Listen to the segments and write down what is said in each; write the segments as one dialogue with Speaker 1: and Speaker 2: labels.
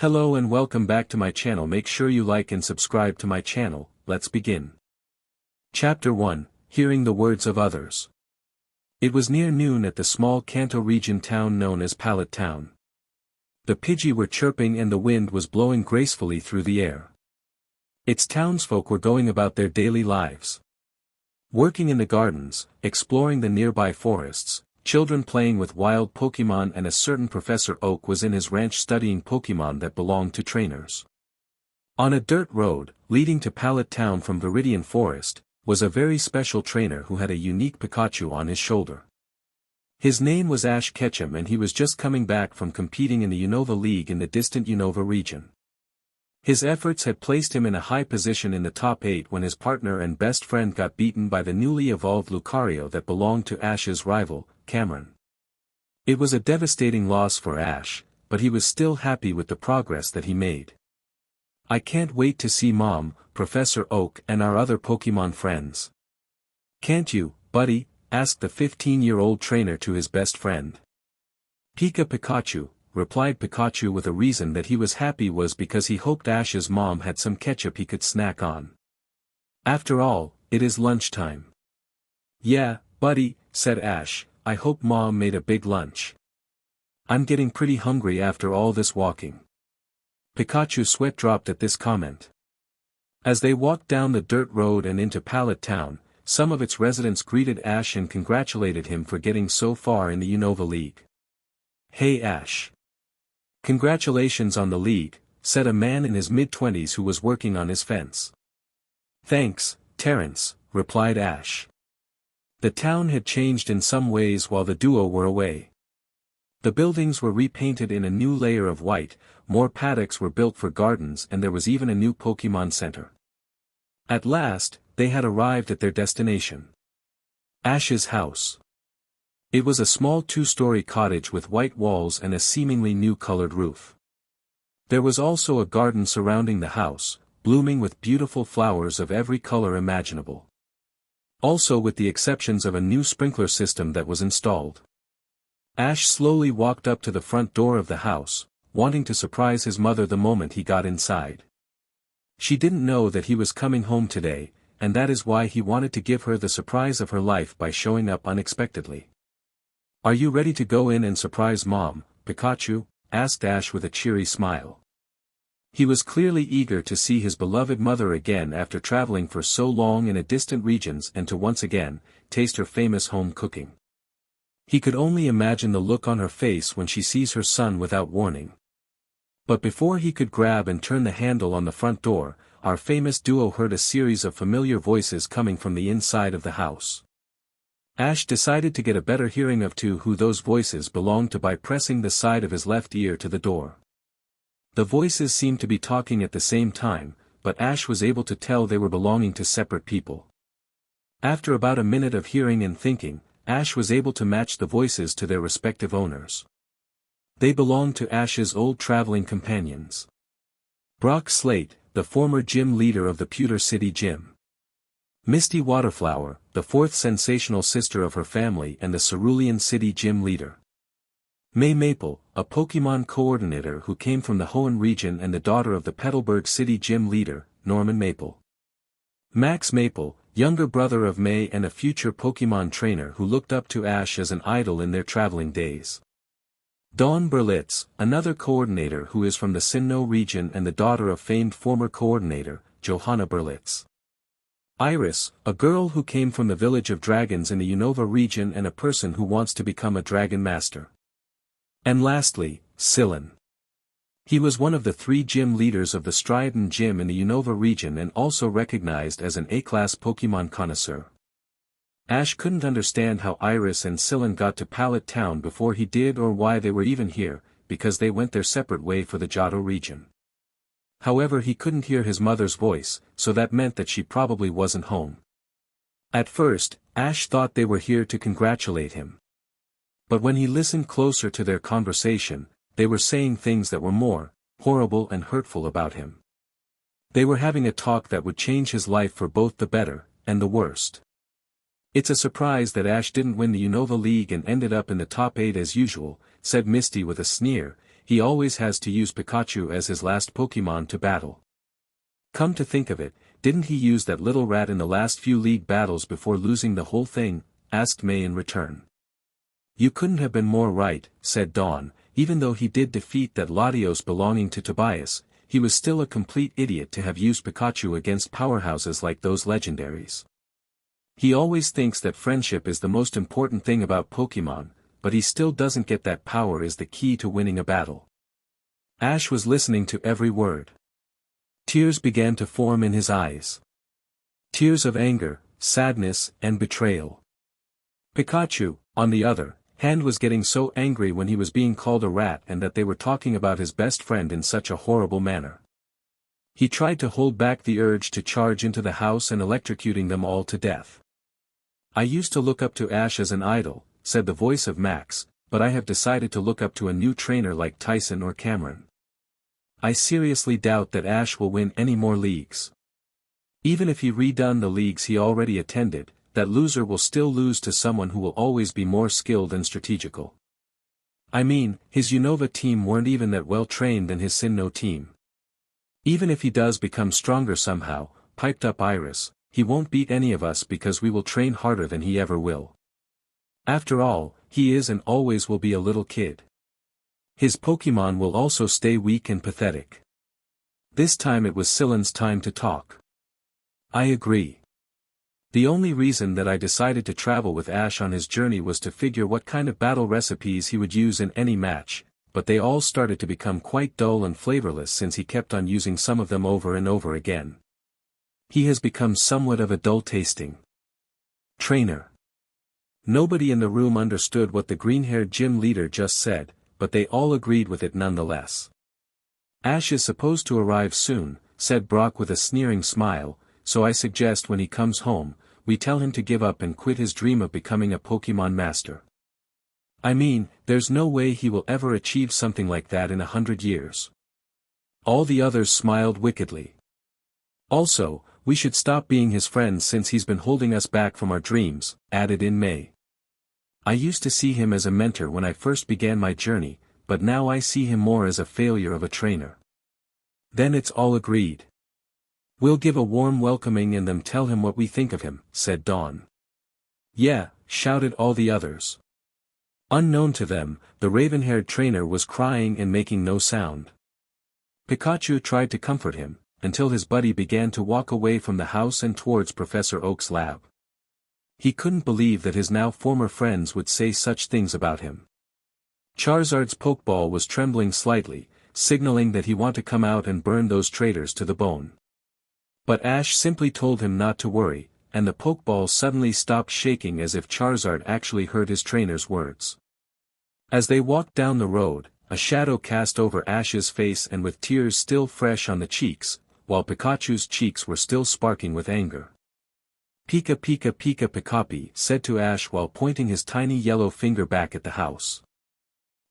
Speaker 1: Hello and welcome back to my channel. Make sure you like and subscribe to my channel. Let's begin. Chapter 1, Hearing the Words of Others. It was near noon at the small Kanto region town known as Pallet Town. The Pidgey were chirping and the wind was blowing gracefully through the air. Its townsfolk were going about their daily lives. Working in the gardens, exploring the nearby forests, children playing with wild Pokemon, and a certain Professor Oak was in his ranch studying Pokemon that belonged to trainers. On a dirt road, leading to Pallet Town from Viridian Forest, was a very special trainer who had a unique Pikachu on his shoulder. His name was Ash Ketchum and he was just coming back from competing in the Unova League in the distant Unova region. His efforts had placed him in a high position in the top 8 when his partner and best friend got beaten by the newly evolved Lucario that belonged to Ash's rival, Cameron. It was a devastating loss for Ash, but he was still happy with the progress that he made. "I can't wait to see Mom, Professor Oak and our other Pokemon friends." "Can't you, buddy?" asked the 15-year-old trainer to his best friend. "Pika Pikachu," replied Pikachu with a reason that he was happy was because he hoped Ash's mom had some ketchup he could snack on. "After all, it is lunchtime." "Yeah, buddy," said Ash, "I hope Mom made a big lunch. I'm getting pretty hungry after all this walking." Pikachu's sweat dropped at this comment. As they walked down the dirt road and into Pallet Town, some of its residents greeted Ash and congratulated him for getting so far in the Unova League. "Hey Ash. Congratulations on the league," said a man in his mid-20s who was working on his fence. "Thanks, Terrence," replied Ash. The town had changed in some ways while the duo were away. The buildings were repainted in a new layer of white, more paddocks were built for gardens and there was even a new Pokemon Center. At last, they had arrived at their destination. Ash's house. It was a small 2-story cottage with white walls and a seemingly new colored roof. There was also a garden surrounding the house, blooming with beautiful flowers of every color imaginable. Also with the exceptions of a new sprinkler system that was installed. Ash slowly walked up to the front door of the house, wanting to surprise his mother the moment he got inside. She didn't know that he was coming home today, and that is why he wanted to give her the surprise of her life by showing up unexpectedly. "Are you ready to go in and surprise Mom, Pikachu?" asked Ash with a cheery smile. He was clearly eager to see his beloved mother again after traveling for so long in distant regions and to once again taste her famous home cooking. He could only imagine the look on her face when she sees her son without warning. But before he could grab and turn the handle on the front door, our famous duo heard a series of familiar voices coming from the inside of the house. Ash decided to get a better hearing of who those voices belonged to by pressing the side of his left ear to the door. The voices seemed to be talking at the same time, but Ash was able to tell they were belonging to separate people. After about a minute of hearing and thinking, Ash was able to match the voices to their respective owners. They belonged to Ash's old traveling companions. Brock Slate, the former gym leader of the Pewter City Gym. Misty Waterflower, the 4th sensational sister of her family and the Cerulean City Gym leader. May Maple, a Pokemon coordinator who came from the Hoenn region and the daughter of the Petalburg City Gym leader, Norman Maple. Max Maple, younger brother of May and a future Pokemon trainer who looked up to Ash as an idol in their traveling days. Dawn Berlitz, another coordinator who is from the Sinnoh region and the daughter of famed former coordinator, Johanna Berlitz. Iris, a girl who came from the village of dragons in the Unova region and a person who wants to become a dragon master. And lastly, Sillin. He was one of the 3 gym leaders of the Striaton Gym in the Unova region and also recognized as an A-class Pokemon connoisseur. Ash couldn't understand how Iris and Sillin got to Pallet Town before he did or why they were even here, because they went their separate way for the Johto region. However, he couldn't hear his mother's voice, so that meant that she probably wasn't home. At first, Ash thought they were here to congratulate him. But when he listened closer to their conversation, they were saying things that were more horrible and hurtful about him. They were having a talk that would change his life for both the better and the worst. "It's a surprise that Ash didn't win the Unova League and ended up in the top 8 as usual," said Misty with a sneer, he always has to use Pikachu as his last Pokemon to battle. Come to think of it, didn't he use that little rat in the last few league battles before losing the whole thing? Asked May in return. You couldn't have been more right, said Dawn. Even though he did defeat that Latios belonging to Tobias, he was still a complete idiot to have used Pikachu against powerhouses like those Legendaries. He always thinks that friendship is the most important thing about Pokemon, but he still doesn't get that power is the key to winning a battle. Ash was listening to every word. Tears began to form in his eyes. Tears of anger, sadness, and betrayal. Pikachu, on the other hand, was getting so angry when he was being called a rat and that they were talking about his best friend in such a horrible manner. He tried to hold back the urge to charge into the house and electrocuting them all to death. I used to look up to Ash as an idol, said the voice of Max, but I have decided to look up to a new trainer like Tyson or Cameron. I seriously doubt that Ash will win any more leagues. Even if he redone the leagues he already attended, that loser will still lose to someone who will always be more skilled and strategical. I mean, his Unova team weren't even that well trained than his Sinnoh team. Even if he does become stronger somehow, piped up Iris, he won't beat any of us because we will train harder than he ever will. After all, he is and always will be a little kid. His Pokemon will also stay weak and pathetic. This time it was Scyllane's time to talk. I agree. The only reason that I decided to travel with Ash on his journey was to figure what kind of battle recipes he would use in any match, but they all started to become quite dull and flavorless since he kept on using some of them over and over again. He has become somewhat of a dull-tasting trainer. Nobody in the room understood what the green-haired gym leader just said, but they all agreed with it nonetheless. Ash is supposed to arrive soon, said Brock with a sneering smile, so I suggest when he comes home, we tell him to give up and quit his dream of becoming a Pokemon master. I mean, there's no way he will ever achieve something like that in 100 years. All the others smiled wickedly. Also, we should stop being his friends since he's been holding us back from our dreams, added in May. I used to see him as a mentor when I first began my journey, but now I see him more as a failure of a trainer. Then it's all agreed. We'll give a warm welcoming and then tell him what we think of him, said Dawn. Yeah, shouted all the others. Unknown to them, the raven-haired trainer was crying and making no sound. Pikachu tried to comfort him, until his buddy began to walk away from the house and towards Professor Oak's lab. He couldn't believe that his now former friends would say such things about him. Charizard's Pokeball was trembling slightly, signaling that he wanted to come out and burn those traitors to the bone. But Ash simply told him not to worry, and the Pokeball suddenly stopped shaking as if Charizard actually heard his trainer's words. As they walked down the road, a shadow cast over Ash's face and with tears still fresh on the cheeks, while Pikachu's cheeks were still sparking with anger. Pika pika pika Pikapi said to Ash while pointing his tiny yellow finger back at the house.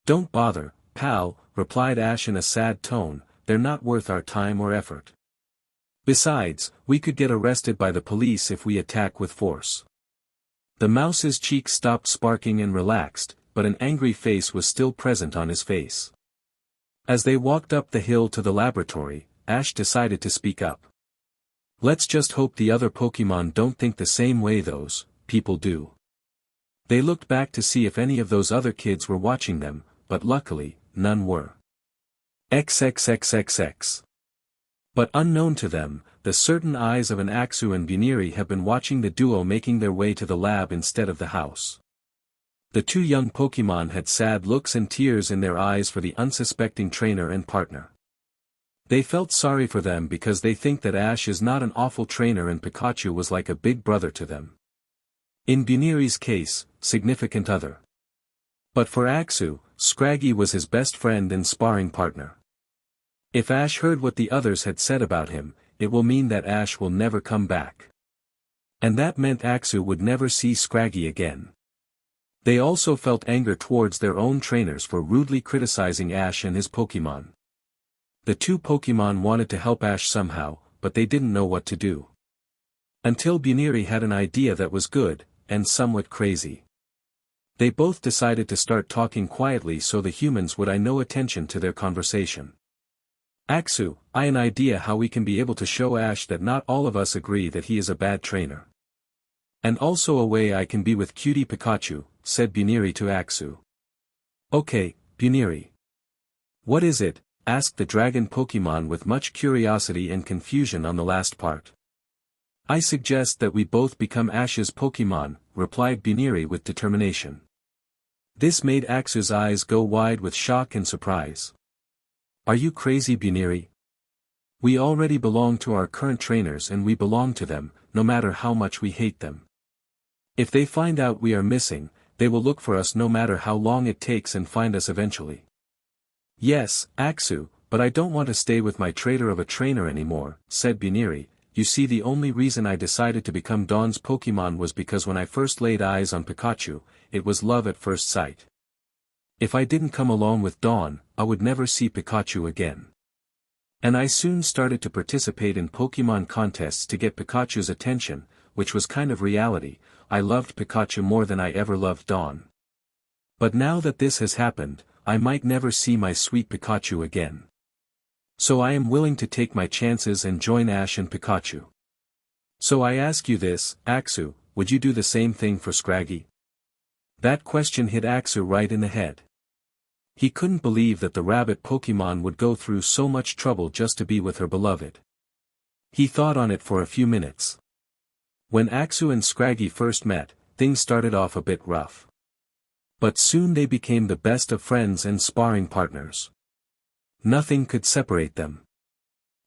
Speaker 1: Don't bother, pal, replied Ash in a sad tone, they're not worth our time or effort. Besides, we could get arrested by the police if we attack with force. The mouse's cheeks stopped sparking and relaxed, but an angry face was still present on his face. As they walked up the hill to the laboratory, Ash decided to speak up. Let's just hope the other Pokemon don't think the same way those people do. They looked back to see if any of those other kids were watching them, but luckily, none were. XXXXX. But unknown to them, the certain eyes of an Axu and Buniri have been watching the duo making their way to the lab instead of the house. The two young Pokemon had sad looks and tears in their eyes for the unsuspecting trainer and partner. They felt sorry for them because they think that Ash is not an awful trainer and Pikachu was like a big brother to them. In Buniri's case, significant other. But for Axu, Scraggy was his best friend and sparring partner. If Ash heard what the others had said about him, it will mean that Ash will never come back. And that meant Axu would never see Scraggy again. They also felt anger towards their own trainers for rudely criticizing Ash and his Pokemon. The two Pokemon wanted to help Ash somehow, but they didn't know what to do. Until Buniri had an idea that was good, and somewhat crazy. They both decided to start talking quietly so the humans would pay no attention to their conversation. Axu, I an idea how we can be able to show Ash that not all of us agree that he is a bad trainer. And also a way I can be with cutie Pikachu, said Buniri to Axu. Okay, Buniri. What is it? Asked the dragon Pokemon with much curiosity and confusion on the last part. I suggest that we both become Ash's Pokemon, replied Buniri with determination. This made Axu's eyes go wide with shock and surprise. Are you crazy, Buniri? We already belong to our current trainers and we belong to them, no matter how much we hate them. If they find out we are missing, they will look for us no matter how long it takes and find us eventually. Yes, Axu, but I don't want to stay with my traitor of a trainer anymore, said Buniri. You see, the only reason I decided to become Dawn's Pokemon was because when I first laid eyes on Pikachu, it was love at first sight. If I didn't come along with Dawn, I would never see Pikachu again. And I soon started to participate in Pokemon contests to get Pikachu's attention, which was kind of reality. I loved Pikachu more than I ever loved Dawn. But now that this has happened, I might never see my sweet Pikachu again. So I am willing to take my chances and join Ash and Pikachu. So I ask you this, Axu, would you do the same thing for Scraggy? That question hit Axu right in the head. He couldn't believe that the rabbit Pokemon would go through so much trouble just to be with her beloved. He thought on it for a few minutes. When Axu and Scraggy first met, things started off a bit rough. But soon they became the best of friends and sparring partners. Nothing could separate them.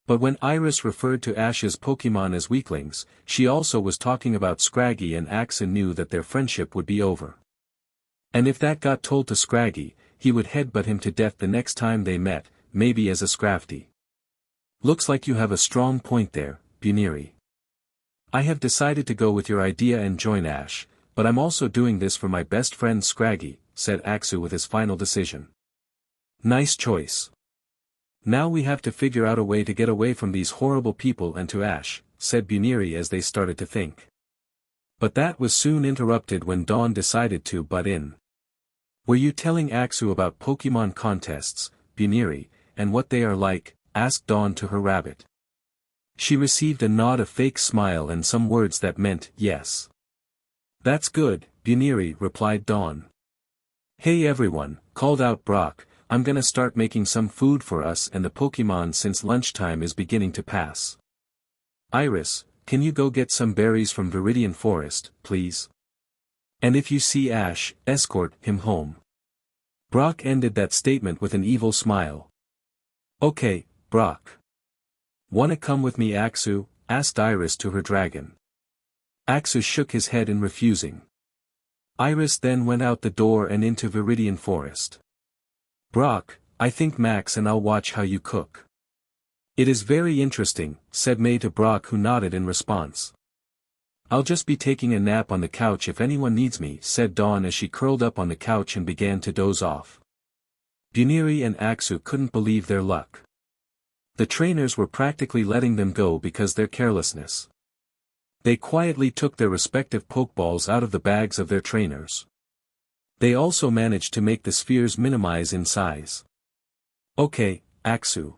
Speaker 1: But when Iris referred to Ash's Pokemon as weaklings, she also was talking about Scraggy, and Axu knew that their friendship would be over. And if that got told to Scraggy, he would headbutt him to death the next time they met, maybe as a Scrafty. Looks like you have a strong point there, Buniri. I have decided to go with your idea and join Ash, but I'm also doing this for my best friend Scraggy, said Axu with his final decision. Nice choice. Now we have to figure out a way to get away from these horrible people and to Ash, said Buniri as they started to think. But that was soon interrupted when Dawn decided to butt in. Were you telling Axu about Pokemon contests, Buniri, and what they are like? Asked Dawn to her rabbit. She received a nod, a fake smile, and some words that meant yes. That's good, Buniri, replied Dawn. Hey everyone, called out Brock, I'm gonna start making some food for us and the Pokemon since lunchtime is beginning to pass. Iris, can you go get some berries from Viridian Forest, please? And if you see Ash, escort him home. Brock ended that statement with an evil smile. Okay, Brock. Wanna come with me, Axu? Asked Iris to her dragon. Axu shook his head in refusing. Iris then went out the door and into Viridian Forest. Brock, I think Max and I'll watch how you cook. It is very interesting, said May to Brock, who nodded in response. I'll just be taking a nap on the couch if anyone needs me, said Dawn as she curled up on the couch and began to doze off. Buniri and Axu couldn't believe their luck. The trainers were practically letting them go because their carelessness. They quietly took their respective Pokeballs out of the bags of their trainers. They also managed to make the spheres minimize in size. Okay, Axu.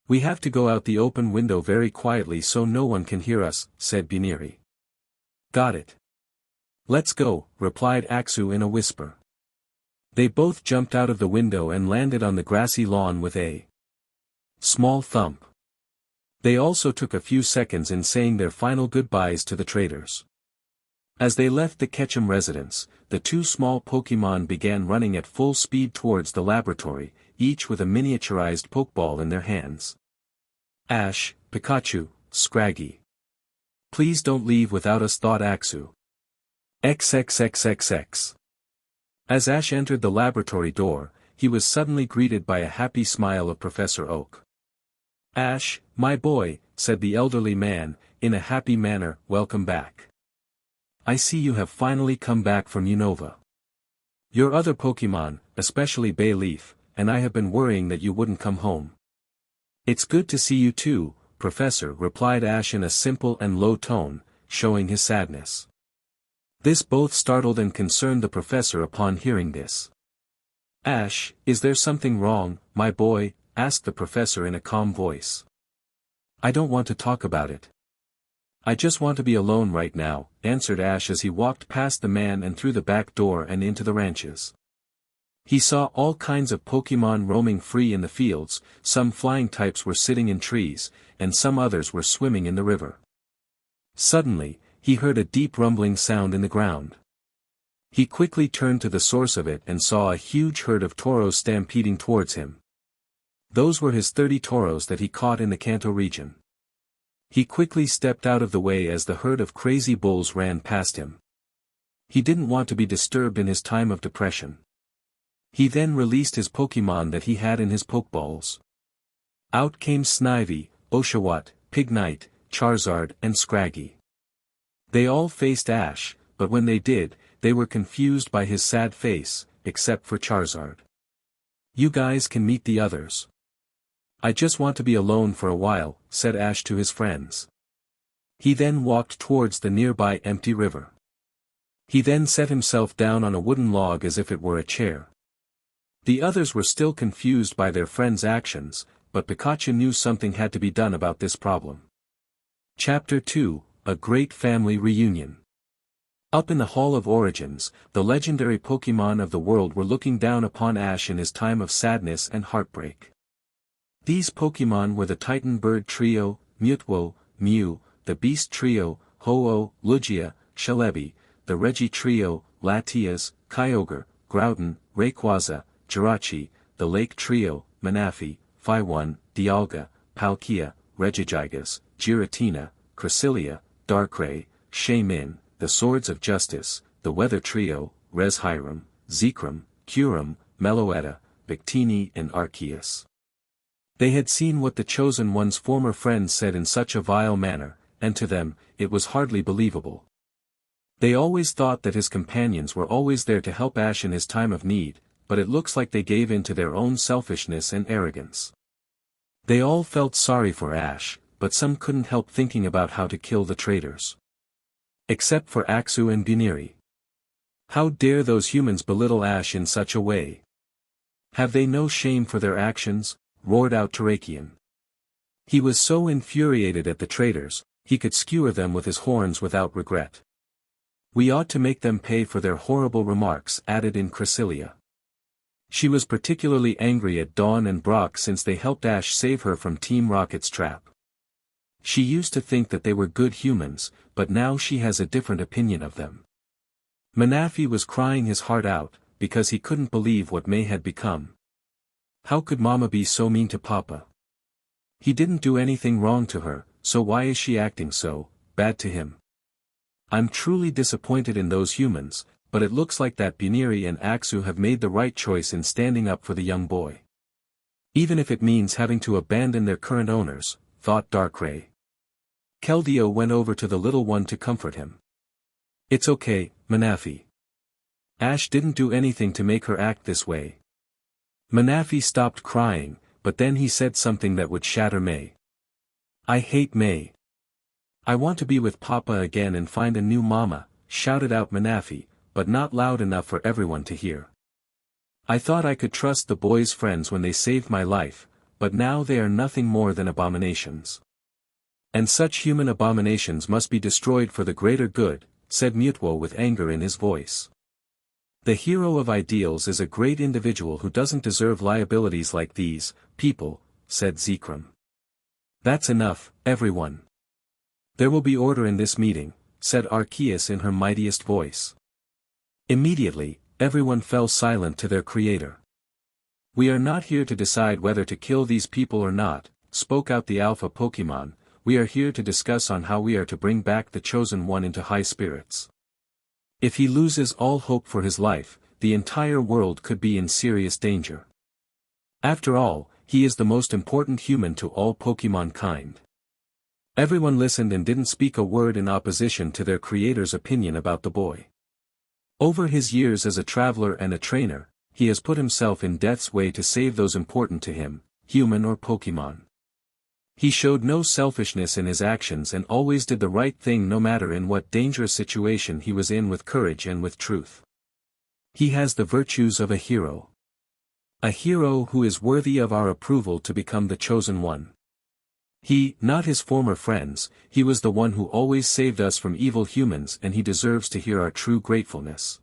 Speaker 1: We have to go out the open window very quietly so no one can hear us, said Buniri. Got it. Let's go, replied Axu in a whisper. They both jumped out of the window and landed on the grassy lawn with a small thump. They also took a few seconds in saying their final goodbyes to the traitors. As they left the Ketchum residence, the two small Pokemon began running at full speed towards the laboratory, each with a miniaturized Pokeball in their hands. Ash, Pikachu, Scraggy. Please don't leave without us, thought Axu. XXXXX. As Ash entered the laboratory door, he was suddenly greeted by a happy smile of Professor Oak. Ash, my boy, said the elderly man, in a happy manner, welcome back. I see you have finally come back from Unova. Your other Pokemon, especially Bayleaf, and I have been worrying that you wouldn't come home. It's good to see you too, Professor, replied Ash in a simple and low tone, showing his sadness. This both startled and concerned the professor upon hearing this. "Ash, is there something wrong, my boy?" asked the professor in a calm voice. "I don't want to talk about it. I just want to be alone right now," answered Ash as he walked past the man and through the back door and into the ranches. He saw all kinds of Pokemon roaming free in the fields, some flying types were sitting in trees, and some others were swimming in the river. Suddenly, he heard a deep rumbling sound in the ground. He quickly turned to the source of it and saw a huge herd of toros stampeding towards him. Those were his 30 toros that he caught in the Kanto region. He quickly stepped out of the way as the herd of crazy bulls ran past him. He didn't want to be disturbed in his time of depression. He then released his Pokemon that he had in his Pokeballs. Out came Snivy, Oshawott, Pignite, Charizard and Scraggy. They all faced Ash, but when they did, they were confused by his sad face, except for Charizard. "You guys can meet the others. I just want to be alone for a while," said Ash to his friends. He then walked towards the nearby empty river. He then set himself down on a wooden log as if it were a chair. The others were still confused by their friend's actions, but Pikachu knew something had to be done about this problem. Chapter 2, A Great Family Reunion. Up in the Hall of Origins, the legendary Pokemon of the world were looking down upon Ash in his time of sadness and heartbreak. These Pokemon were the Titan Bird Trio, Mutwo, Mew, the Beast Trio, Ho-Oh, Lugia, Celebi, the Regi Trio, Latias, Kyogre, Groudon, Rayquaza, Jirachi, the Lake Trio, Manaphy, Phyone, Dialga, Palkia, Regigigas, Giratina, Cresselia, Darkrai, Shaymin, the Swords of Justice, the Weather Trio, Reshiram, Zekrom, Kyurem, Meloetta, Victini and Arceus. They had seen what the Chosen One's former friends said in such a vile manner, and to them, it was hardly believable. They always thought that his companions were always there to help Ash in his time of need, but it looks like they gave in to their own selfishness and arrogance. They all felt sorry for Ash, but some couldn't help thinking about how to kill the traitors. Except for Axu and Buniri. How dare those humans belittle Ash in such a way? Have they no shame for their actions? Roared out Terrakion. He was so infuriated at the traitors, he could skewer them with his horns without regret. "We ought to make them pay for their horrible remarks," added in Cresselia. She was particularly angry at Dawn and Brock since they helped Ash save her from Team Rocket's trap. She used to think that they were good humans, but now she has a different opinion of them. Manaphy was crying his heart out, because he couldn't believe what May had become. How could Mama be so mean to Papa? He didn't do anything wrong to her, so why is she acting so bad to him? I'm truly disappointed in those humans, but it looks like that Buniri and Axu have made the right choice in standing up for the young boy. Even if it means having to abandon their current owners, thought Darkrai. Keldeo went over to the little one to comfort him. "It's okay, Manaphy. Ash didn't do anything to make her act this way." Manaphy stopped crying, but then he said something that would shatter May. "I hate May. I want to be with Papa again and find a new mama," shouted out Manaphy, but not loud enough for everyone to hear. "I thought I could trust the boys' friends when they saved my life, but now they are nothing more than abominations. And such human abominations must be destroyed for the greater good," said Mutwo with anger in his voice. "The hero of ideals is a great individual who doesn't deserve liabilities like these people," said Zekrom. "That's enough, everyone. There will be order in this meeting," said Arceus in her mightiest voice. Immediately, everyone fell silent to their creator. "We are not here to decide whether to kill these people or not," spoke out the Alpha Pokemon. "We are here to discuss on how we are to bring back the Chosen One into high spirits. If he loses all hope for his life, the entire world could be in serious danger. After all, he is the most important human to all Pokemon kind." Everyone listened and didn't speak a word in opposition to their creator's opinion about the boy. Over his years as a traveler and a trainer, he has put himself in death's way to save those important to him, human or Pokemon. He showed no selfishness in his actions and always did the right thing no matter in what dangerous situation he was in, with courage and with truth. He has the virtues of a hero. A hero who is worthy of our approval to become the chosen one. He, not his former friends, he was the one who always saved us from evil humans, and he deserves to hear our true gratefulness.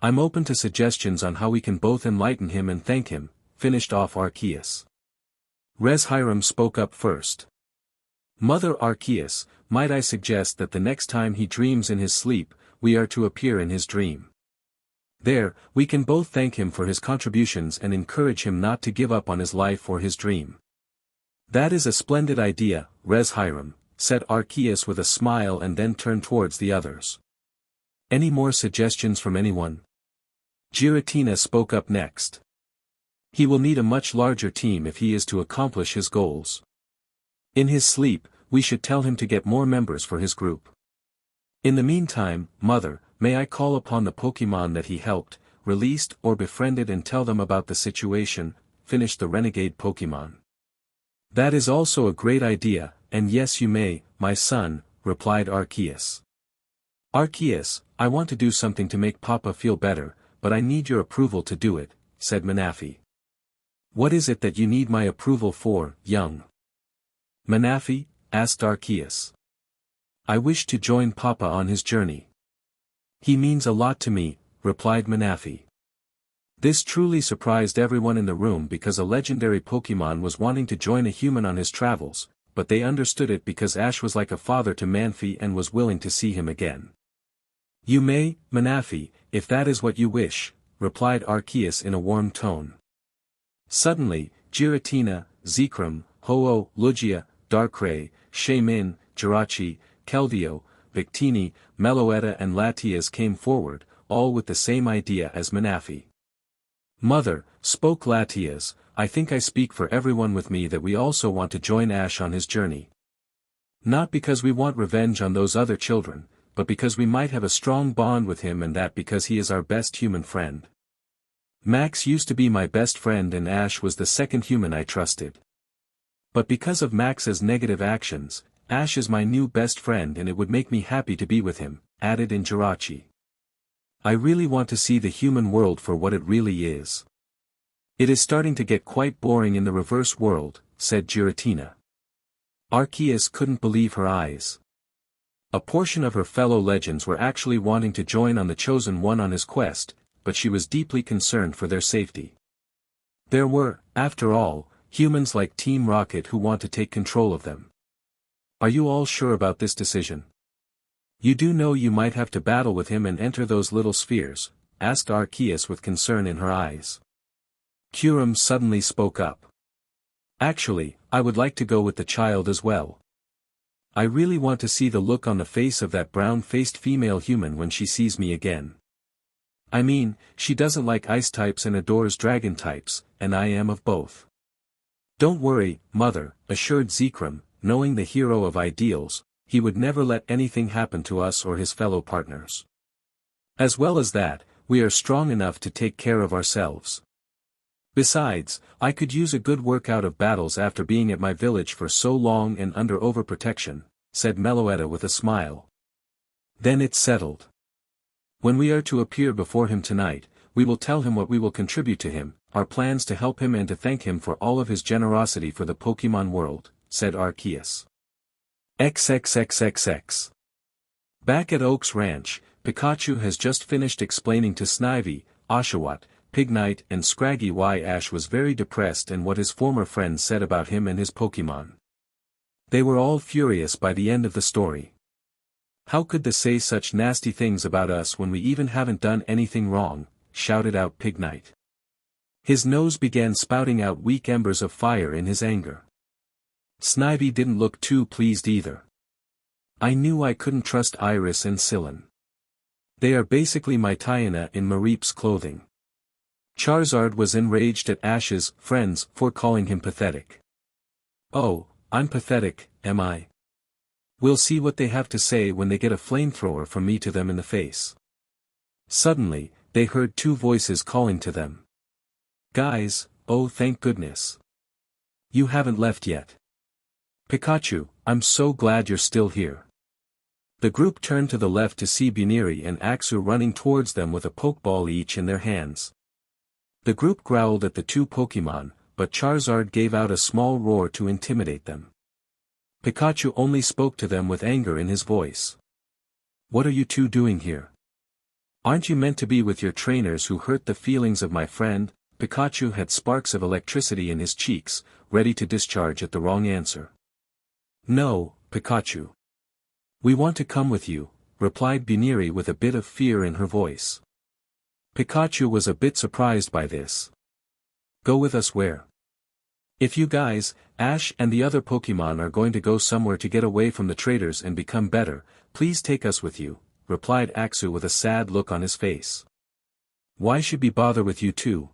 Speaker 1: I'm open to suggestions on how we can both enlighten him and thank him, finished off Arceus. Hiram spoke up first. Mother Arceus, might I suggest that the next time he dreams in his sleep, we are to appear in his dream. There, we can both thank him for his contributions and encourage him not to give up on his life or his dream. That is a splendid idea, Hiram, said Arceus with a smile and then turned towards the others. Any more suggestions from anyone? Giratina spoke up next. He will need a much larger team if he is to accomplish his goals. In his sleep, we should tell him to get more members for his group. In the meantime, Mother, may I call upon the Pokémon that he helped, released or befriended and tell them about the situation, finished the renegade Pokémon. That is also a great idea, and yes you may, my son, replied Arceus. Arceus, I want to do something to make Papa feel better, but I need your approval to do it, said Manaphy. What is it that you need my approval for, young Manaphy? Asked Arceus. I wish to join Papa on his journey. He means a lot to me, replied Manaphy. This truly surprised everyone in the room because a legendary Pokémon was wanting to join a human on his travels, but they understood it because Ash was like a father to Manaphy and was willing to see him again. You may, Manaphy, if that is what you wish, replied Arceus in a warm tone. Suddenly, Giratina, Zekrom, Ho-Oh, Lugia, Darkrai, Shaymin, Jirachi, Keldeo, Victini, Meloetta and Latias came forward, all with the same idea as Manaphy. Mother, spoke Latias, I think I speak for everyone with me that we also want to join Ash on his journey. Not because we want revenge on those other children, but because we might have a strong bond with him, and that because he is our best human friend. Max used to be my best friend and Ash was the second human I trusted. But because of Max's negative actions, Ash is my new best friend and it would make me happy to be with him, added in Jirachi. I really want to see the human world for what it really is. It is starting to get quite boring in the reverse world, said Giratina. Arceus couldn't believe her eyes. A portion of her fellow legends were actually wanting to join on the chosen one on his quest, but she was deeply concerned for their safety. There were, after all, humans like Team Rocket who want to take control of them. Are you all sure about this decision? You do know you might have to battle with him and enter those little spheres, asked Arceus with concern in her eyes. Kyurem suddenly spoke up. Actually, I would like to go with the child as well. I really want to see the look on the face of that brown-faced female human when she sees me again. I mean, she doesn't like ice types and adores dragon types, and I am of both. Don't worry, Mother, assured Zekrom, knowing the hero of ideals, he would never let anything happen to us or his fellow partners. As well as that, we are strong enough to take care of ourselves. Besides, I could use a good workout of battles after being at my village for so long and under overprotection, said Meloetta with a smile. Then it's settled. When we are to appear before him tonight, we will tell him what we will contribute to him, our plans to help him and to thank him for all of his generosity for the Pokémon world, said Arceus. XXXXX. Back at Oak's Ranch, Pikachu has just finished explaining to Snivy, Oshawott, Pignite and Scraggy why Ash was very depressed and what his former friends said about him and his Pokémon. They were all furious by the end of the story. How could they say such nasty things about us when we even haven't done anything wrong, shouted out Pignite. His nose began spouting out weak embers of fire in his anger. Snivy didn't look too pleased either. I knew I couldn't trust Iris and Scyllin. They are basically my Tiana in Mareep's clothing. Charizard was enraged at Ash's friends for calling him pathetic. Oh, I'm pathetic, am I? We'll see what they have to say when they get a flamethrower from me to them in the face. Suddenly, they heard two voices calling to them. Guys, oh thank goodness. You haven't left yet. Pikachu, I'm so glad you're still here. The group turned to the left to see Buniri and Axu running towards them with a Pokeball each in their hands. The group growled at the two Pokemon, but Charizard gave out a small roar to intimidate them. Pikachu only spoke to them with anger in his voice. What are you two doing here? Aren't you meant to be with your trainers who hurt the feelings of my friend? Pikachu had sparks of electricity in his cheeks, ready to discharge at the wrong answer. No, Pikachu. We want to come with you, replied Buniri with a bit of fear in her voice. Pikachu was a bit surprised by this. Go with us where? If you guys, Ash and the other Pokemon are going to go somewhere to get away from the traitors and become better, please take us with you, replied Axu with a sad look on his face. Why should we bother with you two?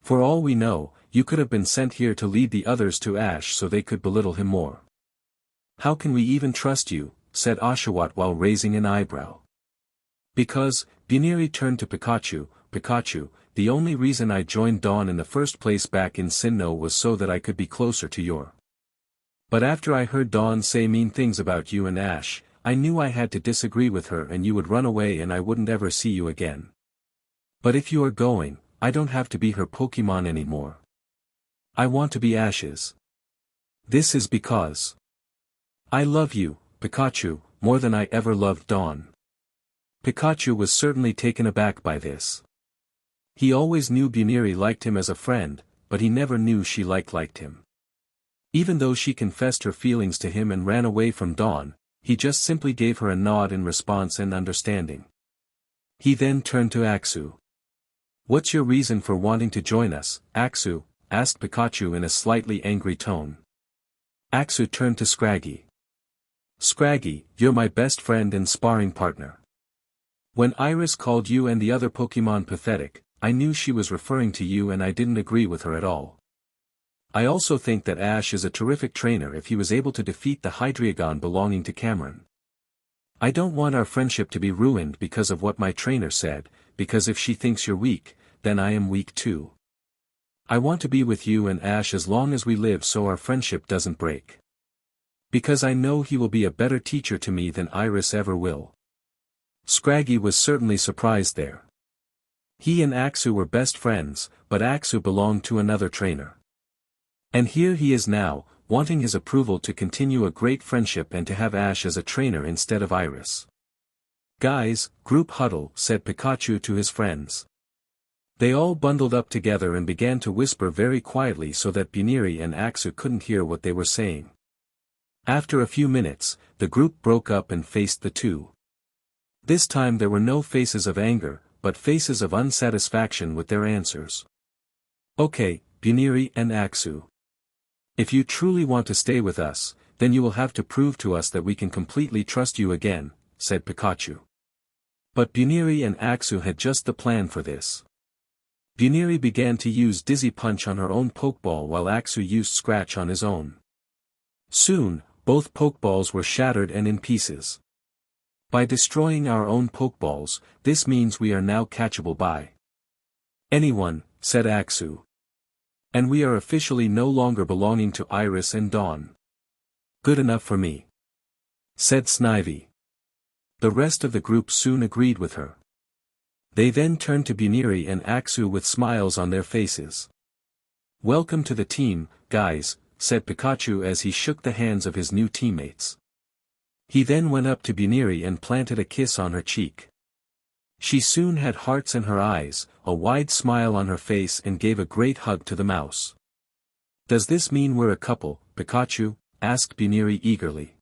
Speaker 1: For all we know, you could have been sent here to lead the others to Ash so they could belittle him more. How can we even trust you? Said Oshawott while raising an eyebrow. Because, Buniri turned to Pikachu, Pikachu, the only reason I joined Dawn in the first place back in Sinnoh was so that I could be closer to your. But after I heard Dawn say mean things about you and Ash, I knew I had to disagree with her and you would run away and I wouldn't ever see you again. But if you are going, I don't have to be her Pokemon anymore. I want to be Ash's. This is because I love you, Pikachu, more than I ever loved Dawn. Pikachu was certainly taken aback by this. He always knew Buniri liked him as a friend, but he never knew she liked him. Even though she confessed her feelings to him and ran away from Dawn, he just simply gave her a nod in response and understanding. He then turned to Axu. What's your reason for wanting to join us, Axu? Asked Pikachu in a slightly angry tone. Axu turned to Scraggy. Scraggy, you're my best friend and sparring partner. When Iris called you and the other Pokemon pathetic, I knew she was referring to you and I didn't agree with her at all. I also think that Ash is a terrific trainer if he was able to defeat the Hydreigon belonging to Cameron. I don't want our friendship to be ruined because of what my trainer said, because if she thinks you're weak, then I am weak too. I want to be with you and Ash as long as we live so our friendship doesn't break. Because I know he will be a better teacher to me than Iris ever will. Scraggy was certainly surprised there. He and Axu were best friends, but Axu belonged to another trainer. And here he is now, wanting his approval to continue a great friendship and to have Ash as a trainer instead of Iris. Guys, group huddle, said Pikachu to his friends. They all bundled up together and began to whisper very quietly so that Buniri and Axu couldn't hear what they were saying. After a few minutes, the group broke up and faced the two. This time there were no faces of anger, but faces of unsatisfaction with their answers. Okay, Buniri and Axu. If you truly want to stay with us, then you will have to prove to us that we can completely trust you again, said Pikachu. But Buniri and Axu had just the plan for this. Buniri began to use Dizzy Punch on her own Pokeball while Axu used Scratch on his own. Soon, both Pokeballs were shattered and in pieces. By destroying our own Pokeballs, this means we are now catchable by anyone, said Axu. And we are officially no longer belonging to Iris and Dawn. Good enough for me, said Snivy. The rest of the group soon agreed with her. They then turned to Buniri and Axu with smiles on their faces. Welcome to the team, guys, said Pikachu as he shook the hands of his new teammates. He then went up to Buniri and planted a kiss on her cheek. She soon had hearts in her eyes, a wide smile on her face and gave a great hug to the mouse. Does this mean we're a couple, Pikachu? Asked Buniri eagerly.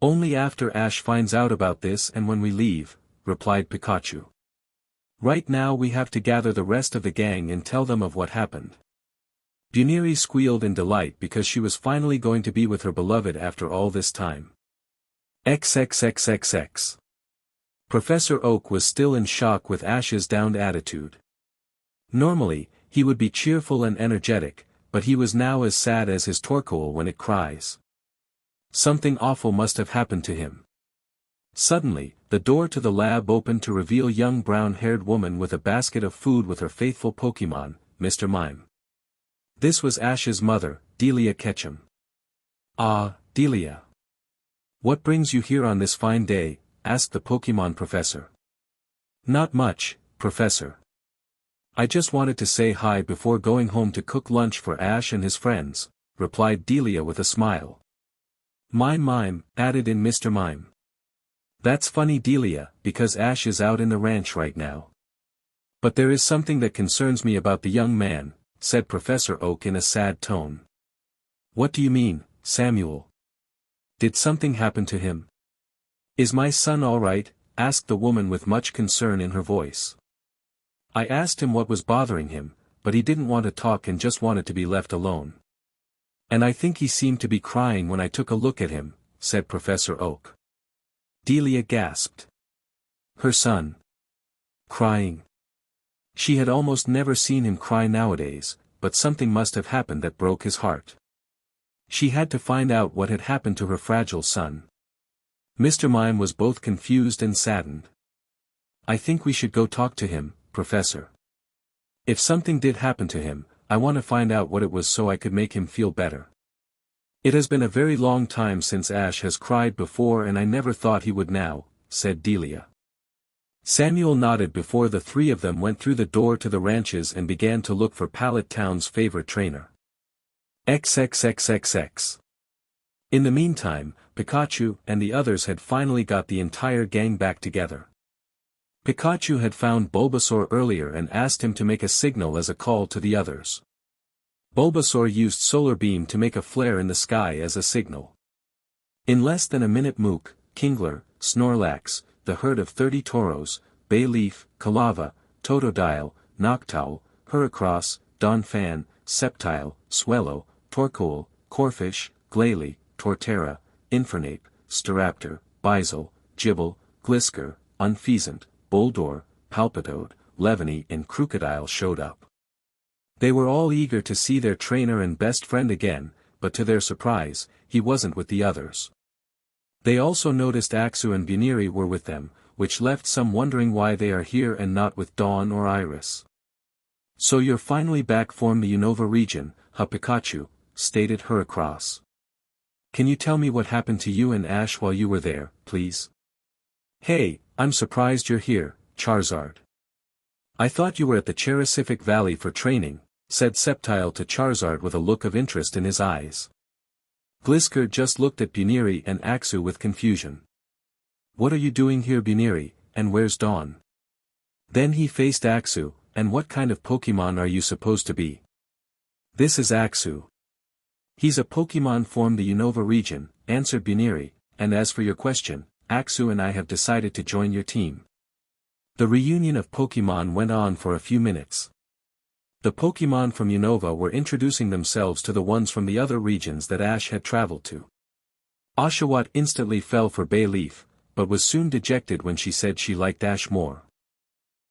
Speaker 1: Only after Ash finds out about this and when we leave, replied Pikachu. Right now we have to gather the rest of the gang and tell them of what happened. Buniri squealed in delight because she was finally going to be with her beloved after all this time. XXXXX. Professor Oak was still in shock with Ash's downed attitude. Normally, he would be cheerful and energetic, but he was now as sad as his Torkoal when it cries. Something awful must have happened to him. Suddenly, the door to the lab opened to reveal young brown-haired woman with a basket of food with her faithful Pokemon, Mr. Mime. This was Ash's mother, Delia Ketchum. Ah, Delia. What brings you here on this fine day? Asked the Pokemon professor. Not much, Professor. I just wanted to say hi before going home to cook lunch for Ash and his friends, replied Delia with a smile. Mime, added in Mr. Mime. That's funny, Delia, because Ash is out in the ranch right now. But there is something that concerns me about the young man, said Professor Oak in a sad tone. What do you mean, Samuel? Did something happen to him? Is my son all right? Asked the woman with much concern in her voice. I asked him what was bothering him, but he didn't want to talk and just wanted to be left alone. And I think he seemed to be crying when I took a look at him, said Professor Oak. Delia gasped. Her son. Crying. She had almost never seen him cry nowadays, but something must have happened that broke his heart. She had to find out what had happened to her fragile son. Mr. Mime was both confused and saddened. I think we should go talk to him, Professor. If something did happen to him, I want to find out what it was so I could make him feel better. It has been a very long time since Ash has cried before and I never thought he would now, said Delia. Samuel nodded before the three of them went through the door to the ranches and began to look for Pallet Town's favorite trainer. XXXXX. In the meantime, Pikachu and the others had finally got the entire gang back together. Pikachu had found Bulbasaur earlier and asked him to make a signal as a call to the others. Bulbasaur used Solar Beam to make a flare in the sky as a signal. In less than a minute Mook, Kingler, Snorlax, the herd of 30 Tauros, Bayleaf, Kalava, Totodile, Noctowl, Heracross, Donphan, Sceptile, Swellow, Torkoal, Corphish, Glalie, Torterra, Infernape, Staraptor, Bizel, Gibble, Glisker, Unfeasant, Boldore, Palpitoad, Levany and Crocodile showed up. They were all eager to see their trainer and best friend again, but to their surprise, he wasn't with the others. They also noticed Axu and Buniri were with them, which left some wondering why they are here and not with Dawn or Iris. So you're finally back from the Unova region, huh Pikachu, stated Heracross. Can you tell me what happened to you and Ash while you were there, please? Hey, I'm surprised you're here, Charizard. I thought you were at the Cherisific Valley for training, said Sceptile to Charizard with a look of interest in his eyes. Glisker just looked at Buniri and Axu with confusion. What are you doing here, Buniri, and where's Dawn? Then he faced Axu, and what kind of Pokemon are you supposed to be? This is Axu. He's a Pokemon from the Unova region, answered Buniri, and as for your question, Axu and I have decided to join your team. The reunion of Pokemon went on for a few minutes. The Pokemon from Unova were introducing themselves to the ones from the other regions that Ash had traveled to. Oshawott instantly fell for Bayleaf, but was soon dejected when she said she liked Ash more.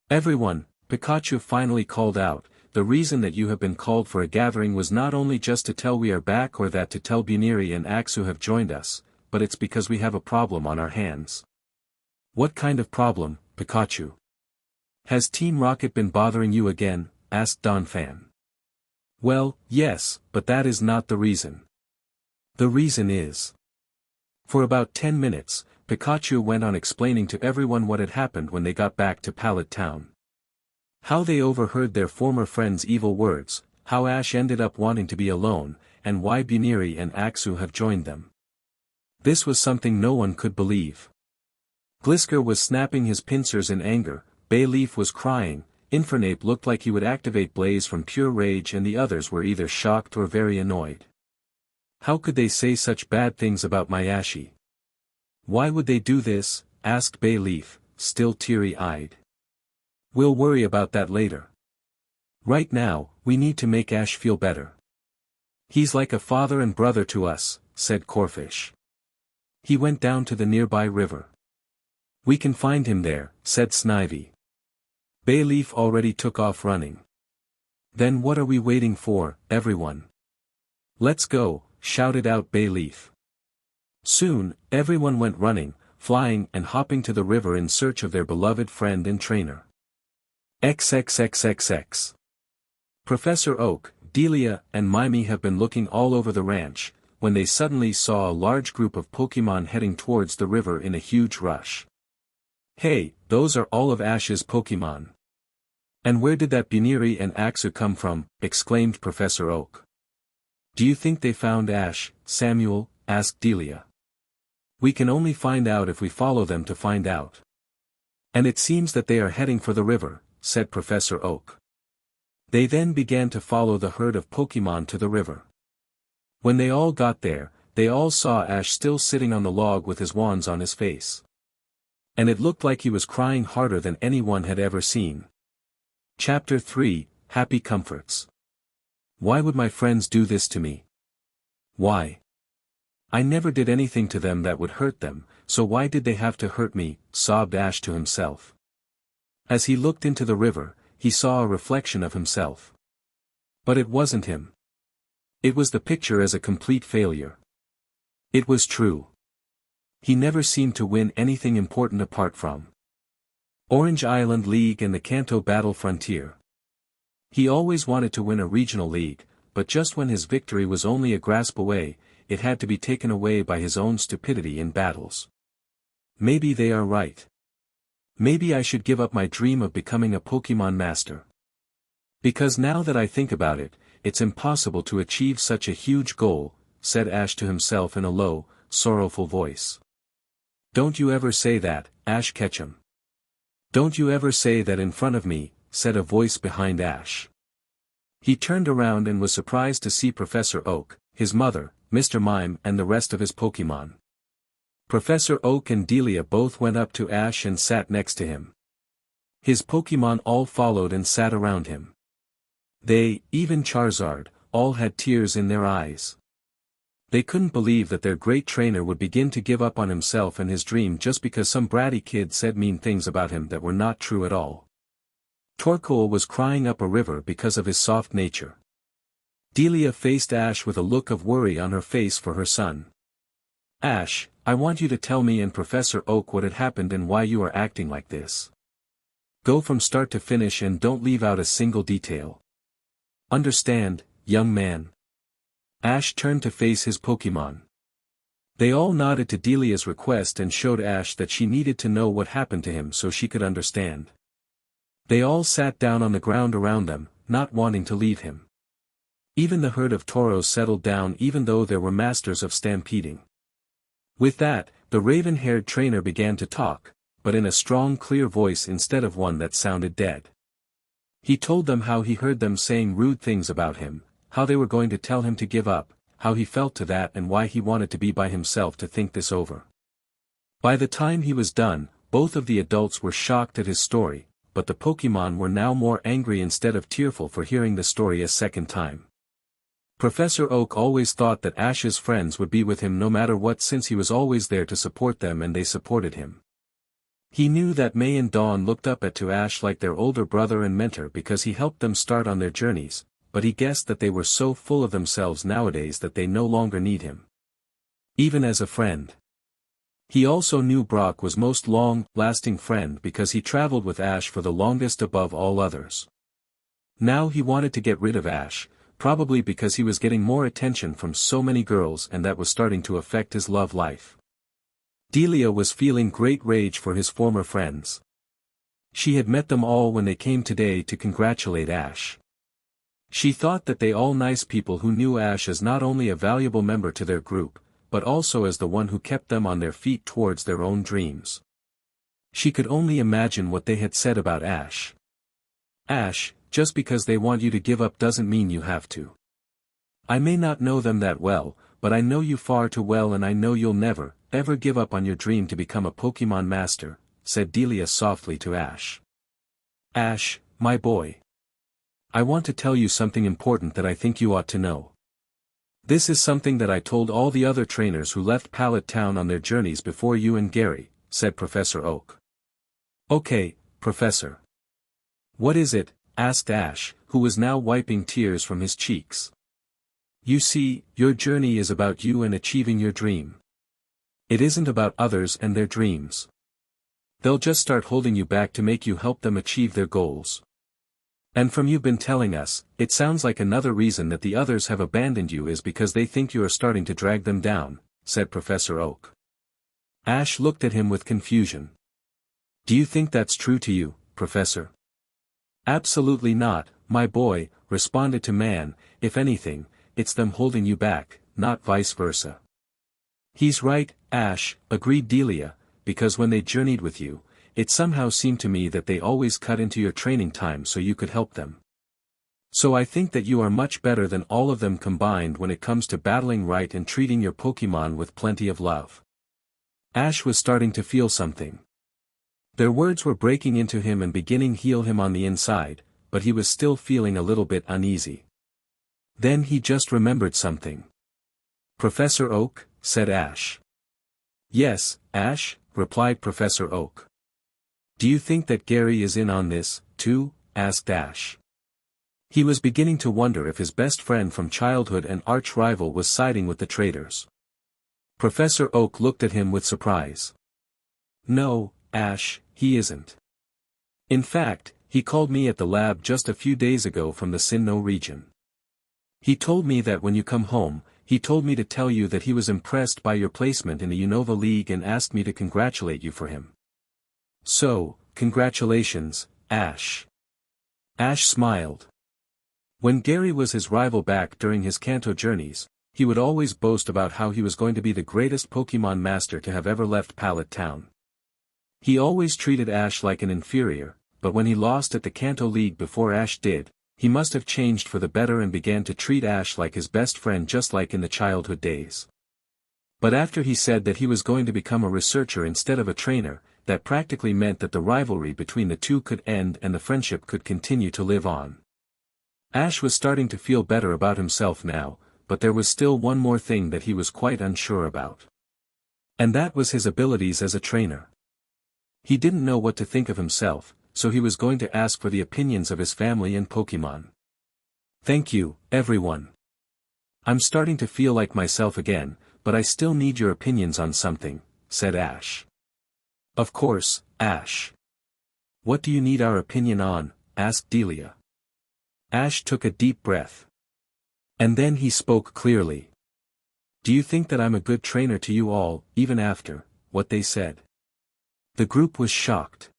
Speaker 1: Everyone, Pikachu finally called out, the reason that you have been called for a gathering was not only just to tell we are back or that to tell Buniri and Axu have joined us, but it's because we have a problem on our hands. What kind of problem, Pikachu? Has Team Rocket been bothering you again? Asked Donphan. Well, yes, but that is not the reason. The reason is. For about 10 minutes, Pikachu went on explaining to everyone what had happened when they got back to Pallet Town. How they overheard their former friend's evil words, how Ash ended up wanting to be alone, and why Buniri and Axu have joined them. This was something no one could believe. Glisker was snapping his pincers in anger, Bayleaf was crying, Infernape looked like he would activate Blaze from pure rage and the others were either shocked or very annoyed. How could they say such bad things about my Ashie? Why would they do this? Asked Bayleaf, still teary-eyed. We'll worry about that later. Right now, we need to make Ash feel better. He's like a father and brother to us, said Corphish. He went down to the nearby river. We can find him there, said Snivy. Bayleaf already took off running. Then what are we waiting for, everyone? Let's go, shouted out Bayleaf. Soon, everyone went running, flying and hopping to the river in search of their beloved friend and trainer. XXXXX. Professor Oak, Delia and Mimey have been looking all over the ranch, when they suddenly saw a large group of Pokemon heading towards the river in a huge rush. "Hey, those are all of Ash's Pokemon. And where did that Buniri and Axu come from?" exclaimed Professor Oak. "Do you think they found Ash, Samuel?" asked Delia. "We can only find out if we follow them to find out." "And it seems that they are heading for the river," said Professor Oak. They then began to follow the herd of Pokemon to the river. When they all got there, they all saw Ash still sitting on the log with his wands on his face. And it looked like he was crying harder than anyone had ever seen. Chapter 3, Happy Comforts. Why would my friends do this to me? Why? I never did anything to them that would hurt them, so why did they have to hurt me, sobbed Ash to himself. As he looked into the river, he saw a reflection of himself. But it wasn't him. It was the picture as a complete failure. It was true. He never seemed to win anything important apart from Orange Island League and the Kanto Battle Frontier. He always wanted to win a regional league, but just when his victory was only a grasp away, it had to be taken away by his own stupidity in battles. Maybe they are right. Maybe I should give up my dream of becoming a Pokemon master. Because now that I think about it, it's impossible to achieve such a huge goal, said Ash to himself in a low, sorrowful voice. Don't you ever say that, Ash Ketchum. Don't you ever say that in front of me, said a voice behind Ash. He turned around and was surprised to see Professor Oak, his mother, Mr. Mime and the rest of his Pokemon. Professor Oak and Delia both went up to Ash and sat next to him. His Pokemon all followed and sat around him. They, even Charizard, all had tears in their eyes. They couldn't believe that their great trainer would begin to give up on himself and his dream just because some bratty kid said mean things about him that were not true at all. Torkoal was crying up a river because of his soft nature. Delia faced Ash with a look of worry on her face for her son. Ash, I want you to tell me and Professor Oak what had happened and why you are acting like this. Go from start to finish and don't leave out a single detail. Understand, young man? Ash turned to face his Pokemon. They all nodded to Delia's request and showed Ash that she needed to know what happened to him so she could understand. They all sat down on the ground around them, not wanting to leave him. Even the herd of Tauros settled down even though they were masters of stampeding. With that, the raven-haired trainer began to talk, but in a strong clear voice instead of one that sounded dead. He told them how he heard them saying rude things about him, how they were going to tell him to give up, how he felt to that and why he wanted to be by himself to think this over. By the time he was done, both of the adults were shocked at his story, but the Pokemon were now more angry instead of tearful for hearing the story a second time. Professor Oak always thought that Ash's friends would be with him no matter what since he was always there to support them and they supported him. He knew that May and Dawn looked up to Ash like their older brother and mentor because he helped them start on their journeys, but he guessed that they were so full of themselves nowadays that they no longer need him. Even as a friend. He also knew Brock was most long-lasting friend because he traveled with Ash for the longest above all others. Now he wanted to get rid of Ash, probably because he was getting more attention from so many girls and that was starting to affect his love life. Delia was feeling great rage for his former friends. She had met them all when they came today to congratulate Ash. She thought that they all nice people who knew Ash as not only a valuable member to their group, but also as the one who kept them on their feet towards their own dreams. She could only imagine what they had said about Ash. Ash, just because they want you to give up doesn't mean you have to. I may not know them that well, but I know you far too well and I know you'll never, ever give up on your dream to become a Pokemon master, said Delia softly to Ash. Ash, my boy. I want to tell you something important that I think you ought to know. This is something that I told all the other trainers who left Pallet Town on their journeys before you and Gary, said Professor Oak. Okay, Professor. What is it? Asked Ash, who was now wiping tears from his cheeks. You see, your journey is about you and achieving your dream. It isn't about others and their dreams. They'll just start holding you back to make you help them achieve their goals. And from you've been telling us, it sounds like another reason that the others have abandoned you is because they think you are starting to drag them down, said Professor Oak. Ash looked at him with confusion. Do you think that's true to you, Professor? Absolutely not, my boy, responded to Man. If anything, it's them holding you back, not vice versa. He's right, Ash, agreed Delia, because when they journeyed with you, it somehow seemed to me that they always cut into your training time so you could help them. So I think that you are much better than all of them combined when it comes to battling right and treating your Pokémon with plenty of love. Ash was starting to feel something. Their words were breaking into him and beginning to heal him on the inside, but he was still feeling a little bit uneasy. Then he just remembered something. Professor Oak, said Ash. Yes, Ash, replied Professor Oak. Do you think that Gary is in on this, too? Asked Ash. He was beginning to wonder if his best friend from childhood and arch-rival was siding with the traitors. Professor Oak looked at him with surprise. No, Ash, he isn't. In fact, he called me at the lab just a few days ago from the Sinnoh region. He told me that when you come home, he told me to tell you that he was impressed by your placement in the Unova League and asked me to congratulate you for him. So, congratulations, Ash. Ash smiled. When Gary was his rival back during his Kanto journeys, he would always boast about how he was going to be the greatest Pokémon master to have ever left Pallet Town. He always treated Ash like an inferior, but when he lost at the Kanto League before Ash did, he must have changed for the better and began to treat Ash like his best friend just like in the childhood days. But after he said that he was going to become a researcher instead of a trainer, that practically meant that the rivalry between the two could end and the friendship could continue to live on. Ash was starting to feel better about himself now, but there was still one more thing that he was quite unsure about. And that was his abilities as a trainer. He didn't know what to think of himself, so he was going to ask for the opinions of his family and Pokémon. Thank you, everyone. I'm starting to feel like myself again, but I still need your opinions on something, said Ash. Of course, Ash. What do you need our opinion on? Asked Delia. Ash took a deep breath. And then he spoke clearly. Do you think that I'm a good trainer to you all, even after what they said? The group was shocked.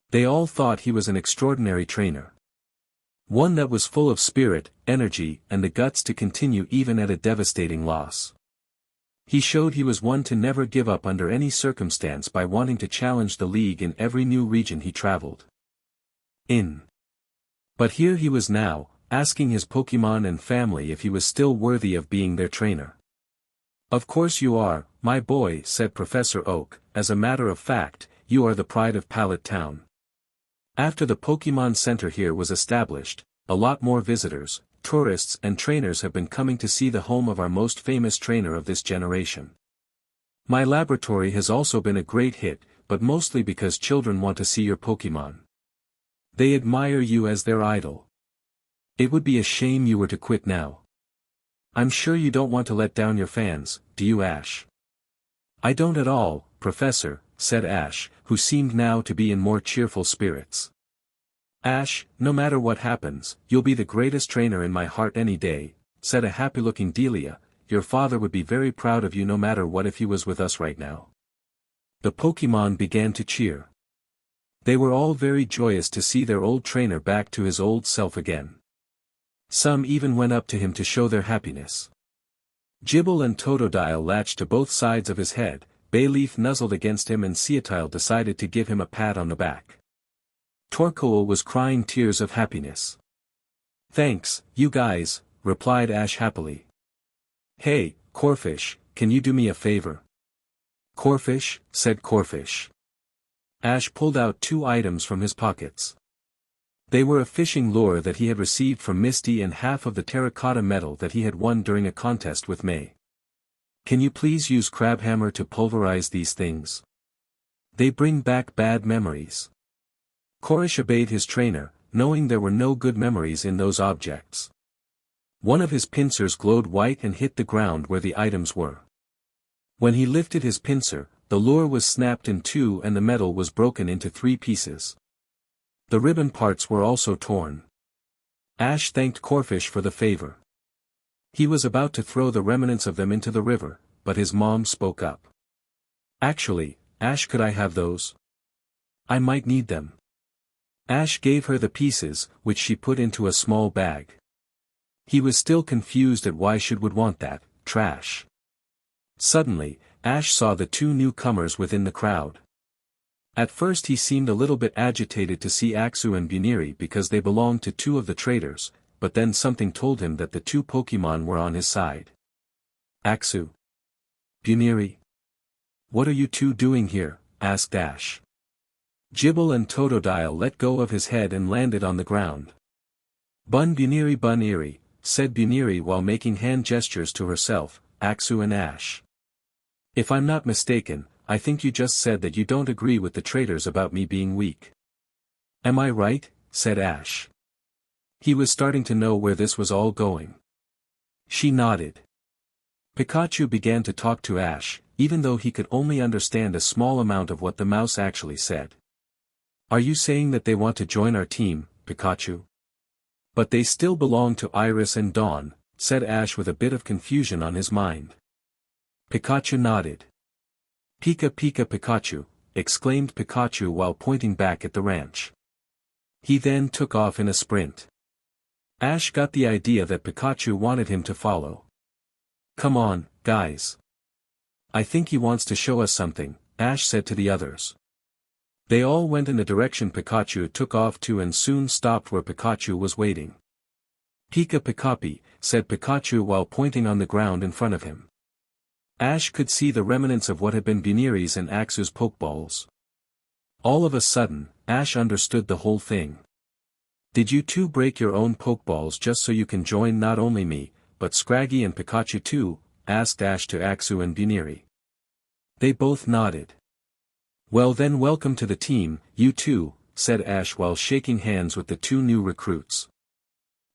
Speaker 1: They all thought he was an extraordinary trainer. One that was full of spirit, energy, and the guts to continue even at a devastating loss. He showed he was one to never give up under any circumstance by wanting to challenge the League in every new region he traveled in. But here he was now, asking his Pokémon and family if he was still worthy of being their trainer. Of course you are, my boy, said Professor Oak. As a matter of fact, you are the pride of Pallet Town. After the Pokémon Center here was established, a lot more visitors, tourists and trainers have been coming to see the home of our most famous trainer of this generation. My laboratory has also been a great hit, but mostly because children want to see your Pokémon. They admire you as their idol. It would be a shame you were to quit now. I'm sure you don't want to let down your fans, do you, Ash? I don't at all, Professor, said Ash, who seemed now to be in more cheerful spirits. Ash, no matter what happens, you'll be the greatest trainer in my heart any day, said a happy-looking Delia. Your father would be very proud of you no matter what if he was with us right now. The Pokémon began to cheer. They were all very joyous to see their old trainer back to his old self again. Some even went up to him to show their happiness. Gibble and Totodile latched to both sides of his head, Bayleaf nuzzled against him and Seatile decided to give him a pat on the back. Torkoal was crying tears of happiness. Thanks, you guys, replied Ash happily. Hey, Corfish, can you do me a favor? Corfish, said Corfish. Ash pulled out 2 items from his pockets. They were a fishing lure that he had received from Misty and half of the terracotta medal that he had won during a contest with May. Can you please use Crabhammer to pulverize these things? They bring back bad memories. Korish obeyed his trainer, knowing there were no good memories in those objects. One of his pincers glowed white and hit the ground where the items were. When he lifted his pincer, the lure was snapped in 2 and the metal was broken into 3 pieces. The ribbon parts were also torn. Ash thanked Corfish for the favor. He was about to throw the remnants of them into the river, but his mom spoke up. Actually, Ash, could I have those? I might need them. Ash gave her the pieces, which she put into a small bag. He was still confused at why she would want that, trash. Suddenly, Ash saw the two newcomers within the crowd. At first he seemed a little bit agitated to see Axu and Buniri because they belonged to two of the traitors, but then something told him that the two Pokemon were on his side. Axu. Buniri. What are you two doing here? Asked Ash. Gibble and Totodile let go of his head and landed on the ground. Buniri, said Buniri while making hand gestures to herself, Axu and Ash. If I'm not mistaken, I think you just said that you don't agree with the traitors about me being weak. Am I right? Said Ash. He was starting to know where this was all going. She nodded. Pikachu began to talk to Ash, even though he could only understand a small amount of what the mouse actually said. Are you saying that they want to join our team, Pikachu? But they still belong to Iris and Dawn, said Ash with a bit of confusion on his mind. Pikachu nodded. Pika Pika Pikachu, exclaimed Pikachu while pointing back at the ranch. He then took off in a sprint. Ash got the idea that Pikachu wanted him to follow. Come on, guys. I think he wants to show us something, Ash said to the others. They all went in the direction Pikachu took off to and soon stopped where Pikachu was waiting. Pika Pikapi, said Pikachu while pointing on the ground in front of him. Ash could see the remnants of what had been Buniri's and Axu's Pokeballs. All of a sudden, Ash understood the whole thing. Did you two break your own Pokeballs just so you can join not only me, but Scraggy and Pikachu too? Asked Ash to Axu and Buniri. They both nodded. Well then, welcome to the team, you two, said Ash while shaking hands with the two new recruits.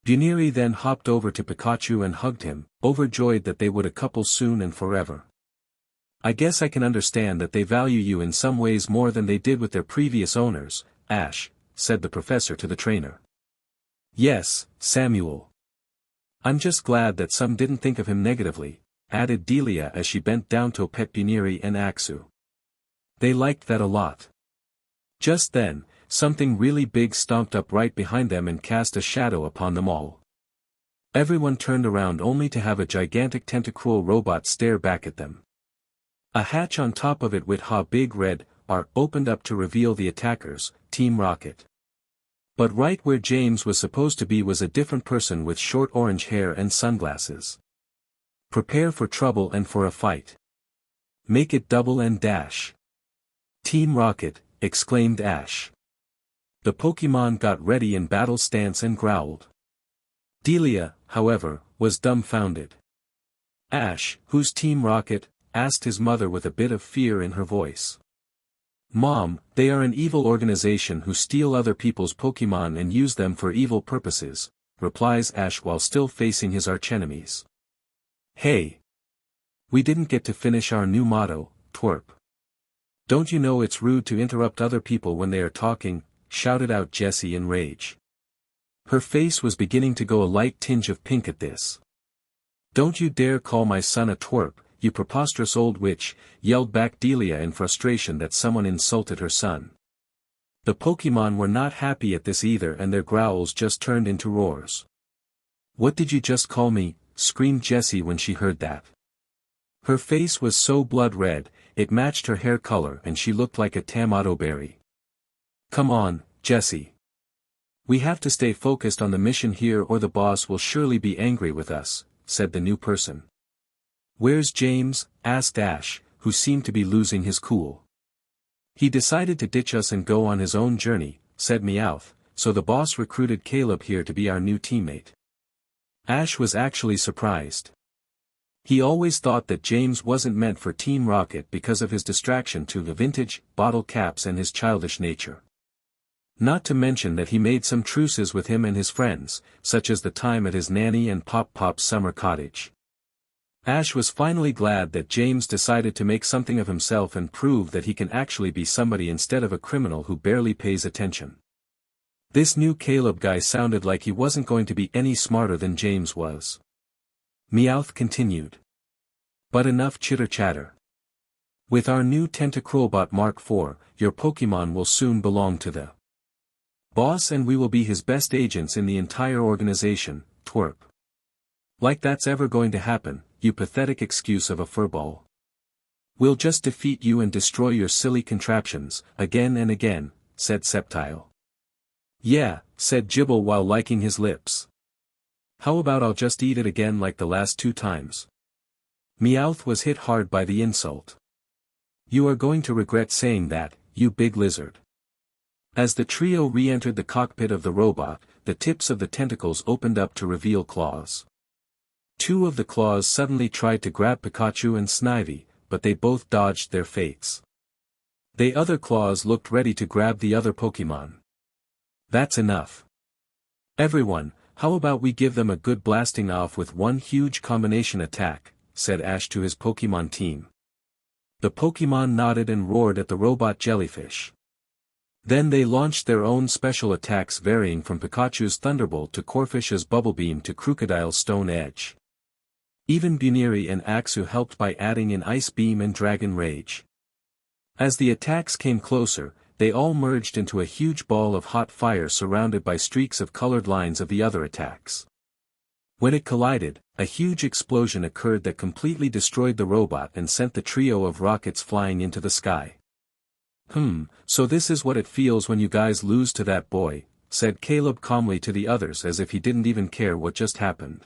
Speaker 1: Buniri then hopped over to Pikachu and hugged him, overjoyed that they would a couple soon and forever. I guess I can understand that they value you in some ways more than they did with their previous owners, Ash, said the professor to the trainer. Yes, Samuel. I'm just glad that some didn't think of him negatively, added Delia as she bent down to pet Buniri and Axu. They liked that a lot. Just then, something really big stomped up right behind them and cast a shadow upon them all. Everyone turned around only to have a gigantic tentacruel robot stare back at them. A hatch on top of it with "Ha Big Red" are opened up to reveal the attackers, Team Rocket. But right where James was supposed to be was a different person with short orange hair and sunglasses. Prepare for trouble and for a fight. Make it double and dash. Team Rocket, exclaimed Ash. The Pokemon got ready in battle stance and growled. Delia, however, was dumbfounded. Ash, who's Team Rocket? Asked his mother with a bit of fear in her voice. Mom, they are an evil organization who steal other people's Pokemon and use them for evil purposes, replies Ash while still facing his archenemies. Hey! We didn't get to finish our new motto, twerp. Don't you know it's rude to interrupt other people when they are talking? Shouted out Jessie in rage. Her face was beginning to go a light tinge of pink at this. Don't you dare call my son a twerp, you preposterous old witch, yelled back Delia in frustration that someone insulted her son. The Pokemon were not happy at this either and their growls just turned into roars. What did you just call me? Screamed Jessie when she heard that. Her face was so blood red, it matched her hair color and she looked like a tomato berry. Come on, Jessie. We have to stay focused on the mission here or the boss will surely be angry with us, said the new person. Where's James? Asked Ash, who seemed to be losing his cool. He decided to ditch us and go on his own journey, said Meowth, so the boss recruited Caleb here to be our new teammate. Ash was actually surprised. He always thought that James wasn't meant for Team Rocket because of his distraction to the vintage, bottle caps and his childish nature. Not to mention that he made some truces with him and his friends, such as the time at his nanny and Pop-Pop's summer cottage. Ash was finally glad that James decided to make something of himself and prove that he can actually be somebody instead of a criminal who barely pays attention. This new Caleb guy sounded like he wasn't going to be any smarter than James was. Meowth continued. But enough chitter-chatter. With our new Tentacrolbot Mark IV, your Pokemon will soon belong to the boss and we will be his best agents in the entire organization, twerp. Like that's ever going to happen, you pathetic excuse of a furball. We'll just defeat you and destroy your silly contraptions, again and again, said Sceptile. Yeah, said Gibble while licking his lips. How about I'll just eat it again like the last 2 times? Meowth was hit hard by the insult. You are going to regret saying that, you big lizard. As the trio re-entered the cockpit of the robot, the tips of the tentacles opened up to reveal claws. 2 of the claws suddenly tried to grab Pikachu and Snivy, but they both dodged their fates. The other claws looked ready to grab the other Pokemon. That's enough. Everyone, how about we give them a good blasting off with one huge combination attack, said Ash to his Pokemon team. The Pokemon nodded and roared at the robot jellyfish. Then they launched their own special attacks varying from Pikachu's Thunderbolt to Corphish's Bubble Beam to Crocodile's Stone Edge. Even Buniri and Axu helped by adding in Ice Beam and Dragon Rage. As the attacks came closer, they all merged into a huge ball of hot fire surrounded by streaks of colored lines of the other attacks. When it collided, a huge explosion occurred that completely destroyed the robot and sent the trio of rockets flying into the sky. So this is what it feels when you guys lose to that boy, said Caleb calmly to the others as if he didn't even care what just happened.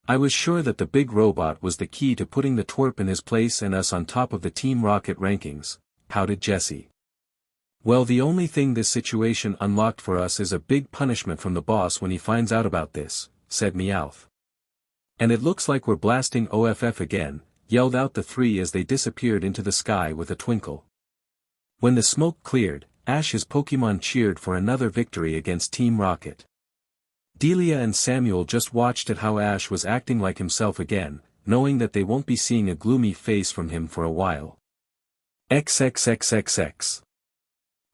Speaker 1: I was sure that the big robot was the key to putting the twerp in his place and us on top of the Team Rocket rankings, pouted Jessie. Well, the only thing this situation unlocked for us is a big punishment from the boss when he finds out about this, said Meowth. And it looks like we're blasting OFF again, yelled out the 3 as they disappeared into the sky with a twinkle. When the smoke cleared, Ash's Pokemon cheered for another victory against Team Rocket. Delia and Samuel just watched at how Ash was acting like himself again, knowing that they won't be seeing a gloomy face from him for a while. XXXXX.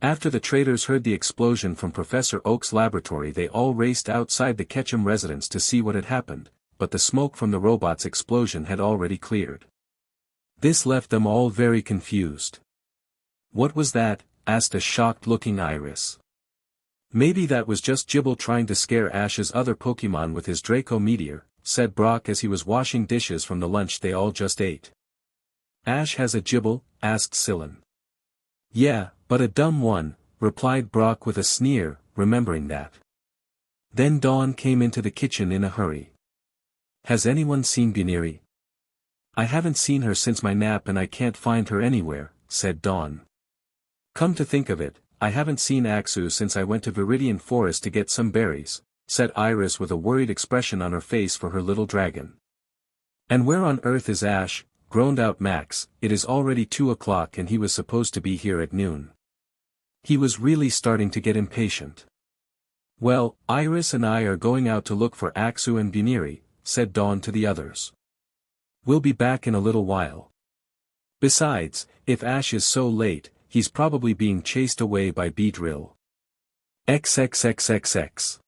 Speaker 1: After the traitors heard the explosion from Professor Oak's laboratory, they all raced outside the Ketchum residence to see what had happened, but the smoke from the robot's explosion had already cleared. This left them all very confused. What was that? Asked a shocked-looking Iris. Maybe that was just Gibble trying to scare Ash's other Pokemon with his Draco Meteor, said Brock as he was washing dishes from the lunch they all just ate. Ash has a Gibble? Asked Scyllin. Yeah, but a dumb one, replied Brock with a sneer, remembering that. Then Dawn came into the kitchen in a hurry. Has anyone seen Buniri? I haven't seen her since my nap and I can't find her anywhere, said Dawn. Come to think of it, I haven't seen Axu since I went to Viridian Forest to get some berries, said Iris with a worried expression on her face for her little dragon. And where on earth is Ash? Groaned out Max. It is already 2 o'clock and he was supposed to be here at noon. He was really starting to get impatient. Well, Iris and I are going out to look for Axu and Buniri, said Dawn to the others. We'll be back in a little while. Besides, if Ash is so late, he's probably being chased away by Beedrill. XXXXX.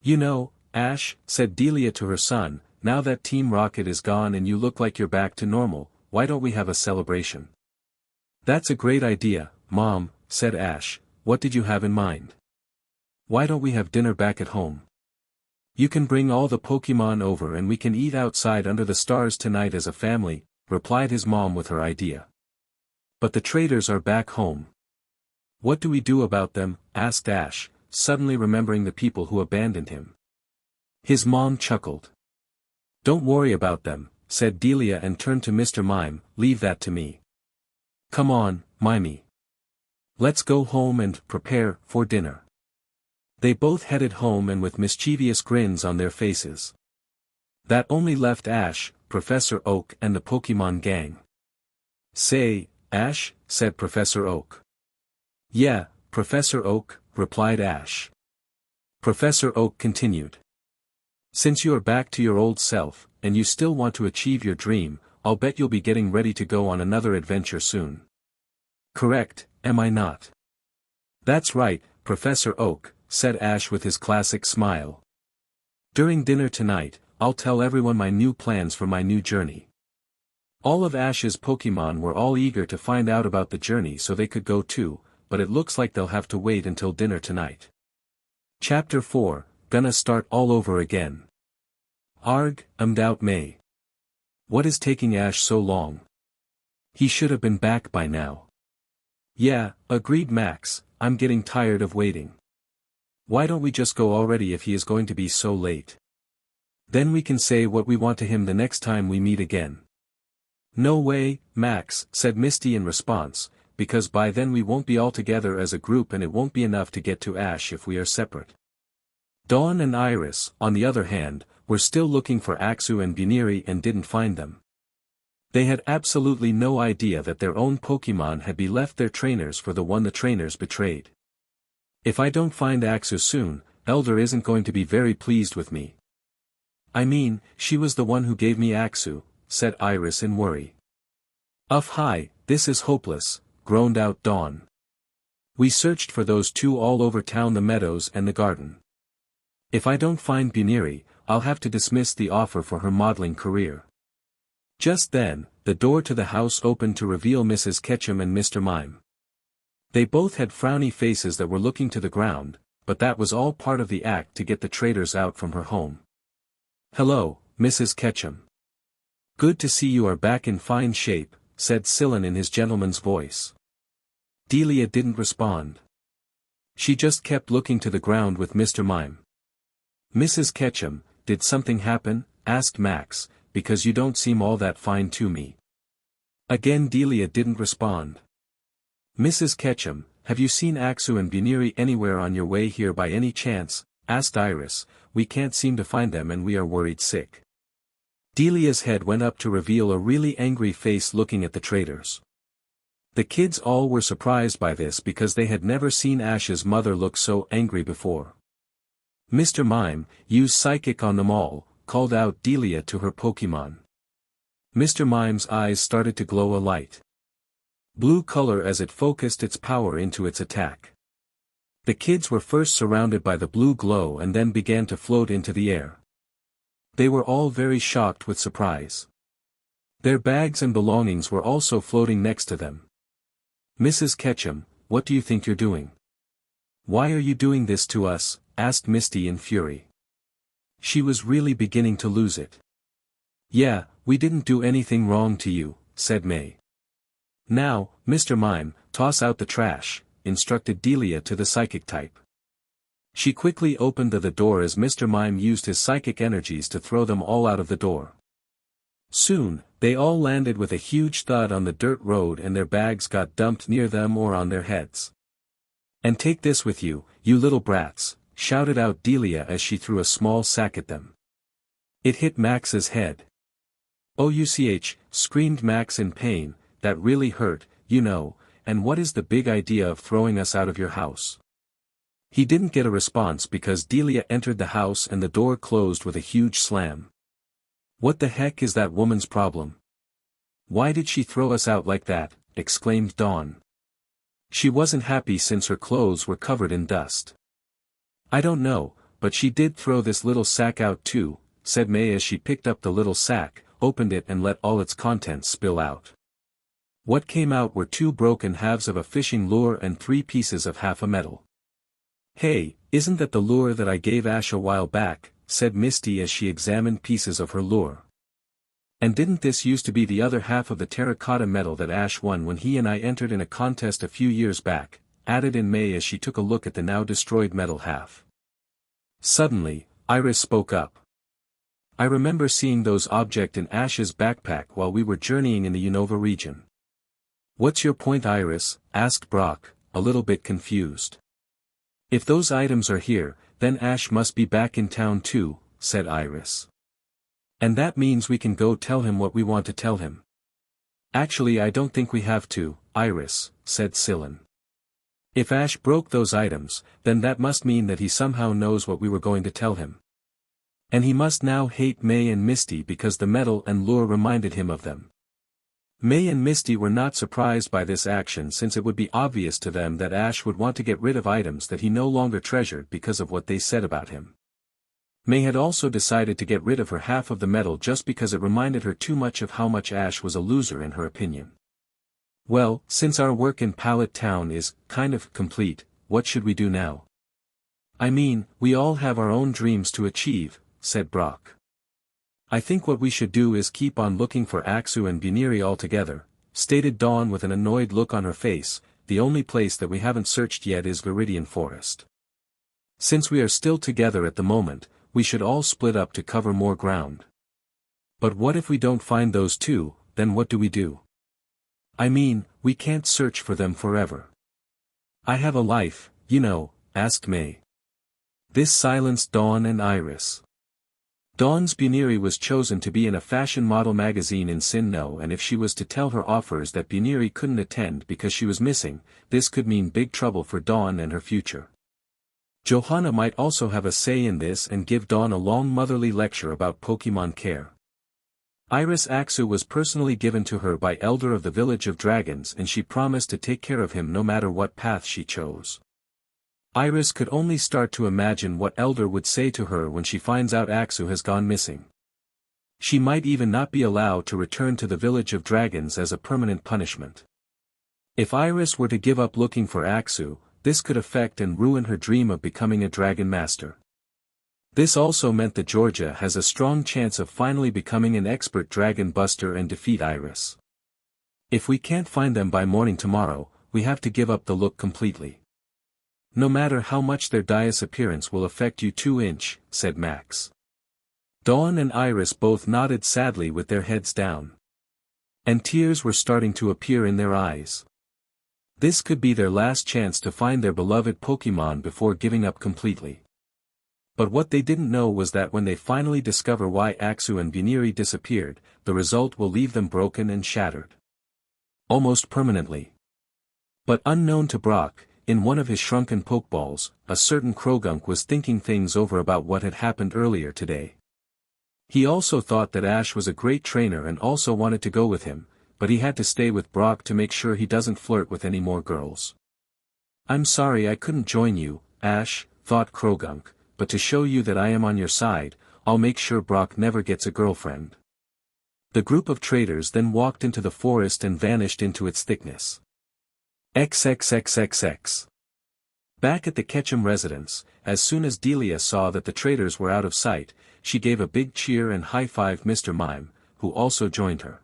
Speaker 1: You know, Ash, said Delia to her son, now that Team Rocket is gone and you look like you're back to normal, why don't we have a celebration? That's a great idea, Mom, said Ash. What did you have in mind? Why don't we have dinner back at home? You can bring all the Pokemon over and we can eat outside under the stars tonight as a family, replied his mom with her idea. But the traitors are back home. What do we do about them? Asked Ash, suddenly remembering the people who abandoned him. His mom chuckled. Don't worry about them, said Delia and turned to Mr. Mime, leave that to me. Come on, Mimey. Let's go home and prepare for dinner. They both headed home and with mischievous grins on their faces. That only left Ash, Professor Oak and the Pokemon gang. Say, Ash, said Professor Oak. Yeah, Professor Oak, replied Ash. Professor Oak continued. Since you are back to your old self, and you still want to achieve your dream, I'll bet you'll be getting ready to go on another adventure soon. Correct, am I not? That's right, Professor Oak, said Ash with his classic smile. During dinner tonight, I'll tell everyone my new plans for my new journey. All of Ash's Pokemon were all eager to find out about the journey so they could go too, but it looks like they'll have to wait until dinner tonight. Chapter 4, Gonna Start All Over Again. Arg, out May. What is taking Ash so long? He should have been back by now. Yeah, agreed Max, I'm getting tired of waiting. Why don't we just go already if he is going to be so late? Then we can say what we want to him the next time we meet again. No way, Max, said Misty in response, because by then we won't be all together as a group and it won't be enough to get to Ash if we are separate. Dawn and Iris, on the other hand, were still looking for Axu and Buniri and didn't find them. They had absolutely no idea that their own Pokemon had been left their trainers for the one the trainers betrayed. If I don't find Axu soon, Elder isn't going to be very pleased with me. I mean, she was the one who gave me Axu, said Iris in worry. Hi, this is hopeless, groaned out Dawn. We searched for those two all over town, the meadows and the garden. If I don't find Buniri, I'll have to dismiss the offer for her modeling career. Just then, the door to the house opened to reveal Mrs. Ketchum and Mr. Mime. They both had frowny faces that were looking to the ground, but that was all part of the act to get the traitors out from her home. Hello, Mrs. Ketchum. Good to see you are back in fine shape, said Sillin in his gentleman's voice. Delia didn't respond. She just kept looking to the ground with Mr. Mime. Mrs. Ketchum, did something happen? Asked Max, because you don't seem all that fine to me. Again Delia didn't respond. Mrs. Ketchum, have you seen Axu and Buniri anywhere on your way here by any chance? Asked Iris. We can't seem to find them and we are worried sick. Delia's head went up to reveal a really angry face looking at the traitors. The kids all were surprised by this because they had never seen Ash's mother look so angry before. Mr. Mime, use Psychic on them all, called out Delia to her Pokemon. Mr. Mime's eyes started to glow a light blue color as it focused its power into its attack. The kids were first surrounded by the blue glow and then began to float into the air. They were all very shocked with surprise. Their bags and belongings were also floating next to them. Mrs. Ketchum, what do you think you're doing? Why are you doing this to us? Asked Misty in fury. She was really beginning to lose it. Yeah, we didn't do anything wrong to you, said May. Now, Mr. Mime, toss out the trash, instructed Delia to the psychic type. She quickly opened the door as Mr. Mime used his psychic energies to throw them all out of the door. Soon, they all landed with a huge thud on the dirt road and their bags got dumped near them or on their heads. And take this with you, you little brats, shouted out Delia as she threw a small sack at them. It hit Max's head. "Ouch," screamed Max in pain, that really hurt, you know, and what is the big idea of throwing us out of your house? He didn't get a response because Delia entered the house and the door closed with a huge slam. What the heck is that woman's problem? Why did she throw us out like that? Exclaimed Dawn. She wasn't happy since her clothes were covered in dust. I don't know, but she did throw this little sack out too, said May as she picked up the little sack, opened it and let all its contents spill out. What came out were 2 broken halves of a fishing lure and 3 pieces of half a metal. Hey, isn't that the lure that I gave Ash a while back, said Misty as she examined pieces of her lure. And didn't this used to be the other half of the terracotta medal that Ash won when he and I entered in a contest a few years back, added in May as she took a look at the now destroyed metal half. Suddenly, Iris spoke up. I remember seeing those objects in Ash's backpack while we were journeying in the Unova region. What's your point, Iris? Asked Brock, a little bit confused. If those items are here, then Ash must be back in town too, said Iris. And that means we can go tell him what we want to tell him. Actually, I don't think we have to, Iris, said Sillin. If Ash broke those items, then that must mean that he somehow knows what we were going to tell him. And he must now hate May and Misty because the medal and lure reminded him of them. May and Misty were not surprised by this action since it would be obvious to them that Ash would want to get rid of items that he no longer treasured because of what they said about him. May had also decided to get rid of her half of the medal just because it reminded her too much of how much Ash was a loser in her opinion. Well, since our work in Pallet Town is, kind of, complete, what should we do now? I mean, we all have our own dreams to achieve, said Brock. I think what we should do is keep on looking for Aksu and Buniri altogether, stated Dawn with an annoyed look on her face. The only place that we haven't searched yet is Viridian Forest. Since we are still together at the moment, we should all split up to cover more ground. But what if we don't find those two, then what do we do? I mean, we can't search for them forever. I have a life, you know, asked May. This silenced Dawn and Iris. Dawn's Buniri was chosen to be in a fashion model magazine in Sinnoh, and if she was to tell her offers that Buniri couldn't attend because she was missing, this could mean big trouble for Dawn and her future. Johanna might also have a say in this and give Dawn a long motherly lecture about Pokemon care. Iris Aksu was personally given to her by Elder of the Village of Dragons, and she promised to take care of him no matter what path she chose. Iris could only start to imagine what Elder would say to her when she finds out Aksu has gone missing. She might even not be allowed to return to the Village of Dragons as a permanent punishment. If Iris were to give up looking for Aksu, this could affect and ruin her dream of becoming a Dragon Master. This also meant that Georgia has a strong chance of finally becoming an expert Dragon Buster and defeat Iris. If we can't find them by morning tomorrow, we have to give up the look completely. No matter how much their dais appearance will affect you 2-inch, said Max. Dawn and Iris both nodded sadly with their heads down. And tears were starting to appear in their eyes. This could be their last chance to find their beloved Pokemon before giving up completely. But what they didn't know was that when they finally discover why Aksu and Buniri disappeared, the result will leave them broken and shattered. Almost permanently. But unknown to Brock, in one of his shrunken pokeballs, a certain Krogunk was thinking things over about what had happened earlier today. He also thought that Ash was a great trainer and also wanted to go with him, but he had to stay with Brock to make sure he doesn't flirt with any more girls. I'm sorry I couldn't join you, Ash, thought Krogunk, but to show you that I am on your side, I'll make sure Brock never gets a girlfriend. The group of traitors then walked into the forest and vanished into its thickness. XXXXX. Back at the Ketchum residence, as soon as Delia saw that the traitors were out of sight, she gave a big cheer and high-fived Mr. Mime, who also joined her.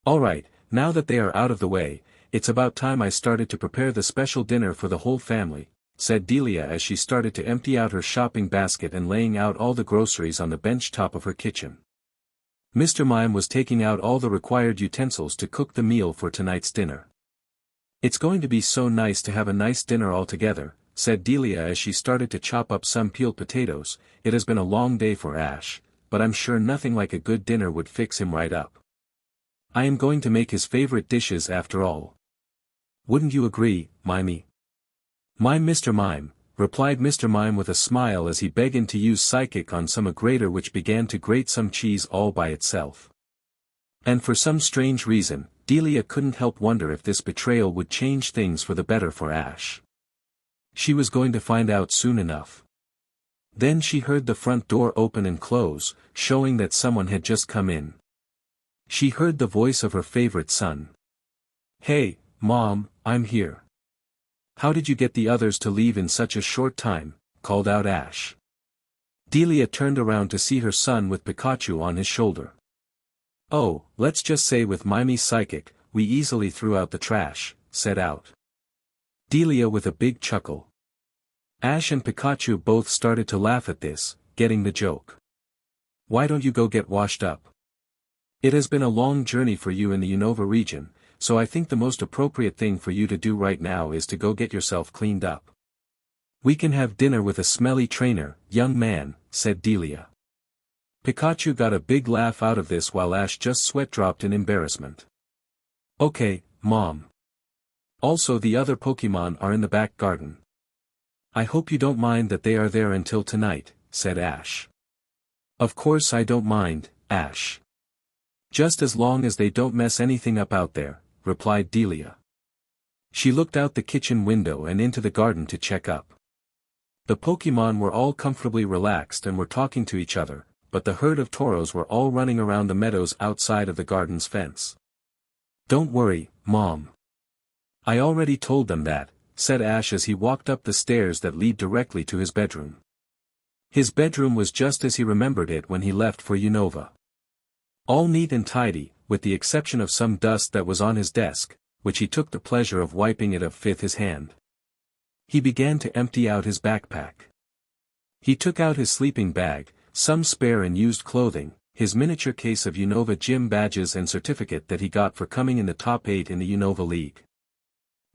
Speaker 1: Alright, now that they are out of the way, it's about time I started to prepare the special dinner for the whole family, said Delia as she started to empty out her shopping basket and laying out all the groceries on the bench top of her kitchen. Mr. Mime was taking out all the required utensils to cook the meal for tonight's dinner. It's going to be so nice to have a nice dinner all together, said Delia as she started to chop up some peeled potatoes. It has been a long day for Ash, but I'm sure nothing like a good dinner would fix him right up. I am going to make his favorite dishes after all. Wouldn't you agree, Mimey? Mime Mr. Mime, replied Mr. Mime with a smile as he began to use Psychic on some a grater which began to grate some cheese all by itself. And for some strange reason, Delia couldn't help wonder if this betrayal would change things for the better for Ash. She was going to find out soon enough. Then she heard the front door open and close, showing that someone had just come in. She heard the voice of her favorite son. Hey, Mom, I'm here. How did you get the others to leave in such a short time? Called out Ash. Delia turned around to see her son with Pikachu on his shoulder. Oh, let's just say with Mimey's Psychic, we easily threw out the trash, said out Delia with a big chuckle. Ash and Pikachu both started to laugh at this, getting the joke. Why don't you go get washed up? It has been a long journey for you in the Unova region, so I think the most appropriate thing for you to do right now is to go get yourself cleaned up. We can have dinner with a smelly trainer, young man, said Delia. Pikachu got a big laugh out of this while Ash just sweat-dropped in embarrassment. Okay, Mom. Also the other Pokemon are in the back garden. I hope you don't mind that they are there until tonight, said Ash. Of course I don't mind, Ash. Just as long as they don't mess anything up out there, replied Delia. She looked out the kitchen window and into the garden to check up. The Pokémon were all comfortably relaxed and were talking to each other, but the herd of Tauros were all running around the meadows outside of the garden's fence. Don't worry, Mom. I already told them that, said Ash as he walked up the stairs that lead directly to his bedroom. His bedroom was just as he remembered it when he left for Unova. All neat and tidy, with the exception of some dust that was on his desk, which he took the pleasure of wiping it off with his hand. He began to empty out his backpack. He took out his sleeping bag, some spare and used clothing, his miniature case of Unova gym badges and certificate that he got for coming in the top 8 in the Unova League.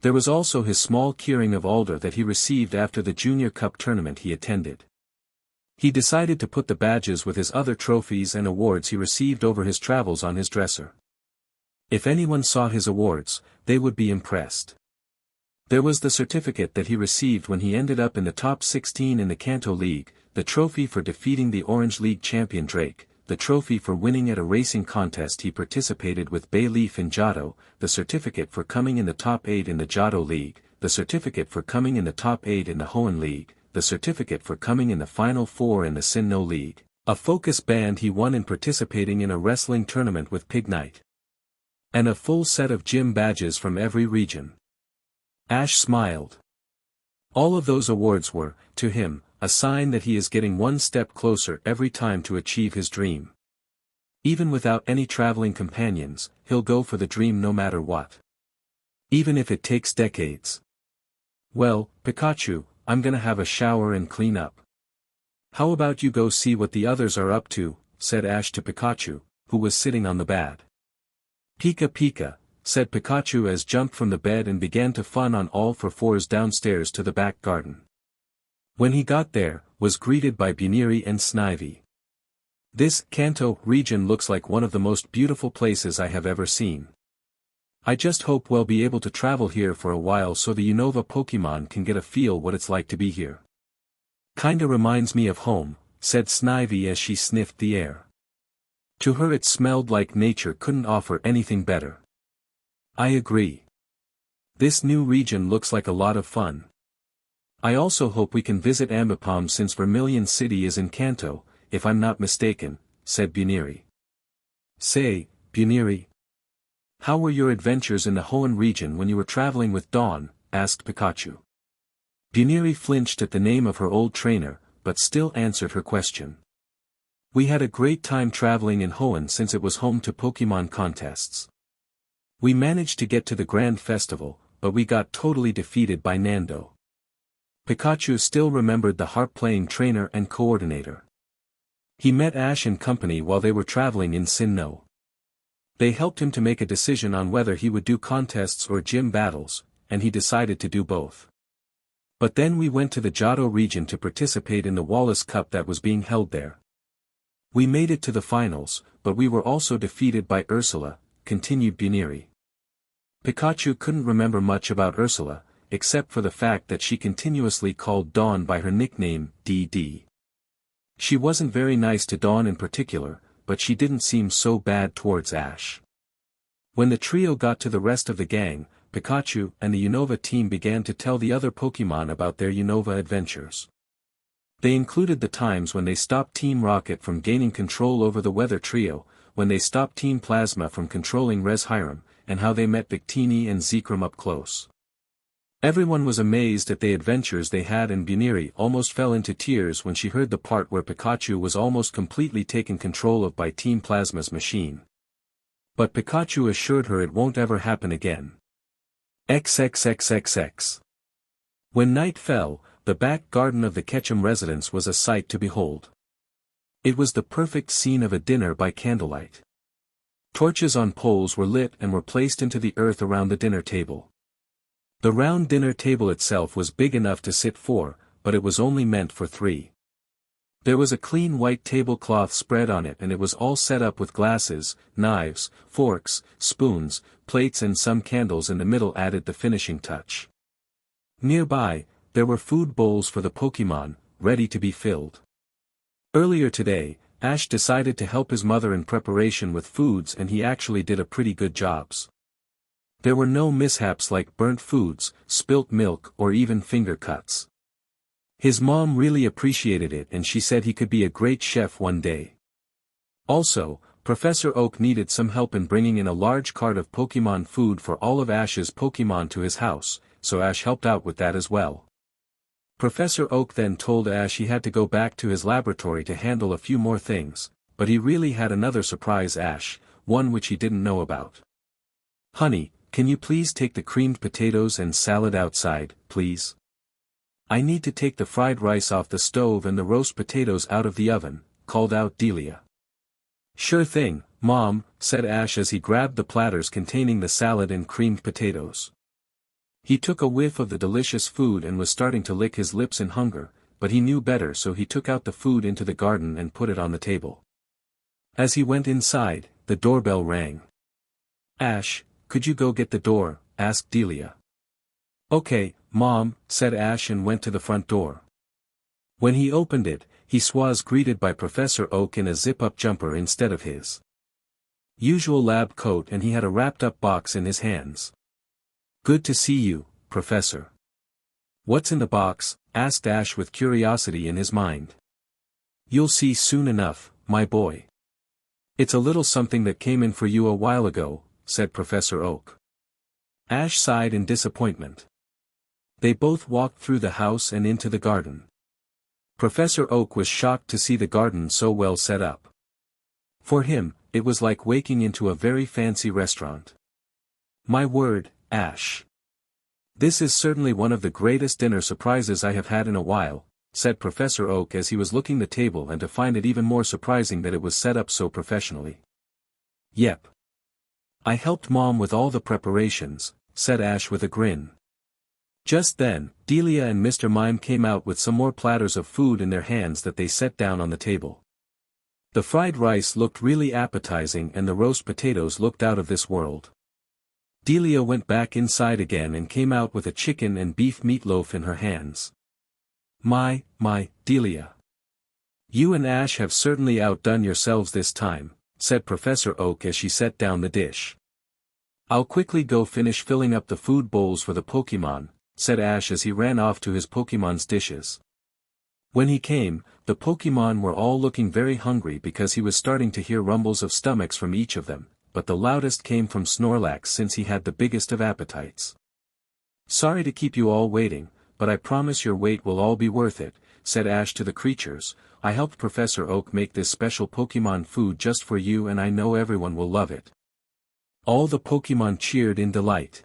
Speaker 1: There was also his small keyring of Alder that he received after the Junior Cup tournament he attended. He decided to put the badges with his other trophies and awards he received over his travels on his dresser. If anyone saw his awards, they would be impressed. There was the certificate that he received when he ended up in the top 16 in the Kanto League, the trophy for defeating the Orange League champion Drake, the trophy for winning at a racing contest he participated with Bayleaf in Johto, the certificate for coming in the top 8 in the Johto League, the certificate for coming in the top 8 in the Hoenn League, the certificate for coming in the final 4 in the Sinnoh League, a focus band he won in participating in a wrestling tournament with Pig Knight, and a full set of gym badges from every region. Ash smiled. All of those awards were, to him, a sign that he is getting one step closer every time to achieve his dream. Even without any traveling companions, he'll go for the dream no matter what. Even if it takes decades. Well, Pikachu, I'm gonna have a shower and clean up. How about you go see what the others are up to, said Ash to Pikachu, who was sitting on the bed. Pika Pika, said Pikachu as jumped from the bed and began to fun on all fours downstairs to the back garden. When he got there, was greeted by Buniri and Snivy. This Kanto region looks like one of the most beautiful places I have ever seen. I just hope we'll be able to travel here for a while so the Unova Pokemon can get a feel what it's like to be here. Kinda reminds me of home, said Snivy as she sniffed the air. To her it smelled like nature couldn't offer anything better. I agree. This new region looks like a lot of fun. I also hope we can visit Ambipom since Vermilion City is in Kanto, if I'm not mistaken, said Buniri. Say, Buniri, how were your adventures in the Hoenn region when you were traveling with Dawn? Asked Pikachu. Buniri flinched at the name of her old trainer, but still answered her question. We had a great time traveling in Hoenn since it was home to Pokemon contests. We managed to get to the Grand Festival, but we got totally defeated by Nando. Pikachu still remembered the harp-playing trainer and coordinator. He met Ash and company while they were traveling in Sinnoh. They helped him to make a decision on whether he would do contests or gym battles, and he decided to do both. But then we went to the Johto region to participate in the Wallace Cup that was being held there. We made it to the finals, but we were also defeated by Ursula, continued Buniri. Pikachu couldn't remember much about Ursula, except for the fact that she continuously called Dawn by her nickname, DD. She wasn't very nice to Dawn in particular, but she didn't seem so bad towards Ash. When the trio got to the rest of the gang, Pikachu and the Unova team began to tell the other Pokemon about their Unova adventures. They included the times when they stopped Team Rocket from gaining control over the Weather Trio, when they stopped Team Plasma from controlling Reshiram, and how they met Victini and Zekrom up close. Everyone was amazed at the adventures they had, and Buniri almost fell into tears when she heard the part where Pikachu was almost completely taken control of by Team Plasma's machine. But Pikachu assured her it won't ever happen again. XXXXX. When night fell, the back garden of the Ketchum residence was a sight to behold. It was the perfect scene of a dinner by candlelight. Torches on poles were lit and were placed into the earth around the dinner table. The round dinner table itself was big enough to sit 4, but it was only meant for 3. There was a clean white tablecloth spread on it, and it was all set up with glasses, knives, forks, spoons, plates, and some candles in the middle added the finishing touch. Nearby, there were food bowls for the Pokemon, ready to be filled. Earlier today, Ash decided to help his mother in preparation with foods, and he actually did a pretty good job. There were no mishaps like burnt foods, spilt milk, or even finger cuts. His mom really appreciated it, and she said he could be a great chef one day. Also, Professor Oak needed some help in bringing in a large cart of Pokemon food for all of Ash's Pokemon to his house, so Ash helped out with that as well. Professor Oak then told Ash he had to go back to his laboratory to handle a few more things, but he really had another surprise Ash, one which he didn't know about. "Honey, can you please take the creamed potatoes and salad outside, please? I need to take the fried rice off the stove and the roast potatoes out of the oven," called out Delia. "Sure thing, Mom," said Ash as he grabbed the platters containing the salad and creamed potatoes. He took a whiff of the delicious food and was starting to lick his lips in hunger, but he knew better, so he took out the food into the garden and put it on the table. As he went inside, the doorbell rang. "Ash, could you go get the door?" asked Delia. "Okay, Mom," said Ash and went to the front door. When he opened it, he was greeted by Professor Oak in a zip-up jumper instead of his usual lab coat, and he had a wrapped-up box in his hands. "Good to see you, Professor." "What's in the box?" asked Ash with curiosity in his mind. "You'll see soon enough, my boy. It's a little something that came in for you a while ago," said Professor Oak. Ash sighed in disappointment. They both walked through the house and into the garden. Professor Oak was shocked to see the garden so well set up. For him, it was like waking into a very fancy restaurant. "My word, Ash. This is certainly one of the greatest dinner surprises I have had in a while," said Professor Oak as he was looking the table, and to find it even more surprising that it was set up so professionally. "Yep. I helped Mom with all the preparations," said Ash with a grin. Just then, Delia and Mr. Mime came out with some more platters of food in their hands that they set down on the table. The fried rice looked really appetizing and the roast potatoes looked out of this world. Delia went back inside again and came out with a chicken and beef meatloaf in her hands. My, Delia. You and Ash have certainly outdone yourselves this time," said Professor Oak as she set down the dish. "I'll quickly go finish filling up the food bowls for the Pokemon," said Ash as he ran off to his Pokemon's dishes. When he came, the Pokemon were all looking very hungry because he was starting to hear rumbles of stomachs from each of them, but the loudest came from Snorlax since he had the biggest of appetites. "Sorry to keep you all waiting, but I promise your wait will all be worth it," said Ash to the creatures. "I helped Professor Oak make this special Pokemon food just for you, and I know everyone will love it." All the Pokemon cheered in delight.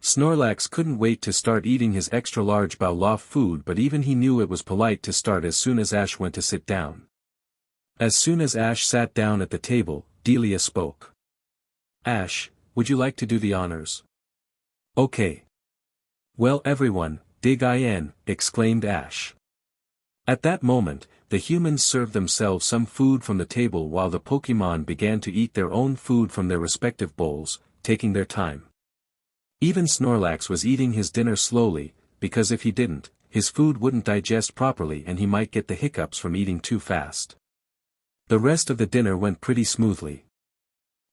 Speaker 1: Snorlax couldn't wait to start eating his extra-large bowl of food, but even he knew it was polite to start as soon as Ash went to sit down. As soon as Ash sat down at the table, Delia spoke. "Ash, would you like to do the honors?" "Okay. Well everyone, dig in," exclaimed Ash. At that moment, the humans served themselves some food from the table while the Pokemon began to eat their own food from their respective bowls, taking their time. Even Snorlax was eating his dinner slowly, because if he didn't, his food wouldn't digest properly and he might get the hiccups from eating too fast. The rest of the dinner went pretty smoothly.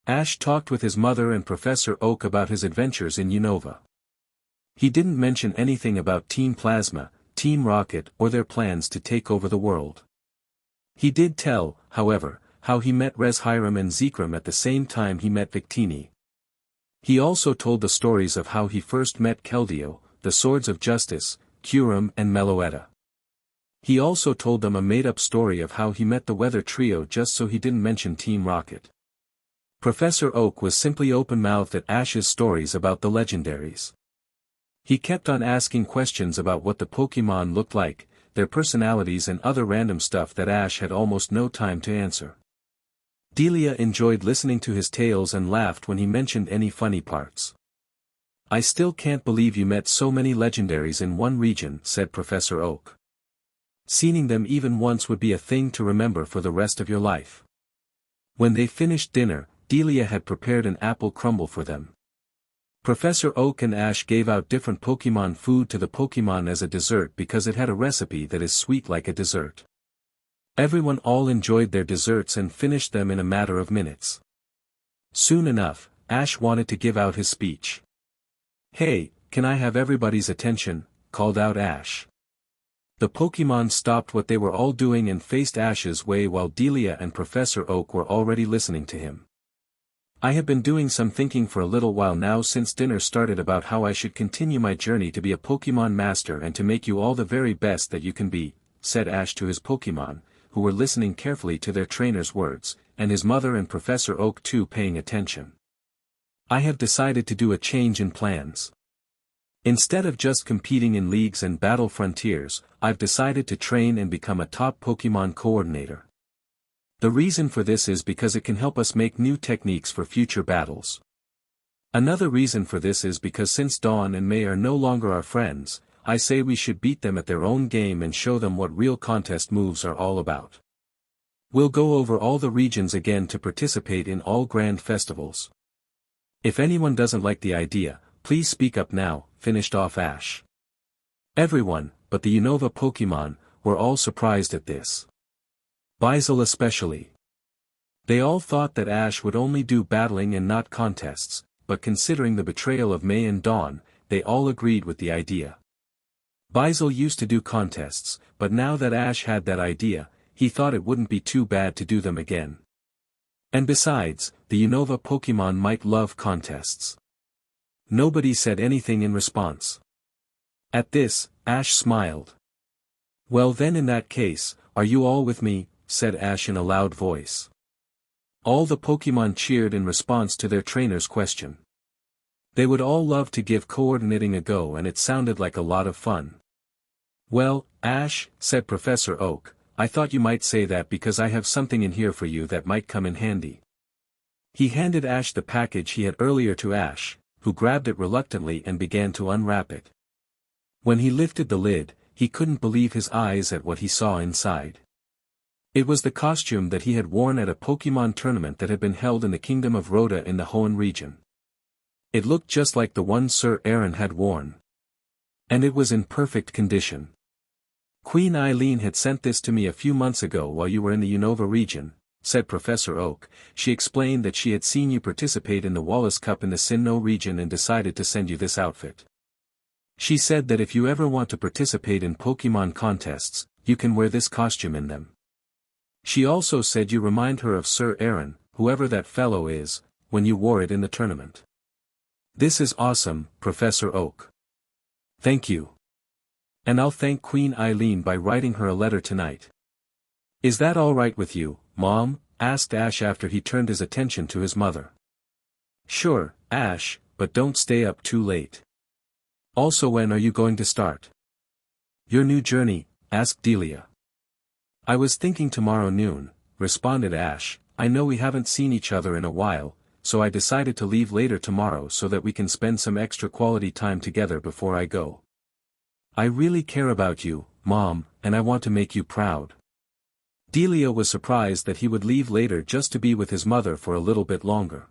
Speaker 1: Ash talked with his mother and Professor Oak about his adventures in Unova. He didn't mention anything about Team Plasma, Team Rocket, or their plans to take over the world. He did tell, however, how he met Reshiram and Zekrom at the same time he met Victini. He also told the stories of how he first met Keldeo, the Swords of Justice, Kyurem and Meloetta. He also told them a made-up story of how he met the Weather Trio, just so he didn't mention Team Rocket. Professor Oak was simply open-mouthed at Ash's stories about the Legendaries. He kept on asking questions about what the Pokemon looked like, their personalities and other random stuff that Ash had almost no time to answer. Delia enjoyed listening to his tales and laughed when he mentioned any funny parts. "I still can't believe you met so many Legendaries in one region," said Professor Oak. "Seeing them even once would be a thing to remember for the rest of your life." When they finished dinner, Delia had prepared an apple crumble for them. Professor Oak and Ash gave out different Pokemon food to the Pokemon as a dessert because it had a recipe that is sweet like a dessert. Everyone all enjoyed their desserts and finished them in a matter of minutes. Soon enough, Ash wanted to give out his speech. "Hey, can I have everybody's attention?" called out Ash. The Pokémon stopped what they were all doing and faced Ash's way while Delia and Professor Oak were already listening to him. "I have been doing some thinking for a little while now since dinner started about how I should continue my journey to be a Pokémon master and to make you all the very best that you can be," said Ash to his Pokémon, who were listening carefully to their trainer's words, and his mother and Professor Oak too paying attention. "I have decided to do a change in plans. Instead of just competing in leagues and battle frontiers, I've decided to train and become a top Pokémon coordinator. The reason for this is because it can help us make new techniques for future battles. Another reason for this is because since Dawn and May are no longer our friends, I say we should beat them at their own game and show them what real contest moves are all about. We'll go over all the regions again to participate in all grand festivals. If anyone doesn't like the idea, please speak up now," finished off Ash. Everyone, but the Unova Pokémon, were all surprised at this. Basil especially. They all thought that Ash would only do battling and not contests, but considering the betrayal of May and Dawn, they all agreed with the idea. Basil used to do contests, but now that Ash had that idea, he thought it wouldn't be too bad to do them again. And besides, the Unova Pokémon might love contests. Nobody said anything in response. At this, Ash smiled. "Well then in that case, are you all with me?" said Ash in a loud voice. All the Pokémon cheered in response to their trainer's question. They would all love to give coordinating a go and it sounded like a lot of fun. "Well, Ash," said Professor Oak, "I thought you might say that because I have something in here for you that might come in handy." He handed Ash the package he had earlier to Ash, who grabbed it reluctantly and began to unwrap it. When he lifted the lid, he couldn't believe his eyes at what he saw inside. It was the costume that he had worn at a Pokémon tournament that had been held in the Kingdom of Rhoda in the Hoenn region. It looked just like the one Sir Aaron had worn. And it was in perfect condition. "Queen Eileen had sent this to me a few months ago while you were in the Unova region," said Professor Oak. "She explained that she had seen you participate in the Wallace Cup in the Sinnoh region and decided to send you this outfit. She said that if you ever want to participate in Pokémon contests, you can wear this costume in them. She also said you remind her of Sir Aaron, whoever that fellow is, when you wore it in the tournament. This is awesome, Professor Oak. Thank you. And I'll thank Queen Eileen by writing her a letter tonight. Is that all right with you, Mom?" asked Ash after he turned his attention to his mother. "Sure, Ash, but don't stay up too late. Also, when are you going to start your new journey?" asked Delia. "I was thinking tomorrow noon," responded Ash. "I know we haven't seen each other in a while, so I decided to leave later tomorrow so that we can spend some extra quality time together before I go. I really care about you, Mom, and I want to make you proud." Delia was surprised that he would leave later just to be with his mother for a little bit longer.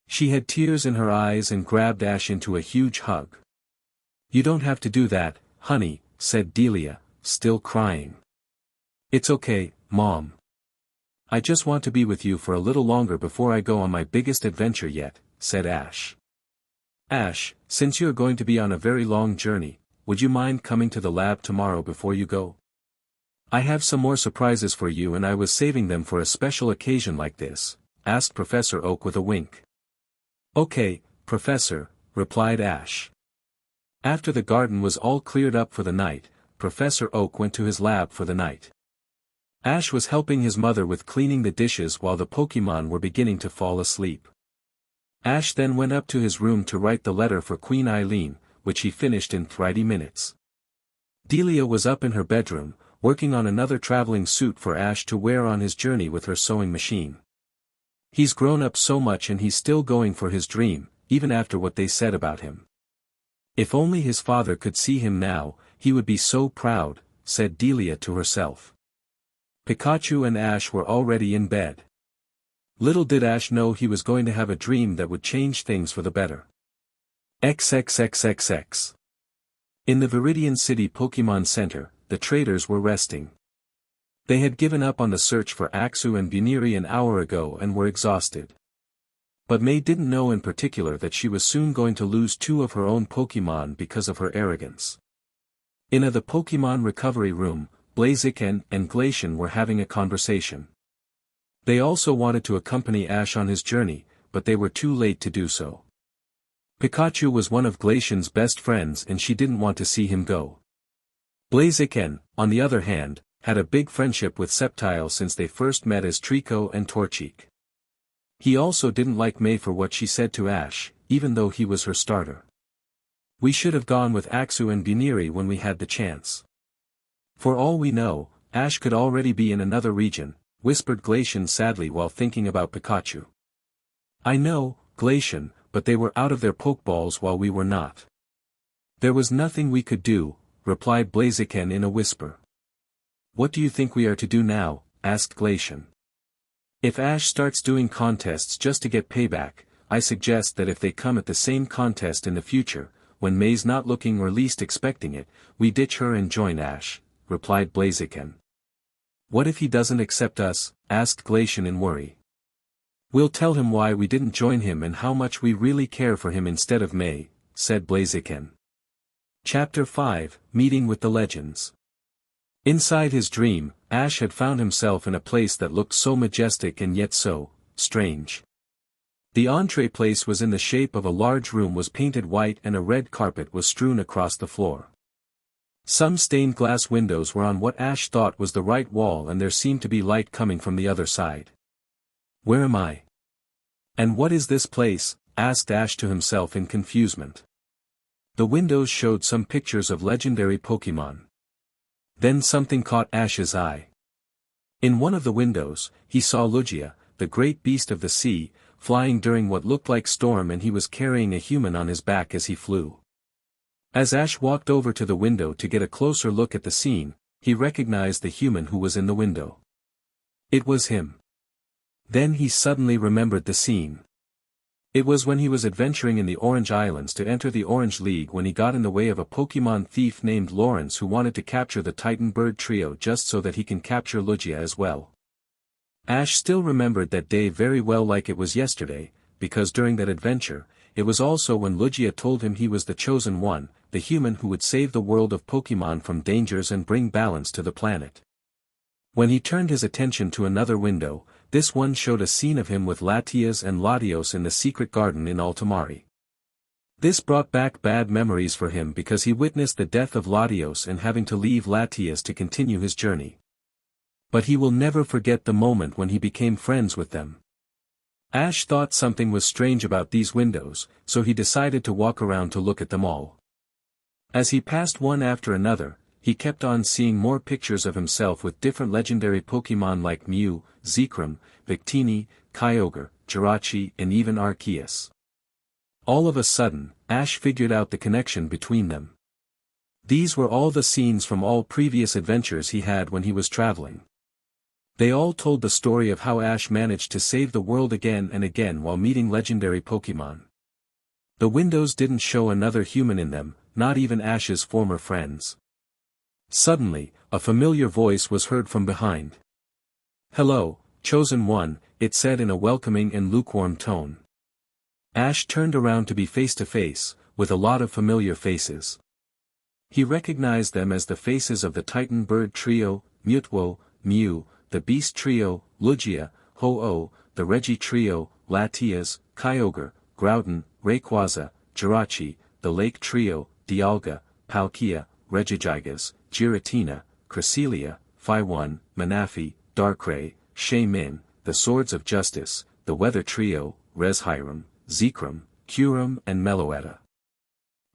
Speaker 1: She had tears in her eyes and grabbed Ash into a huge hug. "You don't have to do that, honey," said Delia, still crying. "It's okay, Mom. I just want to be with you for a little longer before I go on my biggest adventure yet," said Ash. "Ash, since you're going to be on a very long journey, would you mind coming to the lab tomorrow before you go? I have some more surprises for you and I was saving them for a special occasion like this," asked Professor Oak with a wink. "Okay, Professor," replied Ash. After the garden was all cleared up for the night, Professor Oak went to his lab for the night. Ash was helping his mother with cleaning the dishes while the Pokémon were beginning to fall asleep. Ash then went up to his room to write the letter for Queen Eileen, which he finished in 30 minutes. Delia was up in her bedroom, working on another traveling suit for Ash to wear on his journey with her sewing machine. He's grown up so much and he's still going for his dream, even after what they said about him. If only his father could see him now, he would be so proud, said Delia to herself. Pikachu and Ash were already in bed. Little did Ash know he was going to have a dream that would change things for the better. XXXXX. In the Viridian City Pokémon Center, the traitors were resting. They had given up on the search for Axu and Buniri an hour ago and were exhausted. But May didn't know in particular that she was soon going to lose two of her own Pokémon because of her arrogance. In the Pokémon recovery room, Blaziken and Glacian were having a conversation. They also wanted to accompany Ash on his journey, but they were too late to do so. Pikachu was one of Glacian's best friends and she didn't want to see him go. Blaziken, on the other hand, had a big friendship with Sceptile since they first met as Trico and Torchic. He also didn't like May for what she said to Ash, even though he was her starter. We should have gone with Axu and Buniri when we had the chance. For all we know, Ash could already be in another region, whispered Glacian sadly while thinking about Pikachu. I know, Glacian, but they were out of their Pokeballs while we were not. There was nothing we could do, replied Blaziken in a whisper. What do you think we are to do now? Asked Glacian. If Ash starts doing contests just to get payback, I suggest that if they come at the same contest in the future, when May's not looking or least expecting it, we ditch her and join Ash, replied Blaziken. What if he doesn't accept us? Asked Glacian in worry. We'll tell him why we didn't join him and how much we really care for him instead of May, said Blaziken. Chapter 5, Meeting with the Legends. Inside his dream, Ash had found himself in a place that looked so majestic and yet so strange. The entree place was in the shape of a large room, was painted white and a red carpet was strewn across the floor. Some stained glass windows were on what Ash thought was the right wall and there seemed to be light coming from the other side. Where am I? And what is this place? Asked Ash to himself in confusement. The windows showed some pictures of legendary Pokémon. Then something caught Ash's eye. In one of the windows, he saw Lugia, the great beast of the sea, flying during what looked like storm, and he was carrying a human on his back as he flew. As Ash walked over to the window to get a closer look at the scene, he recognized the human who was in the window. It was him. Then he suddenly remembered the scene. It was when he was adventuring in the Orange Islands to enter the Orange League when he got in the way of a Pokémon thief named Lawrence who wanted to capture the Titan Bird trio just so that he can capture Lugia as well. Ash still remembered that day very well, like it was yesterday, because during that adventure, it was also when Lugia told him he was the chosen one, the human who would save the world of Pokémon from dangers and bring balance to the planet. When he turned his attention to another window, this one showed a scene of him with Latias and Latios in the secret garden in Altamari. This brought back bad memories for him because he witnessed the death of Latios and having to leave Latias to continue his journey. But he will never forget the moment when he became friends with them. Ash thought something was strange about these windows, so he decided to walk around to look at them all. As he passed one after another, he kept on seeing more pictures of himself with different legendary Pokémon like Mew, Zekrom, Victini, Kyogre, Jirachi and even Arceus. All of a sudden, Ash figured out the connection between them. These were all the scenes from all previous adventures he had when he was traveling. They all told the story of how Ash managed to save the world again and again while meeting legendary Pokémon. The windows didn't show another human in them, not even Ash's former friends. Suddenly, a familiar voice was heard from behind. "Hello, Chosen One," it said in a welcoming and lukewarm tone. Ash turned around to be face to face, with a lot of familiar faces. He recognized them as the faces of the Titan Bird Trio, Mutwo, Mew, the Beast Trio, Lugia, Ho-Oh, the Regi Trio, Latias, Kyogre, Groudon, Rayquaza, Jirachi, the Lake Trio, Dialga, Palkia, Regigigas, Giratina, Cresselia, Phi-1, Manaphy, Darkrai, Shaymin, the Swords of Justice, the Weather Trio, Reshiram, Zekrom, Kyurem and Meloetta.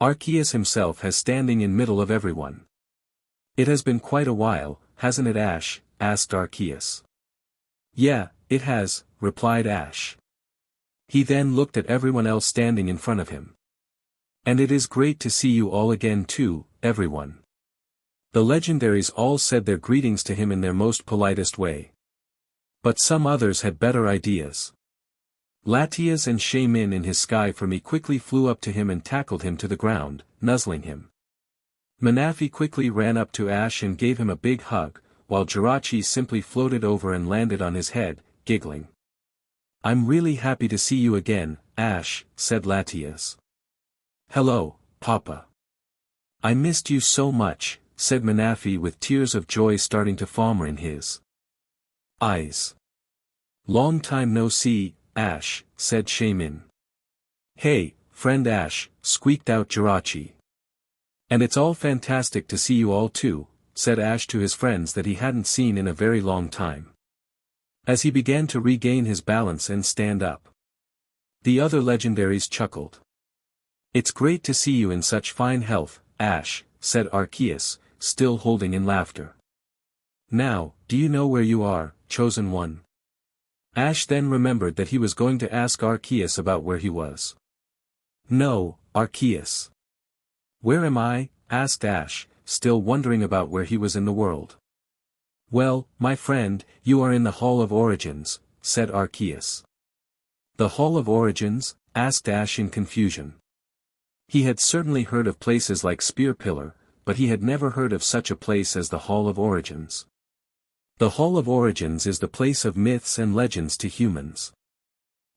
Speaker 1: Arceus himself has standing in middle of everyone. "It has been quite a while, hasn't it, Ash?" asked Arceus. "Yeah, it has," replied Ash. He then looked at everyone else standing in front of him. "And it is great to see you all again too, everyone." The Legendaries all said their greetings to him in their most politest way. But some others had better ideas. Latias and Shaymin in his sky for me quickly flew up to him and tackled him to the ground, nuzzling him. Manaphy quickly ran up to Ash and gave him a big hug, while Jirachi simply floated over and landed on his head, giggling. "I'm really happy to see you again, Ash," said Latias. "Hello, Papa. I missed you so much," said Manafi with tears of joy starting to form in his eyes. "Long time no see, Ash," said Shaman. "Hey, friend Ash," squeaked out Jirachi. "And it's all fantastic to see you all too," said Ash to his friends that he hadn't seen in a very long time. As he began to regain his balance and stand up. The other legendaries chuckled. "It's great to see you in such fine health, Ash," said Arceus, still holding in laughter. "Now, do you know where you are, Chosen One?" Ash then remembered that he was going to ask Arceus about where he was. "No, Arceus." "Where am I?" asked Ash, still wondering about where he was in the world. "Well, my friend, you are in the Hall of Origins," said Arceus. "The Hall of Origins?" asked Ash in confusion. He had certainly heard of places like Spear Pillar, but he had never heard of such a place as the Hall of Origins. The Hall of Origins is the place of myths and legends to humans.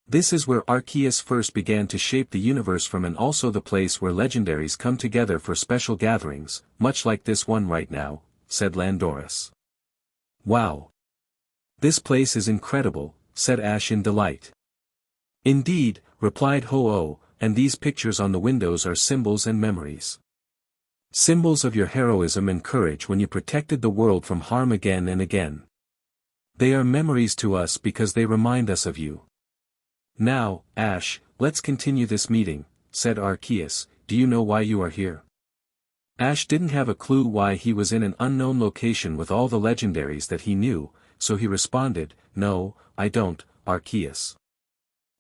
Speaker 1: This is where Arceus first began to shape the universe from, and also the place where legendaries come together for special gatherings, much like this one right now, said Landoris. "Wow! This place is incredible," said Ash in delight. "Indeed," replied Ho-Oh, "and these pictures on the windows are symbols and memories. Symbols of your heroism and courage when you protected the world from harm again and again. They are memories to us because they remind us of you. Now, Ash, let's continue this meeting," said Arceus. "Do you know why you are here?" Ash didn't have a clue why he was in an unknown location with all the legendaries that he knew, so he responded, "No, I don't, Arceus.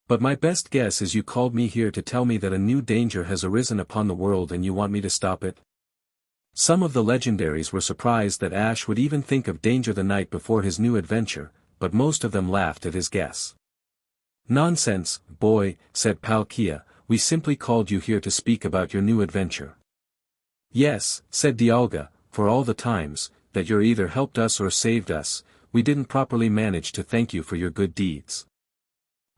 Speaker 1: But my best guess is you called me here to tell me that a new danger has arisen upon the world and you want me to stop it." Some of the legendaries were surprised that Ash would even think of danger the night before his new adventure, but most of them laughed at his guess. "Nonsense, boy," said Palkia, "we simply called you here to speak about your new adventure." "Yes," said Dialga, "for all the times that you either helped us or saved us, we didn't properly manage to thank you for your good deeds.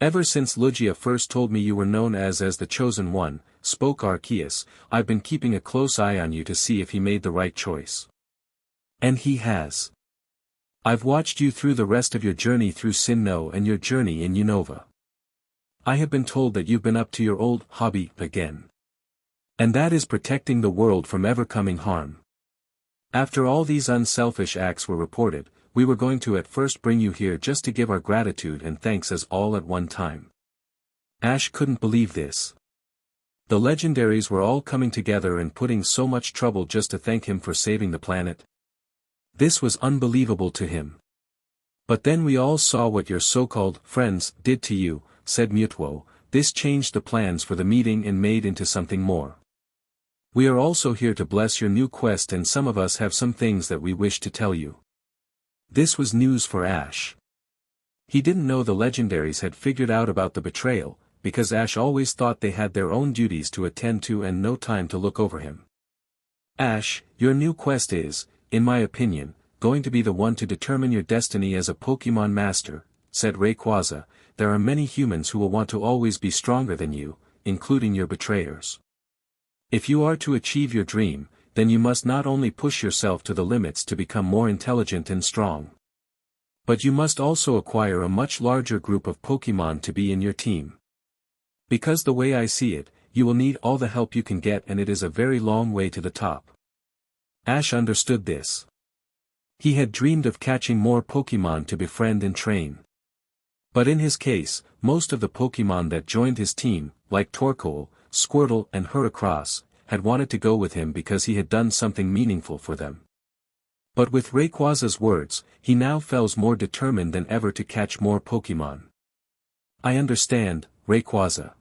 Speaker 1: Ever since Lugia first told me you were known as the Chosen One," spoke Arceus, "I've been keeping a close eye on you to see if he made the right choice. And he has. I've watched you through the rest of your journey through Sinnoh and your journey in Unova. I have been told that you've been up to your old hobby again. And that is protecting the world from ever coming harm. After all these unselfish acts were reported, we were going to at first bring you here just to give our gratitude and thanks as all at one time." Ash couldn't believe this. The legendaries were all coming together and putting so much trouble just to thank him for saving the planet. This was unbelievable to him. "But then we all saw what your so-called friends did to you," said Mutuo. "This changed the plans for the meeting and made into something more. We are also here to bless your new quest, and some of us have some things that we wish to tell you." This was news for Ash. He didn't know the legendaries had figured out about the betrayal, because Ash always thought they had their own duties to attend to and no time to look over him. "Ash, your new quest is, in my opinion, going to be the one to determine your destiny as a Pokemon Master," said Rayquaza. "There are many humans who will want to always be stronger than you, including your betrayers. If you are to achieve your dream, then you must not only push yourself to the limits to become more intelligent and strong, but you must also acquire a much larger group of Pokemon to be in your team. Because the way I see it, you will need all the help you can get, and it is a very long way to the top." Ash understood this. He had dreamed of catching more Pokemon to befriend and train. But in his case, most of the Pokemon that joined his team, like Torkoal, Squirtle and Heracross, had wanted to go with him because he had done something meaningful for them. But with Rayquaza's words, he now felt more determined than ever to catch more Pokemon. "I understand, Rayquaza.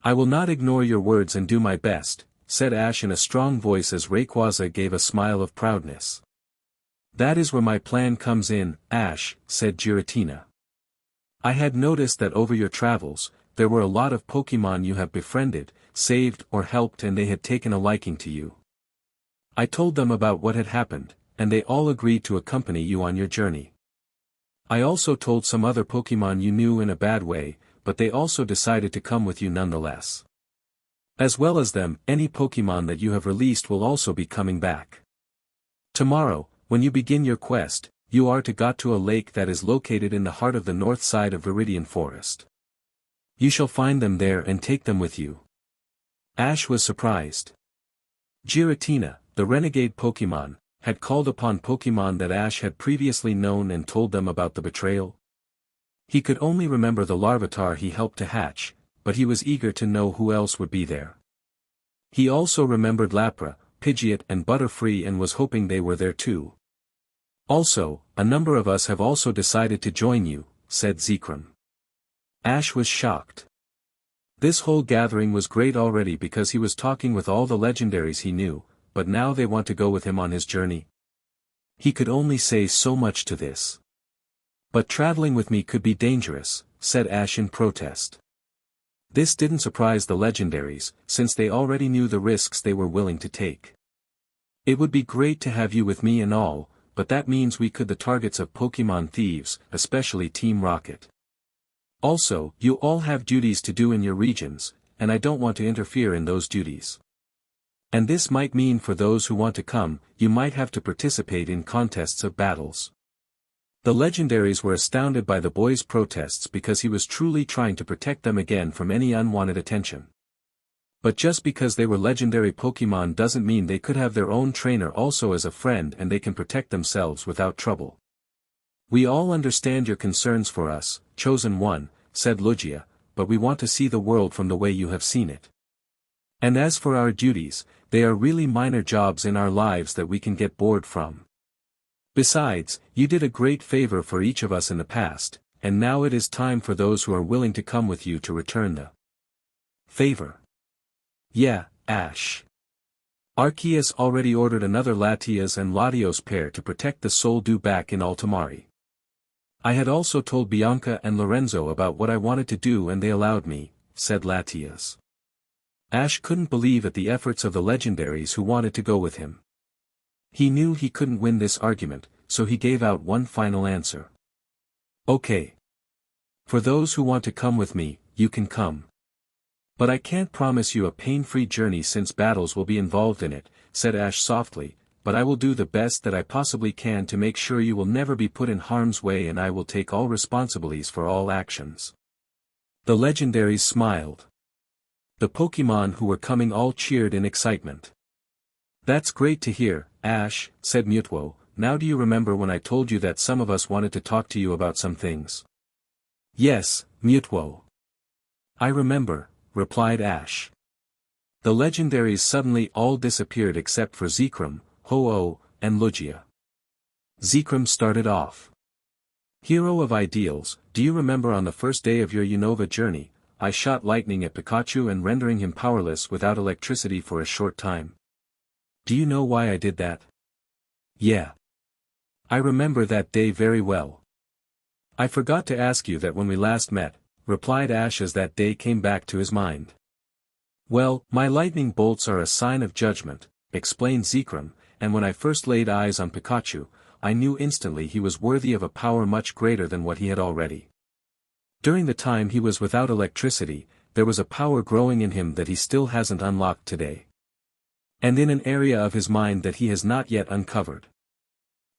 Speaker 1: I will not ignore your words and do my best," said Ash in a strong voice as Rayquaza gave a smile of proudness. "That is where my plan comes in, Ash," said Giratina. "I had noticed that over your travels, there were a lot of Pokemon you have befriended, saved or helped, and they had taken a liking to you. I told them about what had happened, and they all agreed to accompany you on your journey. I also told some other Pokemon you knew in a bad way, but they also decided to come with you nonetheless. As well as them, any Pokemon that you have released will also be coming back. Tomorrow, when you begin your quest, you are to go to a lake that is located in the heart of the north side of Viridian Forest. You shall find them there and take them with you. Ash was surprised. Giratina, the renegade Pokemon, had called upon Pokemon that Ash had previously known and told them about the betrayal. He could only remember the Larvitar he helped to hatch, but he was eager to know who else would be there. He also remembered Lapra, Pidgeot and Butterfree and was hoping they were there too. Also, a number of us have also decided to join you, said Zekrom. Ash was shocked. This whole gathering was great already because he was talking with all the legendaries he knew, but now they want to go with him on his journey. He could only say so much to this. But traveling with me could be dangerous, said Ash in protest. This didn't surprise the legendaries, since they already knew the risks they were willing to take. It would be great to have you with me and all, but that means we could the targets of Pokemon thieves, especially Team Rocket. Also, you all have duties to do in your regions, and I don't want to interfere in those duties. And this might mean for those who want to come, you might have to participate in contests of battles. The legendaries were astounded by the boy's protests because he was truly trying to protect them again from any unwanted attention. But just because they were legendary Pokemon doesn't mean they could have their own trainer also as a friend and they can protect themselves without trouble. We all understand your concerns for us, Chosen One, said Lugia, but we want to see the world from the way you have seen it. And as for our duties, they are really minor jobs in our lives that we can get bored from. Besides, you did a great favor for each of us in the past, and now it is time for those who are willing to come with you to return the favor. Yeah, Ash. Arceus already ordered another Latias and Latios pair to protect the soul due back in Altamari. I had also told Bianca and Lorenzo about what I wanted to do and they allowed me, said Latias. Ash couldn't believe at the efforts of the legendaries who wanted to go with him. He knew he couldn't win this argument, so he gave out one final answer. Okay. For those who want to come with me, you can come. But I can't promise you a pain-free journey since battles will be involved in it, said Ash softly, but I will do the best that I possibly can to make sure you will never be put in harm's way and I will take all responsibilities for all actions. The legendaries smiled. The Pokemon who were coming all cheered in excitement. That's great to hear, Ash, said Mutwo. Now do you remember when I told you that some of us wanted to talk to you about some things? Yes, Mutwo. I remember, replied Ash. The legendaries suddenly all disappeared except for Zekrom, Ho-Oh, and Lugia. Zekrom started off. Hero of Ideals, do you remember on the first day of your Unova journey, I shot lightning at Pikachu and rendering him powerless without electricity for a short time? Do you know why I did that? Yeah. I remember that day very well. I forgot to ask you that when we last met, replied Ash as that day came back to his mind. Well, my lightning bolts are a sign of judgment, explained Zekrom, and when I first laid eyes on Pikachu, I knew instantly he was worthy of a power much greater than what he had already. During the time he was without electricity, there was a power growing in him that he still hasn't unlocked today. And in an area of his mind that he has not yet uncovered.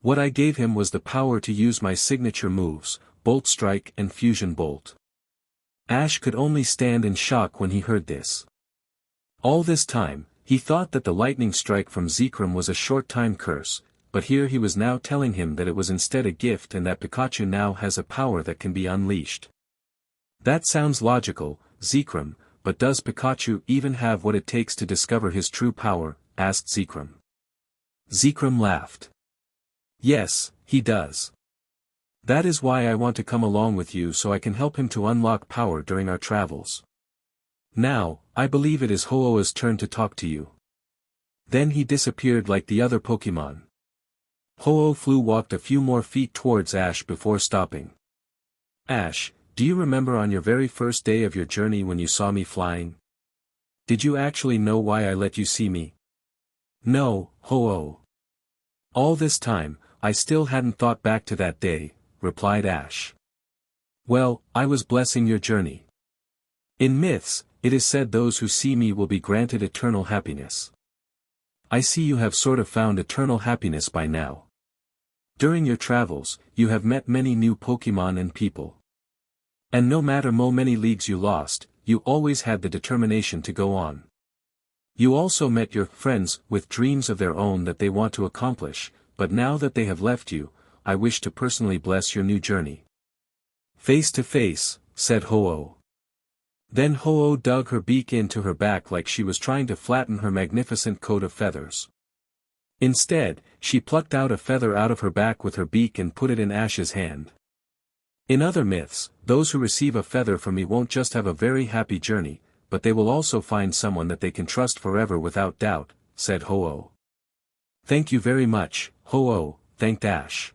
Speaker 1: What I gave him was the power to use my signature moves, Bolt Strike and Fusion Bolt. Ash could only stand in shock when he heard this. All this time, he thought that the lightning strike from Zekrom was a short-time curse, but here he was now telling him that it was instead a gift and that Pikachu now has a power that can be unleashed. That sounds logical, Zekrom, but does Pikachu even have what it takes to discover his true power? Asked Zekrom. Zekrom laughed. Yes, he does. That is why I want to come along with you so I can help him to unlock power during our travels. Now, I believe it is Ho-Oh's turn to talk to you. Then he disappeared like the other Pokemon. Ho-Oh walked a few more feet towards Ash before stopping. Ash, do you remember on your very first day of your journey when you saw me flying? Did you actually know why I let you see me? No, Ho-Oh. All this time, I still hadn't thought back to that day, replied Ash. Well, I was blessing your journey. In myths, it is said those who see me will be granted eternal happiness. I see you have sort of found eternal happiness by now. During your travels, you have met many new Pokemon and people. And no matter how many leagues you lost, you always had the determination to go on. You also met your friends with dreams of their own that they want to accomplish, but now that they have left you, I wish to personally bless your new journey. Face to face, said Ho-Oh. Then Ho-Oh dug her beak into her back like she was trying to flatten her magnificent coat of feathers. Instead, she plucked out a feather out of her back with her beak and put it in Ash's hand. In other myths, those who receive a feather from me won't just have a very happy journey, but they will also find someone that they can trust forever without doubt, said Ho-Oh. Thank you very much, Ho-Oh, thanked Ash.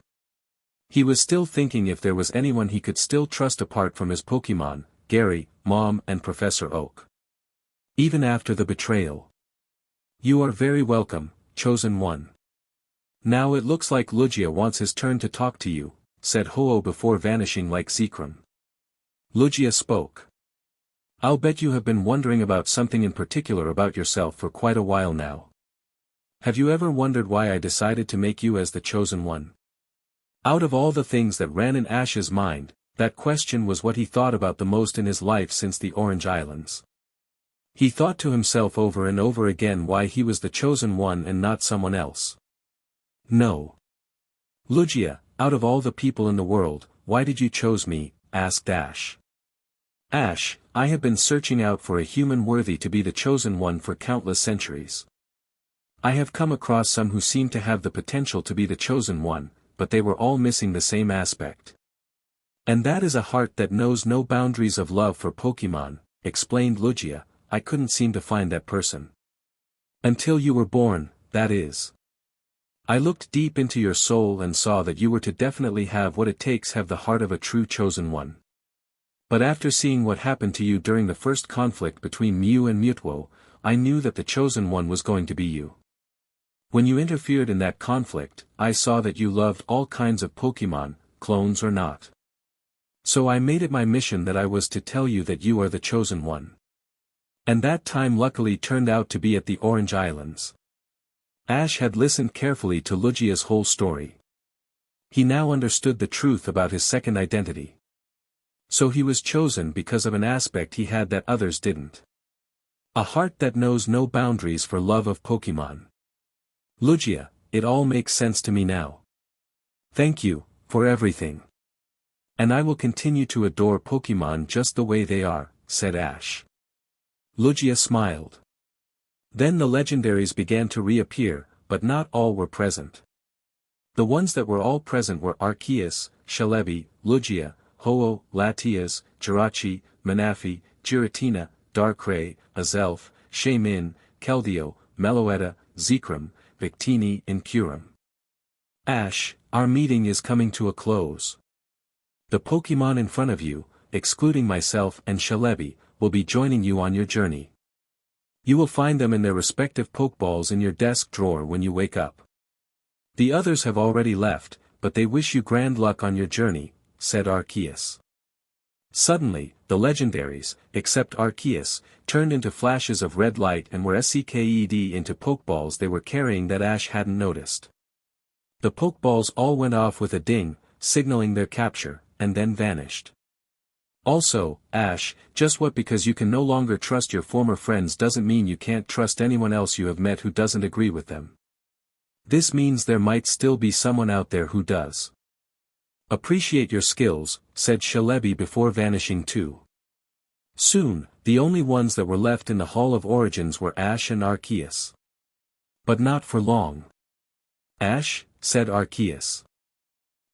Speaker 1: He was still thinking if there was anyone he could still trust apart from his Pokemon, Gary, Mom and Professor Oak. Even after the betrayal. You are very welcome, Chosen One. Now it looks like Lugia wants his turn to talk to you, said Ho-Oh before vanishing like Zekrom. Lugia spoke. I'll bet you have been wondering about something in particular about yourself for quite a while now. Have you ever wondered why I decided to make you as the Chosen One? Out of all the things that ran in Ash's mind, that question was what he thought about the most in his life since the Orange Islands. He thought to himself over and over again why he was the Chosen One and not someone else. No. Lugia, out of all the people in the world, why did you choose me? Asked Ash. Ash, I have been searching out for a human worthy to be the Chosen One for countless centuries. I have come across some who seem to have the potential to be the Chosen One, but they were all missing the same aspect. And that is a heart that knows no boundaries of love for Pokemon, explained Lugia. I couldn't seem to find that person. Until you were born, that is. I looked deep into your soul and saw that you were to definitely have what it takes, have the heart of a true Chosen One. But after seeing what happened to you during the first conflict between Mew and Mewtwo, I knew that the Chosen One was going to be you. When you interfered in that conflict, I saw that you loved all kinds of Pokemon, clones or not. So I made it my mission that I was to tell you that you are the Chosen One. And that time luckily turned out to be at the Orange Islands. Ash had listened carefully to Lugia's whole story. He now understood the truth about his second identity. So he was chosen because of an aspect he had that others didn't. A heart that knows no boundaries for love of Pokemon. Lugia, it all makes sense to me now. Thank you, for everything. And I will continue to adore Pokemon just the way they are, said Ash. Lugia smiled. Then the Legendaries began to reappear, but not all were present. The ones that were all present were Arceus, Celebi, Lugia, Ho-Oh, Latias, Jirachi, Manaphy, Giratina, Darkrai, Azelf, Shaymin, Keldeo, Meloetta, Zekrom, Victini and Kyurem. Ash, our meeting is coming to a close. The Pokemon in front of you, excluding myself and Celebi, will be joining you on your journey. You will find them in their respective Pokeballs in your desk drawer when you wake up. The others have already left, but they wish you grand luck on your journey, said Arceus. Suddenly, the Legendaries, except Arceus, turned into flashes of red light and were sucked into Pokeballs they were carrying that Ash hadn't noticed. The Pokeballs all went off with a ding, signaling their capture, and then vanished. Also, Ash, just what because you can no longer trust your former friends doesn't mean you can't trust anyone else you have met who doesn't agree with them. This means there might still be someone out there who does. Appreciate your skills, said Celebi before vanishing too. Soon, the only ones that were left in the Hall of Origins were Ash and Arceus. But not for long. Ash, said Arceus.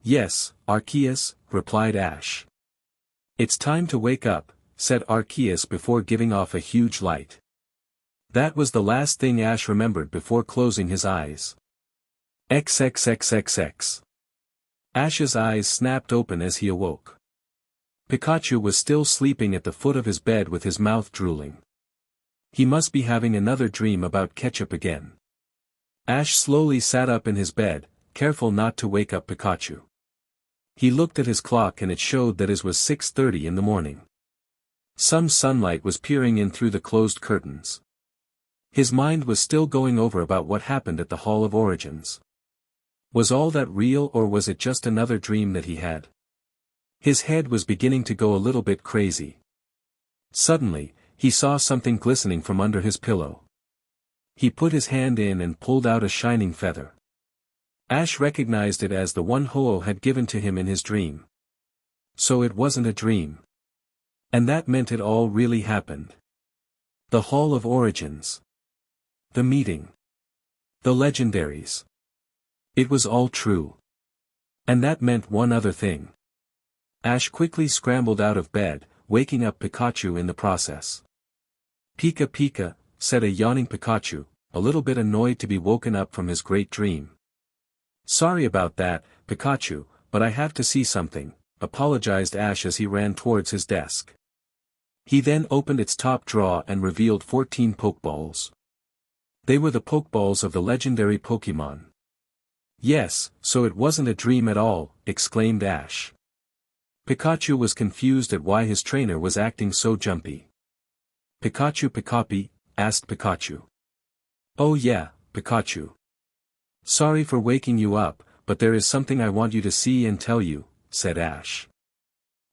Speaker 1: Yes, Arceus, replied Ash. It's time to wake up, said Arceus before giving off a huge light. That was the last thing Ash remembered before closing his eyes. XXXXX. Ash's eyes snapped open as he awoke. Pikachu was still sleeping at the foot of his bed with his mouth drooling. He must be having another dream about ketchup again. Ash slowly sat up in his bed, careful not to wake up Pikachu. He looked at his clock and it showed that it was 6:30 in the morning. Some sunlight was peering in through the closed curtains. His mind was still going over about what happened at the Hall of Origins. Was all that real, or was it just another dream that he had? His head was beginning to go a little bit crazy. Suddenly, he saw something glistening from under his pillow. He put his hand in and pulled out a shining feather. Ash recognized it as the one Ho-Oh had given to him in his dream. So it wasn't a dream. And that meant it all really happened. The Hall of Origins. The meeting. The Legendaries. It was all true. And that meant one other thing. Ash quickly scrambled out of bed, waking up Pikachu in the process. "Pika Pika," said a yawning Pikachu, a little bit annoyed to be woken up from his great dream. "Sorry about that, Pikachu, but I have to see something," apologized Ash as he ran towards his desk. He then opened its top drawer and revealed 14 Pokeballs. They were the Pokeballs of the legendary Pokemon. "Yes, so it wasn't a dream at all," exclaimed Ash. Pikachu was confused at why his trainer was acting so jumpy. "Pikachu Pikapi?" asked Pikachu. "Oh yeah, Pikachu. Sorry for waking you up, but there is something I want you to see and tell you," said Ash.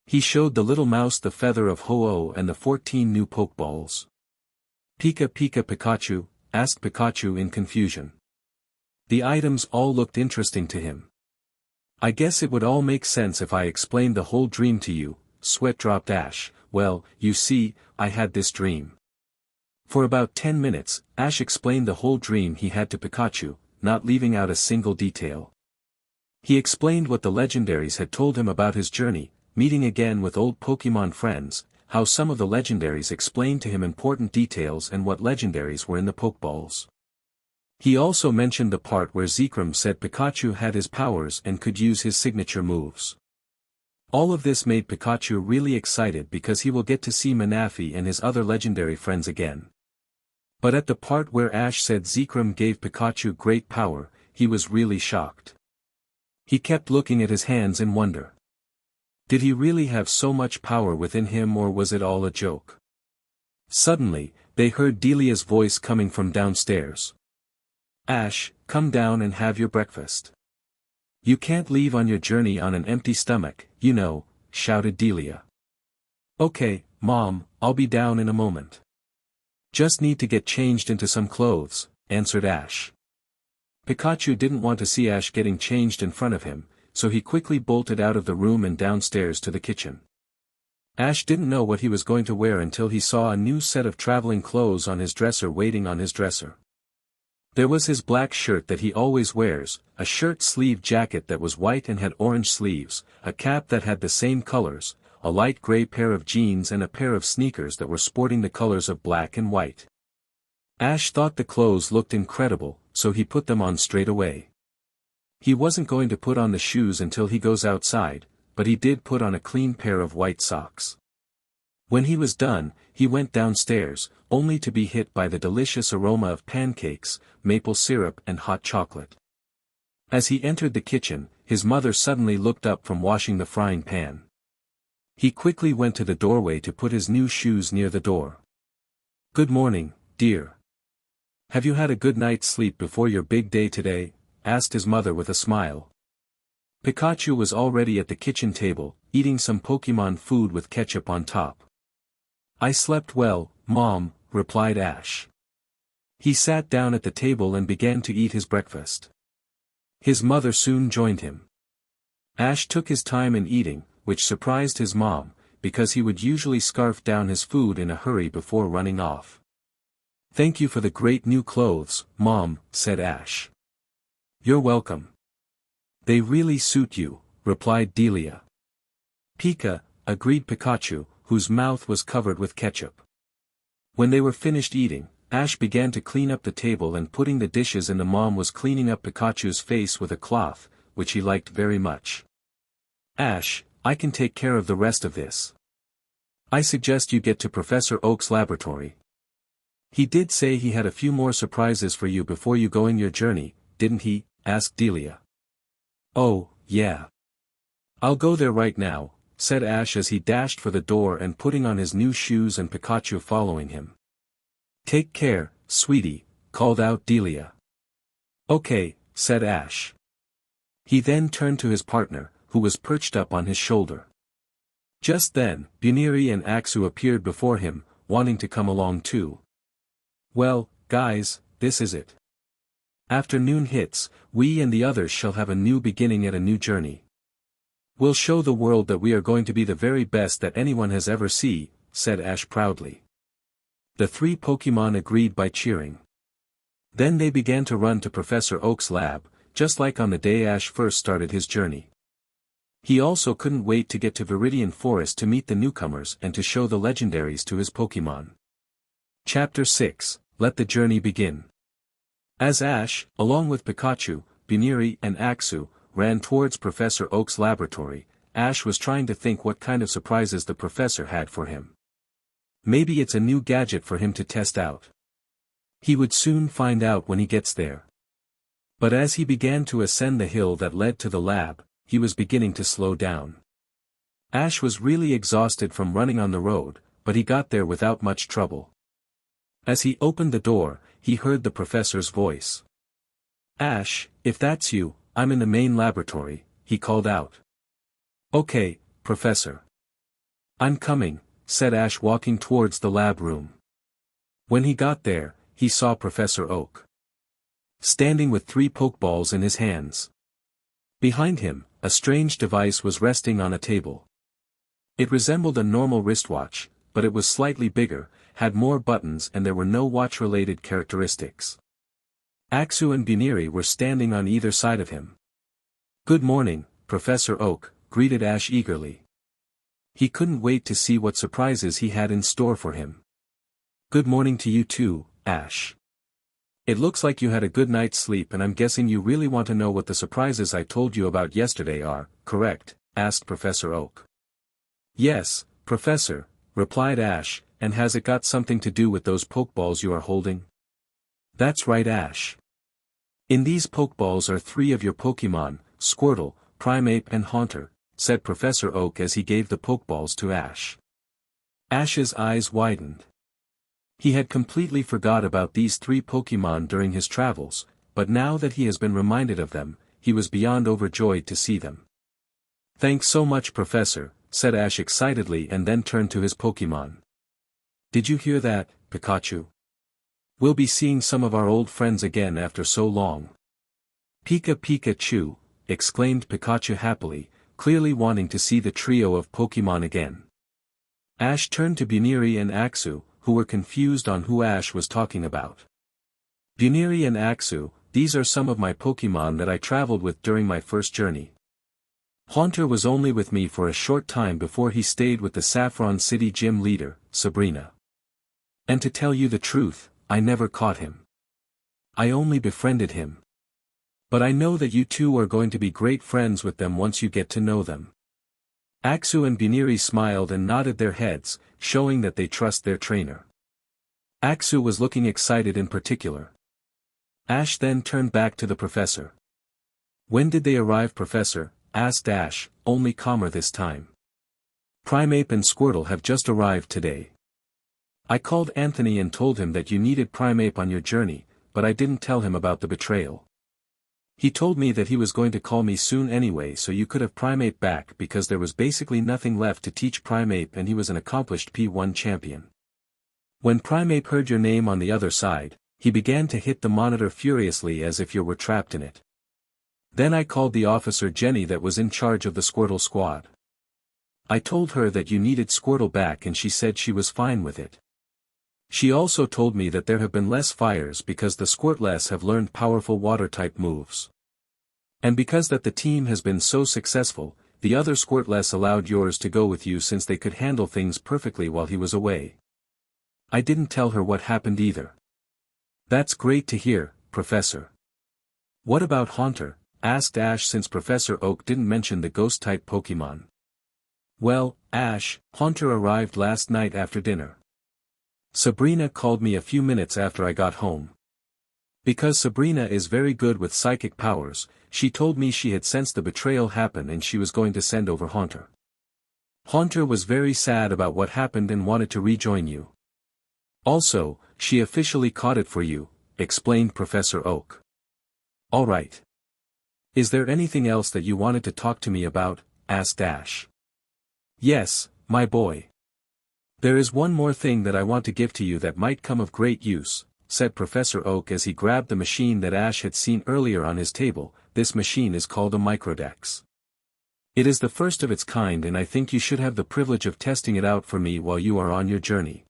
Speaker 1: He showed the little mouse the feather of Ho-Oh and the 14 new Pokeballs. "Pika Pika Pikachu?" asked Pikachu in confusion. The items all looked interesting to him. "I guess it would all make sense if I explained the whole dream to you," sweat dropped Ash. "Well, you see, I had this dream." For about 10 minutes, Ash explained the whole dream he had to Pikachu, not leaving out a single detail. He explained what the Legendaries had told him about his journey, meeting again with old Pokemon friends, how some of the Legendaries explained to him important details and what Legendaries were in the Pokeballs. He also mentioned the part where Zekrom said Pikachu had his powers and could use his signature moves. All of this made Pikachu really excited because he will get to see Manaphy and his other legendary friends again. But at the part where Ash said Zekrom gave Pikachu great power, he was really shocked. He kept looking at his hands in wonder. Did he really have so much power within him, or was it all a joke? Suddenly, they heard Delia's voice coming from downstairs. "Ash, come down and have your breakfast. You can't leave on your journey on an empty stomach, you know," shouted Delia. "Okay, Mom, I'll be down in a moment. Just need to get changed into some clothes," answered Ash. Pikachu didn't want to see Ash getting changed in front of him, so he quickly bolted out of the room and downstairs to the kitchen. Ash didn't know what he was going to wear until he saw a new set of traveling clothes on his dresser waiting on his dresser. There was his black shirt that he always wears, a shirt-sleeve jacket that was white and had orange sleeves, a cap that had the same colors, a light gray pair of jeans and a pair of sneakers that were sporting the colors of black and white. Ash thought the clothes looked incredible, so he put them on straight away. He wasn't going to put on the shoes until he goes outside, but he did put on a clean pair of white socks. When he was done, he went downstairs, only to be hit by the delicious aroma of pancakes, maple syrup and hot chocolate. As he entered the kitchen, his mother suddenly looked up from washing the frying pan. He quickly went to the doorway to put his new shoes near the door. "Good morning, dear. Have you had a good night's sleep before your big day today?" asked his mother with a smile. Pikachu was already at the kitchen table, eating some Pokemon food with ketchup on top. "I slept well, Mom," replied Ash. He sat down at the table and began to eat his breakfast. His mother soon joined him. Ash took his time in eating, which surprised his mom, because he would usually scarf down his food in a hurry before running off. "Thank you for the great new clothes, Mom," said Ash. "You're welcome. They really suit you," replied Delia. "Pika," agreed Pikachu, whose mouth was covered with ketchup. When they were finished eating, Ash began to clean up the table and putting the dishes, and the mom was cleaning up Pikachu's face with a cloth, which he liked very much. "Ash, I can take care of the rest of this. I suggest you get to Professor Oak's laboratory. He did say he had a few more surprises for you before you go on your journey, didn't he?" asked Delia. Oh, yeah. I'll go there right now, said Ash as he dashed for the door and putting on his new shoes and Pikachu following him. Take care, sweetie, called out Delia. Okay, said Ash. He then turned to his partner, who was perched up on his shoulder. Just then, Buniri and Axu appeared before him, wanting to come along too. Well, guys, this is it. After noon hits, we and the others shall have a new beginning at a new journey. We'll show the world that we are going to be the very best that anyone has ever seen, said Ash proudly. The three Pokémon agreed by cheering. Then they began to run to Professor Oak's lab, just like on the day Ash first started his journey. He also couldn't wait to get to Viridian Forest to meet the newcomers and to show the Legendaries to his Pokémon. Chapter 6, Let the Journey Begin. As Ash, along with Pikachu, Buniri and Axu, ran towards Professor Oak's laboratory, Ash was trying to think what kind of surprises the professor had for him. Maybe it's a new gadget for him to test out. He would soon find out when he gets there. But as he began to ascend the hill that led to the lab, he was beginning to slow down. Ash was really exhausted from running on the road, but he got there without much trouble. As he opened the door, he heard the professor's voice. Ash, if that's you, I'm in the main laboratory, he called out. Okay, Professor. I'm coming, said Ash walking towards the lab room. When he got there, he saw Professor Oak standing with 3 Pokeballs in his hands. Behind him, a strange device was resting on a table. It resembled a normal wristwatch, but it was slightly bigger, had more buttons and there were no watch-related characteristics. Axu and Buniri were standing on either side of him. Good morning, Professor Oak, greeted Ash eagerly. He couldn't wait to see what surprises he had in store for him. Good morning to you too, Ash. It looks like you had a good night's sleep and I'm guessing you really want to know what the surprises I told you about yesterday are, correct? Asked Professor Oak. Yes, Professor, replied Ash, and has it got something to do with those Pokeballs you are holding? That's right, Ash. In these Pokeballs are 3 of your Pokémon, Squirtle, Primeape and Haunter, said Professor Oak as he gave the Pokeballs to Ash. Ash's eyes widened. He had completely forgot about these 3 Pokémon during his travels, but now that he has been reminded of them, he was beyond overjoyed to see them. Thanks so much, Professor, said Ash excitedly and then turned to his Pokémon. Did you hear that, Pikachu? We'll be seeing some of our old friends again after so long. Pika Pikachu, exclaimed Pikachu happily, clearly wanting to see the trio of Pokémon again. Ash turned to Buniri and Axu, who were confused on who Ash was talking about. Buniri and Axu, these are some of my Pokémon that I traveled with during my first journey. Haunter was only with me for a short time before he stayed with the Saffron City gym leader, Sabrina. And to tell you the truth, I never caught him. I only befriended him. But I know that you two are going to be great friends with them once you get to know them. Axu and Buniri smiled and nodded their heads, showing that they trust their trainer. Axu was looking excited in particular. Ash then turned back to the professor. When did they arrive, Professor? Asked Ash, only calmer this time. Primeape and Squirtle have just arrived today. I called Anthony and told him that you needed Primeape on your journey, but I didn't tell him about the betrayal. He told me that he was going to call me soon anyway so you could have Primeape back because there was basically nothing left to teach Primeape and he was an accomplished P1 champion. When Primeape heard your name on the other side, he began to hit the monitor furiously as if you were trapped in it. Then I called the officer Jenny that was in charge of the Squirtle squad. I told her that you needed Squirtle back and she said she was fine with it. She also told me that there have been less fires because the Squirtless have learned powerful water-type moves. And because that the team has been so successful, the other Squirtless allowed yours to go with you since they could handle things perfectly while he was away. I didn't tell her what happened either. That's great to hear, Professor. What about Haunter? Asked Ash since Professor Oak didn't mention the ghost-type Pokémon. Well, Ash, Haunter arrived last night after dinner. Sabrina called me a few minutes after I got home. Because Sabrina is very good with psychic powers, she told me she had sensed the betrayal happen and she was going to send over Haunter. Haunter was very sad about what happened and wanted to rejoin you. Also, she officially caught it for you, explained Professor Oak. Alright. Is there anything else that you wanted to talk to me about? Asked Ash. Yes, my boy. There is one more thing that I want to give to you that might come of great use, said Professor Oak as he grabbed the machine that Ash had seen earlier on his table. This machine is called a microdex. It is the first of its kind and I think you should have the privilege of testing it out for me while you are on your journey.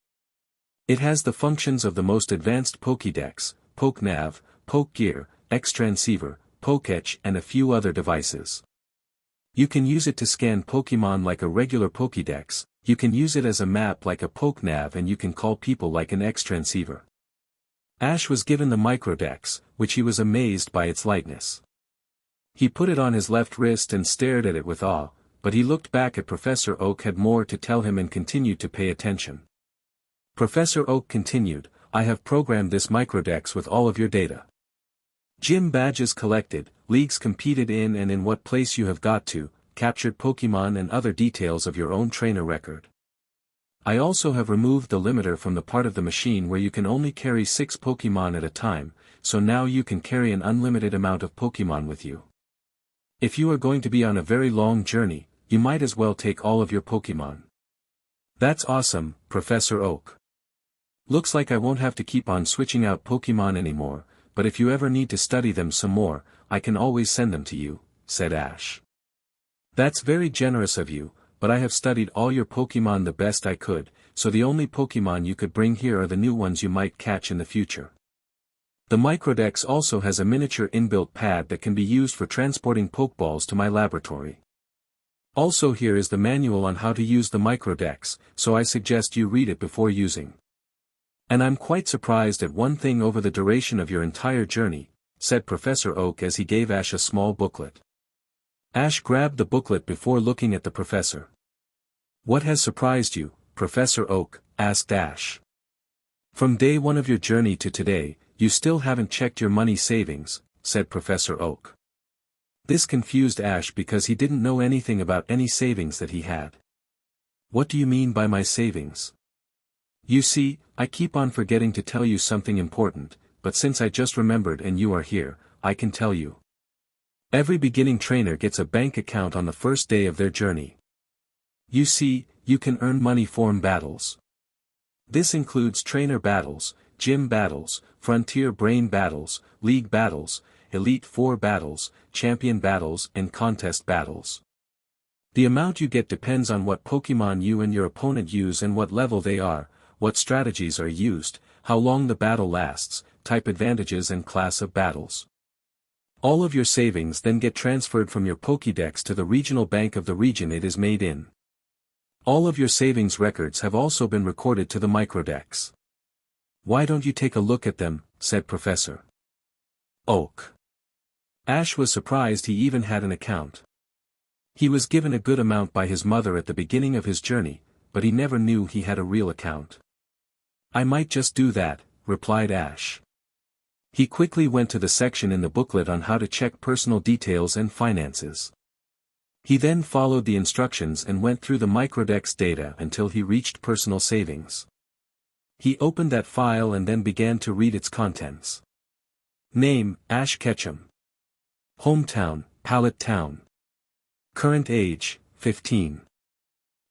Speaker 1: It has the functions of the most advanced Pokédex, PokeNav, PokeGear, X-Transceiver, Poketch and a few other devices. You can use it to scan Pokémon like a regular Pokédex, you can use it as a map like a PokeNav and you can call people like an X-Transceiver. Ash was given the microdex, which he was amazed by its lightness. He put it on his left wrist and stared at it with awe, but he looked back at Professor Oak had more to tell him and continued to pay attention. Professor Oak continued, I have programmed this microdex with all of your data. Gym badges collected, leagues competed in and in what place you have got to, captured Pokemon and other details of your own trainer record. I also have removed the limiter from the part of the machine where you can only carry 6 Pokemon at a time, so now you can carry an unlimited amount of Pokemon with you. If you are going to be on a very long journey, you might as well take all of your Pokemon. That's awesome, Professor Oak. Looks like I won't have to keep on switching out Pokemon anymore, but if you ever need to study them some more, I can always send them to you, said Ash. That's very generous of you, but I have studied all your Pokemon the best I could, so the only Pokemon you could bring here are the new ones you might catch in the future. The microdex also has a miniature inbuilt pad that can be used for transporting Pokeballs to my laboratory. Also here is the manual on how to use the microdex, so I suggest you read it before using. And I'm quite surprised at one thing over the duration of your entire journey, said Professor Oak as he gave Ash a small booklet. Ash grabbed the booklet before looking at the professor. What has surprised you, Professor Oak? Asked Ash. From day one of your journey to today, you still haven't checked your money savings, said Professor Oak. This confused Ash because he didn't know anything about any savings that he had. What do you mean by my savings? You see, I keep on forgetting to tell you something important, but since I just remembered and you are here, I can tell you. Every beginning trainer gets a bank account on the first day of their journey. You see, you can earn money from battles. This includes trainer battles, gym battles, frontier brain battles, league battles, elite four battles, champion battles and contest battles. The amount you get depends on what Pokemon you and your opponent use and what level they are, what strategies are used, how long the battle lasts, type advantages and class of battles. All of your savings then get transferred from your Pokédex to the regional bank of the region it is made in. All of your savings records have also been recorded to the microdex. Why don't you take a look at them, said Professor Oak. Ash was surprised he even had an account. He was given a good amount by his mother at the beginning of his journey, but he never knew he had a real account. I might just do that, replied Ash. He quickly went to the section in the booklet on how to check personal details and finances. He then followed the instructions and went through the microdex data until he reached personal savings. He opened that file and then began to read its contents. Name, Ash Ketchum. Hometown, Pallet Town. Current age, 15.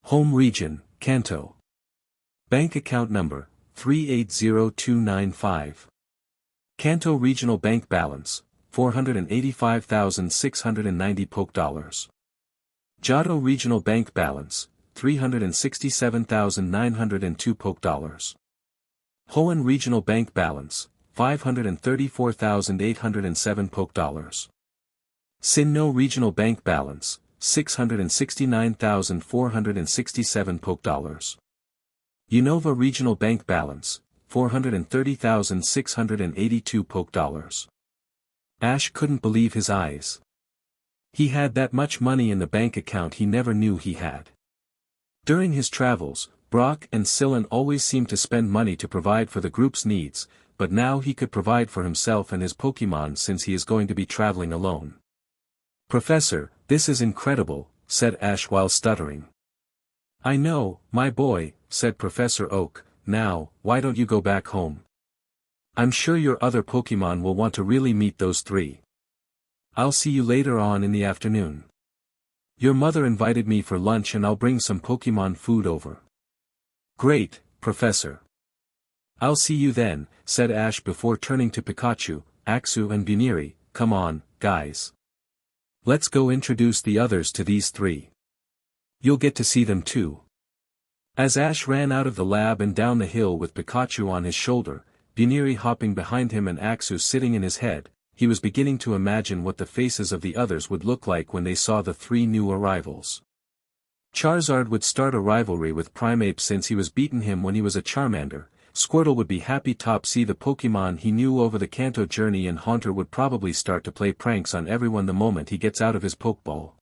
Speaker 1: Home region, Kanto. Bank account number, 380295. Kanto Regional Bank balance, 485,690 Poke-dollars. Johto Regional Bank balance, 367,902 Poke-dollars. Hoenn Regional Bank balance, 534,807 Poke-dollars. Sinnoh Regional Bank balance, 669,467 Poke-dollars. Unova Regional Bank balance, 430,682 Poke-dollars. Ash couldn't believe his eyes. He had that much money in the bank account he never knew he had. During his travels, Brock and Syllan always seemed to spend money to provide for the group's needs, but now he could provide for himself and his Pokémon since he is going to be traveling alone. "Professor, this is incredible," said Ash while stuttering. "I know, my boy," said Professor Oak. "Now, why don't you go back home? I'm sure your other Pokémon will want to really meet those three. I'll see you later on in the afternoon. Your mother invited me for lunch and I'll bring some Pokémon food over." "Great, Professor. I'll see you then," said Ash before turning to Pikachu, Axu and Buniri. "Come on, guys. Let's go introduce the others to these three. You'll get to see them too." As Ash ran out of the lab and down the hill with Pikachu on his shoulder, Buniri hopping behind him and Axu sitting in his head, he was beginning to imagine what the faces of the others would look like when they saw the three new arrivals. Charizard would start a rivalry with Primeape since he was beaten him when he was a Charmander. Squirtle would be happy to see the Pokémon he knew over the Kanto journey, and Haunter would probably start to play pranks on everyone the moment he gets out of his Pokeball.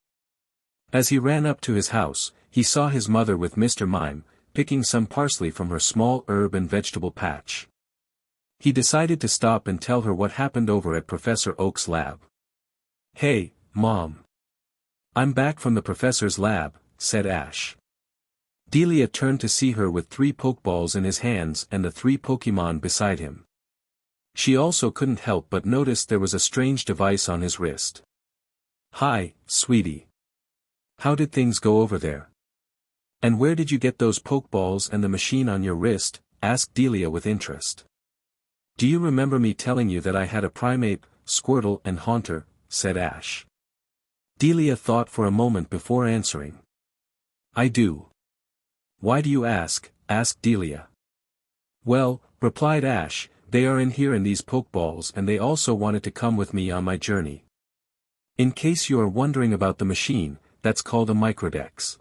Speaker 1: As he ran up to his house, he saw his mother with Mr. Mime, picking some parsley from her small herb and vegetable patch. He decided to stop and tell her what happened over at Professor Oak's lab. "Hey, Mom. I'm back from the professor's lab," said Ash. Delia turned to see her with 3 Pokeballs in his hands and the 3 Pokémon beside him. She also couldn't help but notice there was a strange device on his wrist. "Hi, sweetie. How did things go over there? And where did you get those Pokeballs and the machine on your wrist?" asked Delia with interest. "Do you remember me telling you that I had a Primeape, Squirtle and Haunter?" said Ash. Delia thought for a moment before answering. "I do." "Why do you ask?" asked Delia. "Well," replied Ash, "they are in here in these Pokeballs and they also wanted to come with me on my journey. In case you are wondering about the machine, that's called a Microdex.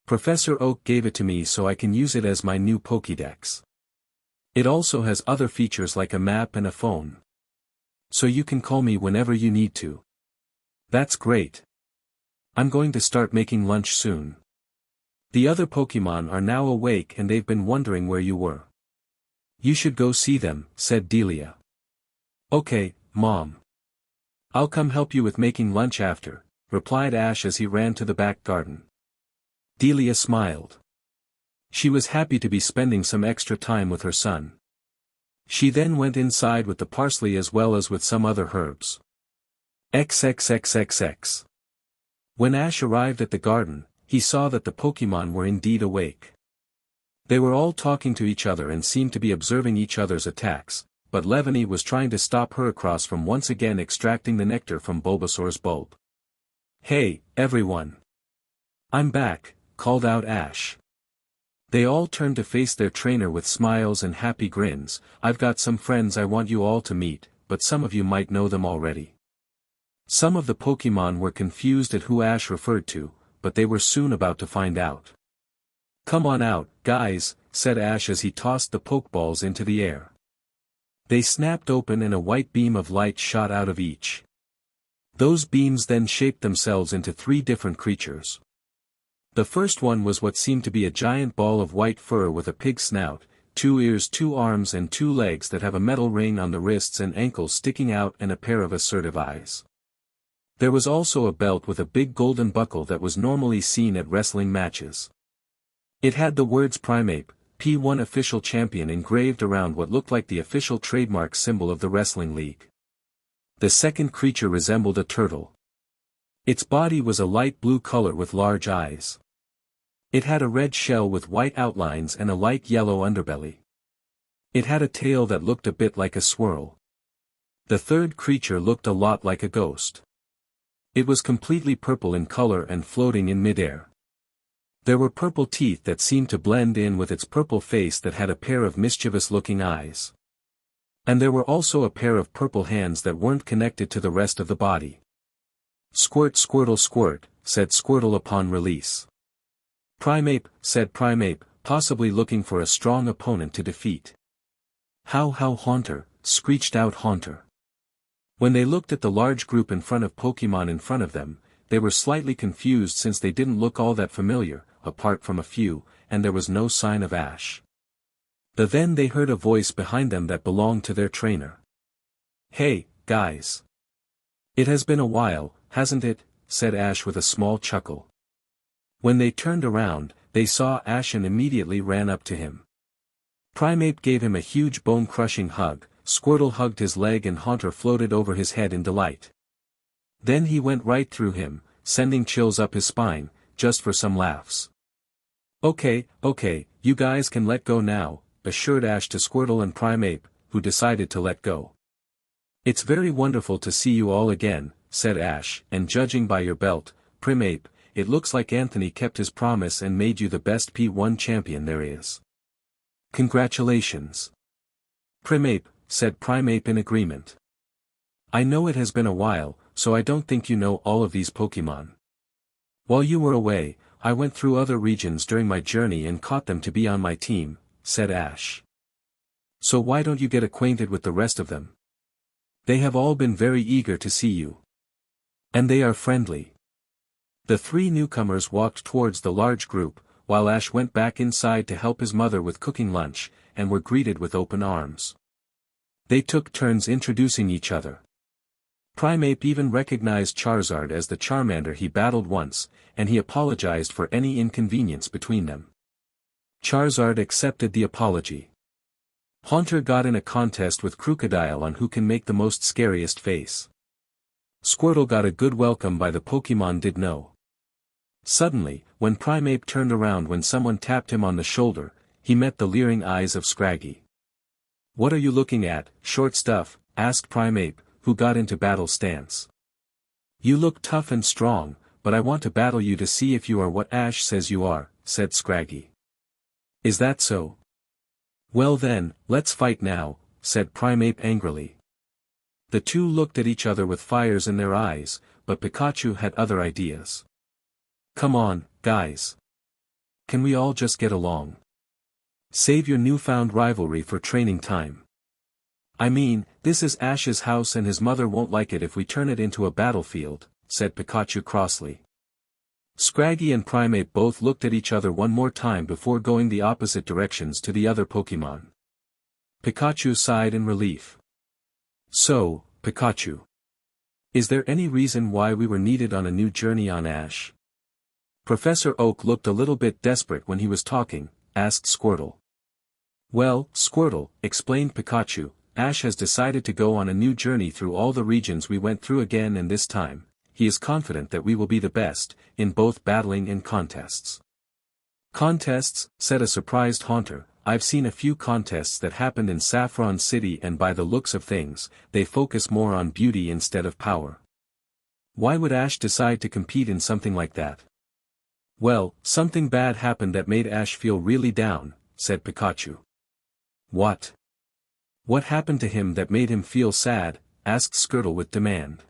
Speaker 1: Professor Oak gave it to me so I can use it as my new Pokédex. It also has other features like a map and a phone. So you can call me whenever you need to." "That's great. I'm going to start making lunch soon. The other Pokémon are now awake and they've been wondering where you were. You should go see them," said Delia. "Okay, Mom. I'll come help you with making lunch after," replied Ash as he ran to the back garden. Delia smiled. She was happy to be spending some extra time with her son. She then went inside with the parsley as well as with some other herbs. XXXXX. When Ash arrived at the garden, he saw that the Pokémon were indeed awake. They were all talking to each other and seemed to be observing each other's attacks, but Levany was trying to stop her across from once again extracting the nectar from Bulbasaur's bulb. "Hey, everyone. I'm back," called out Ash. They all turned to face their trainer with smiles and happy grins. "I've got some friends I want you all to meet, but some of you might know them already." Some of the Pokémon were confused at who Ash referred to, but they were soon about to find out. "Come on out, guys," said Ash as he tossed the Pokeballs into the air. They snapped open and a white beam of light shot out of each. Those beams then shaped themselves into 3 different creatures. The first one was what seemed to be a giant ball of white fur with a pig snout, 2 ears, 2 arms and 2 legs that have a metal ring on the wrists and ankles sticking out and a pair of assertive eyes. There was also a belt with a big golden buckle that was normally seen at wrestling matches. It had the words Primeape, P1 official champion engraved around what looked like the official trademark symbol of the wrestling league. The second creature resembled a turtle. Its body was a light blue color with large eyes. It had a red shell with white outlines and a light yellow underbelly. It had a tail that looked a bit like a swirl. The third creature looked a lot like a ghost. It was completely purple in color and floating in midair. There were purple teeth that seemed to blend in with its purple face that had a pair of mischievous-looking eyes. And there were also a pair of purple hands that weren't connected to the rest of the body. "Squirt, Squirtle, squirt," said Squirtle upon release. "Primeape," said Primeape, possibly looking for a strong opponent to defeat. "How, Haunter," screeched out Haunter. When they looked at the large group in front of Pokémon in front of them, they were slightly confused since they didn't look all that familiar, apart from a few, and there was no sign of Ash. Then they heard a voice behind them that belonged to their trainer. "Hey, guys. It has been a while, hasn't it?" said Ash with a small chuckle. When they turned around, they saw Ash and immediately ran up to him. Primeape gave him a huge bone-crushing hug, Squirtle hugged his leg and Haunter floated over his head in delight. Then he went right through him, sending chills up his spine, just for some laughs. Okay, you guys can let go now," assured Ash to Squirtle and Primeape, who decided to let go. "It's very wonderful to see you all again," said Ash, "and judging by your belt, Primeape, it looks like Anthony kept his promise and made you the best P1 champion there is. Congratulations." "Primeape," said Primeape in agreement. "I know it has been a while, so I don't think you know all of these Pokémon. While you were away, I went through other regions during my journey and caught them to be on my team," said Ash. "So why don't you get acquainted with the rest of them? They have all been very eager to see you. And they are friendly." The three newcomers walked towards the large group, while Ash went back inside to help his mother with cooking lunch, and were greeted with open arms. They took turns introducing each other. Primeape even recognized Charizard as the Charmander he battled once, and he apologized for any inconvenience between them. Charizard accepted the apology. Haunter got in a contest with Crocodile on who can make the most scariest face. Squirtle got a good welcome by the Pokémon did know. Suddenly, when Primeape turned around when someone tapped him on the shoulder, he met the leering eyes of Scraggy. "What are you looking at, short stuff?" asked Primeape, who got into battle stance. "You look tough and strong, but I want to battle you to see if you are what Ash says you are," said Scraggy. "Is that so? Well then, let's fight now," said Primeape angrily. The two looked at each other with fires in their eyes, but Pikachu had other ideas. "Come on, guys. Can we all just get along? Save your newfound rivalry for training time. I mean, this is Ash's house and his mother won't like it if we turn it into a battlefield," said Pikachu crossly. Scraggy and Primeape both looked at each other one more time before going the opposite directions to the other Pokémon. Pikachu sighed in relief. "So, Pikachu. Is there any reason why we were needed on a new journey on Ash?" Professor Oak looked a little bit desperate when he was talking, asked Squirtle. "Well, Squirtle," explained Pikachu, "Ash has decided to go on a new journey through all the regions we went through again, and this time, he is confident that we will be the best, in both battling and contests." "Contests?" said a surprised Haunter. "I've seen a few contests that happened in Saffron City, and by the looks of things, they focus more on beauty instead of power. Why would Ash decide to compete in something like that?" "Well, something bad happened that made Ash feel really down," said Pikachu. "What? What happened to him that made him feel sad?" asked Squirtle with demand.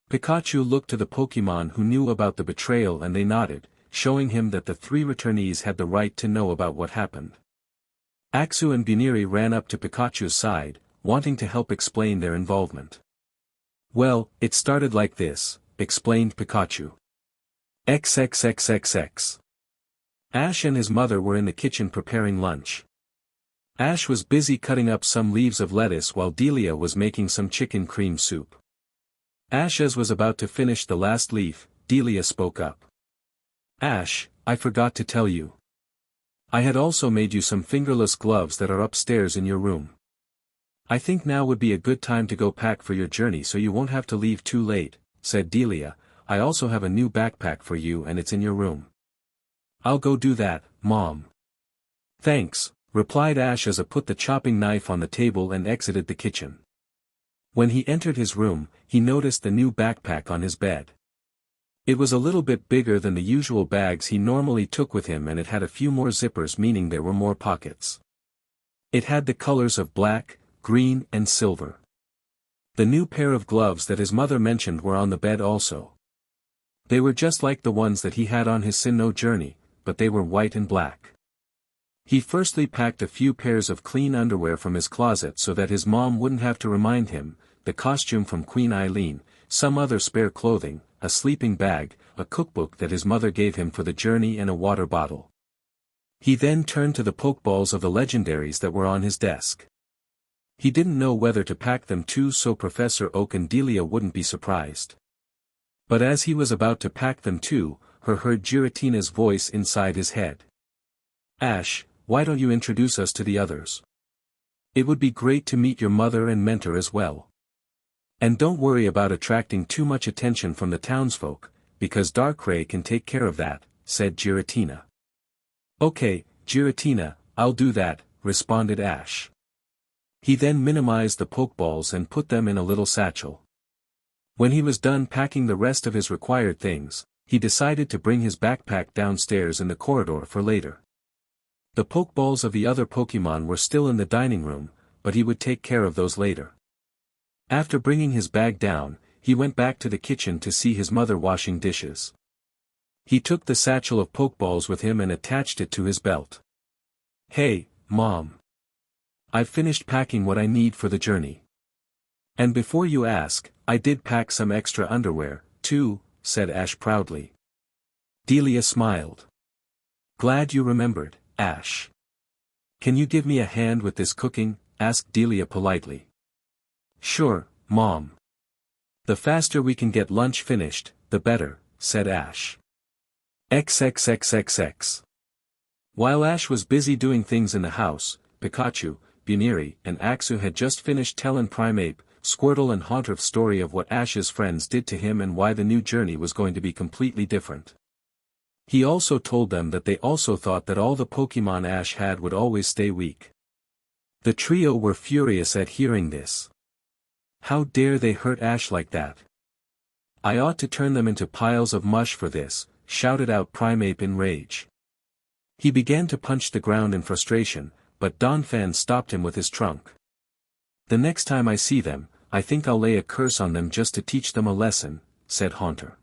Speaker 1: Pikachu looked to the Pokémon who knew about the betrayal and they nodded, showing him that the three returnees had the right to know about what happened. Axu and Buniri ran up to Pikachu's side, wanting to help explain their involvement. "Well, it started like this," explained Pikachu. XXXXX. Ash and his mother were in the kitchen preparing lunch. Ash was busy cutting up some leaves of lettuce while Delia was making some chicken cream soup. Ash was about to finish the last leaf, Delia spoke up. "Ash, I forgot to tell you. I had also made you some fingerless gloves that are upstairs in your room. I think now would be a good time to go pack for your journey so you won't have to leave too late," said Delia. "I also have a new backpack for you and it's in your room." "I'll go do that, Mom." "Thanks," replied Ash as he put the chopping knife on the table and exited the kitchen. When he entered his room, he noticed the new backpack on his bed. It was a little bit bigger than the usual bags he normally took with him, and it had a few more zippers, meaning there were more pockets. It had the colors of black, green and silver. The new pair of gloves that his mother mentioned were on the bed also. They were just like the ones that he had on his Sinnoh journey, but they were white and black. He firstly packed a few pairs of clean underwear from his closet so that his mom wouldn't have to remind him, the costume from Queen Eileen, some other spare clothing, a sleeping bag, a cookbook that his mother gave him for the journey and a water bottle. He then turned to the Pokeballs of the Legendaries that were on his desk. He didn't know whether to pack them too so Professor Oak and Delia wouldn't be surprised. But as he was about to pack them too, he heard Giratina's voice inside his head. Ash, why don't you introduce us to the others? It would be great to meet your mother and mentor as well. And don't worry about attracting too much attention from the townsfolk, because Darkrai can take care of that, said Giratina. Okay, Giratina, I'll do that, responded Ash. He then minimized the Pokeballs and put them in a little satchel. When he was done packing the rest of his required things, he decided to bring his backpack downstairs in the corridor for later. The Pokeballs of the other Pokemon were still in the dining room, but he would take care of those later. After bringing his bag down, he went back to the kitchen to see his mother washing dishes. He took the satchel of Pokeballs with him and attached it to his belt. Hey, Mom. I've finished packing what I need for the journey. And before you ask, I did pack some extra underwear, too, said Ash proudly. Delia smiled. Glad you remembered, Ash. Can you give me a hand with this cooking? Asked Delia politely. Sure, Mom. The faster we can get lunch finished, the better, said Ash. XXXXX. While Ash was busy doing things in the house, Pikachu, Buniri, and Axu had just finished telling Primeape, Squirtle and Haunter's story of what Ash's friends did to him and why the new journey was going to be completely different. He also told them that they also thought that all the Pokemon Ash had would always stay weak. The trio were furious at hearing this. How dare they hurt Ash like that? I ought to turn them into piles of mush for this, shouted out Primeape in rage. He began to punch the ground in frustration, but Donphan stopped him with his trunk. The next time I see them, I think I'll lay a curse on them just to teach them a lesson, said Haunter.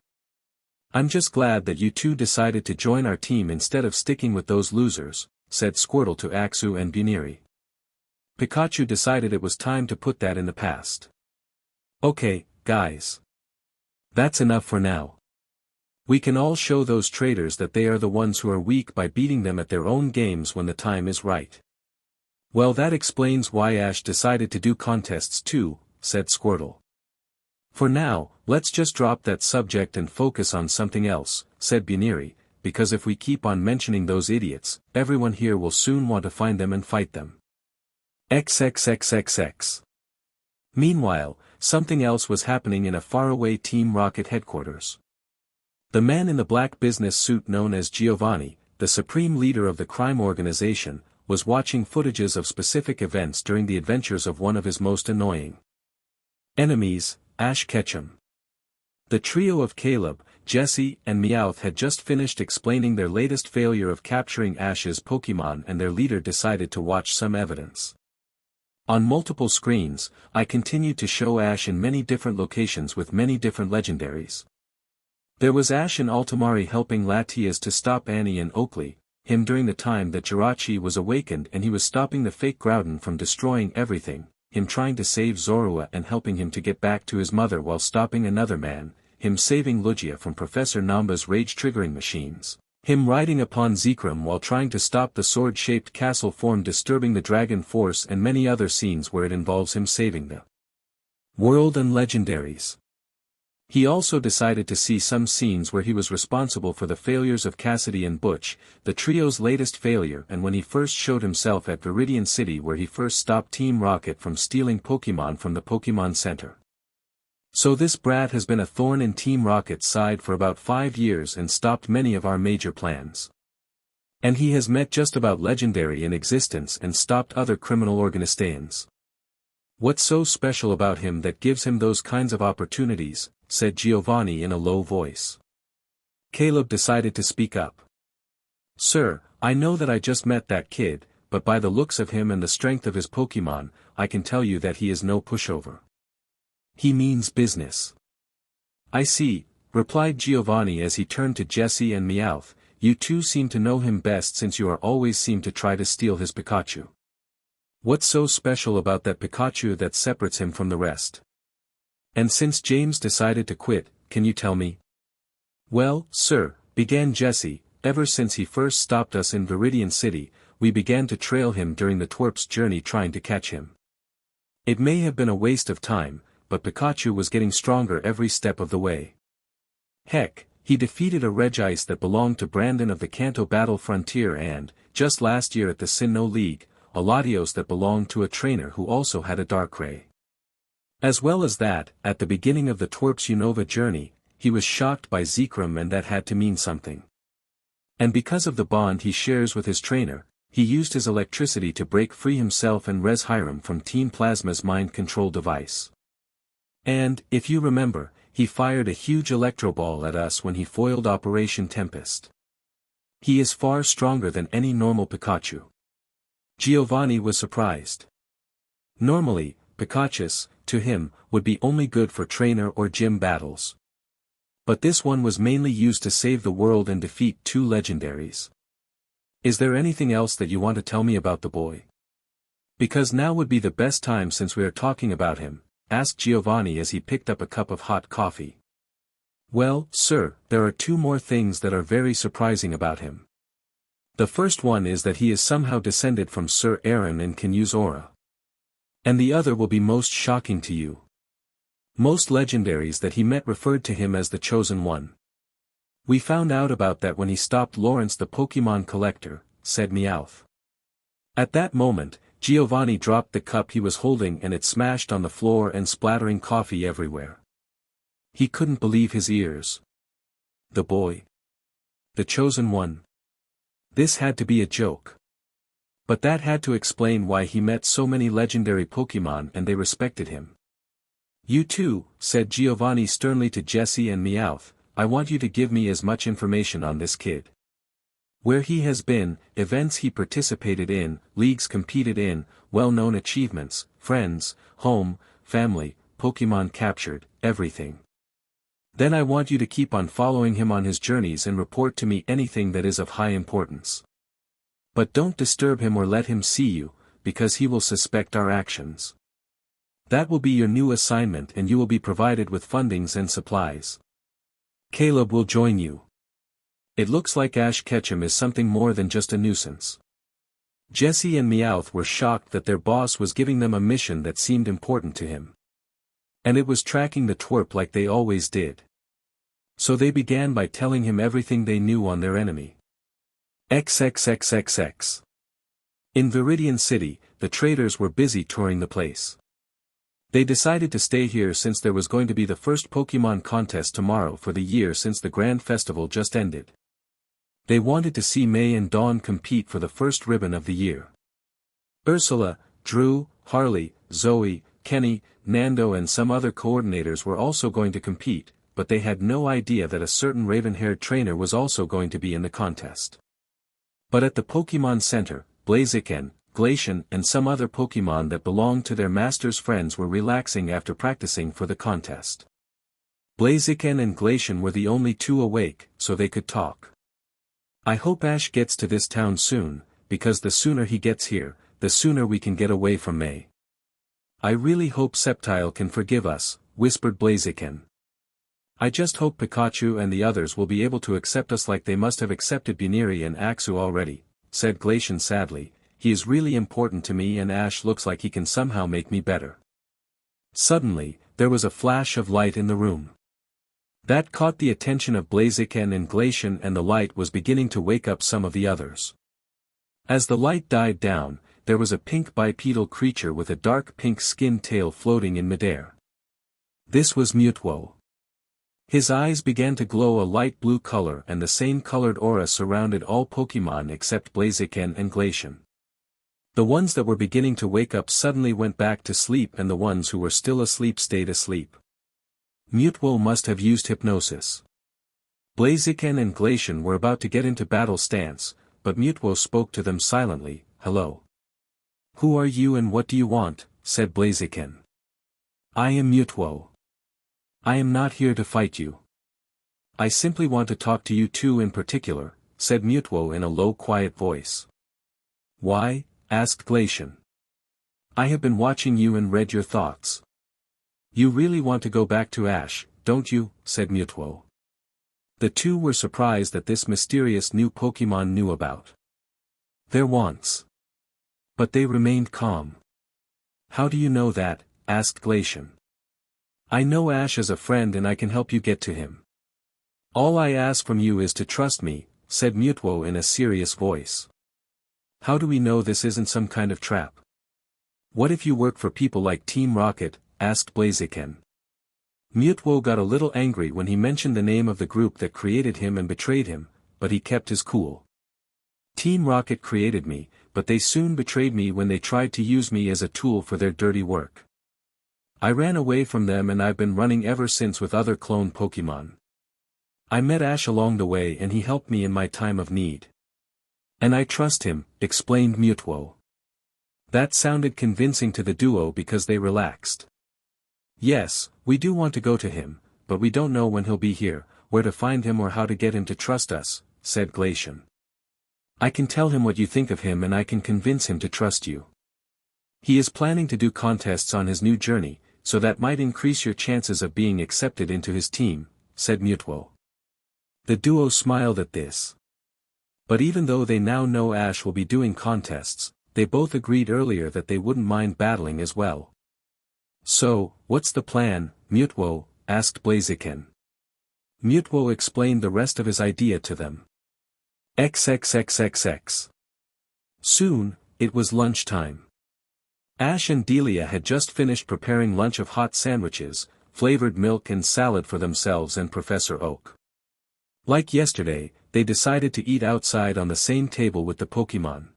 Speaker 1: I'm just glad that you two decided to join our team instead of sticking with those losers, said Squirtle to Axu and Buniri. Pikachu decided it was time to put that in the past. Okay, guys. That's enough for now. We can all show those traitors that they are the ones who are weak by beating them at their own games when the time is right. Well, that explains why Ash decided to do contests too, said Squirtle. For now, let's just drop that subject and focus on something else, said Buniri, because if we keep on mentioning those idiots, everyone here will soon want to find them and fight them. XXXXX. Meanwhile, something else was happening in a faraway Team Rocket headquarters. The man in the black business suit known as Giovanni, the supreme leader of the crime organization, was watching footages of specific events during the adventures of one of his most annoying enemies, Ash Ketchum. The trio of Caleb, Jesse, and Meowth had just finished explaining their latest failure of capturing Ash's Pokemon and their leader decided to watch some evidence. On multiple screens, I continued to show Ash in many different locations with many different legendaries. There was Ash in Altamari helping Latias to stop Annie and Oakley, him during the time that Jirachi was awakened and he was stopping the fake Groudon from destroying everything, him trying to save Zorua and helping him to get back to his mother while stopping another man, him saving Lugia from Professor Namba's rage-triggering machines, him riding upon Zekrom while trying to stop the sword-shaped castle form disturbing the Dragon Force and many other scenes where it involves him saving the world and legendaries. He also decided to see some scenes where he was responsible for the failures of Cassidy and Butch, the trio's latest failure, and when he first showed himself at Viridian City where he first stopped Team Rocket from stealing Pokemon from the Pokemon Center. So this brat has been a thorn in Team Rocket's side for about 5 years and stopped many of our major plans. And he has met just about legendary in existence and stopped other criminal organizations. What's so special about him that gives him those kinds of opportunities, said Giovanni in a low voice. Caleb decided to speak up. Sir, I know that I just met that kid, but by the looks of him and the strength of his Pokemon, I can tell you that he is no pushover. He means business. I see, replied Giovanni as he turned to Jesse and Meowth, you two seem to know him best since you are always seem to try to steal his Pikachu. What's so special about that Pikachu that separates him from the rest? And since James decided to quit, can you tell me? Well, sir, began Jesse, ever since he first stopped us in Viridian City, we began to trail him during the twerp's journey trying to catch him. It may have been a waste of time, but Pikachu was getting stronger every step of the way. Heck, he defeated a Regice that belonged to Brandon of the Kanto Battle Frontier and, just last year at the Sinnoh League, a Latios that belonged to a trainer who also had a Darkrai. As well as that, at the beginning of the twerp's Unova journey, he was shocked by Zekrom and that had to mean something. And because of the bond he shares with his trainer, he used his electricity to break free himself and Hiram from Team Plasma's mind control device. And, if you remember, he fired a huge electro ball at us when he foiled Operation Tempest. He is far stronger than any normal Pikachu. Giovanni was surprised. Normally, Pikachus, to him, would be only good for trainer or gym battles. But this one was mainly used to save the world and defeat 2 legendaries. Is there anything else that you want to tell me about the boy? Because now would be the best time since we are talking about him, asked Giovanni as he picked up a cup of hot coffee. Well, sir, there are 2 more things that are very surprising about him. The first one is that he is somehow descended from Sir Aaron and can use aura. And the other will be most shocking to you. Most legendaries that he met referred to him as the Chosen One. We found out about that when he stopped Lawrence the Pokemon Collector, said Meowth. At that moment, Giovanni dropped the cup he was holding and it smashed on the floor and splattering coffee everywhere. He couldn't believe his ears. The boy. The Chosen One. This had to be a joke. But that had to explain why he met so many legendary Pokemon and they respected him. You too, said Giovanni sternly to Jessie and Meowth, I want you to give me as much information on this kid. Where he has been, events he participated in, leagues competed in, well-known achievements, friends, home, family, Pokemon captured, everything. Then I want you to keep on following him on his journeys and report to me anything that is of high importance. But don't disturb him or let him see you, because he will suspect our actions. That will be your new assignment and you will be provided with fundings and supplies. Caleb will join you. It looks like Ash Ketchum is something more than just a nuisance. Jessie and Meowth were shocked that their boss was giving them a mission that seemed important to him. And it was tracking the twerp like they always did. So they began by telling him everything they knew on their enemy. XXXXX. In Viridian City, the traitors were busy touring the place. They decided to stay here since there was going to be the first Pokemon contest tomorrow for the year since the Grand Festival just ended. They wanted to see May and Dawn compete for the first ribbon of the year. Ursula, Drew, Harley, Zoe, Kenny, Nando and some other coordinators were also going to compete, but they had no idea that a certain raven-haired trainer was also going to be in the contest. But at the Pokemon Center, Blaziken, Glacian and some other Pokemon that belonged to their master's friends were relaxing after practicing for the contest. Blaziken and Glacian were the only 2 awake, so they could talk. I hope Ash gets to this town soon, because the sooner he gets here, the sooner we can get away from May. I really hope Sceptile can forgive us, whispered Blaziken. I just hope Pikachu and the others will be able to accept us like they must have accepted Buniri and Axu already, said Glacian sadly. He is really important to me and Ash looks like he can somehow make me better. Suddenly, there was a flash of light in the room. That caught the attention of Blaziken and Glacian and the light was beginning to wake up some of the others. As the light died down, there was a pink bipedal creature with a dark pink skin tail floating in midair. This was Mutwo. His eyes began to glow a light blue color and the same colored aura surrounded all Pokemon except Blaziken and Glacian. The ones that were beginning to wake up suddenly went back to sleep and the ones who were still asleep stayed asleep. Mutwo must have used hypnosis. Blaziken and Glacian were about to get into battle stance, but Mutwo spoke to them silently, "Hello. Who are you and what do you want?" said Blaziken. "I am Mutwo. I am not here to fight you. I simply want to talk to you 2 in particular," said Mutwo in a low quiet voice. "Why?" asked Glacian. "I have been watching you and read your thoughts. You really want to go back to Ash, don't you?" said Mutwo. The two were surprised that this mysterious new Pokemon knew about their wants. But they remained calm. "How do you know that?" asked Glacian. "I know Ash as a friend and I can help you get to him. All I ask from you is to trust me," said Mutwo in a serious voice. "How do we know this isn't some kind of trap? What if you work for people like Team Rocket?" asked Blaziken. Mutwo got a little angry when he mentioned the name of the group that created him and betrayed him, but he kept his cool. "Team Rocket created me, but they soon betrayed me when they tried to use me as a tool for their dirty work. I ran away from them and I've been running ever since with other clone Pokemon. I met Ash along the way and he helped me in my time of need. And I trust him," explained Mutwo. That sounded convincing to the duo because they relaxed. "Yes, we do want to go to him, but we don't know when he'll be here, where to find him or how to get him to trust us," said Glacian. "I can tell him what you think of him and I can convince him to trust you. He is planning to do contests on his new journey, so that might increase your chances of being accepted into his team," said Mutwo. The duo smiled at this. But even though they now know Ash will be doing contests, they both agreed earlier that they wouldn't mind battling as well. "So, what's the plan, Mutwo?" asked Blaziken. Mutwo explained the rest of his idea to them. XXXXX. Soon, it was lunchtime. Ash and Delia had just finished preparing lunch of hot sandwiches, flavored milk and salad for themselves and Professor Oak. Like yesterday, they decided to eat outside on the same table with the Pokemon.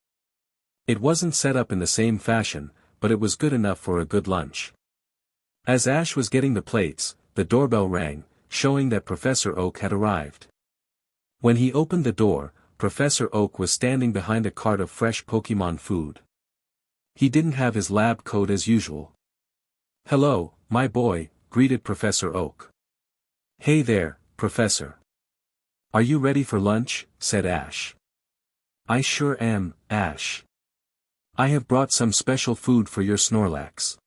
Speaker 1: It wasn't set up in the same fashion, but it was good enough for a good lunch. As Ash was getting the plates, the doorbell rang, showing that Professor Oak had arrived. When he opened the door, Professor Oak was standing behind a cart of fresh Pokemon food. He didn't have his lab coat as usual. "Hello, my boy," greeted Professor Oak. "Hey there, Professor. Are you ready for lunch?" said Ash. "I sure am, Ash. I have brought some special food for your Snorlax.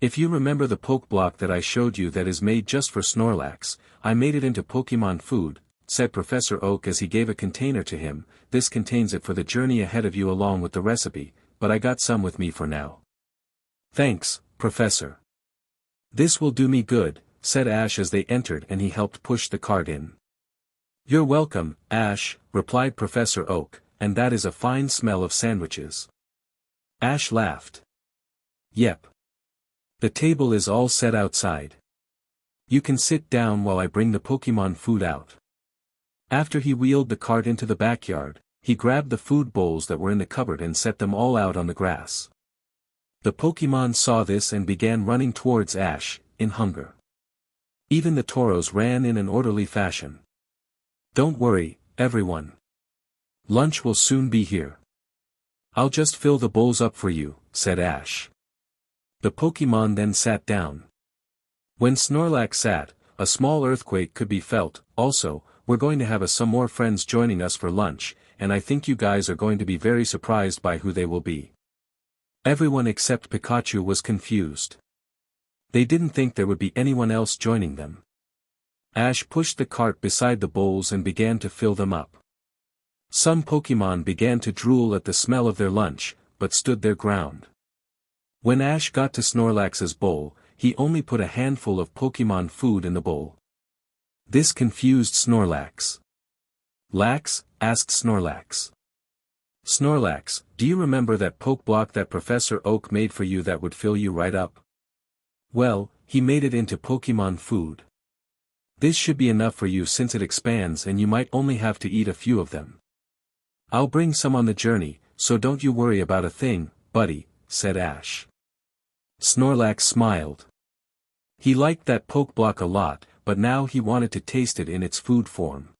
Speaker 1: If you remember the poke block that I showed you that is made just for Snorlax, I made it into Pokemon food," said Professor Oak as he gave a container to him. "This contains it for the journey ahead of you along with the recipe, but I got some with me for now." "Thanks, Professor. This will do me good," said Ash as they entered and he helped push the cart in. "You're welcome, Ash," replied Professor Oak, "and that is a fine smell of sandwiches." Ash laughed. "Yep. The table is all set outside. You can sit down while I bring the Pokemon food out." After he wheeled the cart into the backyard, he grabbed the food bowls that were in the cupboard and set them all out on the grass. The Pokemon saw this and began running towards Ash, in hunger. Even the Tauros ran in an orderly fashion. "Don't worry, everyone. Lunch will soon be here. I'll just fill the bowls up for you," said Ash. The Pokemon then sat down. When Snorlax sat, a small earthquake could be felt. "Also, we're going to have some more friends joining us for lunch, and I think you guys are going to be very surprised by who they will be." Everyone except Pikachu was confused. They didn't think there would be anyone else joining them. Ash pushed the cart beside the bowls and began to fill them up. Some Pokemon began to drool at the smell of their lunch, but stood their ground. When Ash got to Snorlax's bowl, he only put a handful of Pokemon food in the bowl. This confused Snorlax. "Lax?" asked Snorlax. "Snorlax, do you remember that poke block that Professor Oak made for you that would fill you right up? Well, he made it into Pokemon food. This should be enough for you since it expands and you might only have to eat a few of them. I'll bring some on the journey, so don't you worry about a thing, buddy," said Ash. Snorlax smiled. He liked that poke block a lot, but now he wanted to taste it in its food form.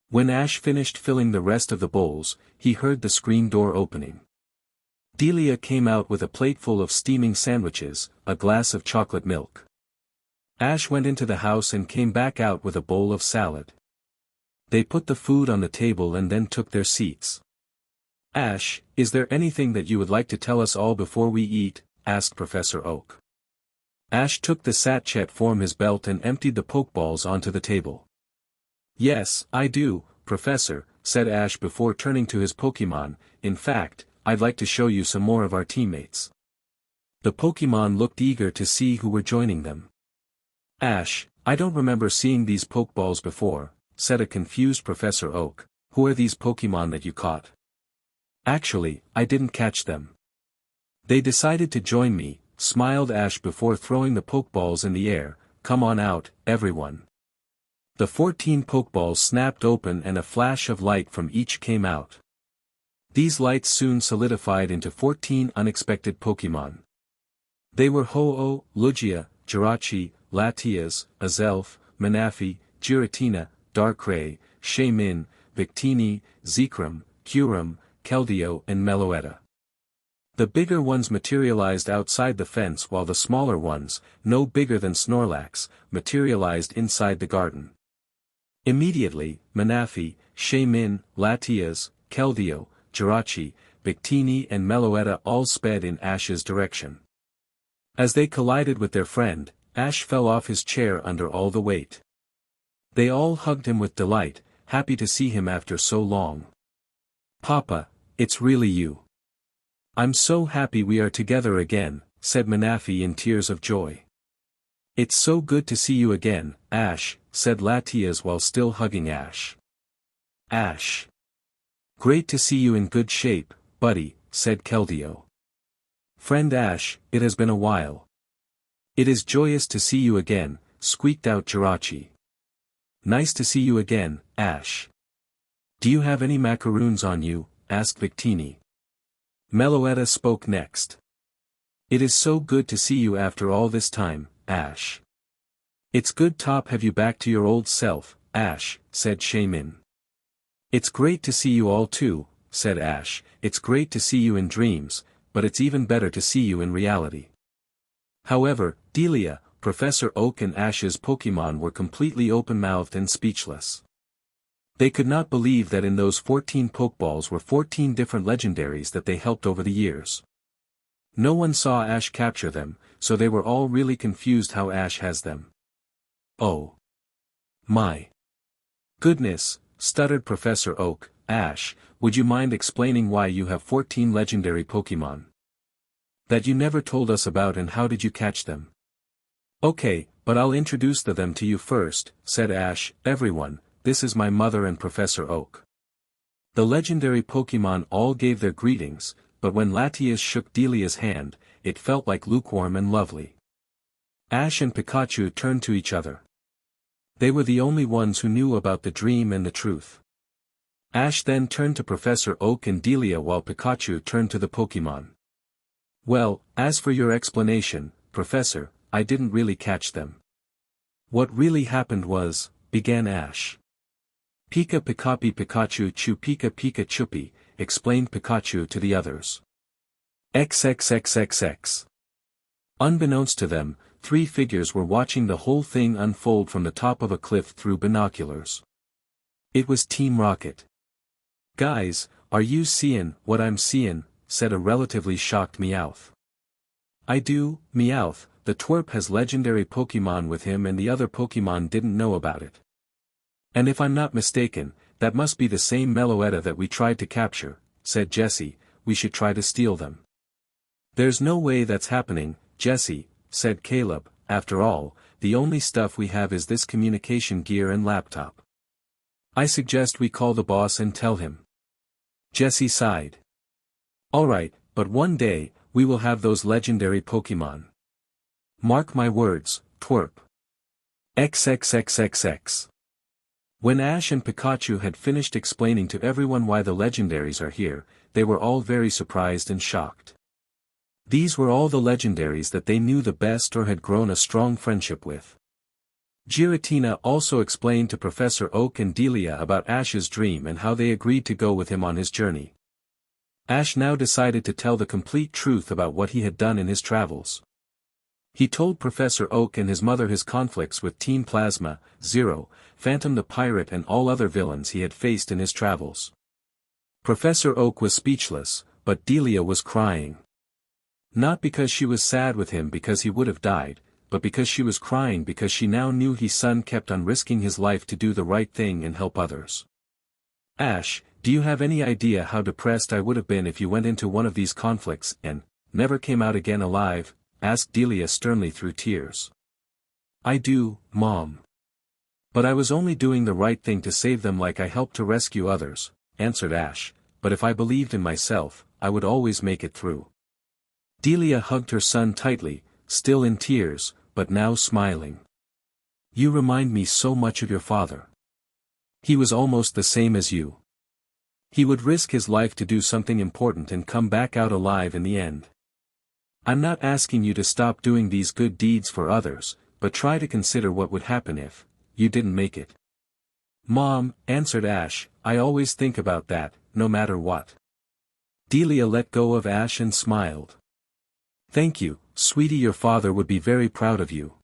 Speaker 1: When Ash finished filling the rest of the bowls, he heard the screen door opening. Delia came out with a plate full of steaming sandwiches, a glass of chocolate milk. Ash went into the house and came back out with a bowl of salad. They put the food on the table and then took their seats. "Ash, is there anything that you would like to tell us all before we eat?" asked Professor Oak. Ash took the sachet from his belt and emptied the pokeballs onto the table. Yes, I do, Professor, said Ash before turning to his Pokémon. In fact, I'd like to show you some more of our teammates. The Pokémon looked eager to see who were joining them. Ash, I don't remember seeing these Pokeballs before, said a confused Professor Oak. Who are these Pokémon that you caught? Actually, I didn't catch them. They decided to join me, smiled Ash before throwing the Pokeballs in the air. Come on out, everyone. The 14 Pokeballs snapped open and a flash of light from each came out. These lights soon solidified into 14 unexpected Pokémon. They were Ho-Oh, Lugia, Jirachi, Latias, Azelf, Manaphy, Giratina, Darkrai, Shaymin, Victini, Zekrom, Kyurem, Keldeo and Meloetta. The bigger ones materialized outside the fence while the smaller ones, no bigger than Snorlax, materialized inside the garden. Immediately, Manaphy, Shaymin, Latias, Keldeo, Jirachi, Victini and Meloetta all sped in Ash's direction. As they collided with their friend, Ash fell off his chair under all the weight. They all hugged him with delight, happy to see him after so long. Papa, it's really you. I'm so happy we are together again, said Manaphy in tears of joy. It's so good to see you again, Ash, said Latias while still hugging Ash. Ash. Great to see you in good shape, buddy, said Keldeo. Friend Ash, it has been a while. It is joyous to see you again, squeaked out Jirachi. Nice to see you again, Ash. Do you have any macaroons on you? Asked Victini. Meloetta spoke next. It is so good to see you after all this time, Ash. It's good to have you back to your old self, Ash, said Shaymin. It's great to see you all too, said Ash. It's great to see you in dreams, but it's even better to see you in reality. However, Delia, Professor Oak and Ash's Pokémon were completely open-mouthed and speechless. They could not believe that in those 14 Pokeballs were 14 different legendaries that they helped over the years. No one saw Ash capture them, so they were all really confused how Ash has them. Oh. My. Goodness, stuttered Professor Oak. Ash, would you mind explaining why you have 14 legendary Pokémon? That you never told us about and how did you catch them? Okay, but I'll introduce them to you first, said Ash. Everyone, this is my mother and Professor Oak. The legendary Pokémon all gave their greetings, but when Latias shook Delia's hand, it felt like lukewarm and lovely. Ash and Pikachu turned to each other. They were the only ones who knew about the dream and the truth. Ash then turned to Professor Oak and Delia while Pikachu turned to the Pokémon. Well, as for your explanation, Professor, I didn't really catch them. What really happened was, began Ash. Pika Pikapi Pikachu Chu Pika Pika Chupi, explained Pikachu to the others. XXXXX. Unbeknownst to them, 3 figures were watching the whole thing unfold from the top of a cliff through binoculars. It was Team Rocket. Guys, are you seein' what I'm seein'? Said a relatively shocked Meowth. I do, Meowth, the twerp has legendary Pokémon with him and the other Pokémon didn't know about it. And if I'm not mistaken, that must be the same Meloetta that we tried to capture, said Jessie. We should try to steal them. There's no way that's happening, Jessie, said Caleb. After all, the only stuff we have is this communication gear and laptop. I suggest we call the boss and tell him. Jessie sighed. Alright, but one day, we will have those legendary Pokémon. Mark my words, twerp. XXXXX. When Ash and Pikachu had finished explaining to everyone why the legendaries are here, they were all very surprised and shocked. These were all the legendaries that they knew the best or had grown a strong friendship with. Giratina also explained to Professor Oak and Delia about Ash's dream and how they agreed to go with him on his journey. Ash now decided to tell the complete truth about what he had done in his travels. He told Professor Oak and his mother his conflicts with Team Plasma, Zero, Phantom the Pirate and all other villains he had faced in his travels. Professor Oak was speechless, but Delia was crying. Not because she was sad with him because he would have died, but because she was crying because she now knew his son kept on risking his life to do the right thing and help others. Ash, do you have any idea how depressed I would have been if you went into one of these conflicts and never came out again alive? Asked Delia sternly through tears. I do, Mom. But I was only doing the right thing to save them like I helped to rescue others, answered Ash, but if I believed in myself, I would always make it through. Delia hugged her son tightly, still in tears, but now smiling. You remind me so much of your father. He was almost the same as you. He would risk his life to do something important and come back out alive in the end. I'm not asking you to stop doing these good deeds for others, but try to consider what would happen if you didn't make it. Mom, answered Ash, I always think about that, no matter what. Delia let go of Ash and smiled. Thank you, sweetie, your father would be very proud of you.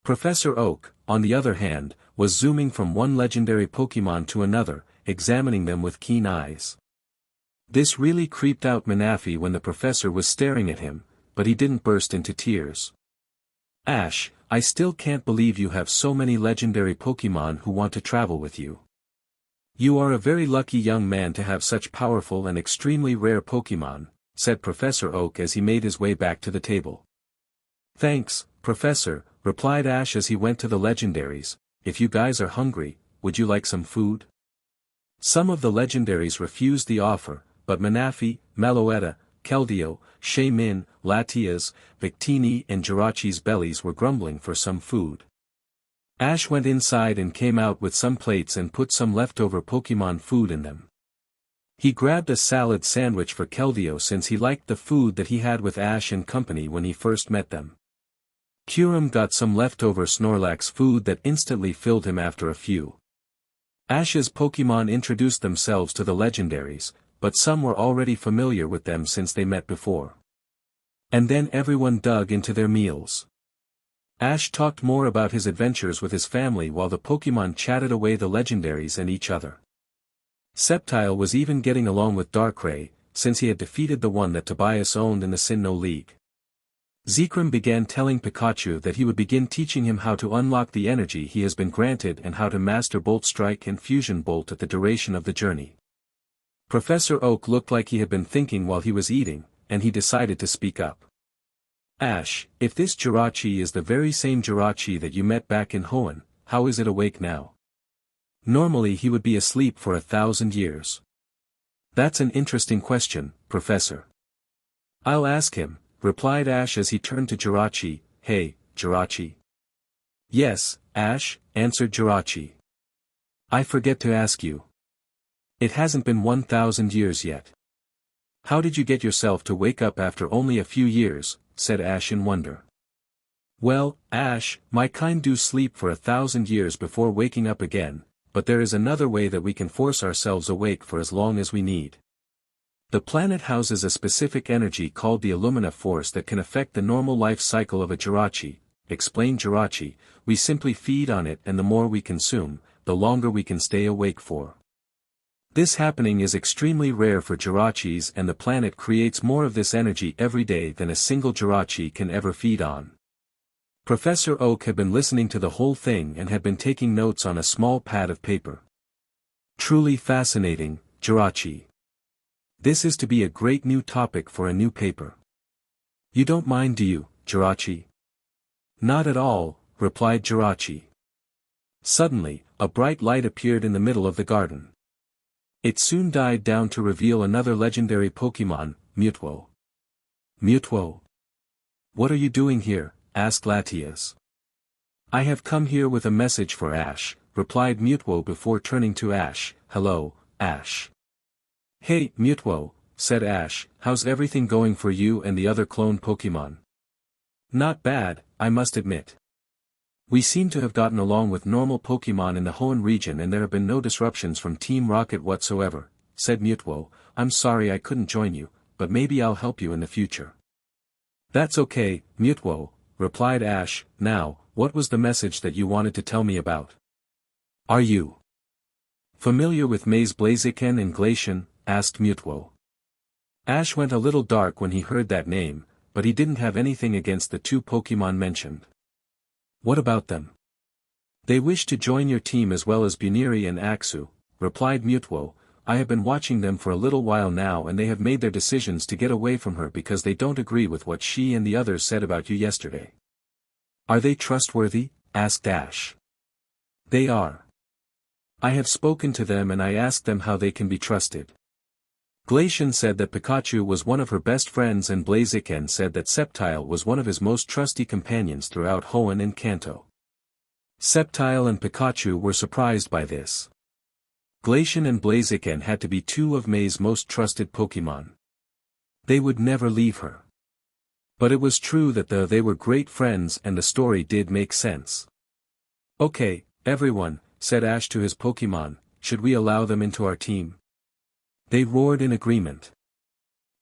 Speaker 1: Professor Oak, on the other hand, was zooming from one legendary Pokemon to another, examining them with keen eyes. This really creeped out Manaphy when the professor was staring at him, but he didn't burst into tears. Ash, I still can't believe you have so many legendary Pokemon who want to travel with you. You are a very lucky young man to have such powerful and extremely rare Pokemon, said Professor Oak as he made his way back to the table. Thanks, Professor, replied Ash as he went to the Legendaries. If you guys are hungry, would you like some food? Some of the Legendaries refused the offer, but Manaphy, Meloetta, Keldeo, Shaymin, Latias, Victini and Jirachi's bellies were grumbling for some food. Ash went inside and came out with some plates and put some leftover Pokemon food in them. He grabbed a salad sandwich for Keldeo since he liked the food that he had with Ash and company when he first met them. Kyurem got some leftover Snorlax food that instantly filled him after a few. Ash's Pokemon introduced themselves to the Legendaries, but some were already familiar with them since they met before. And then everyone dug into their meals. Ash talked more about his adventures with his family while the Pokemon chatted away the Legendaries and each other. Sceptile was even getting along with Darkrai, since he had defeated the one that Tobias owned in the Sinnoh League. Zekrom began telling Pikachu that he would begin teaching him how to unlock the energy he has been granted and how to master Bolt Strike and Fusion Bolt at the duration of the journey. Professor Oak looked like he had been thinking while he was eating, and he decided to speak up. Ash, if this Jirachi is the very same Jirachi that you met back in Hoenn, how is it awake now? Normally he would be asleep for 1,000 years. That's an interesting question, Professor. I'll ask him, replied Ash as he turned to Jirachi. Hey, Jirachi. Yes, Ash, answered Jirachi. I forget to ask you. It hasn't been 1,000 years yet. How did you get yourself to wake up after only a few years, said Ash in wonder. Well, Ash, my kind do sleep for 1,000 years before waking up again, but there is another way that we can force ourselves awake for as long as we need. The planet houses a specific energy called the Illumina Force that can affect the normal life cycle of a Jirachi, explained Jirachi. We simply feed on it and the more we consume, the longer we can stay awake for. This happening is extremely rare for Jirachis and the planet creates more of this energy every day than a single Jirachi can ever feed on. Professor Oak had been listening to the whole thing and had been taking notes on a small pad of paper. Truly fascinating, Jirachi. This is to be a great new topic for a new paper. You don't mind, do you, Jirachi? Not at all, replied Jirachi. Suddenly, a bright light appeared in the middle of the garden. It soon died down to reveal another legendary Pokemon, Mewtwo. Mewtwo? What are you doing here? Asked Latias. I have come here with a message for Ash, replied Mewtwo before turning to Ash. Hello, Ash. Hey, Mewtwo, said Ash, how's everything going for you and the other clone Pokemon? Not bad, I must admit. We seem to have gotten along with normal Pokemon in the Hoenn region and there have been no disruptions from Team Rocket whatsoever, said Mewtwo. I'm sorry I couldn't join you, but maybe I'll help you in the future. That's okay, Mewtwo, replied Ash. Now, what was the message that you wanted to tell me about? Are you familiar with Maze Blaziken and Glacian? Asked Mewtwo. Ash went a little dark when he heard that name, but he didn't have anything against the two Pokemon mentioned. What about them? They wish to join your team as well as Buniri and Axu, replied Mutwo. I have been watching them for a little while now and they have made their decisions to get away from her because they don't agree with what she and the others said about you yesterday. Are they trustworthy? Asked Ash. They are. I have spoken to them and I asked them how they can be trusted. Glacian said that Pikachu was one of her best friends and Blaziken said that Sceptile was one of his most trusty companions throughout Hoenn and Kanto. Sceptile and Pikachu were surprised by this. Glacian and Blaziken had to be two of May's most trusted Pokemon. They would never leave her. But it was true that they were great friends and the story did make sense. Okay, everyone, said Ash to his Pokemon, should we allow them into our team? They roared in agreement.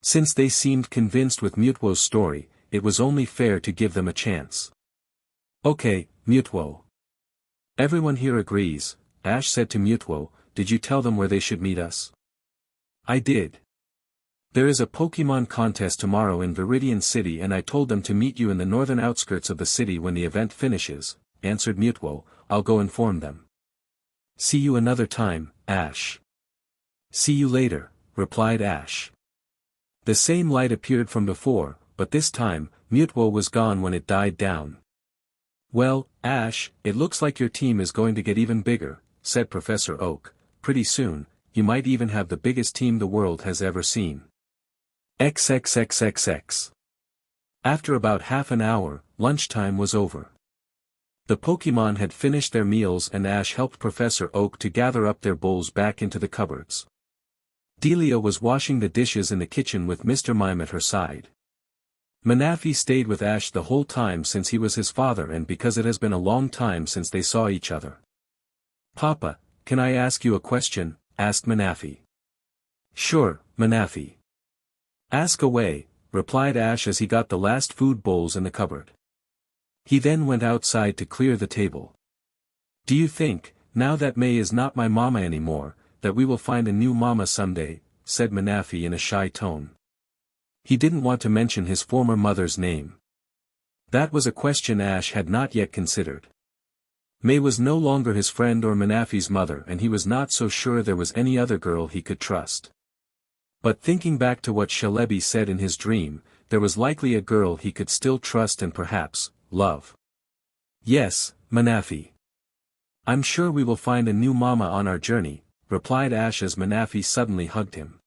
Speaker 1: Since they seemed convinced with Mutwo's story, it was only fair to give them a chance. Okay, Mutwo. Everyone here agrees, Ash said to Mutwo. Did you tell them where they should meet us? I did. There is a Pokemon contest tomorrow in Viridian City and I told them to meet you in the northern outskirts of the city when the event finishes, answered Mutwo. I'll go inform them. See you another time, Ash. See you later, replied Ash. The same light appeared from before, but this time, Mutwo was gone when it died down. Well, Ash, it looks like your team is going to get even bigger, said Professor Oak. Pretty soon, you might even have the biggest team the world has ever seen. XXXXX. After about half an hour, lunchtime was over. The Pokemon had finished their meals and Ash helped Professor Oak to gather up their bowls back into the cupboards. Delia was washing the dishes in the kitchen with Mr. Mime at her side. Manaphy stayed with Ash the whole time since he was his father and because it has been a long time since they saw each other. Papa, can I ask you a question? Asked Manaphy. Sure, Manaphy. Ask away, replied Ash as he got the last food bowls in the cupboard. He then went outside to clear the table. Do you think, now that May is not my mama anymore, that we will find a new mama someday? Said Manaphy in a shy tone. He didn't want to mention his former mother's name. That was a question Ash had not yet considered. May was no longer his friend or Manaphy's mother and he was not so sure there was any other girl he could trust. But thinking back to what Shalebi said in his dream, there was likely a girl he could still trust and perhaps, love. Yes, Manaphy. I'm sure we will find a new mama on our journey, replied Ash as Manaphy suddenly hugged him.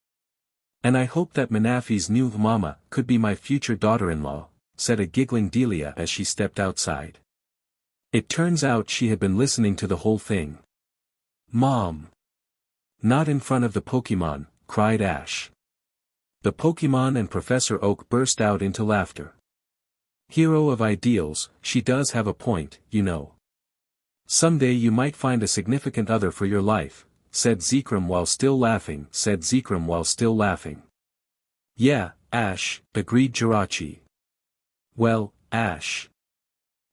Speaker 1: And I hope that Manaphy's new mama could be my future daughter-in-law, said a giggling Delia as she stepped outside. It turns out she had been listening to the whole thing. Mom! Not in front of the Pokemon, cried Ash. The Pokemon and Professor Oak burst out into laughter. Hero of ideals, she does have a point, you know. Someday you might find a significant other for your life, said Zekrom while still laughing, Yeah, Ash, agreed Jirachi. Well, Ash.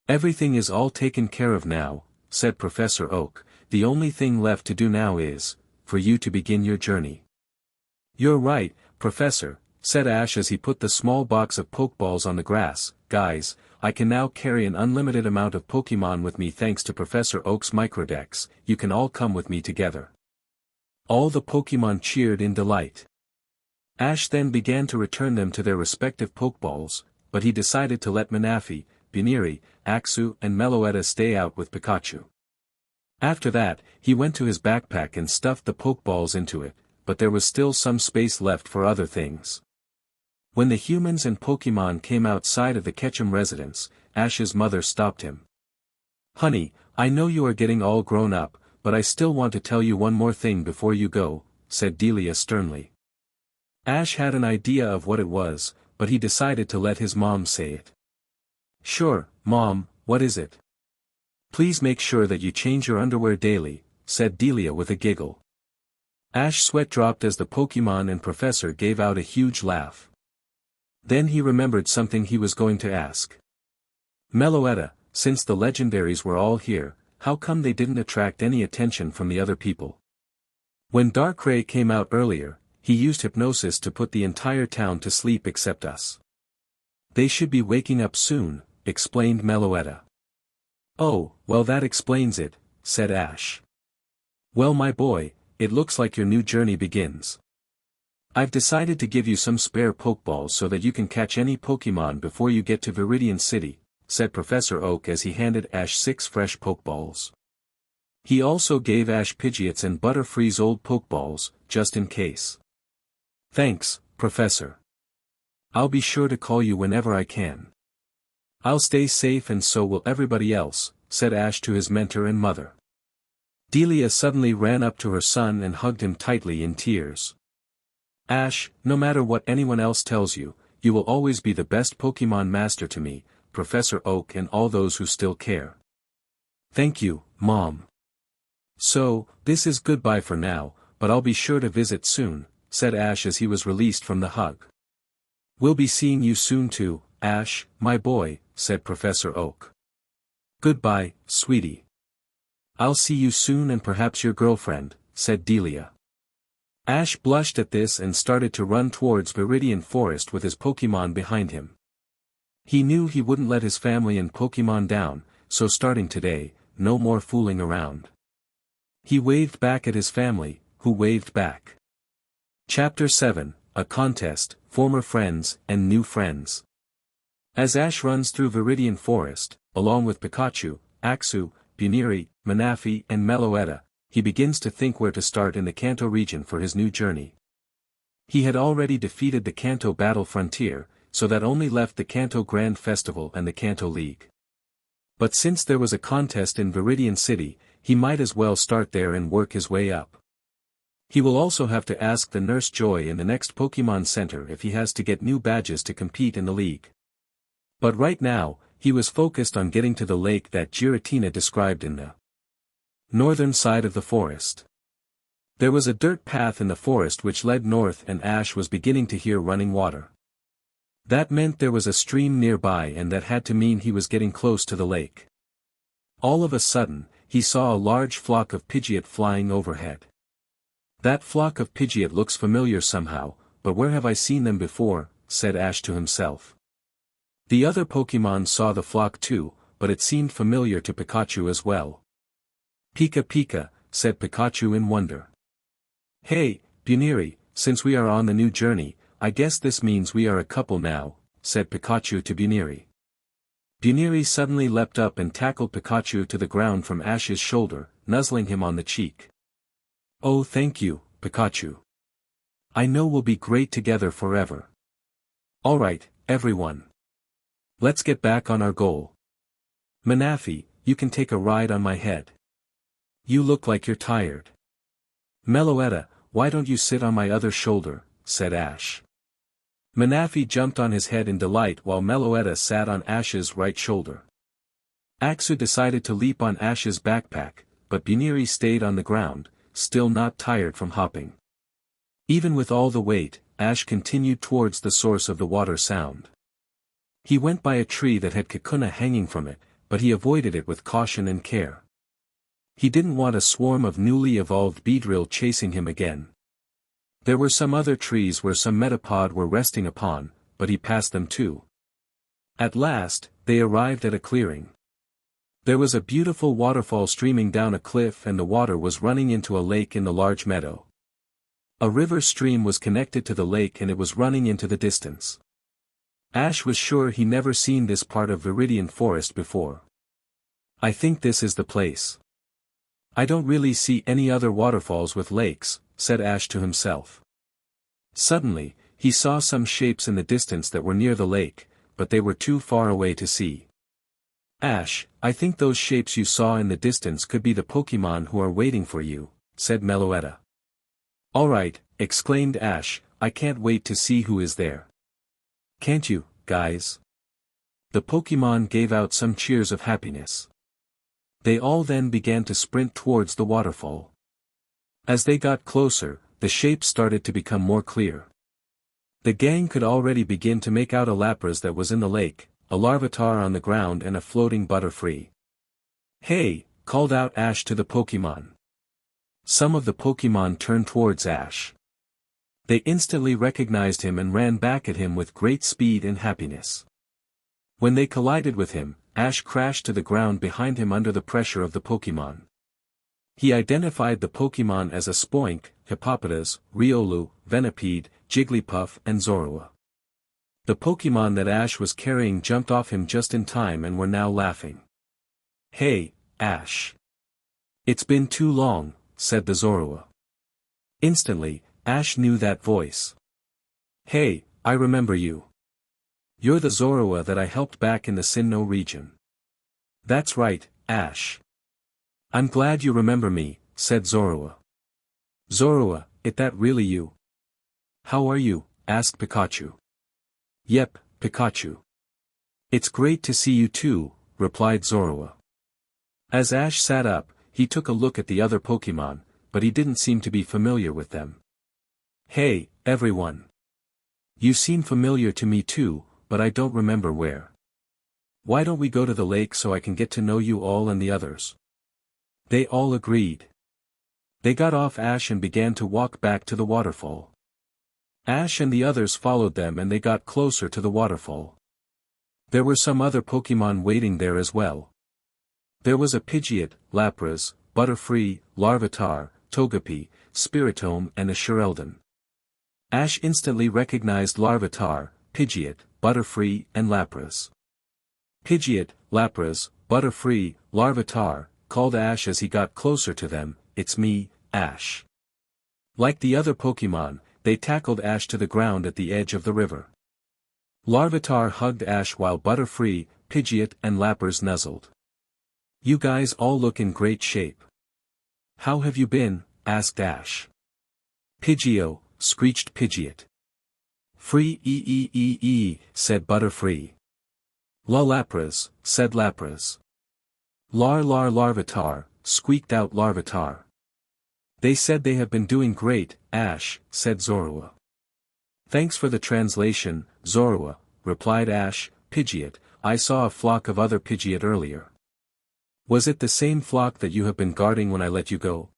Speaker 1: Everything is all taken care of now, said Professor Oak. The only thing left to do now is, for you to begin your journey. You're right, Professor, said Ash as he put the small box of Pokeballs on the grass. Guys, I can now carry an unlimited amount of Pokemon with me thanks to Professor Oak's Microdex. You can all come with me together. All the Pokemon cheered in delight. Ash then began to return them to their respective Pokeballs, but he decided to let Manaphy, Buniri, Axu and Meloetta stay out with Pikachu. After that, he went to his backpack and stuffed the Pokeballs into it, but there was still some space left for other things. When the humans and Pokemon came outside of the Ketchum residence, Ash's mother stopped him. Honey, I know you are getting all grown up, but I still want to tell you one more thing before you go, said Delia sternly. Ash had an idea of what it was, but he decided to let his mom say it. Sure, Mom, what is it? Please make sure that you change your underwear daily, said Delia with a giggle. Ash's sweat dropped as the Pokemon and Professor gave out a huge laugh. Then he remembered something he was going to ask. Meloetta, since the Legendaries were all here, how come they didn't attract any attention from the other people? When Darkrai came out earlier, he used hypnosis to put the entire town to sleep except us. They should be waking up soon, explained Meloetta. Oh, well that explains it, said Ash. Well my boy, it looks like your new journey begins. I've decided to give you some spare Pokeballs so that you can catch any Pokemon before you get to Viridian City, said Professor Oak as he handed Ash 6 fresh Pokeballs. He also gave Ash Pidgeots and Butterfree's old Pokeballs, just in case. Thanks, Professor. I'll be sure to call you whenever I can. I'll stay safe and so will everybody else, said Ash to his mentor and mother. Delia suddenly ran up to her son and hugged him tightly in tears. Ash, no matter what anyone else tells you, you will always be the best Pokemon master to me, Professor Oak and all those who still care. Thank you, Mom. So, this is goodbye for now, but I'll be sure to visit soon, said Ash as he was released from the hug. We'll be seeing you soon too, Ash, my boy, said Professor Oak. Goodbye, sweetie. I'll see you soon and perhaps your girlfriend, said Delia. Ash blushed at this and started to run towards Viridian Forest with his Pokemon behind him. He knew he wouldn't let his family and Pokemon down, so starting today, no more fooling around. He waved back at his family, who waved back. Chapter 7, A Contest, Former Friends and New Friends. As Ash runs through Viridian Forest, along with Pikachu, Axew, Buniri, Manaphy and Meloetta, he begins to think where to start in the Kanto region for his new journey. He had already defeated the Kanto Battle Frontier, so that only left the Kanto Grand Festival and the Kanto League. But since there was a contest in Viridian City, he might as well start there and work his way up. He will also have to ask the Nurse Joy in the next Pokemon Center if he has to get new badges to compete in the league. But right now, he was focused on getting to the lake that Giratina described in the northern side of the forest. There was a dirt path in the forest which led north and Ash was beginning to hear running water. That meant there was a stream nearby and that had to mean he was getting close to the lake. All of a sudden, he saw a large flock of Pidgeot flying overhead. That flock of Pidgeot looks familiar somehow, but where have I seen them before, said Ash to himself. The other Pokemon saw the flock too, but it seemed familiar to Pikachu as well. Pika Pika, said Pikachu in wonder. Hey, Buniri, since we are on the new journey, I guess this means we are a couple now, said Pikachu to Buniri. Buniri suddenly leapt up and tackled Pikachu to the ground from Ash's shoulder, nuzzling him on the cheek. Oh thank you, Pikachu. I know we'll be great together forever. Alright, everyone. Let's get back on our goal. Manaphy, you can take a ride on my head. You look like you're tired. Meloetta, why don't you sit on my other shoulder, said Ash. Manaphy jumped on his head in delight while Meloetta sat on Ash's right shoulder. Axew decided to leap on Ash's backpack, but Buniri stayed on the ground, still not tired from hopping. Even with all the weight, Ash continued towards the source of the water sound. He went by a tree that had Kakuna hanging from it, but he avoided it with caution and care. He didn't want a swarm of newly evolved Beedrill chasing him again. There were some other trees where some Metapod were resting upon, but he passed them too. At last, they arrived at a clearing. There was a beautiful waterfall streaming down a cliff and the water was running into a lake in the large meadow. A river stream was connected to the lake and it was running into the distance. Ash was sure he never seen this part of Viridian Forest before. I think this is the place. I don't really see any other waterfalls with lakes, said Ash to himself. Suddenly, he saw some shapes in the distance that were near the lake, but they were too far away to see. Ash, I think those shapes you saw in the distance could be the Pokemon who are waiting for you, said Meloetta. Alright, exclaimed Ash, I can't wait to see who is there. Can't you, guys? The Pokemon gave out some cheers of happiness. They all then began to sprint towards the waterfall. As they got closer, the shapes started to become more clear. The gang could already begin to make out a Lapras that was in the lake, a Larvitar on the ground and a floating Butterfree. Hey, called out Ash to the Pokemon. Some of the Pokemon turned towards Ash. They instantly recognized him and ran back at him with great speed and happiness. When they collided with him, Ash crashed to the ground behind him under the pressure of the Pokémon. He identified the Pokémon as a Spoink, Hippopotas, Riolu, Venipede, Jigglypuff and Zorua. The Pokémon that Ash was carrying jumped off him just in time and were now laughing. "Hey, Ash. It's been too long," said the Zorua. Instantly, Ash knew that voice. "Hey, I remember you. You're the Zorua that I helped back in the Sinnoh region." "That's right, Ash. I'm glad you remember me," said Zorua. "Zorua, is that really you?" "How are you?" asked Pikachu. "Yep, Pikachu. It's great to see you too," replied Zorua. As Ash sat up, he took a look at the other Pokémon, but he didn't seem to be familiar with them. "Hey, everyone. You seem familiar to me too, but I don't remember where. Why don't we go to the lake so I can get to know you all and the others?" They all agreed. They got off Ash and began to walk back to the waterfall. Ash and the others followed them and they got closer to the waterfall. There were some other Pokémon waiting there as well. There was a Pidgeot, Lapras, Butterfree, Larvitar, Togepi, Spiritomb and a Shirelden. Ash instantly recognized Larvitar, Pidgeot, Butterfree and Lapras. Pidgeot, Lapras, Butterfree, Larvitar, called Ash as he got closer to them, "It's me, Ash." Like the other Pokémon, they tackled Ash to the ground at the edge of the river. Larvitar hugged Ash while Butterfree, Pidgeot and Lapras nuzzled. "You guys all look in great shape. How have you been?" asked Ash. "Pidgeot," screeched Pidgeot. "Free said Butterfree. "La Lapras," said Lapras. Larvitar, squeaked out Larvitar. "They said they have been doing great, Ash," said Zorua. "Thanks for the translation, Zorua," replied Ash. "Pidgeot, I saw a flock of other Pidgeot earlier. Was it the same flock that you have been guarding when I let you go?"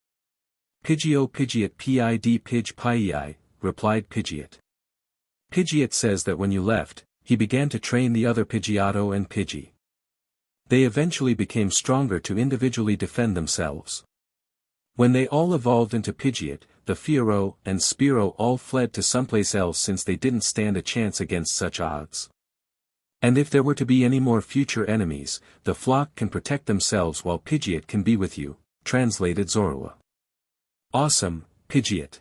Speaker 1: "Pidgeot Pidge Piei," replied Pidgeot. "Pidgeot says that when you left, he began to train the other Pidgeotto and Pidgey. They eventually became stronger to individually defend themselves. When they all evolved into Pidgeot, the Fiero and Spearow all fled to someplace else since they didn't stand a chance against such odds. And if there were to be any more future enemies, the flock can protect themselves while Pidgeot can be with you," translated Zorua. "Awesome, Pidgeot.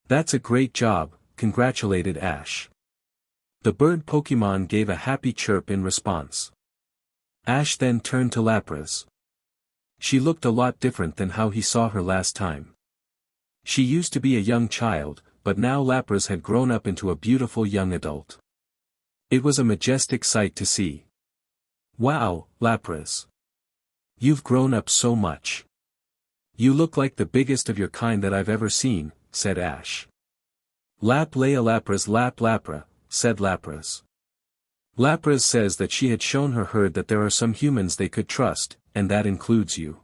Speaker 1: That's a great job," congratulated Ash. The bird Pokémon gave a happy chirp in response. Ash then turned to Lapras. She looked a lot different than how he saw her last time. She used to be a young child, but now Lapras had grown up into a beautiful young adult. It was a majestic sight to see. "Wow, Lapras. You've grown up so much. You look like the biggest of your kind that I've ever seen," said Ash. "Lap Lea Lapras Lap Lapra," said Lapras. Lapras says that she had shown her herd that there are some humans they could trust, and that includes you.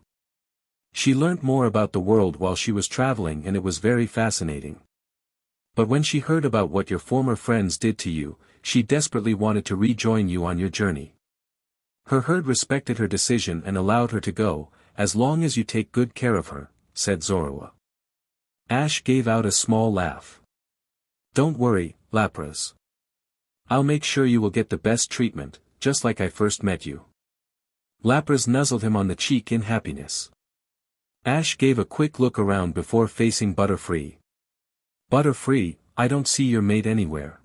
Speaker 1: She learnt more about the world while she was traveling and it was very fascinating. But when she heard about what your former friends did to you, she desperately wanted to rejoin you on your journey. Her herd respected her decision and allowed her to go, as long as you take good care of her," said Zorua. Ash gave out a small laugh. "Don't worry, Lapras. I'll make sure you will get the best treatment, just like I first met you." Lapras nuzzled him on the cheek in happiness. Ash gave a quick look around before facing Butterfree. "Butterfree, I don't see your mate anywhere.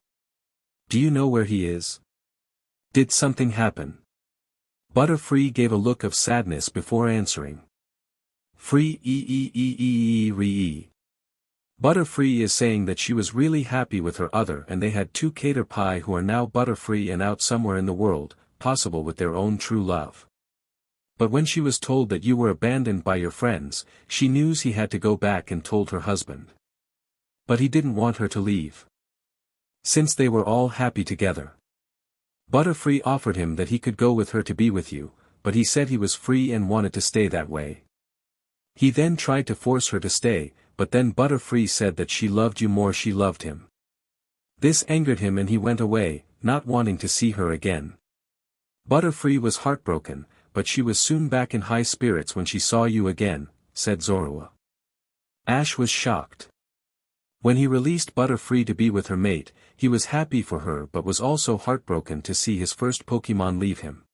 Speaker 1: Do you know where he is? Did something happen?" Butterfree gave a look of sadness before answering. "Free re. Butterfree is saying that she was really happy with her other and they had two Caterpie who are now Butterfree and out somewhere in the world, possible with their own true love. But when she was told that you were abandoned by your friends, she knew he had to go back and told her husband. But he didn't want her to leave. Since they were all happy together. Butterfree offered him that he could go with her to be with you, but he said he was free and wanted to stay that way. He then tried to force her to stay, but then Butterfree said that she loved you more she loved him. This angered him and he went away, not wanting to see her again. Butterfree was heartbroken, but she was soon back in high spirits when she saw you again, said Zorua. Ash was shocked. When he released Butterfree to be with her mate, he was happy for her but was also heartbroken to see his first Pokémon leave him.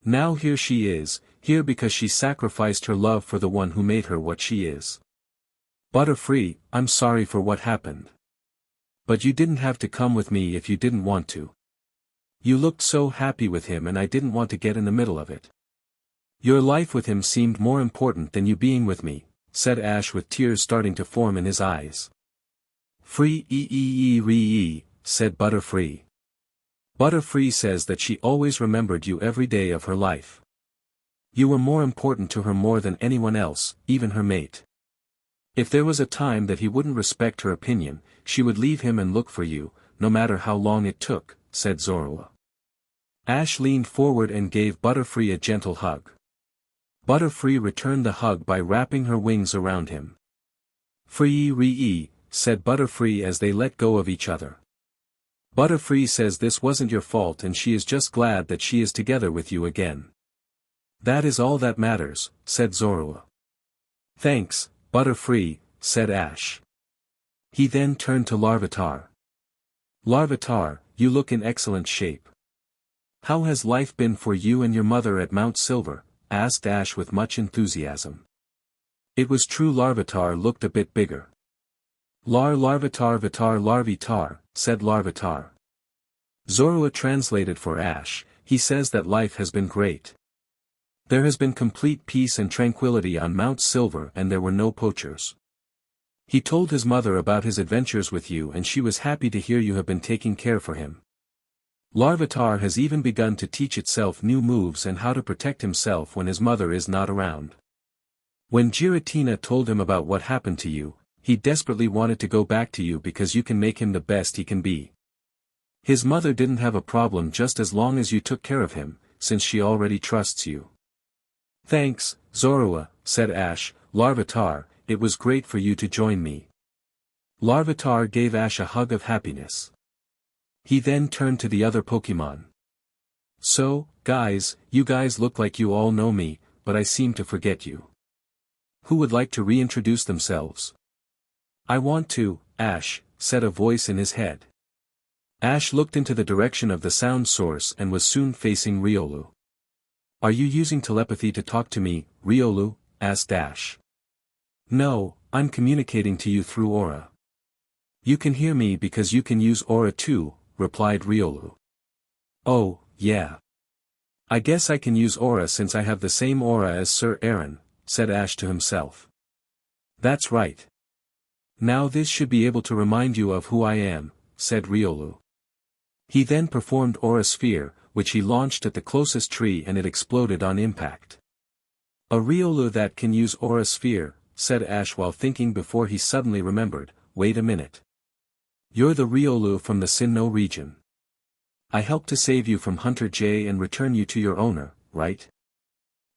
Speaker 1: Now here she is, here because she sacrificed her love for the one who made her what she is. Butterfree, I'm sorry for what happened. But you didn't have to come with me if you didn't want to. You looked so happy with him and I didn't want to get in the middle of it. Your life with him seemed more important than you being with me, said Ash with tears starting to form in his eyes. Free said Butterfree. Butterfree says that she always remembered you every day of her life. You were more important to her more than anyone else, even her mate. If there was a time that he wouldn't respect her opinion, she would leave him and look for you, no matter how long it took, said Zorua. Ash leaned forward and gave Butterfree a gentle hug. Butterfree returned the hug by wrapping her wings around him. Free, said Butterfree as they let go of each other. Butterfree says this wasn't your fault and she is just glad that she is together with you again. That is all that matters, said Zorua. Thanks, Butterfree, said Ash. He then turned to Larvitar. Larvitar, you look in excellent shape. How has life been for you and your mother at Mount Silver? Asked Ash with much enthusiasm. It was true Larvitar looked a bit bigger. Larvitar Larvitar, said Larvitar. Zorua translated for Ash, he says that life has been great. There has been complete peace and tranquility on Mount Silver and there were no poachers. He told his mother about his adventures with you and she was happy to hear you have been taking care for him. Larvitar has even begun to teach itself new moves and how to protect himself when his mother is not around. When Giratina told him about what happened to you, he desperately wanted to go back to you because you can make him the best he can be. His mother didn't have a problem just as long as you took care of him, since she already trusts you. Thanks, Zorua, said Ash. Larvitar, it was great for you to join me. Larvitar gave Ash a hug of happiness. He then turned to the other Pokémon. So, guys, you guys look like you all know me, but I seem to forget you. Who would like to reintroduce themselves? I want to, Ash, said a voice in his head. Ash looked into the direction of the sound source and was soon facing Riolu. Are you using telepathy to talk to me, Riolu? Asked Ash. No, I'm communicating to you through aura. You can hear me because you can use aura too, replied Riolu. Oh, yeah. I guess I can use aura since I have the same aura as Sir Aaron, said Ash to himself. That's right. Now this should be able to remind you of who I am, said Riolu. He then performed Aura Sphere, which he launched at the closest tree and it exploded on impact. A Riolu that can use Aura Sphere, said Ash while thinking before he suddenly remembered, wait a minute. You're the Riolu from the Sinnoh region. I helped to save you from Hunter J and return you to your owner, right?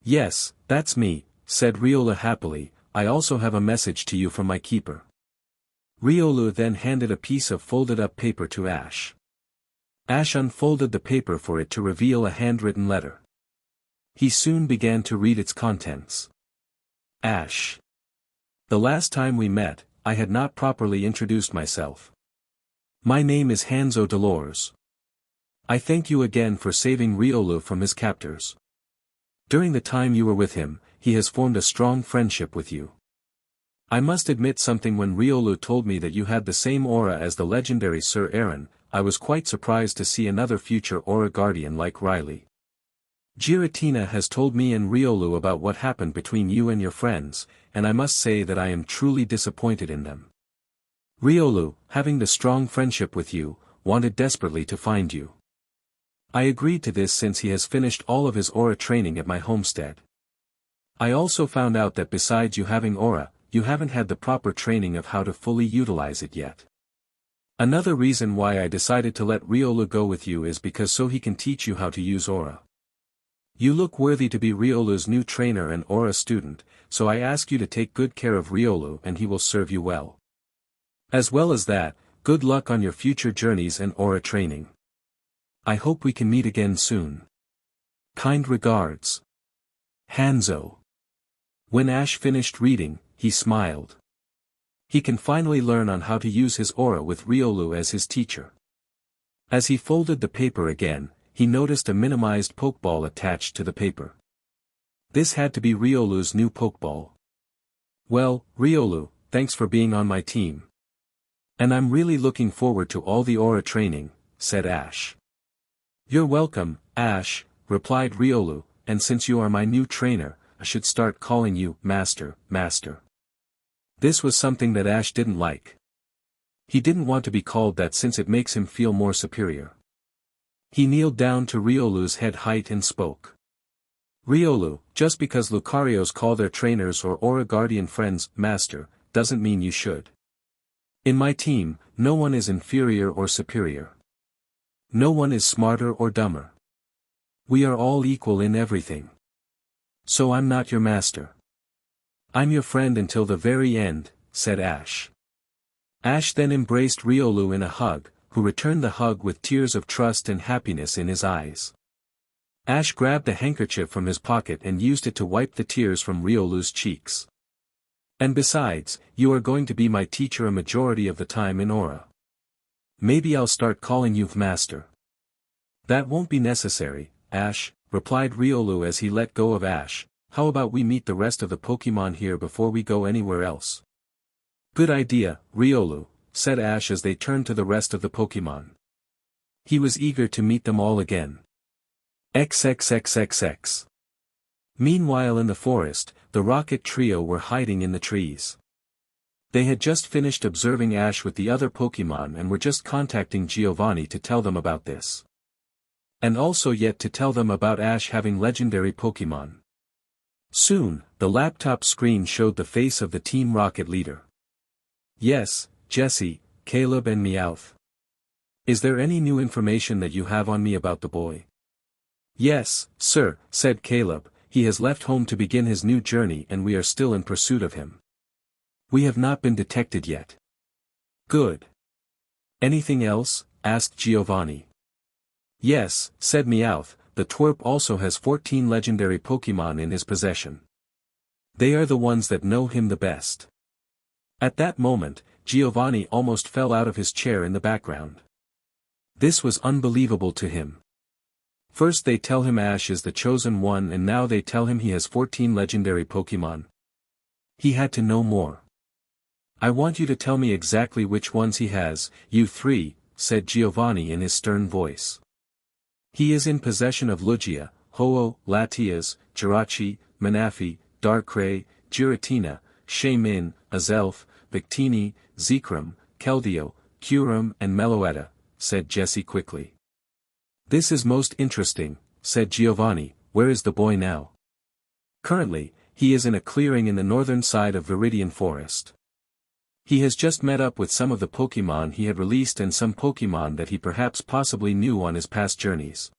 Speaker 1: Yes, that's me, said Riolu happily. I also have a message to you from my keeper. Riolu then handed a piece of folded-up paper to Ash. Ash unfolded the paper for it to reveal a handwritten letter. He soon began to read its contents. Ash. The last time we met, I had not properly introduced myself. My name is Hanzo Dolores. I thank you again for saving Riolu from his captors. During the time you were with him, he has formed a strong friendship with you. I must admit something when Riolu told me that you had the same aura as the legendary Sir Aaron, I was quite surprised to see another future aura guardian like Riley. Giratina has told me and Riolu about what happened between you and your friends, and I must say that I am truly disappointed in them. Riolu, having the strong friendship with you, wanted desperately to find you. I agreed to this since he has finished all of his aura training at my homestead. I also found out that besides you having aura, you haven't had the proper training of how to fully utilize it yet. Another reason why I decided to let Riolu go with you is because so he can teach you how to use aura. You look worthy to be Riolu's new trainer and aura student, so I ask you to take good care of Riolu and he will serve you well. As well as that, good luck on your future journeys and aura training. I hope we can meet again soon. Kind regards. Hanzo. When Ash finished reading, he smiled. He can finally learn on how to use his aura with Riolu as his teacher. As he folded the paper again, he noticed a minimized pokeball attached to the paper. This had to be Riolu's new pokeball. Well, Riolu, thanks for being on my team. And I'm really looking forward to all the aura training, said Ash. You're welcome, Ash, replied Riolu, and since you are my new trainer, I should start calling you Master, Master. This was something that Ash didn't like. He didn't want to be called that since it makes him feel more superior. He kneeled down to Riolu's head height and spoke. Riolu, just because Lucarios call their trainers or Aura Guardian friends Master, doesn't mean you should. In my team, no one is inferior or superior. No one is smarter or dumber. We are all equal in everything. So I'm not your master. I'm your friend until the very end, said Ash. Ash then embraced Riolu in a hug, who returned the hug with tears of trust and happiness in his eyes. Ash grabbed a handkerchief from his pocket and used it to wipe the tears from Riolu's cheeks. And besides, you are going to be my teacher a majority of the time in Aura. Maybe I'll start calling you Master. That won't be necessary, Ash, replied Riolu as he let go of Ash. How about we meet the rest of the Pokemon here before we go anywhere else? Good idea, Riolu, said Ash as they turned to the rest of the Pokemon. He was eager to meet them all again. XXXXX. Meanwhile in the forest, the Rocket Trio were hiding in the trees. They had just finished observing Ash with the other Pokemon and were just contacting Giovanni to tell them about this. And also yet to tell them about Ash having legendary Pokemon. Soon, the laptop screen showed the face of the Team Rocket leader. Yes, Jesse, Caleb and Meowth. Is there any new information that you have on me about the boy? Yes, sir, said Caleb, he has left home to begin his new journey and we are still in pursuit of him. We have not been detected yet. Good. Anything else? Asked Giovanni. Yes, said Meowth, the twerp also has 14 legendary Pokemon in his possession. They are the ones that know him the best. At that moment, Giovanni almost fell out of his chair in the background. This was unbelievable to him. First they tell him Ash is the chosen one and now they tell him he has 14 legendary Pokemon. He had to know more. I want you to tell me exactly which ones he has, you three, said Giovanni in his stern voice. He is in possession of Lugia, Ho-Oh, Latias, Jirachi, Manaphy, Darkrai, Giratina, Shaymin, Azelf, Victini, Zekrom, Keldeo, Kyurem and Meloetta, said Jesse quickly. This is most interesting, said Giovanni. Where is the boy now? Currently, he is in a clearing in the northern side of Viridian Forest. He has just met up with some of the Pokemon he had released and some Pokemon that he perhaps possibly knew on his past journeys.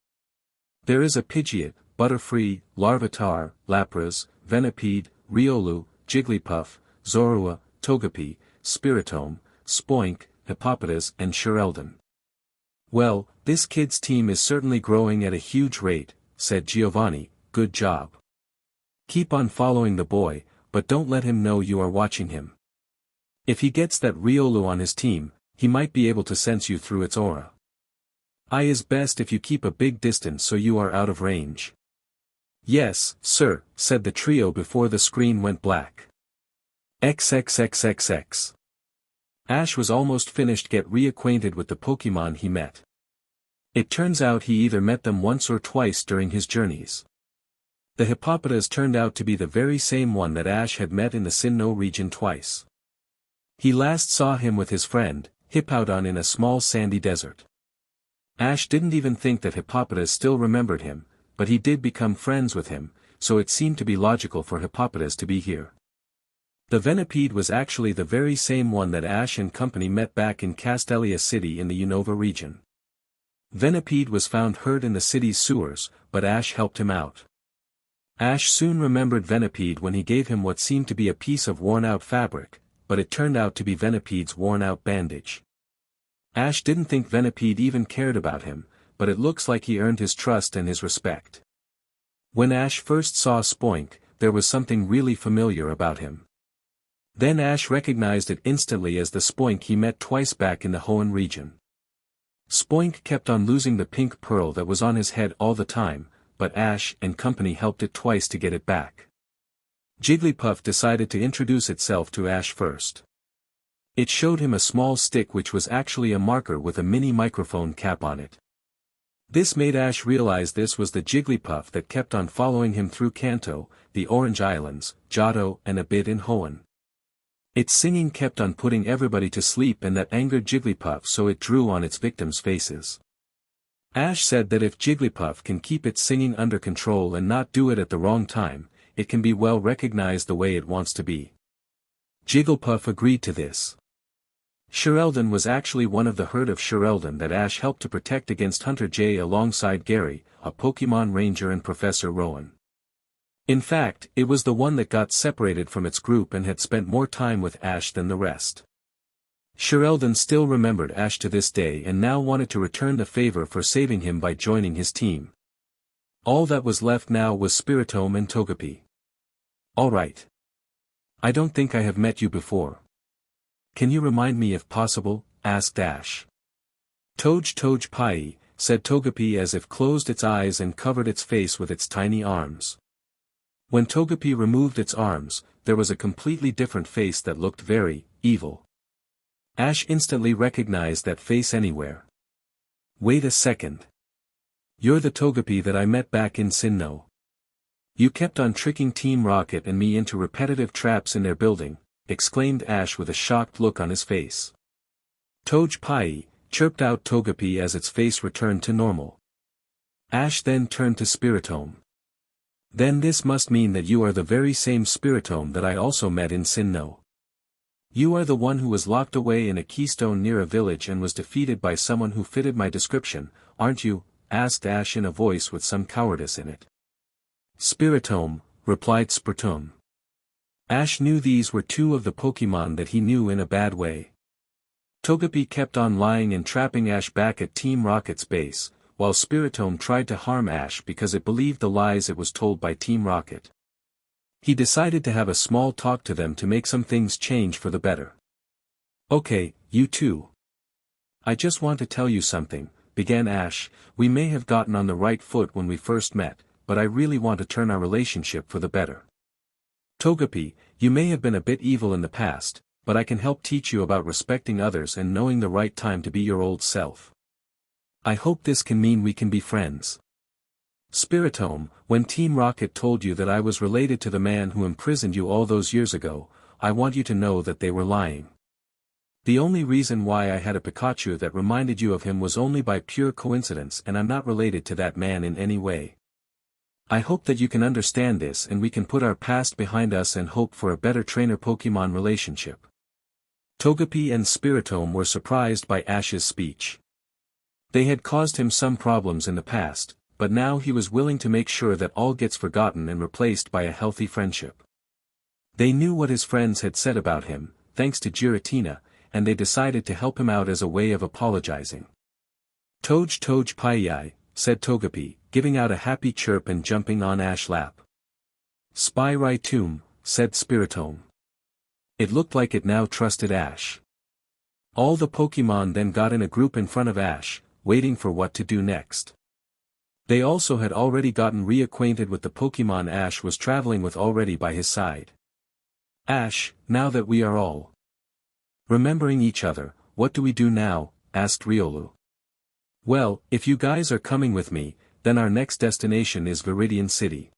Speaker 1: There is a Pidgeot, Butterfree, Larvitar, Lapras, Venipede, Riolu, Jigglypuff, Zorua, Togepi, Spiritomb, Spoink, Hippopotas and Sheldon. Well, this kid's team is certainly growing at a huge rate, said Giovanni. Good job. Keep on following the boy, but don't let him know you are watching him. If he gets that Riolu on his team, he might be able to sense you through its aura. I is best if you keep a big distance so you are out of range. Yes, sir, said the trio before the screen went black. XXXXX. Ash was almost finished get reacquainted with the Pokemon he met. It turns out he either met them once or twice during his journeys. The Hippopotas turned out to be the very same one that Ash had met in the Sinnoh region twice. He last saw him with his friend, Hippowdon in a small sandy desert. Ash didn't even think that Hippopotas still remembered him, but he did become friends with him, so it seemed to be logical for Hippopotas to be here. The Venipede was actually the very same one that Ash and company met back in Castelia City in the Unova region. Venipede was found hurt in the city's sewers, but Ash helped him out. Ash soon remembered Venipede when he gave him what seemed to be a piece of worn-out fabric, but it turned out to be Venipede's worn-out bandage. Ash didn't think Venipede even cared about him, but it looks like he earned his trust and his respect. When Ash first saw Spoink, there was something really familiar about him. Then Ash recognized it instantly as the Spoink he met twice back in the Hoenn region. Spoink kept on losing the pink pearl that was on his head all the time, but Ash and company helped it twice to get it back. Jigglypuff decided to introduce itself to Ash first. It showed him a small stick which was actually a marker with a mini microphone cap on it. This made Ash realize this was the Jigglypuff that kept on following him through Kanto, the Orange Islands, Johto and a bit in Hoenn. Its singing kept on putting everybody to sleep and that angered Jigglypuff, so it drew on its victims' faces. Ash said that if Jigglypuff can keep its singing under control and not do it at the wrong time, it can be well recognized the way it wants to be. Jigglypuff agreed to this. Shirelden was actually one of the herd of Shirelden that Ash helped to protect against Hunter J alongside Gary, a Pokemon Ranger, and Professor Rowan. In fact, it was the one that got separated from its group and had spent more time with Ash than the rest. Shirelden still remembered Ash to this day and now wanted to return the favor for saving him by joining his team. All that was left now was Spiritomb and Togepi. Alright. I don't think I have met you before. Can you remind me if possible? Asked Ash. Toj Pai, said Togepi as if closed its eyes and covered its face with its tiny arms. When Togepi removed its arms, there was a completely different face that looked very evil. Ash instantly recognized that face anywhere. Wait a second. You're the Togepi that I met back in Sinnoh. You kept on tricking Team Rocket and me into repetitive traps in their building, exclaimed Ash with a shocked look on his face. Toj Pai, chirped out Togepi as its face returned to normal. Ash then turned to Spiritomb. Then this must mean that you are the very same Spiritomb that I also met in Sinnoh. You are the one who was locked away in a keystone near a village and was defeated by someone who fitted my description, aren't you? Asked Ash in a voice with some cowardice in it. Spiritomb, replied Spiritomb. Ash knew these were two of the Pokemon that he knew in a bad way. Togepi kept on lying and trapping Ash back at Team Rocket's base, while Spiritomb tried to harm Ash because it believed the lies it was told by Team Rocket. He decided to have a small talk to them to make some things change for the better. Okay, you two. I just want to tell you something, began Ash. We may have gotten on the right foot when we first met, but I really want to turn our relationship for the better. Togepi, you may have been a bit evil in the past, but I can help teach you about respecting others and knowing the right time to be your old self. I hope this can mean we can be friends. Spiritomb, when Team Rocket told you that I was related to the man who imprisoned you all those years ago, I want you to know that they were lying. The only reason why I had a Pikachu that reminded you of him was only by pure coincidence, and I'm not related to that man in any way. I hope that you can understand this and we can put our past behind us and hope for a better trainer-Pokemon relationship. Togepi and Spiritomb were surprised by Ash's speech. They had caused him some problems in the past, but now he was willing to make sure that all gets forgotten and replaced by a healthy friendship. They knew what his friends had said about him, thanks to Giratina, and they decided to help him out as a way of apologizing. Toj Pai, said Togepi, giving out a happy chirp and jumping on Ash's lap. Spy Raitum, said Spiritomb. It looked like it now trusted Ash. All the Pokemon then got in a group in front of Ash, waiting for what to do next. They also had already gotten reacquainted with the Pokemon Ash was traveling with already by his side. Ash, now that we are all remembering each other, what do we do now? Asked Riolu. Well, if you guys are coming with me, then our next destination is Viridian City.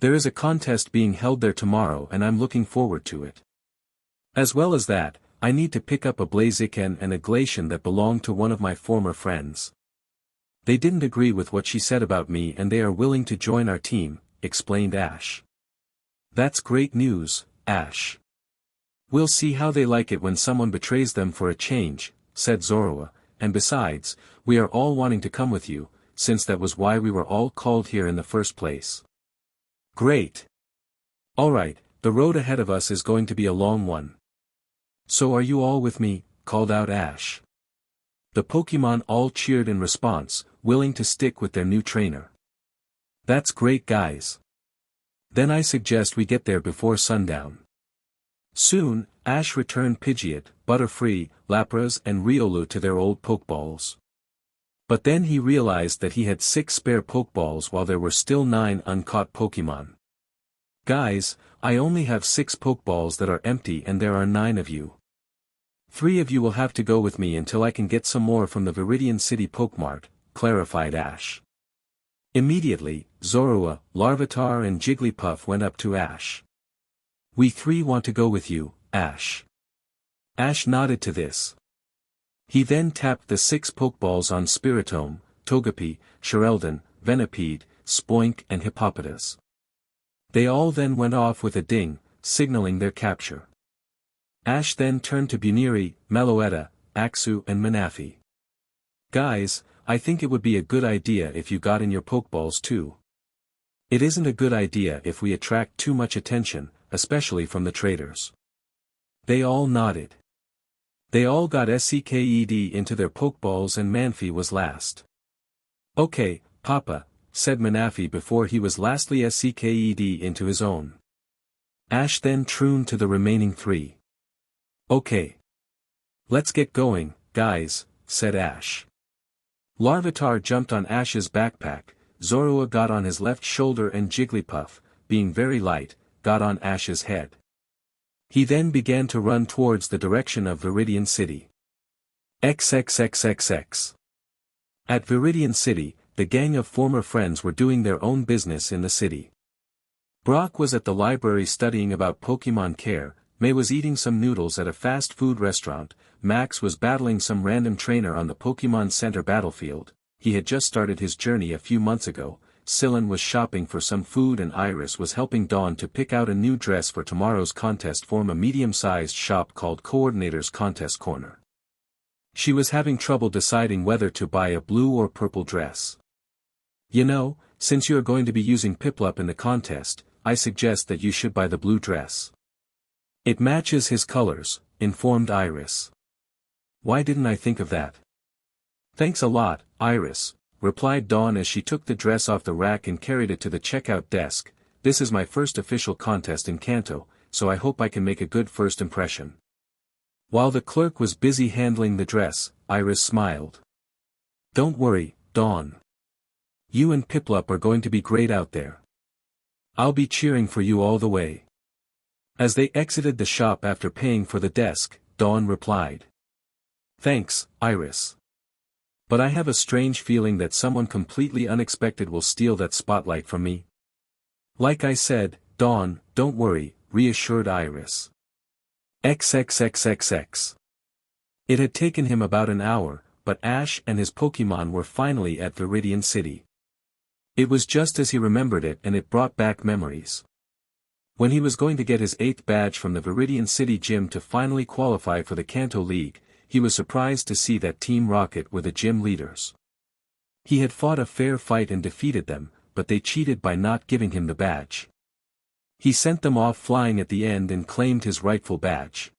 Speaker 1: There is a contest being held there tomorrow and I'm looking forward to it. As well as that, I need to pick up a Blaziken and a Glacian that belong to one of my former friends. They didn't agree with what she said about me and they are willing to join our team, explained Ash. That's great news, Ash. We'll see how they like it when someone betrays them for a change, said Zorua, and besides, we are all wanting to come with you, since that was why we were all called here in the first place. Great. Alright, the road ahead of us is going to be a long one. So are you all with me? Called out Ash. The Pokemon all cheered in response, willing to stick with their new trainer. That's great, guys. Then I suggest we get there before sundown. Soon, Ash returned Pidgeot, Butterfree, Lapras and Riolu to their old Pokeballs. But then he realized that he had 6 spare Pokeballs while there were still 9 uncaught Pokemon. Guys, I only have 6 Pokeballs that are empty and there are 9 of you. 3 of you will have to go with me until I can get some more from the Viridian City Pokemart, clarified Ash. Immediately, Zorua, Larvitar and Jigglypuff went up to Ash. We 3 want to go with you, Ash. Ash nodded to this. He then tapped the 6 Pokeballs on Spiritomb, Togepi, Sheldon, Venipede, Spoink and Hippopotas. They all then went off with a ding, signaling their capture. Ash then turned to Buniri, Meloetta, Axu and Manaphy. Guys, I think it would be a good idea if you got in your Pokeballs too. It isn't a good idea if we attract too much attention, especially from the traitors. They all nodded. They all got SCKED into their Pokeballs and Manphy was last. Okay, Papa, said Manaphy before he was lastly SCKED into his own. Ash then trooned to the remaining 3. Okay. Let's get going, guys, said Ash. Larvitar jumped on Ash's backpack, Zorua got on his left shoulder and Jigglypuff, being very light, got on Ash's head. He then began to run towards the direction of Viridian City. XXXXX. At Viridian City, the gang of former friends were doing their own business in the city. Brock was at the library studying about Pokemon care, May was eating some noodles at a fast food restaurant, Max was battling some random trainer on the Pokemon Center battlefield, he had just started his journey a few months ago, Syllan was shopping for some food and Iris was helping Dawn to pick out a new dress for tomorrow's contest from a medium-sized shop called Coordinator's Contest Corner. She was having trouble deciding whether to buy a blue or purple dress. You know, since you are going to be using Piplup in the contest, I suggest that you should buy the blue dress. It matches his colors, informed Iris. Why didn't I think of that? Thanks a lot, Iris, replied Dawn as she took the dress off the rack and carried it to the checkout desk. This is my first official contest in Kanto, so I hope I can make a good first impression. While the clerk was busy handling the dress, Iris smiled. Don't worry, Dawn. You and Piplup are going to be great out there. I'll be cheering for you all the way. As they exited the shop after paying for the desk, Dawn replied. Thanks, Iris. But I have a strange feeling that someone completely unexpected will steal that spotlight from me. Like I said, Dawn, don't worry, reassured Iris. XXXXX. It had taken him about an hour, but Ash and his Pokemon were finally at Viridian City. It was just as he remembered it and it brought back memories. When he was going to get his 8th badge from the Viridian City gym to finally qualify for the Kanto League, he was surprised to see that Team Rocket were the gym leaders. He had fought a fair fight and defeated them, but they cheated by not giving him the badge. He sent them off flying at the end and claimed his rightful badge.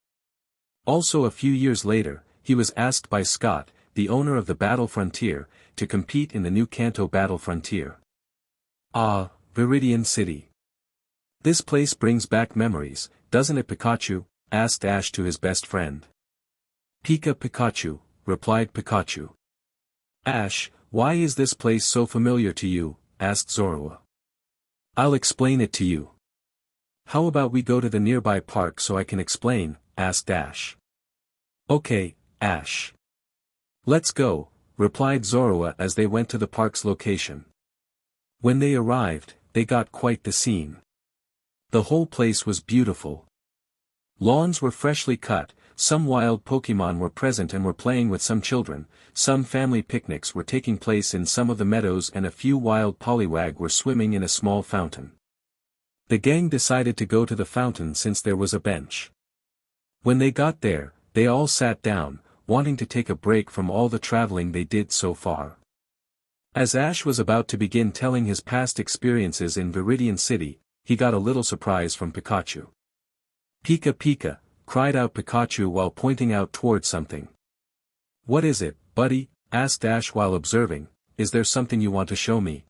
Speaker 1: Also a few years later, he was asked by Scott, the owner of the Battle Frontier, to compete in the new Kanto Battle Frontier. Ah, Viridian City. This place brings back memories, doesn't it, Pikachu? Asked Ash to his best friend. Pika Pikachu, replied Pikachu. Ash, why is this place so familiar to you? Asked Zorua. I'll explain it to you. How about we go to the nearby park so I can explain? Asked Ash. Okay, Ash. Let's go, replied Zorua as they went to the park's location. When they arrived, they got quite the scene. The whole place was beautiful. Lawns were freshly cut, some wild Pokemon were present and were playing with some children, some family picnics were taking place in some of the meadows and a few wild Poliwag were swimming in a small fountain. The gang decided to go to the fountain since there was a bench. When they got there, they all sat down, wanting to take a break from all the traveling they did so far. As Ash was about to begin telling his past experiences in Viridian City, he got a little surprise from Pikachu. Pika Pika, cried out Pikachu while pointing out towards something. What is it, buddy? Asked Ash while observing. Is there something you want to show me?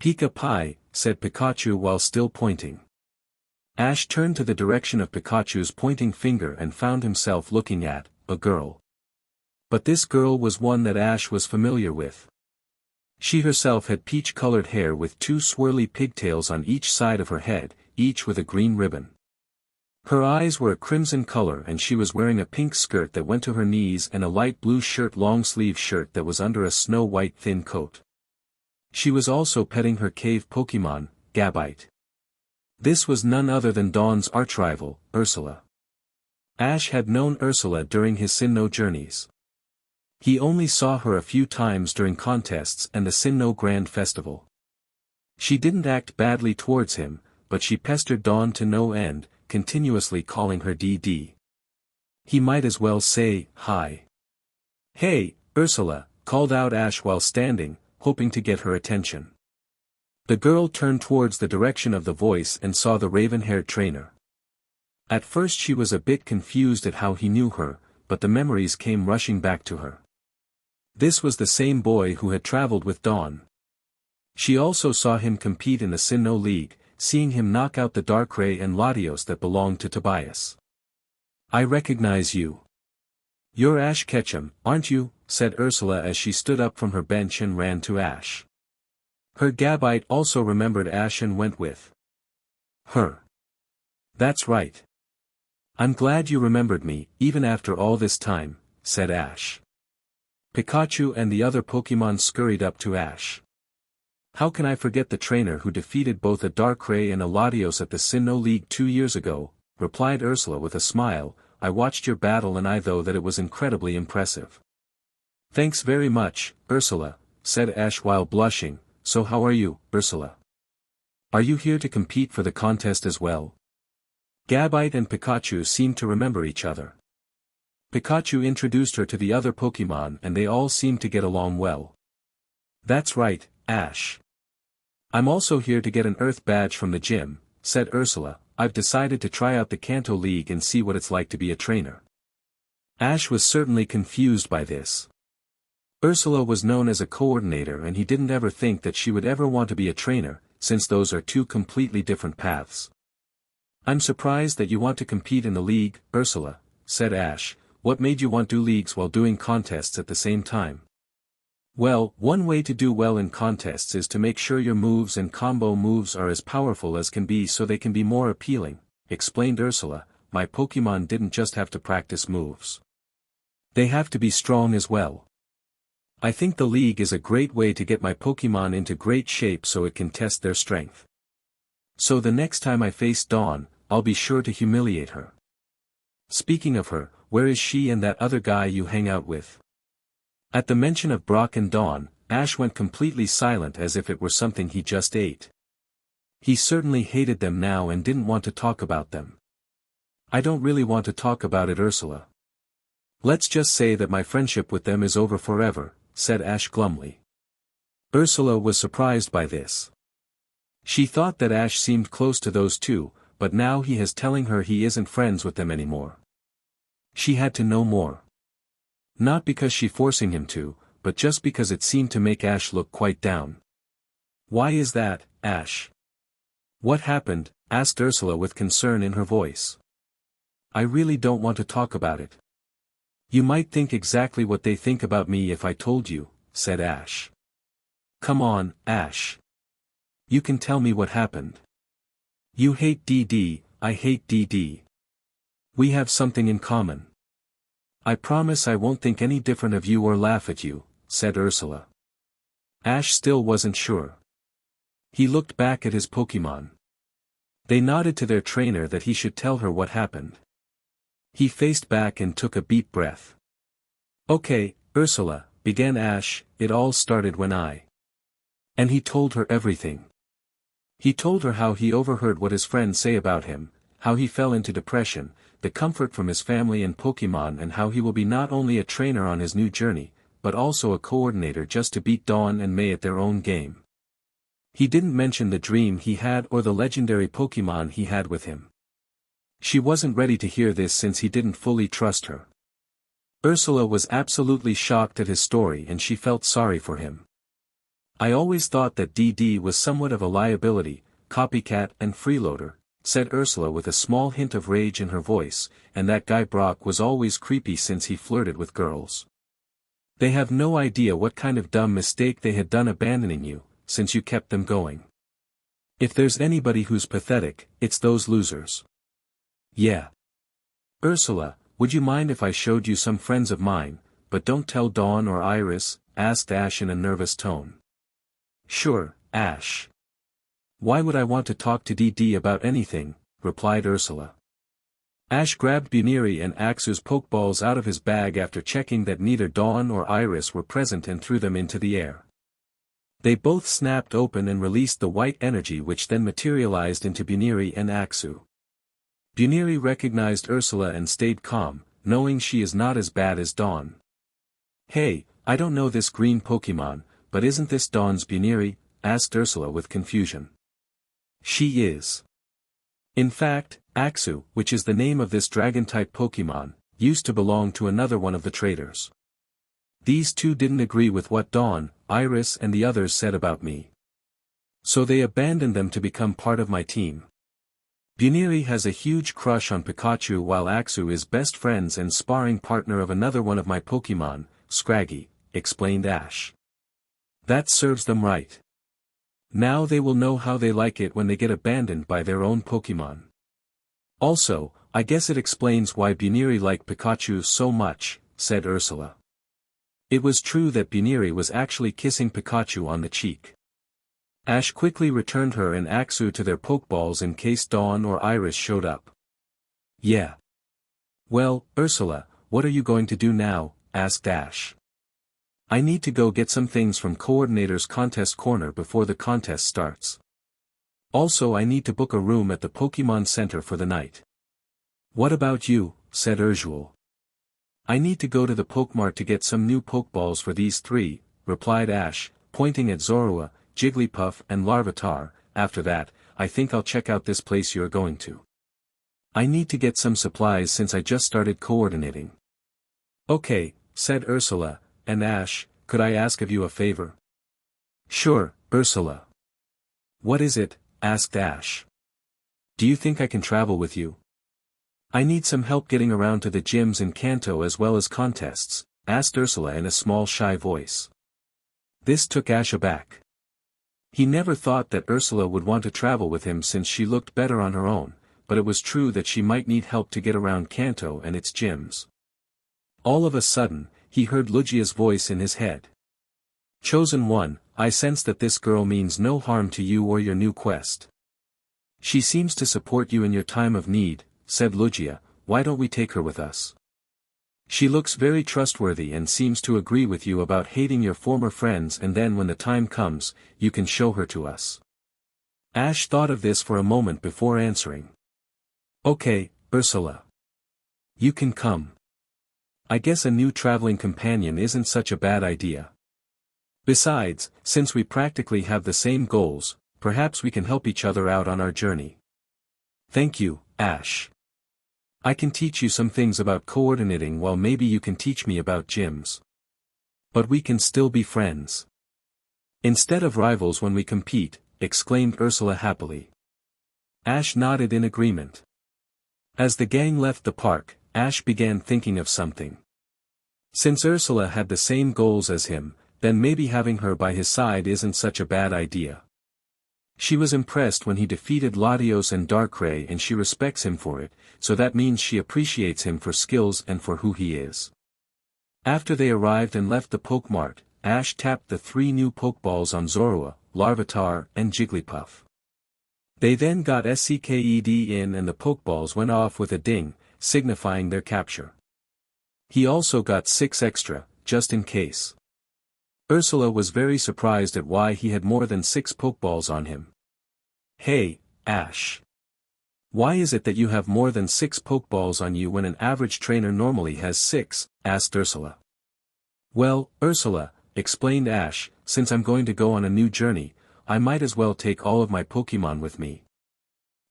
Speaker 1: Pika Pie, said Pikachu while still pointing. Ash turned to the direction of Pikachu's pointing finger and found himself looking at a girl. But this girl was one that Ash was familiar with. She herself had peach-colored hair with two swirly pigtails on each side of her head, each with a green ribbon. Her eyes were a crimson color and she was wearing a pink skirt that went to her knees and a light blue long-sleeve shirt that was under a snow-white thin coat. She was also petting her cave Pokemon, Gabite. This was none other than Dawn's archrival, Ursula. Ash had known Ursula during his Sinnoh journeys. He only saw her a few times during contests and the Sinnoh Grand Festival. She didn't act badly towards him, but she pestered Dawn to no end, continuously calling her DD. He might as well say, hi. Hey, Ursula, called out Ash while standing, hoping to get her attention. The girl turned towards the direction of the voice and saw the raven-haired trainer. At first she was a bit confused at how he knew her, but the memories came rushing back to her. This was the same boy who had traveled with Dawn. She also saw him compete in the Sinnoh League, seeing him knock out the Darkrai and Latios that belonged to Tobias. I recognize you. You're Ash Ketchum, aren't you? Said Ursula as she stood up from her bench and ran to Ash. Her Gabite also remembered Ash and went with her. That's right. I'm glad you remembered me, even after all this time, said Ash. Pikachu and the other Pokemon scurried up to Ash. How can I forget the trainer who defeated both a Darkrai and a Latios at the Sinnoh League 2 years ago, replied Ursula with a smile. I watched your battle and I know that it was incredibly impressive. Thanks very much, Ursula, said Ash while blushing. So how are you, Ursula? Are you here to compete for the contest as well? Gabite and Pikachu seemed to remember each other. Pikachu introduced her to the other Pokemon and they all seemed to get along well. That's right, Ash. I'm also here to get an Earth badge from the gym, said Ursula. I've decided to try out the Kanto League and see what it's like to be a trainer. Ash was certainly confused by this. Ursula was known as a coordinator and he didn't ever think that she would ever want to be a trainer, since those are two completely different paths. I'm surprised that you want to compete in the league, Ursula, said Ash. What made you want to do leagues while doing contests at the same time? Well, one way to do well in contests is to make sure your moves and combo moves are as powerful as can be so they can be more appealing, explained Ursula. My Pokemon didn't just have to practice moves. They have to be strong as well. I think the league is a great way to get my Pokemon into great shape so it can test their strength. So the next time I face Dawn, I'll be sure to humiliate her. Speaking of her, where is she and that other guy you hang out with? At the mention of Brock and Dawn, Ash went completely silent as if it were something he just ate. He certainly hated them now and didn't want to talk about them. I don't really want to talk about it, Ursula. Let's just say that my friendship with them is over forever, said Ash glumly. Ursula was surprised by this. She thought that Ash seemed close to those two, but now he is telling her he isn't friends with them anymore. She had to know more. Not because she forcing him to, but just because it seemed to make Ash look quite down. Why is that, Ash? What happened? Asked Ursula with concern in her voice. I really don't want to talk about it. You might think exactly what they think about me if I told you, said Ash. Come on, Ash. You can tell me what happened. You hate DD, I hate DD. We have something in common. I promise I won't think any different of you or laugh at you, said Ursula. Ash still wasn't sure. He looked back at his Pokemon. They nodded to their trainer that he should tell her what happened. He faced back and took a deep breath. Okay, Ursula, began Ash, it all started when I. And he told her everything. He told her how he overheard what his friends say about him, how he fell into depression, the comfort from his family and Pokemon, and how he will be not only a trainer on his new journey, but also a coordinator just to beat Dawn and May at their own game. He didn't mention the dream he had or the legendary Pokemon he had with him. She wasn't ready to hear this since he didn't fully trust her. Ursula was absolutely shocked at his story and she felt sorry for him. I always thought that DD was somewhat of a liability, copycat and freeloader, said Ursula with a small hint of rage in her voice, and that guy Brock was always creepy since he flirted with girls. They have no idea what kind of dumb mistake they had done abandoning you, since you kept them going. If there's anybody who's pathetic, it's those losers. Yeah. Ursula, would you mind if I showed you some friends of mine, but don't tell Dawn or Iris? Asked Ash in a nervous tone. Sure, Ash. Why would I want to talk to DD about anything? Replied Ursula. Ash grabbed Buniri and Axu's pokeballs out of his bag after checking that neither Dawn or Iris were present and threw them into the air. They both snapped open and released the white energy which then materialized into Buniri and Axu. Buniri recognized Ursula and stayed calm, knowing she is not as bad as Dawn. Hey, I don't know this green Pokemon, but isn't this Dawn's Buniri? Asked Ursula with confusion. She is. In fact, Axu, which is the name of this dragon-type Pokemon, used to belong to another one of the traitors. These two didn't agree with what Dawn, Iris and the others said about me. So they abandoned them to become part of my team. Buniri has a huge crush on Pikachu while Axu is best friends and sparring partner of another one of my Pokemon, Scraggy, explained Ash. That serves them right. Now they will know how they like it when they get abandoned by their own Pokemon. Also, I guess it explains why Buniri liked Pikachu so much, said Ursula. It was true that Buniri was actually kissing Pikachu on the cheek. Ash quickly returned her and Axu to their Pokeballs in case Dawn or Iris showed up. Yeah. Well, Ursula, what are you going to do now? Asked Ash. I need to go get some things from Coordinator's Contest Corner before the contest starts. Also I need to book a room at the Pokemon Center for the night. What about you? Said Ursula. I need to go to the Pokemart to get some new Pokeballs for these three, replied Ash, pointing at Zorua, Jigglypuff and Larvitar. After that, I think I'll check out this place you're going to. I need to get some supplies since I just started coordinating. Okay, said Ursula, and Ash, could I ask of you a favor? Sure, Ursula. What is it? Asked Ash. Do you think I can travel with you? I need some help getting around to the gyms in Kanto as well as contests, asked Ursula in a small shy voice. This took Ash aback. He never thought that Ursula would want to travel with him since she looked better on her own, but it was true that she might need help to get around Kanto and its gyms. All of a sudden, he heard Lugia's voice in his head. Chosen One, I sense that this girl means no harm to you or your new quest. She seems to support you in your time of need, said Lugia. Why don't we take her with us? She looks very trustworthy and seems to agree with you about hating your former friends, and then when the time comes, you can show her to us. Ash thought of this for a moment before answering. Okay, Ursula. You can come. I guess a new traveling companion isn't such a bad idea. Besides, since we practically have the same goals, perhaps we can help each other out on our journey. Thank you, Ash. I can teach you some things about coordinating while maybe you can teach me about gyms. But we can still be friends. Instead of rivals when we compete, exclaimed Ursula happily. Ash nodded in agreement. As the gang left the park, Ash began thinking of something. Since Ursula had the same goals as him, then maybe having her by his side isn't such a bad idea. She was impressed when he defeated Latios and Darkrai and she respects him for it, so that means she appreciates him for skills and for who he is. After they arrived and left the Pokemart, Ash tapped the 3 new Pokeballs on Zorua, Larvitar and Jigglypuff. They then got SCKED in and the Pokeballs went off with a ding, signifying their capture. He also got 6 extra, just in case. Ursula was very surprised at why he had more than 6 Pokeballs on him. Hey, Ash. Why is it that you have more than 6 Pokeballs on you when an average trainer normally has 6, asked Ursula. Well, Ursula, explained Ash, since I'm going to go on a new journey, I might as well take all of my Pokemon with me.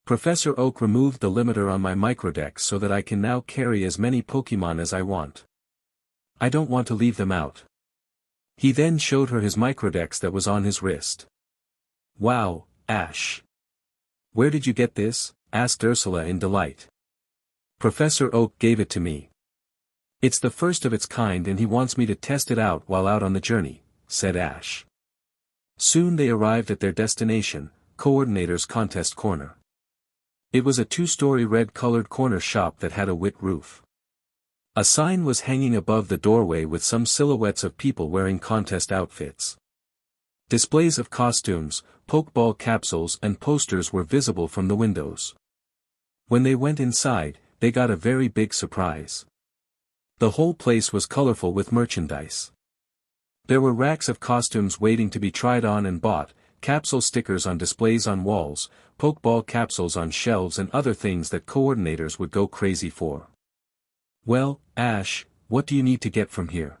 Speaker 1: Professor Oak removed the limiter on my microdex so that I can now carry as many Pokemon as I want. I don't want to leave them out. He then showed her his microdex that was on his wrist. Wow, Ash. Where did you get this? Asked Ursula in delight. Professor Oak gave it to me. It's the first of its kind and he wants me to test it out while out on the journey, said Ash. Soon they arrived at their destination, Coordinator's Contest Corner. It was a 2-story red-colored corner shop that had a wit roof. A sign was hanging above the doorway with some silhouettes of people wearing contest outfits. Displays of costumes, Pokeball capsules and posters were visible from the windows. When they went inside, they got a very big surprise. The whole place was colorful with merchandise. There were racks of costumes waiting to be tried on and bought, capsule stickers on displays on walls, Pokeball capsules on shelves and other things that coordinators would go crazy for. Well, Ash, what do you need to get from here?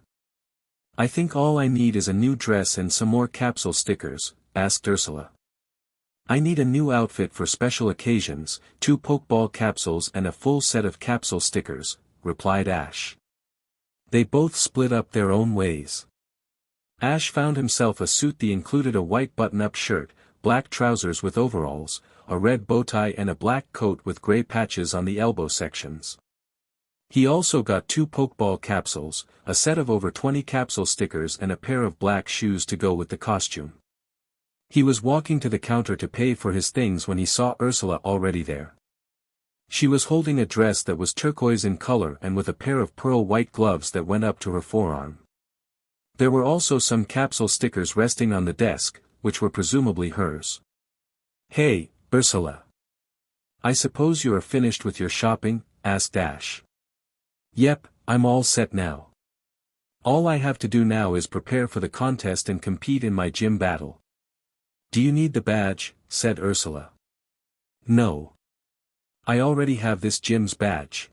Speaker 1: I think all I need is a new dress and some more capsule stickers, asked Ursula. I need a new outfit for special occasions, 2 Pokeball capsules and a full set of capsule stickers, replied Ash. They both split up their own ways. Ash found himself a suit that included a white button-up shirt, black trousers with overalls, a red bow tie and a black coat with gray patches on the elbow sections. He also got 2 Pokeball capsules, a set of over 20 capsule stickers and a pair of black shoes to go with the costume. He was walking to the counter to pay for his things when he saw Ursula already there. She was holding a dress that was turquoise in color and with a pair of pearl white gloves that went up to her forearm. There were also some capsule stickers resting on the desk, which were presumably hers. Hey, Ursula. I suppose you are finished with your shopping? Asked Ash. Yep, I'm all set now. All I have to do now is prepare for the contest and compete in my gym battle. Do you need the badge? Said Ursula. No. I already have this gym's badge.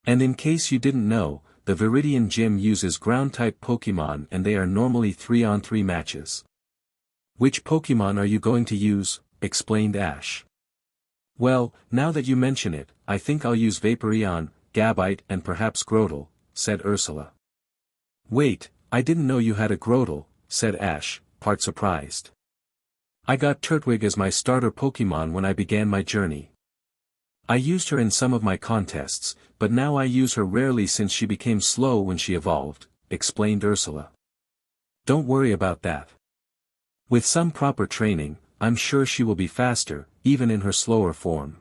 Speaker 1: And in case you didn't know, the Viridian gym uses ground-type Pokemon and they are normally 3-on-3 matches. Which Pokemon are you going to use? Explained Ash. Well, now that you mention it, I think I'll use Vaporeon, Gabite and perhaps Grotle, said Ursula. Wait, I didn't know you had a Grotle, said Ash, part surprised. I got Turtwig as my starter Pokemon when I began my journey. I used her in some of my contests, but now I use her rarely since she became slow when she evolved, explained Ursula. Don't worry about that. With some proper training, I'm sure she will be faster, even in her slower form.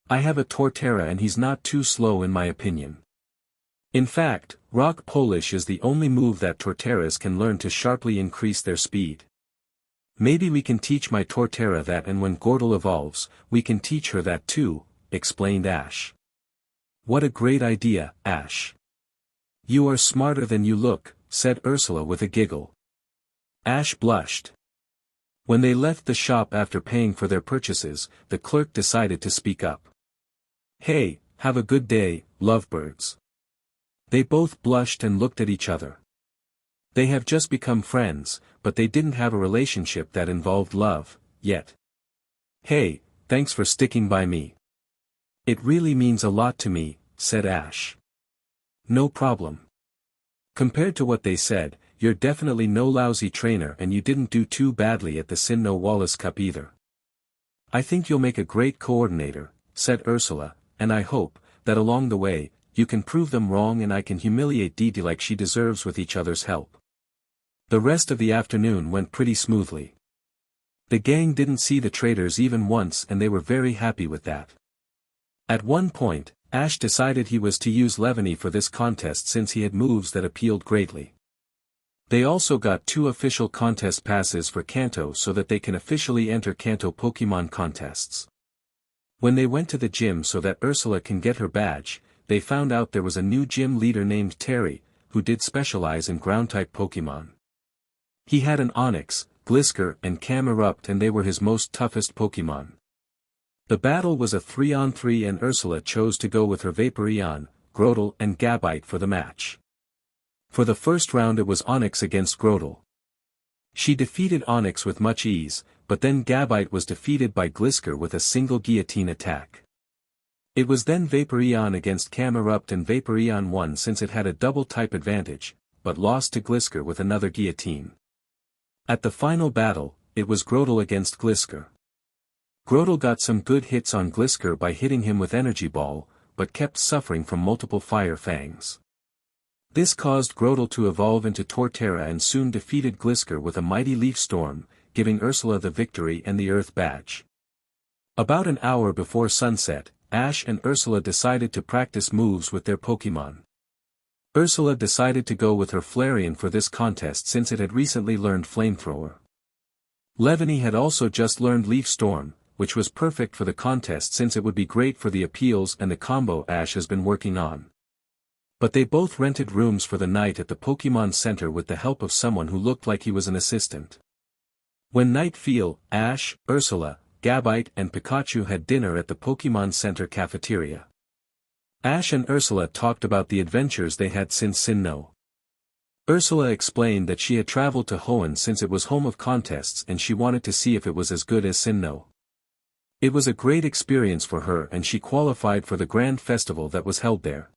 Speaker 1: I have a Torterra and he's not too slow in my opinion. In fact, Rock Polish is the only move that Torterras can learn to sharply increase their speed. Maybe we can teach my Torterra that and when Grotle evolves, we can teach her that too, explained Ash. What a great idea, Ash. You are smarter than you look, said Ursula with a giggle. Ash blushed. When they left the shop after paying for their purchases, the clerk decided to speak up. Hey, have a good day, lovebirds. They both blushed and looked at each other. They have just become friends, but they didn't have a relationship that involved love, yet. Hey, thanks for sticking by me. It really means a lot to me, said Ash. No problem. Compared to what they said, you're definitely no lousy trainer and you didn't do too badly at the Sinnoh Wallace Cup either. I think you'll make a great coordinator, said Ursula, and I hope, that along the way, you can prove them wrong and I can humiliate Dee Dee like she deserves with each other's help. The rest of the afternoon went pretty smoothly. The gang didn't see the traitors even once and they were very happy with that. At one point, Ash decided he was to use Levany for this contest since he had moves that appealed greatly. They also got 2 official contest passes for Kanto so that they can officially enter Kanto Pokemon contests. When they went to the gym so that Ursula can get her badge, they found out there was a new gym leader named Terry, who did specialize in ground-type Pokemon. He had an Onix, Glisker and Camerupt and they were his most toughest Pokemon. The battle was a 3-on-3 and Ursula chose to go with her Vaporeon, Grotle and Gabite for the match. For the first round it was Onix against Grotle. She defeated Onix with much ease, but then Gabite was defeated by Glisker with a single guillotine attack. It was then Vaporeon against Camerupt and Vaporeon won since it had a double type advantage, but lost to Glisker with another guillotine. At the final battle, it was Grotle against Glisker. Grotle got some good hits on Glisker by hitting him with Energy Ball, but kept suffering from multiple fire fangs. This caused Grotle to evolve into Torterra and soon defeated Glisker with a mighty leaf storm, giving Ursula the victory and the Earth Badge. About an hour before sunset, Ash and Ursula decided to practice moves with their Pokémon. Ursula decided to go with her Flareon for this contest since it had recently learned Flamethrower. Levany had also just learned Leaf Storm, which was perfect for the contest since it would be great for the appeals and the combo Ash has been working on. But they both rented rooms for the night at the Pokémon Center with the help of someone who looked like he was an assistant. When night fell, Ash, Ursula, Gabite and Pikachu had dinner at the Pokémon Center cafeteria. Ash and Ursula talked about the adventures they had since Sinnoh. Ursula explained that she had traveled to Hoenn since it was home of contests and she wanted to see if it was as good as Sinnoh. It was a great experience for her and she qualified for the grand festival that was held there.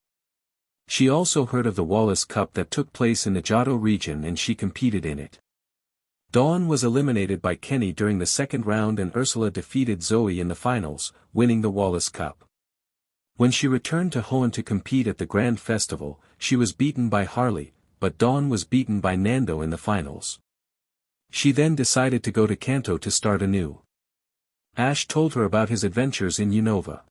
Speaker 1: She also heard of the Wallace Cup that took place in the Johto region and she competed in it. Dawn was eliminated by Kenny during the second round and Ursula defeated Zoe in the finals, winning the Wallace Cup. When she returned to Hoenn to compete at the Grand Festival, she was beaten by Harley, but Dawn was beaten by Nando in the finals. She then decided to go to Kanto to start anew. Ash told her about his adventures in Unova.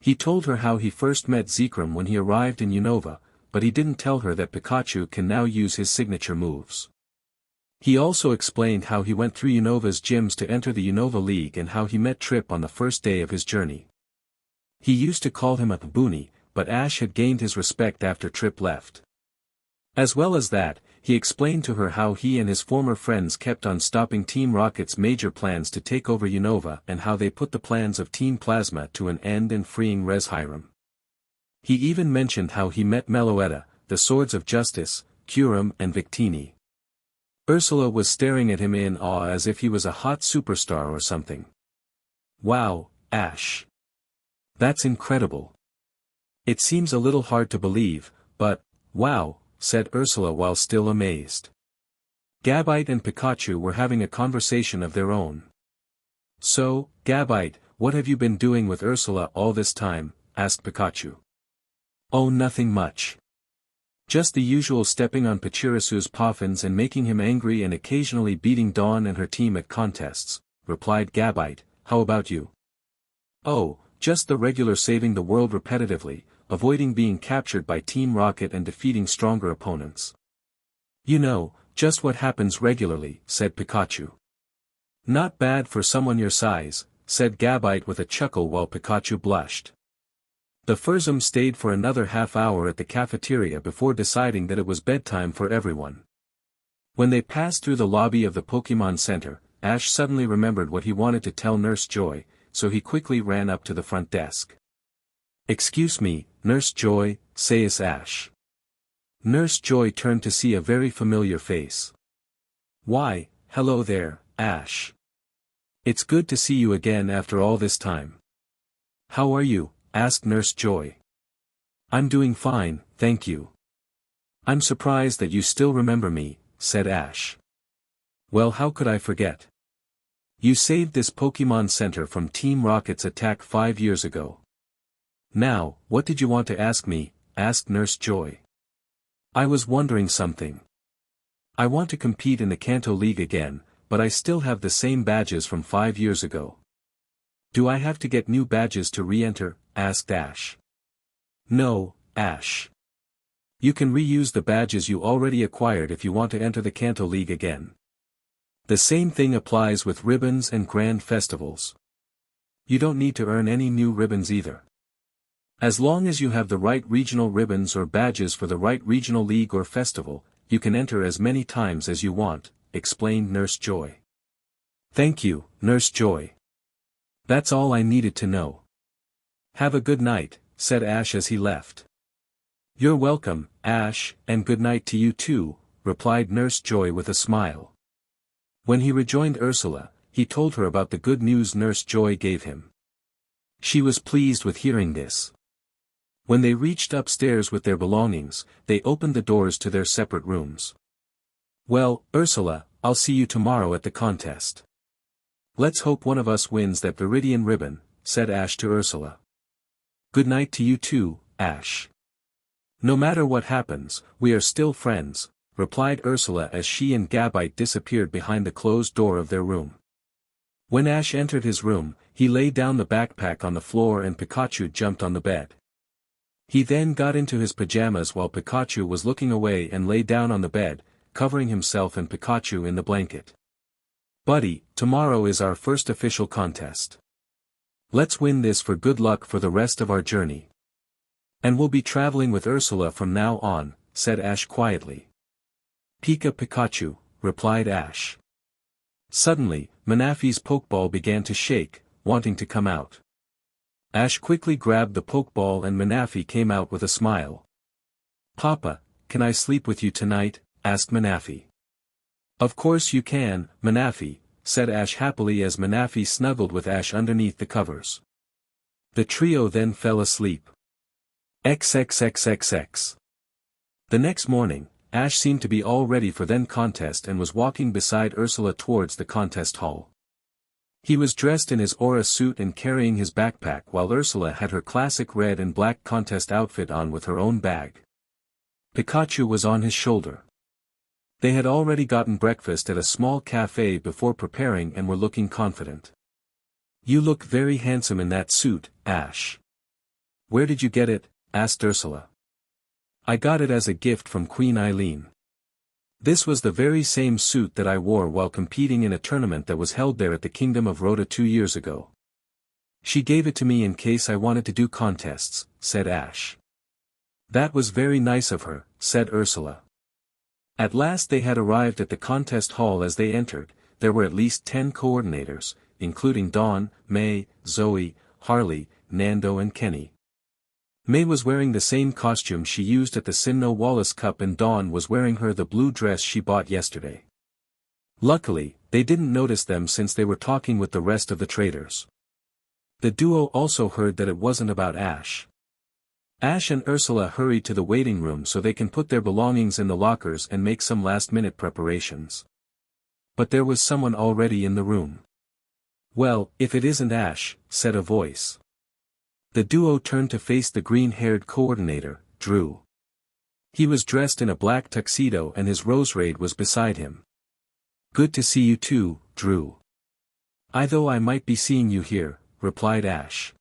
Speaker 1: He told her how he first met Zekrom when he arrived in Unova, but he didn't tell her that Pikachu can now use his signature moves. He also explained how he went through Unova's gyms to enter the Unova League and how he met Trip on the first day of his journey. He used to call him a Boonie, but Ash had gained his respect after Trip left. As well as that, he explained to her how he and his former friends kept on stopping Team Rocket's major plans to take over Unova and how they put the plans of Team Plasma to an end in freeing Reshiram. He even mentioned how he met Meloetta, the Swords of Justice, Kyurem and Victini. Ursula was staring at him in awe as if he was a hot superstar or something. Wow, Ash. That's incredible. It seems a little hard to believe, but, wow, said Ursula while still amazed. Gabite and Pikachu were having a conversation of their own. So, Gabite, what have you been doing with Ursula all this time? Asked Pikachu. Oh, nothing much. Just the usual stepping on Pachirisu's poffins and making him angry and occasionally beating Dawn and her team at contests, replied Gabite. How about you? Oh, just the regular saving the world repetitively, avoiding being captured by Team Rocket and defeating stronger opponents. You know, just what happens regularly, said Pikachu. Not bad for someone your size, said Gabite with a chuckle while Pikachu blushed. The Fursum stayed for another half hour at the cafeteria before deciding that it was bedtime for everyone. When they passed through the lobby of the Pokémon Center, Ash suddenly remembered what he wanted to tell Nurse Joy, so he quickly ran up to the front desk. Excuse me, Nurse Joy, says Ash. Nurse Joy turned to see a very familiar face. Why, hello there, Ash. It's good to see you again after all this time. How are you? Asked Nurse Joy. I'm doing fine, thank you. I'm surprised that you still remember me, said Ash. Well, how could I forget? You saved this Pokémon Center from Team Rocket's attack 5 years ago. Now, what did you want to ask me? Asked Nurse Joy. I was wondering something. I want to compete in the Kanto League again, but I still have the same badges from 5 years ago. Do I have to get new badges to re-enter? Asked Ash. No, Ash. You can reuse the badges you already acquired if you want to enter the Kanto League again. The same thing applies with ribbons and grand festivals. You don't need to earn any new ribbons either. As long as you have the right regional ribbons or badges for the right regional league or festival, you can enter as many times as you want, explained Nurse Joy. Thank you, Nurse Joy. That's all I needed to know. Have a good night, said Ash as he left. You're welcome, Ash, and good night to you too, replied Nurse Joy with a smile. When he rejoined Ursula, he told her about the good news Nurse Joy gave him. She was pleased with hearing this. When they reached upstairs with their belongings, they opened the doors to their separate rooms. "Well, Ursula, I'll see you tomorrow at the contest. Let's hope one of us wins that Viridian ribbon," said Ash to Ursula. "Good night to you too, Ash." "No matter what happens, we are still friends," replied Ursula as she and Gabite disappeared behind the closed door of their room. When Ash entered his room, he laid down the backpack on the floor and Pikachu jumped on the bed. He then got into his pajamas while Pikachu was looking away and lay down on the bed, covering himself and Pikachu in the blanket. "Buddy, tomorrow is our first official contest. Let's win this for good luck for the rest of our journey. And we'll be traveling with Ursula from now on," said Ash quietly. "Pika Pikachu," replied Ash. Suddenly, Manafi's Pokeball began to shake, wanting to come out. Ash quickly grabbed the Pokeball and Manafi came out with a smile. "Papa, can I sleep with you tonight?" asked Manafi. "Of course you can, Manafi," said Ash happily as Manafi snuggled with Ash underneath the covers. The trio then fell asleep. XXXXX. The next morning, Ash seemed to be all ready for the contest and was walking beside Ursula towards the contest hall. He was dressed in his aura suit and carrying his backpack while Ursula had her classic red and black contest outfit on with her own bag. Pikachu was on his shoulder. They had already gotten breakfast at a small cafe before preparing and were looking confident. "You look very handsome in that suit, Ash. Where did you get it?" asked Ursula. "I got it as a gift from Queen Eileen. This was the very same suit that I wore while competing in a tournament that was held there at the Kingdom of Rhoda 2 years ago. She gave it to me in case I wanted to do contests," said Ash. "That was very nice of her," said Ursula. At last they had arrived at the contest hall. As they entered, there were at least 10 coordinators, including Dawn, May, Zoe, Harley, Nando and Kenny. May was wearing the same costume she used at the Sinnoh Wallace Cup and Dawn was wearing the blue dress she bought yesterday. Luckily, they didn't notice them since they were talking with the rest of the traitors. The duo also heard that it wasn't about Ash. Ash and Ursula hurried to the waiting room so they can put their belongings in the lockers and make some last-minute preparations. But there was someone already in the room. "Well, if it isn't Ash," said a voice. The duo turned to face the green-haired coordinator, Drew. He was dressed in a black tuxedo and his Roserade was beside him. "Good to see you too, Drew." "Though I might be seeing you here," replied Ash.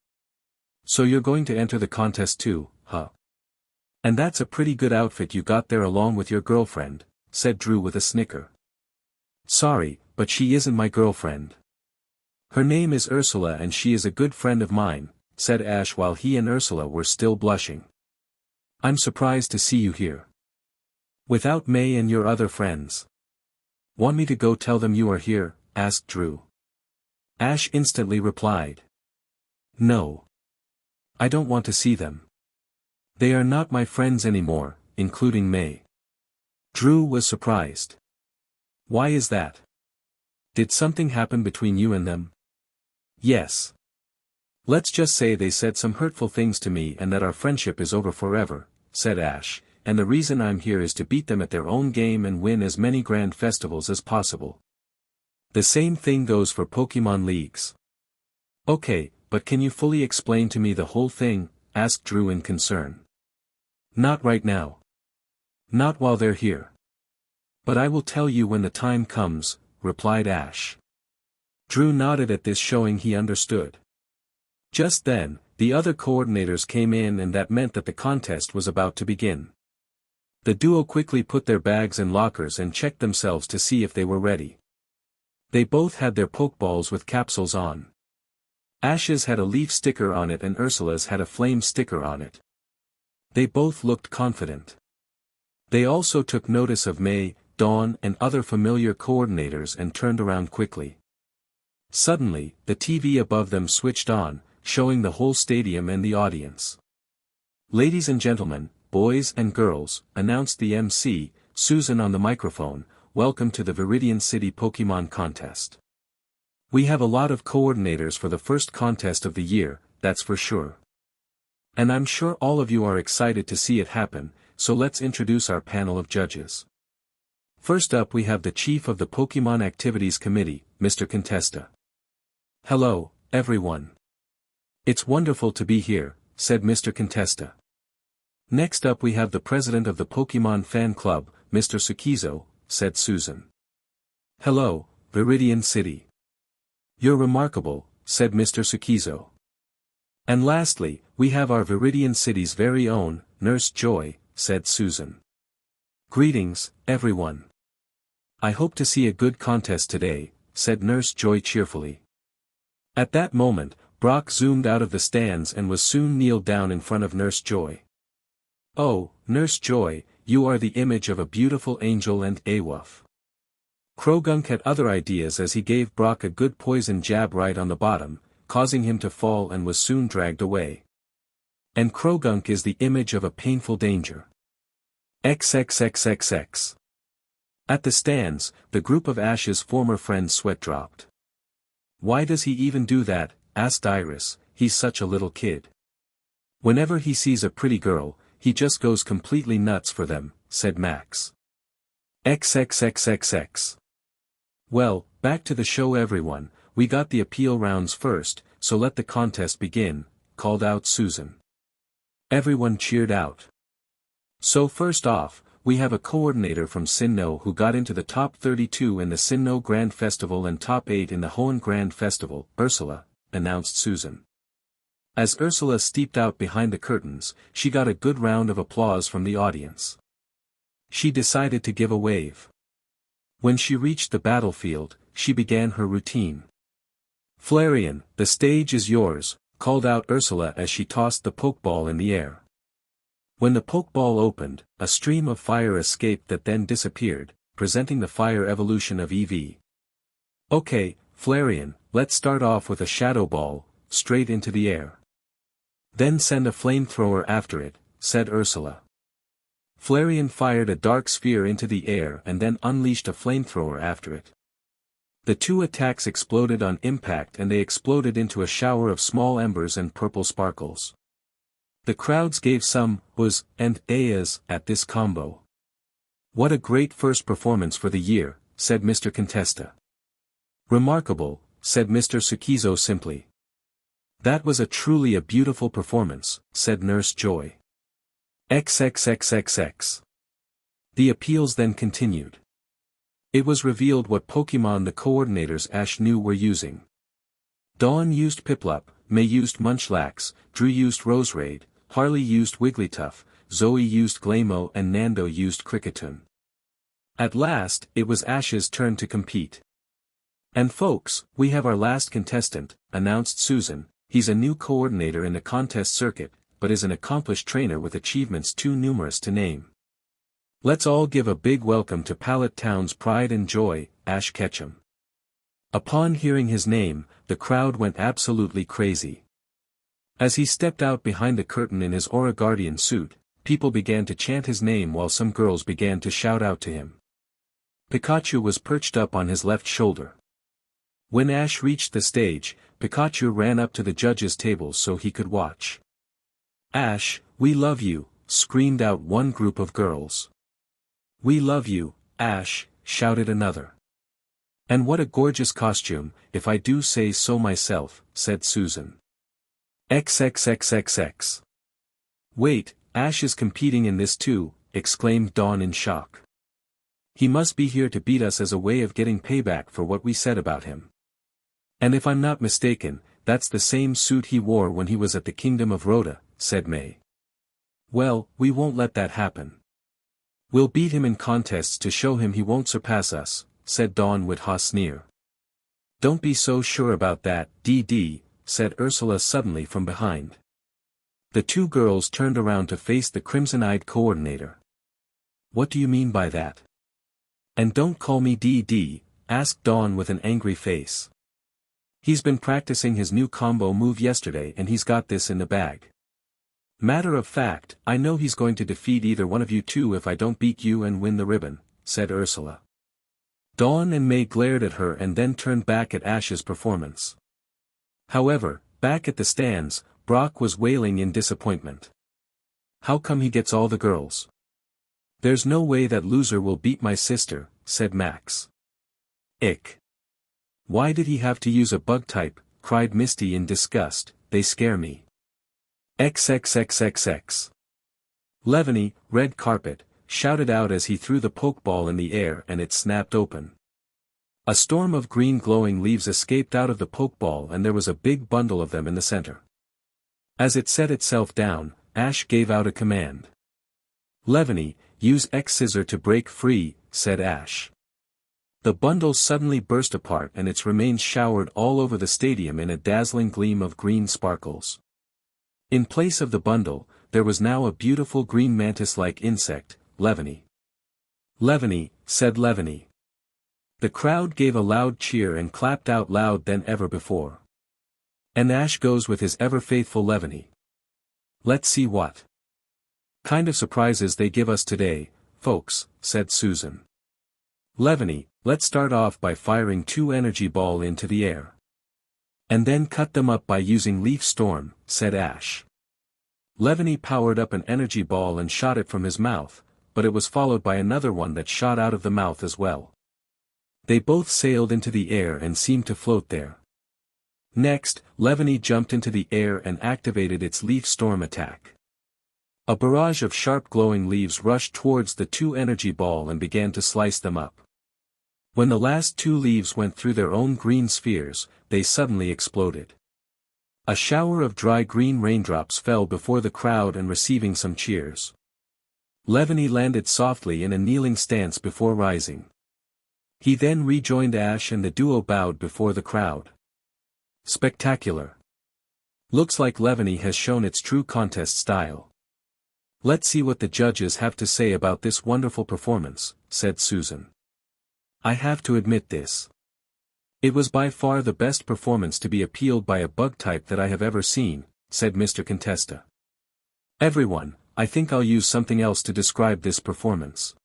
Speaker 1: "So you're going to enter the contest too, huh? And that's a pretty good outfit you got there along with your girlfriend," said Drew with a snicker. "Sorry, but she isn't my girlfriend. Her name is Ursula and she is a good friend of mine," said Ash while he and Ursula were still blushing. "I'm surprised to see you here. Without May and your other friends. Want me to go tell them you are here?" asked Drew. Ash instantly replied. "No. I don't want to see them. They are not my friends anymore, including May." Drew was surprised. "Why is that? Did something happen between you and them?" "Yes. Let's just say they said some hurtful things to me and that our friendship is over forever," said Ash, "and the reason I'm here is to beat them at their own game and win as many grand festivals as possible. The same thing goes for Pokemon Leagues." "Okay, but can you fully explain to me the whole thing?" asked Drew in concern. "Not right now. Not while they're here. But I will tell you when the time comes," replied Ash. Drew nodded at this, showing he understood. Just then, the other coordinators came in and that meant that the contest was about to begin. The duo quickly put their bags in lockers and checked themselves to see if they were ready. They both had their Pokeballs with capsules on. Ash's had a leaf sticker on it and Ursula's had a flame sticker on it. They both looked confident. They also took notice of May, Dawn and other familiar coordinators and turned around quickly. Suddenly, the TV above them switched on, showing the whole stadium and the audience. "Ladies and gentlemen, boys and girls," announced the MC, Susan on the microphone, "welcome to the Viridian City Pokemon Contest. We have a lot of coordinators for the first contest of the year, that's for sure. And I'm sure all of you are excited to see it happen, so let's introduce our panel of judges. First up we have the Chief of the Pokemon Activities Committee, Mr. Contesta. Hello, everyone. It's wonderful to be here, said Mr. Contesta. Next up we have the President of the Pokemon Fan Club, Mr. Sukizo, said Susan. Hello, Viridian City. You're remarkable, said Mr. Sukizo. And lastly, we have our Viridian City's very own, Nurse Joy, said Susan. Greetings, everyone. I hope to see a good contest today, said Nurse Joy cheerfully. At that moment, Brock zoomed out of the stands and was soon kneeled down in front of Nurse Joy. Oh, Nurse Joy, you are the image of a beautiful angel and AWOF. Krogunk had other ideas as he gave Brock a good poison jab right on the bottom, causing him to fall and was soon dragged away. And Krogunk is the image of a painful danger. XXXXX. At the stands, the group of Ash's former friends sweat dropped. Why does he even do that? Asked Iris, he's such a little kid. Whenever he sees a pretty girl, he just goes completely nuts for them, said Max. XXXXX. Well, back to the show everyone, we got the appeal rounds first, so let the contest begin, called out Susan. Everyone cheered out. So first off, we have a coordinator from Sinnoh who got into the top 32 in the Sinnoh Grand Festival and top 8 in the Hoenn Grand Festival, Ursula, announced Susan. As Ursula stepped out behind the curtains, she got a good round of applause from the audience. She decided to give a wave. When she reached the battlefield, she began her routine. Flareon, the stage is yours, called out Ursula as she tossed the Pokeball in the air. When the Pokeball opened, a stream of fire escaped that then disappeared, presenting the fire evolution of Eevee. Okay, Flareon, let's start off with a Shadow Ball, straight into the air. Then send a flamethrower after it, said Ursula. Flareon fired a dark sphere into the air and then unleashed a flamethrower after it. The two attacks exploded on impact and they exploded into a shower of small embers and purple sparkles. The crowds gave some "uhs" and "ayahs" at this combo. What a great first performance for the year, said Mr. Contesta. Remarkable, said Mr. Sukizo simply. That was truly a beautiful performance, said Nurse Joy. XXXXX. The appeals then continued. It was revealed what Pokemon the coordinators Ash knew were using. Dawn used Piplup, May used Munchlax, Drew used Roserade, Harley used Wigglytuff, Zoe used Glamour and Nando used Cricketune. At last, it was Ash's turn to compete. And folks, we have our last contestant, announced Susan. He's a new coordinator in the contest circuit, but is an accomplished trainer with achievements too numerous to name. Let's all give a big welcome to Pallet Town's pride and joy, Ash Ketchum. Upon hearing his name, the crowd went absolutely crazy. As he stepped out behind the curtain in his Aura Guardian suit, people began to chant his name while some girls began to shout out to him. Pikachu was perched up on his left shoulder. When Ash reached the stage, Pikachu ran up to the judges' table so he could watch. Ash, we love you, screamed out one group of girls. We love you, Ash, shouted another. And what a gorgeous costume, if I do say so myself, said Susan. XXXXX. Wait, Ash is competing in this too, exclaimed Dawn in shock. He must be here to beat us as a way of getting payback for what we said about him. And if I'm not mistaken, that's the same suit he wore when he was at the Kingdom of Rhoda, said May. Well, we won't let that happen. We'll beat him in contests to show him he won't surpass us, said Dawn with a sneer. Don't be so sure about that, DD, said Ursula suddenly from behind. The two girls turned around to face the crimson-eyed coordinator. What do you mean by that? And don't call me DD, asked Dawn with an angry face. He's been practicing his new combo move yesterday and he's got this in the bag. Matter of fact, I know he's going to defeat either one of you two if I don't beat you and win the ribbon, said Ursula. Dawn and May glared at her and then turned back at Ash's performance. However, back at the stands, Brock was wailing in disappointment. How come he gets all the girls? There's no way that loser will beat my sister, said Max. Ick. Why did he have to use a bug type, cried Misty in disgust, they scare me. XXXXX. Levany, red carpet, shouted out as he threw the pokeball in the air and it snapped open. A storm of green glowing leaves escaped out of the pokeball and there was a big bundle of them in the center. As it set itself down, Ash gave out a command. Levany, use X-Scissor to break free, said Ash. The bundle suddenly burst apart and its remains showered all over the stadium in a dazzling gleam of green sparkles. In place of the bundle, there was now a beautiful green mantis-like insect, Levany. Levany, said Levany. The crowd gave a loud cheer and clapped out loud than ever before. And Ash goes with his ever-faithful Levany. Let's see what kind of surprises they give us today, folks, said Susan. Levany, let's start off by firing 2 energy ball into the air. And then cut them up by using Leaf Storm, said Ash. Levany powered up an energy ball and shot it from his mouth, but it was followed by another one that shot out of the mouth as well. They both sailed into the air and seemed to float there. Next, Levany jumped into the air and activated its Leaf Storm attack. A barrage of sharp glowing leaves rushed towards the 2 energy ball and began to slice them up. When the last 2 leaves went through their own green spheres, they suddenly exploded. A shower of dry green raindrops fell before the crowd and receiving some cheers. Levany landed softly in a kneeling stance before rising. He then rejoined Ash and the duo bowed before the crowd. Spectacular. Looks like Levany has shown its true contest style. Let's see what the judges have to say about this wonderful performance, said Susan. I have to admit this. It was by far the best performance to be appealed by a bug type that I have ever seen, said Mr. Contesta. Everyone, I think I'll use something else to describe this performance.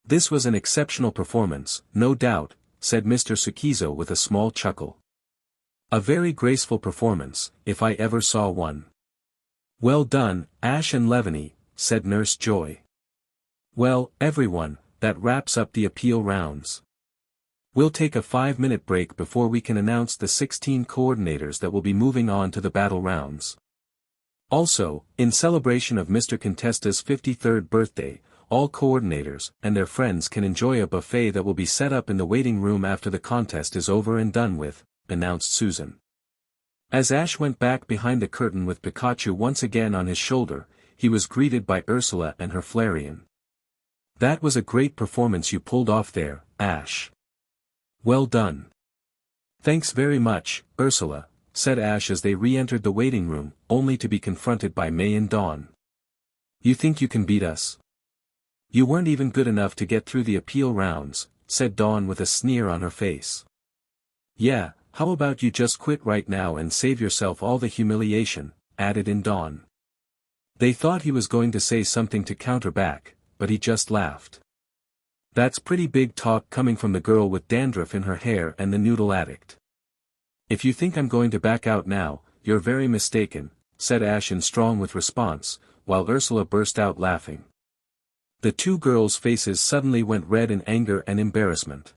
Speaker 1: This was an exceptional performance, no doubt, said Mr. Sukizo with a small chuckle. A very graceful performance, if I ever saw one. Well done, Ash and Levany, said Nurse Joy. Well, everyone, that wraps up the appeal rounds. We'll take a 5-minute break before we can announce the 16 coordinators that will be moving on to the battle rounds. Also, in celebration of Mr. Contesta's 53rd birthday, all coordinators and their friends can enjoy a buffet that will be set up in the waiting room after the contest is over and done with, announced Susan. As Ash went back behind the curtain with Pikachu once again on his shoulder, he was greeted by Ursula and her Flareon. That was a great performance you pulled off there, Ash. Well done. Thanks very much, Ursula, said Ash as they re-entered the waiting room, only to be confronted by May and Dawn. You think you can beat us? You weren't even good enough to get through the appeal rounds, said Dawn with a sneer on her face. Yeah, how about you just quit right now and save yourself all the humiliation, added in Dawn. They thought he was going to say something to counter back, but he just laughed. That's pretty big talk coming from the girl with dandruff in her hair and the noodle addict. If you think I'm going to back out now, you're very mistaken, said Ash in strong with response, while Ursula burst out laughing. The 2 girls' faces suddenly went red in anger and embarrassment.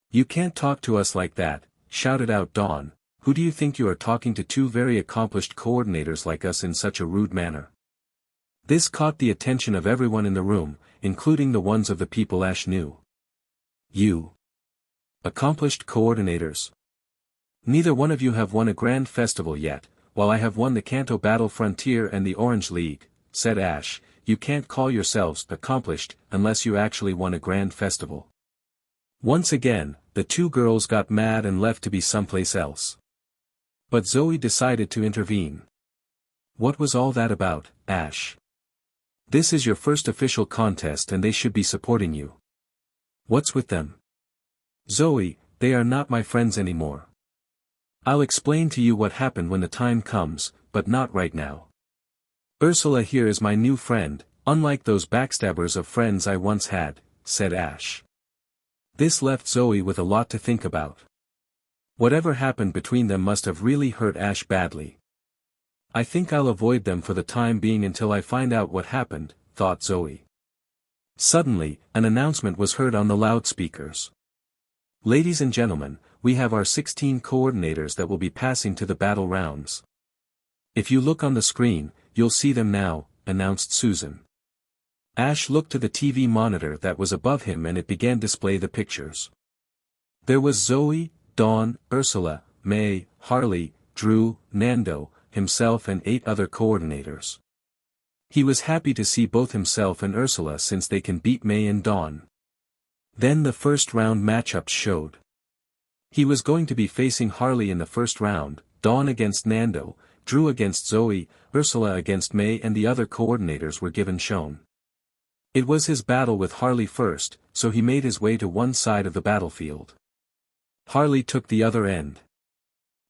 Speaker 1: You can't talk to us like that, shouted out Dawn. Who do you think you are talking to 2 very accomplished coordinators like us in such a rude manner? This caught the attention of everyone in the room, including the ones of the people Ash knew. You. Accomplished coordinators. Neither one of you have won a grand festival yet, while I have won the Kanto Battle Frontier and the Orange League, said Ash. You can't call yourselves accomplished unless you actually won a grand festival. Once again, the 2 girls got mad and left to be someplace else. But Zoe decided to intervene. What was all that about, Ash? This is your first official contest and they should be supporting you. What's with them? Zoe, they are not my friends anymore. I'll explain to you what happened when the time comes, but not right now. Ursula here is my new friend, unlike those backstabbers of friends I once had, said Ash. This left Zoe with a lot to think about. Whatever happened between them must have really hurt Ash badly. I think I'll avoid them for the time being until I find out what happened, thought Zoe. Suddenly, an announcement was heard on the loudspeakers. Ladies and gentlemen, we have our 16 coordinators that will be passing to the battle rounds. If you look on the screen, you'll see them now, announced Susan. Ash looked to the TV monitor that was above him and it began to display the pictures. There was Zoe, Dawn, Ursula, May, Harley, Drew, Nando, himself and 8 other coordinators. He was happy to see both himself and Ursula since they can beat May and Dawn. Then the first round matchups showed. He was going to be facing Harley in the first round, Dawn against Nando, Drew against Zoe, Ursula against May and the other coordinators were given shown. It was his battle with Harley first, so he made his way to one side of the battlefield. Harley took the other end.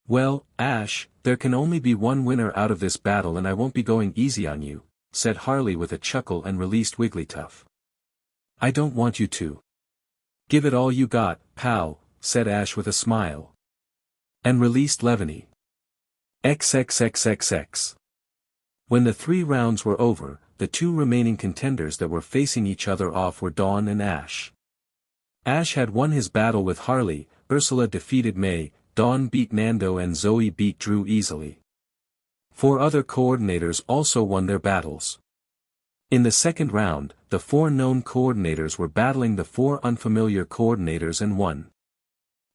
Speaker 1: Well, Ash, there can only be one winner out of this battle and I won't be going easy on you, said Harley with a chuckle and released Wigglytuff. I don't want you to. Give it all you got, pal, said Ash with a smile. And released Levany. XXXXX. When the 3 rounds were over, the 2 remaining contenders that were facing each other off were Dawn and Ash. Ash had won his battle with Harley, Ursula defeated May, Dawn beat Nando and Zoe beat Drew easily. 4 other coordinators also won their battles. In the second round, the 4 known coordinators were battling the 4 unfamiliar coordinators and won.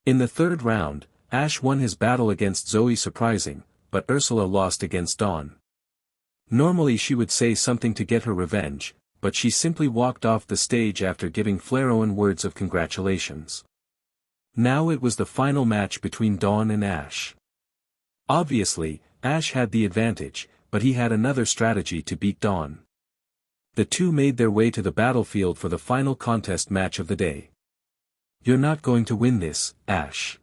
Speaker 1: In the third round, Ash won his battle against Zoe surprising, but Ursula lost against Dawn. Normally she would say something to get her revenge, but she simply walked off the stage after giving Flareon words of congratulations. Now it was the final match between Dawn and Ash. Obviously, Ash had the advantage, but he had another strategy to beat Dawn. The 2 made their way to the battlefield for the final contest match of the day. You're not going to win this, Ash.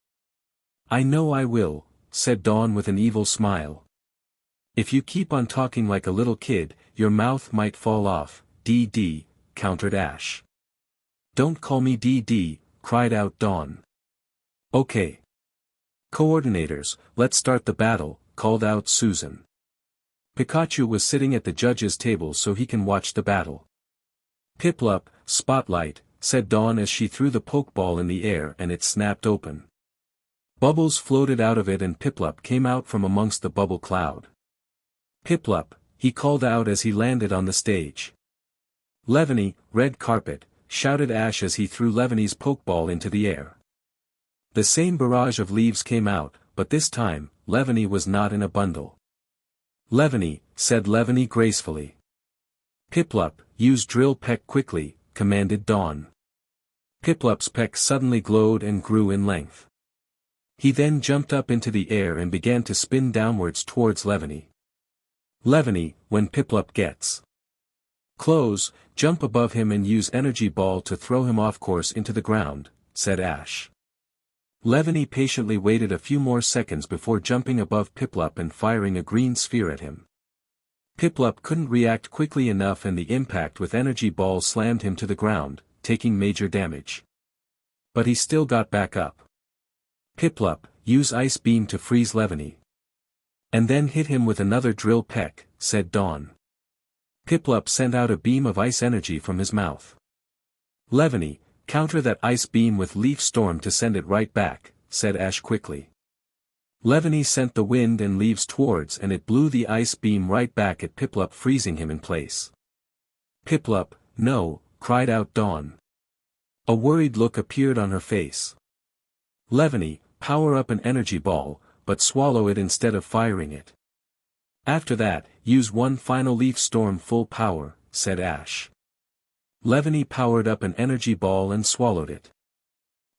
Speaker 1: I know I will, said Dawn with an evil smile. If you keep on talking like a little kid, your mouth might fall off, DD, countered Ash. Don't call me DD, cried out Dawn. Okay. Coordinators, let's start the battle, called out Susan. Pikachu was sitting at the judges' table so he can watch the battle. Piplup, spotlight, said Dawn as she threw the Pokeball in the air and it snapped open. Bubbles floated out of it and Piplup came out from amongst the bubble cloud. Piplup, he called out as he landed on the stage. Levany, red carpet, shouted Ash as he threw Levany's Pokeball into the air. The same barrage of leaves came out, but this time, Levany was not in a bundle. Levany, said Levany gracefully. Piplup, use drill peck quickly, commanded Dawn. Piplup's peck suddenly glowed and grew in length. He then jumped up into the air and began to spin downwards towards Levany. Levany, when Piplup gets close, jump above him and use Energy Ball to throw him off course into the ground, said Ash. Levany patiently waited a few more seconds before jumping above Piplup and firing a green sphere at him. Piplup couldn't react quickly enough and the impact with Energy Ball slammed him to the ground, taking major damage. But he still got back up. Piplup, use Ice Beam to freeze Levany. And then hit him with another drill peck, said Dawn. Piplup sent out a beam of ice energy from his mouth. Levany, counter that ice beam with Leaf Storm to send it right back, said Ash quickly. Levany sent the wind and leaves towards and it blew the ice beam right back at Piplup, freezing him in place. Piplup, no, cried out Dawn. A worried look appeared on her face. Levany, power up an energy ball, but swallow it instead of firing it. After that, use one final Leaf Storm full power, said Ash. Levany powered up an energy ball and swallowed it.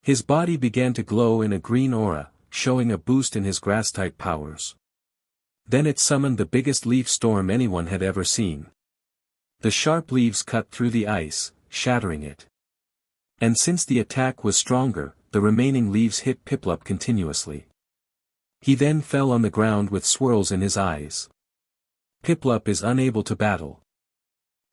Speaker 1: His body began to glow in a green aura, showing a boost in his grass-type powers. Then it summoned the biggest leaf storm anyone had ever seen. The sharp leaves cut through the ice, shattering it. And since the attack was stronger, the remaining leaves hit Piplup continuously. He then fell on the ground with swirls in his eyes. Piplup is unable to battle.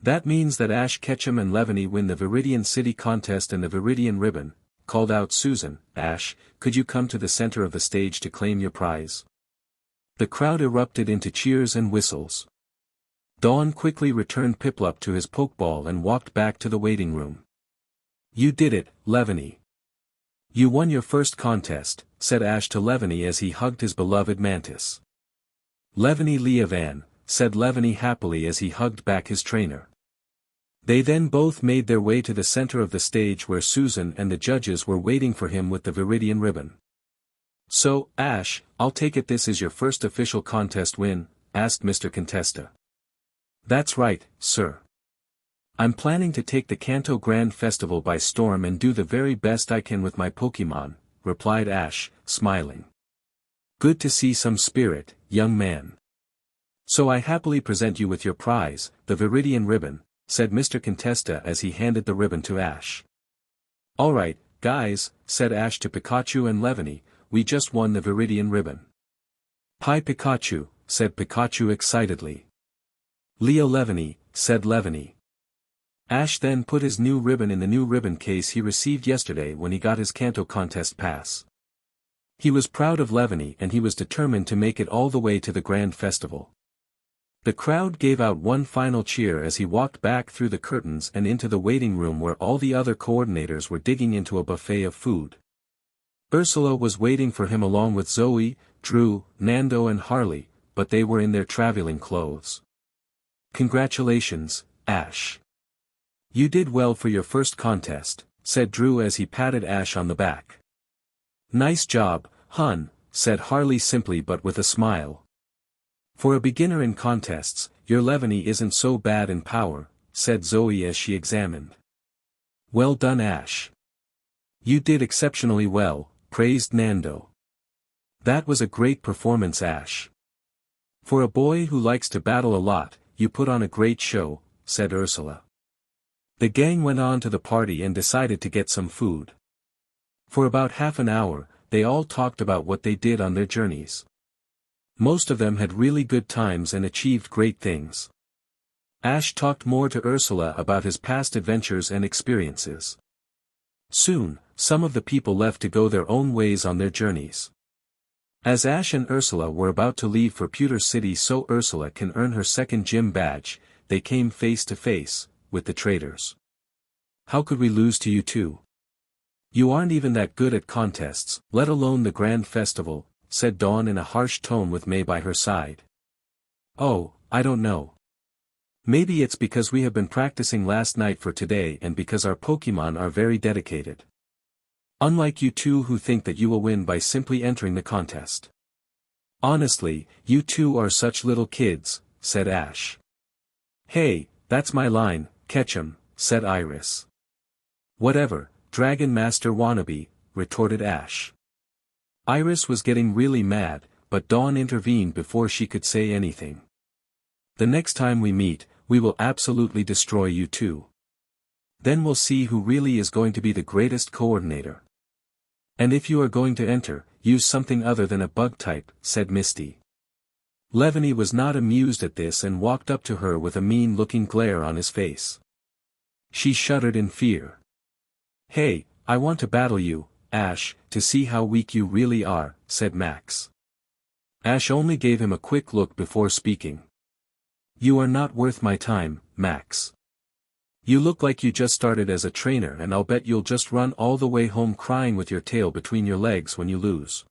Speaker 1: That means that Ash Ketchum and Levany win the Viridian City contest and the Viridian Ribbon, called out Susan. Ash, could you come to the center of the stage to claim your prize? The crowd erupted into cheers and whistles. Dawn quickly returned Piplup to his pokeball and walked back to the waiting room. "You did it, Leaveney. You won your first contest," said Ash to Leaveney as he hugged his beloved Mantis. "Leaveney Leavan," said Leaveney happily as he hugged back his trainer. They then both made their way to the center of the stage where Susan and the judges were waiting for him with the Viridian ribbon. "So, Ash, I'll take it this is your first official contest win?" asked Mr. Contesta. "That's right, sir. I'm planning to take the Kanto Grand Festival by storm and do the very best I can with my Pokémon," replied Ash, smiling. "Good to see some spirit, young man. So I happily present you with your prize, the Viridian ribbon," said Mr. Contesta as he handed the ribbon to Ash. "All right, guys," said Ash to Pikachu and Leaveney, "we just won the Viridian ribbon." "Hi Pikachu," said Pikachu excitedly. "Leo Leaveney," said Leaveney. Ash then put his new ribbon in the new ribbon case he received yesterday when he got his Kanto contest pass. He was proud of Leaveney and he was determined to make it all the way to the Grand Festival. The crowd gave out one final cheer as he walked back through the curtains and into the waiting room where all the other coordinators were digging into a buffet of food. Ursula was waiting for him along with Zoe, Drew, Nando and Harley, but they were in their traveling clothes. "Congratulations, Ash. You did well for your first contest," said Drew as he patted Ash on the back. "Nice job, hun," said Harley simply but with a smile. "For a beginner in contests, your Leaveney isn't so bad in power," said Zoe as she examined. "Well done Ash. You did exceptionally well," praised Nando. "That was a great performance Ash. For a boy who likes to battle a lot, you put on a great show," said Ursula. The gang went on to the party and decided to get some food. For about half an hour, they all talked about what they did on their journeys. Most of them had really good times and achieved great things. Ash talked more to Ursula about his past adventures and experiences. Soon, some of the people left to go their own ways on their journeys. As Ash and Ursula were about to leave for Pewter City so Ursula can earn her second gym badge, they came face to face with the traitors. "How could we lose to you two? You aren't even that good at contests, let alone the Grand Festival," said Dawn in a harsh tone with May by her side. "Oh, I don't know. Maybe it's because we have been practicing last night for today and because our Pokémon are very dedicated. Unlike you two who think that you will win by simply entering the contest. Honestly, you two are such little kids," said Ash. "Hey, that's my line, catch 'em," said Iris. "Whatever, Dragon Master wannabe," retorted Ash. Iris was getting really mad, but Dawn intervened before she could say anything. "The next time we meet, we will absolutely destroy you two. Then we'll see who really is going to be the greatest coordinator. And if you are going to enter, use something other than a bug type," said Misty. Leaveney was not amused at this and walked up to her with a mean-looking glare on his face. She shuddered in fear. "Hey, I want to battle you, Ash, to see how weak you really are," said Max. Ash only gave him a quick look before speaking. "You are not worth my time, Max. You look like you just started as a trainer and I'll bet you'll just run all the way home crying with your tail between your legs when you lose."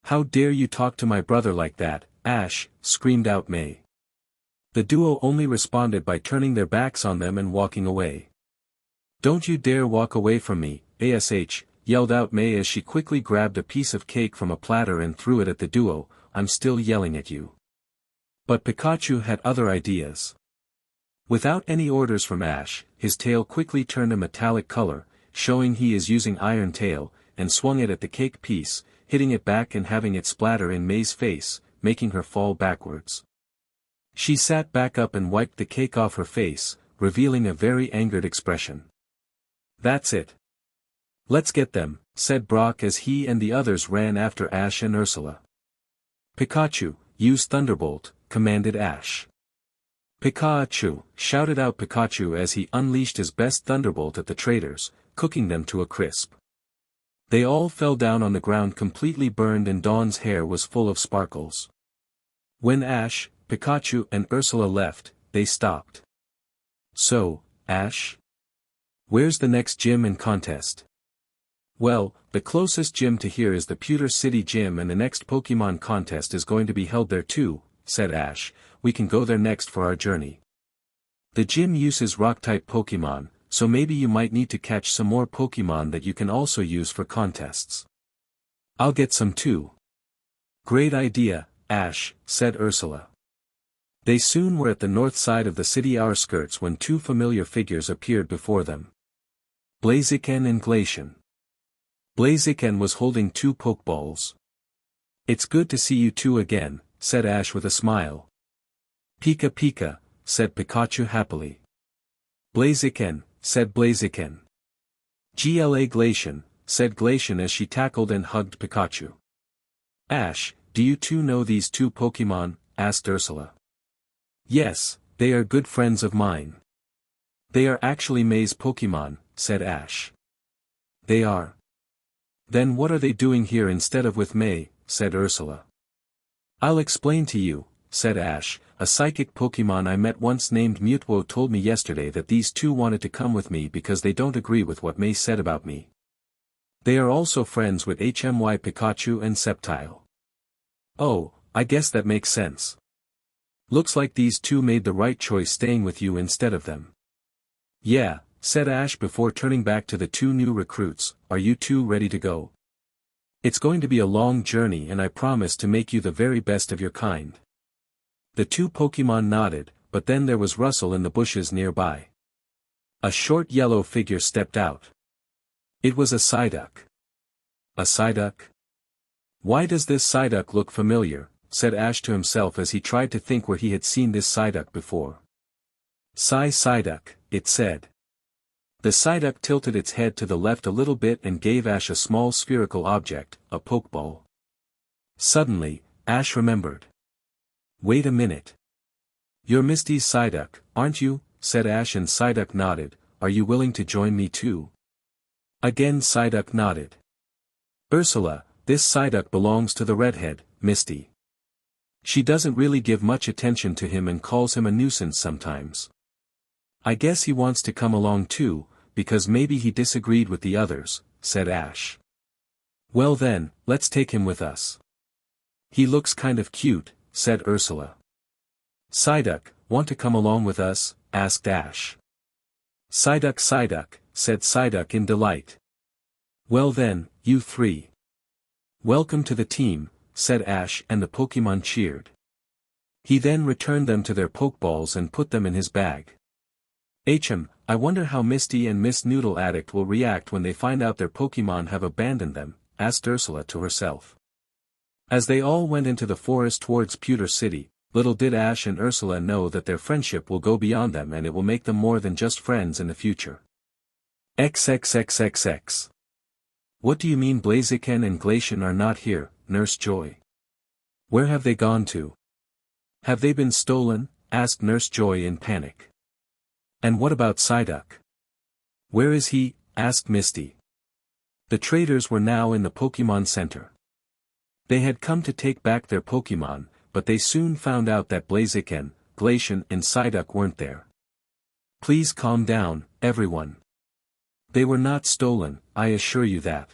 Speaker 1: "How dare you talk to my brother like that, Ash," screamed out May. The duo only responded by turning their backs on them and walking away. "Don't you dare walk away from me, Ash, yelled out May as she quickly grabbed a piece of cake from a platter and threw it at the duo. "I'm still yelling at you." But Pikachu had other ideas. Without any orders from Ash, his tail quickly turned a metallic color, showing he is using Iron Tail, and swung it at the cake piece, hitting it back and having it splatter in May's face, making her fall backwards. She sat back up and wiped the cake off her face, revealing a very angered expression. "That's it. Let's get them," said Brock as he and the others ran after Ash and Ursula. "Pikachu, use Thunderbolt," commanded Ash. "Pikachu!" shouted out Pikachu as he unleashed his best Thunderbolt at the traitors, cooking them to a crisp. They all fell down on the ground completely burned and Dawn's hair was full of sparkles. When Ash, Pikachu and Ursula left, they stopped. So, Ash? Where's the next gym and contest? Well, the closest gym to here is the Pewter City Gym and the next Pokemon contest is going to be held there too, said Ash. We can go there next for our journey. The gym uses rock-type Pokemon, so maybe you might need to catch some more Pokemon that you can also use for contests. I'll get some too. Great idea, Ash, said Ursula. They soon were at the north side of the city outskirts when two familiar figures appeared before them. Blaziken and Glacian. Blaziken was holding two Pokeballs. It's good to see you two again, said Ash with a smile. Pika Pika, said Pikachu happily. Blaziken, said Blaziken. GLA Glacian, said Glacian as she tackled and hugged Pikachu. Ash, do you two know these two Pokemon? Asked Ursula. Yes, they are good friends of mine. They are actually May's Pokemon, said Ash. They are. Then what are they doing here instead of with May? Said Ursula. I'll explain to you, said Ash. A psychic Pokemon I met once named Mutwo told me yesterday that these two wanted to come with me because they don't agree with what May said about me. They are also friends with HMY Pikachu and Sceptile. Oh, I guess that makes sense. Looks like these two made the right choice staying with you instead of them. Yeah, said Ash before turning back to the two new recruits. Are you two ready to go? It's going to be a long journey and I promise to make you the very best of your kind. The two Pokemon nodded, but then there was rustle in the bushes nearby. A short yellow figure stepped out. It was a Psyduck. A Psyduck? Why does this Psyduck look familiar? Said Ash to himself as he tried to think where he had seen this Psyduck before. Psyduck, it said. The Psyduck tilted its head to the left a little bit and gave Ash a small spherical object, a Pokeball. Suddenly, Ash remembered. Wait a minute. You're Misty's Psyduck, aren't you? Said Ash and Psyduck nodded. Are you willing to join me too? Again Psyduck nodded. Ursula, this Psyduck belongs to the redhead, Misty. She doesn't really give much attention to him and calls him a nuisance sometimes. I guess he wants to come along too, because maybe he disagreed with the others, said Ash. Well then, let's take him with us. He looks kind of cute, said Ursula. Psyduck, want to come along with us? Asked Ash. Psyduck, said Psyduck in delight. Well then, you three. Welcome to the team, said Ash and the Pokemon cheered. He then returned them to their Pokeballs and put them in his bag. I wonder how Misty and Miss Noodle Addict will react when they find out their Pokemon have abandoned them, asked Ursula to herself. As they all went into the forest towards Pewter City, little did Ash and Ursula know that their friendship will go beyond them and it will make them more than just friends in the future. XXXXX. What do you mean Blaziken and Glacian are not here, Nurse Joy? Where have they gone to? Have they been stolen? Asked Nurse Joy in panic. And what about Psyduck? Where is he? Asked Misty. The traitors were now in the Pokemon Center. They had come to take back their Pokemon, but they soon found out that Blaziken, Glacian and Psyduck weren't there. Please calm down, everyone. They were not stolen, I assure you that.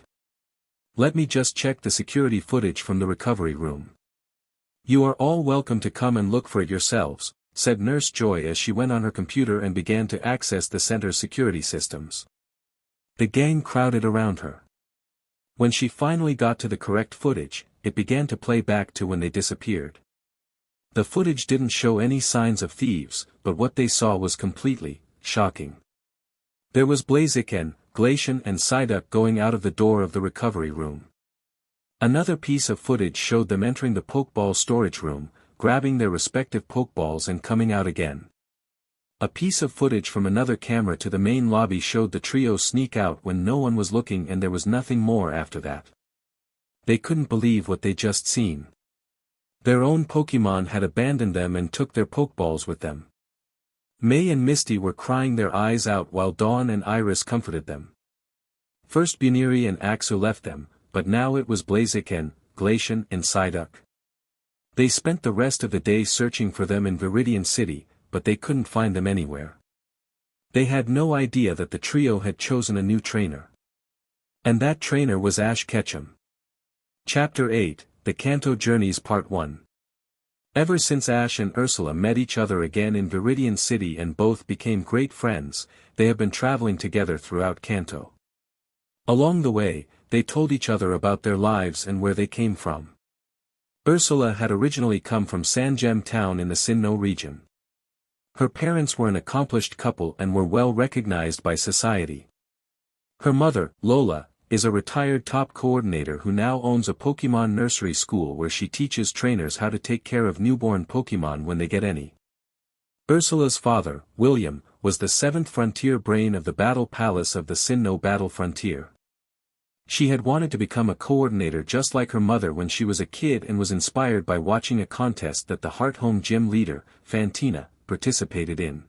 Speaker 1: Let me just check the security footage from the recovery room. You are all welcome to come and look for it yourselves, said Nurse Joy as she went on her computer and began to access the center's security systems. The gang crowded around her. When she finally got to the correct footage, it began to play back to when they disappeared. The footage didn't show any signs of thieves, but what they saw was completely shocking. There was Blaziken, Glacian and Psyduck going out of the door of the recovery room. Another piece of footage showed them entering the Pokeball storage room, grabbing their respective Pokeballs and coming out again. A piece of footage from another camera to the main lobby showed the trio sneak out when no one was looking and there was nothing more after that. They couldn't believe what they just seen. Their own Pokemon had abandoned them and took their Pokeballs with them. May and Misty were crying their eyes out while Dawn and Iris comforted them. First Buniri and Axu left them, but now it was Blaziken, Glacian and Psyduck. They spent the rest of the day searching for them in Viridian City, but they couldn't find them anywhere. They had no idea that the trio had chosen a new trainer. And that trainer was Ash Ketchum. Chapter 8, The Kanto Journeys Part 1. Ever since Ash and Ursula met each other again in Viridian City and both became great friends, they have been traveling together throughout Kanto. Along the way, they told each other about their lives and where they came from. Ursula had originally come from Sanjem town in the Sinnoh region. Her parents were an accomplished couple and were well recognized by society. Her mother, Lola, is a retired top coordinator who now owns a Pokemon nursery school where she teaches trainers how to take care of newborn Pokemon when they get any. Ursula's father, William, was the 7th frontier brain of the Battle Palace of the Sinnoh Battle Frontier. She had wanted to become a coordinator just like her mother when she was a kid and was inspired by watching a contest that the Heart Home Gym leader, Fantina, participated in.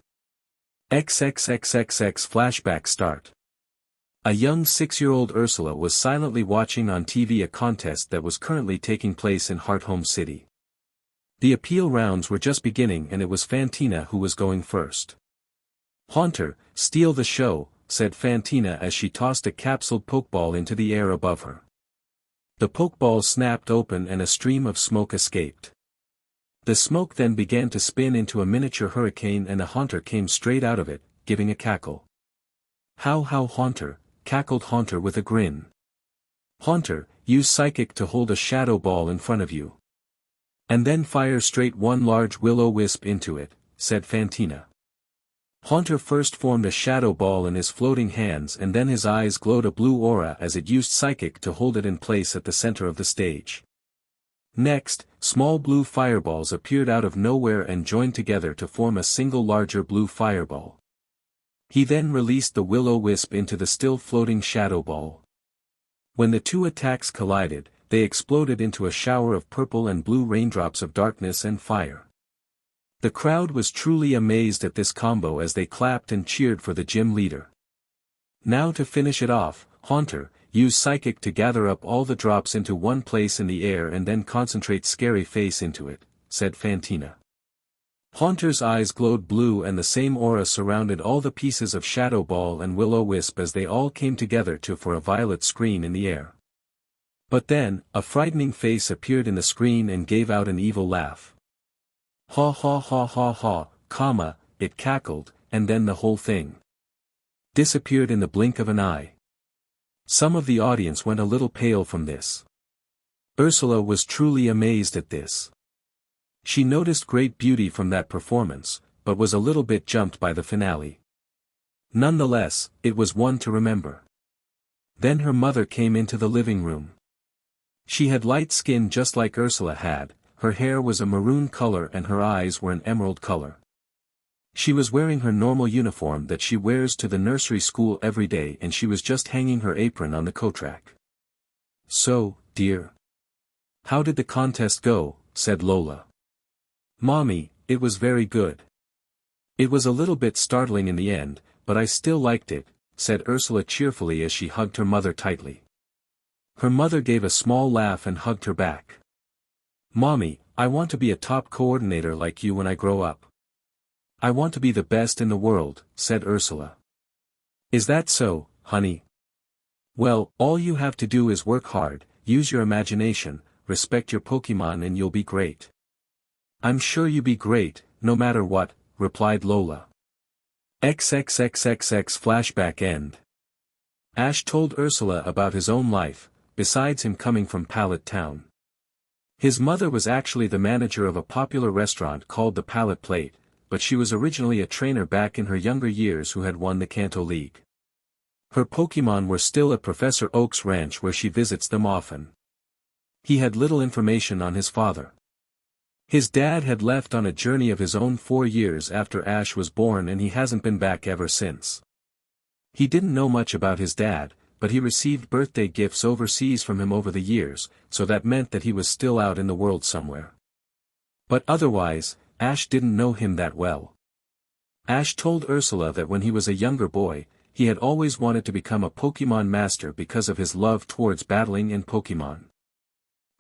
Speaker 1: XXXXX flashback start. A young 6-year-old Ursula was silently watching on TV a contest that was currently taking place in Heart Home City. The appeal rounds were just beginning and it was Fantina who was going first. "Haunter, steal the show," said Fantina as she tossed a capsuled Pokeball into the air above her. The Pokeball snapped open and a stream of smoke escaped. The smoke then began to spin into a miniature hurricane and a Haunter came straight out of it, giving a cackle. "How Haunter," cackled Haunter with a grin. "Haunter, use Psychic to hold a shadow ball in front of you. And then fire straight one large will-o-wisp into it," said Fantina. Haunter first formed a shadow ball in his floating hands and then his eyes glowed a blue aura as it used Psychic to hold it in place at the center of the stage. Next, small blue fireballs appeared out of nowhere and joined together to form a single larger blue fireball. He then released the will-o-wisp into the still floating shadow ball. When the two attacks collided, they exploded into a shower of purple and blue raindrops of darkness and fire. The crowd was truly amazed at this combo as they clapped and cheered for the gym leader. "Now to finish it off, Haunter, use Psychic to gather up all the drops into one place in the air and then concentrate Scary Face into it," said Fantina. Haunter's eyes glowed blue and the same aura surrounded all the pieces of Shadow Ball and Will-O-Wisp as they all came together for a violet screen in the air. But then, a frightening face appeared in the screen and gave out an evil laugh. "Ha ha ha ha ha, comma," it cackled, and then the whole thing disappeared in the blink of an eye. Some of the audience went a little pale from this. Ursula was truly amazed at this. She noticed great beauty from that performance, but was a little bit jumped by the finale. Nonetheless, it was one to remember. Then her mother came into the living room. She had light skin just like Ursula had, her hair was a maroon color and her eyes were an emerald color. She was wearing her normal uniform that she wears to the nursery school every day and she was just hanging her apron on the co-track. "So, dear. How did the contest go?" said Lola. "Mommy, it was very good. It was a little bit startling in the end, but I still liked it," said Ursula cheerfully as she hugged her mother tightly. Her mother gave a small laugh and hugged her back. "Mommy, I want to be a top coordinator like you when I grow up. I want to be the best in the world," said Ursula. "Is that so, honey? Well, all you have to do is work hard, use your imagination, respect your Pokemon and you'll be great." "I'm sure you be great, no matter what," replied Lola. XXXXX flashback end. Ash told Ursula about his own life, besides him coming from Pallet Town. His mother was actually the manager of a popular restaurant called the Pallet Plate, but she was originally a trainer back in her younger years who had won the Kanto League. Her Pokemon were still at Professor Oak's ranch where she visits them often. He had little information on his father. His dad had left on a journey of his own 4 years after Ash was born and he hasn't been back ever since. He didn't know much about his dad, but he received birthday gifts overseas from him over the years, so that meant that he was still out in the world somewhere. But otherwise, Ash didn't know him that well. Ash told Ursula that when he was a younger boy, he had always wanted to become a Pokemon master because of his love towards battling and Pokemon.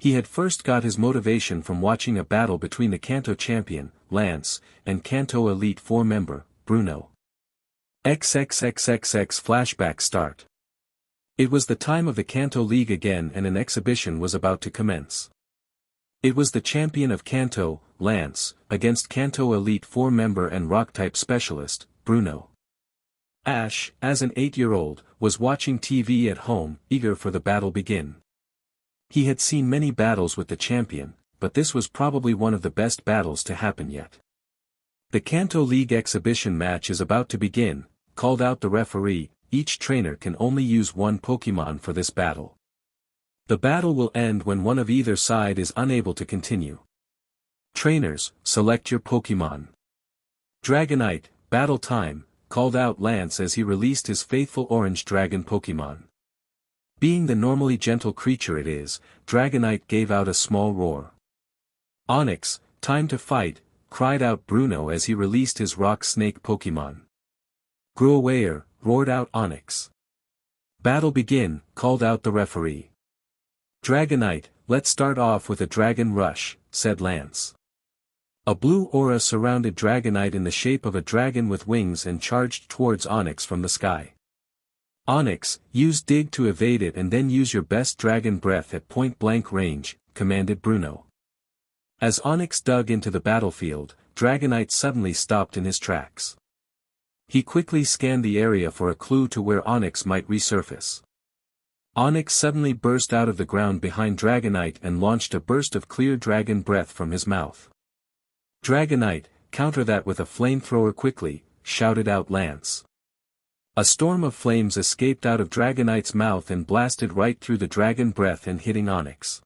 Speaker 1: He had first got his motivation from watching a battle between the Kanto champion, Lance, and Kanto Elite 4 member, Bruno. XXXXX flashback start. It was the time of the Kanto League again and an exhibition was about to commence. It was the champion of Kanto, Lance, against Kanto Elite 4 member and rock-type specialist, Bruno. Ash, as an 8-year-old, was watching TV at home, eager for the battle begin. He had seen many battles with the champion, but this was probably one of the best battles to happen yet. The Kanto League exhibition match is about to begin, called out the referee. Each trainer can only use one Pokemon for this battle. The battle will end when one of either side is unable to continue. Trainers, select your Pokemon. Dragonite, battle time, called out Lance as he released his faithful orange dragon Pokemon. Being the normally gentle creature it is, Dragonite gave out a small roar. Onyx, time to fight, cried out Bruno as he released his rock snake Pokemon. Gruawayer, roared out Onyx. Battle begin, called out the referee. Dragonite, let's start off with a Dragon Rush, said Lance. A blue aura surrounded Dragonite in the shape of a dragon with wings and charged towards Onyx from the sky. Onyx, use Dig to evade it and then use your best Dragon Breath at point-blank range, commanded Bruno. As Onyx dug into the battlefield, Dragonite suddenly stopped in his tracks. He quickly scanned the area for a clue to where Onyx might resurface. Onyx suddenly burst out of the ground behind Dragonite and launched a burst of clear dragon breath from his mouth. Dragonite, counter that with a flamethrower quickly, shouted out Lance. A storm of flames escaped out of Dragonite's mouth and blasted right through the dragon breath and hitting Onyx.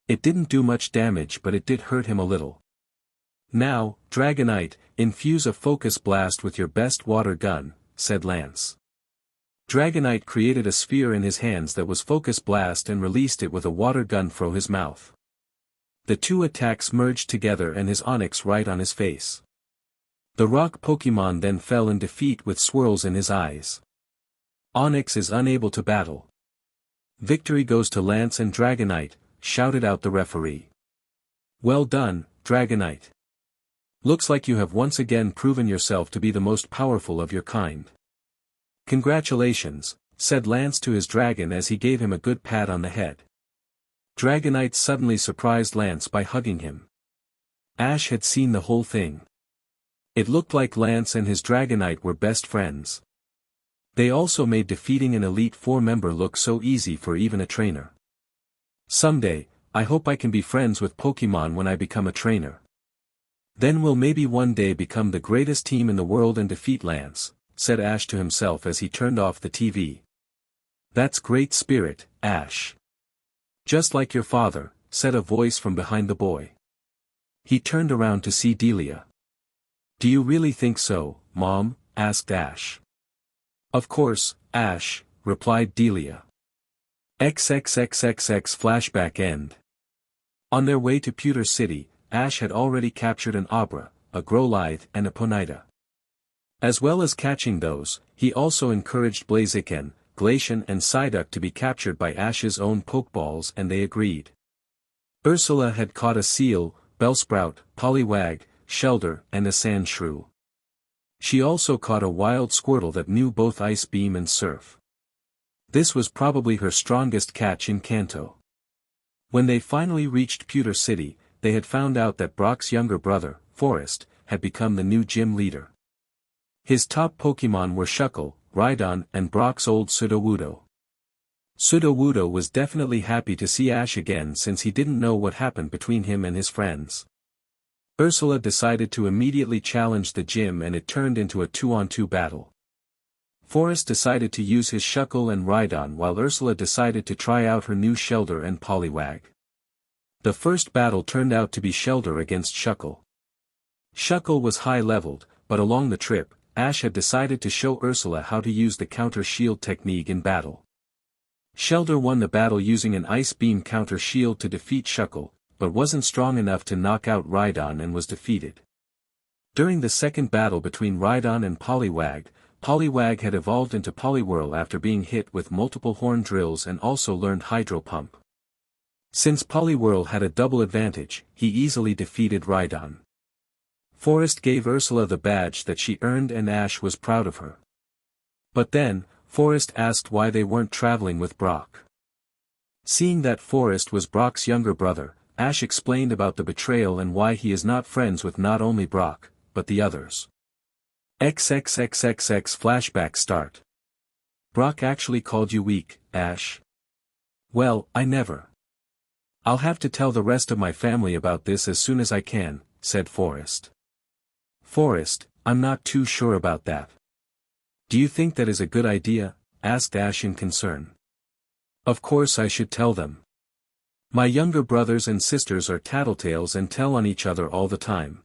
Speaker 1: It didn't do much damage but it did hurt him a little. Now, Dragonite, infuse a focus blast with your best water gun, said Lance. Dragonite created a sphere in his hands that was focus blast and released it with a water gun from his mouth. The two attacks merged together and his Onyx right on his face. The rock Pokemon then fell in defeat with swirls in his eyes. Onyx is unable to battle. Victory goes to Lance and Dragonite, shouted out the referee. Well done, Dragonite. Looks like you have once again proven yourself to be the most powerful of your kind. Congratulations, said Lance to his dragon as he gave him a good pat on the head. Dragonite suddenly surprised Lance by hugging him. Ash had seen the whole thing. It looked like Lance and his Dragonite were best friends. They also made defeating an Elite 4 member look so easy for even a trainer. Someday, I hope I can be friends with Pokemon when I become a trainer. Then we'll maybe one day become the greatest team in the world and defeat Lance, said Ash to himself as he turned off the TV. That's great spirit, Ash. Just like your father, said a voice from behind the boy. He turned around to see Delia. Do you really think so, Mom? Asked Ash. Of course, Ash, replied Delia. XXXXX flashback end. On their way to Pewter City, Ash had already captured an Abra, a Growlithe and a Ponyta. As well as catching those, he also encouraged Blaziken, Glacian and Psyduck to be captured by Ash's own Pokeballs and they agreed. Ursula had caught a Seal, Bellsprout, Poliwag, Shelder and a Sandshrew. She also caught a wild Squirtle that knew both Ice Beam and Surf. This was probably her strongest catch in Kanto. When they finally reached Pewter City, they had found out that Brock's younger brother, Forest, had become the new gym leader. His top Pokemon were Shuckle, Rhydon and Brock's old Sudowoodo. Sudowoodo was definitely happy to see Ash again since he didn't know what happened between him and his friends. Ursula decided to immediately challenge the gym and it turned into a 2-on-2 battle. Forest decided to use his Shuckle and Rhydon while Ursula decided to try out her new Shelder and Poliwag. The first battle turned out to be Shelder against Shuckle. Shuckle was high-leveled, but along the trip, Ash had decided to show Ursula how to use the counter shield technique in battle. Shelder won the battle using an Ice Beam counter shield to defeat Shuckle, but wasn't strong enough to knock out Rhydon and was defeated. During the second battle between Rhydon and Poliwag, Poliwag had evolved into Poliwhirl after being hit with multiple horn drills and also learned Hydro Pump. Since Poliwhirl had a double advantage, he easily defeated Rhydon. Forest gave Ursula the badge that she earned and Ash was proud of her. But then, Forest asked why they weren't traveling with Brock. Seeing that Forest was Brock's younger brother, Ash explained about the betrayal and why he is not friends with not only Brock, but the others. XXXXX flashback start. Brock actually called you weak, Ash? Well, I never. I'll have to tell the rest of my family about this as soon as I can, said Forest. Forest, I'm not too sure about that. Do you think that is a good idea? Asked Ash in concern. Of course I should tell them. My younger brothers and sisters are tattletales and tell on each other all the time.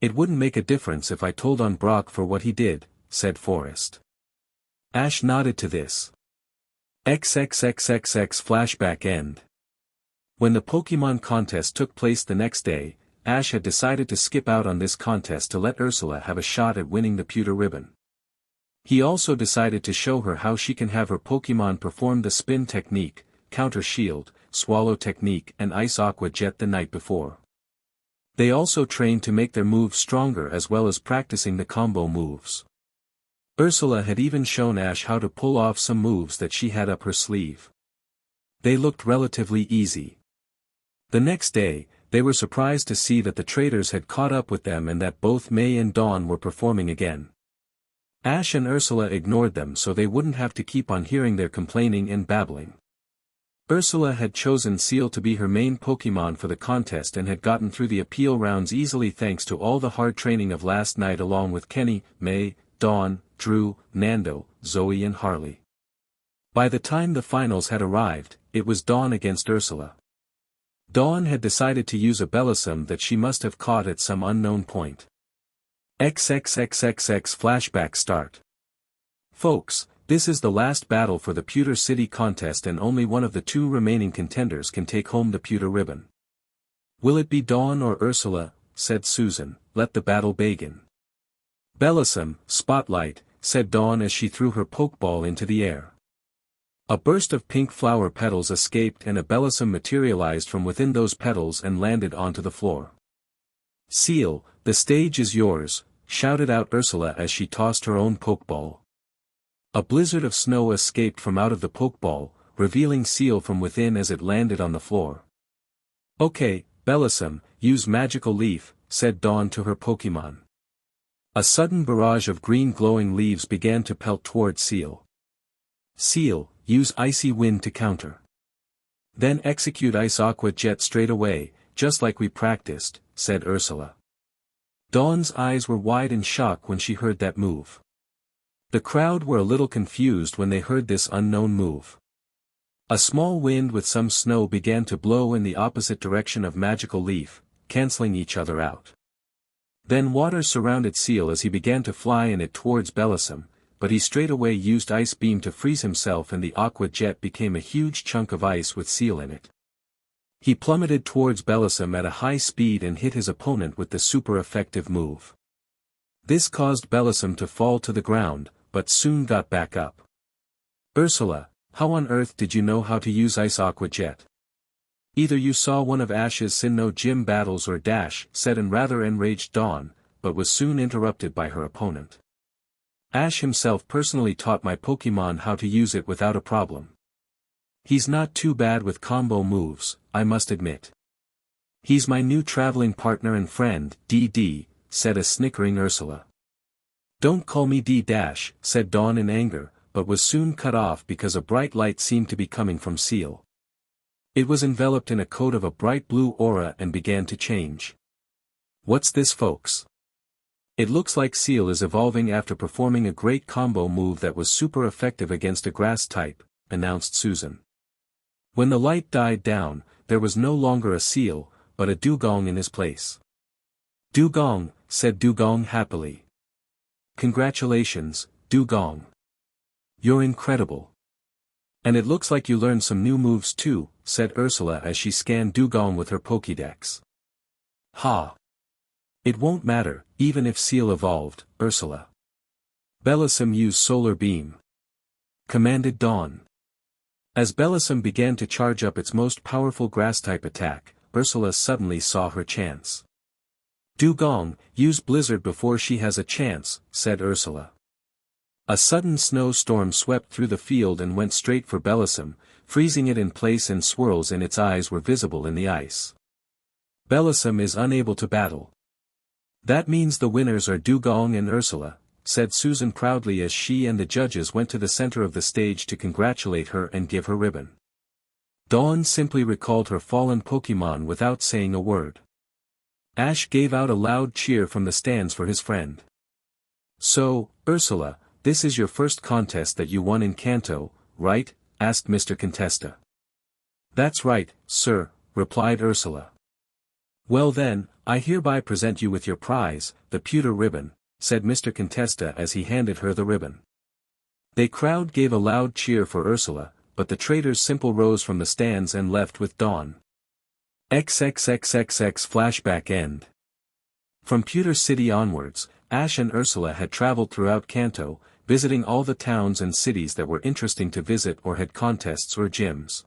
Speaker 1: It wouldn't make a difference if I told on Brock for what he did, said Forest. Ash nodded to this. XXXXX flashback end. When the Pokemon contest took place the next day, Ash had decided to skip out on this contest to let Ursula have a shot at winning the pewter ribbon. He also decided to show her how she can have her Pokemon perform the spin technique, counter shield, swallow technique and ice aqua jet the night before. They also trained to make their moves stronger as well as practicing the combo moves. Ursula had even shown Ash how to pull off some moves that she had up her sleeve. They looked relatively easy. The next day, they were surprised to see that the traitors had caught up with them and that both May and Dawn were performing again. Ash and Ursula ignored them so they wouldn't have to keep on hearing their complaining and babbling. Ursula had chosen Seal to be her main Pokemon for the contest and had gotten through the appeal rounds easily thanks to all the hard training of last night along with Kenny, May, Dawn, Drew, Nando, Zoe and Harley. By the time the finals had arrived, it was Dawn against Ursula. Dawn had decided to use a Bellossom that she must have caught at some unknown point. XXXXX flashback start. Folks, this is the last battle for the Pewter City contest and only one of the two remaining contenders can take home the pewter ribbon. Will it be Dawn or Ursula? Said Susan. Let the battle begin. Bellossom, spotlight, said Dawn as she threw her Pokeball into the air. A burst of pink flower petals escaped and a Bellossom materialized from within those petals and landed onto the floor. Seal, the stage is yours, shouted out Ursula as she tossed her own Pokeball. A blizzard of snow escaped from out of the Pokeball, revealing Seal from within as it landed on the floor. Okay, Bellossom, use Magical Leaf, said Dawn to her Pokemon. A sudden barrage of green glowing leaves began to pelt toward Seal. Seal, use Icy Wind to counter. Then execute Ice Aqua Jet straight away, just like we practiced, said Ursula. Dawn's eyes were wide in shock when she heard that move. The crowd were a little confused when they heard this unknown move. A small wind with some snow began to blow in the opposite direction of Magical Leaf, canceling each other out. Then water surrounded Seal as he began to fly in it towards Bellossom, but he straightaway used Ice Beam to freeze himself and the Aqua Jet became a huge chunk of ice with Seal in it. He plummeted towards Bellossom at a high speed and hit his opponent with the super effective move. This caused Bellossom to fall to the ground, but soon got back up. Ursula, how on earth did you know how to use Ice Aqua Jet? Either you saw one of Ash's Sinnoh gym battles or Dash, said an rather enraged Dawn, but was soon interrupted by her opponent. Ash himself personally taught my Pokemon how to use it without a problem. He's not too bad with combo moves, I must admit. He's my new traveling partner and friend, DD, said a snickering Ursula. Don't call me D-Dash, said Dawn in anger, but was soon cut off because a bright light seemed to be coming from Seal. It was enveloped in a coat of a bright blue aura and began to change. What's this, folks? It looks like Seal is evolving after performing a great combo move that was super effective against a grass type, announced Susan. When the light died down, there was no longer a Seal, but a Dugong in his place. Dugong, said Dugong happily. Congratulations, Dugong. You're incredible. And it looks like you learned some new moves too, said Ursula as she scanned Dugong with her Pokédex. Ha! It won't matter, even if Seal evolved, Ursula. Bellossom used Solar Beam. Commanded Dawn. As Bellossom began to charge up its most powerful grass-type attack, Ursula suddenly saw her chance. "Dugong, use Blizzard before she has a chance," said Ursula. A sudden snowstorm swept through the field and went straight for Bellossom, freezing it in place, and swirls in its eyes were visible in the ice. "Bellossom is unable to battle. That means the winners are Dugong and Ursula," said Susan proudly as she and the judges went to the center of the stage to congratulate her and give her ribbon. Dawn simply recalled her fallen Pokémon without saying a word. Ash gave out a loud cheer from the stands for his friend. "So, Ursula, this is your first contest that you won in Kanto, right?" asked Mr. Contesta. "That's right, sir," replied Ursula. "Well then, I hereby present you with your prize, the pewter ribbon," said Mr. Contesta as he handed her the ribbon. The crowd gave a loud cheer for Ursula, but the traitors simply rose from the stands and left with Dawn. XXXXX flashback end. From Pewter City onwards, Ash and Ursula had traveled throughout Kanto, visiting all the towns and cities that were interesting to visit or had contests or gyms.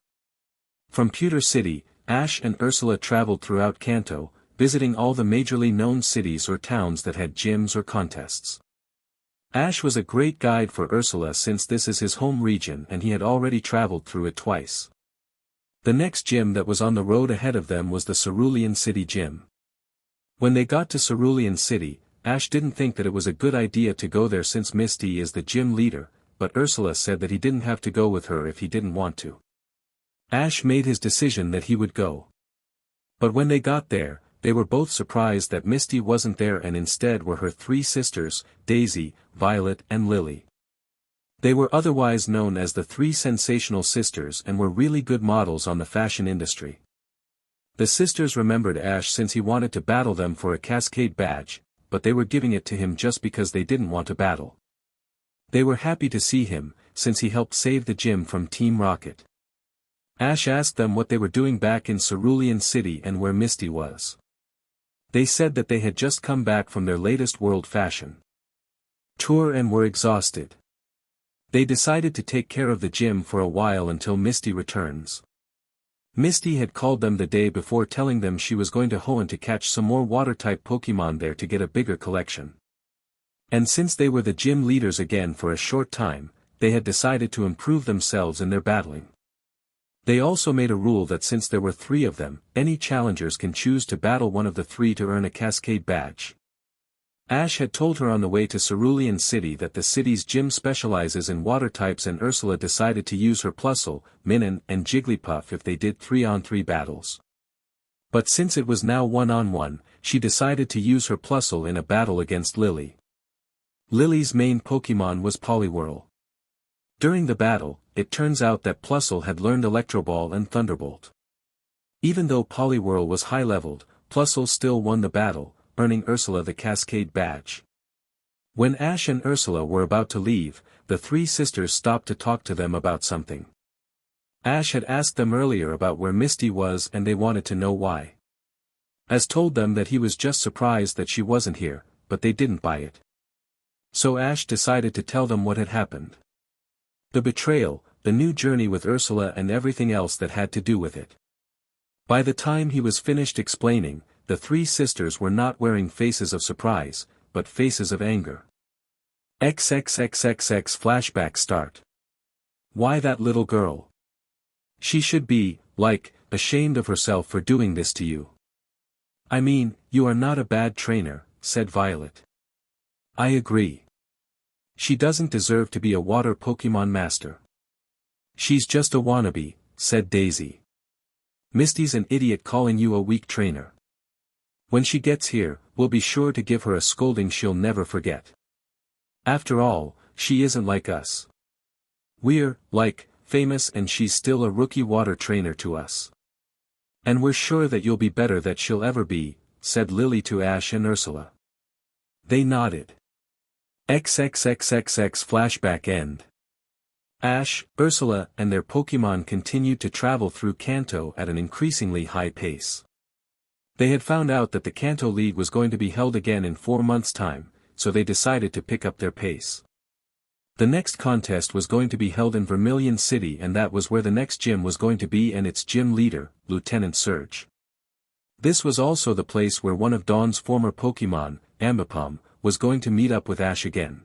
Speaker 1: From Pewter City, Ash and Ursula traveled throughout Kanto, visiting all the majorly known cities or towns that had gyms or contests. Ash was a great guide for Ursula since this is his home region and he had already traveled through it twice. The next gym that was on the road ahead of them was the Cerulean City Gym. When they got to Cerulean City, Ash didn't think that it was a good idea to go there since Misty is the gym leader, but Ursula said that he didn't have to go with her if he didn't want to. Ash made his decision that he would go. But when they got there, they were both surprised that Misty wasn't there and instead were her three sisters, Daisy, Violet and Lily. They were otherwise known as the Three Sensational Sisters and were really good models on the fashion industry. The sisters remembered Ash since he wanted to battle them for a Cascade badge, but they were giving it to him just because they didn't want to battle. They were happy to see him, since he helped save the gym from Team Rocket. Ash asked them what they were doing back in Cerulean City and where Misty was. They said that they had just come back from their latest world fashion tour and were exhausted. They decided to take care of the gym for a while until Misty returns. Misty had called them the day before telling them she was going to Hoenn to catch some more water-type Pokémon there to get a bigger collection. And since they were the gym leaders again for a short time, they had decided to improve themselves in their battling. They also made a rule that since there were three of them, any challengers can choose to battle one of the three to earn a Cascade badge. Ash had told her on the way to Cerulean City that the city's gym specializes in water types and Ursula decided to use her Plusle, Minun and Jigglypuff if they did 3-on-3 battles. But since it was now 1-on-1, she decided to use her Plusle in a battle against Lily. Lily's main Pokémon was Poliwhirl. During the battle, it turns out that Plusle had learned Electro Ball and Thunderbolt. Even though Poliwhirl was high-leveled, Plusle still won the battle, earning Ursula the Cascade badge. When Ash and Ursula were about to leave, the three sisters stopped to talk to them about something. Ash had asked them earlier about where Misty was and they wanted to know why. Ash told them that he was just surprised that she wasn't here, but they didn't buy it. So Ash decided to tell them what had happened. The betrayal, the new journey with Ursula and everything else that had to do with it. By the time he was finished explaining, the three sisters were not wearing faces of surprise, but faces of anger. XXXXX flashback start. Why that little girl? She should be, like, ashamed of herself for doing this to you. I mean, you are not a bad trainer, said Violet. I agree. She doesn't deserve to be a water Pokémon master. She's just a wannabe, said Daisy. Misty's an idiot calling you a weak trainer. When she gets here, we'll be sure to give her a scolding she'll never forget. After all, she isn't like us. We're, like, famous and she's still a rookie water trainer to us. And we're sure that you'll be better than she'll ever be, said Lily to Ash and Ursula. They nodded. XXXXX flashback end. Ash, Ursula and their Pokémon continued to travel through Kanto at an increasingly high pace. They had found out that the Kanto League was going to be held again in 4 months' time, so they decided to pick up their pace. The next contest was going to be held in Vermilion City, and that was where the next gym was going to be, and its gym leader, Lieutenant Surge. This was also the place where one of Dawn's former Pokémon, Ambipom, was going to meet up with Ash again.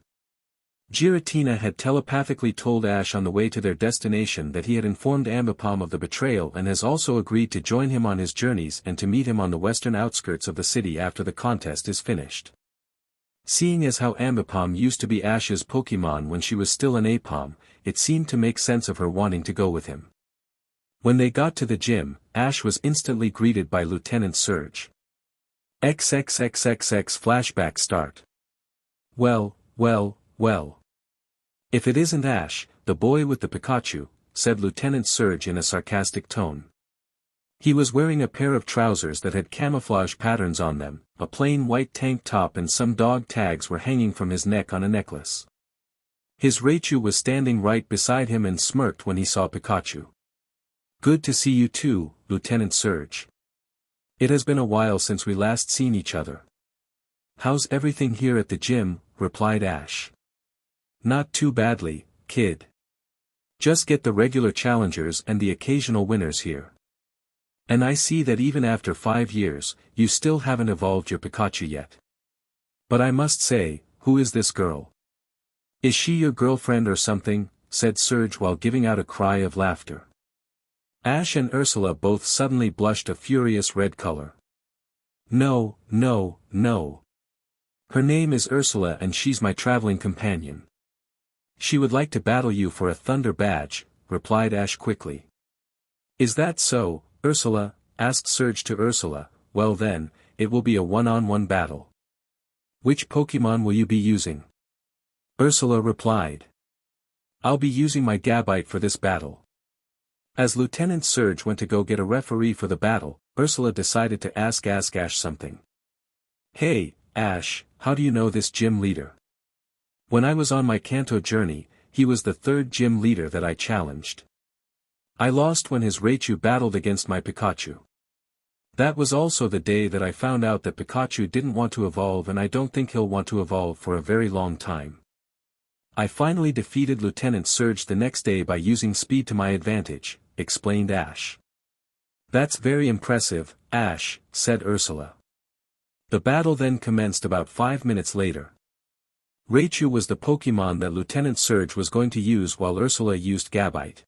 Speaker 1: Giratina had telepathically told Ash on the way to their destination that he had informed Ambipom of the betrayal and has also agreed to join him on his journeys and to meet him on the western outskirts of the city after the contest is finished. Seeing as how Ambipom used to be Ash's Pokémon when she was still an Apom, it seemed to make sense of her wanting to go with him. When they got to the gym, Ash was instantly greeted by Lieutenant Surge. XXXXX flashback start. Well. If it isn't Ash, the boy with the Pikachu, said Lieutenant Surge in a sarcastic tone. He was wearing a pair of trousers that had camouflage patterns on them, a plain white tank top, and some dog tags were hanging from his neck on a necklace. His Raichu was standing right beside him and smirked when he saw Pikachu. Good to see you too, Lieutenant Surge. It has been a while since we last seen each other. How's everything here at the gym? Replied Ash. Not too badly, kid. Just get the regular challengers and the occasional winners here. And I see that even after 5 years, you still haven't evolved your Pikachu yet. But I must say, who is this girl? Is she your girlfriend or something? Said Surge while giving out a cry of laughter. Ash and Ursula both suddenly blushed a furious red color. No. Her name is Ursula and she's my traveling companion. She would like to battle you for a Thunder Badge, replied Ash quickly. Is that so, Ursula? Asked Surge to Ursula. Well then, it will be a one-on-one battle. Which Pokemon will you be using? Ursula replied. I'll be using my Gabite for this battle. As Lieutenant Surge went to go get a referee for the battle, Ursula decided to ask Ash something. Hey, Ash, how do you know this gym leader? When I was on my Kanto journey, he was the 3rd gym leader that I challenged. I lost when his Raichu battled against my Pikachu. That was also the day that I found out that Pikachu didn't want to evolve, and I don't think he'll want to evolve for a very long time. I finally defeated Lieutenant Surge the next day by using speed to my advantage, explained Ash. That's very impressive, Ash, said Ursula. The battle then commenced about 5 minutes later. Raichu was the Pokémon that Lieutenant Surge was going to use while Ursula used Gabite.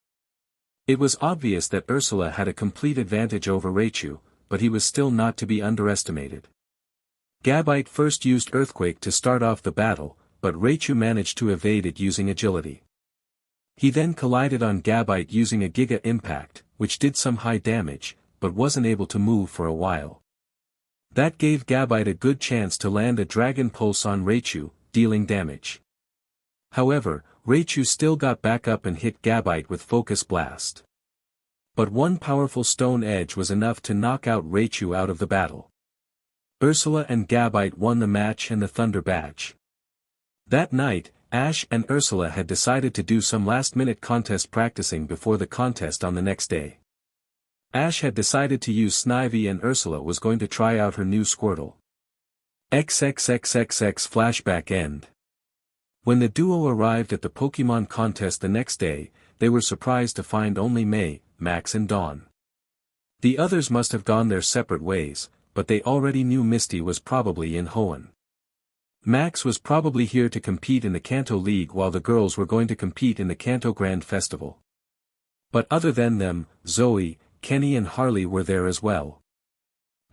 Speaker 1: It was obvious that Ursula had a complete advantage over Raichu, but he was still not to be underestimated. Gabite first used Earthquake to start off the battle, but Raichu managed to evade it using agility. He then collided on Gabite using a Giga Impact, which did some high damage, but wasn't able to move for a while. That gave Gabite a good chance to land a Dragon Pulse on Raichu, dealing damage. However, Raichu still got back up and hit Gabite with Focus Blast. But one powerful Stone Edge was enough to knock out Raichu out of the battle. Ursula and Gabite won the match and the Thunder Badge. That night, Ash and Ursula had decided to do some last-minute contest practicing before the contest on the next day. Ash had decided to use Snivy and Ursula was going to try out her new Squirtle. XXXXX flashback end. When the duo arrived at the Pokemon contest the next day, they were surprised to find only May, Max and Dawn. The others must have gone their separate ways, but they already knew Misty was probably in Hoenn. Max was probably here to compete in the Kanto League while the girls were going to compete in the Kanto Grand Festival. But other than them, Zoe, Kenny and Harley were there as well.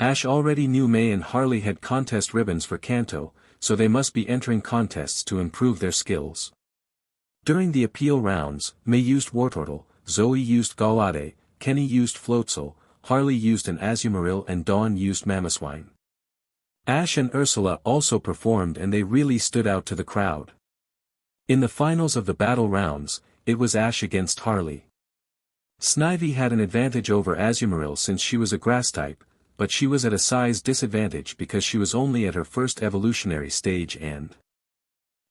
Speaker 1: Ash already knew May and Harley had contest ribbons for Kanto, so they must be entering contests to improve their skills. During the appeal rounds, May used Wartortle, Zoe used Galade, Kenny used Floatzel, Harley used an Azumarill and Dawn used Mamoswine. Ash and Ursula also performed and they really stood out to the crowd. In the finals of the battle rounds, it was Ash against Harley. Snivy had an advantage over Azumarill since she was a grass type, but she was at a size disadvantage because she was only at her first evolutionary stage and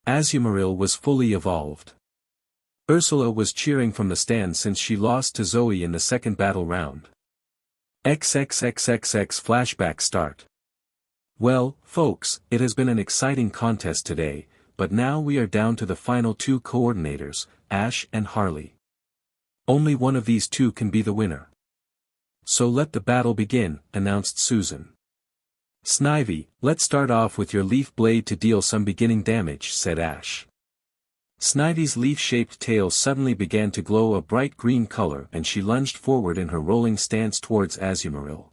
Speaker 1: Azumarill was fully evolved. Ursula was cheering from the stand since she lost to Zoe in the second battle round. XXXXX flashback start. Well, folks, it has been an exciting contest today, but now we are down to the final two coordinators, Ash and Harley. Only one of these two can be the winner. So let the battle begin, announced Susan. Snivy, let's start off with your leaf blade to deal some beginning damage, said Ash. Snivy's leaf-shaped tail suddenly began to glow a bright green color and she lunged forward in her rolling stance towards Azumarill.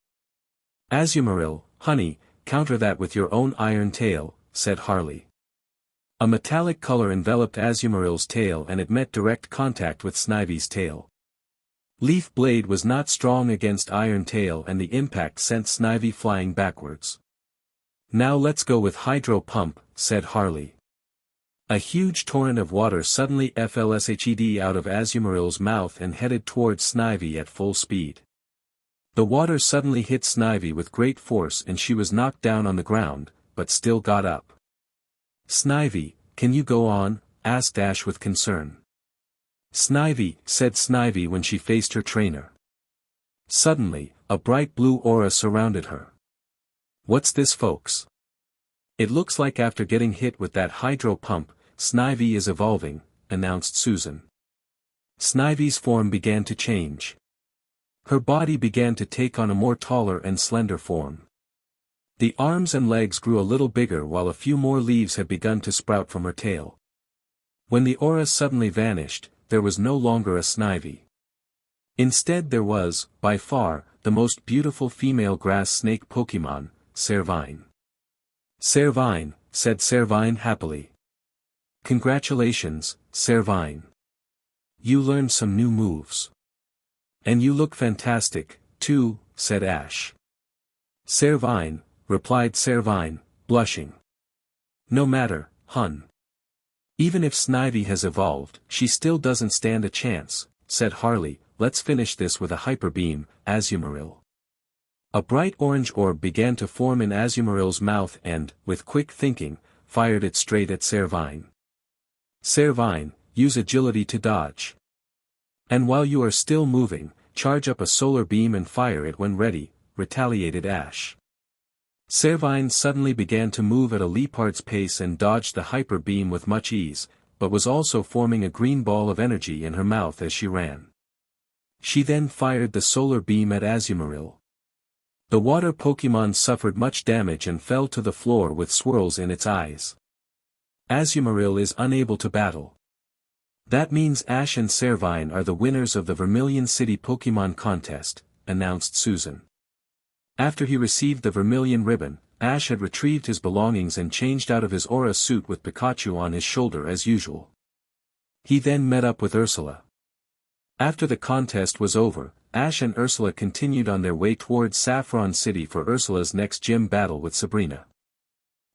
Speaker 1: Azumarill, honey, counter that with your own iron tail, said Harley. A metallic color enveloped Azumarill's tail and it met direct contact with Snivy's tail. Leaf Blade was not strong against Iron Tail and the impact sent Snivy flying backwards. Now let's go with Hydro Pump, said Harley. A huge torrent of water suddenly flshed out of Azumarill's mouth and headed towards Snivy at full speed. The water suddenly hit Snivy with great force and she was knocked down on the ground, but still got up. Snivy, can you go on? Asked Ash with concern. Snivy, said Snivy when she faced her trainer. Suddenly, a bright blue aura surrounded her. What's this, folks? It looks like after getting hit with that hydro pump, Snivy is evolving, announced Susan. Snivy's form began to change. Her body began to take on a more taller and slender form. The arms and legs grew a little bigger while a few more leaves had begun to sprout from her tail. When the aura suddenly vanished, there was no longer a Snivy. Instead there was, by far, the most beautiful female grass snake Pokemon, Servine. Servine, said Servine happily. Congratulations, Servine. You learned some new moves. And you look fantastic, too, said Ash. Servine, replied Servine, blushing. No matter, hun. Even if Snivy has evolved, she still doesn't stand a chance, said Harley. Let's finish this with a hyper beam, Azumarill. A bright orange orb began to form in Azumarill's mouth and, with quick thinking, fired it straight at Servine. Servine, use agility to dodge. And while you are still moving, charge up a solar beam and fire it when ready, retaliated Ash. Servine suddenly began to move at a leopard's pace and dodged the hyper beam with much ease, but was also forming a green ball of energy in her mouth as she ran. She then fired the solar beam at Azumarill. The water Pokemon suffered much damage and fell to the floor with swirls in its eyes. Azumarill is unable to battle. That means Ash and Servine are the winners of the Vermilion City Pokemon Contest, announced Susan. After he received the Vermilion ribbon, Ash had retrieved his belongings and changed out of his aura suit with Pikachu on his shoulder as usual. He then met up with Ursula. After the contest was over, Ash and Ursula continued on their way towards Saffron City for Ursula's next gym battle with Sabrina.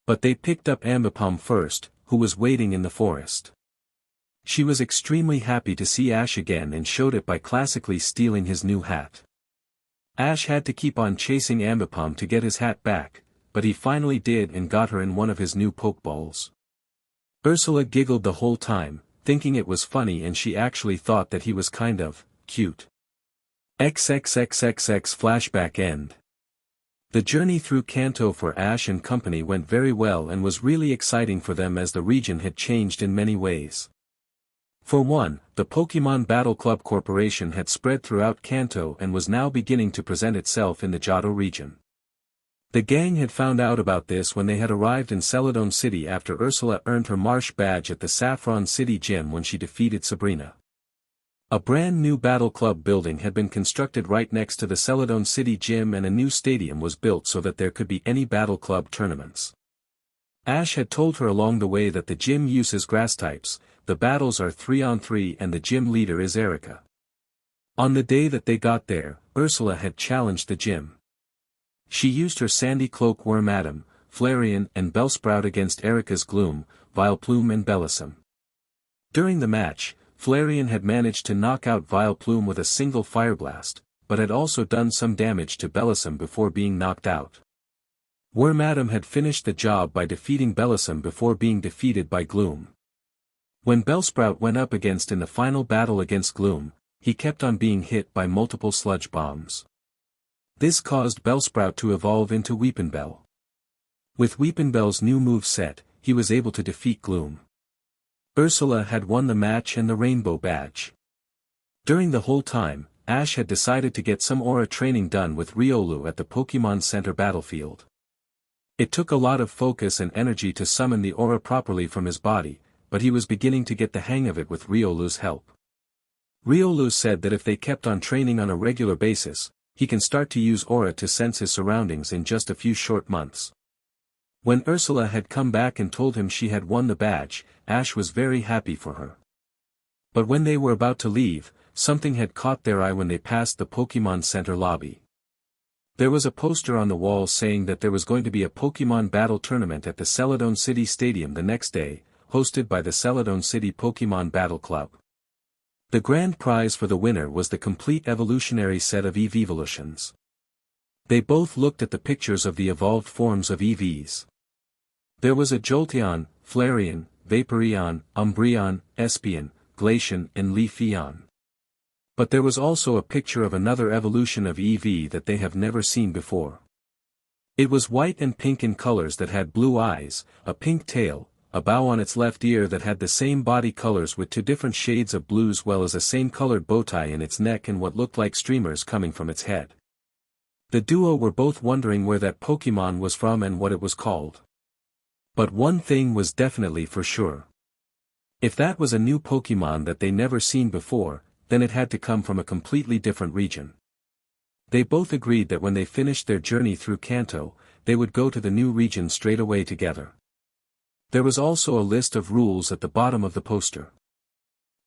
Speaker 1: But they picked up Ambipom first, who was waiting in the forest. She was extremely happy to see Ash again and showed it by classically stealing his new hat. Ash had to keep on chasing Ambipom to get his hat back, but he finally did and got her in one of his new Pokeballs. Ursula giggled the whole time, thinking it was funny, and she actually thought that he was kind of cute. XXXXX flashback end. The journey through Kanto for Ash and company went very well and was really exciting for them as the region had changed in many ways. For one, the Pokemon Battle Club Corporation had spread throughout Kanto and was now beginning to present itself in the Johto region. The gang had found out about this when they had arrived in Celadon City after Ursula earned her Marsh badge at the Saffron City Gym when she defeated Sabrina. A brand new Battle Club building had been constructed right next to the Celadon City Gym and a new stadium was built so that there could be any Battle Club tournaments. Ash had told her along the way that the gym uses grass types, the battles are 3-on-3 and the gym leader is Erica. On the day that they got there, Ursula had challenged the gym. She used her Sandy Cloak Wormadam, Flareon and Bellsprout against Erica's Gloom, Vileplume and Bellossom. During the match, Flareon had managed to knock out Vileplume with a single Fire Blast, but had also done some damage to Bellossom before being knocked out. Wormadam had finished the job by defeating Bellossom before being defeated by Gloom. When Bellsprout went up against in the final battle against Gloom, he kept on being hit by multiple sludge bombs. This caused Bellsprout to evolve into Weepinbell. With Weepinbell's new moveset, he was able to defeat Gloom. Ursula had won the match and the rainbow badge. During the whole time, Ash had decided to get some aura training done with Riolu at the Pokemon Center battlefield. It took a lot of focus and energy to summon the aura properly from his body, but he was beginning to get the hang of it with Riolu's help. Riolu said that if they kept on training on a regular basis, he can start to use aura to sense his surroundings in just a few short months. When Ursula had come back and told him she had won the badge, Ash was very happy for her. But when they were about to leave, something had caught their eye when they passed the Pokemon Center lobby. There was a poster on the wall saying that there was going to be a Pokemon battle tournament at the Celadon City Stadium the next day, hosted by the Celadon City Pokemon Battle Club. The grand prize for the winner was the complete evolutionary set of Evolutions. They both looked at the pictures of the evolved forms of EVs. There was a Jolteon, Flareon, Vaporeon, Umbreon, Espeon, Glaceon and Leafeon. But there was also a picture of another evolution of EV that they have never seen before. It was white and pink in colors that had blue eyes, a pink tail, a bow on its left ear that had the same body colors with two different shades of blues as well as a same colored bow tie in its neck and what looked like streamers coming from its head. The duo were both wondering where that Pokemon was from and what it was called. But one thing was definitely for sure. If that was a new Pokemon that they never seen before, then it had to come from a completely different region. They both agreed that when they finished their journey through Kanto, they would go to the new region straight away together. There was also a list of rules at the bottom of the poster.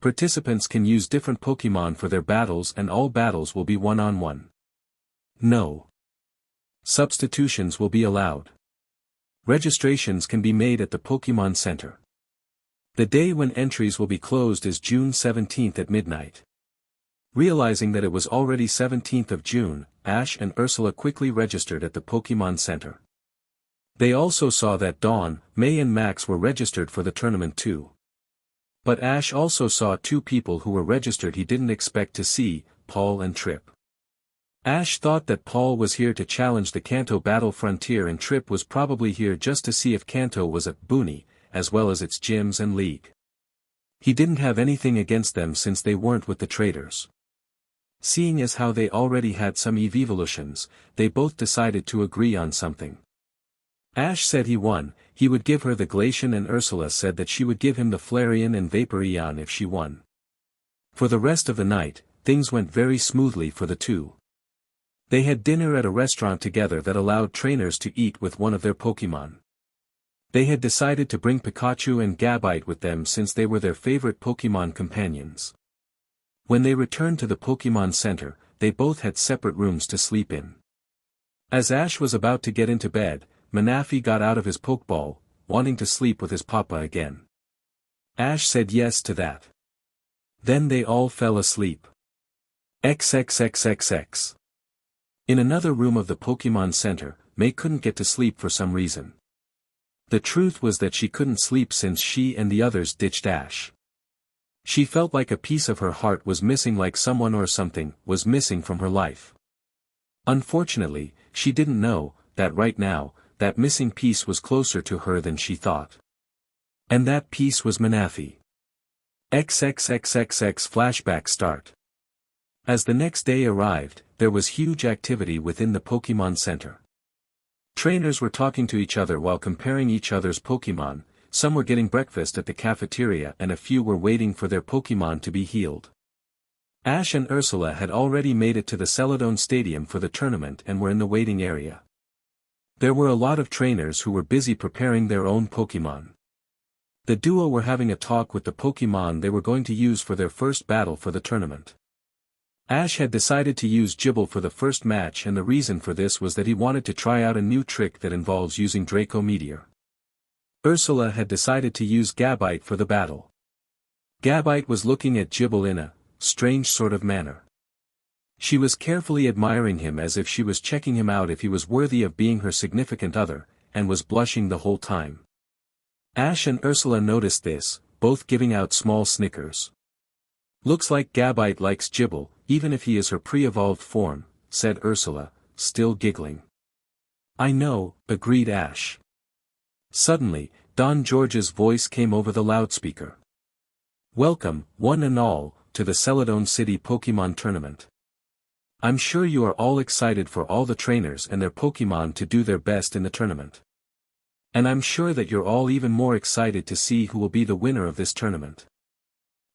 Speaker 1: Participants can use different Pokemon for their battles and all battles will be one-on-one. No substitutions will be allowed. Registrations can be made at the Pokemon Center. The day when entries will be closed is June 17th at midnight. Realizing that it was already 17th of June, Ash and Ursula quickly registered at the Pokemon Center. They also saw that Dawn, May and Max were registered for the tournament too. But Ash also saw two people who were registered he didn't expect to see, Paul and Trip. Ash thought that Paul was here to challenge the Kanto Battle Frontier and Trip was probably here just to see if Kanto was at Booney, as well as its gyms and league. He didn't have anything against them since they weren't with the traitors. Seeing as how they already had some evolutions, they both decided to agree on something. Ash said he won, he would give her the Glaceon and Ursula said that she would give him the Flareon and Vaporeon if she won. For the rest of the night, things went very smoothly for the two. They had dinner at a restaurant together that allowed trainers to eat with one of their Pokemon. They had decided to bring Pikachu and Gabite with them since they were their favorite Pokemon companions. When they returned to the Pokemon Center, they both had separate rooms to sleep in. As Ash was about to get into bed, Manaphy got out of his Pokeball, wanting to sleep with his papa again. Ash said yes to that. Then they all fell asleep. XXXXX. In another room of the Pokemon Center, May couldn't get to sleep for some reason. The truth was that she couldn't sleep since she and the others ditched Ash. She felt like a piece of her heart was missing, like someone or something was missing from her life. Unfortunately, she didn't know that right now, that missing piece was closer to her than she thought. And that piece was Manaphy. XXXXX flashback start. As the next day arrived, there was huge activity within the Pokemon Center. Trainers were talking to each other while comparing each other's Pokemon, some were getting breakfast at the cafeteria and a few were waiting for their Pokemon to be healed. Ash and Ursula had already made it to the Celadon Stadium for the tournament and were in the waiting area. There were a lot of trainers who were busy preparing their own Pokemon. The duo were having a talk with the Pokemon they were going to use for their first battle for the tournament. Ash had decided to use Gible for the first match and the reason for this was that he wanted to try out a new trick that involves using Draco Meteor. Ursula had decided to use Gabite for the battle. Gabite was looking at Gible in a strange sort of manner. She was carefully admiring him as if she was checking him out if he was worthy of being her significant other, and was blushing the whole time. Ash and Ursula noticed this, both giving out small snickers. Looks like Gabite likes Gible, even if he is her pre-evolved form, said Ursula, still giggling. I know, agreed Ash. Suddenly, Don George's voice came over the loudspeaker. Welcome, one and all, to the Celadon City Pokemon Tournament. I'm sure you are all excited for all the trainers and their Pokemon to do their best in the tournament. And I'm sure that you're all even more excited to see who will be the winner of this tournament.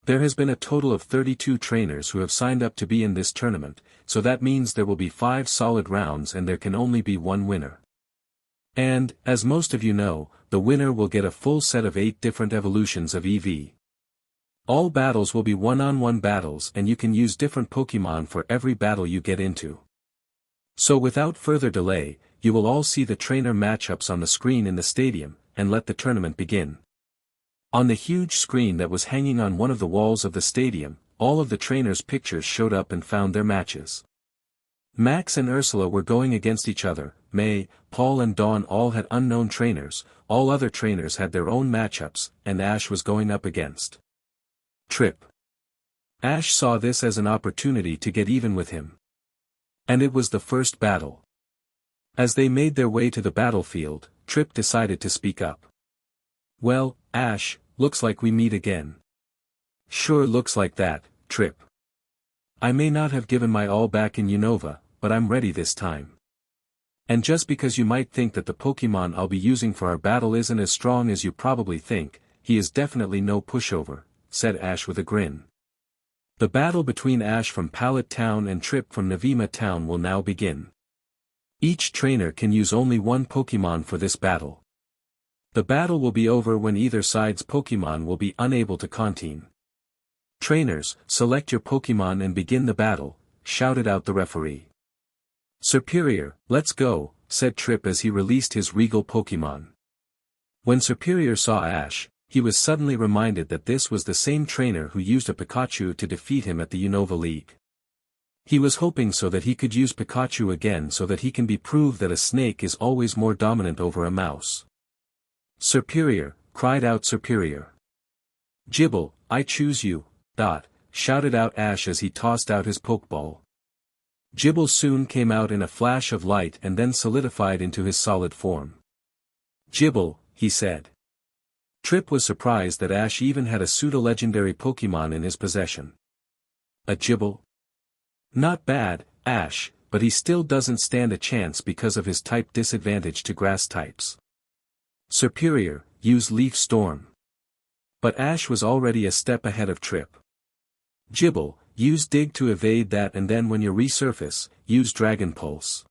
Speaker 1: There has been a total of 32 trainers who have signed up to be in this tournament, so that means there will be 5 solid rounds and there can only be one winner. And, as most of you know, the winner will get a full set of 8 different evolutions of EV. All battles will be one-on-one battles and you can use different Pokemon for every battle you get into. So without further delay, you will all see the trainer matchups on the screen in the stadium, and let the tournament begin. On the huge screen that was hanging on one of the walls of the stadium, all of the trainers' pictures showed up and found their matches. Max and Ursula were going against each other, May, Paul and Dawn all had unknown trainers, all other trainers had their own matchups, and Ash was going up against Trip. Ash saw this as an opportunity to get even with him. And it was the first battle. As they made their way to the battlefield, Trip decided to speak up. Well, Ash, looks like we meet again. Sure looks like that, Trip. I may not have given my all back in Unova, but I'm ready this time. And just because you might think that the Pokemon I'll be using for our battle isn't as strong as you probably think, he is definitely no pushover, said Ash with a grin. The battle between Ash from Pallet Town and Trip from Navima Town will now begin. Each trainer can use only one Pokemon for this battle. The battle will be over when either side's Pokemon will be unable to contain. Trainers, select your Pokemon and begin the battle, shouted out the referee. Superior, let's go, said Trip as he released his regal Pokemon. When Superior saw Ash, he was suddenly reminded that this was the same trainer who used a Pikachu to defeat him at the Unova League. He was hoping so that he could use Pikachu again so that he can be proved that a snake is always more dominant over a mouse. Superior, cried out Superior. Gibble, I choose you, shouted out Ash as he tossed out his Pokeball. Gibble soon came out in a flash of light and then solidified into his solid form. Gibble, he said. Trip was surprised that Ash even had a pseudo-legendary Pokemon in his possession. A Gibble? Not bad, Ash, but he still doesn't stand a chance because of his type disadvantage to grass types. Superior, use Leaf Storm. But Ash was already a step ahead of Trip. Gibble, use Dig to evade that and then when you resurface, use Dragon Pulse.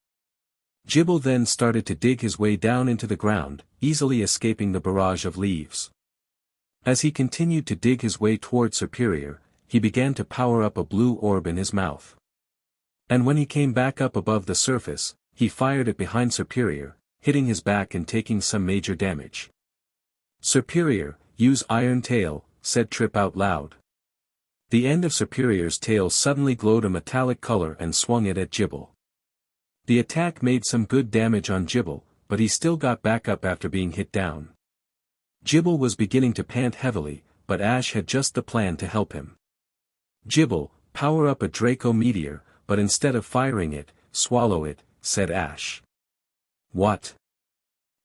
Speaker 1: Gibble then started to dig his way down into the ground, easily escaping the barrage of leaves. As he continued to dig his way toward Superior, he began to power up a blue orb in his mouth. And when he came back up above the surface, he fired it behind Superior, hitting his back and taking some major damage. Superior, use Iron Tail, said Trip out loud. The end of Superior's tail suddenly glowed a metallic color and swung it at Gibble. The attack made some good damage on Gibble, but he still got back up after being hit down. Gibble was beginning to pant heavily, but Ash had just the plan to help him. Gibble, power up a Draco Meteor, but instead of firing it, swallow it, said Ash. What?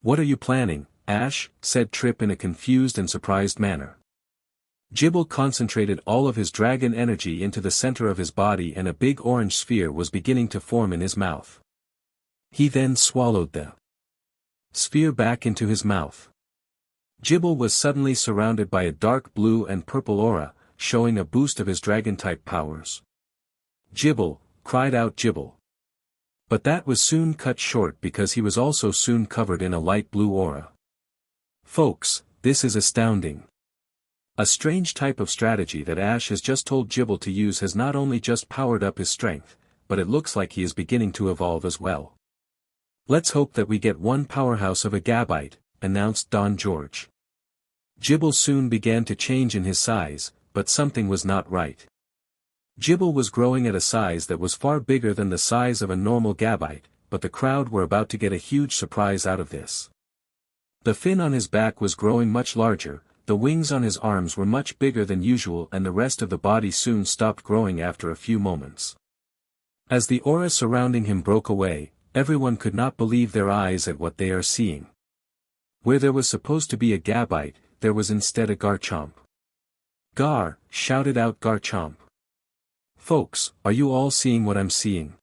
Speaker 1: What are you planning, Ash? Said Trip in a confused and surprised manner. Gibble concentrated all of his dragon energy into the center of his body and a big orange sphere was beginning to form in his mouth. He then swallowed the sphere back into his mouth. Gibble was suddenly surrounded by a dark blue and purple aura, showing a boost of his dragon-type powers. Gibble, cried out Gibble. But that was soon cut short because he was also soon covered in a light blue aura. Folks, this is astounding. A strange type of strategy that Ash has just told Gibble to use has not only just powered up his strength, but it looks like he is beginning to evolve as well. Let's hope that we get one powerhouse of a Gabite, announced Don George. Gibble soon began to change in his size, but something was not right. Gibble was growing at a size that was far bigger than the size of a normal Gabite, but the crowd were about to get a huge surprise out of this. The fin on his back was growing much larger, the wings on his arms were much bigger than usual and the rest of the body soon stopped growing after a few moments. As the aura surrounding him broke away, everyone could not believe their eyes at what they are seeing. Where there was supposed to be a Gabite, there was instead a Garchomp. "Gar!" shouted out Garchomp. "Folks, are you all seeing what I'm seeing?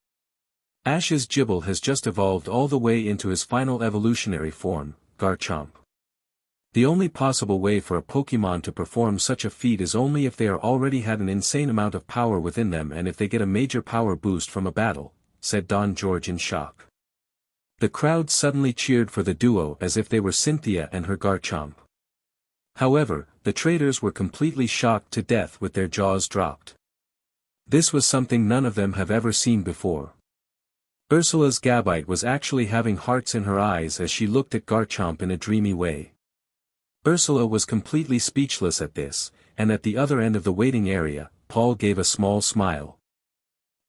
Speaker 1: Ash's Gible has just evolved all the way into his final evolutionary form, Garchomp. The only possible way for a Pokémon to perform such a feat is only if they are already had an insane amount of power within them and if they get a major power boost from a battle," said Don George in shock. The crowd suddenly cheered for the duo as if they were Cynthia and her Garchomp. However, the traitors were completely shocked to death with their jaws dropped. This was something none of them have ever seen before. Ursula's Gabite was actually having hearts in her eyes as she looked at Garchomp in a dreamy way. Ursula was completely speechless at this, and at the other end of the waiting area, Paul gave a small smile.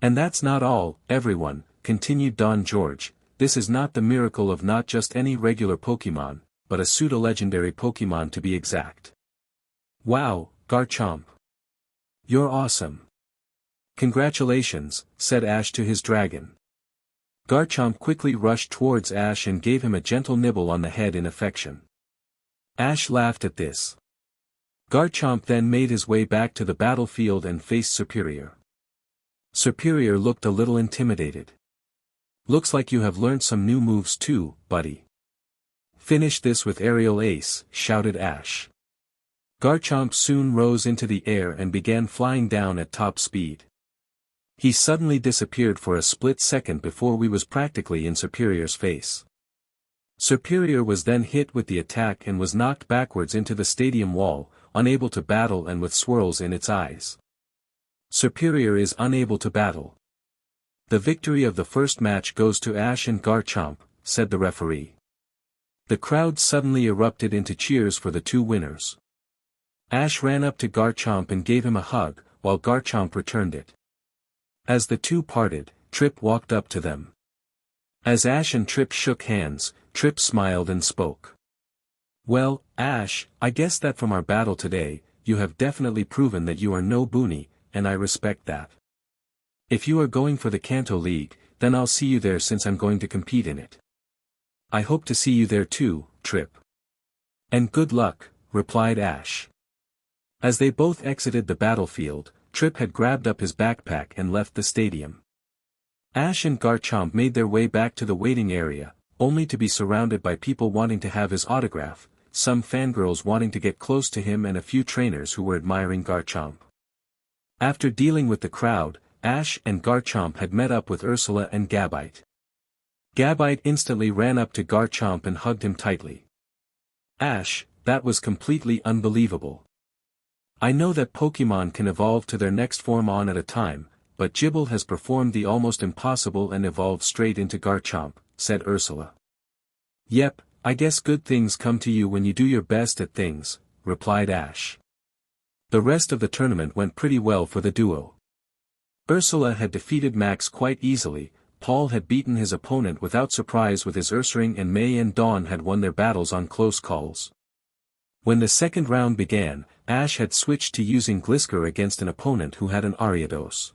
Speaker 1: "And that's not all, everyone," continued Don George, "this is not the miracle of not just any regular Pokémon, but a pseudo-legendary Pokémon to be exact. Wow, Garchomp! You're awesome. Congratulations," said Ash to his dragon. Garchomp quickly rushed towards Ash and gave him a gentle nibble on the head in affection. Ash laughed at this. Garchomp then made his way back to the battlefield and faced Superior. Superior looked a little intimidated. "Looks like you have learned some new moves too, buddy. Finish this with Aerial Ace," shouted Ash. Garchomp soon rose into the air and began flying down at top speed. He suddenly disappeared for a split second before we was practically in Superior's face. Superior was then hit with the attack and was knocked backwards into the stadium wall, unable to battle and with swirls in its eyes. Superior is unable to battle. "The victory of the first match goes to Ash and Garchomp," said the referee. The crowd suddenly erupted into cheers for the two winners. Ash ran up to Garchomp and gave him a hug, while Garchomp returned it. As the two parted, Trip walked up to them. As Ash and Trip shook hands, Trip smiled and spoke. "Well, Ash, I guess that from our battle today, you have definitely proven that you are no boonie, and I respect that. If you are going for the Kanto League, then I'll see you there since I'm going to compete in it." "I hope to see you there too, Trip." "And good luck," replied Ash. As they both exited the battlefield, Trip had grabbed up his backpack and left the stadium. Ash and Garchomp made their way back to the waiting area, only to be surrounded by people wanting to have his autograph, some fangirls wanting to get close to him and a few trainers who were admiring Garchomp. After dealing with the crowd, Ash and Garchomp had met up with Ursula and Gabite. Gabite instantly ran up to Garchomp and hugged him tightly. "Ash, that was completely unbelievable. I know that Pokémon can evolve to their next form on at a time, but Gible has performed the almost impossible and evolved straight into Garchomp," said Ursula. "Yep, I guess good things come to you when you do your best at things," replied Ash. The rest of the tournament went pretty well for the duo. Ursula had defeated Max quite easily, Paul had beaten his opponent without surprise with his Ursaring, and May and Dawn had won their battles on close calls. When the second round began, Ash had switched to using Glisker against an opponent who had an Ariados.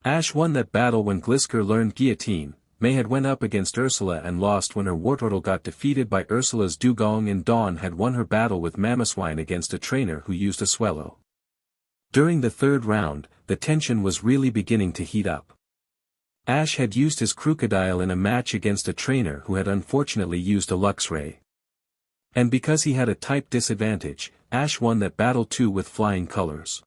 Speaker 1: Ash won that battle when Glisker learned Guillotine. May had went up against Ursula and lost when her Wartortle got defeated by Ursula's Dugong, and Dawn had won her battle with Mamoswine against a trainer who used a Swellow. During the third round, the tension was really beginning to heat up. Ash had used his Crocodile in a match against a trainer who had unfortunately used a Luxray. And because he had a type disadvantage, Ash won that battle too with flying colors.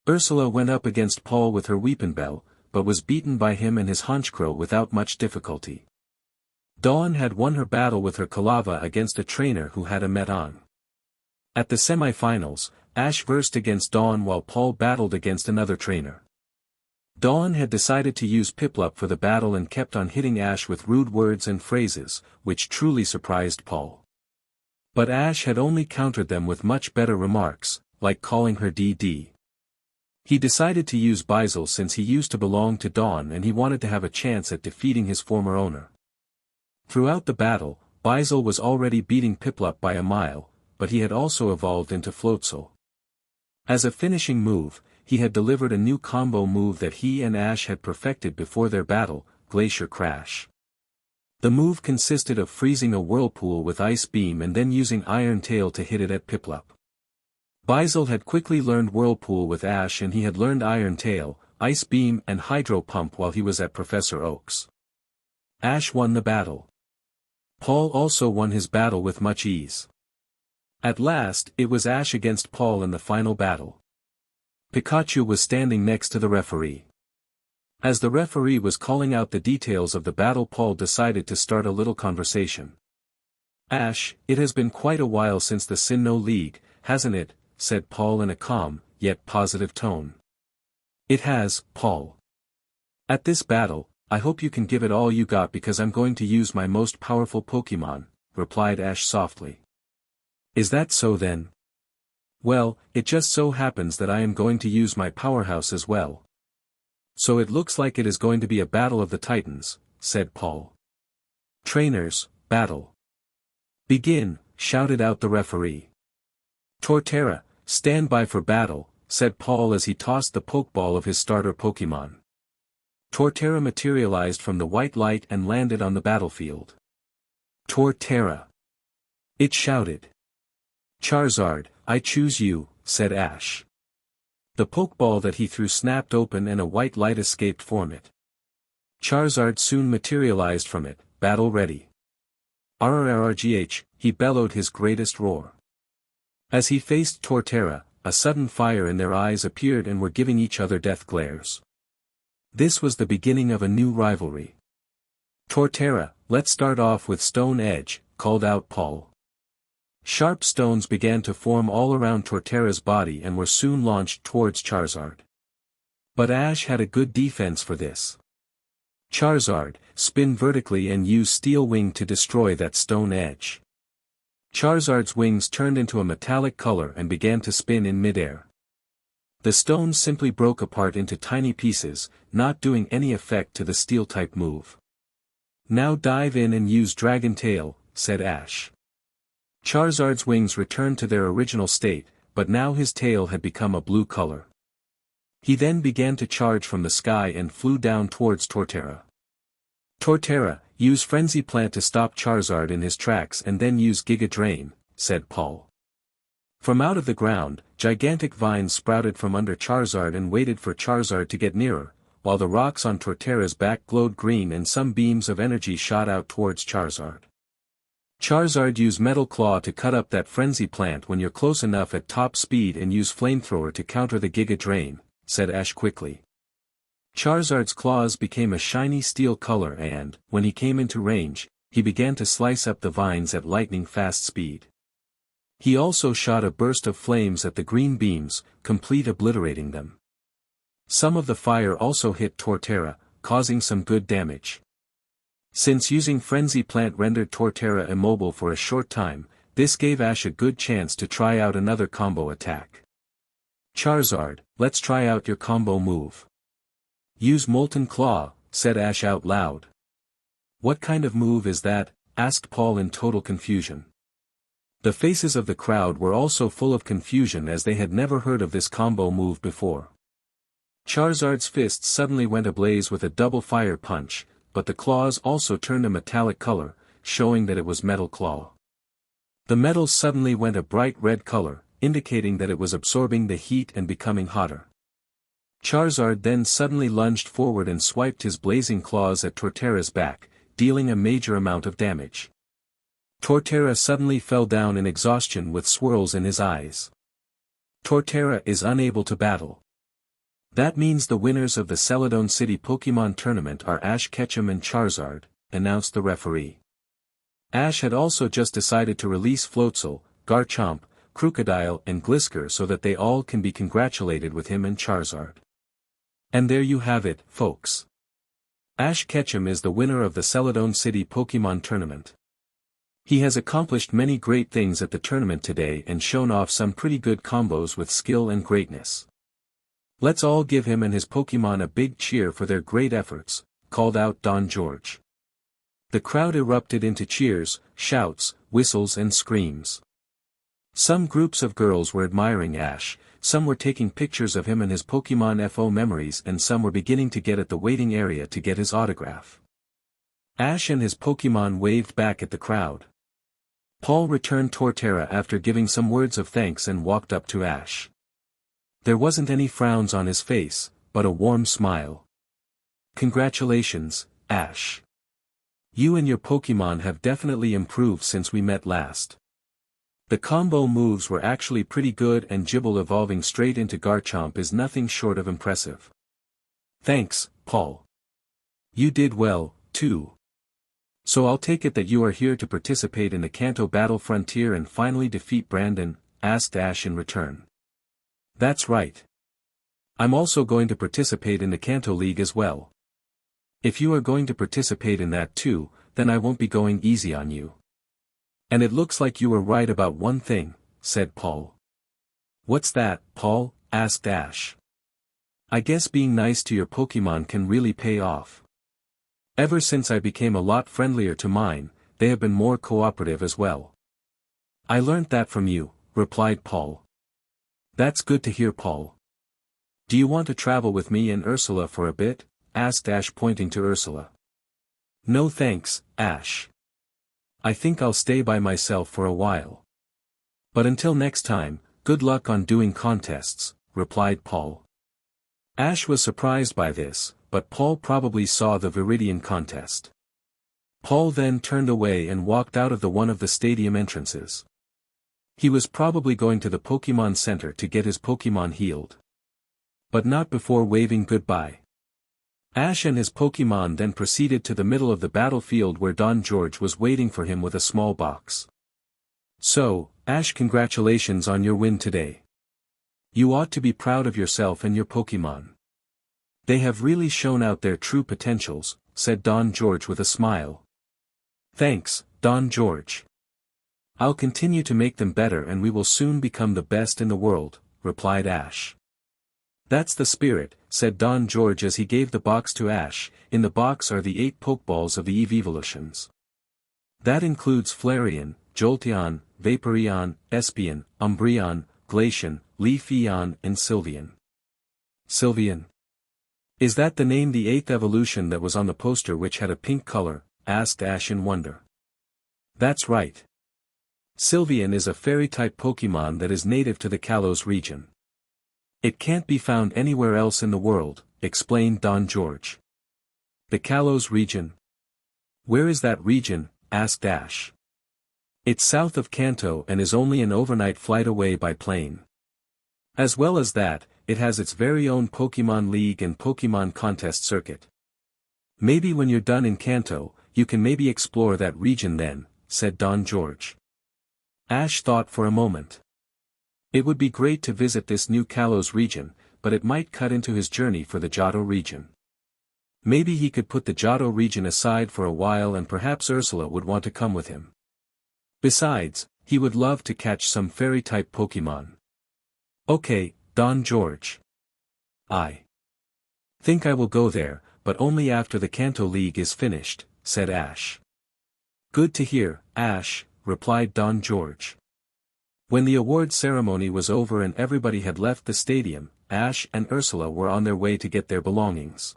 Speaker 1: Ursula went up against Paul with her Weepinbell, but was beaten by him and his Honchkrow without much difficulty. Dawn had won her battle with her Kalava against a trainer who had a Meton. At the semi-finals, Ash versed against Dawn while Paul battled against another trainer. Dawn had decided to use Piplup for the battle and kept on hitting Ash with rude words and phrases, which truly surprised Paul. But Ash had only countered them with much better remarks, like calling her DD. He decided to use Bizel since he used to belong to Dawn and he wanted to have a chance at defeating his former owner. Throughout the battle, Bizel was already beating Piplup by a mile, but he had also evolved into Floatzel. As a finishing move, he had delivered a new combo move that he and Ash had perfected before their battle, Glacier Crash. The move consisted of freezing a whirlpool with Ice Beam and then using Iron Tail to hit it at Piplup. Basil had quickly learned Whirlpool with Ash, and he had learned Iron Tail, Ice Beam and Hydro Pump while he was at Professor Oak's. Ash won the battle. Paul also won his battle with much ease. At last, it was Ash against Paul in the final battle. Pikachu was standing next to the referee. As the referee was calling out the details of the battle, Paul decided to start a little conversation. "Ash, it has been quite a while since the Sinnoh League, hasn't it?" said Paul in a calm, yet positive tone. "It has, Paul. At this battle, I hope you can give it all you got because I'm going to use my most powerful Pokémon," replied Ash softly. "Is that so then? Well, it just so happens that I am going to use my powerhouse as well. So it looks like it is going to be a battle of the Titans," said Paul. "Trainers, battle. Begin," shouted out the referee. "Torterra, stand by for battle," said Paul as he tossed the Pokeball of his starter Pokémon. Torterra materialized from the white light and landed on the battlefield. "Torterra!" it shouted. "Charizard, I choose you," said Ash. The Pokeball that he threw snapped open and a white light escaped from it. Charizard soon materialized from it, battle ready. "RRRGH," he bellowed his greatest roar. As he faced Torterra, a sudden fire in their eyes appeared and were giving each other death glares. This was the beginning of a new rivalry. "Torterra, let's start off with Stone Edge," called out Paul. Sharp stones began to form all around Torterra's body and were soon launched towards Charizard. But Ash had a good defense for this. "Charizard, spin vertically and use Steel Wing to destroy that Stone Edge." Charizard's wings turned into a metallic color and began to spin in midair. The stones simply broke apart into tiny pieces, not doing any effect to the Steel-type move. "Now dive in and use Dragon Tail," said Ash. Charizard's wings returned to their original state, but now his tail had become a blue color. He then began to charge from the sky and flew down towards Torterra. "Torterra, use Frenzy Plant to stop Charizard in his tracks and then use Giga Drain," said Paul. From out of the ground, gigantic vines sprouted from under Charizard and waited for Charizard to get nearer, while the rocks on Torterra's back glowed green and some beams of energy shot out towards Charizard. "Charizard, use Metal Claw to cut up that Frenzy Plant when you're close enough at top speed and use Flamethrower to counter the Giga Drain," said Ash quickly. Charizard's claws became a shiny steel color and, when he came into range, he began to slice up the vines at lightning-fast speed. He also shot a burst of flames at the green beams, complete obliterating them. Some of the fire also hit Torterra, causing some good damage. Since using Frenzy Plant rendered Torterra immobile for a short time, this gave Ash a good chance to try out another combo attack. "Charizard, let's try out your combo move." "Use Molten Claw," said Ash out loud. "What kind of move is that?" asked Paul in total confusion. The faces of the crowd were also full of confusion as they had never heard of this combo move before. Charizard's fists suddenly went ablaze with a double fire punch, but the claws also turned a metallic color, showing that it was Metal Claw. The metal suddenly went a bright red color, indicating that it was absorbing the heat and becoming hotter. Charizard then suddenly lunged forward and swiped his blazing claws at Torterra's back, dealing a major amount of damage. Torterra suddenly fell down in exhaustion with swirls in his eyes. Torterra is unable to battle. "That means the winners of the Celadon City Pokemon Tournament are Ash Ketchum and Charizard," announced the referee. Ash had also just decided to release Floatzel, Garchomp, Crocodile and Glisker so that they all can be congratulated with him and Charizard. And there you have it, folks. Ash Ketchum is the winner of the Celadon City Pokemon Tournament. He has accomplished many great things at the tournament today and shown off some pretty good combos with skill and greatness. Let's all give him and his Pokemon a big cheer for their great efforts, called out Don George. The crowd erupted into cheers, shouts, whistles and screams. Some groups of girls were admiring Ash, some were taking pictures of him and his Pokemon FO memories and some were beginning to get at the waiting area to get his autograph. Ash and his Pokémon waved back at the crowd. Paul returned Torterra after giving some words of thanks and walked up to Ash. There wasn't any frowns on his face, but a warm smile. Congratulations, Ash. You and your Pokémon have definitely improved since we met last. The combo moves were actually pretty good and Gible evolving straight into Garchomp is nothing short of impressive. Thanks, Paul. You did well, too. So I'll take it that you are here to participate in the Kanto Battle Frontier and finally defeat Brandon, asked Ash in return. That's right. I'm also going to participate in the Kanto League as well. If you are going to participate in that too, then I won't be going easy on you. And it looks like you were right about one thing, said Paul. What's that, Paul? Asked Ash. I guess being nice to your Pokémon can really pay off. Ever since I became a lot friendlier to mine, they have been more cooperative as well. I learned that from you, replied Paul. That's good to hear, Paul. Do you want to travel with me and Ursula for a bit? Asked Ash pointing to Ursula. No thanks, Ash. I think I'll stay by myself for a while. But until next time, good luck on doing contests, replied Paul. Ash was surprised by this, but Paul probably saw the Viridian contest. Paul then turned away and walked out of one of the stadium entrances. He was probably going to the Pokémon Center to get his Pokémon healed. But not before waving goodbye. Ash and his Pokémon then proceeded to the middle of the battlefield where Don George was waiting for him with a small box. So, Ash, congratulations on your win today. You ought to be proud of yourself and your Pokémon. They have really shown out their true potentials, said Don George with a smile. Thanks, Don George. I'll continue to make them better and we will soon become the best in the world, replied Ash. That's the spirit, said Don George as he gave the box to Ash. In the box are the 8 Pokeballs of the evolutions. That includes Flareon, Jolteon, Vaporeon, Espeon, Umbreon, Glaceon, Leafeon and Sylveon. Sylveon? Is that the name the 8th evolution that was on the poster which had a pink color? Asked Ash in wonder. That's right. Sylveon is a fairy-type Pokémon that is native to the Kalos region. It can't be found anywhere else in the world, explained Don George. The Kalos region? Where is that region? Asked Ash. It's south of Kanto and is only an overnight flight away by plane. As well as that, it has its very own Pokémon League and Pokémon contest circuit. Maybe when you're done in Kanto, you can maybe explore that region then, said Don George. Ash thought for a moment. It would be great to visit this new Kalos region, but it might cut into his journey for the Johto region. Maybe he could put the Johto region aside for a while and perhaps Ursula would want to come with him. Besides, he would love to catch some fairy-type Pokémon. Okay, Don George. I think I will go there, but only after the Kanto League is finished, said Ash. Good to hear, Ash, replied Don George. When the award ceremony was over and everybody had left the stadium, Ash and Ursula were on their way to get their belongings.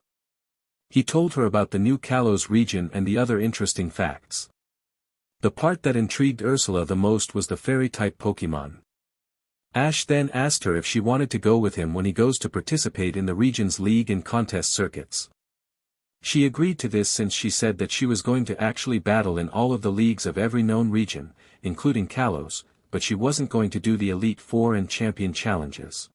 Speaker 1: He told her about the new Kalos region and the other interesting facts. The part that intrigued Ursula the most was the fairy-type Pokémon. Ash then asked her if she wanted to go with him when he goes to participate in the region's league and contest circuits. She agreed to this since she said that she was going to actually battle in all of the leagues of every known region, including Kalos, but she wasn't going to do the Elite Four and Champion challenges.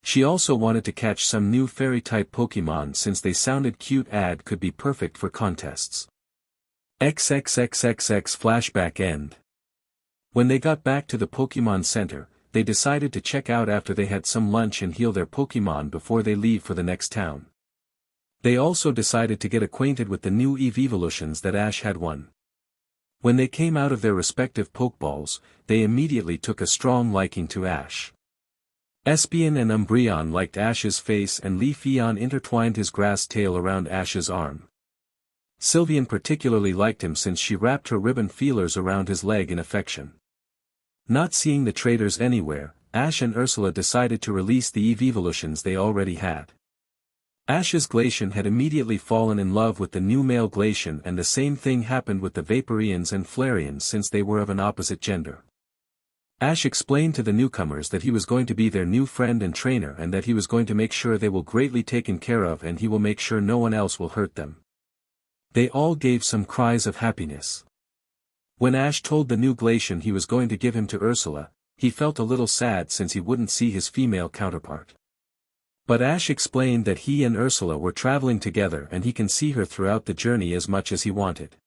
Speaker 1: She also wanted to catch some new fairy-type Pokémon since they sounded cute and could be perfect for contests. XXXXX flashback end. When they got back to the Pokémon Center, they decided to check out after they had some lunch and heal their Pokémon before they leave for the next town. They also decided to get acquainted with the new evolutions that Ash had won. When they came out of their respective Pokeballs, they immediately took a strong liking to Ash. Espeon and Umbreon liked Ash's face and Leafeon intertwined his grass tail around Ash's arm. Sylveon particularly liked him since she wrapped her ribbon feelers around his leg in affection. Not seeing the traitors anywhere, Ash and Ursula decided to release the evolutions they already had. Ash's Glacian had immediately fallen in love with the new male Glacian, and the same thing happened with the Vaporeans and Flareans since they were of an opposite gender. Ash explained to the newcomers that he was going to be their new friend and trainer and that he was going to make sure they will greatly taken care of and he will make sure no one else will hurt them. They all gave some cries of happiness. When Ash told the new Glacian he was going to give him to Ursula, he felt a little sad since he wouldn't see his female counterpart. But Ash explained that he and Ursula were traveling together and he can see her throughout the journey as much as he wanted.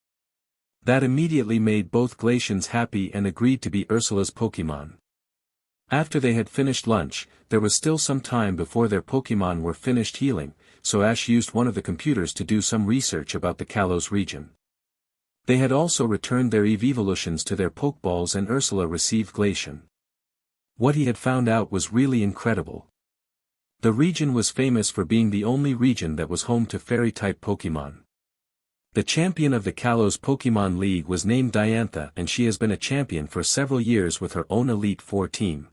Speaker 1: That immediately made both Glacians happy and agreed to be Ursula's Pokémon. After they had finished lunch, there was still some time before their Pokémon were finished healing, so Ash used one of the computers to do some research about the Kalos region. They had also returned their evolutions to their Pokeballs and Ursula received Glacian. What he had found out was really incredible. The region was famous for being the only region that was home to Fairy-type Pokémon. The champion of the Kalos Pokémon League was named Diantha and she has been a champion for several years with her own Elite Four team.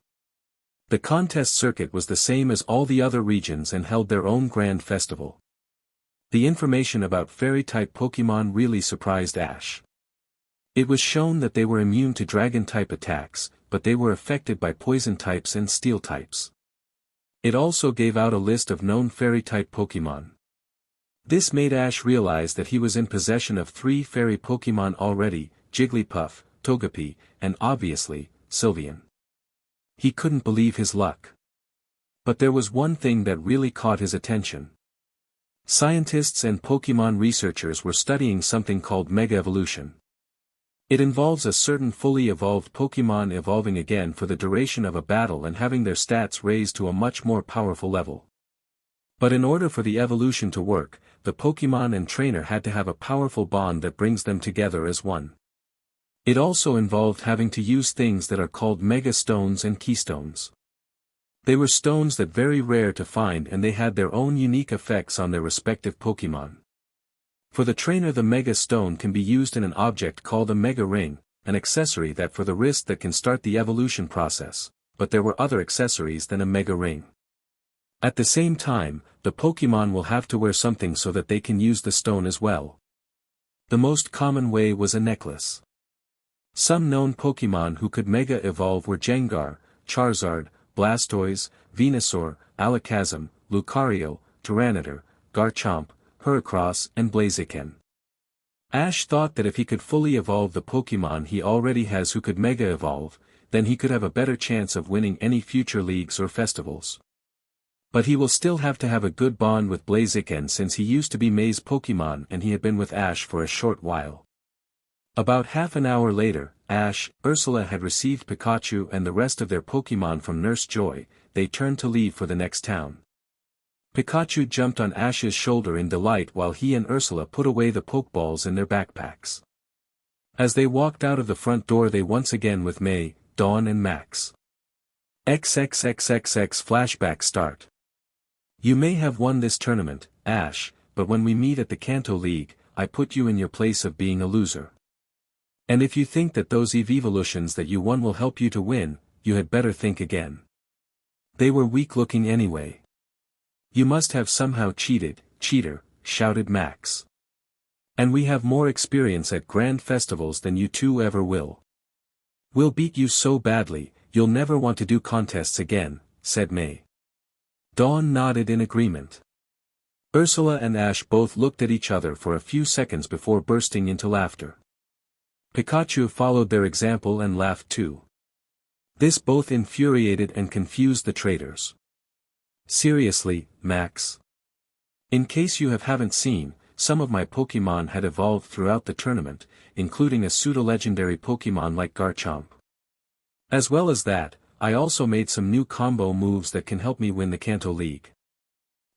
Speaker 1: The contest circuit was the same as all the other regions and held their own grand festival. The information about Fairy-type Pokémon really surprised Ash. It was shown that they were immune to Dragon-type attacks, but they were affected by Poison types and Steel types. It also gave out a list of known Fairy-type Pokémon. This made Ash realize that he was in possession of 3 Fairy Pokémon already, Jigglypuff, Togepi, and obviously, Sylveon. He couldn't believe his luck. But there was one thing that really caught his attention. Scientists and Pokémon researchers were studying something called Mega Evolution. It involves a certain fully evolved Pokémon evolving again for the duration of a battle and having their stats raised to a much more powerful level. But in order for the evolution to work, the Pokémon and trainer had to have a powerful bond that brings them together as one. It also involved having to use things that are called Mega Stones and Keystones. They were stones that very rare to find and they had their own unique effects on their respective Pokémon. For the trainer, the Mega Stone can be used in an object called a Mega Ring, an accessory that for the wrist that can start the evolution process, but there were other accessories than a Mega Ring. At the same time, the Pokémon will have to wear something so that they can use the stone as well. The most common way was a necklace. Some known Pokémon who could Mega Evolve were Gengar, Charizard, Blastoise, Venusaur, Alakazam, Lucario, Tyranitar, Garchomp, Heracross and Blaziken. Ash thought that if he could fully evolve the Pokémon he already has who could Mega Evolve, then he could have a better chance of winning any future leagues or festivals. But he will still have to have a good bond with Blaziken since he used to be May's Pokémon and he had been with Ash for a short while. About half an hour later, Ash, Ursula had received Pikachu and the rest of their Pokémon from Nurse Joy. They turned to leave for the next town. Pikachu jumped on Ash's shoulder in delight while he and Ursula put away the Pokeballs in their backpacks. As they walked out of the front door they once again with May, Dawn and Max. XXXXX flashback start. You may have won this tournament, Ash, but when we meet at the Kanto League, I put you in your place of being a loser. And if you think that those evolutions that you won will help you to win, you had better think again. They were weak looking anyway. You must have somehow cheated, cheater, shouted Max. And we have more experience at grand festivals than you two ever will. We'll beat you so badly, you'll never want to do contests again, said May. Dawn nodded in agreement. Ursula and Ash both looked at each other for a few seconds before bursting into laughter. Pikachu followed their example and laughed too. This both infuriated and confused the traitors. Seriously, Max? In case you haven't seen, some of my Pokémon had evolved throughout the tournament, including a pseudo-legendary Pokémon like Garchomp. As well as that, I also made some new combo moves that can help me win the Kanto League.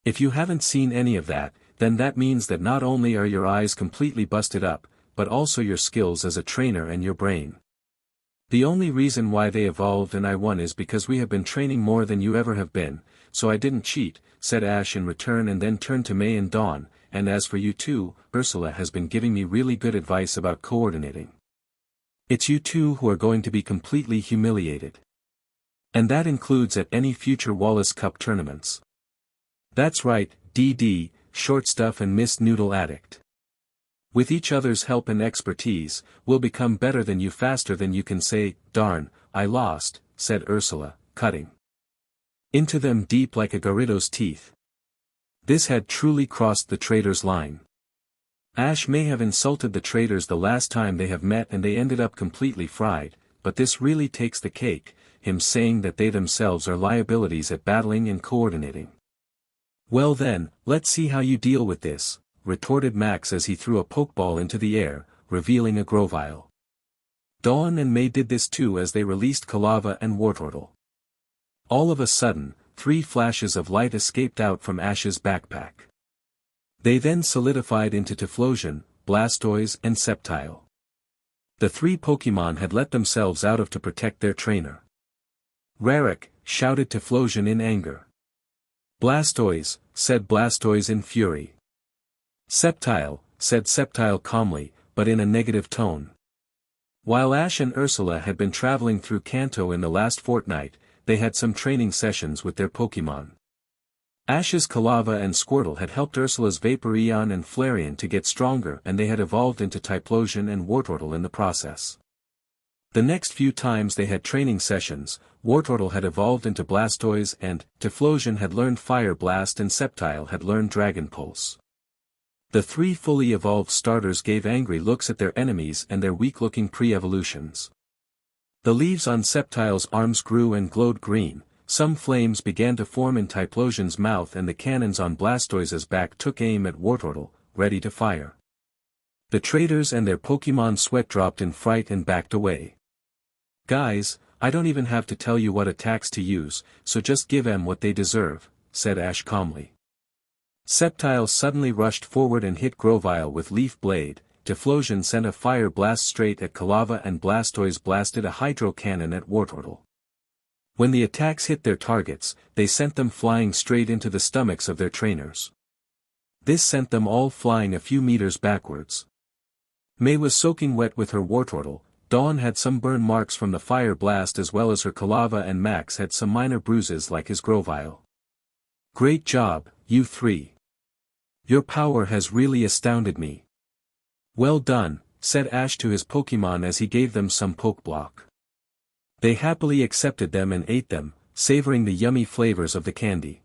Speaker 1: If you haven't seen any of that, then that means that not only are your eyes completely busted up, but also your skills as a trainer and your brain. The only reason why they evolved and I won is because we have been training more than you ever have been, so I didn't cheat, said Ash in return and then turned to May and Dawn, and as for you two, Ursula has been giving me really good advice about coordinating. It's you two who are going to be completely humiliated. And that includes at any future Wallace Cup tournaments. That's right, DD, short stuff and Miss Noodle Addict. With each other's help and expertise, we'll become better than you faster than you can say, darn, I lost, said Ursula, cutting into them deep like a Gyarados teeth. This had truly crossed the traitors' line. Ash may have insulted the traitors the last time they have met and they ended up completely fried, but this really takes the cake, him saying that they themselves are liabilities at battling and coordinating. Well then, let's see how you deal with this, retorted Max as he threw a pokeball into the air, revealing a Grovyle. Dawn and May did this too as they released Kalava and Wartortle. All of a sudden, 3 flashes of light escaped out from Ash's backpack. They then solidified into Typhlosion, Blastoise and Sceptile. The 3 Pokémon had let themselves out of to protect their trainer. Rarik, shouted Typhlosion in anger. Blastoise, said Blastoise in fury. Sceptile, said Sceptile calmly, but in a negative tone. While Ash and Ursula had been traveling through Kanto in the last fortnight, they had some training sessions with their Pokémon. Ash's Kalava and Squirtle had helped Ursula's Vaporeon and Flareon to get stronger and they had evolved into Typhlosion and Wartortle in the process. The next few times they had training sessions, Wartortle had evolved into Blastoise and Typhlosion had learned Fire Blast and Sceptile had learned Dragon Pulse. The 3 fully evolved starters gave angry looks at their enemies and their weak-looking pre-evolutions. The leaves on Sceptile's arms grew and glowed green, some flames began to form in Typhlosion's mouth and the cannons on Blastoise's back took aim at Wartortle, ready to fire. The traitors and their Pokémon sweat dropped in fright and backed away. Guys, I don't even have to tell you what attacks to use, so just give them what they deserve, said Ash calmly. Sceptile suddenly rushed forward and hit Grovyle with Leaf Blade, Typhlosion sent a Fire Blast straight at Kalava and Blastoise blasted a Hydro Cannon at Wartortle. When the attacks hit their targets, they sent them flying straight into the stomachs of their trainers. This sent them all flying a few meters backwards. May was soaking wet with her Wartortle, Dawn had some burn marks from the Fire Blast as well as her Kalava and Max had some minor bruises like his Grovyle. Great job, you 3. Your power has really astounded me. Well done, said Ash to his Pokémon as he gave them some Pokeblock. They happily accepted them and ate them, savoring the yummy flavors of the candy.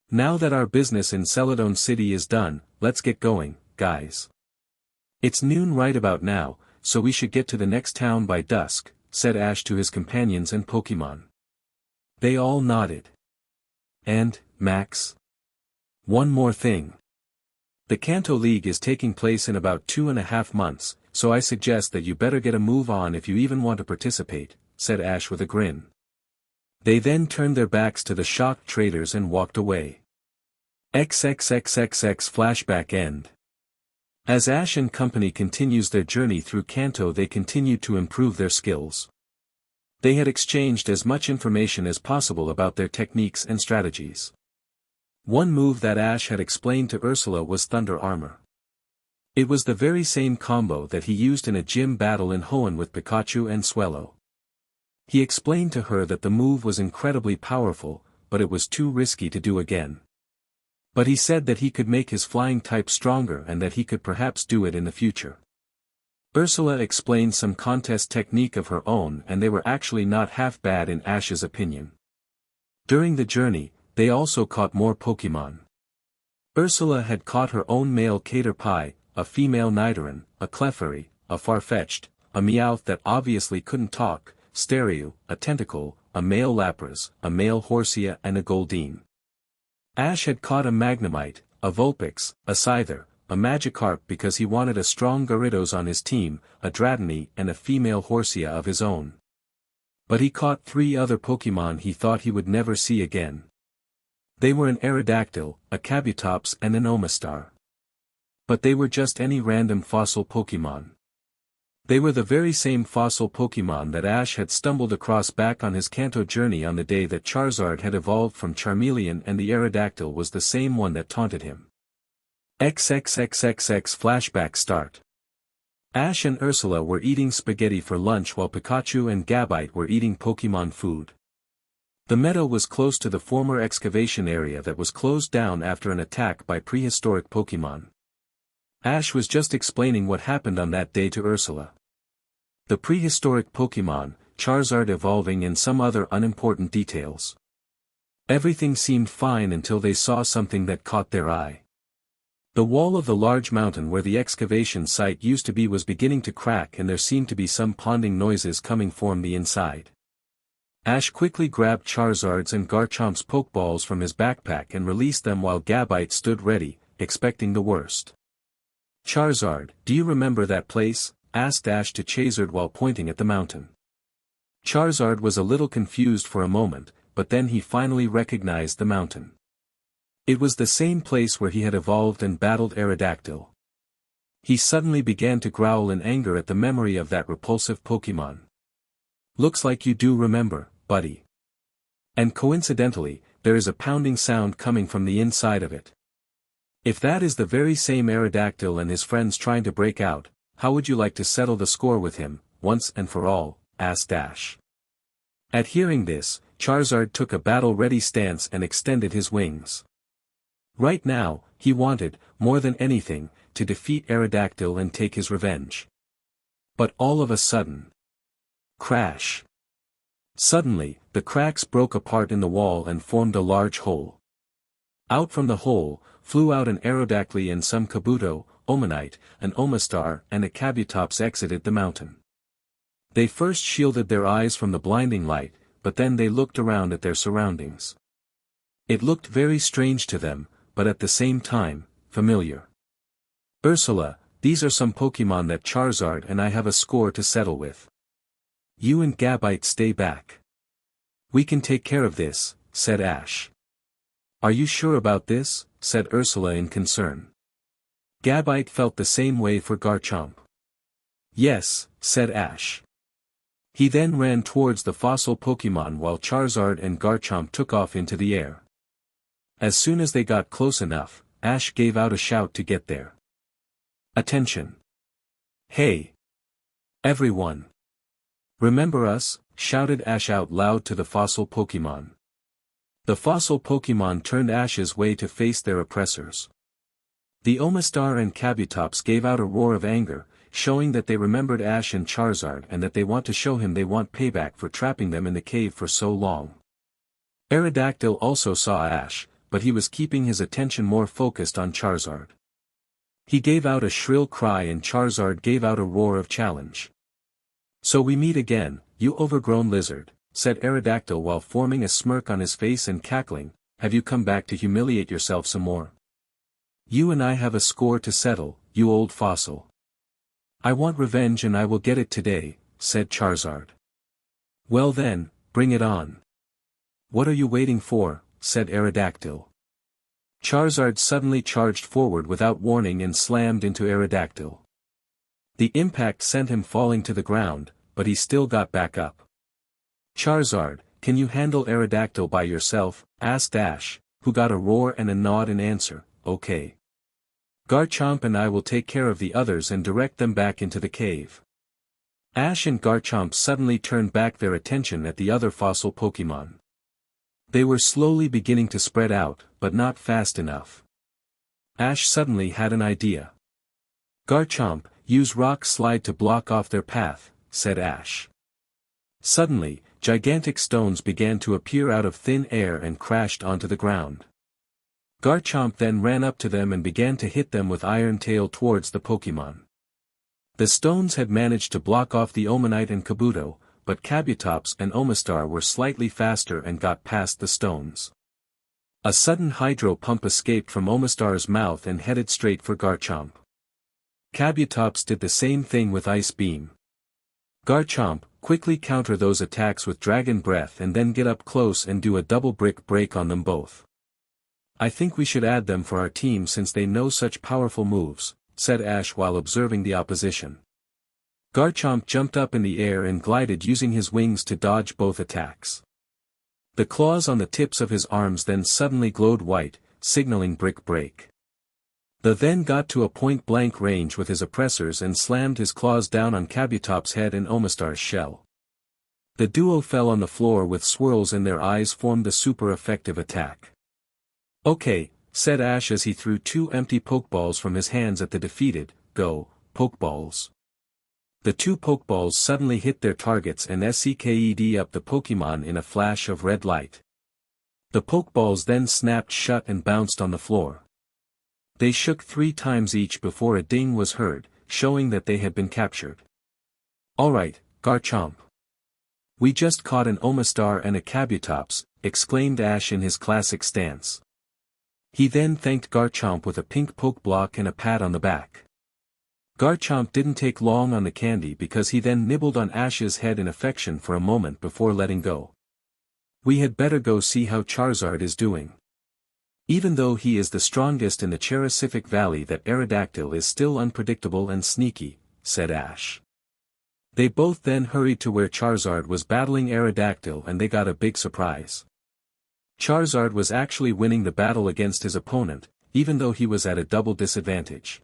Speaker 1: Now that our business in Celadon City is done, let's get going, guys. It's noon right about now, so we should get to the next town by dusk, said Ash to his companions and Pokémon. They all nodded. And, Max? One more thing. The Kanto League is taking place in about 2.5 months, so I suggest that you better get a move on if you even want to participate, said Ash with a grin. They then turned their backs to the shocked traitors and walked away. XXXXX flashback end. As Ash and company continues their journey through Kanto, they continue to improve their skills. They had exchanged as much information as possible about their techniques and strategies. One move that Ash had explained to Ursula was Thunder Armor. It was the very same combo that he used in a gym battle in Hoenn with Pikachu and Swellow. He explained to her that the move was incredibly powerful, but it was too risky to do again. But he said that he could make his flying type stronger and that he could perhaps do it in the future. Ursula explained some contest technique of her own and they were actually not half bad in Ash's opinion. During the journey, they also caught more Pokémon. Ursula had caught her own male Caterpie, a female Nidoran, a Clefairy, a Farfetch'd, a Meowth that obviously couldn't talk, Staryu, a Tentacle, a male Lapras, a male Horsia and a Goldeen. Ash had caught a Magnemite, a Vulpix, a Scyther, a Magikarp because he wanted a strong Gyarados on his team, a Dratini and a female Horsia of his own. But he caught 3 other Pokémon he thought he would never see again. They were an Aerodactyl, a Kabutops and an Omastar. But they were just any random fossil Pokémon. They were the very same fossil Pokémon that Ash had stumbled across back on his Kanto journey on the day that Charizard had evolved from Charmeleon, and the Aerodactyl was the same one that taunted him. XXXXX flashback start. Ash and Ursula were eating spaghetti for lunch while Pikachu and Gabite were eating Pokémon food. The meadow was close to the former excavation area that was closed down after an attack by prehistoric Pokémon. Ash was just explaining what happened on that day to Ursula. The prehistoric Pokémon, Charizard evolving and some other unimportant details. Everything seemed fine until they saw something that caught their eye. The wall of the large mountain where the excavation site used to be was beginning to crack and there seemed to be some ponding noises coming from the inside. Ash quickly grabbed Charizard's and Garchomp's Pokeballs from his backpack and released them while Gabite stood ready, expecting the worst. "Charizard, do you remember that place?" asked Ash to Charizard while pointing at the mountain. Charizard was a little confused for a moment, but then he finally recognized the mountain. It was the same place where he had evolved and battled Aerodactyl. He suddenly began to growl in anger at the memory of that repulsive Pokémon. "Looks like you do remember, buddy. And coincidentally, there is a pounding sound coming from the inside of it. If that is the very same Aerodactyl and his friends trying to break out, how would you like to settle the score with him, once and for all?" asked Ash. At hearing this, Charizard took a battle-ready stance and extended his wings. Right now, he wanted, more than anything, to defeat Aerodactyl and take his revenge. But all of a sudden... Crash! Suddenly, the cracks broke apart in the wall and formed a large hole. Out from the hole, flew out an Aerodactyl and some Kabuto, Omanite, an Omastar and a Kabutops exited the mountain. They first shielded their eyes from the blinding light, but then they looked around at their surroundings. It looked very strange to them, but at the same time, familiar. "Ursula, these are some Pokémon that Charizard and I have a score to settle with. You and Gabite stay back. We can take care of this," said Ash. "Are you sure about this?" said Ursula in concern. Gabite felt the same way for Garchomp. "Yes," said Ash. He then ran towards the fossil Pokémon while Charizard and Garchomp took off into the air. As soon as they got close enough, Ash gave out a shout to get there. "Attention! Hey! Everyone! Remember us?" shouted Ash out loud to the fossil Pokémon. The fossil Pokémon turned Ash's way to face their oppressors. The Omastar and Kabutops gave out a roar of anger, showing that they remembered Ash and Charizard and that they want to show him they want payback for trapping them in the cave for so long. Aerodactyl also saw Ash, but he was keeping his attention more focused on Charizard. He gave out a shrill cry and Charizard gave out a roar of challenge. "So we meet again, you overgrown lizard," said Aerodactyl while forming a smirk on his face and cackling. "Have you come back to humiliate yourself some more? You and I have a score to settle, you old fossil." "I want revenge and I will get it today," said Charizard. "Well then, bring it on." "What are you waiting for?" said Aerodactyl. Charizard suddenly charged forward without warning and slammed into Aerodactyl. The impact sent him falling to the ground, but he still got back up. "Charizard, can you handle Aerodactyl by yourself?" asked Ash, who got a roar and a nod in answer. "Okay. Garchomp and I will take care of the others and direct them back into the cave." Ash and Garchomp suddenly turned back their attention at the other fossil Pokémon. They were slowly beginning to spread out, but not fast enough. Ash suddenly had an idea. "Garchomp, use Rock Slide to block off their path," said Ash. Suddenly, gigantic stones began to appear out of thin air and crashed onto the ground. Garchomp then ran up to them and began to hit them with Iron Tail towards the Pokémon. The stones had managed to block off the Omanite and Kabuto, but Kabutops and Omastar were slightly faster and got past the stones. A sudden hydro pump escaped from Omastar's mouth and headed straight for Garchomp. Kabutops did the same thing with Ice Beam. Garchomp, quickly counter those attacks with Dragon Breath and then get up close and do a double brick break on them both. "I think we should add them for our team since they know such powerful moves," said Ash while observing the opposition. Garchomp jumped up in the air and glided using his wings to dodge both attacks. The claws on the tips of his arms then suddenly glowed white, signaling brick break. The then got to a point-blank range with his oppressors and slammed his claws down on Kabutops' head and Omastar's shell. The duo fell on the floor with swirls in their eyes formed the super effective attack. Okay, said Ash as he threw 2 empty pokeballs from his hands at the defeated, go, pokeballs. The 2 pokeballs suddenly hit their targets and ejected up the Pokemon in a flash of red light. The pokeballs then snapped shut and bounced on the floor. They shook 3 times each before a ding was heard, showing that they had been captured. Alright, Garchomp. We just caught an Omastar and a Kabutops, exclaimed Ash in his classic stance. He then thanked Garchomp with a pink poke block and a pat on the back. Garchomp didn't take long on the candy because he then nibbled on Ash's head in affection for a moment before letting go. We had better go see how Charizard is doing. Even though he is the strongest in the Cherasific Valley, that Aerodactyl is still unpredictable and sneaky, said Ash. They both then hurried to where Charizard was battling Aerodactyl and they got a big surprise. Charizard was actually winning the battle against his opponent, even though he was at a double disadvantage.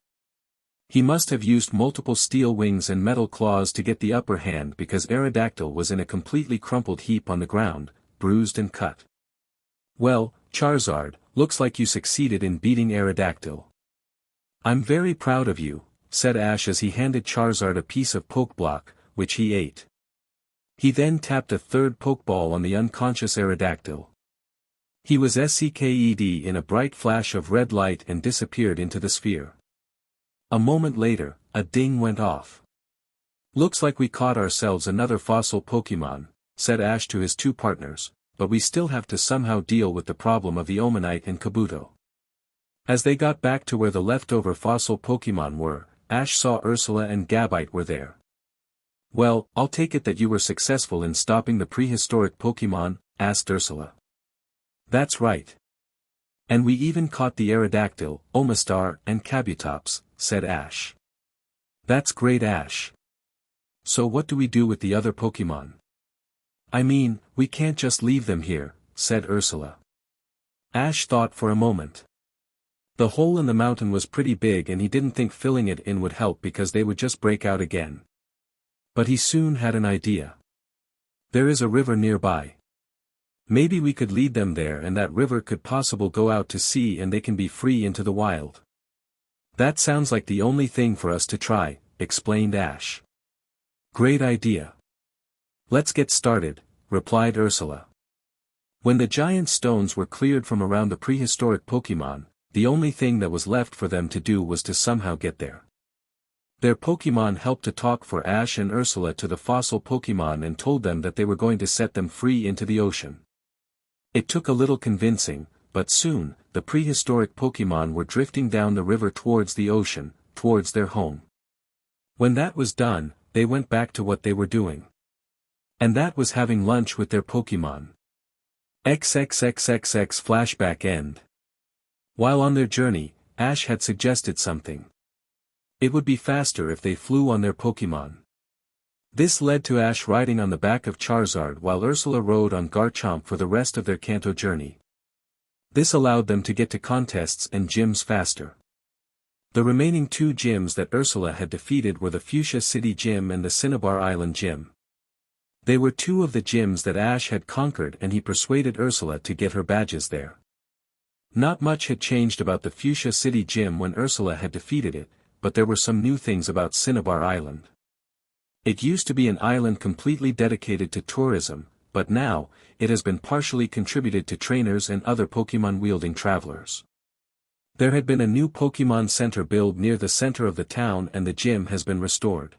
Speaker 1: He must have used multiple steel wings and metal claws to get the upper hand because Aerodactyl was in a completely crumpled heap on the ground, bruised and cut. Well, Charizard, looks like you succeeded in beating Aerodactyl. I'm very proud of you, said Ash as he handed Charizard a piece of pokeblock, which he ate. He then tapped a 3rd pokeball on the unconscious Aerodactyl. He was ejected in a bright flash of red light and disappeared into the sphere. A moment later, a ding went off. Looks like we caught ourselves another fossil Pokemon, said Ash to his 2 partners, but we still have to somehow deal with the problem of the Omanite and Kabuto. As they got back to where the leftover fossil Pokemon were, Ash saw Ursula and Gabite were there. Well, I'll take it that you were successful in stopping the prehistoric Pokemon, asked Ursula. That's right. And we even caught the Aerodactyl, Omastar, and Kabutops, said Ash. That's great, Ash. So what do we do with the other Pokemon? I mean, we can't just leave them here, said Ursula. Ash thought for a moment. The hole in the mountain was pretty big and he didn't think filling it in would help because they would just break out again. But he soon had an idea. There is a river nearby. Maybe we could lead them there and that river could possibly go out to sea and they can be free into the wild. That sounds like the only thing for us to try, explained Ash. Great idea. Let's get started, replied Ursula. When the giant stones were cleared from around the prehistoric Pokemon, the only thing that was left for them to do was to somehow get there. Their Pokemon helped to talk for Ash and Ursula to the fossil Pokemon and told them that they were going to set them free into the ocean. It took a little convincing, but soon, the prehistoric Pokemon were drifting down the river towards the ocean, towards their home. When that was done, they went back to what they were doing. And that was having lunch with their Pokemon. XXXXX flashback end. While on their journey, Ash had suggested something. It would be faster if they flew on their Pokemon. This led to Ash riding on the back of Charizard while Ursula rode on Garchomp for the rest of their Kanto journey. This allowed them to get to contests and gyms faster. The remaining 2 gyms that Ursula had defeated were the Fuchsia City Gym and the Cinnabar Island Gym. They were 2 of the gyms that Ash had conquered and he persuaded Ursula to get her badges there. Not much had changed about the Fuchsia City Gym when Ursula had defeated it, but there were some new things about Cinnabar Island. It used to be an island completely dedicated to tourism, but now, it has been partially contributed to trainers and other Pokemon-wielding travelers. There had been a new Pokemon Center built near the center of the town and the gym has been restored.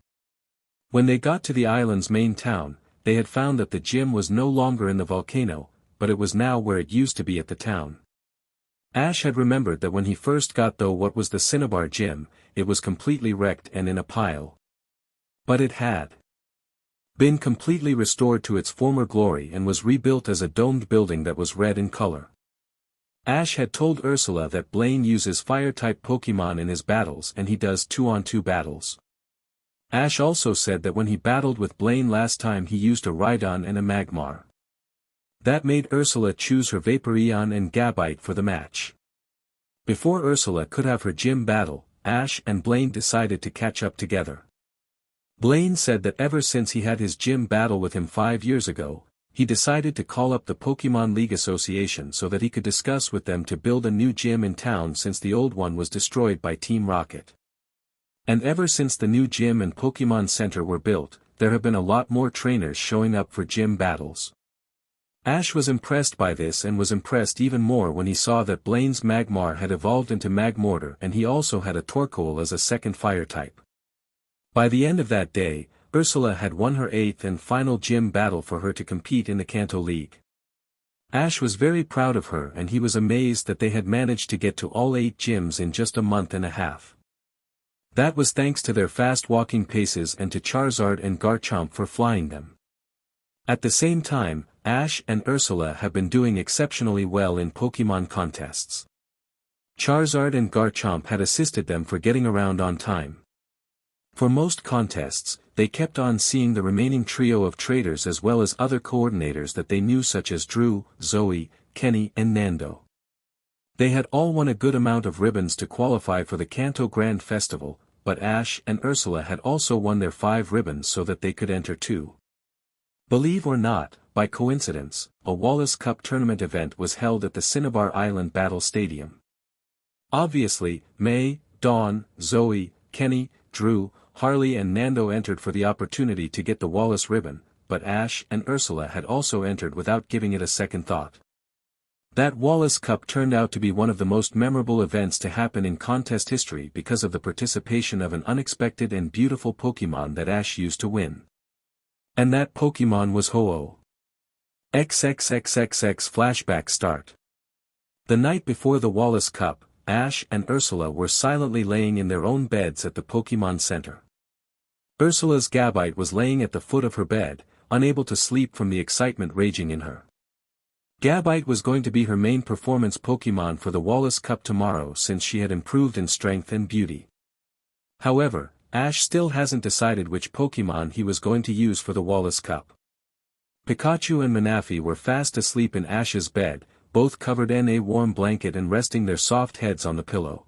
Speaker 1: When they got to the island's main town, they had found that the gym was no longer in the volcano, but it was now where it used to be at the town. Ash had remembered that when he first got though what was the Cinnabar Gym, it was completely wrecked and in a pile. But it had been completely restored to its former glory and was rebuilt as a domed building that was red in color. Ash had told Ursula that Blaine uses fire-type Pokemon in his battles and he does 2-on-2 battles. Ash also said that when he battled with Blaine last time he used a Rhydon and a Magmar. That made Ursula choose her Vaporeon and Gabite for the match. Before Ursula could have her gym battle, Ash and Blaine decided to catch up together. Blaine said that ever since he had his gym battle with him 5 years ago, he decided to call up the Pokemon League Association so that he could discuss with them to build a new gym in town since the old one was destroyed by Team Rocket. And ever since the new gym and Pokemon Center were built, there have been a lot more trainers showing up for gym battles. Ash was impressed by this and was impressed even more when he saw that Blaine's Magmar had evolved into Magmortar and he also had a Torkoal as a second fire type. By the end of that day, Ursula had won her 8th and final gym battle for her to compete in the Kanto League. Ash was very proud of her and he was amazed that they had managed to get to all 8 gyms in just a month and a half. That was thanks to their fast walking paces and to Charizard and Garchomp for flying them. At the same time, Ash and Ursula have been doing exceptionally well in Pokemon contests. Charizard and Garchomp had assisted them for getting around on time. For most contests, they kept on seeing the remaining trio of traitors as well as other coordinators that they knew such as Drew, Zoe, Kenny and Nando. They had all won a good amount of ribbons to qualify for the Kanto Grand Festival, but Ash and Ursula had also won their 5 ribbons so that they could enter too. Believe or not, by coincidence, a Wallace Cup tournament event was held at the Cinnabar Island Battle Stadium. Obviously, May, Dawn, Zoe, Kenny, Drew, Harley and Nando entered for the opportunity to get the Wallace ribbon, but Ash and Ursula had also entered without giving it a second thought. That Wallace Cup turned out to be one of the most memorable events to happen in contest history because of the participation of an unexpected and beautiful Pokemon that Ash used to win. And that Pokemon was Ho-Oh. XXXXX flashback start. The night before the Wallace Cup, Ash and Ursula were silently laying in their own beds at the Pokemon Center. Ursula's Gabite was laying at the foot of her bed, unable to sleep from the excitement raging in her. Gabite was going to be her main performance Pokemon for the Wallace Cup tomorrow since she had improved in strength and beauty. However, Ash still hasn't decided which Pokemon he was going to use for the Wallace Cup. Pikachu and Manaphy were fast asleep in Ash's bed, both covered in a warm blanket and resting their soft heads on the pillow.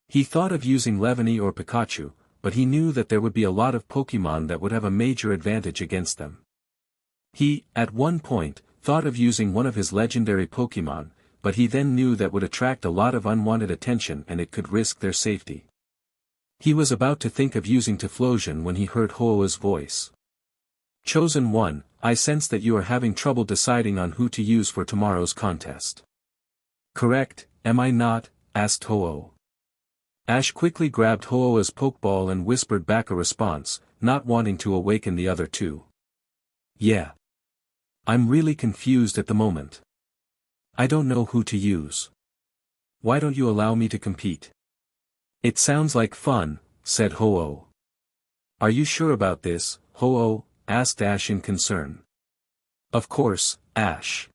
Speaker 1: He thought of using Levany or Pikachu, but he knew that there would be a lot of Pokemon that would have a major advantage against them. He, at one point, thought of using one of his legendary Pokemon, but he then knew that would attract a lot of unwanted attention and it could risk their safety. He was about to think of using Typhlosion when he heard Ho-Oh's voice. Chosen One, I sense that you are having trouble deciding on who to use for tomorrow's contest. Correct, am I not? Asked Ho-Oh. Ash quickly grabbed Ho-Oh's Pokeball and whispered back a response, not wanting to awaken the other two. Yeah. I'm really confused at the moment. I don't know who to use. Why don't you allow me to compete? It sounds like fun, said Ho-Oh. Are you sure about this, Ho-Oh? Asked Ash in concern. Of course, Ash.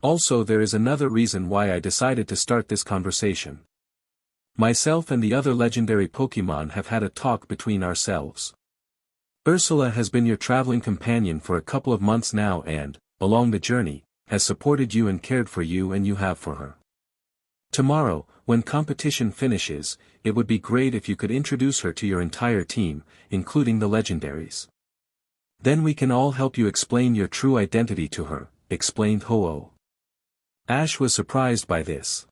Speaker 1: Also there is another reason why I decided to start this conversation. Myself and the other legendary Pokemon have had a talk between ourselves. Ursula has been your traveling companion for a couple of months now and, along the journey, has supported you and cared for you and you have for her. Tomorrow, when competition finishes, it would be great if you could introduce her to your entire team, including the Legendaries. Then we can all help you explain your true identity to her, explained Ho-Oh. Ash was surprised by this.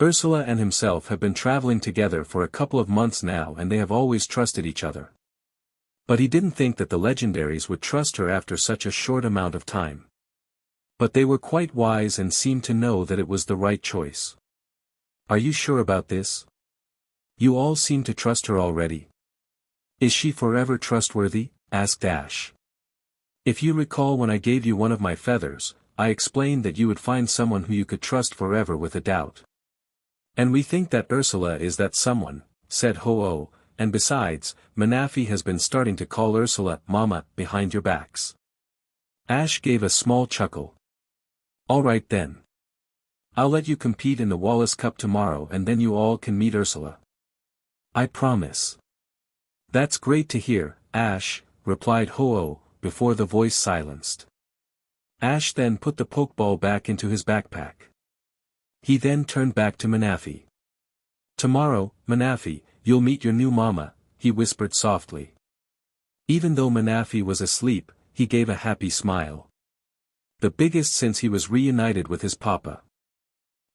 Speaker 1: Ursula and himself have been traveling together for a couple of months now and they have always trusted each other. But he didn't think that the Legendaries would trust her after such a short amount of time. But they were quite wise and seemed to know that it was the right choice. Are you sure about this? You all seem to trust her already. Is she forever trustworthy? Asked Ash. If you recall when I gave you one of my feathers, I explained that you would find someone who you could trust forever with a doubt. And we think that Ursula is that someone, said Ho-Oh, and besides, Manaphy has been starting to call Ursula Mama behind your backs. Ash gave a small chuckle. All right then. I'll let you compete in the Wallace Cup tomorrow and then you all can meet Ursula. I promise. That's great to hear, Ash, replied Ho-Oh, before the voice silenced. Ash then put the Pokeball back into his backpack. He then turned back to Manaphy. Tomorrow, Manaphy, you'll meet your new mama, he whispered softly. Even though Manaphy was asleep, he gave a happy smile. The biggest since he was reunited with his papa.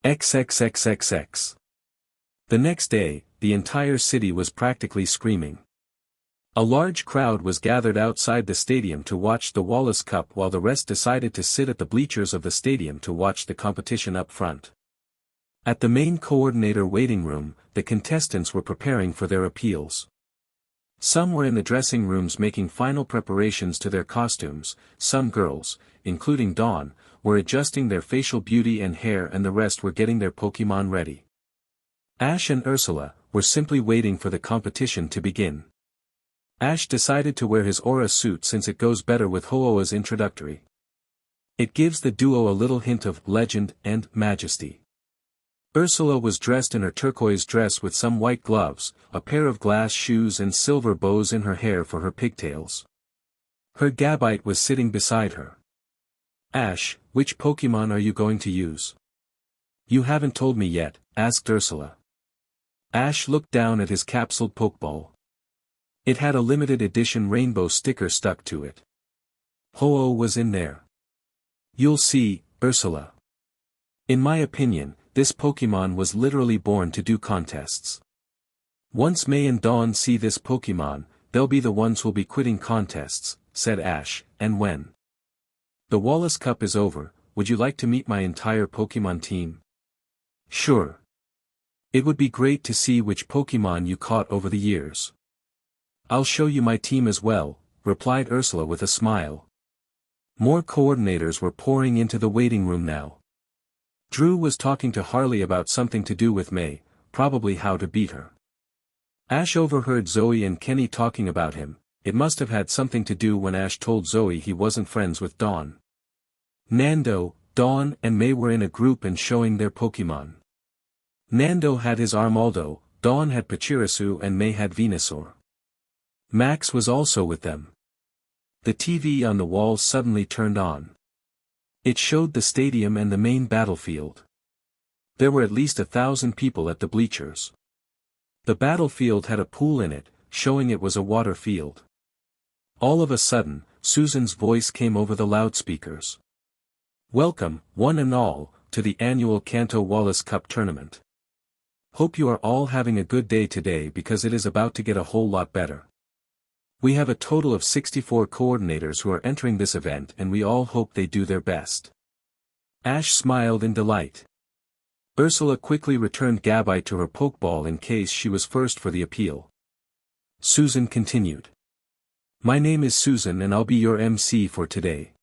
Speaker 1: XXXXX. The next day, the entire city was practically screaming. A large crowd was gathered outside the stadium to watch the Wallace Cup while the rest decided to sit at the bleachers of the stadium to watch the competition up front. At the main coordinator waiting room, the contestants were preparing for their appeals. Some were in the dressing rooms making final preparations to their costumes, some girls, including Dawn, were adjusting their facial beauty and hair, and the rest were getting their Pokémon ready. Ash and Ursula were simply waiting for the competition to begin. Ash decided to wear his aura suit since it goes better with Ho-Oh's introductory. It gives the duo a little hint of legend and majesty. Ursula was dressed in her turquoise dress with some white gloves, a pair of glass shoes and silver bows in her hair for her pigtails. Her Gabite was sitting beside her. Ash, which Pokemon are you going to use? You haven't told me yet, asked Ursula. Ash looked down at his capsuled Pokeball. It had a limited edition rainbow sticker stuck to it. Ho-Oh was in there. You'll see, Ursula. In my opinion, this Pokemon was literally born to do contests. Once May and Dawn see this Pokemon, they'll be the ones who'll be quitting contests, said Ash, and when the Wallace Cup is over, would you like to meet my entire Pokemon team? Sure. It would be great to see which Pokemon you caught over the years. I'll show you my team as well, replied Ursula with a smile. More coordinators were pouring into the waiting room now. Drew was talking to Harley about something to do with May, probably how to beat her. Ash overheard Zoe and Kenny talking about him. It must have had something to do when Ash told Zoe he wasn't friends with Dawn. Nando, Dawn and May were in a group and showing their Pokemon. Nando had his Armaldo, Dawn had Pachirisu and May had Venusaur. Max was also with them. The TV on the wall suddenly turned on. It showed the stadium and the main battlefield. There were at least 1,000 people at the bleachers. The battlefield had a pool in it, showing it was a water field. All of a sudden, Susan's voice came over the loudspeakers. Welcome, one and all, to the annual Kanto Wallace Cup tournament. Hope you are all having a good day today because it is about to get a whole lot better. We have a total of 64 coordinators who are entering this event and we all hope they do their best. Ash smiled in delight. Ursula quickly returned Gabite to her Pokeball in case she was first for the appeal. Susan continued. My name is Susan and I'll be your MC for today.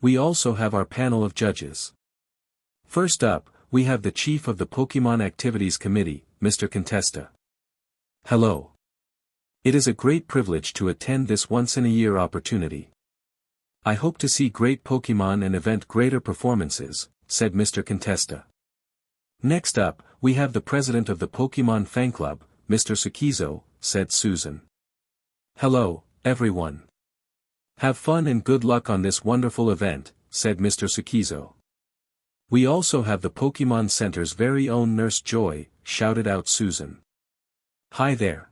Speaker 1: We also have our panel of judges. First up, we have the chief of the Pokemon Activities Committee, Mr. Contesta. Hello. It is a great privilege to attend this once-in-a-year opportunity. I hope to see great Pokemon and event greater performances, said Mr. Contesta. Next up, we have the president of the Pokemon Fan Club, Mr. Sukizo, said Susan. Hello, everyone. Have fun and good luck on this wonderful event, said Mr. Sukizo. We also have the Pokemon Center's very own Nurse Joy, shouted out Susan. Hi there.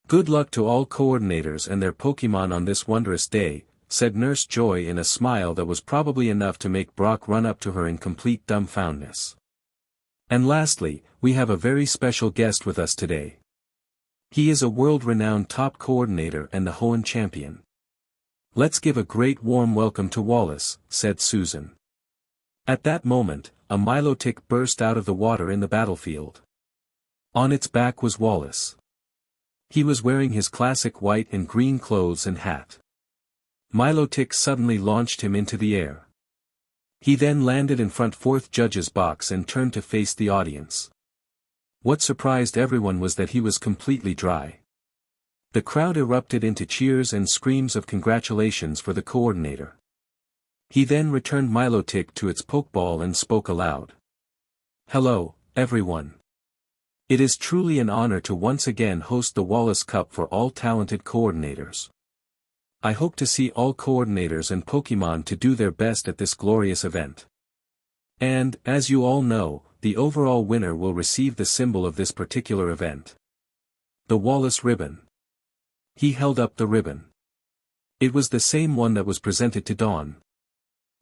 Speaker 1: Good luck to all coordinators and their Pokemon on this wondrous day, said Nurse Joy in a smile that was probably enough to make Brock run up to her in complete dumbfoundness. And lastly, we have a very special guest with us today. He is a world-renowned top coordinator and the Hoenn champion. Let's give a great warm welcome to Wallace, said Susan. At that moment, a Milotic burst out of the water in the battlefield. On its back was Wallace. He was wearing his classic white and green clothes and hat. Milotic suddenly launched him into the air. He then landed in front fourth judge's box and turned to face the audience. What surprised everyone was that he was completely dry. The crowd erupted into cheers and screams of congratulations for the coordinator. He then returned Milotic to its Pokeball and spoke aloud. Hello, everyone. It is truly an honor to once again host the Wallace Cup for all talented coordinators. I hope to see all coordinators and Pokemon to do their best at this glorious event. And, as you all know, the overall winner will receive the symbol of this particular event. The Wallace Ribbon. He held up the ribbon. It was the same one that was presented to Dawn.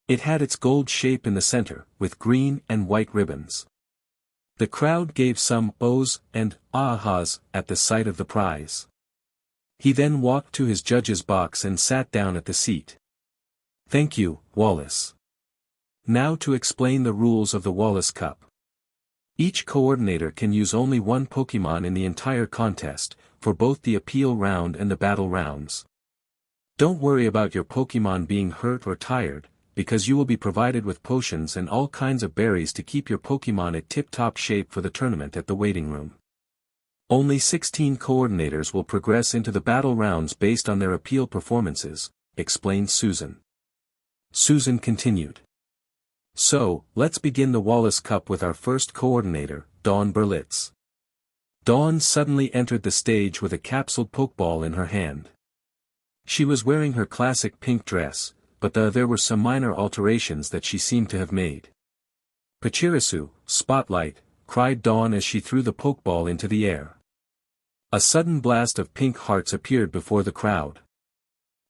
Speaker 1: It had its gold shape in the center, with green and white ribbons. The crowd gave some ohs and ahas at the sight of the prize. He then walked to his judge's box and sat down at the seat. Thank you, Wallace. Now to explain the rules of the Wallace Cup. Each coordinator can use only one Pokémon in the entire contest, for both the appeal round and the battle rounds. Don't worry about your Pokémon being hurt or tired, because you will be provided with potions and all kinds of berries to keep your Pokémon at tip-top shape for the tournament at the waiting room. Only 16 coordinators will progress into the battle rounds based on their appeal performances, explained Susan. Susan continued. So, let's begin the Wallace Cup with our first coordinator, Dawn Berlitz. Dawn suddenly entered the stage with a capsuled Pokeball in her hand. She was wearing her classic pink dress, but there were some minor alterations that she seemed to have made. Pachirisu, Spotlight, cried Dawn as she threw the Pokeball into the air. A sudden blast of pink hearts appeared before the crowd.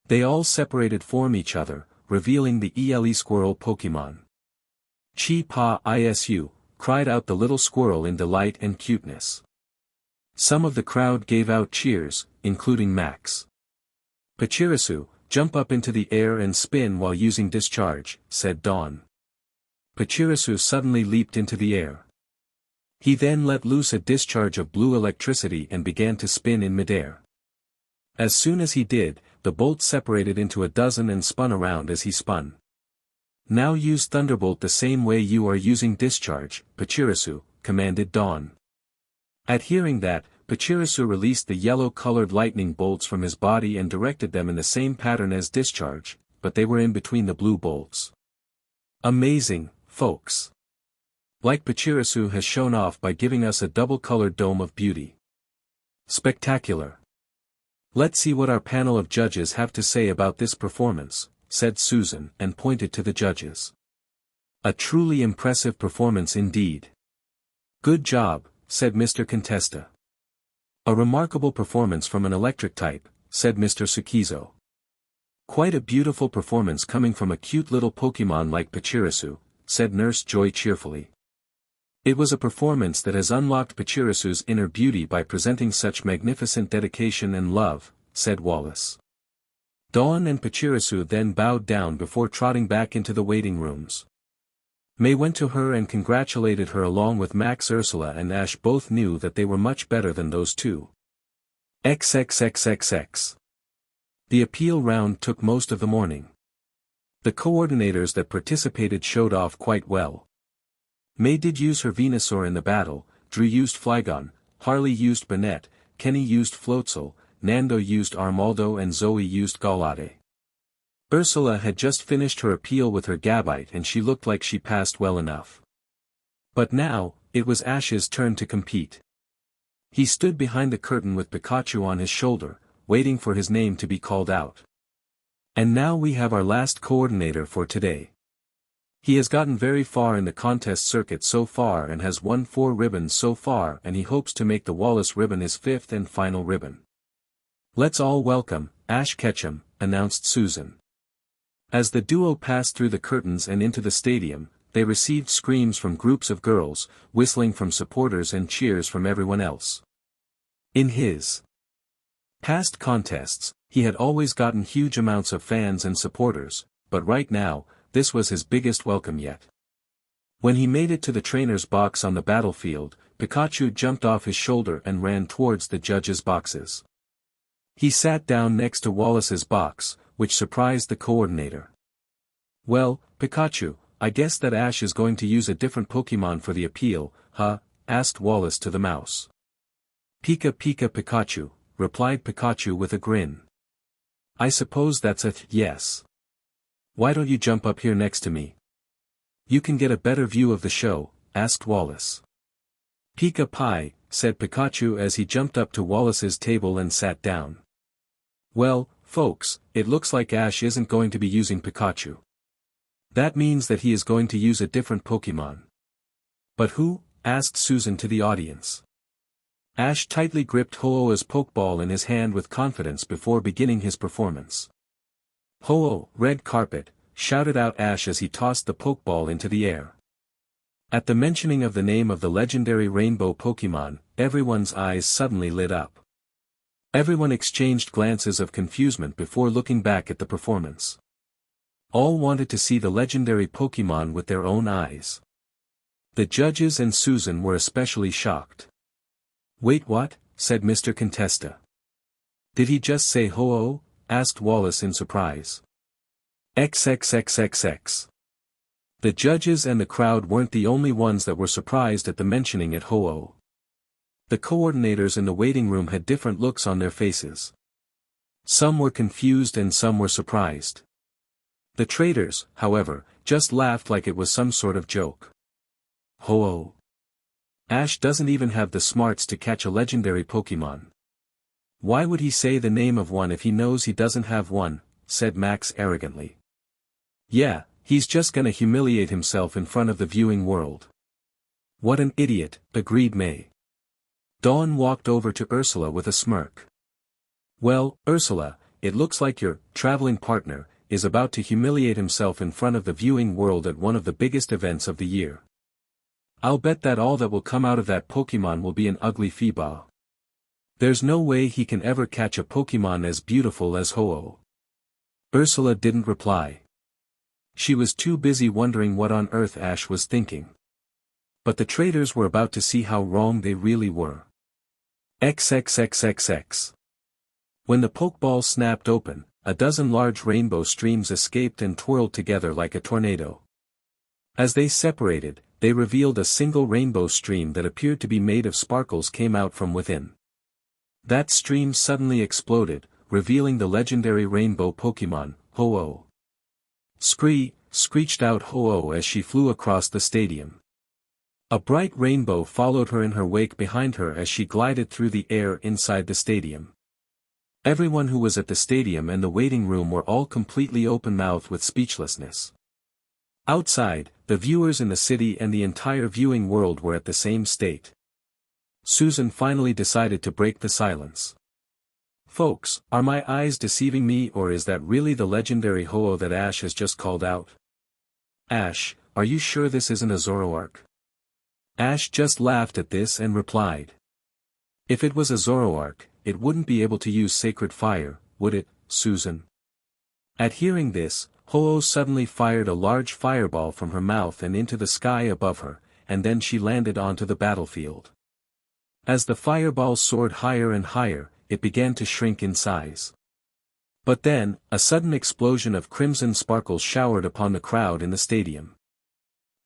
Speaker 1: They all separated from each other, revealing the ELE Squirrel Pokémon. Chi-Pa Isu, cried out the little squirrel in delight and cuteness. Some of the crowd gave out cheers, including Max. Pachirisu, jump up into the air and spin while using discharge, said Dawn. Pachirisu suddenly leaped into the air. He then let loose a discharge of blue electricity and began to spin in midair. As soon as he did, the bolt separated into a dozen and spun around as he spun. Now use Thunderbolt the same way you are using discharge, Pachirisu, commanded Dawn. At hearing that, Pachirisu released the yellow-colored lightning bolts from his body and directed them in the same pattern as discharge, but they were in between the blue bolts. Amazing, folks. Like Pachirisu has shown off by giving us a double-colored dome of beauty. Spectacular. Let's see what our panel of judges have to say about this performance, said Susan and pointed to the judges. A truly impressive performance indeed. Good job, said Mr. Contesta. A remarkable performance from an electric type, said Mr. Sukizo. Quite a beautiful performance coming from a cute little Pokemon like Pachirisu, said Nurse Joy cheerfully. It was a performance that has unlocked Pachirisu's inner beauty by presenting such magnificent dedication and love, said Wallace. Dawn and Pachirisu then bowed down before trotting back into the waiting rooms. May went to her and congratulated her along with Max. Ursula and Ash both knew that they were much better than those two. XXXXX. The appeal round took most of the morning. The coordinators that participated showed off quite well. May did use her Venusaur in the battle, Drew used Flygon, Harley used Banette, Kenny used Floatzel, Nando used Armaldo and Zoe used Galade. Ursula had just finished her appeal with her Gabite and she looked like she passed well enough. But now, it was Ash's turn to compete. He stood behind the curtain with Pikachu on his shoulder, waiting for his name to be called out. And now we have our last coordinator for today. He has gotten very far in the contest circuit so far and has won 4 ribbons so far, and he hopes to make the Wallace ribbon his 5th and final ribbon. Let's all welcome Ash Ketchum, announced Susan. As the duo passed through the curtains and into the stadium, they received screams from groups of girls, whistling from supporters and cheers from everyone else. In his past contests, he had always gotten huge amounts of fans and supporters, but right now, this was his biggest welcome yet. When he made it to the trainer's box on the battlefield, Pikachu jumped off his shoulder and ran towards the judges' boxes. He sat down next to Wallace's box, which surprised the coordinator. Well, Pikachu, I guess that Ash is going to use a different Pokemon for the appeal, huh? Asked Wallace to the mouse. Pika Pika Pikachu, replied Pikachu with a grin. I suppose that's a yes. Why don't you jump up here next to me? You can get a better view of the show, asked Wallace. Pika Pie, said Pikachu as he jumped up to Wallace's table and sat down. Well, folks, it looks like Ash isn't going to be using Pikachu. That means that he is going to use a different Pokemon. But who? Asked Susan to the audience. Ash tightly gripped Ho-Oh's pokeball in his hand with confidence before beginning his performance. "Ho-Oh, red carpet," shouted out Ash as he tossed the pokeball into the air. At the mentioning of the name of the legendary rainbow Pokemon, everyone's eyes suddenly lit up. Everyone exchanged glances of confusement before looking back at the performance. All wanted to see the legendary Pokemon with their own eyes. The judges and Susan were especially shocked. "Wait, what?" said Mr. Contesta. "Did he just say Ho-Oh?" asked Wallace in surprise. XXXXX. The judges and the crowd weren't the only ones that were surprised at the mentioning at Ho-Oh. The coordinators in the waiting room had different looks on their faces. Some were confused and some were surprised. The traitors, however, just laughed like it was some sort of joke. Ho-Oh. Ash doesn't even have the smarts to catch a legendary Pokemon. Why would he say the name of one if he knows he doesn't have one, said Max arrogantly. Yeah, he's just gonna humiliate himself in front of the viewing world. What an idiot, agreed May. Dawn walked over to Ursula with a smirk. Well, Ursula, it looks like your traveling partner is about to humiliate himself in front of the viewing world at one of the biggest events of the year. I'll bet that all that will come out of that Pokemon will be an ugly Feebas. There's no way he can ever catch a Pokemon as beautiful as Ho-Oh. Ursula didn't reply. She was too busy wondering what on earth Ash was thinking. But the traitors were about to see how wrong they really were. XXXXX. When the Pokeball snapped open, a dozen large rainbow streams escaped and twirled together like a tornado. As they separated, they revealed a single rainbow stream that appeared to be made of sparkles came out from within. That stream suddenly exploded, revealing the legendary rainbow Pokemon, Ho-Oh. Screeched out Ho-Oh as she flew across the stadium. A bright rainbow followed her in her wake behind her as she glided through the air inside the stadium. Everyone who was at the stadium and the waiting room were all completely open-mouthed with speechlessness. Outside, the viewers in the city and the entire viewing world were at the same state. Susan finally decided to break the silence. Folks, are my eyes deceiving me or is that really the legendary Ho-Oh that Ash has just called out? Ash, are you sure this isn't a Zoroark? Ash just laughed at this and replied. If it was a Zoroark, it wouldn't be able to use Sacred Fire, would it, Susan? At hearing this, Ho-Oh suddenly fired a large fireball from her mouth and into the sky above her, and then she landed onto the battlefield. As the fireball soared higher and higher, it began to shrink in size. But then, a sudden explosion of crimson sparkles showered upon the crowd in the stadium.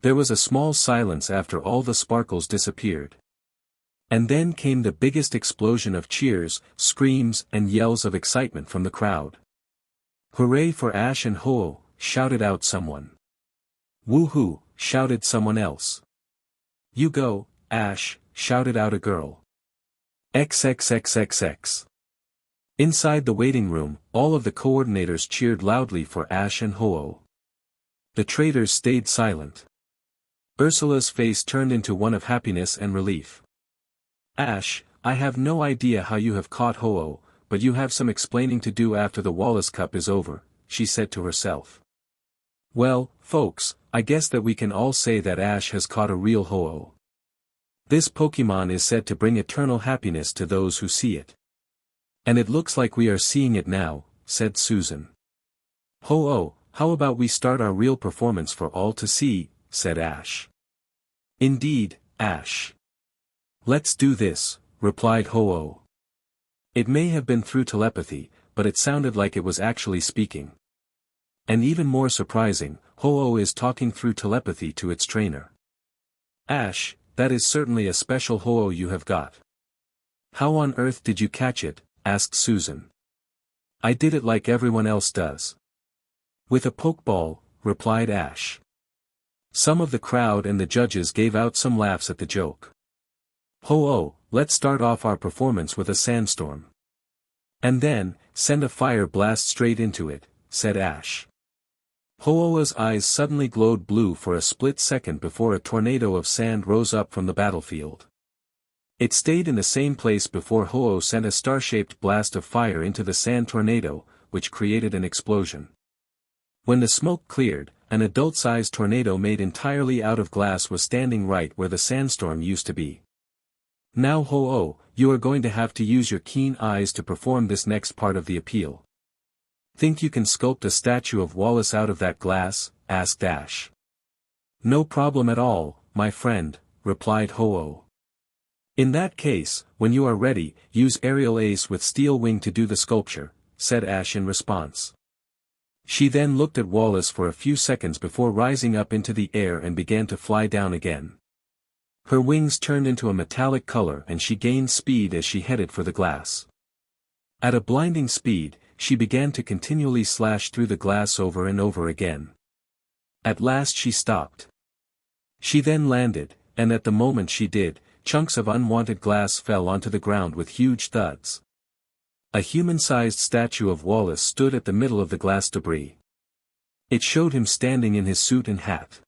Speaker 1: There was a small silence after all the sparkles disappeared. And then came the biggest explosion of cheers, screams, and yells of excitement from the crowd. Hooray for Ash and Ho-Oh, shouted out someone. Woohoo, shouted someone else. You go, Ash, shouted out a girl. XXXXX. Inside the waiting room, all of the coordinators cheered loudly for Ash and Ho-Oh. The traitors stayed silent. Ursula's face turned into one of happiness and relief. Ash, I have no idea how you have caught Ho-Oh, but you have some explaining to do after the Wallace Cup is over, she said to herself. Well, folks, I guess that we can all say that Ash has caught a real Ho-Oh. This Pokemon is said to bring eternal happiness to those who see it. And it looks like we are seeing it now, said Susan. Ho-Oh, how about we start our real performance for all to see, said Ash. Indeed, Ash. Let's do this, replied Ho-Oh. It may have been through telepathy, but it sounded like it was actually speaking. And even more surprising, Ho-Oh is talking through telepathy to its trainer. Ash, that is certainly a special Ho-Oh you have got. How on earth did you catch it? Asked Susan. I did it like everyone else does. With a pokeball, replied Ash. Some of the crowd and the judges gave out some laughs at the joke. Ho-Oh, let's start off our performance with a sandstorm. And then, send a fire blast straight into it, said Ash. Ho-Oh's eyes suddenly glowed blue for a split second before a tornado of sand rose up from the battlefield. It stayed in the same place before Ho-Oh sent a star-shaped blast of fire into the sand tornado, which created an explosion. When the smoke cleared, an adult-sized tornado made entirely out of glass was standing right where the sandstorm used to be. Now Ho-Oh, you are going to have to use your keen eyes to perform this next part of the appeal. Think you can sculpt a statue of Wallace out of that glass? Asked Ash. No problem at all, my friend, replied Ho-Oh. In that case, when you are ready, use Aerial Ace with Steel Wing to do the sculpture, said Ash in response. She then looked at Wallace for a few seconds before rising up into the air and began to fly down again. Her wings turned into a metallic color and she gained speed as she headed for the glass. At a blinding speed, she began to continually slash through the glass over and over again. At last she stopped. She then landed, and at the moment she did, chunks of unwanted glass fell onto the ground with huge thuds. A human-sized statue of Wallace stood at the middle of the glass debris. It showed him standing in his suit and hat.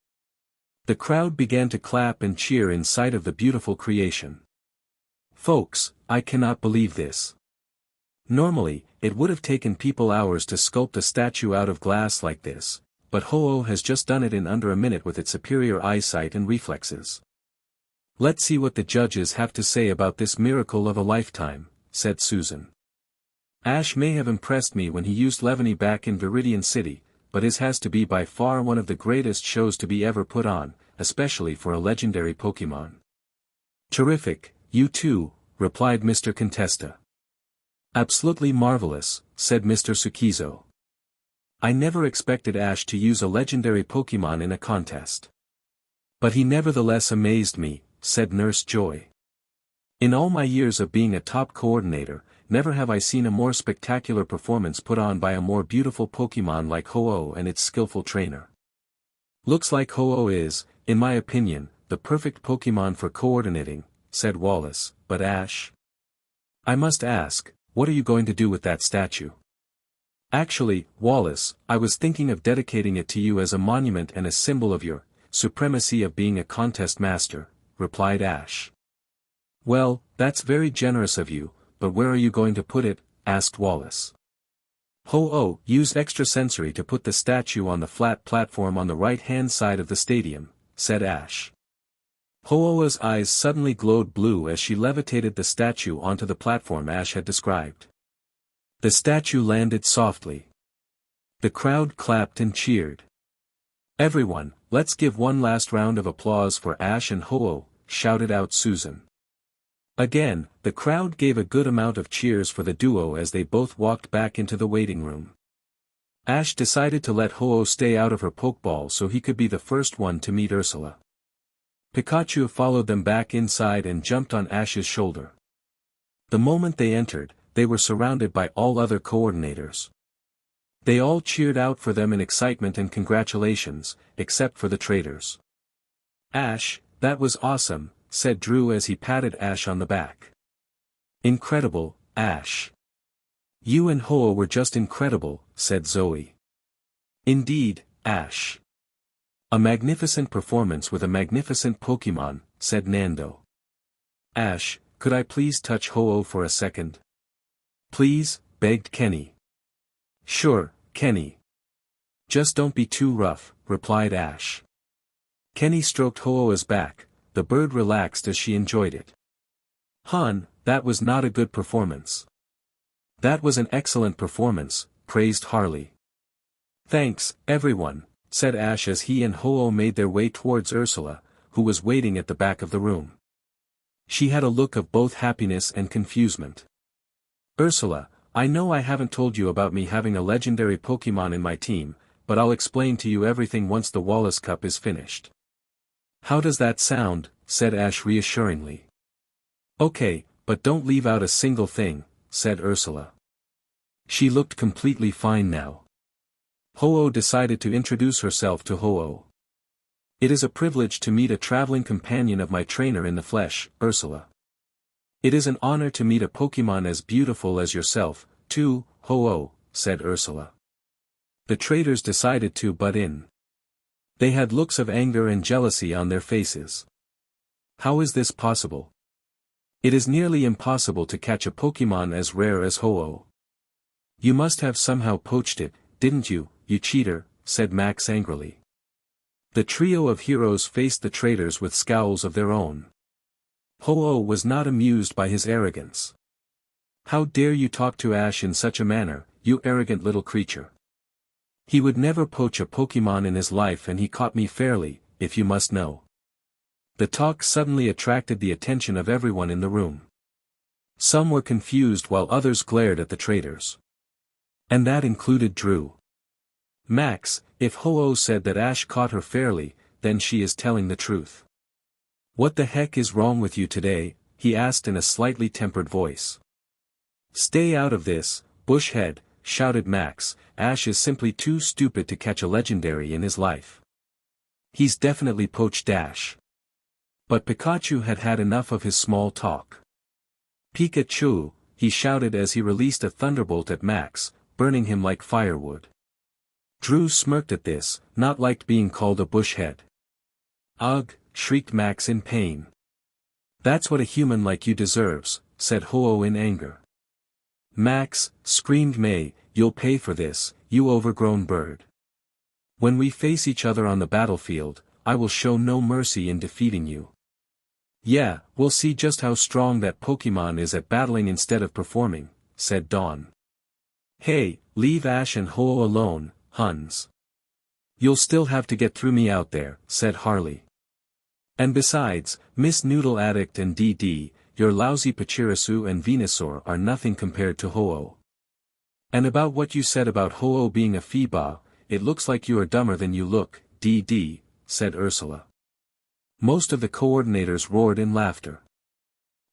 Speaker 1: The crowd began to clap and cheer in sight of the beautiful creation. Folks, I cannot believe this. Normally, it would have taken people hours to sculpt a statue out of glass like this, but Ho-Oh has just done it in under a minute with its superior eyesight and reflexes. Let's see what the judges have to say about this miracle of a lifetime, said Susan. Ash may have impressed me when he used Levany back in Viridian City, but his has to be by far one of the greatest shows to be ever put on, especially for a legendary Pokemon. Terrific, you too, replied Mr. Contesta. Absolutely marvelous, said Mr. Sukizo. I never expected Ash to use a legendary Pokemon in a contest. But he nevertheless amazed me, said Nurse Joy. In all my years of being a top coordinator, never have I seen a more spectacular performance put on by a more beautiful Pokemon like Ho-Oh and its skillful trainer. Looks like Ho-Oh is, in my opinion, the perfect Pokemon for coordinating, said Wallace, but Ash? I must ask, what are you going to do with that statue? Actually, Wallace, I was thinking of dedicating it to you as a monument and a symbol of your supremacy of being a contest master, replied Ash. Well, that's very generous of you, but where are you going to put it? Asked Wallace. Ho-Oh used extrasensory to put the statue on the flat platform on the right-hand side of the stadium, said Ash. Ho-Oh's eyes suddenly glowed blue as she levitated the statue onto the platform Ash had described. The statue landed softly. The crowd clapped and cheered. Everyone, let's give one last round of applause for Ash and Ho-Oh, shouted out Susan. Again, the crowd gave a good amount of cheers for the duo as they both walked back into the waiting room. Ash decided to let Ho-Oh stay out of her Pokeball so he could be the first one to meet Ursula. Pikachu followed them back inside and jumped on Ash's shoulder. The moment they entered, they were surrounded by all other coordinators. They all cheered out for them in excitement and congratulations, except for the traitors. Ash, that was awesome, said Drew as he patted Ash on the back. Incredible, Ash. You and Ho-Oh were just incredible, said Zoe. Indeed, Ash. A magnificent performance with a magnificent Pokemon, said Nando. Ash, could I please touch Ho-Oh for a second? Please, begged Kenny. Sure, Kenny. Just don't be too rough, replied Ash. Kenny stroked Ho-Oh's back. The bird relaxed as she enjoyed it. Hun, that was not a good performance. That was an excellent performance, praised Harley. Thanks, everyone, said Ash as he and Ho-Oh made their way towards Ursula, who was waiting at the back of the room. She had a look of both happiness and confusement. Ursula, I know I haven't told you about me having a legendary Pokemon in my team, but I'll explain to you everything once the Wallace Cup is finished. How does that sound? Said Ash reassuringly. Okay, but don't leave out a single thing, said Ursula. She looked completely fine now. Ho-Oh decided to introduce herself to Ho-Oh. It is a privilege to meet a traveling companion of my trainer in the flesh, Ursula. It is an honor to meet a Pokemon as beautiful as yourself, too, Ho-Oh, said Ursula. The traitors decided to butt in. They had looks of anger and jealousy on their faces. How is this possible? It is nearly impossible to catch a Pokemon as rare as Ho-Oh. You must have somehow poached it, didn't you, you cheater, said Max angrily. The trio of heroes faced the traitors with scowls of their own. Ho-Oh was not amused by his arrogance. How dare you talk to Ash in such a manner, you arrogant little creature. He would never poach a Pokemon in his life, and he caught me fairly, if you must know. The talk suddenly attracted the attention of everyone in the room. Some were confused while others glared at the traitors. And that included Drew. Max, if Ho-Oh said that Ash caught her fairly, then she is telling the truth. What the heck is wrong with you today? He asked in a slightly tempered voice. Stay out of this, bushhead, shouted Max. Ash is simply too stupid to catch a legendary in his life. He's definitely poached Ash. But Pikachu had had enough of his small talk. Pikachu, he shouted as he released a thunderbolt at Max, burning him like firewood. Drew smirked at this, not liked being called a bushhead. Ugh, shrieked Max in pain. That's what a human like you deserves, said Ho-Oh in anger. Max, screamed May, you'll pay for this, you overgrown bird. When we face each other on the battlefield, I will show no mercy in defeating you. Yeah, we'll see just how strong that Pokemon is at battling instead of performing, said Dawn. Hey, leave Ash and Ho-Oh alone, Huns. You'll still have to get through me out there, said Harley. And besides, Miss Noodle Addict and DD, your lousy Pachirisu and Venusaur are nothing compared to Ho-Oh. And about what you said about Ho-Oh being a Feebah, it looks like you are dumber than you look, DD, said Ursula. Most of the coordinators roared in laughter.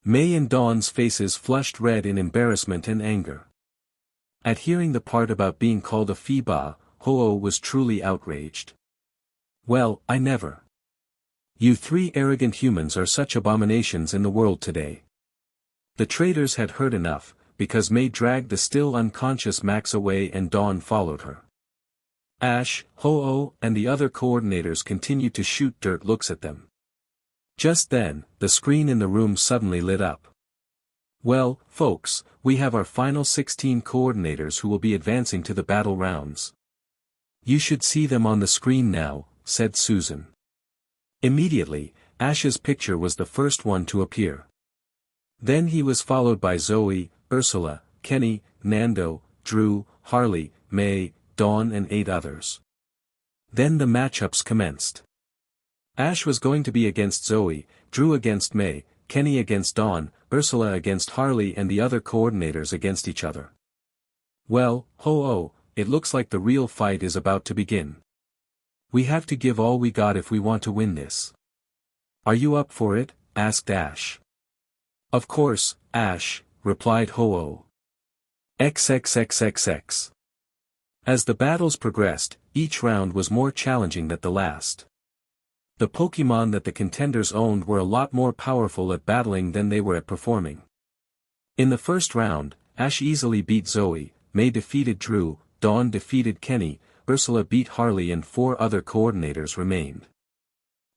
Speaker 1: May and Dawn's faces flushed red in embarrassment and anger. At hearing the part about being called a Feebah, Ho-Oh was truly outraged. Well, I never. You three arrogant humans are such abominations in the world today. The traitors had heard enough, because May dragged the still unconscious Max away and Dawn followed her. Ash, Ho-Oh, and the other coordinators continued to shoot dirt looks at them. Just then, the screen in the room suddenly lit up. Well, folks, we have our final 16 coordinators who will be advancing to the battle rounds. You should see them on the screen now, said Susan. Immediately, Ash's picture was the first one to appear. Then he was followed by Zoe, Ursula, Kenny, Nando, Drew, Harley, May, Dawn and 8 others. Then the matchups commenced. Ash was going to be against Zoe, Drew against May, Kenny against Dawn, Ursula against Harley and the other coordinators against each other. Well, Ho-Oh, it looks like the real fight is about to begin. We have to give all we got if we want to win this. Are you up for it? Asked Ash. Of course, Ash, replied Ho-Oh. XXXXX. As the battles progressed, each round was more challenging than the last. The Pokemon that the contenders owned were a lot more powerful at battling than they were at performing. In the first round, Ash easily beat Zoe, May defeated Drew, Dawn defeated Kenny, Ursula beat Harley and 4 other coordinators remained.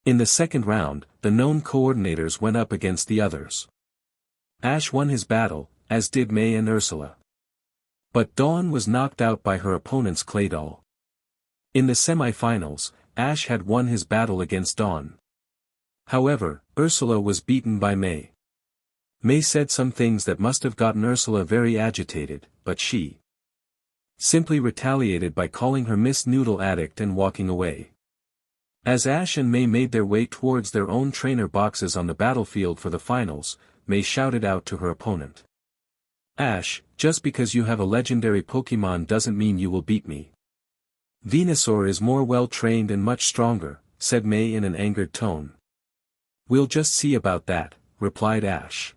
Speaker 1: In the second round, the known coordinators went up against the others. Ash won his battle, as did May and Ursula. But Dawn was knocked out by her opponent's Claydol. In the semi-finals, Ash had won his battle against Dawn. However, Ursula was beaten by May. May said some things that must have gotten Ursula very agitated, but she simply retaliated by calling her Miss Noodle Addict and walking away. As Ash and May made their way towards their own trainer boxes on the battlefield for the finals, May shouted out to her opponent. Ash, just because you have a legendary Pokemon doesn't mean you will beat me. Venusaur is more well-trained and much stronger, said May in an angered tone. We'll just see about that, replied Ash.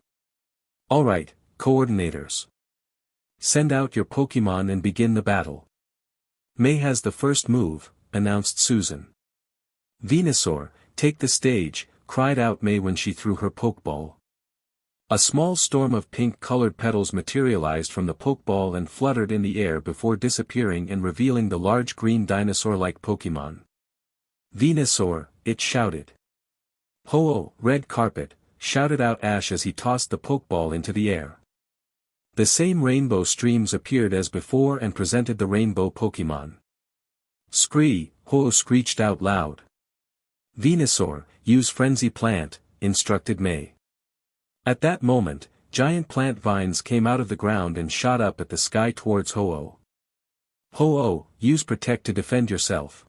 Speaker 1: Alright, coordinators. Send out your Pokemon and begin the battle. May has the first move, announced Susan. Venusaur, take the stage, cried out May when she threw her Pokeball. A small storm of pink-colored petals materialized from the Pokeball and fluttered in the air before disappearing and revealing the large green dinosaur-like Pokemon. Venusaur, it shouted. Ho-Oh, red carpet, shouted out Ash as he tossed the Pokeball into the air. The same rainbow streams appeared as before and presented the rainbow Pokemon. Scree, Ho screeched out loud. Venusaur, use Frenzy Plant, instructed May. At that moment, giant plant vines came out of the ground and shot up at the sky towards Ho-Oh. Ho-Oh, use Protect to defend yourself.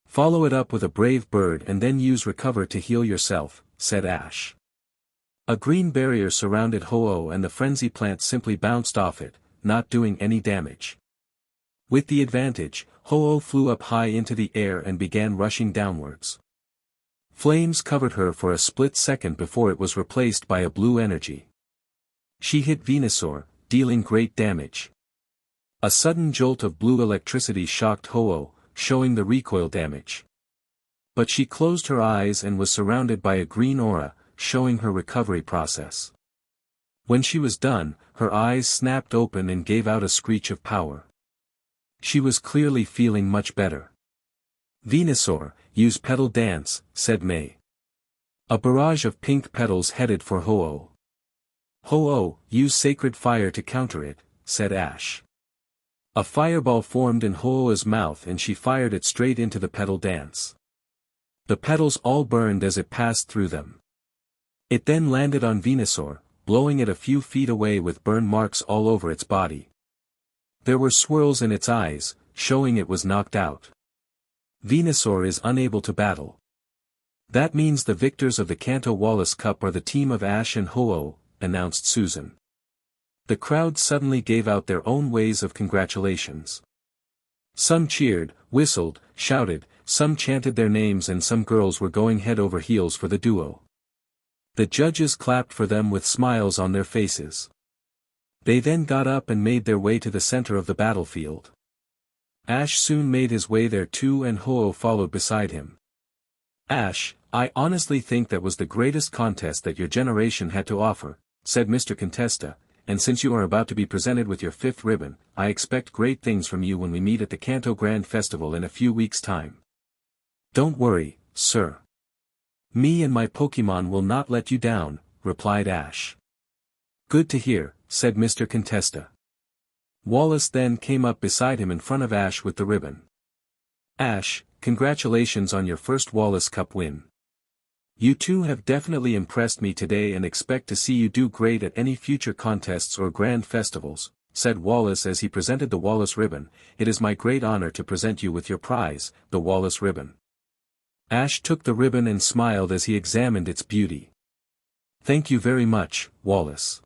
Speaker 1: Follow it up with a Brave Bird and then use Recover to heal yourself, said Ash. A green barrier surrounded Ho-Oh and the Frenzy Plant simply bounced off it, not doing any damage. With the advantage, Ho-Oh flew up high into the air and began rushing downwards. Flames covered her for a split second before it was replaced by a blue energy. She hit Venusaur, dealing great damage. A sudden jolt of blue electricity shocked Ho-Oh, showing the recoil damage. But she closed her eyes and was surrounded by a green aura, showing her recovery process. When she was done, her eyes snapped open and gave out a screech of power. She was clearly feeling much better. Venusaur, use Petal Dance, said May. A barrage of pink petals headed for Ho-Oh. Ho-Oh, use Sacred Fire to counter it, said Ash. A fireball formed in Ho-Oh's mouth and she fired it straight into the Petal Dance. The petals all burned as it passed through them. It then landed on Venusaur, blowing it a few feet away with burn marks all over its body. There were swirls in its eyes, showing it was knocked out. Venusaur is unable to battle. That means the victors of the Kanto Wallace Cup are the team of Ash and Ho-Oh, announced Susan. The crowd suddenly gave out their own ways of congratulations. Some cheered, whistled, shouted, some chanted their names and some girls were going head over heels for the duo. The judges clapped for them with smiles on their faces. They then got up and made their way to the center of the battlefield. Ash soon made his way there too and Ho-Oh followed beside him. Ash, I honestly think that was the greatest contest that your generation had to offer, said Mr. Contesta, and since you are about to be presented with your 5th ribbon, I expect great things from you when we meet at the Kanto Grand Festival in a few weeks' time. Don't worry, sir. Me and my Pokemon will not let you down, replied Ash. Good to hear, said Mr. Contesta. Wallace then came up beside him in front of Ash with the ribbon. Ash, congratulations on your first Wallace Cup win. You two have definitely impressed me today and expect to see you do great at any future contests or grand festivals, said Wallace as he presented the Wallace ribbon. It is my great honor to present you with your prize, the Wallace ribbon. Ash took the ribbon and smiled as he examined its beauty. Thank you very much, Wallace.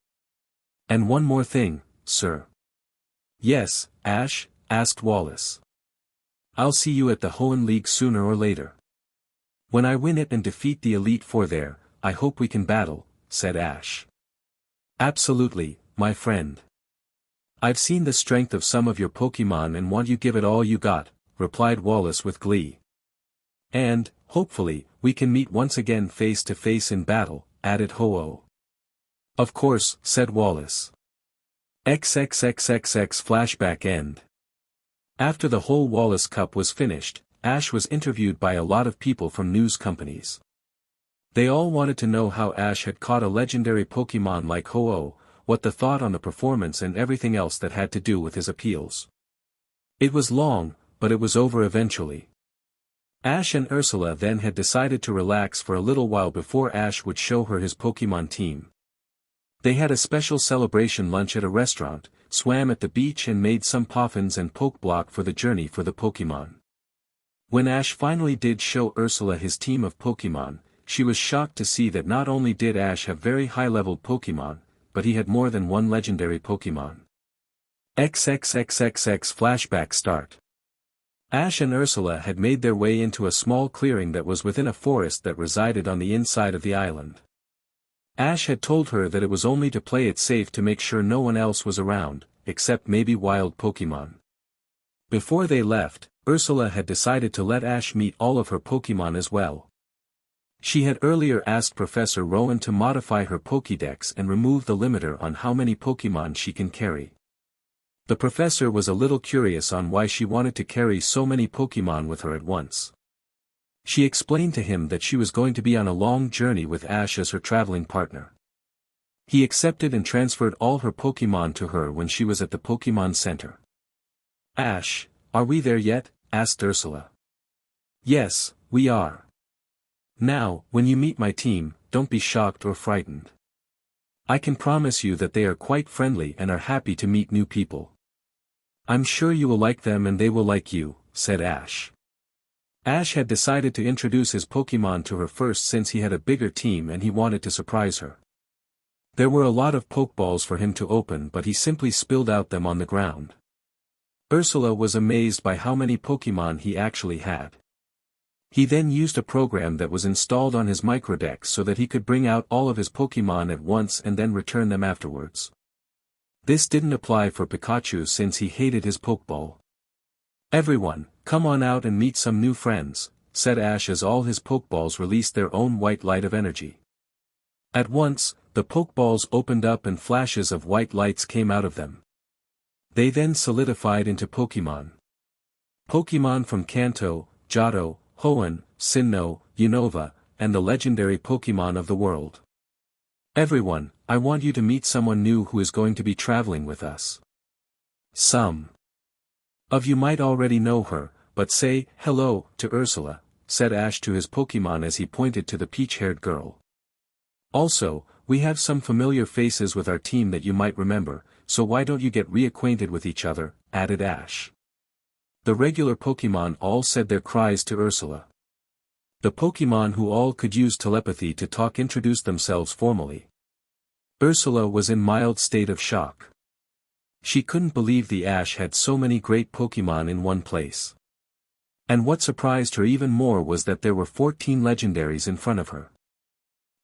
Speaker 1: And one more thing, sir. Yes, Ash, asked Wallace. I'll see you at the Hoenn League sooner or later. When I win it and defeat the Elite Four there, I hope we can battle, said Ash. Absolutely, my friend. I've seen the strength of some of your Pokemon and want you give it all you got, replied Wallace with glee. And, hopefully, we can meet once again face to face in battle, added Ho-Oh. Of course, said Wallace. XXXXX flashback end. After the whole Wallace Cup was finished, Ash was interviewed by a lot of people from news companies. They all wanted to know how Ash had caught a legendary Pokemon like Ho-Oh, what the thought on the performance and everything else that had to do with his appeals. It was long, but it was over eventually. Ash and Ursula then had decided to relax for a little while before Ash would show her his Pokemon team. They had a special celebration lunch at a restaurant, swam at the beach and made some poffins and Pokeblock for the journey for the Pokemon. When Ash finally did show Ursula his team of Pokemon, she was shocked to see that not only did Ash have very high-leveled Pokemon, but he had more than one legendary Pokemon. XXXXX flashback start. Ash and Ursula had made their way into a small clearing that was within a forest that resided on the inside of the island. Ash had told her that it was only to play it safe to make sure no one else was around, except maybe wild Pokemon. Before they left, Ursula had decided to let Ash meet all of her Pokemon as well. She had earlier asked Professor Rowan to modify her Pokédex and remove the limiter on how many Pokemon she can carry. The professor was a little curious on why she wanted to carry so many Pokemon with her at once. She explained to him that she was going to be on a long journey with Ash as her traveling partner. He accepted and transferred all her Pokémon to her when she was at the Pokémon Center. "Ash, are we there yet?" asked Ursula. "Yes, we are. Now, when you meet my team, don't be shocked or frightened. I can promise you that they are quite friendly and are happy to meet new people. I'm sure you will like them and they will like you," said Ash. Ash had decided to introduce his Pokémon to her first since he had a bigger team and he wanted to surprise her. There were a lot of Pokeballs for him to open but he simply spilled out them on the ground. Ursula was amazed by how many Pokémon he actually had. He then used a program that was installed on his microdeck so that he could bring out all of his Pokémon at once and then return them afterwards. This didn't apply for Pikachu since he hated his Pokeball. "Everyone, come on out and meet some new friends," said Ash as all his Pokeballs released their own white light of energy. At once, the Pokeballs opened up and flashes of white lights came out of them. They then solidified into Pokémon. Pokémon from Kanto, Johto, Hoenn, Sinnoh, Unova, and the legendary Pokémon of the world. "Everyone, I want you to meet someone new who is going to be traveling with us. Some of you might already know her, but say hello to Ursula," said Ash to his Pokémon as he pointed to the peach-haired girl. "Also, we have some familiar faces with our team that you might remember, so why don't you get reacquainted with each other," added Ash. The regular Pokémon all said their cries to Ursula. The Pokémon who all could use telepathy to talk introduced themselves formally. Ursula was in mild state of shock. She couldn't believe the Ash had so many great Pokémon in one place. And what surprised her even more was that there were 14 legendaries in front of her.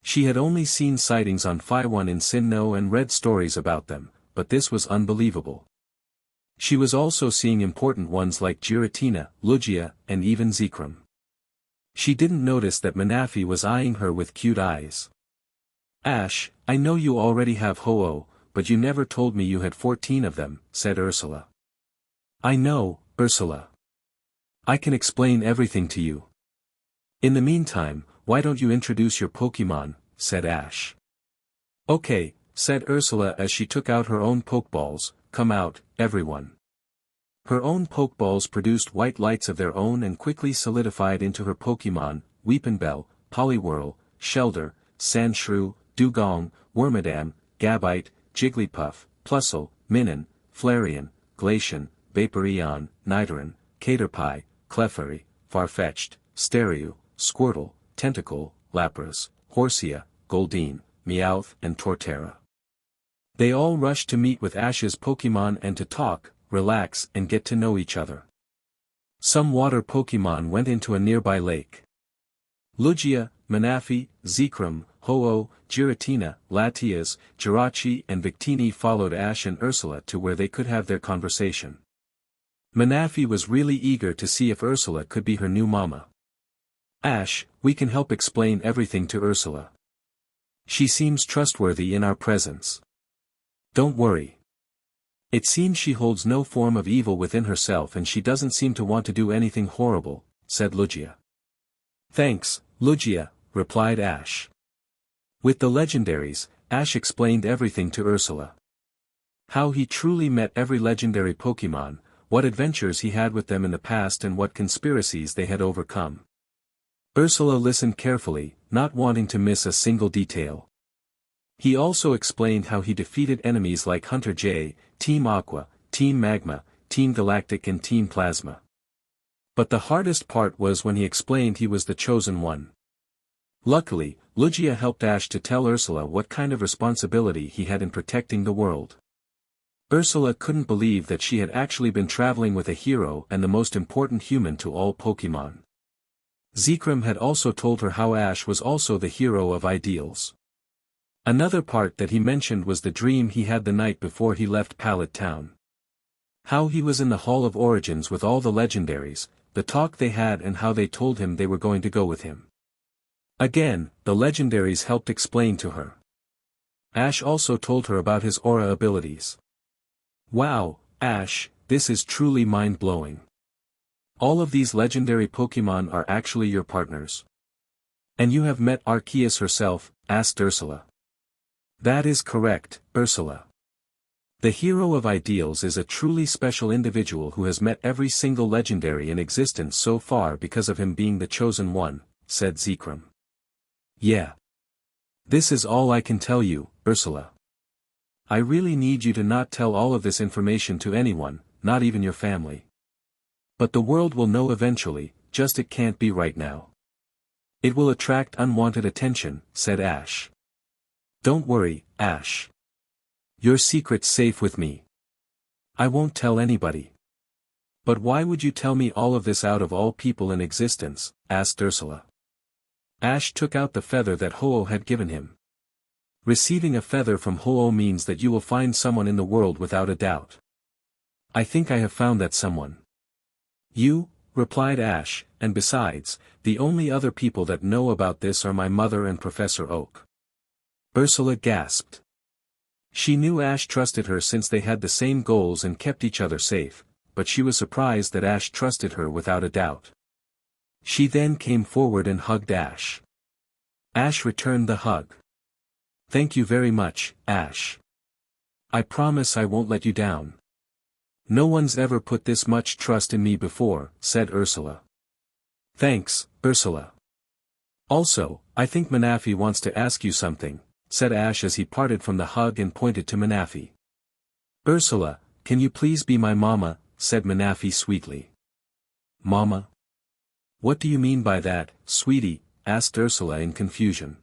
Speaker 1: She had only seen sightings on Phi-1 in Sinnoh and read stories about them, but this was unbelievable. She was also seeing important ones like Giratina, Lugia, and even Zekrom. She didn't notice that Manaphy was eyeing her with cute eyes. "Ash, I know you already have Ho-Oh, but you never told me you had 14 of them," said Ursula. "I know, Ursula. I can explain everything to you. In the meantime, why don't you introduce your Pokémon," said Ash. "Okay," said Ursula as she took out her own Pokeballs. "Come out, everyone." Her own Pokeballs produced white lights of their own and quickly solidified into her Pokémon, Weepinbell, Poliwhirl, Shellder, Sandshrew, Dugong, Wormadam, Gabite, Jigglypuff, Plusle, Minun, Flareon, Glaceon, Vaporeon, Nidoran, Caterpie, Clefairy, Farfetch'd, Staryu, Squirtle, Tentacle, Lapras, Horsea, Goldeen, Meowth and Torterra. They all rushed to meet with Ash's Pokémon and to talk, relax and get to know each other. Some water Pokémon went into a nearby lake. Lugia, Manaphy, Zekrom, Ho-Oh, Giratina, Latias, Jirachi and Victini followed Ash and Ursula to where they could have their conversation. Manaphy was really eager to see if Ursula could be her new mama. "Ash, we can help explain everything to Ursula. She seems trustworthy in our presence. Don't worry. It seems she holds no form of evil within herself and she doesn't seem to want to do anything horrible," said Lugia. "Thanks, Lugia," replied Ash. With the Legendaries, Ash explained everything to Ursula. How he truly met every legendary Pokémon, what adventures he had with them in the past and what conspiracies they had overcome. Ursula listened carefully, not wanting to miss a single detail. He also explained how he defeated enemies like Hunter J, Team Aqua, Team Magma, Team Galactic and Team Plasma. But the hardest part was when he explained he was the chosen one. Luckily, Lugia helped Ash to tell Ursula what kind of responsibility he had in protecting the world. Ursula couldn't believe that she had actually been traveling with a hero and the most important human to all Pokémon. Zekrom had also told her how Ash was also the hero of Ideals. Another part that he mentioned was the dream he had the night before he left Pallet Town. How he was in the Hall of Origins with all the Legendaries, the talk they had and how they told him they were going to go with him. Again, the Legendaries helped explain to her. Ash also told her about his aura abilities. "Wow, Ash, this is truly mind-blowing. All of these legendary Pokemon are actually your partners. And you have met Arceus herself, asked Ursula. That is correct, Ursula. The hero of ideals is a truly special individual who has met every single legendary in existence so far because of him being the chosen one, said Zekrom. Yeah. This is all I can tell you, Ursula. I really need you to not tell all of this information to anyone, not even your family. But the world will know eventually, just it can't be right now. It will attract unwanted attention, said Ash. Don't worry, Ash. Your secret's safe with me. I won't tell anybody. But why would you tell me all of this out of all people in existence? Asked Ursula. Ash took out the feather that Ho-Oh had given him. Receiving a feather from Ho-Oh means that you will find someone in the world without a doubt. I think I have found that someone. You, replied Ash, and besides, the only other people that know about this are my mother and Professor Oak. Ursula gasped. She knew Ash trusted her since they had the same goals and kept each other safe, but she was surprised that Ash trusted her without a doubt. She then came forward and hugged Ash. Ash returned the hug. Thank you very much, Ash. I promise I won't let you down. No one's ever put this much trust in me before, said Ursula. Thanks, Ursula. Also, I think Manaphy wants to ask you something, said Ash as he parted from the hug and pointed to Manaphy. Ursula, can you please be my mama, said Manaphy sweetly. Mama? What do you mean by that, sweetie? Asked Ursula in confusion.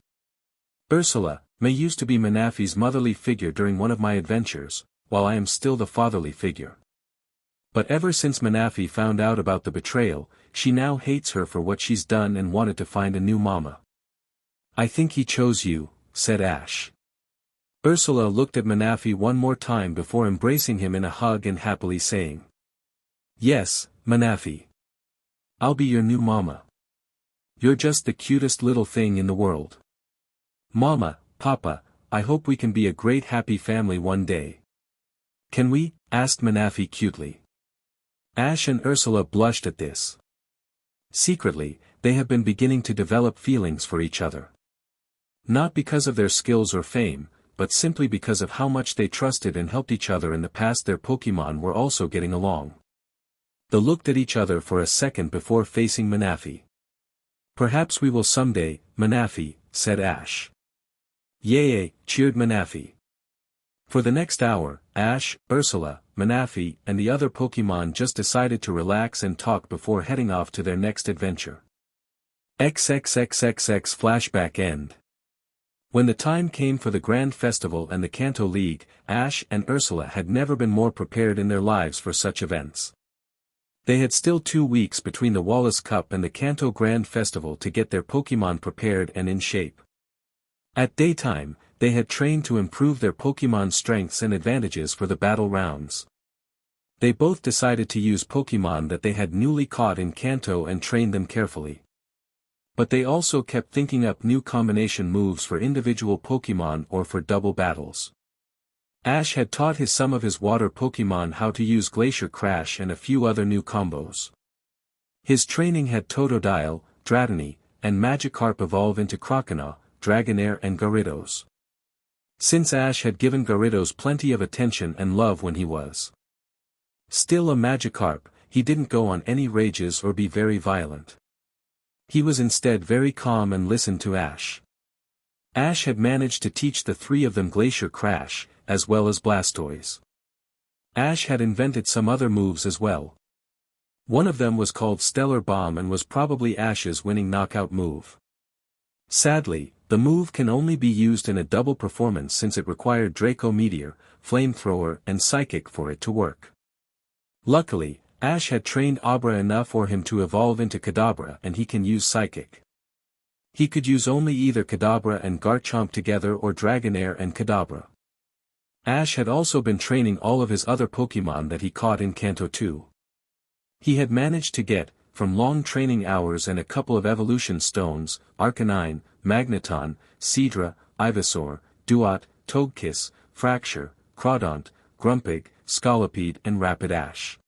Speaker 1: Ursula, May used to be Manaphy's motherly figure during one of my adventures, while I am still the fatherly figure. But ever since Manaphy found out about the betrayal, she now hates her for what she's done and wanted to find a new mama. I think he chose you, said Ash. Ursula looked at Manaphy one more time before embracing him in a hug and happily saying, Yes, Manaphy. I'll be your new mama. You're just the cutest little thing in the world. Mama, Papa, I hope we can be a great happy family one day. Can we? Asked Manaphy cutely. Ash and Ursula blushed at this. Secretly, they have been beginning to develop feelings for each other. Not because of their skills or fame, but simply because of how much they trusted and helped each other in the past. Their Pokemon were also getting along. They looked at each other for a second before facing Manaphy. Perhaps we will someday, Manaphy, said Ash. Yay, cheered Manaphy. For the next hour, Ash, Ursula, Manaphy, and the other Pokemon just decided to relax and talk before heading off to their next adventure. XXXXX flashback end. When the time came for the Grand Festival and the Kanto League, Ash and Ursula had never been more prepared in their lives for such events. They had still 2 weeks between the Wallace Cup and the Kanto Grand Festival to get their Pokemon prepared and in shape. At daytime, they had trained to improve their Pokemon strengths and advantages for the battle rounds. They both decided to use Pokemon that they had newly caught in Kanto and train them carefully. But they also kept thinking up new combination moves for individual Pokemon or for double battles. Ash had taught some of his water Pokemon how to use Glacier Crash and a few other new combos. His training had Totodile, Dratini, and Magikarp evolve into Croconaw, Dragonair and Gyarados. Since Ash had given Gyarados plenty of attention and love when he was still a Magikarp, he didn't go on any rages or be very violent. He was instead very calm and listened to Ash. Ash had managed to teach the 3 of them Glacier Crash, as well as Blastoise. Ash had invented some other moves as well. One of them was called Stellar Bomb and was probably Ash's winning knockout move. Sadly, the move can only be used in a double performance since it required Draco Meteor, Flamethrower and Psychic for it to work. Luckily, Ash had trained Abra enough for him to evolve into Kadabra and he can use Psychic. He could use only either Kadabra and Garchomp together or Dragonair and Kadabra. Ash had also been training all of his other Pokemon that he caught in Kanto 2. He had managed to get, from long training hours and a couple of evolution stones, Arcanine, Magneton, Seadra, Ivysaur, Duat, Togekiss, Fracture, Crawdaunt, Grumpig, Scolipede and Rapidash.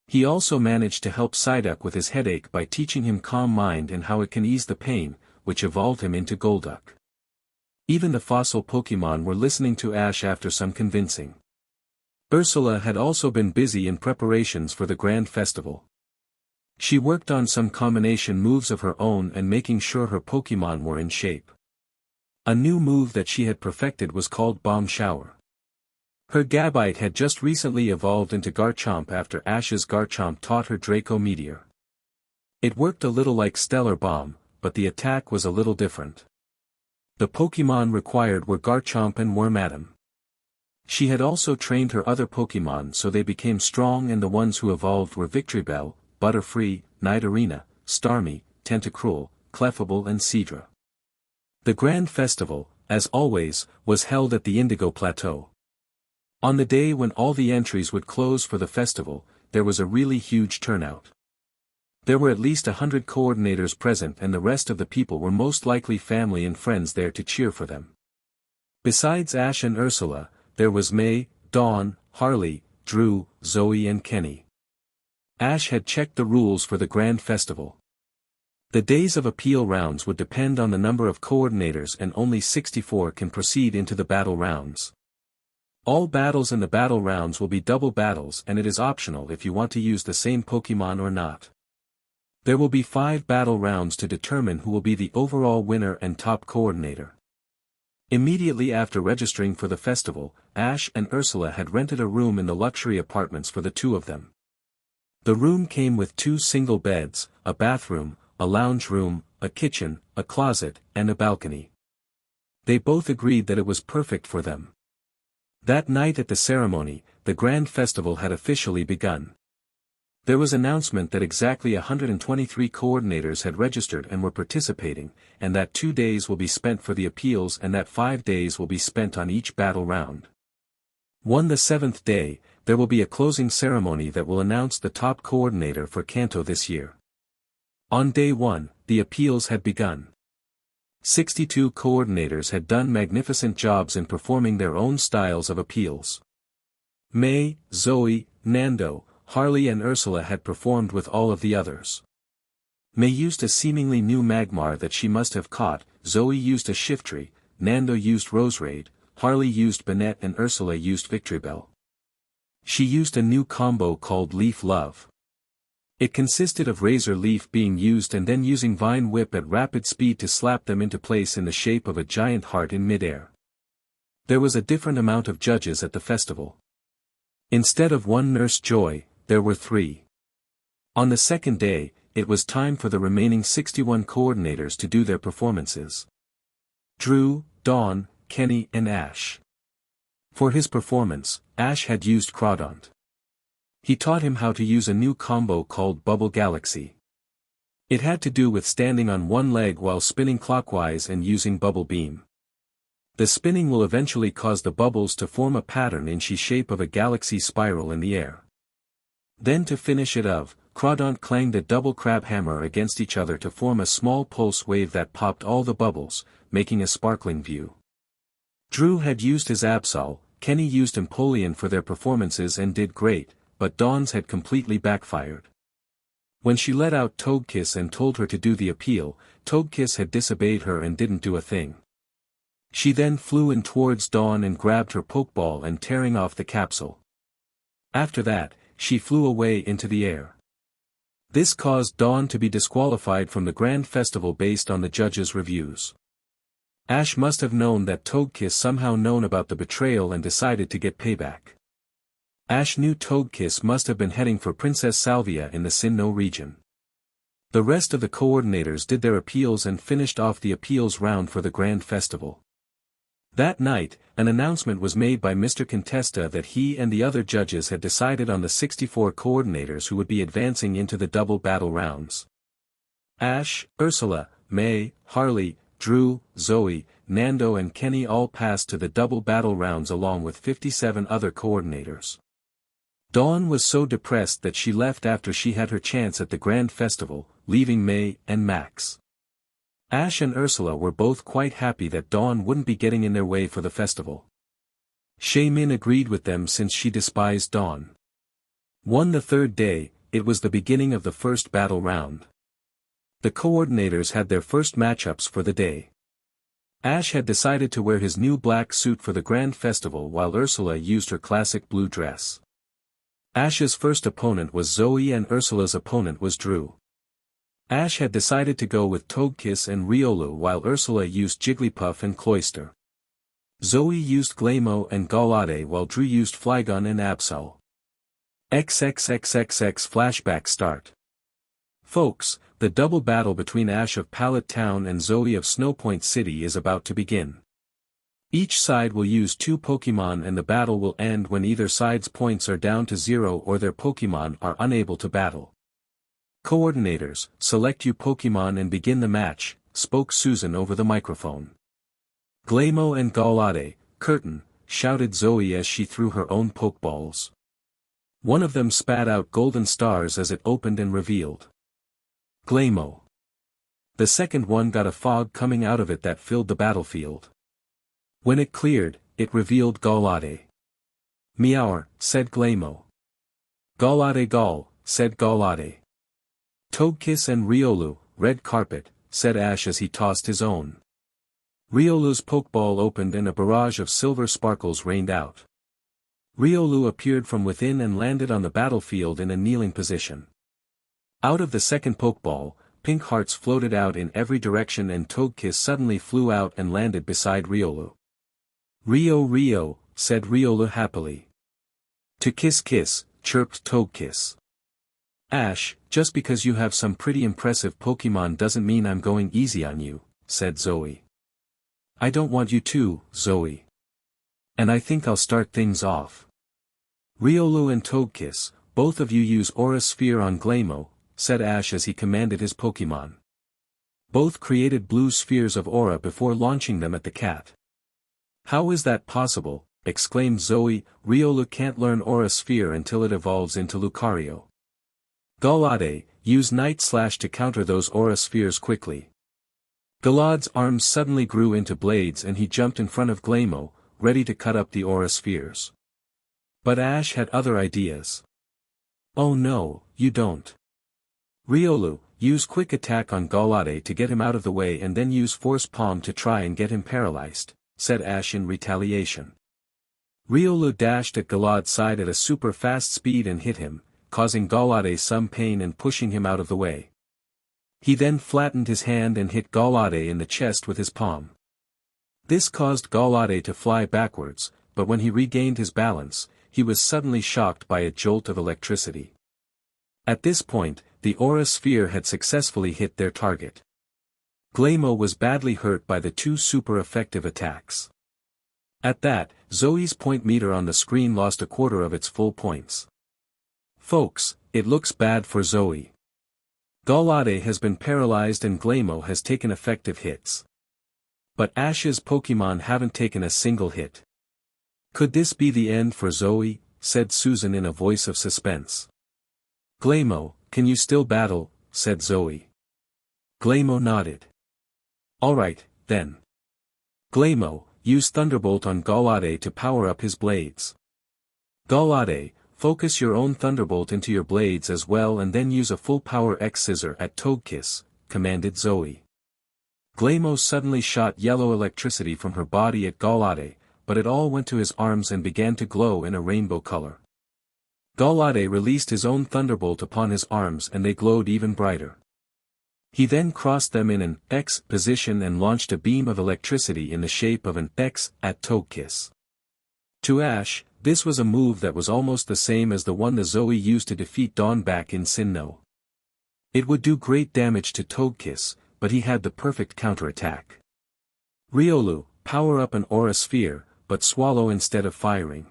Speaker 1: He also managed to help Psyduck with his headache by teaching him Calm Mind and how it can ease the pain, which evolved him into Golduck. Even the fossil Pokémon were listening to Ash after some convincing. Ursula had also been busy in preparations for the Grand Festival. She worked on some combination moves of her own and making sure her Pokémon were in shape. A new move that she had perfected was called Bomb Shower. Her Gabite had just recently evolved into Garchomp after Ash's Garchomp taught her Draco Meteor. It worked a little like Stellar Bomb, but the attack was a little different. The Pokémon required were Garchomp and Wormadam. She had also trained her other Pokémon so they became strong, and the ones who evolved were Victreebel, Butterfree, Nidorina, Starmie, Tentacruel, Clefable and Seadra. The Grand Festival, as always, was held at the Indigo Plateau. On the day when all the entries would close for the festival, there was a really huge turnout. There were at least 100 coordinators present, and the rest of the people were most likely family and friends there to cheer for them. Besides Ash and Ursula, there was May, Dawn, Harley, Drew, Zoe and Kenny. Ash had checked the rules for the Grand Festival. The days of appeal rounds would depend on the number of coordinators, and only 64 can proceed into the battle rounds. All battles in the battle rounds will be double battles, and it is optional if you want to use the same Pokémon or not. There will be 5 battle rounds to determine who will be the overall winner and top coordinator. Immediately after registering for the festival, Ash and Ursula had rented a room in the luxury apartments for the two of them. The room came with 2 single beds, a bathroom, a lounge room, a kitchen, a closet, and a balcony. They both agreed that it was perfect for them. That night at the ceremony, the Grand Festival had officially begun. There was announcement that exactly 123 coordinators had registered and were participating, and that 2 days will be spent for the appeals and that 5 days will be spent on each battle round. On the 7th day, there will be a closing ceremony that will announce the top coordinator for Kanto this year. On day 1, the appeals had begun. 62 coordinators had done magnificent jobs in performing their own styles of appeals. May, Zoe, Nando, Harley and Ursula had performed with all of the others. May used a seemingly new Magmar that she must have caught, Zoe used a Shiftry, Nando used Roserade, Harley used Banette and Ursula used Victreebel. She used a new combo called Leaf Love. It consisted of Razor Leaf being used and then using Vine Whip at rapid speed to slap them into place in the shape of a giant heart in midair. There was a different amount of judges at the festival. Instead of 1 Nurse Joy, there were 3. On the second day, it was time for the remaining 61 coordinators to do their performances. Drew, Dawn, Kenny and Ash. For his performance, Ash had used Crawdaunt. He taught him how to use a new combo called Bubble Galaxy. It had to do with standing on one leg while spinning clockwise and using Bubble Beam. The spinning will eventually cause the bubbles to form a pattern in the shape of a galaxy spiral in the air. Then to finish it off, Crawdaunt clanged a double crab hammer against each other to form a small pulse wave that popped all the bubbles, making a sparkling view. Drew had used his Absol, Kenny used Empoleon for their performances and did great, but Dawn's had completely backfired. When she let out Togekiss and told her to do the appeal, Togekiss had disobeyed her and didn't do a thing. She then flew in towards Dawn and grabbed her Pokeball and tearing off the capsule. After that, she flew away into the air. This caused Dawn to be disqualified from the Grand Festival based on the judges' reviews. Ash must have known that Togekiss somehow known about the betrayal and decided to get payback. Ash knew Togekiss must have been heading for Princess Salvia in the Sinnoh region. The rest of the coordinators did their appeals and finished off the appeals round for the Grand Festival. That night, an announcement was made by Mr. Contesta that he and the other judges had decided on the 64 coordinators who would be advancing into the double battle rounds. Ash, Ursula, May, Harley, Drew, Zoe, Nando and Kenny all passed to the double battle rounds along with 57 other coordinators. Dawn was so depressed that she left after she had her chance at the Grand Festival, leaving May and Max. Ash and Ursula were both quite happy that Dawn wouldn't be getting in their way for the festival. Min agreed with them since she despised Dawn. The third day, it was the beginning of the first battle round. The coordinators had their first matchups for the day. Ash had decided to wear his new black suit for the grand festival while Ursula used her classic blue dress. Ash's first opponent was Zoe and Ursula's opponent was Drew. Ash had decided to go with Togekiss and Riolu while Ursula used Jigglypuff and Cloyster. Zoe used Glamour and Gallade while Drew used Flygon and Absol. XXXXX flashback start. Folks, the double battle between Ash of Pallet Town and Zoe of Snowpoint City is about to begin. Each side will use 2 Pokémon and the battle will end when either side's points are down to 0 or their Pokémon are unable to battle. Coordinators, select your Pokémon and begin the match, spoke Susan over the microphone. Glamour and Gallade, curtain, shouted Zoe as she threw her own Pokeballs. One of them spat out golden stars as it opened and revealed Glamour. The second one got a fog coming out of it that filled the battlefield. When it cleared, it revealed Gallade. Meower, said Glamour. Gallade Gall, said Gallade. Togekiss and Riolu, red carpet, said Ash as he tossed his own. Riolu's Pokeball opened and a barrage of silver sparkles rained out. Riolu appeared from within and landed on the battlefield in a kneeling position. Out of the second Pokeball, pink hearts floated out in every direction and Togekiss suddenly flew out and landed beside Riolu. Rio, said Riolu happily. To kiss, chirped Togekiss. Ash, just because you have some pretty impressive Pokémon doesn't mean I'm going easy on you, said Zoe. I don't want you to, Zoe. And I think I'll start things off. Riolu and Togekiss, both of you use Aura Sphere on Glamour, said Ash as he commanded his Pokémon. Both created blue spheres of aura before launching them at the cat. How is that possible? Exclaimed Zoe. Riolu can't learn Aura Sphere until it evolves into Lucario. Gallade, use Night Slash to counter those Aura Spheres quickly. Gallade's arms suddenly grew into blades and he jumped in front of Glamour, ready to cut up the Aura Spheres. But Ash had other ideas. Oh no, you don't. Riolu, use Quick Attack on Gallade to get him out of the way and then use Force Palm to try and get him paralyzed, said Ash in retaliation. Riolu dashed at Gallade's side at a super fast speed and hit him, causing Gallade some pain and pushing him out of the way. He then flattened his hand and hit Gallade in the chest with his palm. This caused Gallade to fly backwards, but when he regained his balance, he was suddenly shocked by a jolt of electricity. At this point, the Aura Sphere had successfully hit their target. Glamour was badly hurt by the 2 super effective attacks. At that, Zoe's point meter on the screen lost a quarter of its full points. Folks, it looks bad for Zoe. Gallade has been paralyzed and Glamour has taken effective hits. But Ash's Pokémon haven't taken a single hit. Could this be the end for Zoe? Said Susan in a voice of suspense. Glamour, can you still battle? Said Zoe. Glamour nodded. Alright, then. Glamour, use Thunderbolt on Gallade to power up his blades. Gallade, focus your own Thunderbolt into your blades as well and then use a full power X-Scissor at Togekiss, commanded Zoe. Glamour suddenly shot yellow electricity from her body at Gallade, but it all went to his arms and began to glow in a rainbow color. Gallade released his own Thunderbolt upon his arms and they glowed even brighter. He then crossed them in an X position and launched a beam of electricity in the shape of an X at Togekiss. To Ash, this was a move that was almost the same as the one the Zoe used to defeat Dawn back in Sinnoh. It would do great damage to Togekiss, but he had the perfect counterattack. Riolu, power up an Aura Sphere, but swallow instead of firing.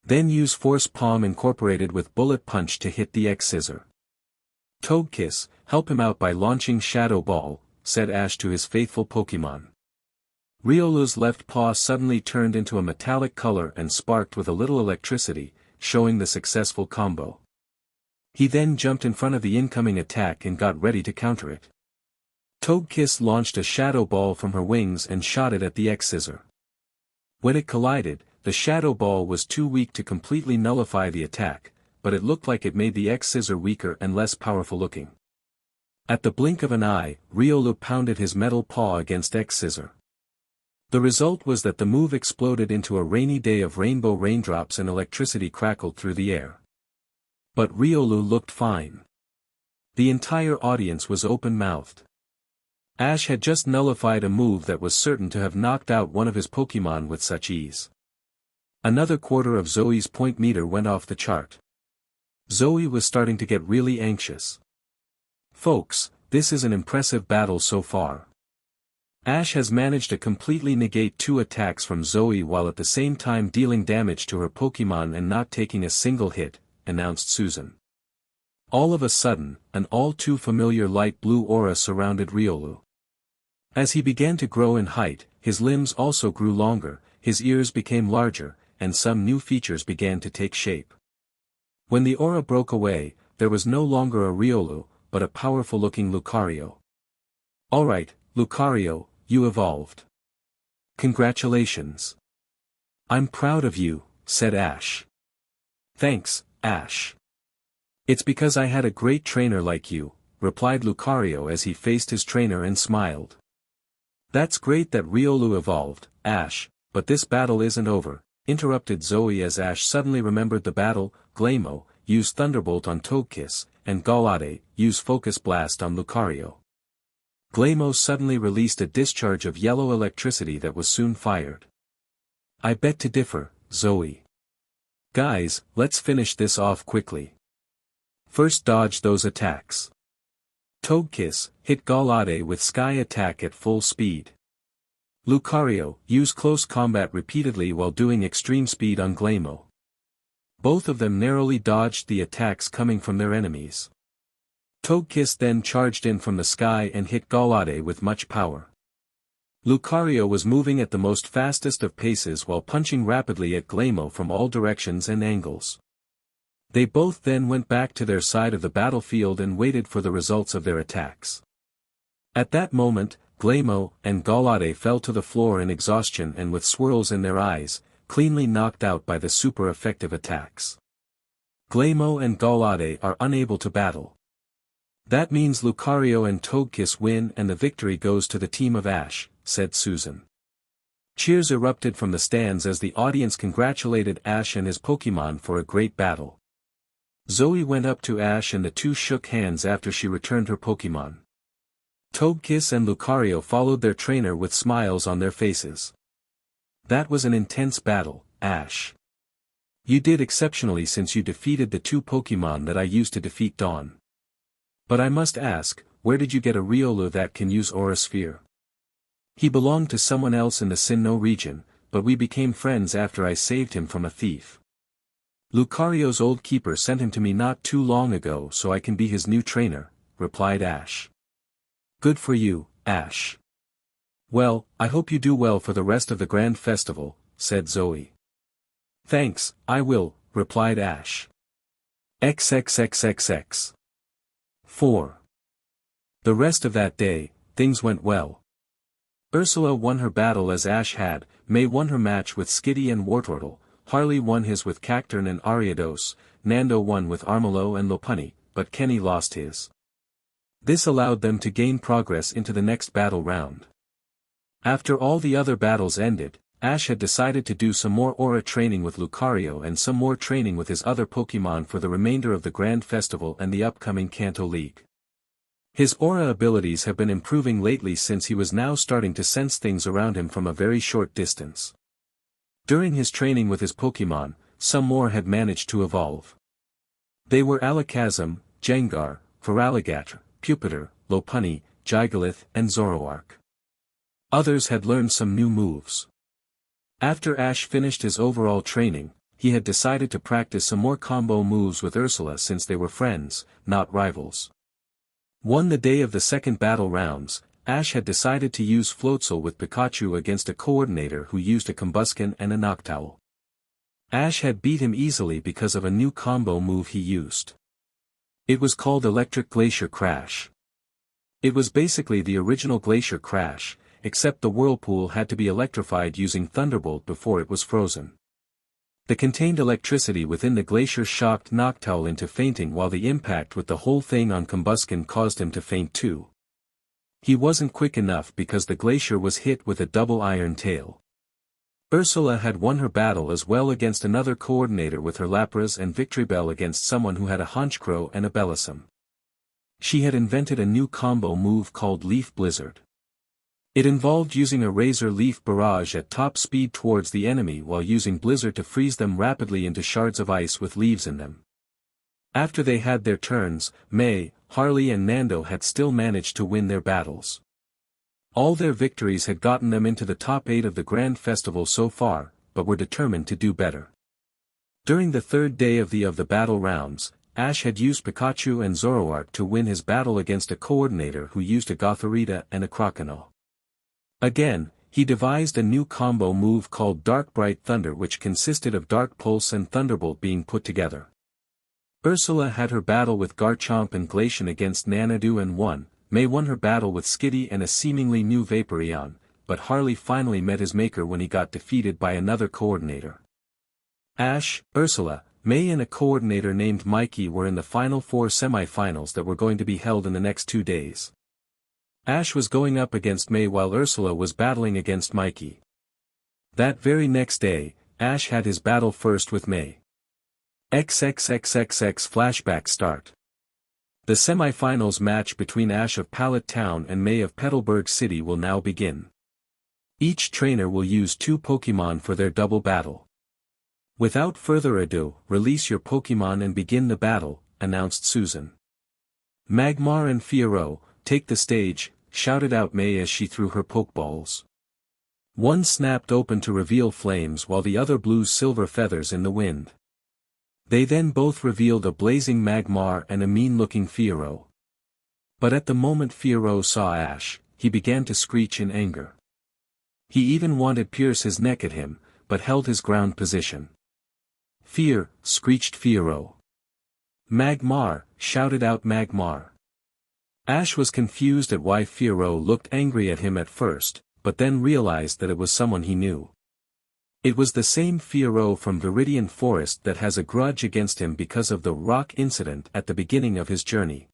Speaker 1: Then use Force Palm incorporated with Bullet Punch to hit the X-Scissor. Togekiss, help him out by launching Shadow Ball, said Ash to his faithful Pokémon. Riolu's left paw suddenly turned into a metallic color and sparked with a little electricity, showing the successful combo. He then jumped in front of the incoming attack and got ready to counter it. Togekiss launched a Shadow Ball from her wings and shot it at the X-Scissor. When it collided, the Shadow Ball was too weak to completely nullify the attack, but it looked like it made the X-Scissor weaker and less powerful looking. At the blink of an eye, Riolu pounded his metal paw against X-Scissor. The result was that the move exploded into a rainy day of rainbow raindrops and electricity crackled through the air. But Riolu looked fine. The entire audience was open-mouthed. Ash had just nullified a move that was certain to have knocked out one of his Pokémon with such ease. Another quarter of Zoe's point meter went off the chart. Zoe was starting to get really anxious. Folks, this is an impressive battle so far. Ash has managed to completely negate 2 attacks from Zoe while at the same time dealing damage to her Pokémon and not taking a single hit, announced Susan. All of a sudden, an all too familiar light blue aura surrounded Riolu. As he began to grow in height, his limbs also grew longer, his ears became larger, and some new features began to take shape. When the aura broke away, there was no longer a Riolu, but a powerful-looking Lucario. Alright, Lucario, you evolved. Congratulations. I'm proud of you, said Ash. Thanks, Ash. It's because I had a great trainer like you, replied Lucario as he faced his trainer and smiled. That's great that Riolu evolved, Ash, but this battle isn't over, interrupted Zoe as Ash suddenly remembered the battle. Glamour, use Thunderbolt on Togekiss, and Galade, use Focus Blast on Lucario. Glamour suddenly released a discharge of yellow electricity that was soon fired. I beg to differ, Zoe. Guys, let's finish this off quickly. First dodge those attacks. Togekiss, hit Galade with Sky Attack at full speed. Lucario, use Close Combat repeatedly while doing Extreme Speed on Glamour. Both of them narrowly dodged the attacks coming from their enemies. Togekiss then charged in from the sky and hit Galade with much power. Lucario was moving at the most fastest of paces while punching rapidly at Glamour from all directions and angles. They both then went back to their side of the battlefield and waited for the results of their attacks. At that moment, Glamour and Galade fell to the floor in exhaustion and with swirls in their eyes, cleanly knocked out by the super effective attacks. Glamour and Galade are unable to battle. That means Lucario and Togekiss win and the victory goes to the team of Ash, said Susan. Cheers erupted from the stands as the audience congratulated Ash and his Pokémon for a great battle. Zoe went up to Ash and the two shook hands after she returned her Pokémon. Togekiss and Lucario followed their trainer with smiles on their faces. That was an intense battle, Ash. You did exceptionally since you defeated the 2 Pokémon that I used to defeat Dawn. But I must ask, where did you get a Riolu that can use Aura Sphere? He belonged to someone else in the Sinnoh region, but we became friends after I saved him from a thief. Lucario's old keeper sent him to me not too long ago so I can be his new trainer, replied Ash. Good for you, Ash. Well, I hope you do well for the rest of the Grand Festival, said Zoe. Thanks, I will, replied Ash. XXXXX. 4. The rest of that day, things went well. Ursula won her battle as Ash had, May won her match with Skitty and Wartortle, Harley won his with Cacturne and Ariados, Nando won with Armaldo and Lopunny, but Kenny lost his. This allowed them to gain progress into the next battle round. After all the other battles ended, Ash had decided to do some more aura training with Lucario and some more training with his other Pokémon for the remainder of the Grand Festival and the upcoming Kanto League. His aura abilities have been improving lately since he was now starting to sense things around him from a very short distance. During his training with his Pokémon, some more had managed to evolve. They were Alakazam, Gengar, Feraligatr, Pupitar, Lopunny, Gigalith, and Zoroark. Others had learned some new moves. After Ash finished his overall training, he had decided to practice some more combo moves with Ursula since they were friends, not rivals. On the day of the second battle rounds, Ash had decided to use Floatzel with Pikachu against a coordinator who used a Combusken and a Noctowl. Ash had beat him easily because of a new combo move he used. It was called Electric Glacier Crash. It was basically the original Glacier Crash, except the whirlpool had to be electrified using Thunderbolt before it was frozen. The contained electricity within the glacier shocked Noctowl into fainting, while the impact with the whole thing on Combusken caused him to faint too. He wasn't quick enough because the glacier was hit with a double iron tail. Ursula had won her battle as well against another coordinator with her Lapras and Victorybell against someone who had a Honchkrow and a Bellossom. She had invented a new combo move called Leaf Blizzard. It involved using a Razor Leaf Barrage at top speed towards the enemy while using Blizzard to freeze them rapidly into shards of ice with leaves in them. After they had their turns, May, Harley and Nando had still managed to win their battles. All their victories had gotten them into the top 8 of the Grand Festival so far, but were determined to do better. During the third day of the battle rounds, Ash had used Pikachu and Zoroark to win his battle against a coordinator who used a Gothorita and a Croconaw. Again, he devised a new combo move called Dark Bright Thunder, which consisted of Dark Pulse and Thunderbolt being put together. Ursula had her battle with Garchomp and Glaceon against Nanadu and won. May won her battle with Skitty and a seemingly new Vaporeon, but Harley finally met his maker when he got defeated by another coordinator. Ash, Ursula, May and a coordinator named Mikey were in the final 4 semi-finals that were going to be held in the next 2 days. Ash was going up against May while Ursula was battling against Mikey. That very next day, Ash had his battle first with May. XXXXX flashback start. The semi-finals match between Ash of Pallet Town and May of Petalburg City will now begin. Each trainer will use 2 Pokémon for their double battle. Without further ado, release your Pokémon and begin the battle, announced Susan. Magmar and Fiero, take the stage, shouted out May as she threw her Pokeballs. One snapped open to reveal flames while the other blew silver feathers in the wind. They then both revealed a blazing Magmar and a mean-looking Fiero. But at the moment Fiero saw Ash, he began to screech in anger. He even wanted to pierce his neck at him, but held his ground position. Fear, screeched Fiero. Magmar, shouted out Magmar. Ash was confused at why Fiero looked angry at him at first, but then realized that it was someone he knew. It was the same Fiero from Viridian Forest that has a grudge against him because of the rock incident at the beginning of his journey.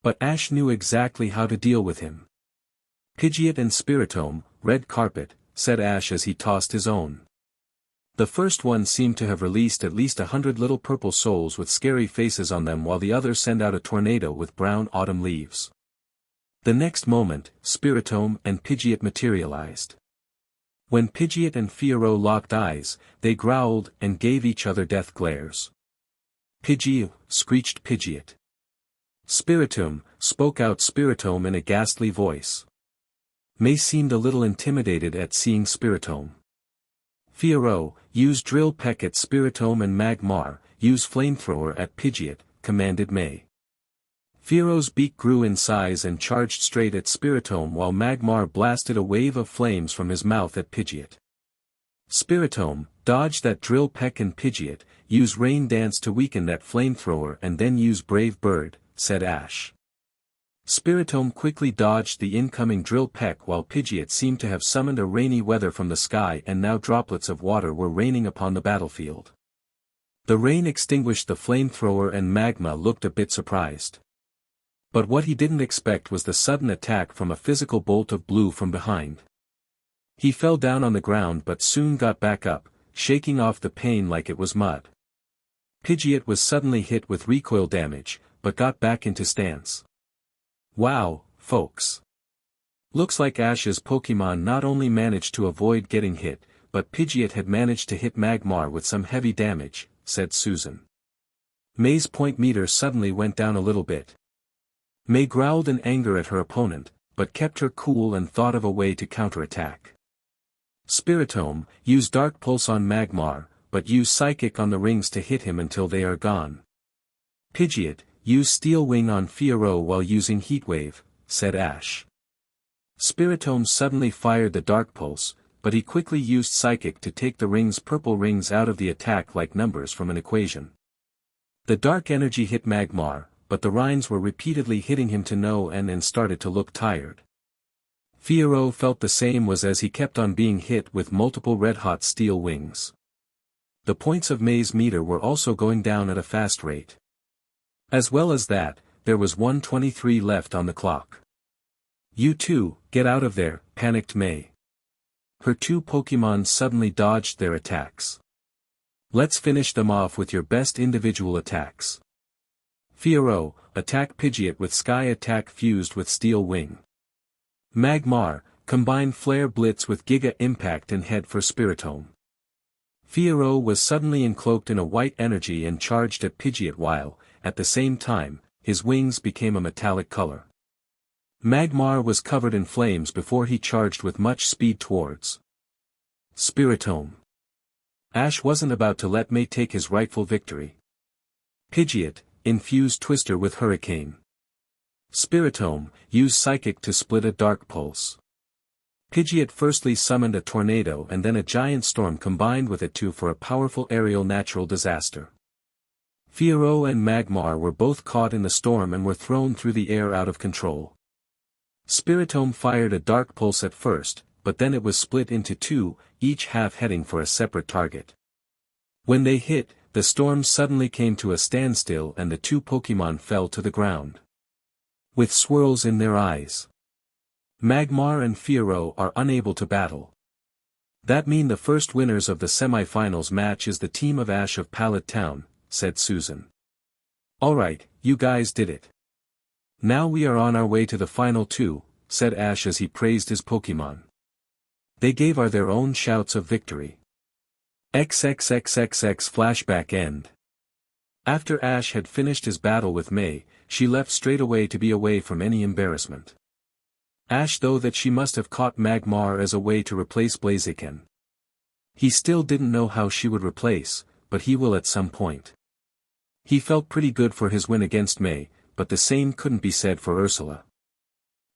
Speaker 1: But Ash knew exactly how to deal with him. Pidgeot and Spiritomb, red carpet, said Ash as he tossed his own. The first one seemed to have released at least 100 little purple souls with scary faces on them while the other sent out a tornado with brown autumn leaves. The next moment, Spiritomb and Pidgeot materialized. When Pidgeot and Fiero locked eyes, they growled and gave each other death glares. Pidgeot, screeched Pidgeot. Spiritomb, spoke out Spiritomb in a ghastly voice. May seemed a little intimidated at seeing Spiritomb. Fiero, use Drill Peck at Spiritomb and Magmar, use Flamethrower at Pidgeot, commanded May. Fiero's beak grew in size and charged straight at Spiritomb while Magmar blasted a wave of flames from his mouth at Pidgeot. Spiritomb, dodge that Drill Peck and Pidgeot, use Rain Dance to weaken that Flamethrower and then use Brave Bird, said Ash. Spiritomb quickly dodged the incoming Drill Peck while Pidgeot seemed to have summoned a rainy weather from the sky and now droplets of water were raining upon the battlefield. The rain extinguished the Flamethrower and Magma looked a bit surprised. But what he didn't expect was the sudden attack from a physical bolt of blue from behind. He fell down on the ground but soon got back up, shaking off the pain like it was mud. Pidgeot was suddenly hit with recoil damage, but got back into stance. Wow, folks. Looks like Ash's Pokémon not only managed to avoid getting hit, but Pidgeot had managed to hit Magmar with some heavy damage, said Susan. May's point meter suddenly went down a little bit. May growled in anger at her opponent, but kept her cool and thought of a way to counterattack. Spiritomb, use Dark Pulse on Magmar, but use Psychic on the rings to hit him until they are gone. Pidgeot, use Steel Wing on Fiero while using Heatwave, said Ash. Spiritomb suddenly fired the Dark Pulse, but he quickly used Psychic to take the ring's purple rings out of the attack like numbers from an equation. The dark energy hit Magmar, but the rines were repeatedly hitting him to no end and started to look tired. Fiero felt the same as he kept on being hit with multiple red-hot steel wings. the points of May's meter were also going down at a fast rate. As well as that, there was 1:23 left on the clock. "You two, get out of there," panicked May. Her two Pokémon suddenly dodged their attacks. "Let's finish them off with your best individual attacks. Fiero, attack Pidgeot with Sky Attack fused with Steel Wing. Magmar, combine Flare Blitz with Giga Impact and head for Spiritomb." Fiero was suddenly encloaked in a white energy and charged at Pidgeot while, at the same time, his wings became a metallic color. Magmar was covered in flames before he charged with much speed towards Spiritomb. Ash wasn't about to let May take his rightful victory. Pidgeot, infuse Twister with Hurricane. Spiritomb, use Psychic to split a Dark Pulse. Pidgeot firstly summoned a tornado and then a giant storm combined with it too for a powerful aerial natural disaster. Fiero and Magmar were both caught in the storm and were thrown through the air out of control. Spiritomb fired a Dark Pulse at first, but then it was split into two, each half heading for a separate target. When they hit, the storm suddenly came to a standstill and the two Pokémon fell to the ground, with swirls in their eyes. Magmar and Fiero are unable to battle. "That mean the first winners of the semi-finals match is the team of Ash of Pallet Town," said Susan. "Alright, you guys did it. Now we are on our way to the final two," said Ash as he praised his Pokémon. They gave their own shouts of victory. XXXXX flashback end. After Ash had finished his battle with May, she left straight away to be away from any embarrassment. Ash thought that she must have caught Magmar as a way to replace Blaziken. He still didn't know how she would replace, but he will at some point. He felt pretty good for his win against May, but the same couldn't be said for Ursula.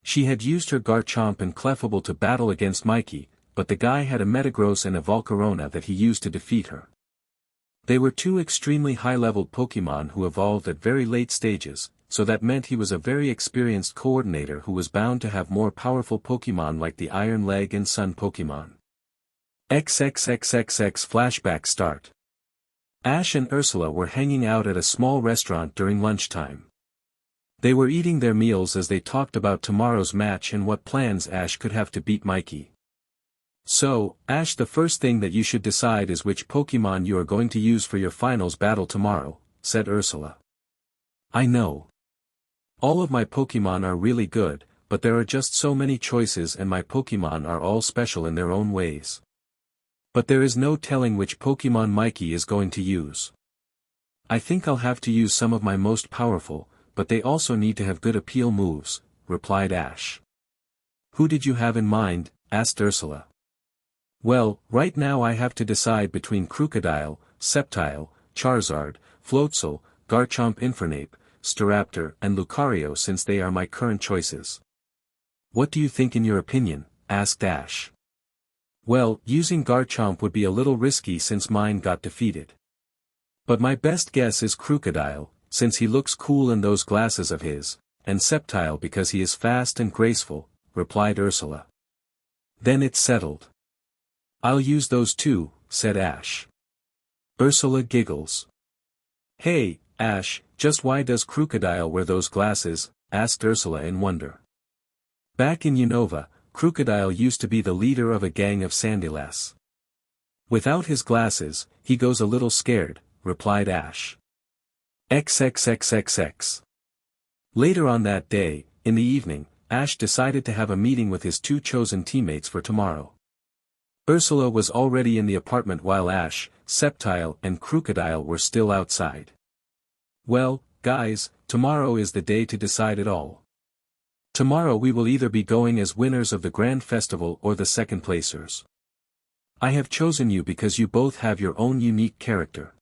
Speaker 1: She had used her Garchomp and Clefable to battle against Mikey, but the guy had a Metagross and a Volcarona that he used to defeat her. They were two extremely high-leveled Pokémon who evolved at very late stages, so that meant he was a very experienced coordinator who was bound to have more powerful Pokémon like the Iron Leg and Sun Pokémon. XXXXX flashback start. Ash and Ursula were hanging out at a small restaurant during lunchtime. They were eating their meals as they talked about tomorrow's match and what plans Ash could have to beat Mikey. "So, Ash, the first thing that you should decide is which Pokémon you are going to use for your finals battle tomorrow," said Ursula. "I know. All of my Pokémon are really good, but there are just so many choices and my Pokémon are all special in their own ways. But there is no telling which Pokémon Mikey is going to use. I think I'll have to use some of my most powerful, but they also need to have good appeal moves," replied Ash. "Who did you have in mind?" asked Ursula. "Well, right now I have to decide between Crocodile, Sceptile, Charizard, Floatzel, Garchomp Infernape, Staraptor and Lucario since they are my current choices." "What do you think in your opinion?" asked Ash. "Well, using Garchomp would be a little risky since mine got defeated. But my best guess is Crocodile, since he looks cool in those glasses of his, and Sceptile because he is fast and graceful," replied Ursula. "Then it's settled. I'll use those two," said Ash. Ursula giggles. "Hey, Ash, just why does Crocodile wear those glasses?" asked Ursula in wonder. "Back in Unova, Crocodile used to be the leader of a gang of Sandyless. Without his glasses, he goes a little scared," replied Ash. XXXXX. Later on that day, in the evening, Ash decided to have a meeting with his two chosen teammates for tomorrow. Ursula was already in the apartment while Ash, Sceptile and Crocodile were still outside. "Well, guys, tomorrow is the day to decide it all. Tomorrow we will either be going as winners of the Grand Festival or the second placers. I have chosen you because you both have your own unique character.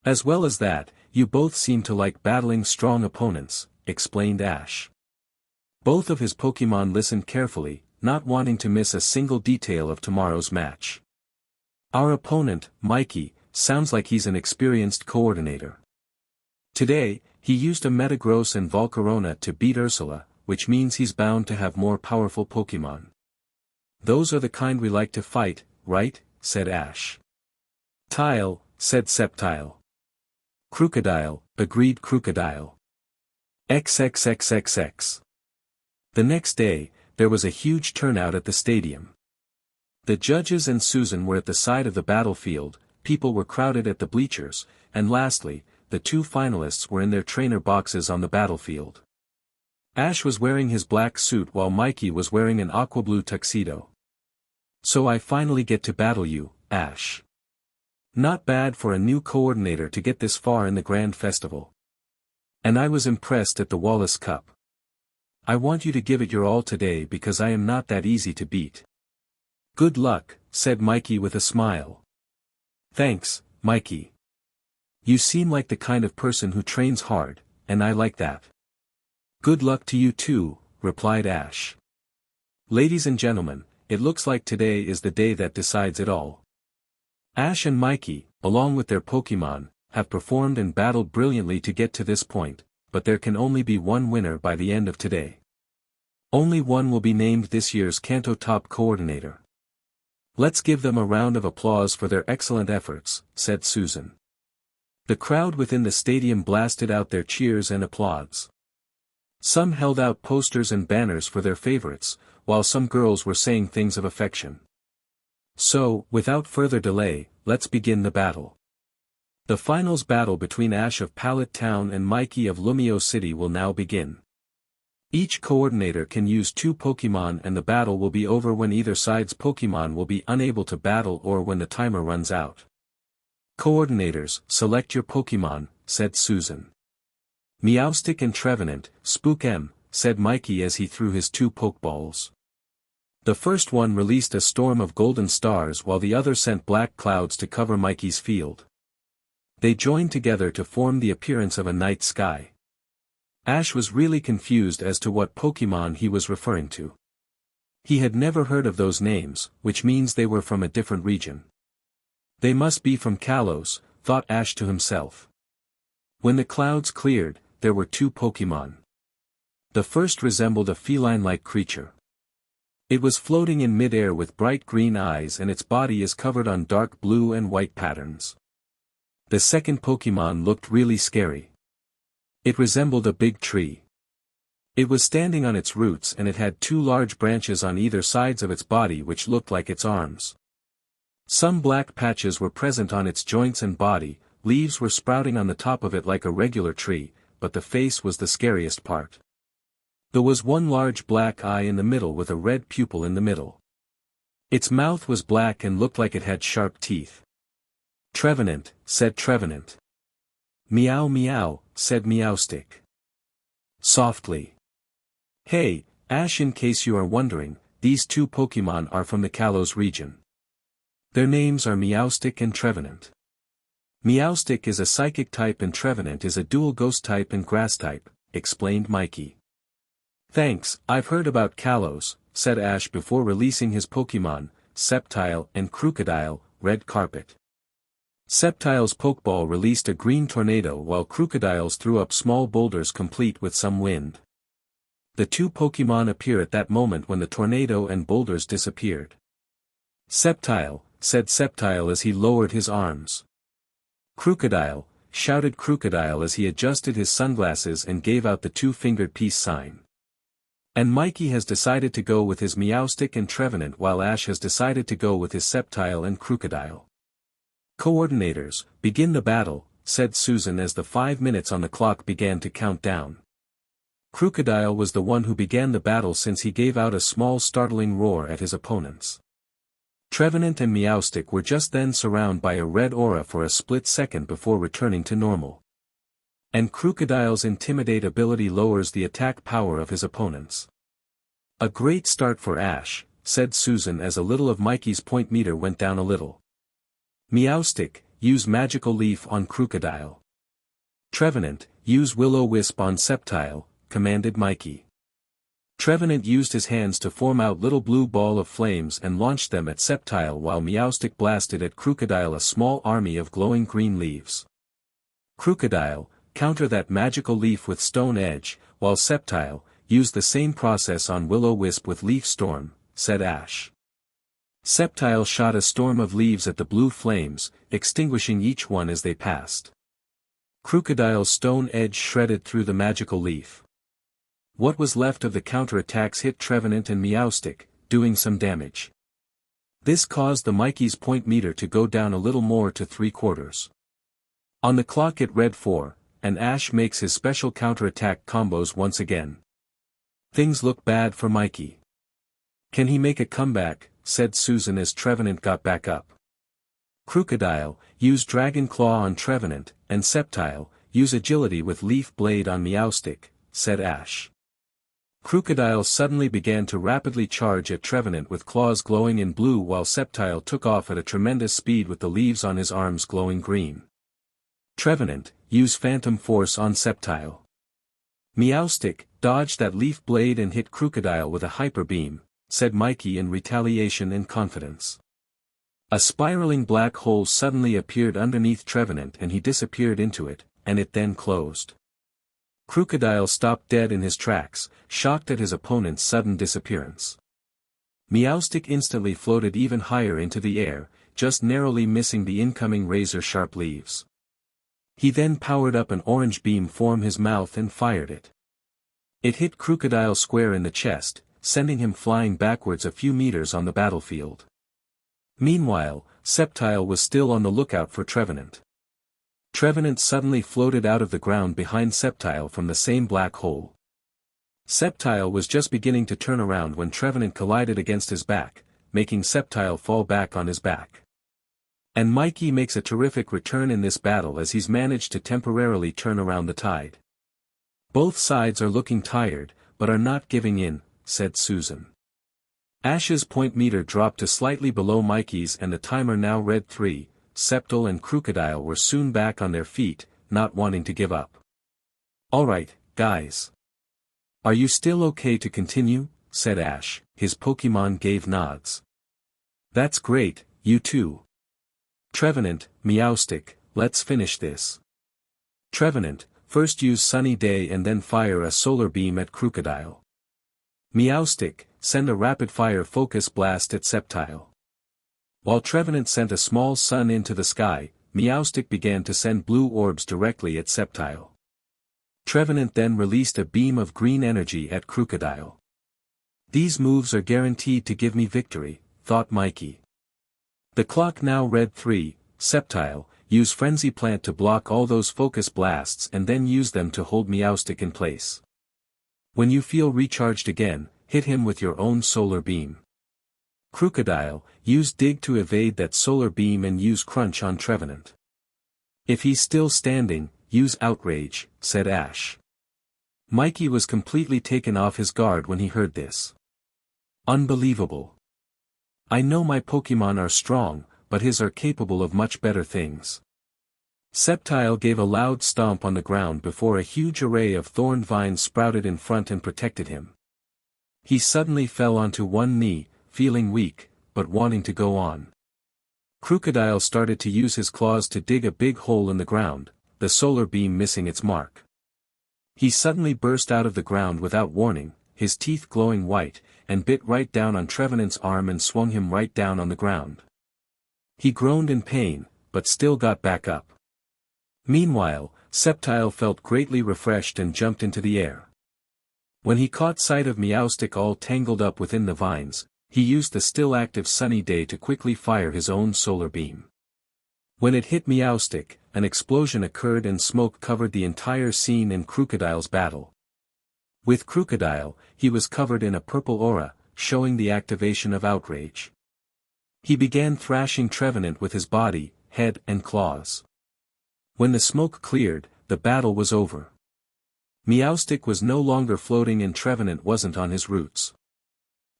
Speaker 1: As well as that, you both seem to like battling strong opponents," explained Ash. Both of his Pokémon listened carefully, not wanting to miss a single detail of tomorrow's match. "Our opponent, Mikey, sounds like he's an experienced coordinator. Today, he used a Metagross and Volcarona to beat Ursula, which means he's bound to have more powerful Pokémon. Those are the kind we like to fight, right?" said Ash. Tile, said Septile. Crocodile, agreed Crocodile. XXXXX. The next day, there was a huge turnout at the stadium. The judges and Susan were at the side of the battlefield, people were crowded at the bleachers, and lastly, the two finalists were in their trainer boxes on the battlefield. Ash was wearing his black suit while Mikey was wearing an aqua blue tuxedo. So I finally get to battle you, Ash. Not bad for a new coordinator to get this far in the grand festival. And I was impressed at the Wallace Cup. I want you to give it your all today because I am not that easy to beat. Good luck, said Mikey with a smile. Thanks, Mikey. You seem like the kind of person who trains hard, and I like that. Good luck to you too, replied Ash. Ladies and gentlemen, it looks like today is the day that decides it all. Ash and Mikey, along with their Pokémon, have performed and battled brilliantly to get to this point, but there can only be one winner by the end of today. Only one will be named this year's Kanto Top Coordinator. Let's give them a round of applause for their excellent efforts, said Susan. The crowd within the stadium blasted out their cheers and applause. Some held out posters and banners for their favorites, while some girls were saying things of affection. So, without further delay, let's begin the battle. The finals battle between Ash of Pallet Town and Mikey of Lumio City will now begin. Each coordinator can use 2 Pokémon and the battle will be over when either side's Pokémon will be unable to battle or when the timer runs out. Coordinators, select your Pokémon, said Susan. Meowstic and Trevenant, Spook M, said Mikey as he threw his 2 Pokeballs. The first one released a storm of golden stars while the other sent black clouds to cover Mikey's field. They joined together to form the appearance of a night sky. Ash was really confused as to what Pokémon he was referring to. He had never heard of those names, which means they were from a different region. They must be from Kalos, thought Ash to himself. When the clouds cleared, there were 2 Pokémon. The first resembled a feline-like creature. It was floating in mid-air with bright green eyes and its body is covered on dark blue and white patterns. The second Pokémon looked really scary. It resembled a big tree. It was standing on its roots and it had 2 large branches on either sides of its body which looked like its arms. Some black patches were present on its joints and body, leaves were sprouting on the top of it like a regular tree, but the face was the scariest part. There was one large black eye in the middle with a red pupil in the middle. Its mouth was black and looked like it had sharp teeth. Trevenant, said Trevenant. Meow meow, said Meowstic. Softly. Hey, Ash, in case you are wondering, these 2 Pokémon are from the Kalos region. Their names are Meowstic and Trevenant. Meowstic is a psychic type and Trevenant is a dual ghost type and grass type, explained Mikey. Thanks, I've heard about Kalos, said Ash before releasing his Pokémon, Septile and Crocodile, Red Carpet. Septile's Pokeball released a green tornado while Crocodile's threw up small boulders complete with some wind. The 2 Pokémon appear at that moment when the tornado and boulders disappeared. Septile, said Septile as he lowered his arms. Crocodile, shouted Crocodile as he adjusted his sunglasses and gave out the 2-fingered peace sign. And Mikey has decided to go with his Meowstic and Trevenant while Ash has decided to go with his Septile and Crocodile. Coordinators, begin the battle, said Susan as the 5 minutes on the clock began to count down. Crocodile was the one who began the battle since he gave out a small startling roar at his opponents. Trevenant and Meowstic were just then surrounded by a red aura for a split second before returning to normal. And Crocodile's Intimidate ability lowers the attack power of his opponents. A great start for Ash, said Susan as a little of Mikey's point meter went down a little. Meowstic, use Magical Leaf on Crocodile. Trevenant, use Will-O-Wisp on Septile, commanded Mikey. Trevenant used his hands to form out little blue ball of flames and launched them at Septile while Meowstic blasted at Crocodile a small army of glowing green leaves. Crocodile, counter that Magical Leaf with Stone Edge, while Septile, use the same process on Will-O-Wisp with Leaf Storm, said Ash. Sceptile shot a storm of leaves at the blue flames, extinguishing each one as they passed. Crocodile's stone edge shredded through the magical leaf. What was left of the counterattacks hit Trevenant and Meowstick, doing some damage. This caused the Mikey's point meter to go down a little more to 3/4. On the clock it read 4, and Ash makes his special counterattack combos once again. Things look bad for Mikey. Can he make a comeback? Said Susan as Trevenant got back up. Crocodile, use Dragon Claw on Trevenant, and Sceptile, use Agility with Leaf Blade on Meowstick, said Ash. Crocodile suddenly began to rapidly charge at Trevenant with claws glowing in blue while Sceptile took off at a tremendous speed with the leaves on his arms glowing green. Trevenant, use Phantom Force on Sceptile. Meowstick, dodge that Leaf Blade and hit Crocodile with a Hyper Beam, said Mikey in retaliation and confidence. A spiraling black hole suddenly appeared underneath Trevenant and he disappeared into it, and it then closed. Crocodile stopped dead in his tracks, shocked at his opponent's sudden disappearance. Meowstick instantly floated even higher into the air, just narrowly missing the incoming razor-sharp leaves. He then powered up an orange beam from his mouth and fired it. It hit Crocodile square in the chest, sending him flying backwards a few meters on the battlefield. Meanwhile, Sceptile was still on the lookout for Trevenant. Trevenant suddenly floated out of the ground behind Sceptile from the same black hole. Sceptile was just beginning to turn around when Trevenant collided against his back, making Sceptile fall back on his back. And Mikey makes a terrific return in this battle as he's managed to temporarily turn around the tide. Both sides are looking tired, but are not giving in, said Susan. Ash's point meter dropped to slightly below Mikey's and the timer now read 3. Sceptile and Crocodile were soon back on their feet, not wanting to give up. Alright, guys. Are you still okay to continue? Said Ash, his Pokemon gave nods. That's great, you too. Trevenant, Meowstick, let's finish this. Trevenant, first use Sunny Day and then fire a solar beam at Crocodile. Meowstick, send a rapid-fire focus blast at Sceptile. While Trevenant sent a small sun into the sky, Meowstick began to send blue orbs directly at Sceptile. Trevenant then released a beam of green energy at Crocodile. These moves are guaranteed to give me victory, thought Mikey. The clock now read 3. Sceptile, use Frenzy Plant to block all those focus blasts and then use them to hold Meowstick in place. When you feel recharged again, hit him with your own solar beam. Crocodile, use Dig to evade that solar beam and use Crunch on Trevenant. If he's still standing, use Outrage, said Ash. Mikey was completely taken off his guard when he heard this. Unbelievable. I know my Pokemon are strong, but his are capable of much better things. Sceptile gave a loud stomp on the ground before a huge array of thorned vines sprouted in front and protected him. He suddenly fell onto one knee, feeling weak, but wanting to go on. Crocodile started to use his claws to dig a big hole in the ground, the solar beam missing its mark. He suddenly burst out of the ground without warning, his teeth glowing white, and bit right down on Trevenant's arm and swung him right down on the ground. He groaned in pain, but still got back up. Meanwhile, Sceptile felt greatly refreshed and jumped into the air. When he caught sight of Meowstick all tangled up within the vines, he used the still active Sunny Day to quickly fire his own solar beam. When it hit Meowstick, an explosion occurred and smoke covered the entire scene in Crocodile's battle. With Crocodile, he was covered in a purple aura, showing the activation of Outrage. He began thrashing Trevenant with his body, head and claws. When the smoke cleared, the battle was over. Meowstick was no longer floating and Trevenant wasn't on his roots.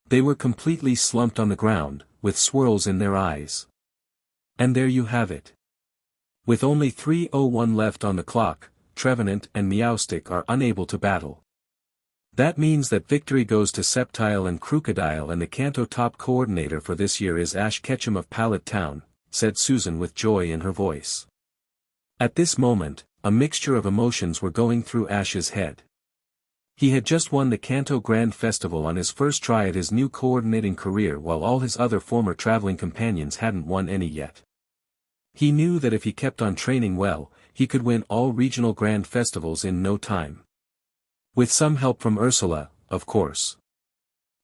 Speaker 1: They were completely slumped on the ground, with swirls in their eyes. And there you have it. With only 3:01 left on the clock, Trevenant and Meowstick are unable to battle. That means that victory goes to Sceptile and Crocodile, and the Kanto top coordinator for this year is Ash Ketchum of Pallet Town, said Susan with joy in her voice. At this moment, a mixture of emotions were going through Ash's head. He had just won the Kanto Grand Festival on his first try at his new coordinating career while all his other former traveling companions hadn't won any yet. He knew that if he kept on training well, he could win all regional Grand Festivals in no time. With some help from Ursula, of course.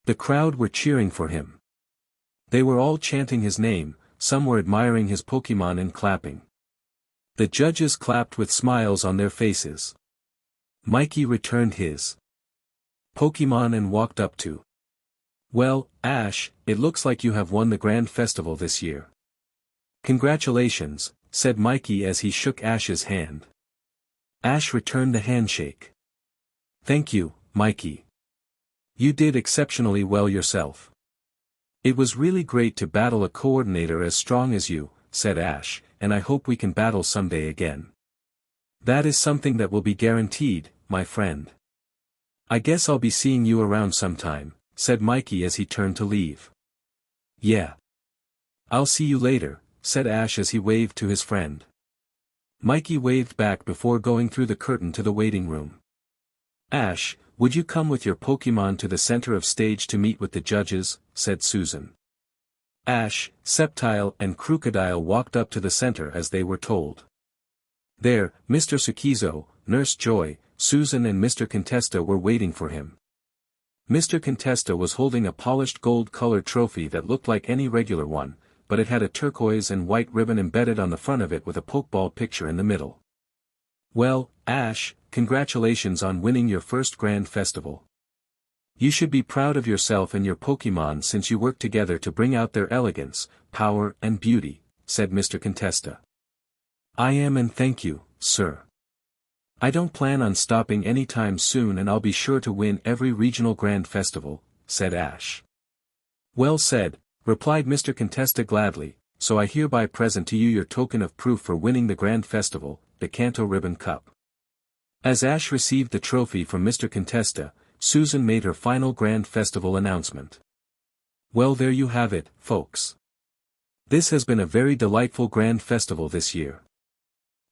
Speaker 1: The crowd were cheering for him. They were all chanting his name, some were admiring his Pokémon and clapping. The judges clapped with smiles on their faces. Mikey returned his Pokémon and walked up to. "Well, Ash, it looks like you have won the Grand Festival this year." "Congratulations," said Mikey as he shook Ash's hand. Ash returned the handshake. "Thank you, Mikey. You did exceptionally well yourself." "It was really great to battle a coordinator as strong as you," said Ash, "and I hope we can battle someday again." "That is something that will be guaranteed, my friend. I guess I'll be seeing you around sometime," said Mikey as he turned to leave. "Yeah. I'll see you later," said Ash as he waved to his friend. Mikey waved back before going through the curtain to the waiting room. "Ash, would you come with your Pokémon to the center of stage to meet with the judges?" said Susan. Ash, Sceptile and Crocodile walked up to the center as they were told. There, Mr. Tsukizo, Nurse Joy, Susan and Mr. Contesta were waiting for him. Mr. Contesta was holding a polished gold-colored trophy that looked like any regular one, but it had a turquoise and white ribbon embedded on the front of it with a Pokeball picture in the middle. "Well, Ash, congratulations on winning your first Grand Festival. You should be proud of yourself and your Pokémon since you worked together to bring out their elegance, power and beauty," said Mr. Contesta. "I am, and thank you, sir. I don't plan on stopping anytime soon and I'll be sure to win every regional Grand Festival," said Ash. "Well said," replied Mr. Contesta gladly, "so I hereby present to you your token of proof for winning the Grand Festival, the Kanto Ribbon Cup." As Ash received the trophy from Mr. Contesta, Susan made her final Grand Festival announcement. "Well, there you have it, folks. This has been a very delightful Grand Festival this year.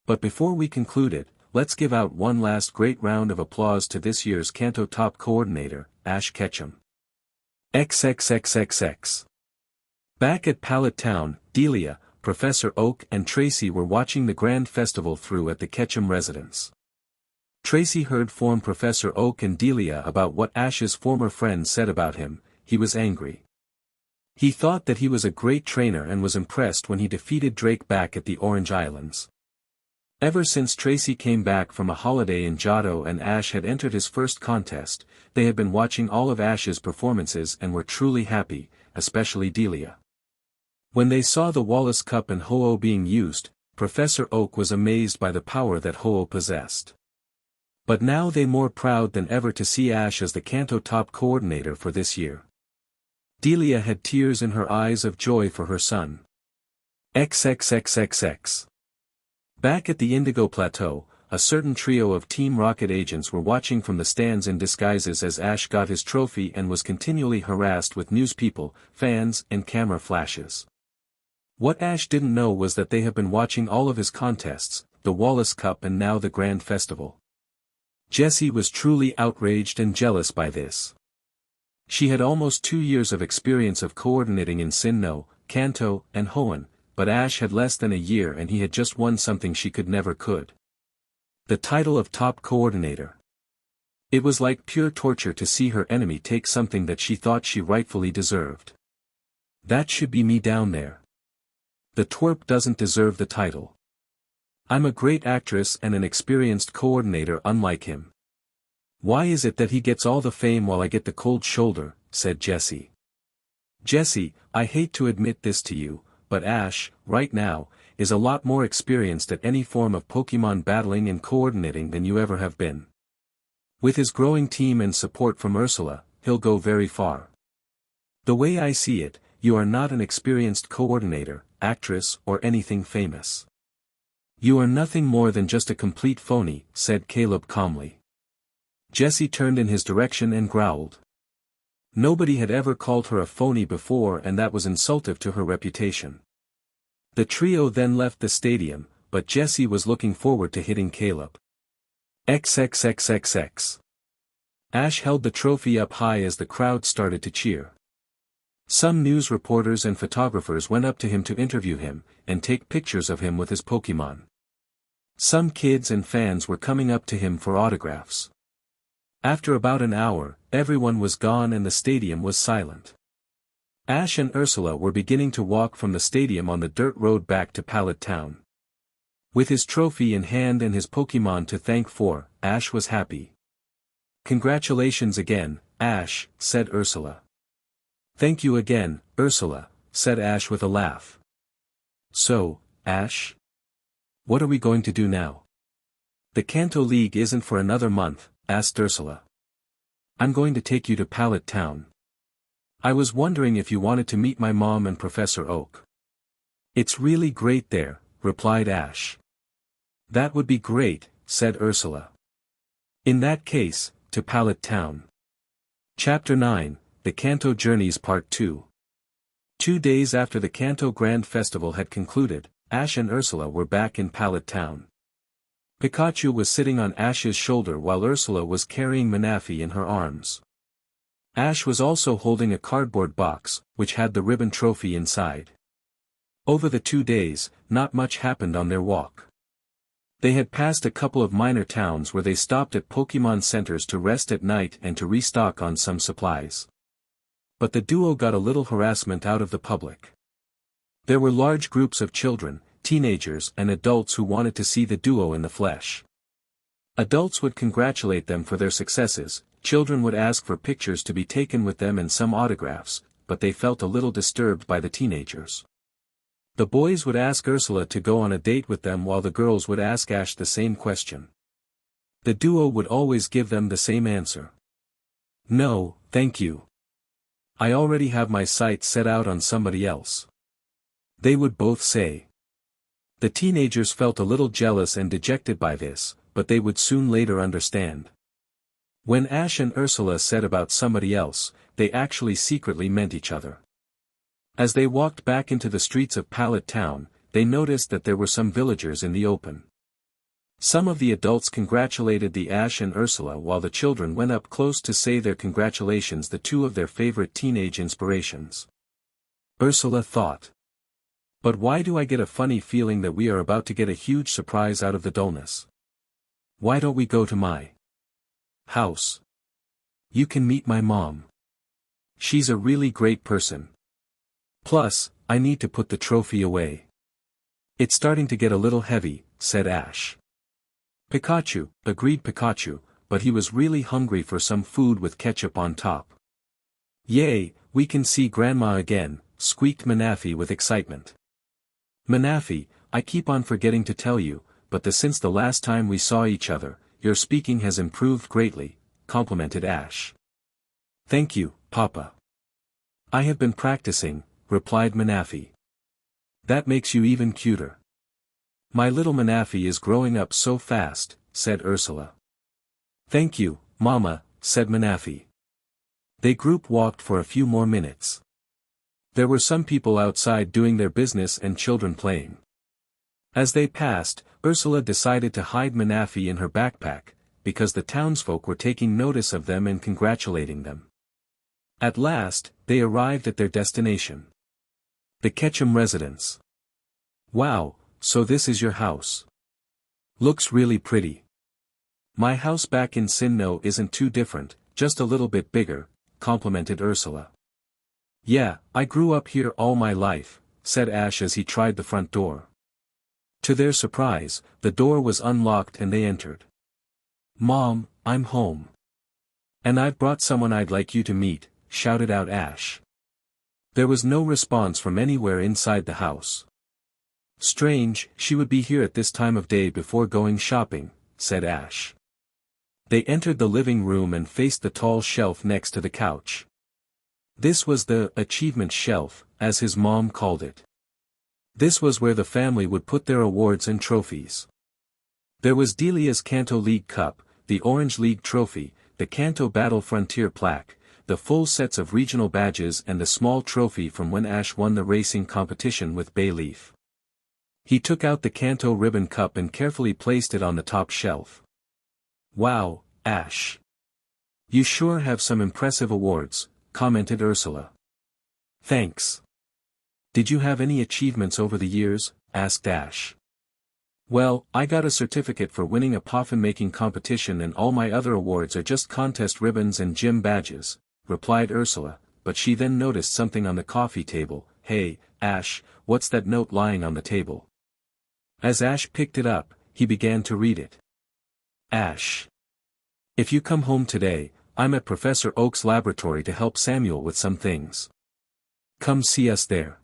Speaker 1: But before we conclude it, let's give out one last great round of applause to this year's Kanto Top Coordinator, Ash Ketchum. XXXXX. Back at Pallet Town, Delia, Professor Oak and Tracy were watching the Grand Festival through at the Ketchum residence. Tracy heard from Professor Oak and Delia about what Ash's former friend said about him. He was angry. He thought that he was a great trainer and was impressed when he defeated Drake back at the Orange Islands. Ever since Tracy came back from a holiday in Johto and Ash had entered his first contest, they had been watching all of Ash's performances and were truly happy, especially Delia. When they saw the Wallace Cup and Ho-Oh being used, Professor Oak was amazed by the power that Ho-Oh possessed. But now they more proud than ever to see Ash as the Kanto Top Coordinator for this year. Delia had tears in her eyes of joy for her son. XXXXX. Back at the Indigo Plateau, a certain trio of Team Rocket agents were watching from the stands in disguises as Ash got his trophy and was continually harassed with newspeople, fans and camera flashes. What Ash didn't know was that they have been watching all of his contests, the Wallace Cup and now the Grand Festival. Jessie was truly outraged and jealous by this. She had almost 2 years of experience of coordinating in Sinnoh, Kanto, and Hoenn, but Ash had less than a year and he had just won something she could. The title of top coordinator. It was like pure torture to see her enemy take something that she thought she rightfully deserved. That should be me down there. The twerp doesn't deserve the title. I'm a great actress and an experienced coordinator unlike him. Why is it that he gets all the fame while I get the cold shoulder, said Jessie. Jessie, I hate to admit this to you, but Ash, right now, is a lot more experienced at any form of Pokémon battling and coordinating than you ever have been. With his growing team and support from Ursula, he'll go very far. The way I see it, you are not an experienced coordinator, actress or anything famous. You are nothing more than just a complete phony, said Caleb calmly. Jessie turned in his direction and growled. Nobody had ever called her a phony before and that was insultive to her reputation. The trio then left the stadium, but Jessie was looking forward to hitting Caleb. XXXXX. Ash held the trophy up high as the crowd started to cheer. Some news reporters and photographers went up to him to interview him, and take pictures of him with his Pokémon. Some kids and fans were coming up to him for autographs. After about an hour, everyone was gone and the stadium was silent. Ash and Ursula were beginning to walk from the stadium on the dirt road back to Pallet Town. With his trophy in hand and his Pokémon to thank for, Ash was happy. "Congratulations again, Ash," said Ursula. "Thank you again, Ursula," said Ash with a laugh. "So, Ash? What are we going to do now?" "The Kanto League isn't for another month," asked Ursula. "I'm going to take you to Pallet Town. I was wondering if you wanted to meet my mom and Professor Oak." "It's really great there," replied Ash. "That would be great," said Ursula. "In that case, to Pallet Town." Chapter 9, The Kanto Journeys Part 2. 2 days after the Kanto Grand Festival had concluded, Ash and Ursula were back in Pallet Town. Pikachu was sitting on Ash's shoulder while Ursula was carrying Manaphy in her arms. Ash was also holding a cardboard box, which had the ribbon trophy inside. Over the 2 days, not much happened on their walk. They had passed a couple of minor towns where they stopped at Pokémon centers to rest at night and to restock on some supplies. But the duo got a little harassment out of the public. There were large groups of children, teenagers and adults who wanted to see the duo in the flesh. Adults would congratulate them for their successes, children would ask for pictures to be taken with them and some autographs, but they felt a little disturbed by the teenagers. The boys would ask Ursula to go on a date with them while the girls would ask Ash the same question. The duo would always give them the same answer. "No, thank you. I already have my sights set out on somebody else," they would both say. The teenagers felt a little jealous and dejected by this, but they would soon later understand. When Ash and Ursula said about somebody else, they actually secretly meant each other. As they walked back into the streets of Pallet Town, they noticed that there were some villagers in the open. Some of the adults congratulated the Ash and Ursula while the children went up close to say their congratulations to two of their favorite teenage inspirations. Ursula thought. "But why do I get a funny feeling that we are about to get a huge surprise out of the dullness? Why don't we go to my house? You can meet my mom. She's a really great person. Plus, I need to put the trophy away." "It's starting to get a little heavy," said Ash. "Pikachu," agreed Pikachu, but he was really hungry for some food with ketchup on top. "Yay, we can see Grandma again," squeaked Manaphy with excitement. "Manaphy, I keep on forgetting to tell you, but since the last time we saw each other, your speaking has improved greatly," complimented Ash. "Thank you, Papa. I have been practicing," replied Manaphy. "That makes you even cuter." "My little Manaphy is growing up so fast," said Ursula. "Thank you, Mama," said Manaphy. They group walked for a few more minutes. There were some people outside doing their business and children playing. As they passed, Ursula decided to hide Manaphy in her backpack, because the townsfolk were taking notice of them and congratulating them. At last, they arrived at their destination. The Ketchum residence. "Wow, so this is your house. Looks really pretty." "My house back in Sinnoh isn't too different, just a little bit bigger," complimented Ursula. "Yeah, I grew up here all my life," said Ash as he tried the front door. To their surprise, the door was unlocked and they entered. "Mom, I'm home. And I've brought someone I'd like you to meet," shouted out Ash. There was no response from anywhere inside the house. "Strange, she would be here at this time of day before going shopping," said Ash. They entered the living room and faced the tall shelf next to the couch. This was the achievement shelf, as his mom called it. This was where the family would put their awards and trophies. There was Delia's Kanto League Cup, the Orange League Trophy, the Kanto Battle Frontier Plaque, the full sets of regional badges and the small trophy from when Ash won the racing competition with Bayleaf. He took out the Kanto Ribbon Cup and carefully placed it on the top shelf. "Wow, Ash. You sure have some impressive awards, commented Ursula. Thanks. Did you have any achievements over the years? Asked Ash. Well, I got a certificate for winning a poffin-making competition and all my other awards are just contest ribbons and gym badges, replied Ursula, but she then noticed something on the coffee table. Hey, Ash, what's that note lying on the table? As Ash picked it up, he began to read it. Ash. If you come home today, I'm at Professor Oak's laboratory to help Samuel with some things. Come see us there.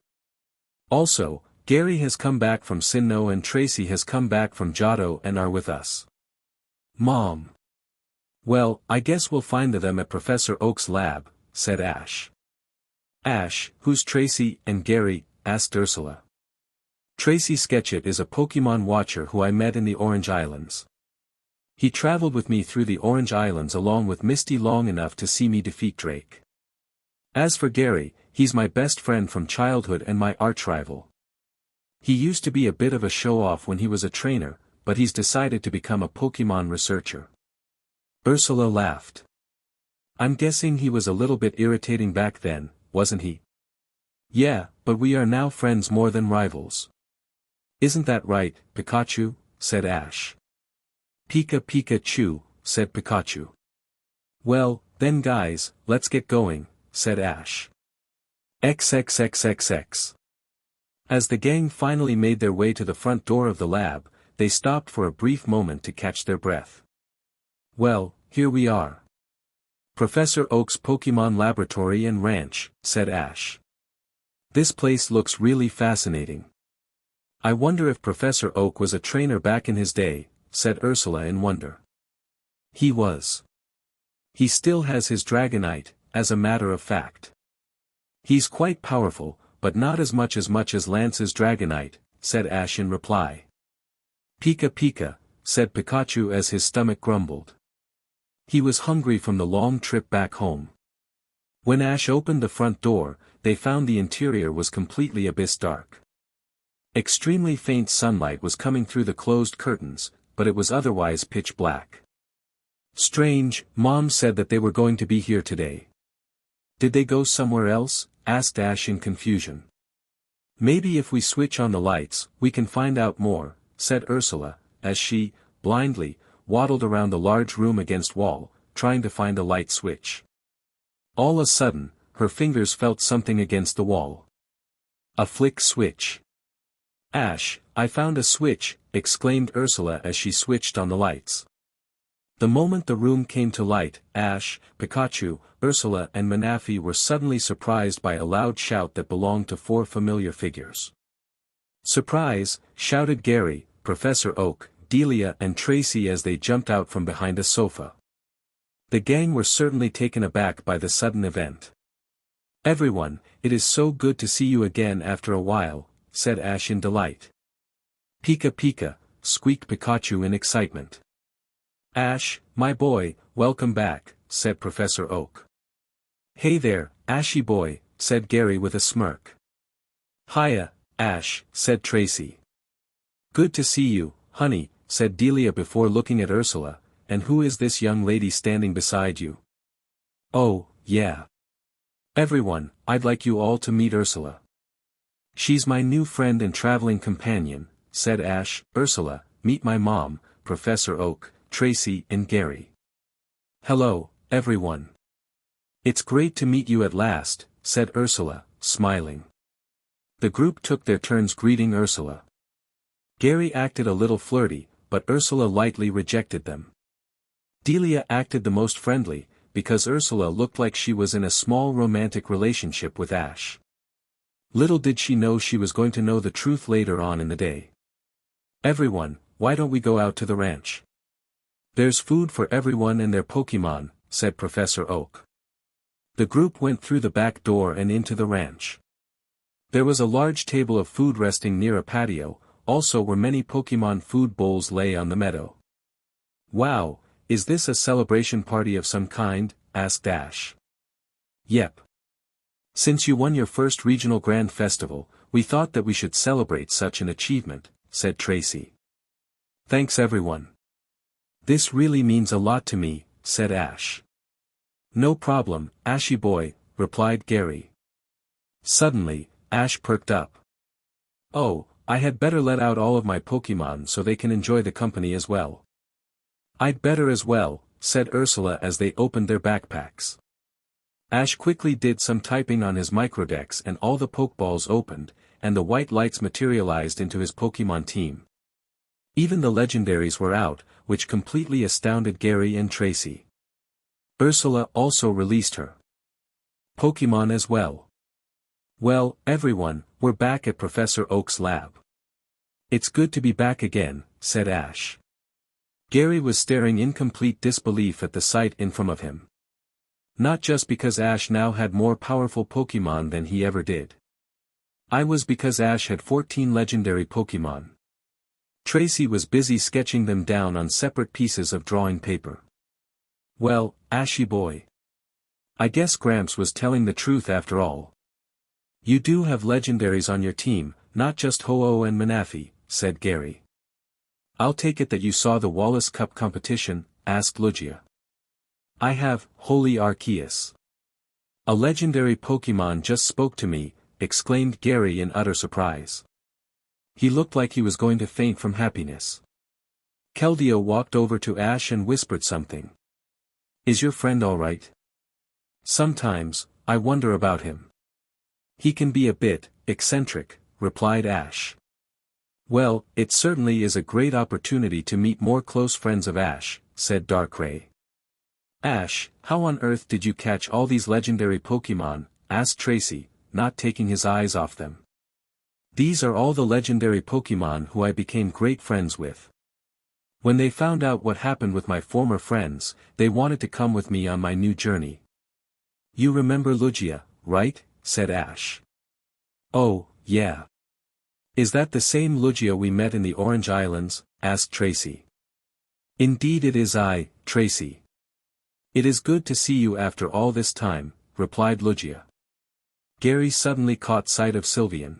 Speaker 1: Also, Gary has come back from Sinnoh and Tracy has come back from Johto and are with us. Mom. Well, I guess we'll find them at Professor Oak's lab, said Ash. Ash, who's Tracy and Gary? Asked Ursula. Tracy Sketchit is a Pokemon watcher who I met in the Orange Islands. He traveled with me through the Orange Islands along with Misty long enough to see me defeat Drake. As for Gary, he's my best friend from childhood and my arch-rival. He used to be a bit of a show-off when he was a trainer, but he's decided to become a Pokemon researcher. Ursula laughed. I'm guessing he was a little bit irritating back then, wasn't he? Yeah, but we are now friends more than rivals. Isn't that right, Pikachu? Said Ash. Pika Pikachu, said Pikachu. Well, then guys, let's get going, said Ash. XXXXX. As the gang finally made their way to the front door of the lab, they stopped for a brief moment to catch their breath. Well, here we are. Professor Oak's Pokemon Laboratory and Ranch, said Ash. This place looks really fascinating. I wonder if Professor Oak was a trainer back in his day, said Ursula in wonder. He was. He still has his Dragonite, as a matter of fact. He's quite powerful, but not as much as Lance's Dragonite, said Ash in reply. Pika Pika, said Pikachu as his stomach grumbled. He was hungry from the long trip back home. When Ash opened the front door, they found the interior was completely abyss dark. Extremely faint sunlight was coming through the closed curtains, but it was otherwise pitch black. Strange, Mom said that they were going to be here today. Did they go somewhere else? Asked Ash in confusion. Maybe if we switch on the lights, we can find out more, said Ursula, as she, blindly, waddled around the large room against wall, trying to find a light switch. All of a sudden, her fingers felt something against the wall. A flick switch. Ash, I found a switch, exclaimed Ursula as she switched on the lights. The moment the room came to light, Ash, Pikachu, Ursula and Manaphy were suddenly surprised by a loud shout that belonged to four familiar figures. Surprise, shouted Gary, Professor Oak, Delia and Tracy as they jumped out from behind a sofa. The gang were certainly taken aback by the sudden event. Everyone, it is so good to see you again after a while, said Ash in delight. Pika Pika, squeaked Pikachu in excitement. Ash, my boy, welcome back, said Professor Oak. Hey there, Ashy boy, said Gary with a smirk. Hiya, Ash, said Tracy. Good to see you, honey, said Delia before looking at Ursula, and who is this young lady standing beside you? Oh, yeah. Everyone, I'd like you all to meet Ursula. She's my new friend and traveling companion, said Ash. Ursula, meet my mom, Professor Oak, Tracy and Gary. Hello, everyone. It's great to meet you at last, said Ursula, smiling. The group took their turns greeting Ursula. Gary acted a little flirty, but Ursula lightly rejected them. Delia acted the most friendly, because Ursula looked like she was in a small romantic relationship with Ash. Little did she know she was going to know the truth later on in the day. Everyone, why don't we go out to the ranch? There's food for everyone and their Pokemon, said Professor Oak. The group went through the back door and into the ranch. There was a large table of food resting near a patio, also where many Pokemon food bowls lay on the meadow. Wow, is this a celebration party of some kind? Asked Ash. Yep. Since you won your first regional grand festival, we thought that we should celebrate such an achievement, said Tracy. Thanks everyone. This really means a lot to me, said Ash. No problem, Ashy boy, replied Gary. Suddenly, Ash perked up. Oh, I had better let out all of my Pokemon so they can enjoy the company as well. I'd better as well, said Ursula as they opened their backpacks. Ash quickly did some typing on his microdex and all the Pokeballs opened, and the white lights materialized into his Pokemon team. Even the Legendaries were out, which completely astounded Gary and Tracy. Ursula also released her Pokemon as well. Well, everyone, we're back at Professor Oak's lab. It's good to be back again, said Ash. Gary was staring in complete disbelief at the sight in front of him. Not just because Ash now had more powerful Pokemon than he ever did. It was because Ash had 14 legendary Pokemon. Tracy was busy sketching them down on separate pieces of drawing paper. Well, Ashy boy. I guess Gramps was telling the truth after all. You do have legendaries on your team, not just Ho-Oh and Manaphy, said Gary. I'll take it that you saw the Wallace Cup competition, asked Lugia. I have, Holy Arceus. A legendary Pokemon just spoke to me, exclaimed Gary in utter surprise. He looked like he was going to faint from happiness. Keldeo walked over to Ash and whispered something. Is your friend all right? Sometimes, I wonder about him. He can be a bit eccentric, replied Ash. Well, it certainly is a great opportunity to meet more close friends of Ash, said Darkrai. Ash, how on earth did you catch all these legendary Pokemon? Asked Tracy, not taking his eyes off them. These are all the legendary Pokemon who I became great friends with. When they found out what happened with my former friends, they wanted to come with me on my new journey. You remember Lugia, right? Said Ash. Oh, yeah. Is that the same Lugia we met in the Orange Islands? Asked Tracy. Indeed it is I, Tracy. It is good to see you after all this time, replied Lugia. Gary suddenly caught sight of Sylveon.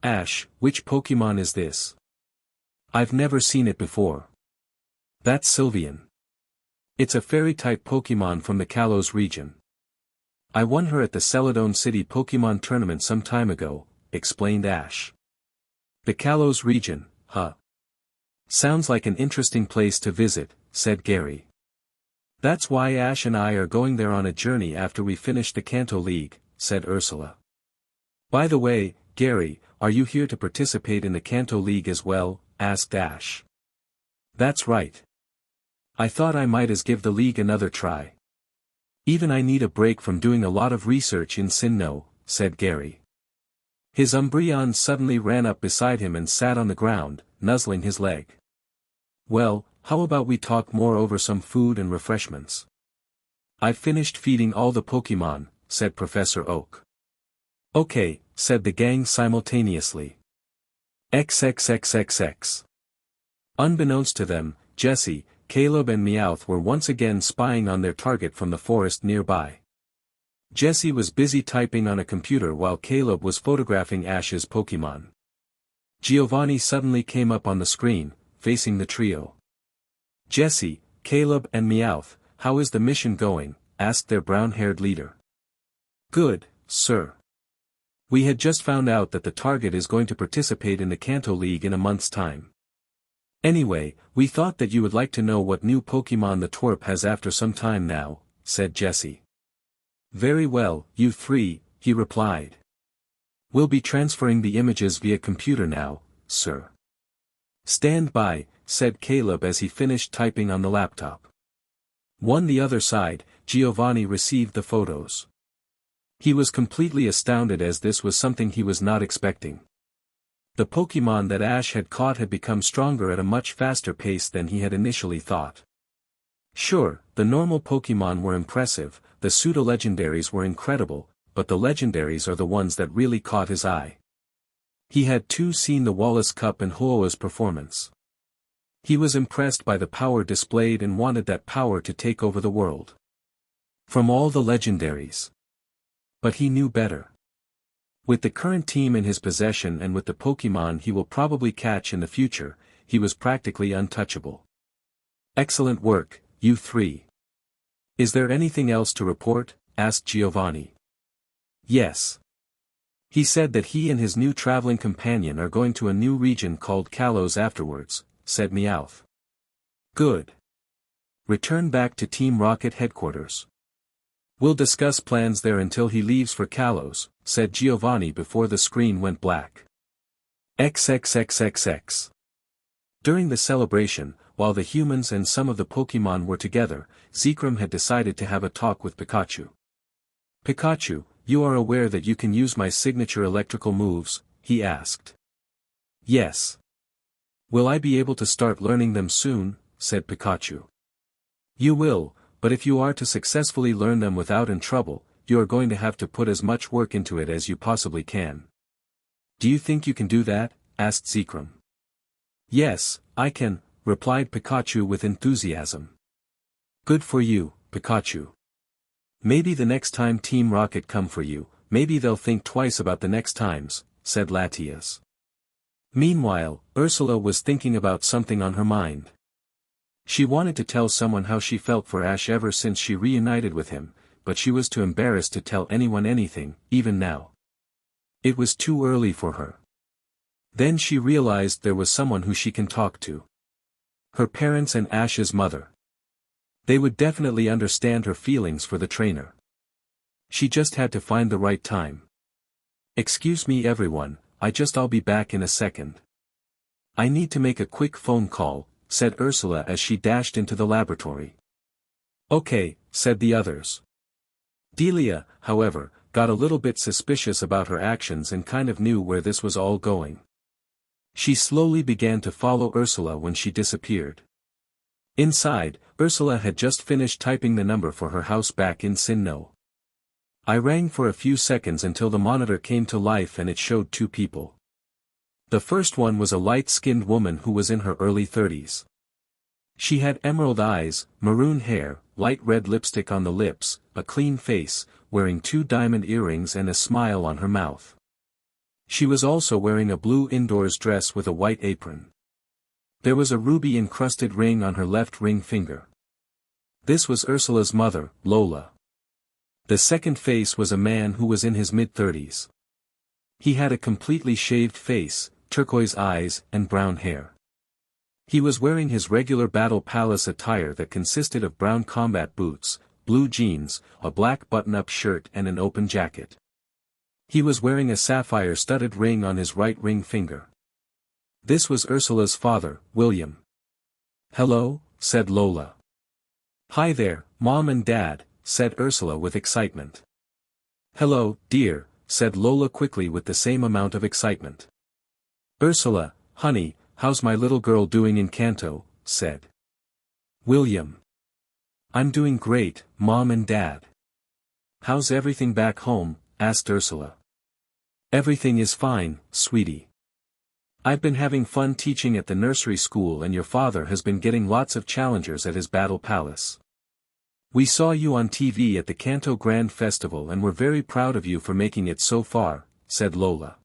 Speaker 1: Ash, which Pokemon is this? I've never seen it before. That's Sylveon. It's a fairy-type Pokemon from the Kalos region. I won her at the Celadon City Pokemon Tournament some time ago, explained Ash. The Kalos region, huh? Sounds like an interesting place to visit, said Gary. That's why Ash and I are going there on a journey after we finish the Kanto League, said Ursula. By the way, Gary, are you here to participate in the Kanto League as well? Asked Ash. That's right. I thought I might as give the league another try. Even I need a break from doing a lot of research in Sinnoh, said Gary. His Umbreon suddenly ran up beside him and sat on the ground, nuzzling his leg. Well, how about we talk more over some food and refreshments? I've finished feeding all the Pokemon, said Professor Oak. Okay, said the gang simultaneously. XXXXX. Unbeknownst to them, Jessie, Caleb and Meowth were once again spying on their target from the forest nearby. Jessie was busy typing on a computer while Caleb was photographing Ash's Pokemon. Giovanni suddenly came up on the screen, facing the trio. Jessie, Caleb and Meowth, how is the mission going? Asked their brown-haired leader. Good, sir. We had just found out that the target is going to participate in the Kanto League in a month's time. Anyway, we thought that you would like to know what new Pokemon the twerp has after some time now, said Jessie. Very well, you three, he replied. We'll be transferring the images via computer now, sir. Stand by, said Caleb as he finished typing on the laptop. On the other side, Giovanni received the photos. He was completely astounded as this was something he was not expecting. The Pokemon that Ash had caught had become stronger at a much faster pace than he had initially thought. Sure, the normal Pokemon were impressive, the pseudo-legendaries were incredible, but the legendaries are the ones that really caught his eye. He had too seen the Wallace Cup and Ho-Oh's performance. He was impressed by the power displayed and wanted that power to take over the world. From all the legendaries. But he knew better. With the current team in his possession and with the Pokemon he will probably catch in the future, he was practically untouchable. Excellent work, you three. Is there anything else to report? Asked Giovanni. Yes. He said that he and his new traveling companion are going to a new region called Kalos afterwards, said Meowth. Good. Return back to Team Rocket headquarters. We'll discuss plans there until he leaves for Kalos, said Giovanni before the screen went black. XXXXX. During the celebration, while the humans and some of the Pokémon were together, Zekrom had decided to have a talk with Pikachu. Pikachu, you are aware that you can use my signature electrical moves? He asked. Yes. Will I be able to start learning them soon? Said Pikachu. You will, but if you are to successfully learn them without trouble, you are going to have to put as much work into it as you possibly can. Do you think you can do that? Asked Zekrom. Yes, I can, replied Pikachu with enthusiasm. Good for you, Pikachu. Maybe the next time Team Rocket come for you, maybe they'll think twice about the next times, said Latias. Meanwhile, Ursula was thinking about something on her mind. She wanted to tell someone how she felt for Ash ever since she reunited with him, but she was too embarrassed to tell anyone anything, even now. It was too early for her. Then she realized there was someone who she can talk to. Her parents and Ash's mother. They would definitely understand her feelings for the trainer. She just had to find the right time. Excuse me everyone, I'll be back in a second. I need to make a quick phone call, said Ursula as she dashed into the laboratory. Okay, said the others. Delia, however, got a little bit suspicious about her actions and kind of knew where this was all going. She slowly began to follow Ursula when she disappeared. Inside, Ursula had just finished typing the number for her house back in Sinnoh. I rang for a few seconds until the monitor came to life and it showed two people. The first one was a light-skinned woman who was in her early 30s. She had emerald eyes, maroon hair, light red lipstick on the lips, a clean face, wearing 2 diamond earrings and a smile on her mouth. She was also wearing a blue indoors dress with a white apron. There was a ruby-encrusted ring on her left ring finger. This was Ursula's mother, Lola. The second face was a man who was in his mid-30s. He had a completely shaved face, turquoise eyes, and brown hair. He was wearing his regular Battle Palace attire that consisted of brown combat boots, blue jeans, a black button-up shirt and an open jacket. He was wearing a sapphire-studded ring on his right ring finger. This was Ursula's father, William. Hello, said Lola. Hi there, Mom and Dad, said Ursula with excitement. Hello, dear, said Lola quickly with the same amount of excitement. Ursula, honey, how's my little girl doing in Kanto? Said William. I'm doing great, Mom and Dad. How's everything back home? Asked Ursula. Everything is fine, sweetie. I've been having fun teaching at the nursery school and your father has been getting lots of challengers at his Battle Palace. We saw you on TV at the Kanto Grand Festival and we're very proud of you for making it so far, said Lola.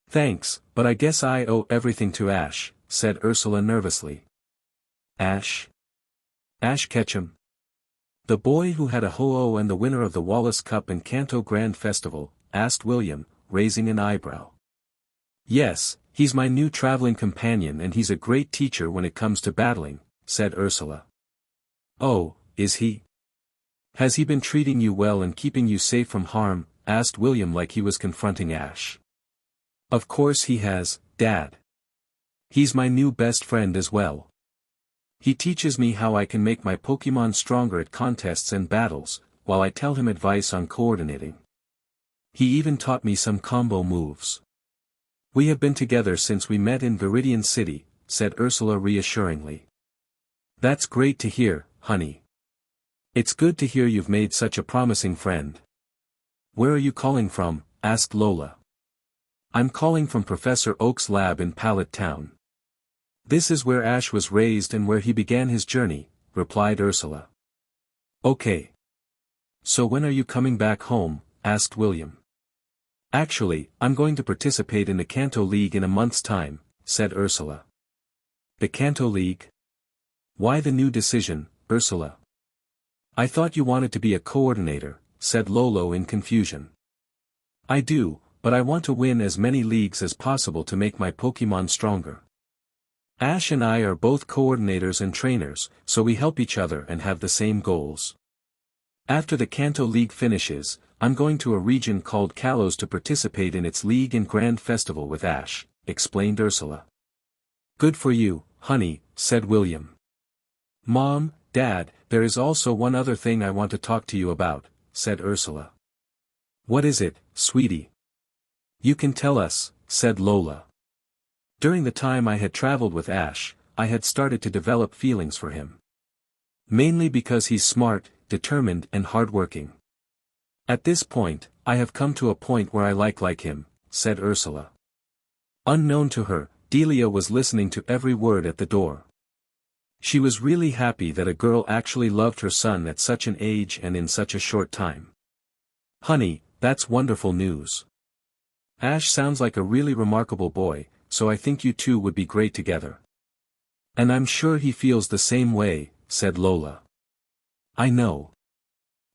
Speaker 1: Thanks, but I guess I owe everything to Ash, said Ursula nervously. Ash? Ash Ketchum? The boy who had a ho-oh and the winner of the Wallace Cup and Kanto Grand Festival, asked William, raising an eyebrow. Yes, he's my new traveling companion and he's a great teacher when it comes to battling, said Ursula. Oh, is he? Has he been treating you well and keeping you safe from harm? Asked William like he was confronting Ash. Of course he has, Dad. He's my new best friend as well. He teaches me how I can make my Pokémon stronger at contests and battles, while I tell him advice on coordinating. He even taught me some combo moves. We have been together since we met in Viridian City, said Ursula reassuringly. That's great to hear, honey. It's good to hear you've made such a promising friend. Where are you calling from? Asked Lola. I'm calling from Professor Oak's lab in Pallet Town. This is where Ash was raised and where he began his journey, replied Ursula. Okay. So when are you coming back home? Asked William. Actually, I'm going to participate in the Kanto League in a month's time, said Ursula. The Kanto League? Why the new decision, Ursula? I thought you wanted to be a coordinator, said Lolo in confusion. I do, but I want to win as many leagues as possible to make my Pokémon stronger. Ash and I are both coordinators and trainers, so we help each other and have the same goals. After the Kanto League finishes, I'm going to a region called Kalos to participate in its league and grand festival with Ash, explained Ursula. Good for you, honey, said William. Mom, Dad, there is also one other thing I want to talk to you about, said Ursula. What is it, sweetie? You can tell us, said Lola. During the time I had traveled with Ash, I had started to develop feelings for him. Mainly because he's smart, determined and hardworking. At this point, I have come to a point where I like him, said Ursula. Unknown to her, Delia was listening to every word at the door. She was really happy that a girl actually loved her son at such an age and in such a short time. Honey, that's wonderful news. Ash sounds like a really remarkable boy, so I think you two would be great together. And I'm sure he feels the same way, said Lola. I know.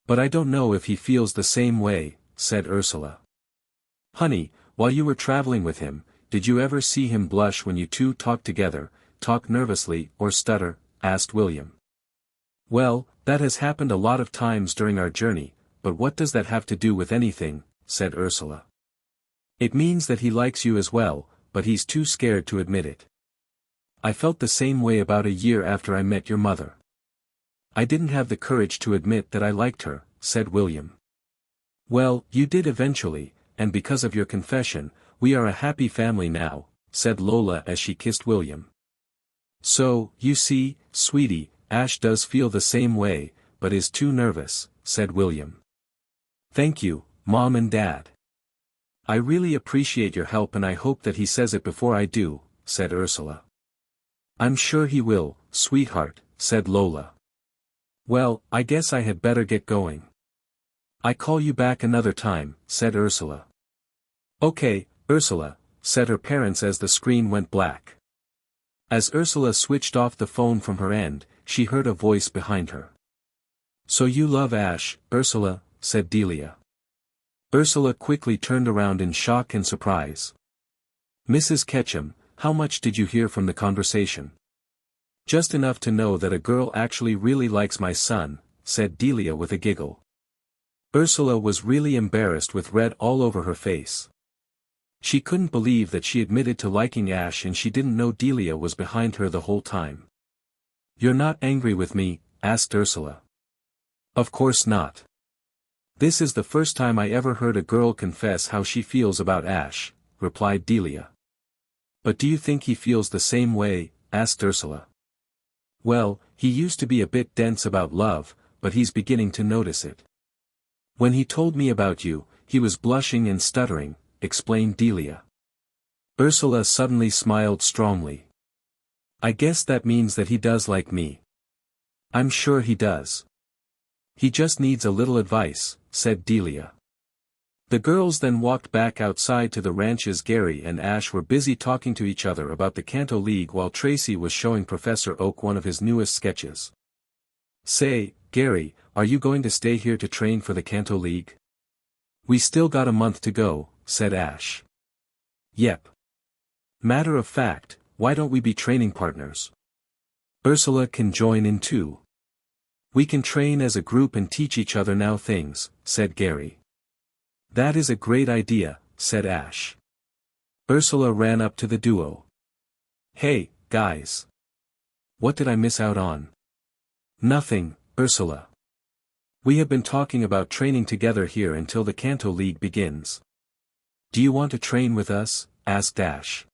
Speaker 1: But I don't know if he feels the same way, said Ursula. Honey, while you were traveling with him, did you ever see him blush when you two talked together, talk nervously or stutter, asked William. Well, that has happened a lot of times during our journey, but what does that have to do with anything, said Ursula. It means that he likes you as well, but he's too scared to admit it. I felt the same way about a year after I met your mother. I didn't have the courage to admit that I liked her, said William. Well, you did eventually, and because of your confession, we are a happy family now, said Lola as she kissed William. So, you see, sweetie, Ash does feel the same way, but is too nervous, said William. Thank you, Mom and Dad. I really appreciate your help and I hope that he says it before I do, said Ursula. I'm sure he will, sweetheart, said Lola. Well, I guess I had better get going. I call you back another time, said Ursula. Okay, Ursula, said her parents as the screen went black. As Ursula switched off the phone from her end, she heard a voice behind her. So you love Ash, Ursula, said Delia. Ursula quickly turned around in shock and surprise. Mrs. Ketchum, how much did you hear from the conversation? Just enough to know that a girl actually really likes my son, said Delia with a giggle. Ursula was really embarrassed with red all over her face. She couldn't believe that she admitted to liking Ash and she didn't know Delia was behind her the whole time. You're not angry with me, asked Ursula. Of course not. This is the first time I ever heard a girl confess how she feels about Ash, replied Delia. But do you think he feels the same way, asked Ursula. Well, he used to be a bit dense about love, but he's beginning to notice it. When he told me about you, he was blushing and stuttering, explained Delia. Ursula suddenly smiled strongly. I guess that means that he does like me. I'm sure he does. He just needs a little advice, said Delia. The girls then walked back outside to the ranch as Gary and Ash were busy talking to each other about the Kanto League while Tracy was showing Professor Oak one of his newest sketches. Say, Gary, are you going to stay here to train for the Kanto League? We still got a month to go, said Ash. Yep. Matter of fact, why don't we be training partners? Ursula can join in too. We can train as a group and teach each other new things, said Gary. That is a great idea, said Ash. Ursula ran up to the duo. Hey, guys. What did I miss out on? Nothing, Ursula. We have been talking about training together here until the Kanto League begins. Do you want to train with us? Asked Ash.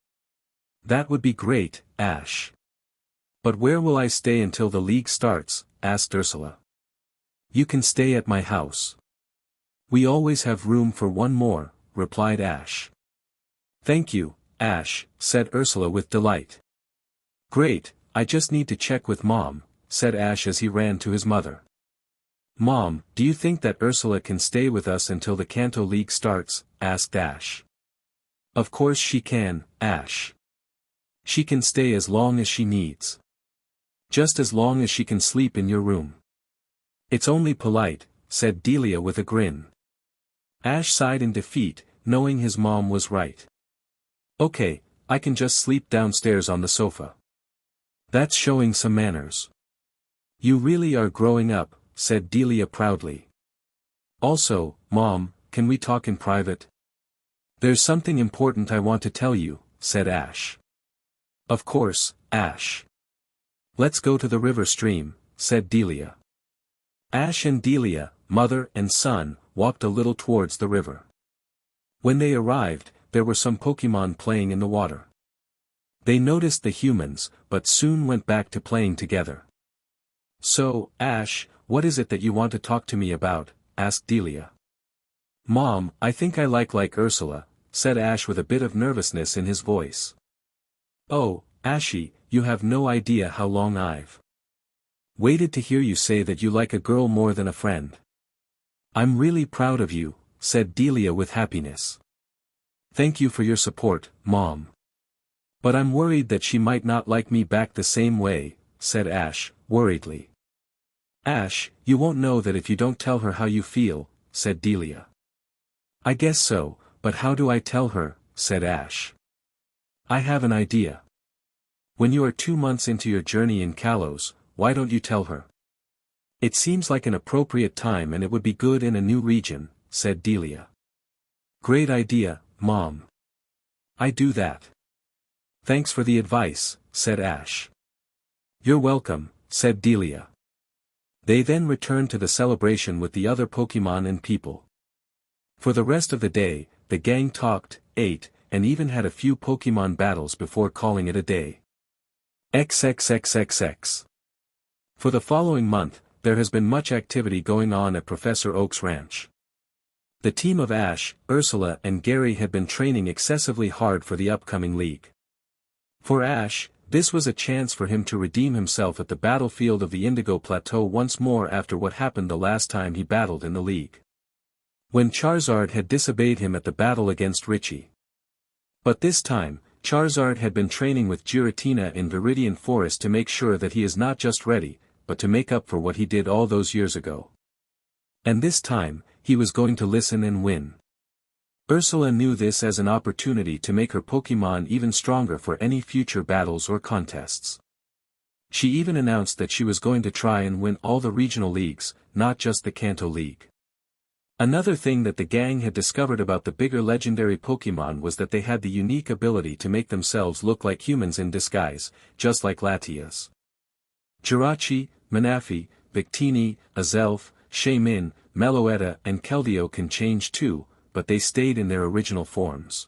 Speaker 1: That would be great, Ash. But where will I stay until the league starts? Asked Ursula. You can stay at my house. We always have room for one more, replied Ash. Thank you, Ash, said Ursula with delight. Great, I just need to check with Mom, said Ash as he ran to his mother. Mom, do you think that Ursula can stay with us until the Kanto League starts? Asked Ash. Of course she can, Ash. She can stay as long as she needs. Just as long as she can sleep in your room. It's only polite, said Delia with a grin. Ash sighed in defeat, knowing his mom was right. Okay, I can just sleep downstairs on the sofa. That's showing some manners. You really are growing up, said Delia proudly. Also, Mom, can we talk in private? There's something important I want to tell you, said Ash. Of course, Ash. Let's go to the river stream, said Delia. Ash and Delia, mother and son, walked a little towards the river. When they arrived, there were some Pokemon playing in the water. They noticed the humans, but soon went back to playing together. So, Ash, what is it that you want to talk to me about? Asked Delia. Mom, I think I like Ursula, said Ash with a bit of nervousness in his voice. Oh, Ashy, you have no idea how long I've waited to hear you say that you like a girl more than a friend. I'm really proud of you, said Delia with happiness. Thank you for your support, Mom. But I'm worried that she might not like me back the same way, said Ash, worriedly. Ash, you won't know that if you don't tell her how you feel, said Delia. I guess so, but how do I tell her, said Ash. I have an idea. When you are 2 months into your journey in Kalos, why don't you tell her? It seems like an appropriate time and it would be good in a new region, said Delia. Great idea, Mom. I do that. Thanks for the advice, said Ash. You're welcome, said Delia. They then returned to the celebration with the other Pokemon and people. For the rest of the day, the gang talked, ate, and even had a few Pokemon battles before calling it a day. XXXXX. For the following month, there has been much activity going on at Professor Oak's ranch. The team of Ash, Ursula and Gary had been training excessively hard for the upcoming league. For Ash, this was a chance for him to redeem himself at the battlefield of the Indigo Plateau once more after what happened the last time he battled in the league. When Charizard had disobeyed him at the battle against Richie. But this time, Charizard had been training with Giratina in Viridian Forest to make sure that he is not just ready, but to make up for what he did all those years ago. And this time, he was going to listen and win. Ursula knew this as an opportunity to make her Pokemon even stronger for any future battles or contests. She even announced that she was going to try and win all the regional leagues, not just the Kanto League. Another thing that the gang had discovered about the bigger legendary Pokemon was that they had the unique ability to make themselves look like humans in disguise, just like Latias. Jirachi, Manaphy, Victini, Azelf, Shaymin, Meloetta and Keldeo can change too, but they stayed in their original forms.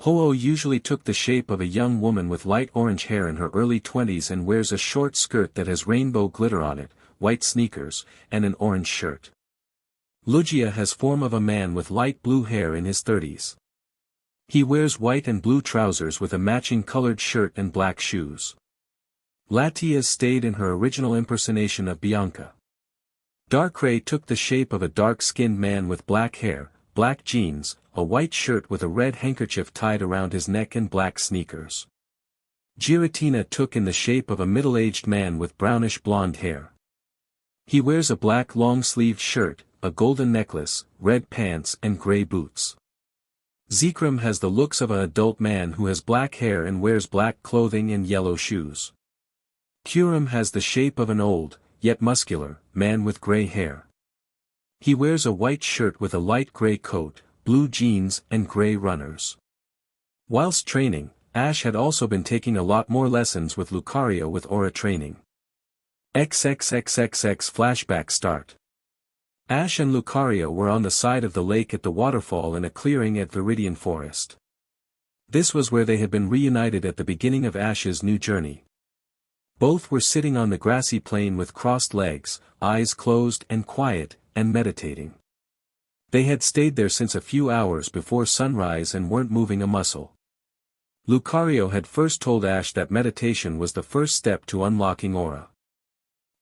Speaker 1: Ho-Oh usually took the shape of a young woman with light orange hair in her early 20s and wears a short skirt that has rainbow glitter on it, white sneakers, and an orange shirt. Lugia has form of a man with light blue hair in his 30s. He wears white and blue trousers with a matching colored shirt and black shoes. Latias stayed in her original impersonation of Bianca. Darkrai took the shape of a dark-skinned man with black hair, black jeans, a white shirt with a red handkerchief tied around his neck and black sneakers. Giratina took in the shape of a middle-aged man with brownish blonde hair. He wears a black long-sleeved shirt, a golden necklace, red pants and gray boots. Zekrom has the looks of an adult man who has black hair and wears black clothing and yellow shoes. Kyurem has the shape of an old, yet muscular, man with gray hair. He wears a white shirt with a light gray coat, blue jeans and gray runners. Whilst training, Ash had also been taking a lot more lessons with Lucario with aura training. XXXXX flashback start. Ash and Lucario were on the side of the lake at the waterfall in a clearing at Viridian Forest. This was where they had been reunited at the beginning of Ash's new journey. Both were sitting on the grassy plain with crossed legs, eyes closed and quiet, and meditating. They had stayed there since a few hours before sunrise and weren't moving a muscle. Lucario had first told Ash that meditation was the first step to unlocking aura.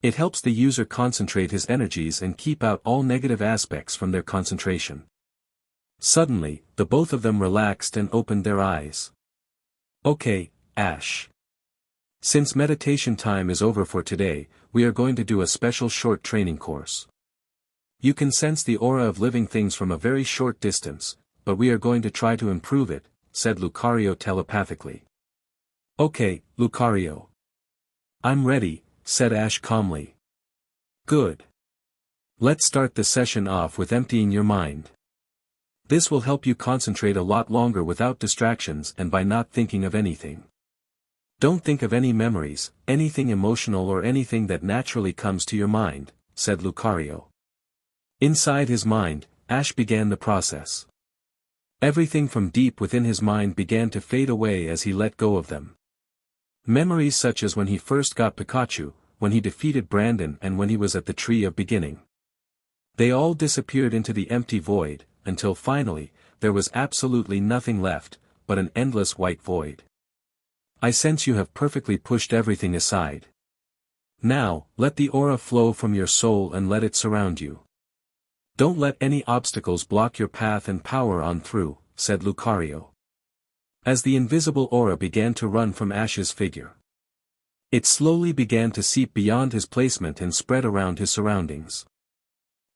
Speaker 1: It helps the user concentrate his energies and keep out all negative aspects from their concentration. Suddenly, the both of them relaxed and opened their eyes. Okay, Ash. Since meditation time is over for today, we are going to do a special short training course. You can sense the aura of living things from a very short distance, but we are going to try to improve it, said Lucario telepathically. Okay, Lucario. I'm ready, said Ash calmly. Good. Let's start the session off with emptying your mind. This will help you concentrate a lot longer without distractions and by not thinking of anything. Don't think of any memories, anything emotional or anything that naturally comes to your mind, said Lucario. Inside his mind, Ash began the process. Everything from deep within his mind began to fade away as he let go of them. Memories such as when he first got Pikachu, when he defeated Brandon and when he was at the Tree of Beginning. They all disappeared into the empty void, until finally, there was absolutely nothing left, but an endless white void. I sense you have perfectly pushed everything aside. Now, let the aura flow from your soul and let it surround you. Don't let any obstacles block your path and power on through, said Lucario. As the invisible aura began to run from Ash's figure, it slowly began to seep beyond his placement and spread around his surroundings.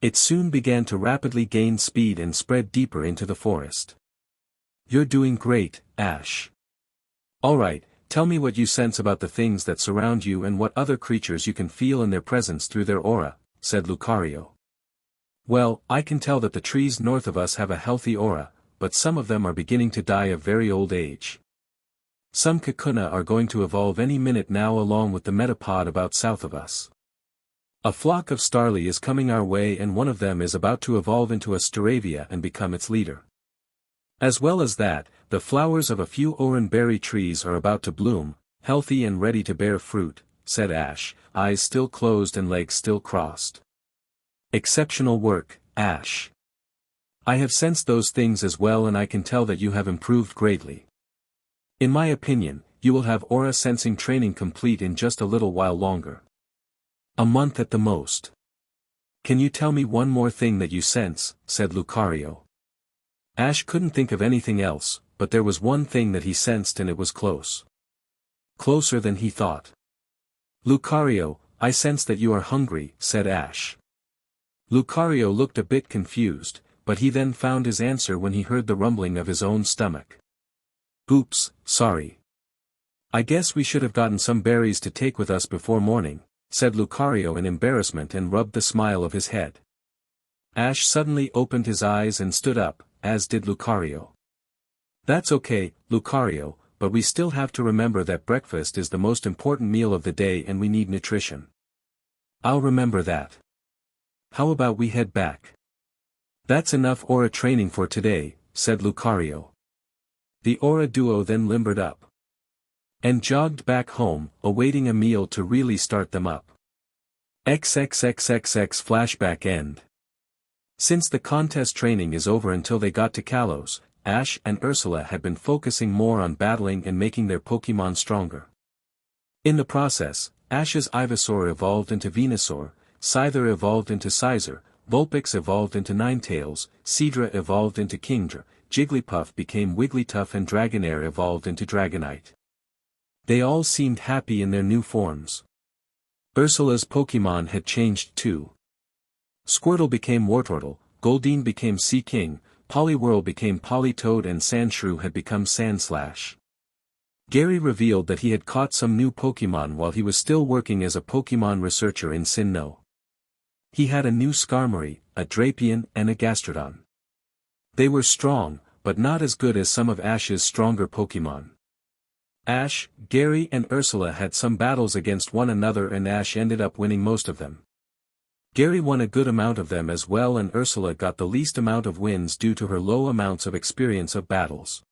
Speaker 1: It soon began to rapidly gain speed and spread deeper into the forest. You're doing great, Ash. Alright, tell me what you sense about the things that surround you and what other creatures you can feel in their presence through their aura, said Lucario. Well, I can tell that the trees north of us have a healthy aura, but some of them are beginning to die of very old age. Some Kakuna are going to evolve any minute now along with the Metapod about south of us. A flock of Starly is coming our way and one of them is about to evolve into a Staravia and become its leader. As well as that, the flowers of a few Oran berry trees are about to bloom, healthy and ready to bear fruit, said Ash, eyes still closed and legs still crossed. Exceptional work, Ash. I have sensed those things as well and I can tell that you have improved greatly. In my opinion, you will have aura sensing training complete in just a little while longer. A month at the most. Can you tell me one more thing that you sense, said Lucario. Ash couldn't think of anything else, but there was one thing that he sensed and it was close. Closer than he thought. Lucario, I sense that you are hungry, said Ash. Lucario looked a bit confused, but he then found his answer when he heard the rumbling of his own stomach. Oops, sorry. I guess we should have gotten some berries to take with us before morning, said Lucario in embarrassment and rubbed the smile of his head. Ash suddenly opened his eyes and stood up, as did Lucario. That's okay, Lucario, but we still have to remember that breakfast is the most important meal of the day and we need nutrition. I'll remember that. How about we head back? That's enough aura training for today, said Lucario. The aura duo then limbered up and jogged back home, awaiting a meal to really start them up. XXXXX flashback end. Since the contest training is over until they got to Kalos, Ash and Ursula had been focusing more on battling and making their Pokémon stronger. In the process, Ash's Ivysaur evolved into Venusaur, Scyther evolved into Scizor, Vulpix evolved into Ninetales, Seadra evolved into Kingdra, Jigglypuff became Wigglytuff and Dragonair evolved into Dragonite. They all seemed happy in their new forms. Ursula's Pokémon had changed too. Squirtle became Wartortle, Goldeen became Sea King, Poliwhirl became Politoed and Sandshrew had become Sandslash. Gary revealed that he had caught some new Pokémon while he was still working as a Pokémon researcher in Sinnoh. He had a new Skarmory, a Drapion and a Gastrodon. They were strong, but not as good as some of Ash's stronger Pokémon. Ash, Gary and Ursula had some battles against one another and Ash ended up winning most of them. Gary won a good amount of them as well and Ursula got the least amount of wins due to her low amounts of experience of battles.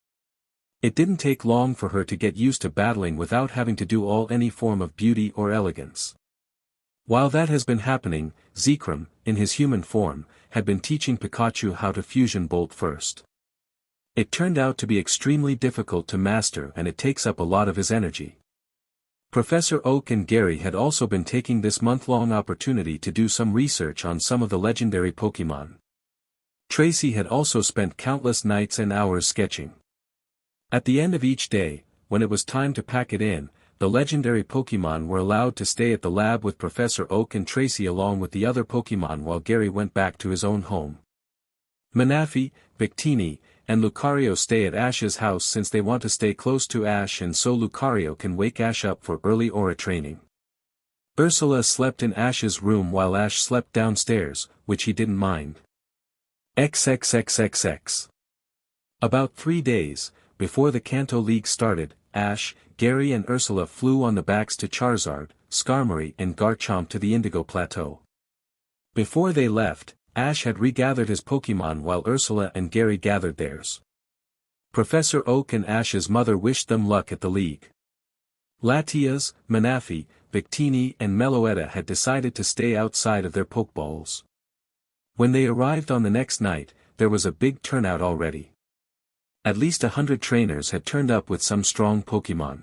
Speaker 1: It didn't take long for her to get used to battling without having to do any form of beauty or elegance. While that has been happening, Zekrom, in his human form, had been teaching Pikachu how to fusion bolt first. It turned out to be extremely difficult to master and it takes up a lot of his energy. Professor Oak and Gary had also been taking this month-long opportunity to do some research on some of the legendary Pokémon. Tracy had also spent countless nights and hours sketching. At the end of each day, when it was time to pack it in, the legendary Pokémon were allowed to stay at the lab with Professor Oak and Tracy along with the other Pokémon while Gary went back to his own home. Manaphy, Victini, and Lucario stay at Ash's house since they want to stay close to Ash and so Lucario can wake Ash up for early aura training. Ursula slept in Ash's room while Ash slept downstairs, which he didn't mind. XXXXX. About 3 days, before the Kanto League started, Ash, Gary and Ursula flew on the backs to Charizard, Skarmory and Garchomp to the Indigo Plateau. Before they left, Ash had regathered his Pokémon while Ursula and Gary gathered theirs. Professor Oak and Ash's mother wished them luck at the league. Latias, Manaphy, Victini and Meloetta had decided to stay outside of their Pokeballs. When they arrived on the next night, there was a big turnout already. At least 100 trainers had turned up with some strong Pokémon.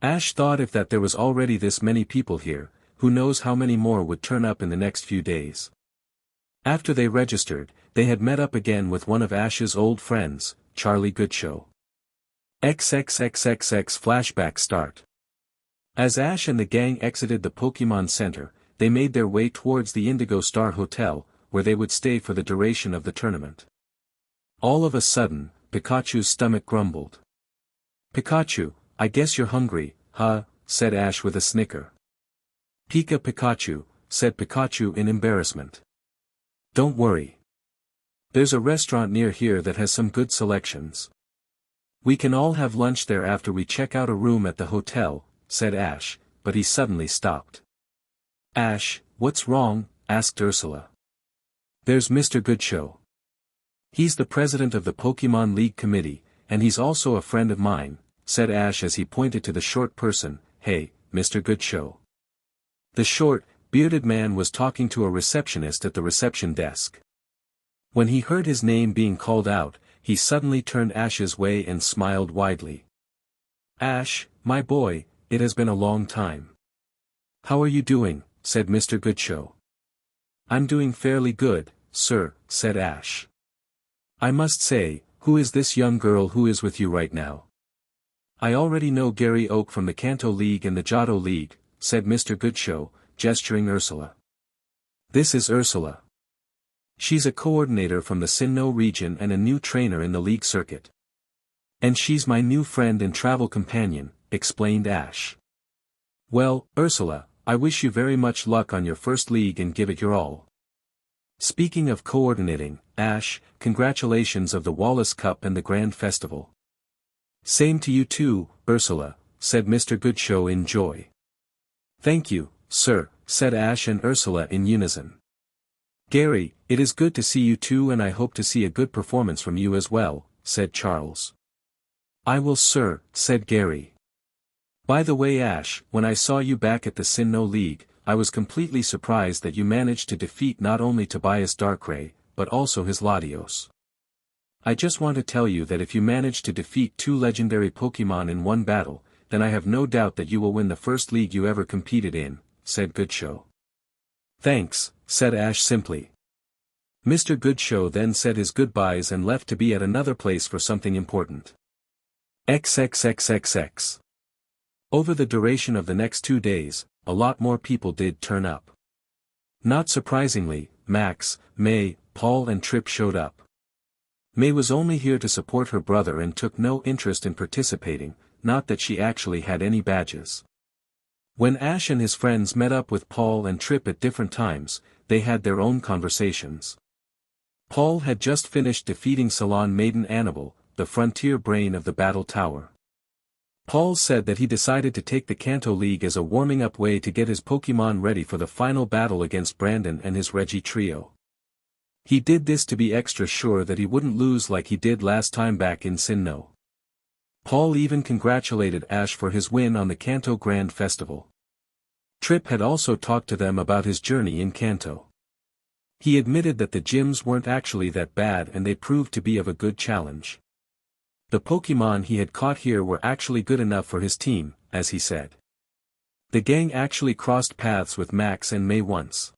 Speaker 1: Ash thought if that there was already this many people here, who knows how many more would turn up in the next few days. After they registered, they had met up again with one of Ash's old friends, Charlie Goodshow. XXXXX flashback start. As Ash and the gang exited the Pokémon Center, they made their way towards the Indigo Star Hotel, where they would stay for the duration of the tournament. All of a sudden, Pikachu's stomach grumbled. "Pikachu, I guess you're hungry, huh?" said Ash with a snicker. "Pika Pikachu," said Pikachu in embarrassment. "Don't worry. There's a restaurant near here that has some good selections. We can all have lunch there after we check out a room at the hotel," said Ash, but he suddenly stopped. "Ash, what's wrong?" asked Ursula. "There's Mr. Goodshow. He's the president of the Pokémon League Committee, and he's also a friend of mine," said Ash as he pointed to the short person. "Hey, Mr. Goodshow." The short, bearded man was talking to a receptionist at the reception desk. When he heard his name being called out, he suddenly turned Ash's way and smiled widely. "Ash, my boy, it has been a long time. How are you doing?" said Mr. Goodshow. "I'm doing fairly good, sir," said Ash. "I must say, who is this young girl who is with you right now?" "I already know Gary Oak from the Kanto League and the Johto League," said Mr. Goodshow, gesturing Ursula. "This is Ursula. She's a coordinator from the Sinnoh region and a new trainer in the league circuit. And she's my new friend and travel companion," explained Ash. "Well, Ursula, I wish you very much luck on your first league and give it your all. Speaking of coordinating, Ash, congratulations of the Wallace Cup and the Grand Festival." "Same to you too, Ursula," said Mr. Goodshow in joy. "Thank you, sir," said Ash and Ursula in unison. "Gary, it is good to see you too and I hope to see a good performance from you as well," said Charles. "I will, sir," said Gary. "By the way, Ash, when I saw you back at the Sinnoh League, I was completely surprised that you managed to defeat not only Tobias Darkrai, but also his Latios. I just want to tell you that if you manage to defeat 2 legendary Pokémon in one battle, then I have no doubt that you will win the first league you ever competed in," said Goodshow. "Thanks," said Ash simply. Mr. Goodshow then said his goodbyes and left to be at another place for something important. XXXXX. Over the duration of the next 2 days, a lot more people did turn up. Not surprisingly, Max, May, Paul and Trip showed up. May was only here to support her brother and took no interest in participating, not that she actually had any badges. When Ash and his friends met up with Paul and Trip at different times, they had their own conversations. Paul had just finished defeating Salon Maiden Annabelle, the frontier brain of the Battle Tower. Paul said that he decided to take the Kanto League as a warming-up way to get his Pokémon ready for the final battle against Brandon and his Reggie trio. He did this to be extra sure that he wouldn't lose like he did last time back in Sinnoh. Paul even congratulated Ash for his win on the Kanto Grand Festival. Trip had also talked to them about his journey in Kanto. He admitted that the gyms weren't actually that bad and they proved to be of a good challenge. The Pokémon he had caught here were actually good enough for his team, as he said. The gang actually crossed paths with Max and May once.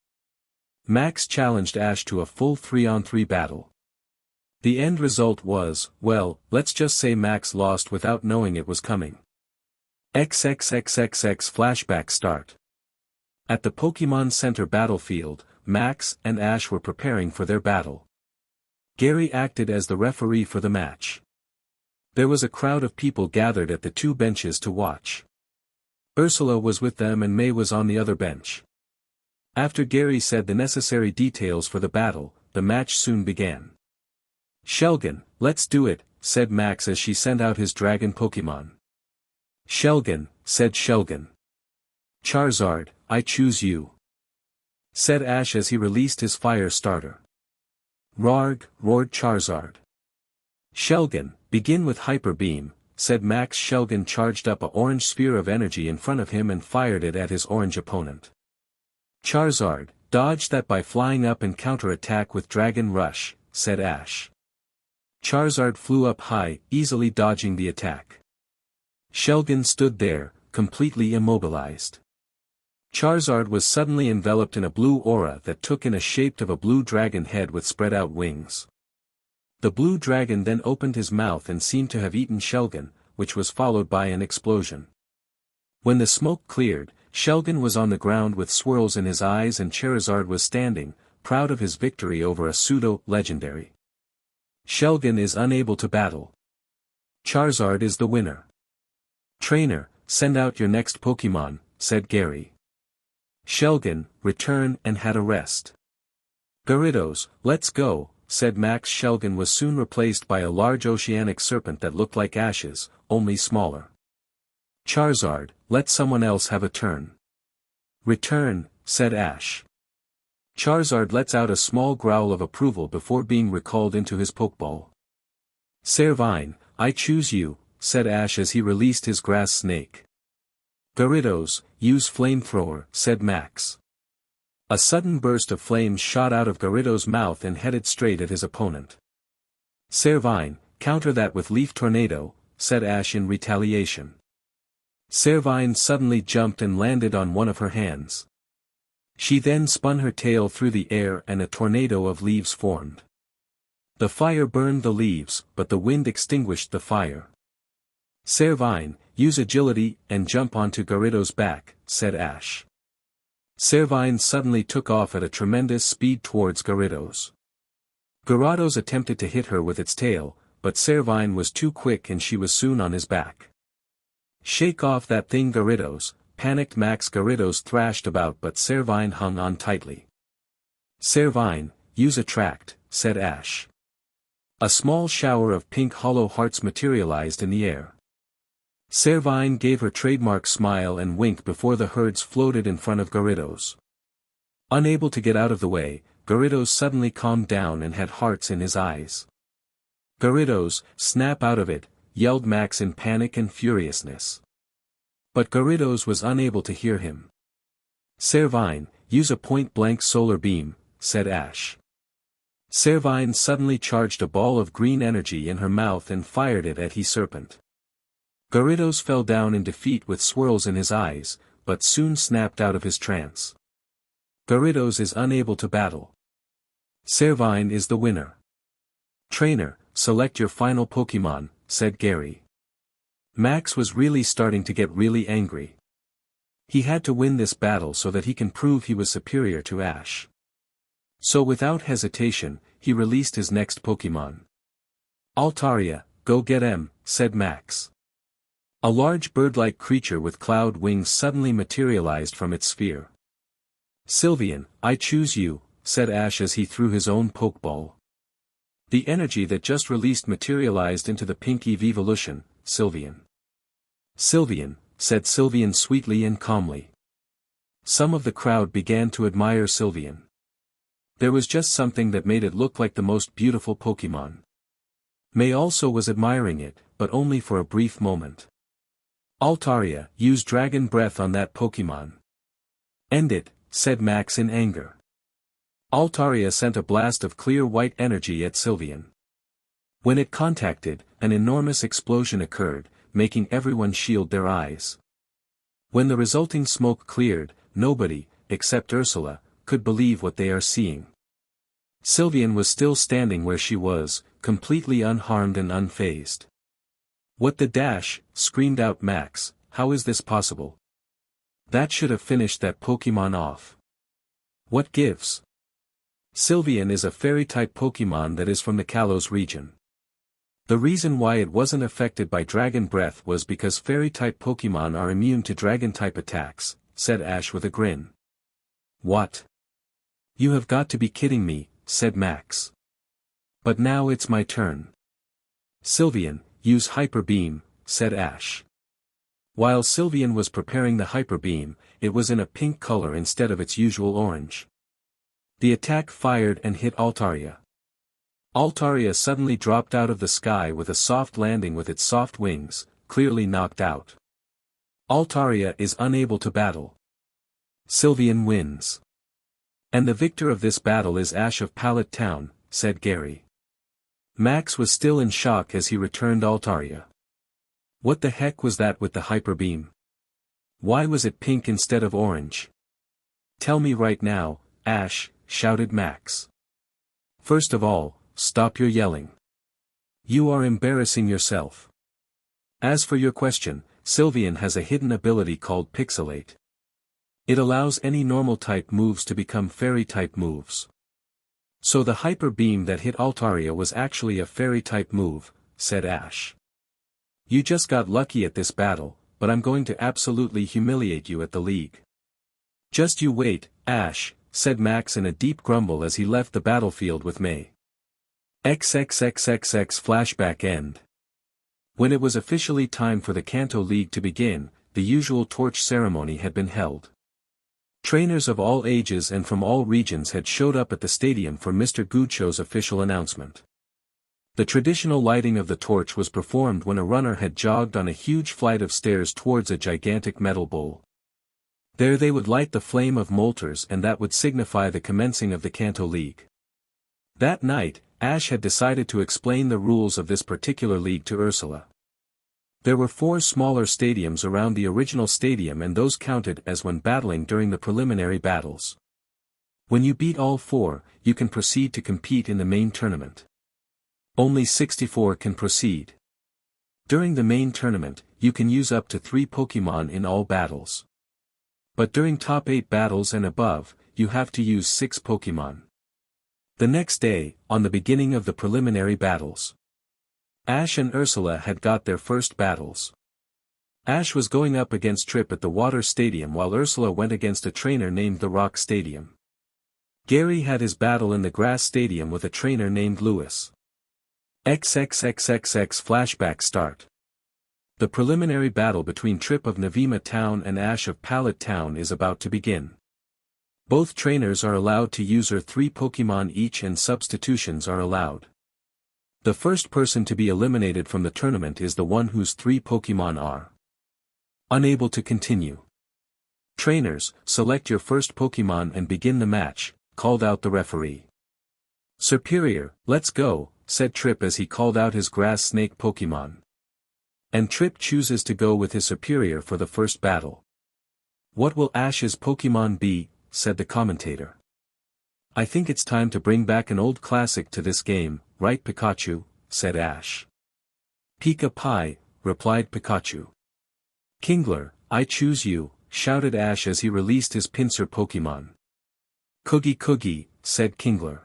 Speaker 1: Max challenged Ash to a full 3-on-3 battle. The end result was, well, let's just say Max lost without knowing it was coming. XXXXX flashback start. At the Pokemon Center battlefield, Max and Ash were preparing for their battle. Gary acted as the referee for the match. There was a crowd of people gathered at the two benches to watch. Ursula was with them and May was on the other bench. After Gary said the necessary details for the battle, the match soon began. "Shelgon, let's do it," said Max as she sent out his dragon Pokemon. "Shelgon," said Shelgon. "Charizard, I choose you," said Ash as he released his fire starter. "Rarg," roared Charizard. "Shelgon, begin with Hyper Beam," said Max. Shelgon charged up a orange sphere of energy in front of him and fired it at his orange opponent. "Charizard, dodge that by flying up and counter-attack with Dragon Rush," said Ash. Charizard flew up high, easily dodging the attack. Shelgon stood there, completely immobilized. Charizard was suddenly enveloped in a blue aura that took in a shape of a blue dragon head with spread-out wings. The blue dragon then opened his mouth and seemed to have eaten Shelgon, which was followed by an explosion. When the smoke cleared, Shelgon was on the ground with swirls in his eyes and Charizard was standing, proud of his victory over a pseudo-legendary. Shelgon is unable to battle. Charizard is the winner. "Trainer, send out your next Pokemon," said Gary. "Shelgon, return and had a rest." "Gyarados, let's go," said Max. Shelgon was soon replaced by a large oceanic serpent that looked like ashes, only smaller. "Charizard, let someone else have a turn." "Return," said Ash. Charizard lets out a small growl of approval before being recalled into his Pokeball. "Servine, I choose you," said Ash as he released his grass snake. "Gyarados, use Flamethrower," said Max. A sudden burst of flames shot out of Gyarados' mouth and headed straight at his opponent. "Servine, counter that with Leaf Tornado," said Ash in retaliation. Servine suddenly jumped and landed on one of her hands. She then spun her tail through the air and a tornado of leaves formed. The fire burned the leaves, but the wind extinguished the fire. "Servine, use agility and jump onto Gyarados' back," said Ash. Servine suddenly took off at a tremendous speed towards Gyarados. Gyarados attempted to hit her with its tail, but Servine was too quick and she was soon on his back. "Shake off that thing, Gyarados," panicked Max. Gyarados thrashed about but Servine hung on tightly. "Servine, use Attract," said Ash. A small shower of pink hollow hearts materialized in the air. Servine gave her trademark smile and wink before the herds floated in front of Gyarados. Unable to get out of the way, Gyarados suddenly calmed down and had hearts in his eyes. "Gyarados, snap out of it," yelled Max in panic and furiousness. But Gyarados was unable to hear him. "Servine, use a point-blank solar beam," said Ash. Servine suddenly charged a ball of green energy in her mouth and fired it at the serpent. Gyarados fell down in defeat with swirls in his eyes, but soon snapped out of his trance. Gyarados is unable to battle. Servine is the winner. "Trainer, select your final Pokemon," said Gary. Max was really starting to get really angry. He had to win this battle so that he can prove he was superior to Ash. So without hesitation, he released his next Pokemon. "Altaria, go get him," said Max. A large bird-like creature with cloud wings suddenly materialized from its sphere. "Sylveon, I choose you," said Ash as he threw his own Pokeball. The energy that just released materialized into the pink evolution, Sylveon. "Sylveon," said Sylveon sweetly and calmly. Some of the crowd began to admire Sylveon. There was just something that made it look like the most beautiful Pokemon. May also was admiring it, but only for a brief moment. "Altaria, use Dragon Breath on that Pokemon." "End it," said Max in anger. Altaria sent a blast of clear white energy at Sylveon. When it contacted, an enormous explosion occurred, making everyone shield their eyes. When the resulting smoke cleared, nobody, except Ursula, could believe what they are seeing. Sylveon was still standing where she was, completely unharmed and unfazed. "What the dash?" screamed out Max, how is this possible? That should have finished that Pokemon off. What gives? Sylveon is a fairy-type Pokemon that is from the Kalos region. The reason why it wasn't affected by Dragon Breath was because fairy-type Pokemon are immune to Dragon-type attacks, said Ash with a grin. What? You have got to be kidding me, said Max. But now it's my turn. Sylveon, use Hyper Beam, said Ash. While Sylveon was preparing the Hyper Beam, it was in a pink color instead of its usual orange. The attack fired and hit Altaria. Altaria suddenly dropped out of the sky with a soft landing with its soft wings, clearly knocked out. Altaria is unable to battle. Sylveon wins. And the victor of this battle is Ash of Pallet Town, said Gary. Max was still in shock as he returned Altaria. What the heck was that with the Hyper Beam? Why was it pink instead of orange? Tell me right now, Ash, shouted Max. First of all, stop your yelling. You are embarrassing yourself. As for your question, Sylveon has a hidden ability called Pixelate. It allows any normal type moves to become fairy type moves. So the Hyper Beam that hit Altaria was actually a fairy type move, said Ash. You just got lucky at this battle, but I'm going to absolutely humiliate you at the league. Just you wait, Ash, said Max in a deep grumble as he left the battlefield with May. XXXXX flashback end. When it was officially time for the Kanto League to begin, the usual torch ceremony had been held. Trainers of all ages and from all regions had showed up at the stadium for Mr. Goodsho's official announcement. The traditional lighting of the torch was performed when a runner had jogged on a huge flight of stairs towards a gigantic metal bowl. There they would light the flame of Moltres and that would signify the commencing of the Kanto League. That night, Ash had decided to explain the rules of this particular league to Ursula. There were 4 smaller stadiums around the original stadium and those counted as when battling during the preliminary battles. When you beat all 4, you can proceed to compete in the main tournament. Only 64 can proceed. During the main tournament, you can use up to 3 Pokemon in all battles. But during top 8 battles and above, you have to use 6 Pokemon. The next day, on the beginning of the preliminary battles, Ash and Ursula had got their first battles. Ash was going up against Trip at the Water Stadium while Ursula went against a trainer named the Rock Stadium. Gary had his battle in the Grass Stadium with a trainer named Lewis. XXXXX flashback start. The preliminary battle between Trip of Navima Town and Ash of Pallet Town is about to begin. Both trainers are allowed to use 3 Pokemon each and substitutions are allowed. The first person to be eliminated from the tournament is the one whose 3 Pokemon are unable to continue. Trainers, select your first Pokemon and begin the match, called out the referee. Superior, let's go, said Trip as he called out his Grass Snake Pokemon. And Trip chooses to go with his Superior for the first battle. What will Ash's Pokemon be, said the commentator. I think it's time to bring back an old classic to this game, right Pikachu, said Ash. Pika Pie, replied Pikachu. Kingler, I choose you, shouted Ash as he released his pincer Pokemon. Coogie Coogie, said Kingler.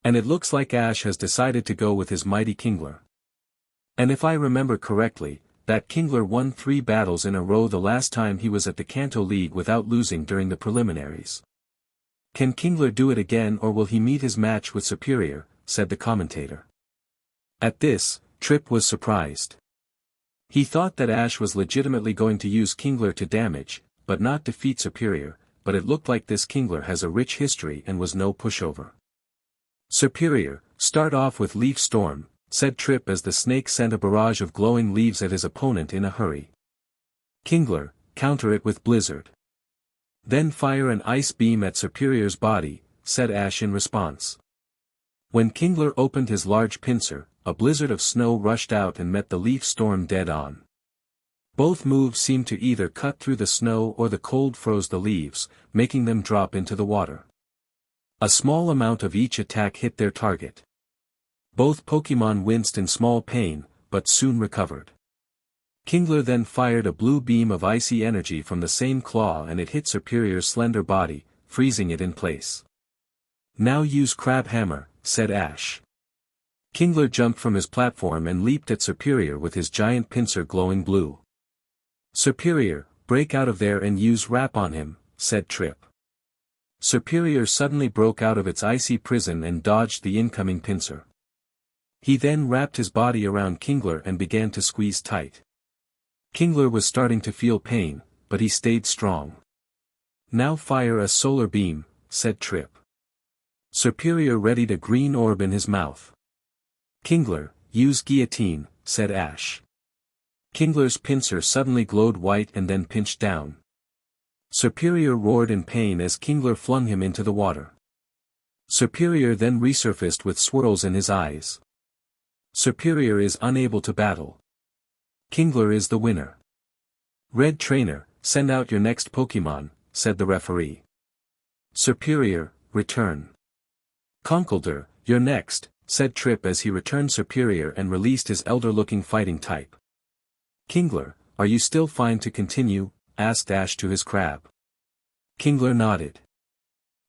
Speaker 1: And it looks like Ash has decided to go with his mighty Kingler. And if I remember correctly, that Kingler won 3 battles in a row the last time he was at the Kanto League without losing during the preliminaries. Can Kingler do it again or will he meet his match with Superior, said the commentator. At this, Trip was surprised. He thought that Ash was legitimately going to use Kingler to damage, but not defeat Superior, but it looked like this Kingler has a rich history and was no pushover. Superior, start off with Leaf Storm, said Trip as the snake sent a barrage of glowing leaves at his opponent in a hurry. Kingler, counter it with Blizzard. Then fire an ice beam at Superior's body, said Ash in response. When Kingler opened his large pincer, a blizzard of snow rushed out and met the Leaf Storm dead on. Both moves seemed to either cut through the snow or the cold froze the leaves, making them drop into the water. A small amount of each attack hit their target. Both Pokemon winced in small pain, but soon recovered. Kingler then fired a blue beam of icy energy from the same claw and it hit Superior's slender body, freezing it in place. "Now use Crab Hammer," said Ash. Kingler jumped from his platform and leaped at Superior with his giant pincer glowing blue. "Superior, break out of there and use Wrap on him," said Trip. Superior suddenly broke out of its icy prison and dodged the incoming pincer. He then wrapped his body around Kingler and began to squeeze tight. Kingler was starting to feel pain, but he stayed strong. "Now fire a solar beam," said Trip. Superior readied a green orb in his mouth. "Kingler, use Guillotine," said Ash. Kingler's pincer suddenly glowed white and then pinched down. Superior roared in pain as Kingler flung him into the water. Superior then resurfaced with swirls in his eyes. Superior is unable to battle. Kingler is the winner. "Red Trainer, send out your next Pokemon," said the referee. "Superior, return." "Conkeldurr, you're next," said Trip as he returned Superior and released his elder-looking fighting type. "Kingler, are you still fine to continue?" asked Ash to his crab. Kingler nodded.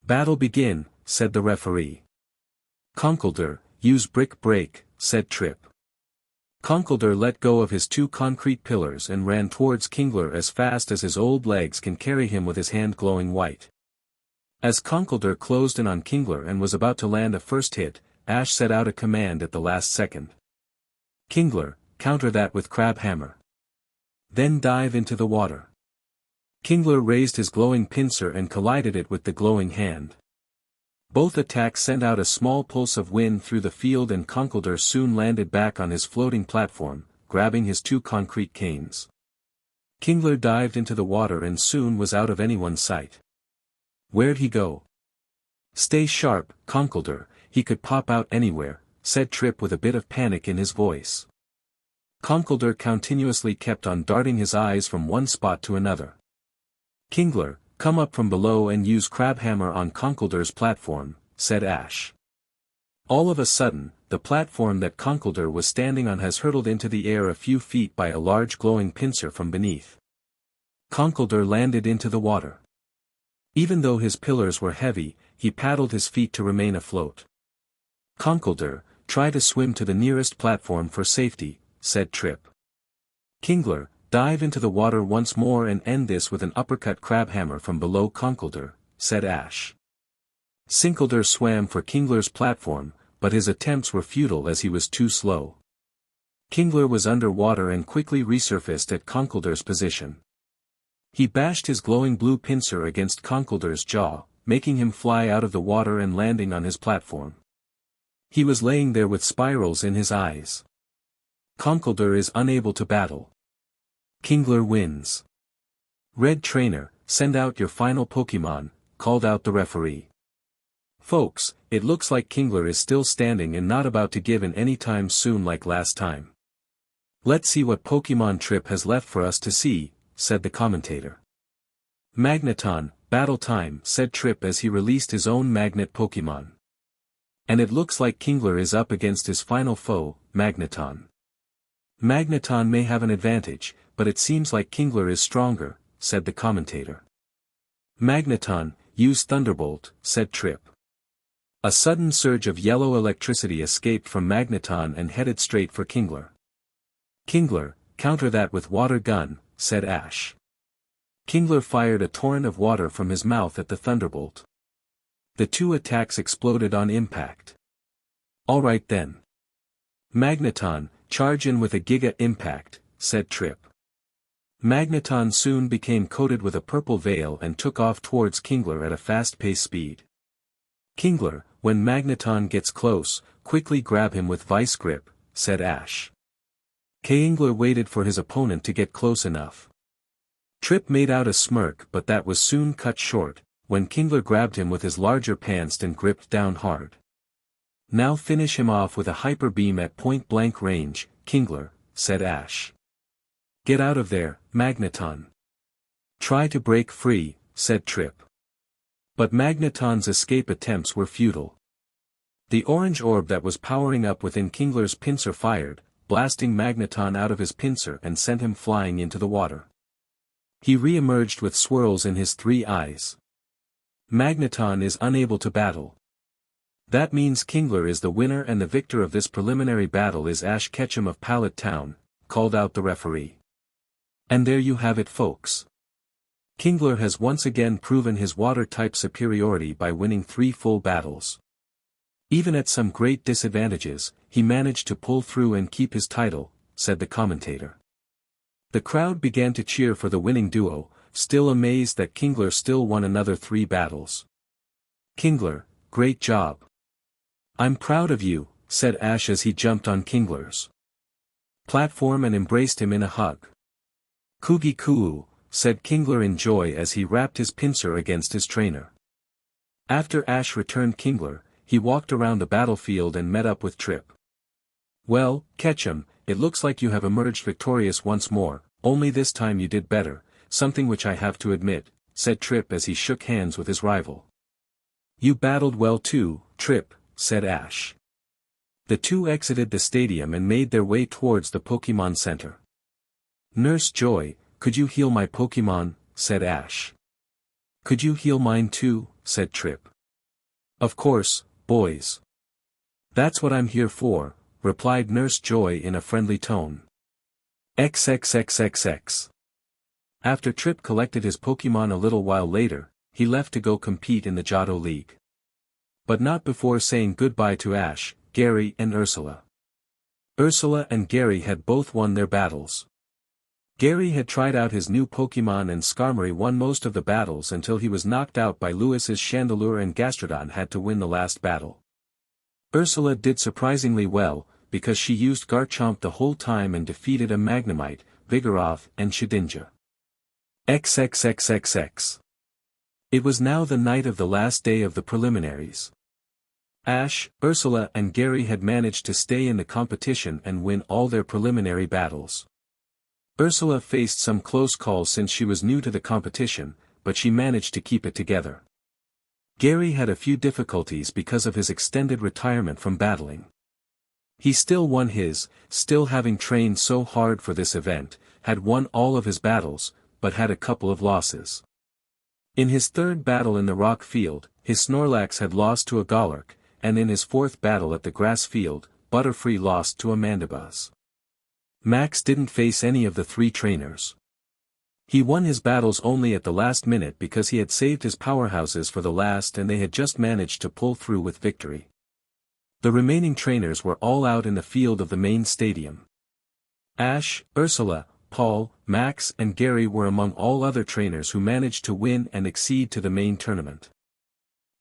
Speaker 1: "Battle begin," said the referee. "Conkeldurr, use Brick Break," said Trip. Conkeldurr let go of his two concrete pillars and ran towards Kingler as fast as his old legs can carry him with his hand glowing white. As Conkeldurr closed in on Kingler and was about to land a first hit, Ash set out a command at the last second. "Kingler, counter that with Crab Hammer. Then dive into the water." Kingler raised his glowing pincer and collided it with the glowing hand. Both attacks sent out a small pulse of wind through the field and Conkeldurr soon landed back on his floating platform, grabbing his two concrete canes. Kingler dived into the water and soon was out of anyone's sight. "Where'd he go?" "Stay sharp, Conkeldurr, he could pop out anywhere," said Trip with a bit of panic in his voice. Conkeldurr continuously kept on darting his eyes from one spot to another. "Kingler, come up from below and use Crab Hammer on Conkeldurr's platform," said Ash. All of a sudden, the platform that Conkeldurr was standing on has hurtled into the air a few feet by a large glowing pincer from beneath. Conkeldurr landed into the water. Even though his pillars were heavy, he paddled his feet to remain afloat. "Conkeldurr, try to swim to the nearest platform for safety," said Trip. "Kingler, dive into the water once more and end this with an uppercut Crab Hammer from below Conkeldurr," said Ash. Sinkeldurr swam for Kingler's platform, but his attempts were futile as he was too slow. Kingler was underwater and quickly resurfaced at Conkeldurr's position. He bashed his glowing blue pincer against Conkeldurr's jaw, making him fly out of the water and landing on his platform. He was laying there with spirals in his eyes. Conkeldurr is unable to battle. Kingler wins. "Red Trainer, send out your final Pokemon," called out the referee. "Folks, it looks like Kingler is still standing and not about to give in anytime soon like last time. Let's see what Pokemon Trip has left for us to see," said the commentator. "Magneton, battle time," said Trip as he released his own Magnet Pokemon. "And it looks like Kingler is up against his final foe, Magneton. Magneton may have an advantage, but it seems like Kingler is stronger," said the commentator. "Magneton, use Thunderbolt," said Trip. A sudden surge of yellow electricity escaped from Magneton and headed straight for Kingler. "Kingler, counter that with Water Gun," said Ash. Kingler fired a torrent of water from his mouth at the Thunderbolt. The two attacks exploded on impact. "All right then. Magneton, charge in with a Giga Impact," said Trip. Magneton soon became coated with a purple veil and took off towards Kingler at a fast-paced speed. "Kingler, when Magneton gets close, quickly grab him with Vice Grip," said Ash. Kingler waited for his opponent to get close enough. Trip made out a smirk but that was soon cut short, when Kingler grabbed him with his larger panst and gripped down hard. "Now finish him off with a Hyper Beam at point-blank range, Kingler," said Ash. "Get out of there, Magneton. Try to break free," said Trip. But Magneton's escape attempts were futile. The orange orb that was powering up within Kingler's pincer fired, blasting Magneton out of his pincer and sent him flying into the water. He re-emerged with swirls in his 3 eyes. Magneton is unable to battle. That means Kingler is the winner and the victor of this preliminary battle is Ash Ketchum of Pallet Town, called out the referee. And there you have it, folks. Kingler has once again proven his water-type superiority by winning 3 full battles. Even at some great disadvantages, he managed to pull through and keep his title, said the commentator. The crowd began to cheer for the winning duo, still amazed that Kingler still won another 3 battles. Kingler, great job. I'm proud of you, said Ash as he jumped on Kingler's platform and embraced him in a hug. Kugi Kuu, said Kingler in joy as he wrapped his pincer against his trainer. After Ash returned Kingler, he walked around the battlefield and met up with Trip. Well, Ketchum, it looks like you have emerged victorious once more, only this time you did better, something which I have to admit, said Trip as he shook hands with his rival. You battled well too, Trip, said Ash. The two exited the stadium and made their way towards the Pokemon Center. Nurse Joy, could you heal my Pokemon, said Ash. Could you heal mine too, said Trip. Of course, boys. That's what I'm here for, replied Nurse Joy in a friendly tone. XXXXX. After Trip collected his Pokemon a little while later, he left to go compete in the Kanto League. But not before saying goodbye to Ash, Gary and Ursula. Ursula and Gary had both won their battles. Gary had tried out his new Pokemon and Skarmory won most of the battles until he was knocked out by Lewis's Chandelure and Gastrodon had to win the last battle. Ursula did surprisingly well, because she used Garchomp the whole time and defeated a Magnemite, Vigoroth and Shedinja. XXXXX. It was now the night of the last day of the preliminaries. Ash, Ursula and Gary had managed to stay in the competition and win all their preliminary battles. Ursula faced some close calls since she was new to the competition, but she managed to keep it together. Gary had a few difficulties because of his extended retirement from battling. He still won his, still having trained so hard for this event, had won all of his battles, but had a couple of losses. In his 3rd battle in the rock field, his Snorlax had lost to a Golurk, and in his 4th battle at the grass field, Butterfree lost to a Mandibuzz. Max didn't face any of the 3 trainers. He won his battles only at the last minute because he had saved his powerhouses for the last and they had just managed to pull through with victory. The remaining trainers were all out in the field of the main stadium. Ash, Ursula, Paul, Max and Gary were among all other trainers who managed to win and exceed to the main tournament.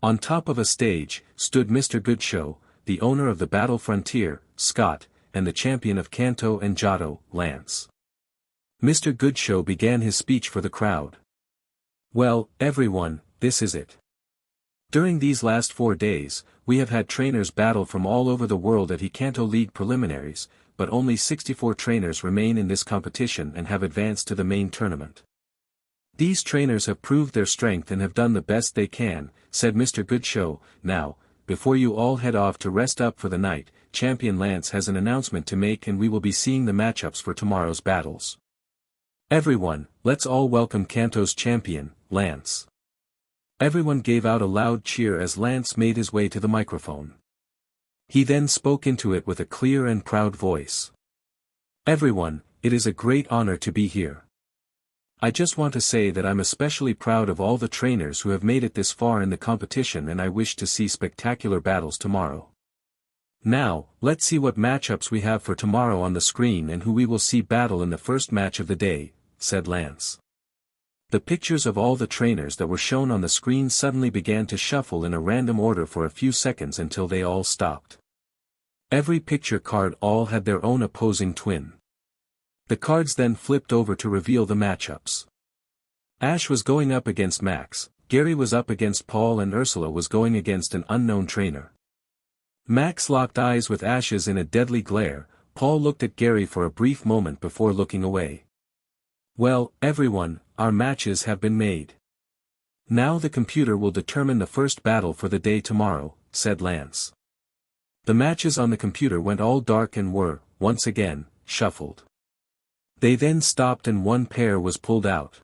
Speaker 1: On top of a stage, stood Mr. Goodshow, the owner of the Battle Frontier, Scott, and the champion of Kanto and Johto, Lance. Mr. Goodshow began his speech for the crowd. Well, everyone, this is it. During these last 4 days, we have had trainers battle from all over the world at Kanto League preliminaries, but only 64 trainers remain in this competition and have advanced to the main tournament. These trainers have proved their strength and have done the best they can, said Mr. Goodshow. Now, before you all head off to rest up for the night, Champion Lance has an announcement to make and we will be seeing the matchups for tomorrow's battles. Everyone, let's all welcome Kanto's champion, Lance. Everyone gave out a loud cheer as Lance made his way to the microphone. He then spoke into it with a clear and proud voice. Everyone, it is a great honor to be here. I just want to say that I'm especially proud of all the trainers who have made it this far in the competition and I wish to see spectacular battles tomorrow. Now, let's see what matchups we have for tomorrow on the screen and who we will see battle in the first match of the day, said Lance. The pictures of all the trainers that were shown on the screen suddenly began to shuffle in a random order for a few seconds until they all stopped. Every picture card all had their own opposing twin. The cards then flipped over to reveal the matchups. Ash was going up against Max, Gary was up against Paul and Ursula was going against an unknown trainer. Max locked eyes with Ash's in a deadly glare. Paul looked at Gary for a brief moment before looking away. Well, everyone, our matches have been made. Now the computer will determine the first battle for the day tomorrow, said Lance. The matches on the computer went all dark and were, once again, shuffled. They then stopped and one pair was pulled out.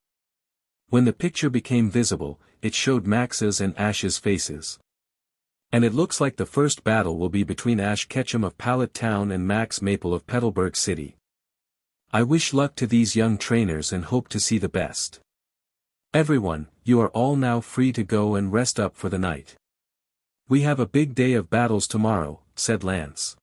Speaker 1: When the picture became visible, it showed Max's and Ash's faces. And it looks like the first battle will be between Ash Ketchum of Pallet Town and Max Maple of Petalburg City. I wish luck to these young trainers and hope to see the best. Everyone, you are all now free to go and rest up for the night. We have a big day of battles tomorrow, said Lance.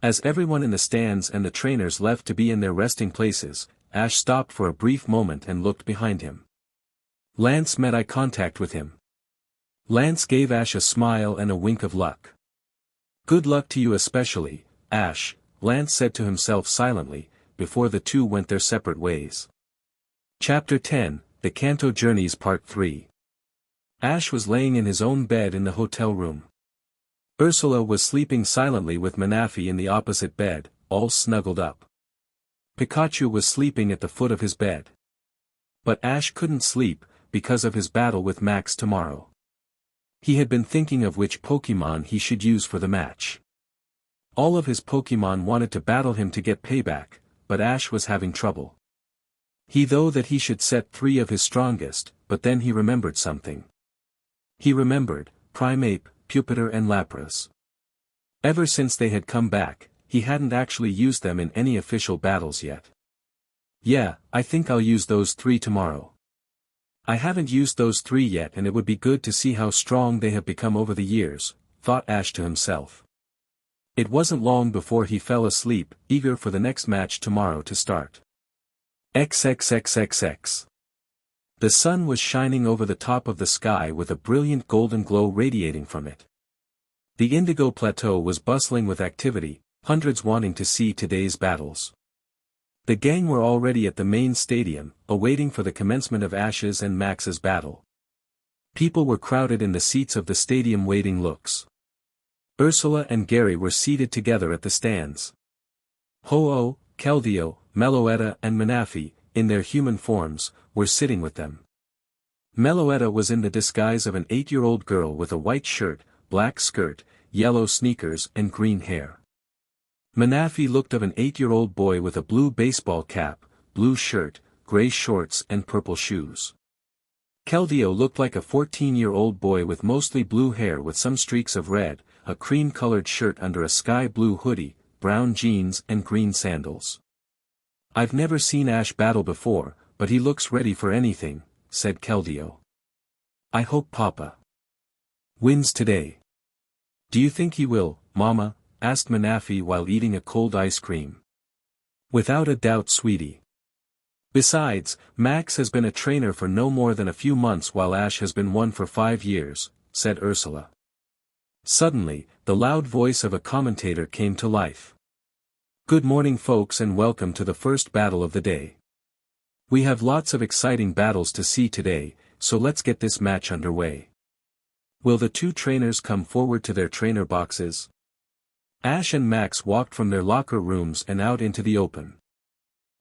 Speaker 1: As everyone in the stands and the trainers left to be in their resting places, Ash stopped for a brief moment and looked behind him. Lance met eye contact with him. Lance gave Ash a smile and a wink of luck. Good luck to you especially, Ash, Lance said to himself silently, before the two went their separate ways. Chapter 10, The Kanto Journeys Part 3. Ash was laying in his own bed in the hotel room. Ursula was sleeping silently with Manafi in the opposite bed, all snuggled up. Pikachu was sleeping at the foot of his bed. But Ash couldn't sleep, because of his battle with Max tomorrow. He had been thinking of which Pokémon he should use for the match. All of his Pokémon wanted to battle him to get payback, but Ash was having trouble. He thought that he should set 3 of his strongest, but then he remembered something. He remembered Primeape, Pupitar and Lapras. Ever since they had come back, he hadn't actually used them in any official battles yet. Yeah, I think I'll use those 3 tomorrow. I haven't used those 3 yet and it would be good to see how strong they have become over the years, thought Ash to himself. It wasn't long before he fell asleep, eager for the next match tomorrow to start. XXXXX. The sun was shining over the top of the sky with a brilliant golden glow radiating from it. The Indigo Plateau was bustling with activity, hundreds wanting to see today's battles. The gang were already at the main stadium, awaiting for the commencement of Ash's and Max's battle. People were crowded in the seats of the stadium waiting looks. Ursula and Gary were seated together at the stands. Ho-Oh, Keldeo, Meloetta and Manafi, in their human forms, were sitting with them. Meloetta was in the disguise of an 8-year-old girl with a white shirt, black skirt, yellow sneakers and green hair. Manafi looked of an 8-year-old boy with a blue baseball cap, blue shirt, gray shorts and purple shoes. Keldeo looked like a 14-year-old boy with mostly blue hair with some streaks of red, a cream-colored shirt under a sky blue hoodie, brown jeans and green sandals. I've never seen Ash battle before, but he looks ready for anything, said Keldeo. I hope Papa wins today. Do you think he will, Mama? Asked Manafi while eating a cold ice cream. Without a doubt, sweetie. Besides, Max has been a trainer for no more than a few months while Ash has been one for 5 years, said Ursula. Suddenly, the loud voice of a commentator came to life. Good morning folks and welcome to the first battle of the day. We have lots of exciting battles to see today, so let's get this match underway. Will the 2 trainers come forward to their trainer boxes? Ash and Max walked from their locker rooms and out into the open.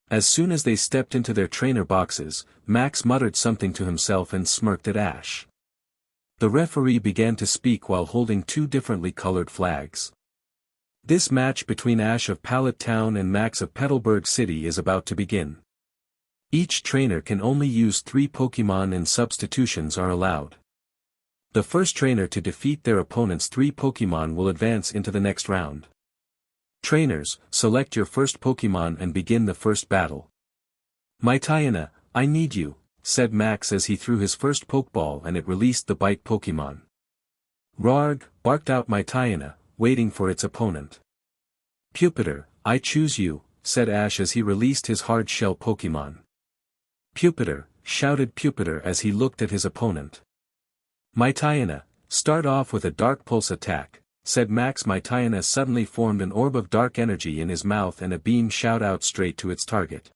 Speaker 1: As soon as they stepped into their trainer boxes, Max muttered something to himself and smirked at Ash. The referee began to speak while holding 2 differently colored flags. This match between Ash of Pallet Town and Max of Petalburg City is about to begin. Each trainer can only use 3 Pokémon and substitutions are allowed. The first trainer to defeat their opponent's 3 Pokémon will advance into the next round. Trainers, select your first Pokémon and begin the first battle. Mytiana, I need you, said Max as he threw his first Pokeball and it released the Bite Pokémon. Rarg, barked out Mytiana, waiting for its opponent. Pupitar, I choose you, said Ash as he released his hard shell Pokémon. Pupitar, shouted Pupitar as he looked at his opponent. Mytiana, start off with a Dark Pulse attack, said Max. Mytiana suddenly formed an orb of dark energy in his mouth and a beam shot out straight to its target.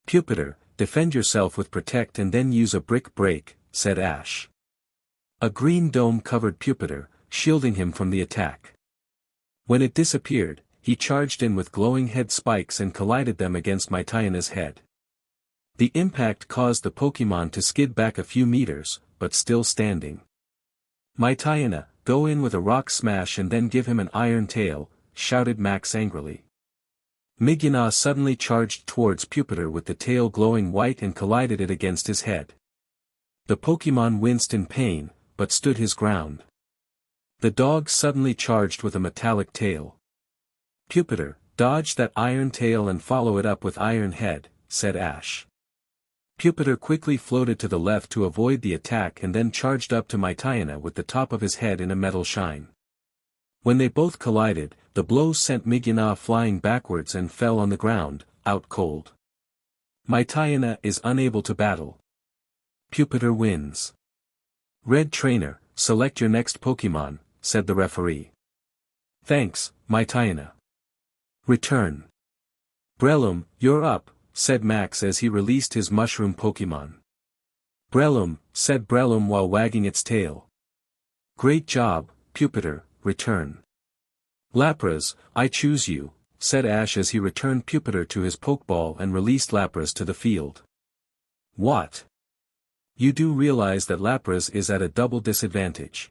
Speaker 1: Pupitar, defend yourself with Protect and then use a Brick Break, said Ash. A green dome covered Pupitar, shielding him from the attack. When it disappeared, he charged in with glowing head spikes and collided them against Mytiana's head. The impact caused the Pokémon to skid back a few meters, but still standing. Mytiana, go in with a Rock Smash and then give him an Iron Tail, shouted Max angrily. Miguna suddenly charged towards Pupitre with the tail glowing white and collided it against his head. The Pokémon winced in pain, but stood his ground. The dog suddenly charged with a metallic tail. Pupitre, dodge that iron tail and follow it up with iron head, said Ash. Pupitre quickly floated to the left to avoid the attack and then charged up to Mytiana with the top of his head in a metal shine. When they both collided, the blows sent Miguna flying backwards and fell on the ground, out cold. Mytiana is unable to battle. Pupitre wins. Red Trainer, select your next Pokémon, said the referee. Thanks, Mytiana. Return. Breloom, you're up, said Max as he released his mushroom Pokémon. Breloom, said Breloom while wagging its tail. Great job, Pupitre, return. Lapras, I choose you, said Ash as he returned Pupitre to his Pokeball and released Lapras to the field. What? You do realize that Lapras is at a double disadvantage.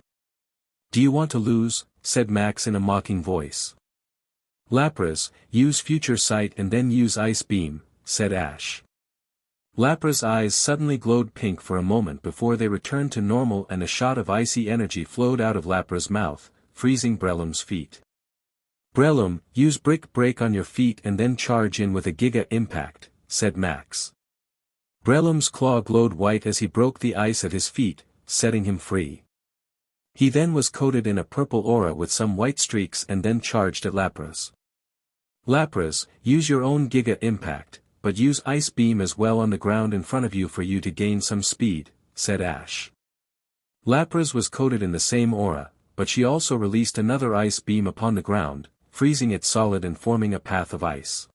Speaker 1: Do you want to lose, said Max in a mocking voice. Lapras, use Future Sight and then use Ice Beam, said Ash. Lapras' eyes suddenly glowed pink for a moment before they returned to normal and a shot of icy energy flowed out of Lapras' mouth, freezing Breloom's feet. Breloom, use Brick Break on your feet and then charge in with a Giga Impact, said Max. Breloom's claw glowed white as he broke the ice at his feet, setting him free. He then was coated in a purple aura with some white streaks and then charged at Lapras. Lapras, use your own Giga Impact, but use Ice Beam as well on the ground in front of you for you to gain some speed, said Ash. Lapras was coated in the same aura, but she also released another Ice Beam upon the ground, freezing it solid and forming a path of ice.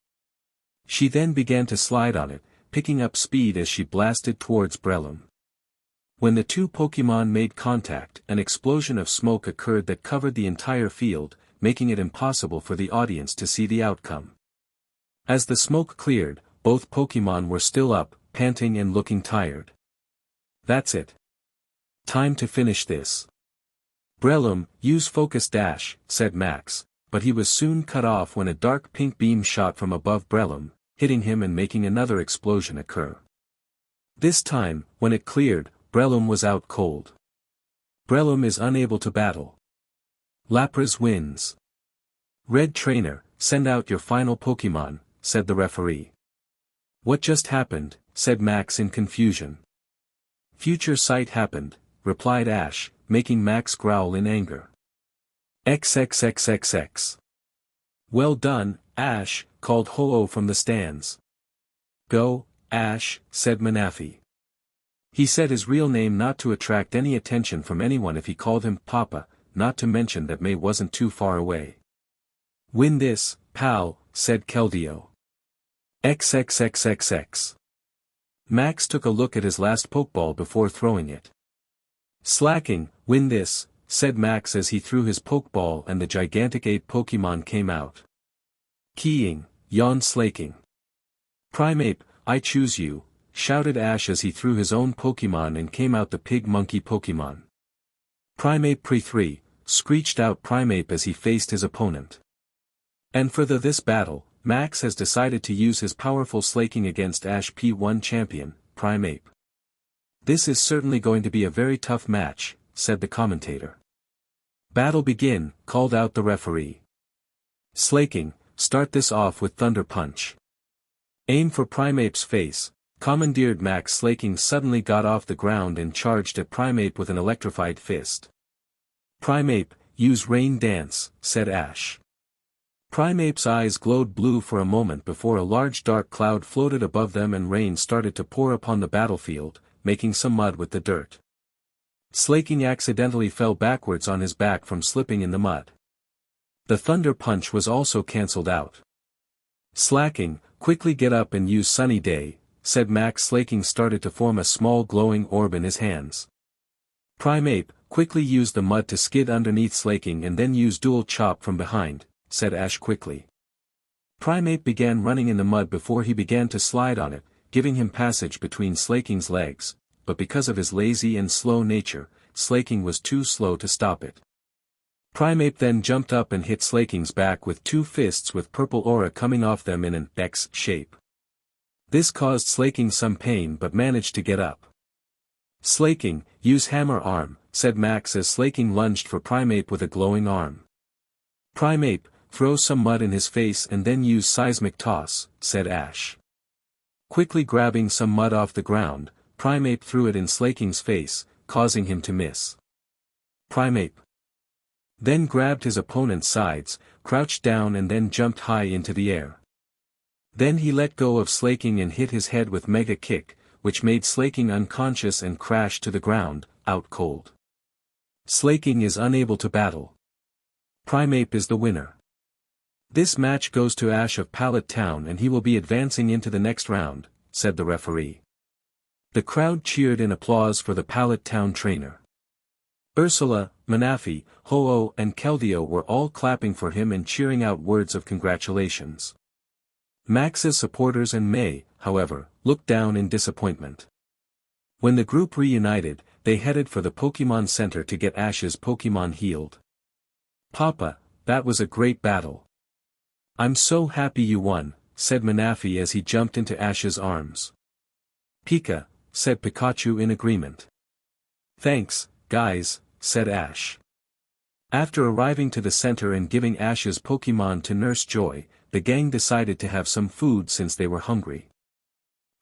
Speaker 1: She then began to slide on it, picking up speed as she blasted towards Breloom. When the two Pokémon made contact, an explosion of smoke occurred that covered the entire field, making it impossible for the audience to see the outcome. As the smoke cleared, both Pokémon were still up, panting and looking tired. That's it. Time to finish this. Breloom, use Focus Dash, said Max, but he was soon cut off when a dark pink beam shot from above Breloom, hitting him and making another explosion occur. This time, when it cleared, Breloom was out cold. Breloom is unable to battle. Lapras wins. Red Trainer, send out your final Pokémon, said the referee. What just happened, said Max in confusion. Future Sight happened, replied Ash, making Max growl in anger. XXXXX. Well done, Ash, called Ho-Oh from the stands. Go, Ash, said Manaphy. He said his real name not to attract any attention from anyone if he called him Papa, not to mention that May wasn't too far away. Win this, pal, said Keldeo. XXXXX. Max took a look at his last Pokeball before throwing it. Slacking, win this, said Max as he threw his Pokeball and the gigantic ape Pokemon came out. Keying, yawned Slaking. Primeape, I choose you, shouted Ash as he threw his own Pokemon and came out the pig monkey Pokemon. Primeape Pre-3, screeched out Primeape as he faced his opponent. And for this battle, Max has decided to use his powerful Slaking against Ash P1 champion, Primeape. This is certainly going to be a very tough match, said the commentator. Battle begin, called out the referee. Slaking, start this off with Thunder Punch. Aim for Primeape's face, commandeered Max. Slaking suddenly got off the ground and charged at Primeape with an electrified fist. Primeape, use Rain Dance, said Ash. Primeape's eyes glowed blue for a moment before a large dark cloud floated above them and rain started to pour upon the battlefield, making some mud with the dirt. Slaking accidentally fell backwards on his back from slipping in the mud. The Thunder Punch was also cancelled out. Slacking, quickly get up and use Sunny Day, said Max. Slaking started to form a small glowing orb in his hands. Primeape, quickly use the mud to skid underneath Slaking and then use Dual Chop from behind, said Ash quickly. Primeape began running in the mud before he began to slide on it, giving him passage between Slaking's legs, but because of his lazy and slow nature, Slaking was too slow to stop it. Primeape then jumped up and hit Slaking's back with two fists with purple aura coming off them in an X shape. This caused Slaking some pain but managed to get up. Slaking, use hammer arm, said Max as Slaking lunged for Primeape with a glowing arm. Primeape, throw some mud in his face and then use seismic toss, said Ash. Quickly grabbing some mud off the ground, Primeape threw it in Slaking's face, causing him to miss. Primeape then grabbed his opponent's sides, crouched down and then jumped high into the air. Then he let go of Slaking and hit his head with Mega Kick, which made Slaking unconscious and crash to the ground, out cold. Slaking is unable to battle. Primeape is the winner. This match goes to Ash of Pallet Town and he will be advancing into the next round, said the referee. The crowd cheered in applause for the Pallet Town trainer. Ursula, Manafi, Ho-Oh and Keldeo were all clapping for him and cheering out words of congratulations. Max's supporters and May, however, looked down in disappointment. When the group reunited, they headed for the Pokemon Center to get Ash's Pokemon healed. Papa, that was a great battle. I'm so happy you won, said Manafi as he jumped into Ash's arms. Pika, said Pikachu in agreement. Thanks, guys, said Ash. After arriving to the center and giving Ash's Pokemon to Nurse Joy, the gang decided to have some food since they were hungry.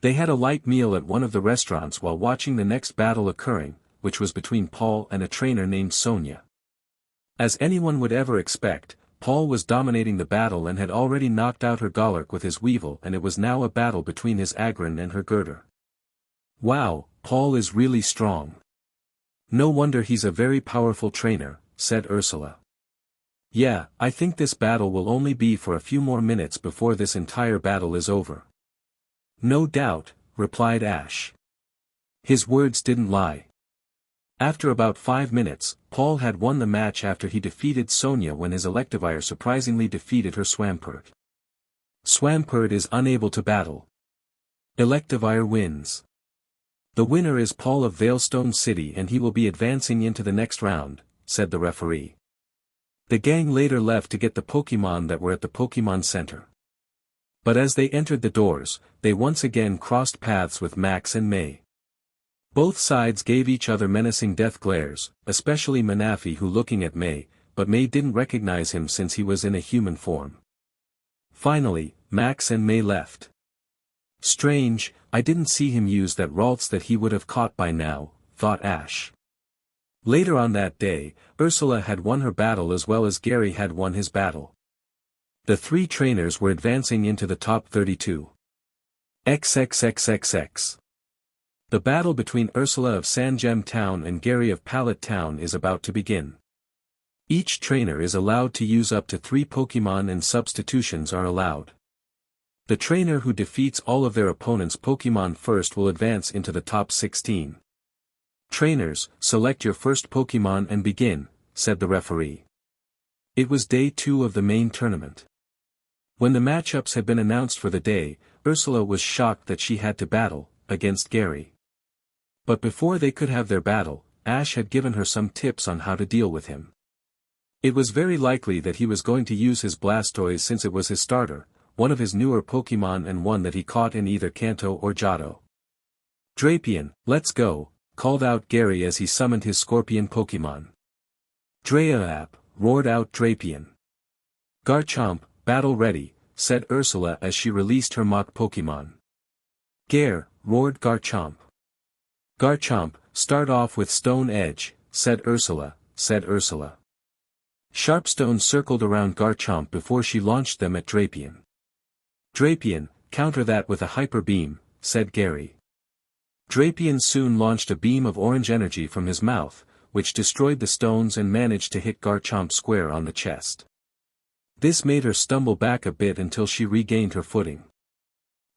Speaker 1: They had a light meal at one of the restaurants while watching the next battle occurring, which was between Paul and a trainer named Sonia. As anyone would ever expect, Paul was dominating the battle and had already knocked out her Golurk with his Weevil and it was now a battle between his Aggron and her Girder. Wow, Paul is really strong. No wonder he's a very powerful trainer, said Ursula. Yeah, I think this battle will only be for a few more minutes before this entire battle is over. No doubt, replied Ash. His words didn't lie. After about 5 minutes, Paul had won the match after he defeated Sonia when his Electivire surprisingly defeated her Swampert. Swampert is unable to battle. Electivire wins. The winner is Paul of Veilstone City and he will be advancing into the next round, said the referee. The gang later left to get the Pokemon that were at the Pokemon Center. But as they entered the doors, they once again crossed paths with Max and May. Both sides gave each other menacing death glares, especially Manafi who looking at May, but May didn't recognize him since he was in a human form. Finally, Max and May left. Strange, I didn't see him use that Ralts that he would have caught by now, thought Ash. Later on that day, Ursula had won her battle as well as Gary had won his battle. The three trainers were advancing into the top 32. XXXXX. The battle between Ursula of Sandgem Town and Gary of Pallet Town is about to begin. Each trainer is allowed to use up to 3 Pokemon and substitutions are allowed. The trainer who defeats all of their opponent's Pokemon first will advance into the top 16. Trainers, select your first Pokemon and begin, said the referee. It was day 2 of the main tournament. When the matchups had been announced for the day, Ursula was shocked that she had to battle against Gary. But before they could have their battle, Ash had given her some tips on how to deal with him. It was very likely that he was going to use his Blastoise since it was his starter, one of his newer Pokemon and one that he caught in either Kanto or Johto. Drapion, let's go, called out Gary as he summoned his Scorpion Pokemon. Drapion, roared out Drapion. Garchomp, battle ready, said Ursula as she released her mock Pokemon. Gare, roared Garchomp. Garchomp, start off with Stone Edge, said Ursula. Sharpstone circled around Garchomp before she launched them at Drapion. Drapion, counter that with a Hyper Beam, said Gary. Drapion soon launched a beam of orange energy from his mouth, which destroyed the stones and managed to hit Garchomp square on the chest. This made her stumble back a bit until she regained her footing.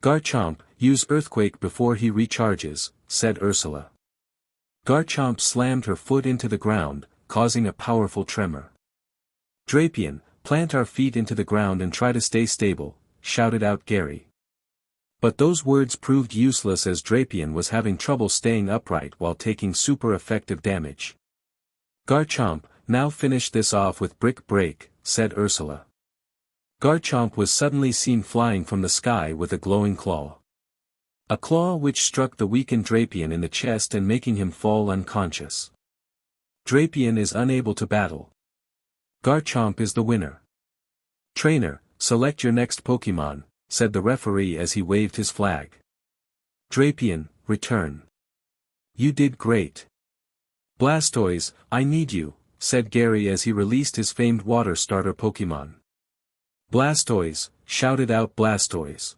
Speaker 1: Garchomp, use Earthquake before he recharges, said Ursula. Garchomp slammed her foot into the ground, causing a powerful tremor. Drapion, plant our feet into the ground and try to stay stable, shouted out Gary. But those words proved useless as Drapion was having trouble staying upright while taking super effective damage. Garchomp, now finish this off with Brick Break, said Ursula. Garchomp was suddenly seen flying from the sky with a glowing claw. A claw which struck the weakened Drapion in the chest and making him fall unconscious. Drapion is unable to battle. Garchomp is the winner. Trainer, select your next Pokémon, said the referee as he waved his flag. Drapion, return. You did great. Blastoise, I need you, said Gary as he released his famed water starter Pokémon. Blastoise, shouted out Blastoise.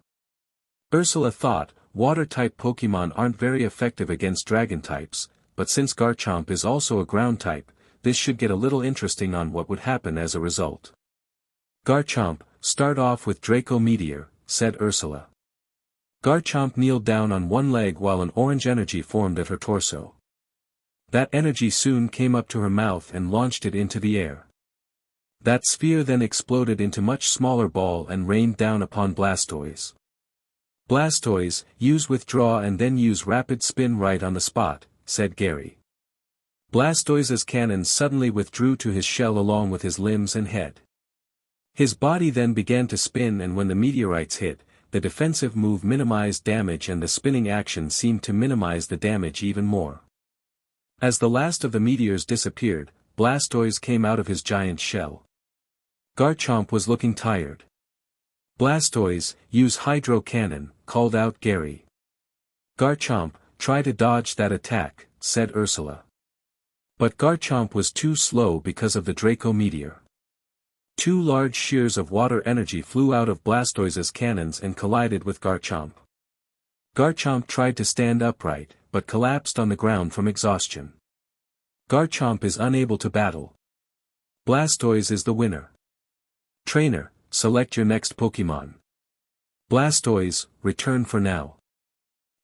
Speaker 1: Ursula thought, water-type Pokémon aren't very effective against dragon types, but since Garchomp is also a ground type, this should get a little interesting on what would happen as a result. Garchomp, start off with Draco Meteor, said Ursula. Garchomp kneeled down on one leg while an orange energy formed at her torso. That energy soon came up to her mouth and launched it into the air. That sphere then exploded into much smaller ball and rained down upon Blastoise. Blastoise, use Withdraw and then use Rapid Spin right on the spot, said Gary. Blastoise's cannon suddenly withdrew to his shell along with his limbs and head. His body then began to spin, and when the meteorites hit, the defensive move minimized damage and the spinning action seemed to minimize the damage even more. As the last of the meteors disappeared, Blastoise came out of his giant shell. Garchomp was looking tired. Blastoise, use Hydro Cannon, called out Gary. Garchomp, try to dodge that attack, said Ursula. But Garchomp was too slow because of the Draco Meteor. Two large shears of water energy flew out of Blastoise's cannons and collided with Garchomp. Garchomp tried to stand upright, but collapsed on the ground from exhaustion. Garchomp is unable to battle. Blastoise is the winner. Trainer, select your next Pokémon. Blastoise, return for now.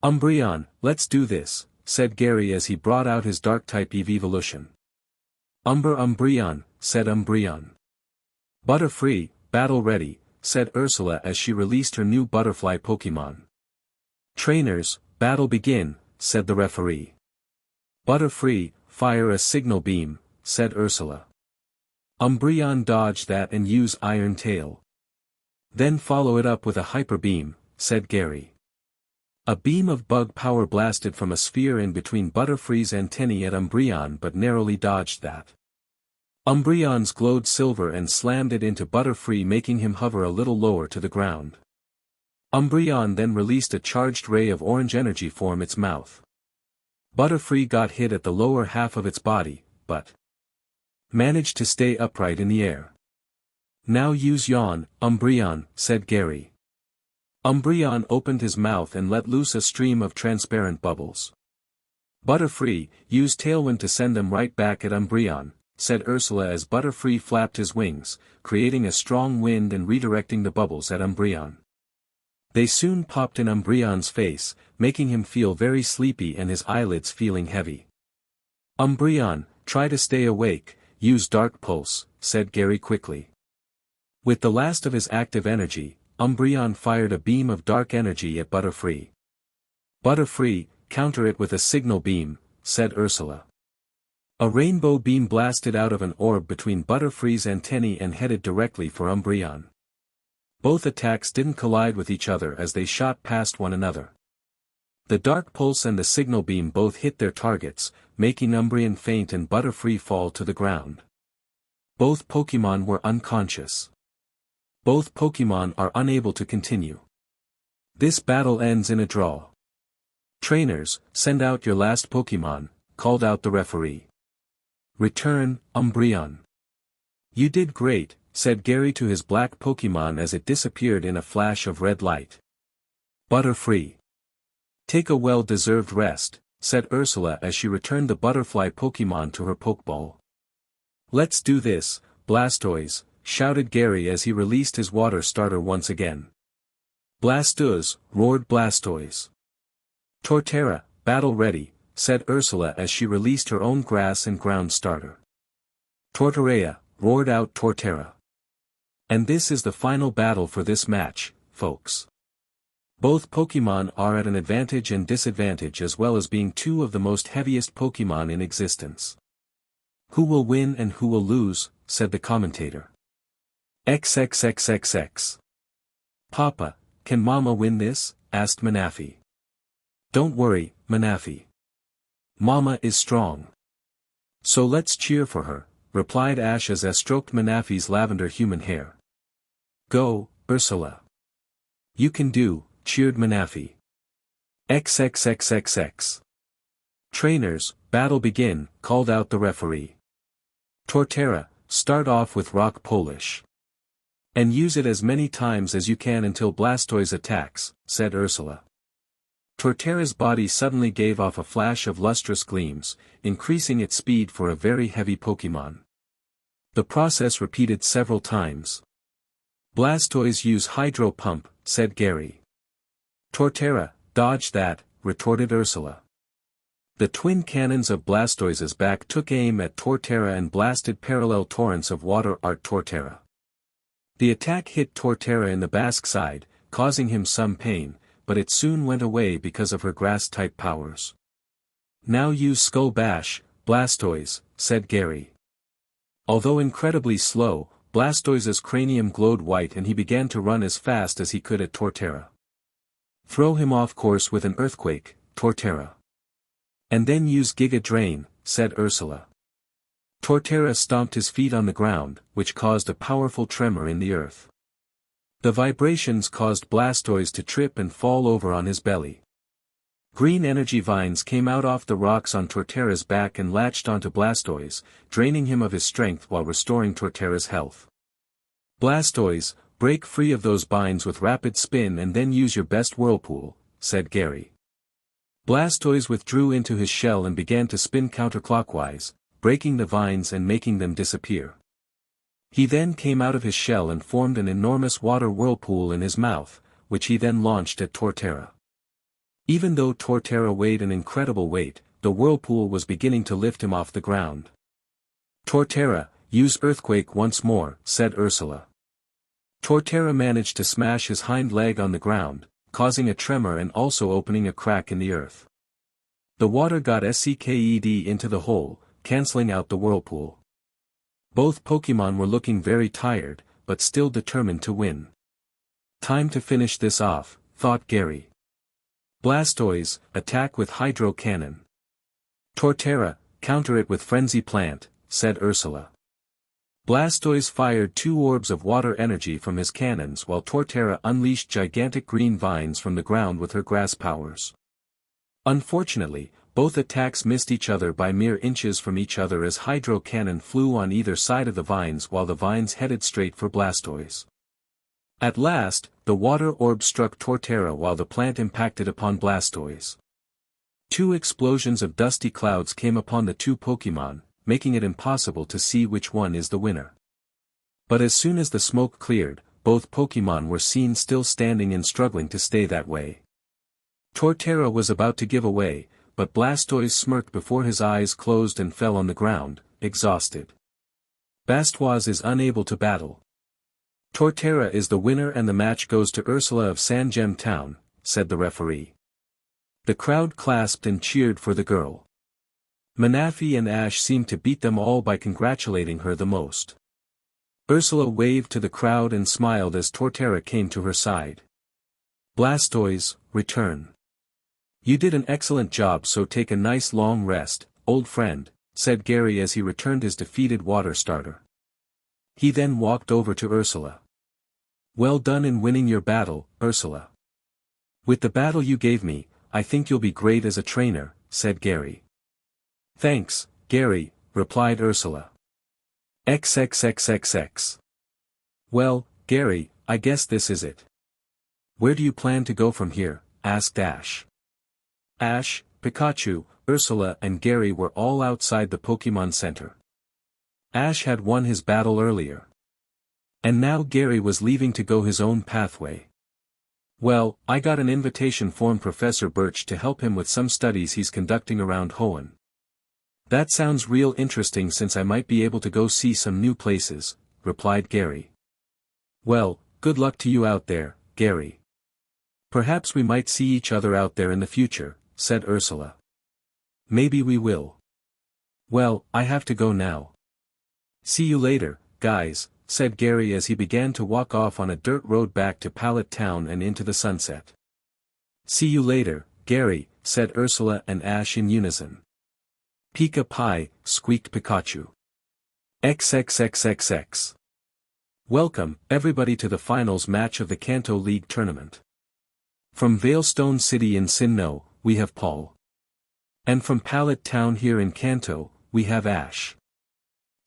Speaker 1: Umbreon, let's do this, said Gary as he brought out his Dark-type evolution. Umbreon, said Umbreon. Butterfree, battle ready, said Ursula as she released her new butterfly Pokémon. Trainers, battle begin, said the referee. Butterfree, fire a signal beam, said Ursula. Umbreon dodge that and use Iron Tail. Then follow it up with a Hyper Beam, said Gary. A beam of bug power blasted from a sphere in between Butterfree's antennae at Umbreon but narrowly dodged that. Umbreon's glowed silver and slammed it into Butterfree, making him hover a little lower to the ground. Umbreon then released a charged ray of orange energy from its mouth. Butterfree got hit at the lower half of its body, but managed to stay upright in the air. Now use Yawn, Umbreon, said Gary. Umbreon opened his mouth and let loose a stream of transparent bubbles. Butterfree, use Tailwind to send them right back at Umbreon, said Ursula as Butterfree flapped his wings, creating a strong wind and redirecting the bubbles at Umbreon. They soon popped in Umbreon's face, making him feel very sleepy and his eyelids feeling heavy. Umbreon, try to stay awake, use Dark Pulse, said Gary quickly. With the last of his active energy, Umbreon fired a beam of dark energy at Butterfree. Butterfree, counter it with a signal beam, said Ursula. A rainbow beam blasted out of an orb between Butterfree's antennae and headed directly for Umbreon. Both attacks didn't collide with each other as they shot past one another. The Dark Pulse and the Signal Beam both hit their targets, making Umbreon faint and Butterfree fall to the ground. Both Pokémon were unconscious. Both Pokémon are unable to continue. This battle ends in a draw. Trainers, send out your last Pokémon, called out the referee. Return, Umbreon. You did great, said Gary to his black Pokémon as it disappeared in a flash of red light. Butterfree. Take a well-deserved rest, said Ursula as she returned the butterfly Pokémon to her Pokeball. Let's do this, Blastoise, shouted Gary as he released his water starter once again. Blastoise, roared Blastoise. Torterra, battle ready, said Ursula as she released her own grass and ground starter. Torterra, roared out Torterra. And this is the final battle for this match, folks. Both Pokémon are at an advantage and disadvantage as well as being two of the most heaviest Pokémon in existence. Who will win and who will lose, said the commentator. XXXXX. Papa, can Mama win this? Asked Manafi. Don't worry, Manafi. Mama is strong. So let's cheer for her, replied Ash as I stroked Manafi's lavender human hair. Go, Ursula. You can do, cheered Manafi. XXXXX. Trainers, battle begin, called out the referee. Torterra, start off with rock Polish. And use it as many times as you can until Blastoise attacks, said Ursula. Torterra's body suddenly gave off a flash of lustrous gleams, increasing its speed for a very heavy Pokémon. The process repeated several times. Blastoise use Hydro Pump, said Gary. Torterra, dodge that, retorted Ursula. The twin cannons of Blastoise's back took aim at Torterra and blasted parallel torrents of water at Torterra. The attack hit Torterra in the back side, causing him some pain, but it soon went away because of her grass-type powers. Now use Skull Bash, Blastoise, said Gary. Although incredibly slow, Blastoise's cranium glowed white and he began to run as fast as he could at Torterra. Throw him off course with an earthquake, Torterra. And then use Giga Drain, said Ursula. Torterra stomped his feet on the ground, which caused a powerful tremor in the earth. The vibrations caused Blastoise to trip and fall over on his belly. Green energy vines came out off the rocks on Torterra's back and latched onto Blastoise, draining him of his strength while restoring Torterra's health. Blastoise, break free of those binds with rapid spin and then use your best whirlpool, said Gary. Blastoise withdrew into his shell and began to spin counterclockwise, breaking the vines and making them disappear. He then came out of his shell and formed an enormous water whirlpool in his mouth, which he then launched at Torterra. Even though Torterra weighed an incredible weight, the whirlpool was beginning to lift him off the ground. Torterra, use Earthquake once more, said Ursula. Torterra managed to smash his hind leg on the ground, causing a tremor and also opening a crack in the earth. The water got SCKED into the hole, cancelling out the whirlpool. Both Pokémon were looking very tired, but still determined to win. Time to finish this off, thought Gary. Blastoise, attack with Hydro Cannon. Torterra, counter it with Frenzy Plant, said Ursula. Blastoise fired 2 orbs of water energy from his cannons while Torterra unleashed gigantic green vines from the ground with her grass powers. Unfortunately, both attacks missed each other by mere inches from each other as Hydro Cannon flew on either side of the vines while the vines headed straight for Blastoise. At last, the water orb struck Torterra while the plant impacted upon Blastoise. 2 explosions of dusty clouds came upon the 2 Pokémon, making it impossible to see which one is the winner. But as soon as the smoke cleared, both Pokémon were seen still standing and struggling to stay that way. Torterra was about to give away, but Blastoise smirked before his eyes closed and fell on the ground, exhausted. Blastoise is unable to battle. Torterra is the winner and the match goes to Ursula of Sangem Town, said the referee. The crowd clasped and cheered for the girl. Manafi and Ash seemed to beat them all by congratulating her the most. Ursula waved to the crowd and smiled as Torterra came to her side. Blastoise, return. You did an excellent job, so take a nice long rest, old friend, said Gary as he returned his defeated water starter. He then walked over to Ursula. Well done in winning your battle, Ursula. With the battle you gave me, I think you'll be great as a trainer, said Gary. Thanks, Gary, replied Ursula. XXXXX. Well, Gary, I guess this is it. Where do you plan to go from here? Asked Ash. Ash, Pikachu, Ursula and Gary were all outside the Pokémon Center. Ash had won his battle earlier. And now Gary was leaving to go his own pathway. Well, I got an invitation from Professor Birch to help him with some studies he's conducting around Hoenn. That sounds real interesting since I might be able to go see some new places, replied Gary. Well, good luck to you out there, Gary. Perhaps we might see each other out there in the future, said Ursula. Maybe we will. Well, I have to go now. See you later, guys, said Gary as he began to walk off on a dirt road back to Pallet Town and into the sunset. See you later, Gary, said Ursula and Ash in unison. Pika Pie, squeaked Pikachu. XXXXX. Welcome, everybody to the finals match of the Kanto League tournament. From Veilstone City in Sinnoh, we have Paul. And from Pallet Town here in Kanto, we have Ash.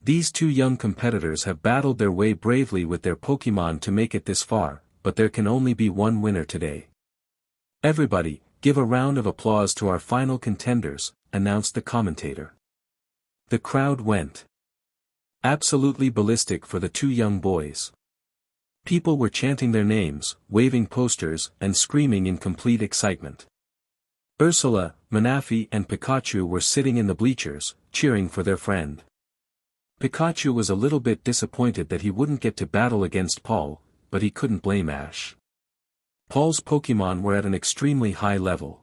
Speaker 1: These two young competitors have battled their way bravely with their Pokémon to make it this far, but there can only be one winner today. Everybody, give a round of applause to our final contenders, announced the commentator. The crowd went absolutely ballistic for the two young boys. People were chanting their names, waving posters, and screaming in complete excitement. Ursula, Manaphy and Pikachu were sitting in the bleachers, cheering for their friend. Pikachu was a little bit disappointed that he wouldn't get to battle against Paul, but he couldn't blame Ash. Paul's Pokémon were at an extremely high level.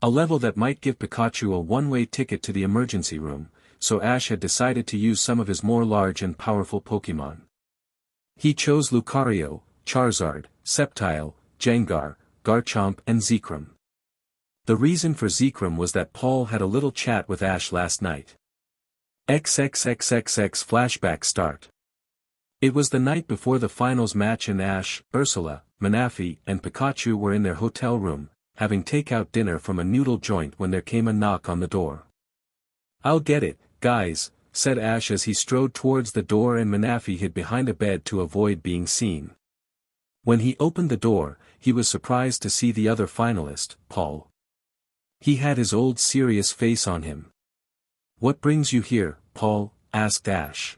Speaker 1: A level that might give Pikachu a one-way ticket to the emergency room, so Ash had decided to use some of his more large and powerful Pokémon. He chose Lucario, Charizard, Sceptile, Gengar, Garchomp and Zekrom. The reason for Zekrom was that Paul had a little chat with Ash last night. XXXXX flashback start. It was the night before the finals match and Ash, Ursula, Manaphy and Pikachu were in their hotel room, having takeout dinner from a noodle joint when there came a knock on the door. I'll get it, guys, said Ash as he strode towards the door and Manaphy hid behind a bed to avoid being seen. When he opened the door, he was surprised to see the other finalist, Paul. He had his old serious face on him. What brings you here, Paul? Asked Ash.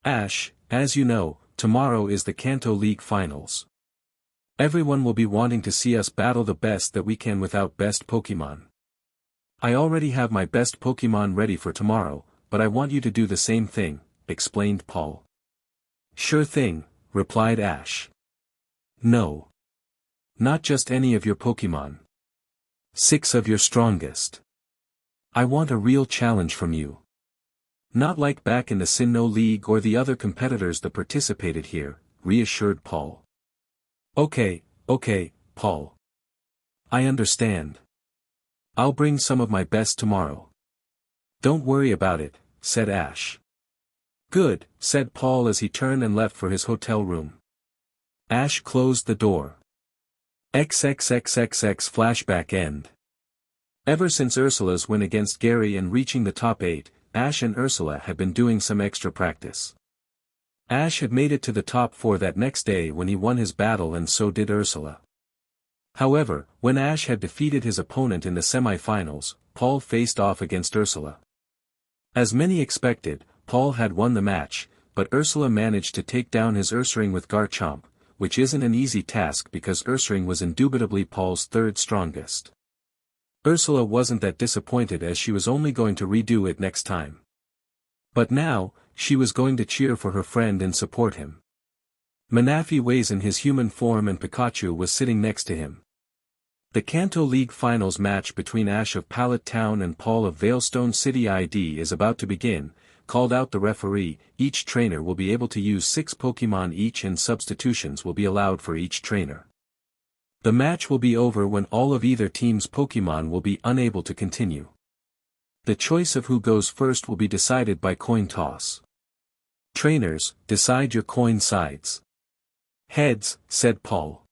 Speaker 1: Ash, as you know, tomorrow is the Kanto League finals. Everyone will be wanting to see us battle the best that we can without best Pokémon. I already have my best Pokémon ready for tomorrow, but I want you to do the same thing, explained Paul. Sure thing, replied Ash. No. Not just any of your Pokémon. 6 of your strongest. I want a real challenge from you. Not like back in the Sinnoh League or the other competitors that participated here, reassured Paul. Okay, Paul. I understand. I'll bring some of my best tomorrow. Don't worry about it, said Ash. Good, said Paul as he turned and left for his hotel room. Ash closed the door. XXXXX flashback end. Ever since Ursula's win against Gary and reaching the top 8, Ash and Ursula had been doing some extra practice. Ash had made it to the top 4 that next day when he won his battle and so did Ursula. However, when Ash had defeated his opponent in the semi-finals, Paul faced off against Ursula. As many expected, Paul had won the match, but Ursula managed to take down his Ursaring with Garchomp, which isn't an easy task because Ursaring was indubitably Paul's third strongest. Ursula wasn't that disappointed as she was only going to redo it next time. But now, she was going to cheer for her friend and support him. Manaphy was in his human form and Pikachu was sitting next to him. The Kanto League finals match between Ash of Pallet Town and Paul of Veilstone City ID is about to begin, called out the referee. Each trainer will be able to use 6 Pokémon each and substitutions will be allowed for each trainer. The match will be over when all of either team's Pokémon will be unable to continue. The choice of who goes first will be decided by coin toss. Trainers, decide your coin sides. Heads, said Paul.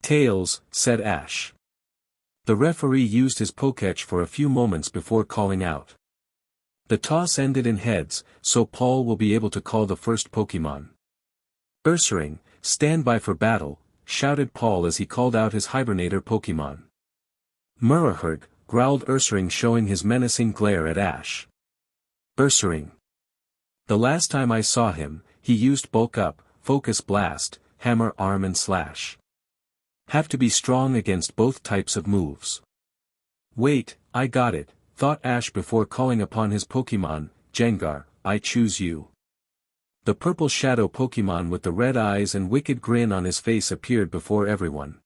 Speaker 1: Tails, said Ash. The referee used his Pokétch for a few moments before calling out. The toss ended in heads, so Paul will be able to call the first Pokémon. Ursaring, stand by for battle, shouted Paul as he called out his hibernator Pokémon. Murahurg, growled Ursaring showing his menacing glare at Ash. Ursaring. The last time I saw him, he used Bulk Up, Focus Blast, Hammer Arm and Slash. Have to be strong against both types of moves. Wait, I got it, thought Ash before calling upon his Pokémon, Gengar, I choose you. The purple shadow Pokémon with the red eyes and wicked grin on his face appeared before everyone.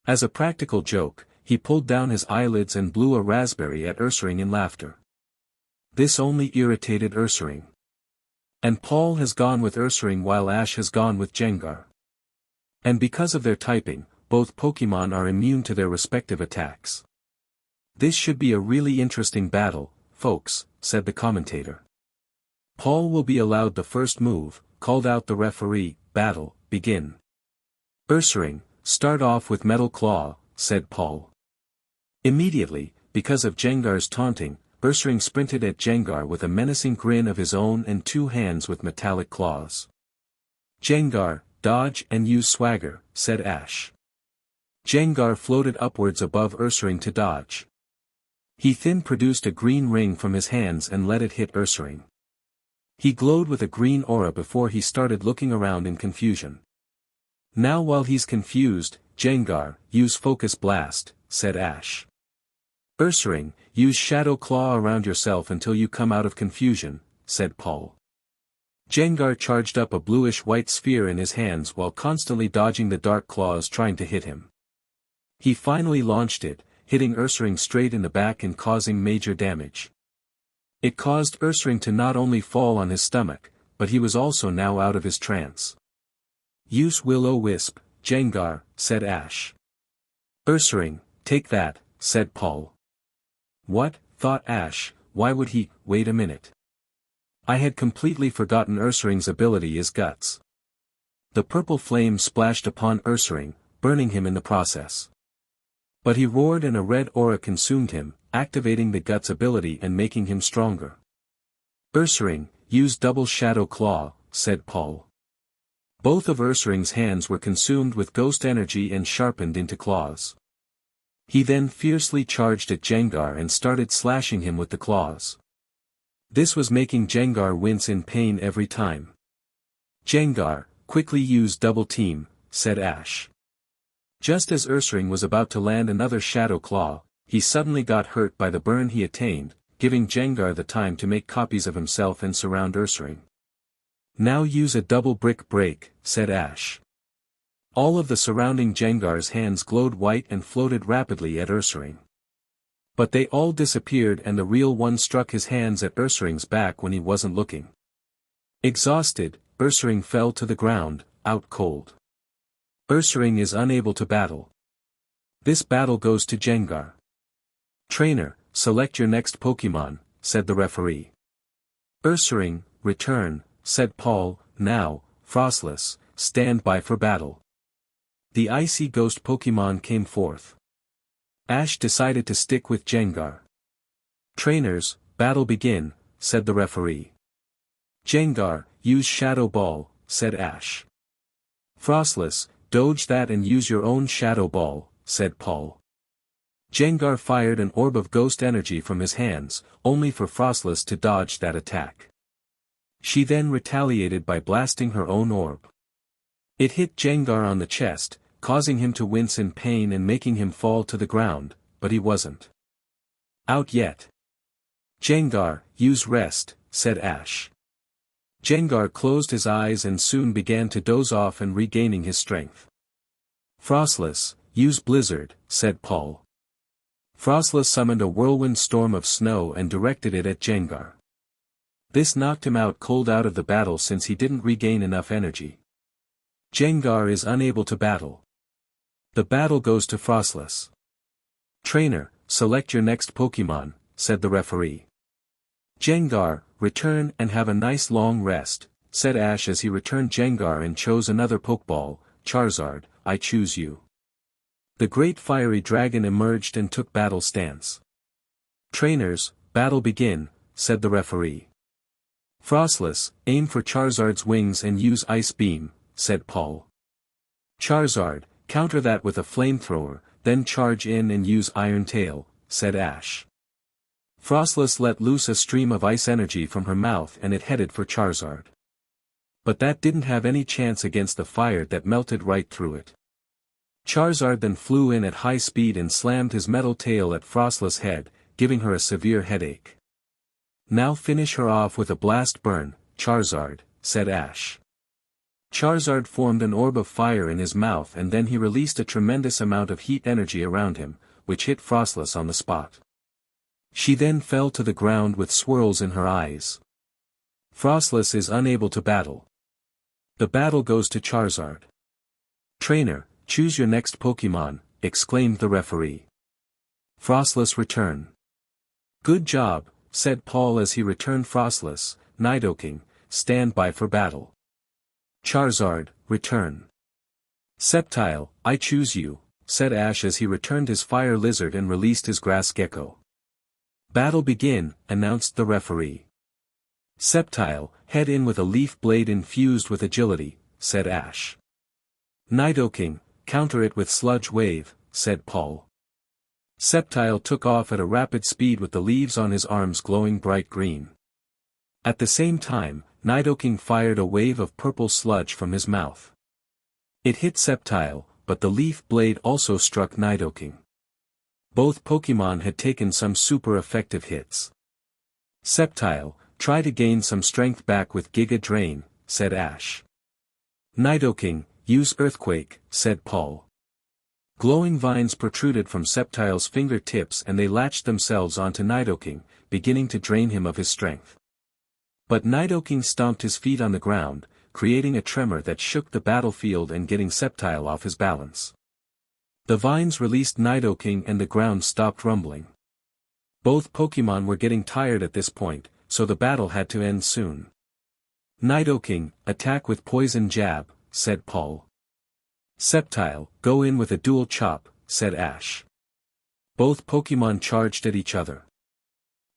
Speaker 1: As a practical joke, he pulled down his eyelids and blew a raspberry at Ursaring in laughter. This only irritated Ursaring. And Paul has gone with Ursaring while Ash has gone with Jengar. And because of their typing, both Pokemon are immune to their respective attacks. This should be a really interesting battle, folks, said the commentator. Paul will be allowed the first move, called out the referee. Battle, begin. Ursaring, start off with Metal Claw, said Paul. Immediately, because of Jengar's taunting, Ursaring sprinted at Jengar with a menacing grin of his own and two hands with metallic claws. Jengar, dodge and use swagger, said Ash. Jengar floated upwards above Ursaring to dodge. He then produced a green ring from his hands and let it hit Ursaring. He glowed with a green aura before he started looking around in confusion. Now while he's confused, Jengar, use Focus Blast, said Ash. Ursaring, use Shadow Claw around yourself until you come out of confusion, said Paul. Jengar charged up a bluish-white sphere in his hands while constantly dodging the dark claws trying to hit him. He finally launched it, hitting Ursaring straight in the back and causing major damage. It caused Ursaring to not only fall on his stomach, but he was also now out of his trance. Use Will-O-Wisp, Jengar, said Ash. Ursaring, take that, said Paul. What, thought Ash, why would he, wait a minute. I had completely forgotten Ursaring's ability is Guts. The purple flame splashed upon Ursaring, burning him in the process. But he roared and a red aura consumed him, activating the Guts ability and making him stronger. Ursaring, use Double Shadow Claw, said Paul. Both of Ursaring's hands were consumed with ghost energy and sharpened into claws. He then fiercely charged at Jengar and started slashing him with the claws. This was making Jengar wince in pain every time. Jengar, quickly use Double Team, said Ash. Just as Ursaring was about to land another Shadow Claw, he suddenly got hurt by the burn he attained, giving Jengar the time to make copies of himself and surround Ursaring. Now use a Double Brick Break, said Ash. All of the surrounding Jengar's hands glowed white and floated rapidly at Ursaring. But they all disappeared and the real one struck his hands at Ursaring's back when he wasn't looking. Exhausted, Ursaring fell to the ground, out cold. Ursaring is unable to battle. This battle goes to Jengar. Trainer, select your next Pokemon, said the referee. Ursaring, return, said Paul. Now, Frostless, stand by for battle. The icy ghost Pokemon came forth. Ash decided to stick with Jengar. Trainers, battle begin, said the referee. Jengar, use Shadow Ball, said Ash. Frostless, dodge that and use your own Shadow Ball, said Paul. Jengar fired an orb of ghost energy from his hands, only for Frostless to dodge that attack. She then retaliated by blasting her own orb. It hit Jengar on the chest, causing him to wince in pain and making him fall to the ground, but he wasn't out yet. Jengar, use Rest, said Ash. Jengar closed his eyes and soon began to doze off and regaining his strength. Frostless, use Blizzard, said Paul. Frostless summoned a whirlwind storm of snow and directed it at Jengar. This knocked him out cold out of the battle since he didn't regain enough energy. Jengar is unable to battle. The battle goes to Frostless. Trainer, select your next Pokemon, said the referee. Jengar, return and have a nice long rest, said Ash as he returned Jengar and chose another Pokeball. Charizard, I choose you. The great fiery dragon emerged and took battle stance. Trainers, battle begin, said the referee. Frostless, aim for Charizard's wings and use Ice Beam, said Paul. Charizard, counter that with a flamethrower, then charge in and use Iron Tail, said Ash. Frostless let loose a stream of ice energy from her mouth and it headed for Charizard. But that didn't have any chance against the fire that melted right through it. Charizard then flew in at high speed and slammed his metal tail at Frostless' head, giving her a severe headache. Now finish her off with a blast burn, Charizard, said Ash. Charizard formed an orb of fire in his mouth and then he released a tremendous amount of heat energy around him, which hit Frostless on the spot. She then fell to the ground with swirls in her eyes. Frostless is unable to battle. The battle goes to Charizard. Trainer, choose your next Pokemon, exclaimed the referee. Frostless return. Good job, said Paul as he returned Frostless. Nidoking, stand by for battle. Charizard, return. Sceptile, I choose you, said Ash as he returned his fire lizard and released his grass gecko. Battle begin, announced the referee. Sceptile, head in with a leaf blade infused with agility, said Ash. Nidoking, counter it with sludge wave, said Paul. Sceptile took off at a rapid speed with the leaves on his arms glowing bright green. At the same time, Nidoking fired a wave of purple sludge from his mouth. It hit Sceptile, but the leaf blade also struck Nidoking. Both Pokemon had taken some super effective hits. Sceptile, try to gain some strength back with Giga Drain, said Ash. Nidoking, use Earthquake, said Paul. Glowing vines protruded from Sceptile's fingertips and they latched themselves onto Nidoking, beginning to drain him of his strength. But Nidoking stomped his feet on the ground, creating a tremor that shook the battlefield and getting Sceptile off his balance. The vines released Nidoking and the ground stopped rumbling. Both Pokemon were getting tired at this point, so the battle had to end soon. Nidoking, attack with Poison Jab, said Paul. Sceptile, go in with a Dual Chop, said Ash. Both Pokemon charged at each other.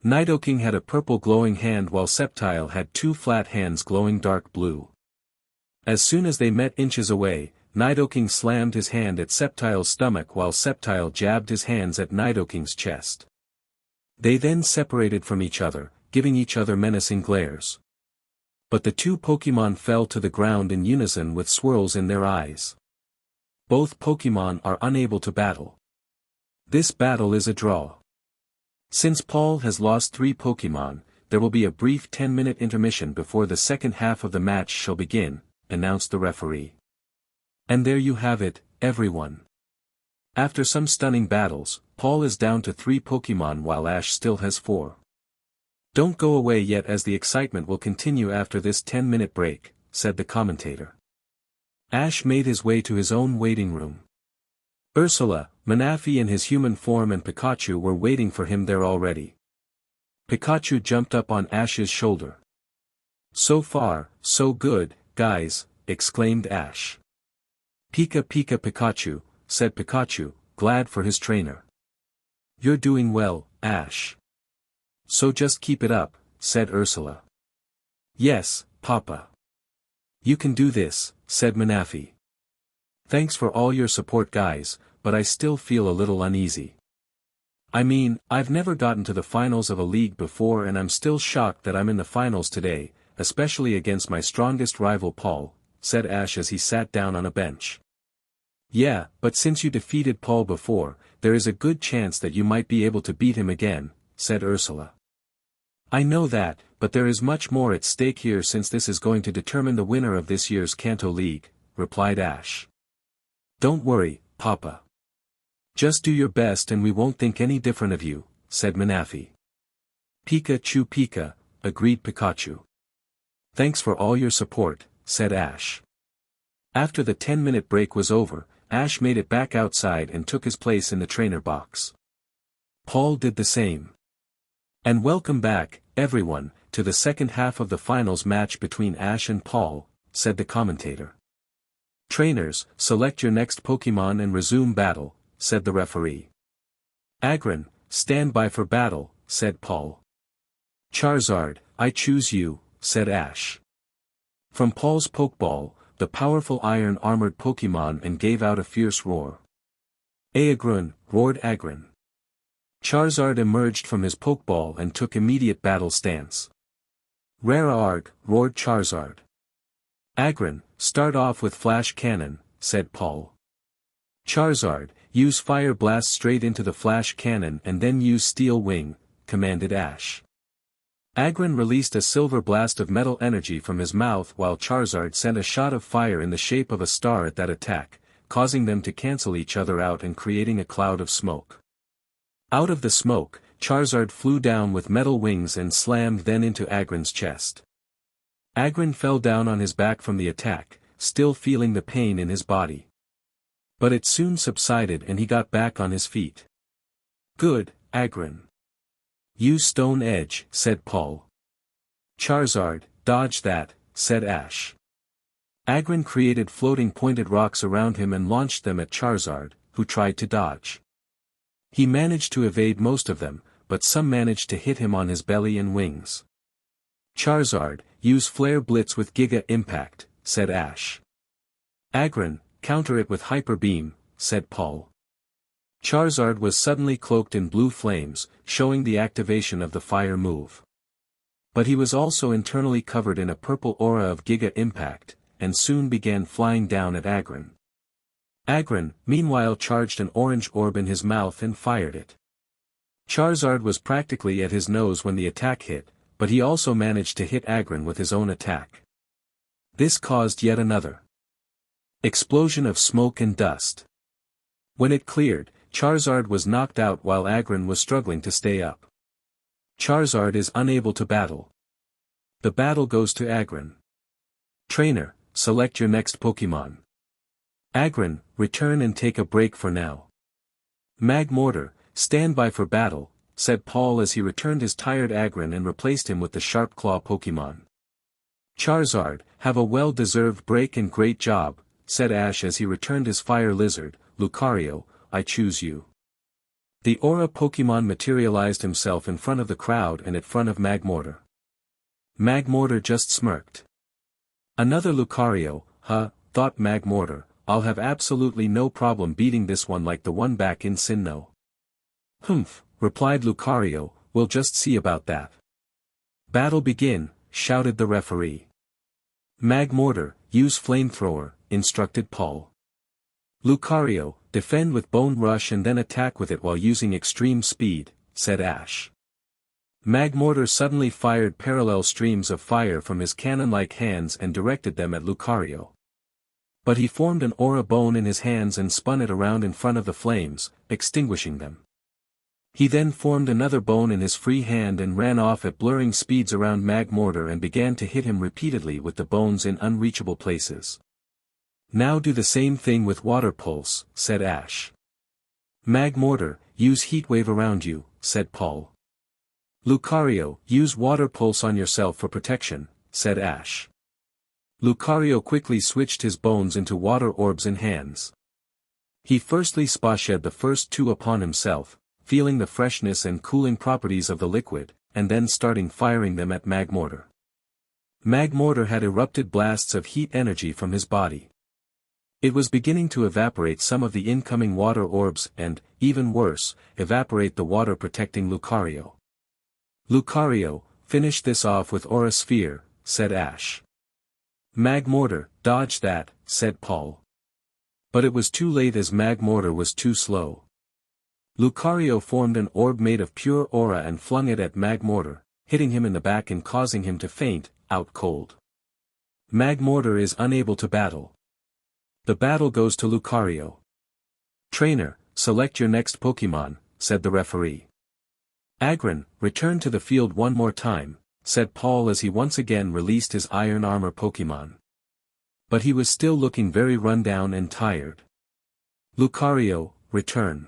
Speaker 1: Nidoking had a purple glowing hand while Sceptile had two flat hands glowing dark blue. As soon as they met inches away, Nidoking slammed his hand at Sceptile's stomach while Sceptile jabbed his hands at Nidoking's chest. They then separated from each other, giving each other menacing glares. But the two Pokemon fell to the ground in unison with swirls in their eyes. Both Pokemon are unable to battle. This battle is a draw. Since Paul has lost 3 Pokemon, there will be a brief 10-minute intermission before the second half of the match shall begin, announced the referee. And there you have it, everyone. After some stunning battles, Paul is down to 3 Pokemon while Ash still has 4. Don't go away yet as the excitement will continue after this 10-minute break, said the commentator. Ash made his way to his own waiting room. Ursula, Manaphy in his human form and Pikachu were waiting for him there already. Pikachu jumped up on Ash's shoulder. So far, so good, guys, exclaimed Ash. Pika Pika Pikachu, said Pikachu, glad for his trainer. You're doing well, Ash. So just keep it up, said Ursula. Yes, Papa. You can do this, said Manaphy. Thanks for all your support guys, but I still feel a little uneasy. I mean, I've never gotten to the finals of a league before and I'm still shocked that I'm in the finals today, especially against my strongest rival Paul, said Ash as he sat down on a bench. Yeah, but since you defeated Paul before, there is a good chance that you might be able to beat him again, said Ursula. I know that, but there is much more at stake here since this is going to determine the winner of this year's Kanto League, replied Ash. Don't worry, Papa. Just do your best and we won't think any different of you, said Manaphy. Pikachu Pika, agreed Pikachu. Thanks for all your support, said Ash. After the 10-minute break was over, Ash made it back outside and took his place in the trainer box. Paul did the same. And welcome back, everyone, to the second half of the finals match between Ash and Paul, said the commentator. Trainers, select your next Pokemon and resume battle, said the referee. Agron, stand by for battle, said Paul. Charizard, I choose you, said Ash. From Paul's Pokeball, the powerful iron-armored Pokemon and gave out a fierce roar. Aegron, roared Agron. Charizard emerged from his Pokeball and took immediate battle stance. Rara-Arg, roared Charizard. Agron, start off with Flash Cannon, said Paul. Charizard, use Fire Blast straight into the Flash Cannon and then use Steel Wing, commanded Ash. Agron released a silver blast of metal energy from his mouth while Charizard sent a shot of fire in the shape of a star at that attack, causing them to cancel each other out and creating a cloud of smoke. Out of the smoke, Charizard flew down with metal wings and slammed then into Agron's chest. Agron fell down on his back from the attack, still feeling the pain in his body. But it soon subsided and he got back on his feet. "Good, Agron. Use Stone Edge," said Paul. "Charizard, dodge that," said Ash. Agron created floating pointed rocks around him and launched them at Charizard, who tried to dodge. He managed to evade most of them, but some managed to hit him on his belly and wings. "Charizard, use Flare Blitz with Giga Impact," said Ash. "Agron, counter it with Hyper Beam," said Paul. Charizard was suddenly cloaked in blue flames, showing the activation of the fire move. But he was also internally covered in a purple aura of Giga Impact, and soon began flying down at Agron. Agron, meanwhile, charged an orange orb in his mouth and fired it. Charizard was practically at his nose when the attack hit, but he also managed to hit Agron with his own attack. This caused yet another explosion of smoke and dust. When it cleared, Charizard was knocked out while Agron was struggling to stay up. Charizard is unable to battle. The battle goes to Agron. "Trainer, select your next Pokemon." "Agron, return and take a break for now." "Magmortar, stand by for battle," said Paul as he returned his tired Agron and replaced him with the Sharp Claw Pokemon. "Charizard, have a well-deserved break and great job," said Ash as he returned his Fire Lizard. "Lucario, I choose you." The Aura Pokemon materialized himself in front of the crowd and in front of Magmortar. Magmortar just smirked. "Another Lucario, huh?" thought Magmortar. "I'll have absolutely no problem beating this one like the one back in Sinnoh." "Humph," replied Lucario, "we'll just see about that." "Battle begin," shouted the referee. "Magmortar, use Flamethrower," instructed Paul. "Lucario, defend with Bone Rush and then attack with it while using extreme speed," said Ash. Magmortar suddenly fired parallel streams of fire from his cannon-like hands and directed them at Lucario. But he formed an aura bone in his hands and spun it around in front of the flames, extinguishing them. He then formed another bone in his free hand and ran off at blurring speeds around Magmortar and began to hit him repeatedly with the bones in unreachable places. "Now do the same thing with Water Pulse," said Ash. "Magmortar, use Heat Wave around you," said Paul. "Lucario, use Water Pulse on yourself for protection," said Ash. Lucario quickly switched his bones into water orbs in hands. He firstly splashed the first two upon himself, feeling the freshness and cooling properties of the liquid, and then starting firing them at Magmortar. Magmortar had erupted blasts of heat energy from his body. It was beginning to evaporate some of the incoming water orbs and, even worse, evaporate the water protecting Lucario. "Lucario, finish this off with Aura Sphere," said Ash. "Magmortar, dodge that," said Paul. But it was too late as Magmortar was too slow. Lucario formed an orb made of pure aura and flung it at Magmortar, hitting him in the back and causing him to faint, out cold. Magmortar is unable to battle. The battle goes to Lucario. "Trainer, select your next Pokemon," said the referee. "Agron, return to the field one more time," said Paul as he once again released his Iron Armor Pokemon. But he was still looking very run-down and tired. "Lucario, return."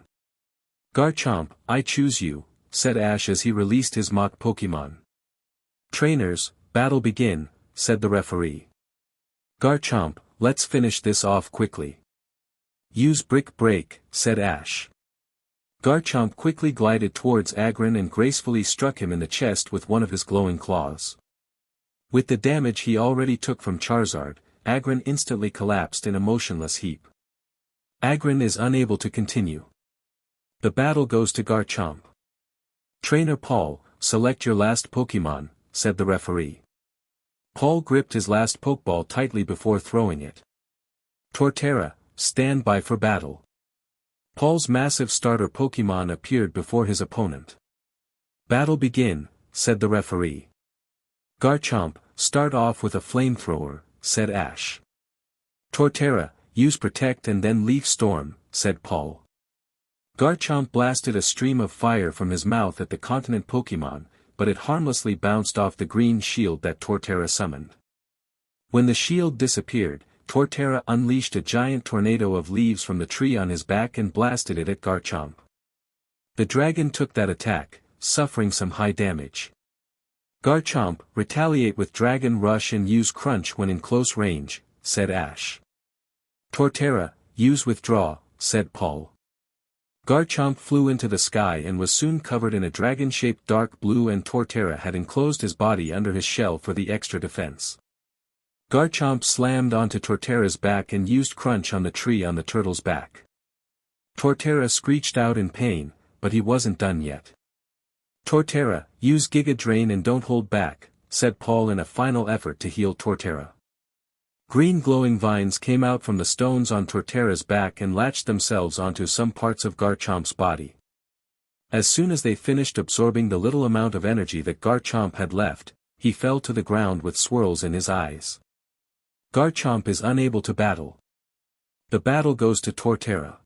Speaker 1: "Garchomp, I choose you," said Ash as he released his Mach Pokemon. "Trainers, battle begin," said the referee. "Garchomp, let's finish this off quickly." "Use Brick Break," said Ash. Garchomp quickly glided towards Agron and gracefully struck him in the chest with one of his glowing claws. With the damage he already took from Charizard, Agron instantly collapsed in a motionless heap. Agron is unable to continue. The battle goes to Garchomp. "Trainer Paul, select your last Pokemon," said the referee. Paul gripped his last Pokeball tightly before throwing it. "Torterra, stand by for battle." Paul's massive starter Pokemon appeared before his opponent. "Battle begin," said the referee. "Garchomp, start off with a Flamethrower," said Ash. "Torterra, use Protect and then Leaf Storm," said Paul. Garchomp blasted a stream of fire from his mouth at the continent Pokémon, but it harmlessly bounced off the green shield that Torterra summoned. When the shield disappeared, Torterra unleashed a giant tornado of leaves from the tree on his back and blasted it at Garchomp. The dragon took that attack, suffering some high damage. Garchomp, retaliate with Dragon Rush and use Crunch when in close range, said Ash. Torterra, use Withdraw, said Paul. Garchomp flew into the sky and was soon covered in a dragon-shaped dark blue, and Torterra had enclosed his body under his shell for the extra defense. Garchomp slammed onto Torterra's back and used Crunch on the tree on the turtle's back. Torterra screeched out in pain, but he wasn't done yet. Torterra, use Giga Drain and don't hold back, said Paul in a final effort to heal Torterra. Green glowing vines came out from the stones on Torterra's back and latched themselves onto some parts of Garchomp's body. As soon as they finished absorbing the little amount of energy that Garchomp had left, he fell to the ground with swirls in his eyes. Garchomp is unable to battle. The battle goes to Torterra.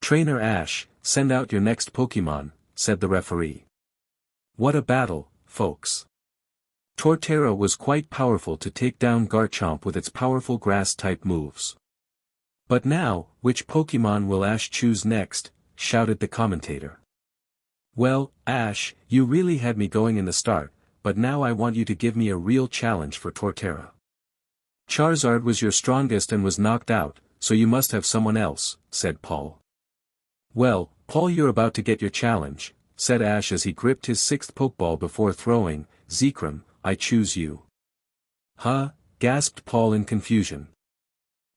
Speaker 1: Trainer Ash, send out your next Pokémon, said the referee. What a battle, folks. Torterra was quite powerful to take down Garchomp with its powerful grass-type moves. But now, which Pokémon will Ash choose next? Shouted the commentator. Well, Ash, you really had me going in the start, but now I want you to give me a real challenge for Torterra. Charizard was your strongest and was knocked out, so you must have someone else, said Paul. Well, Paul, you're about to get your challenge, said Ash as he gripped his sixth Pokeball before throwing. Zekrom, I choose you. Huh? Gasped Paul in confusion.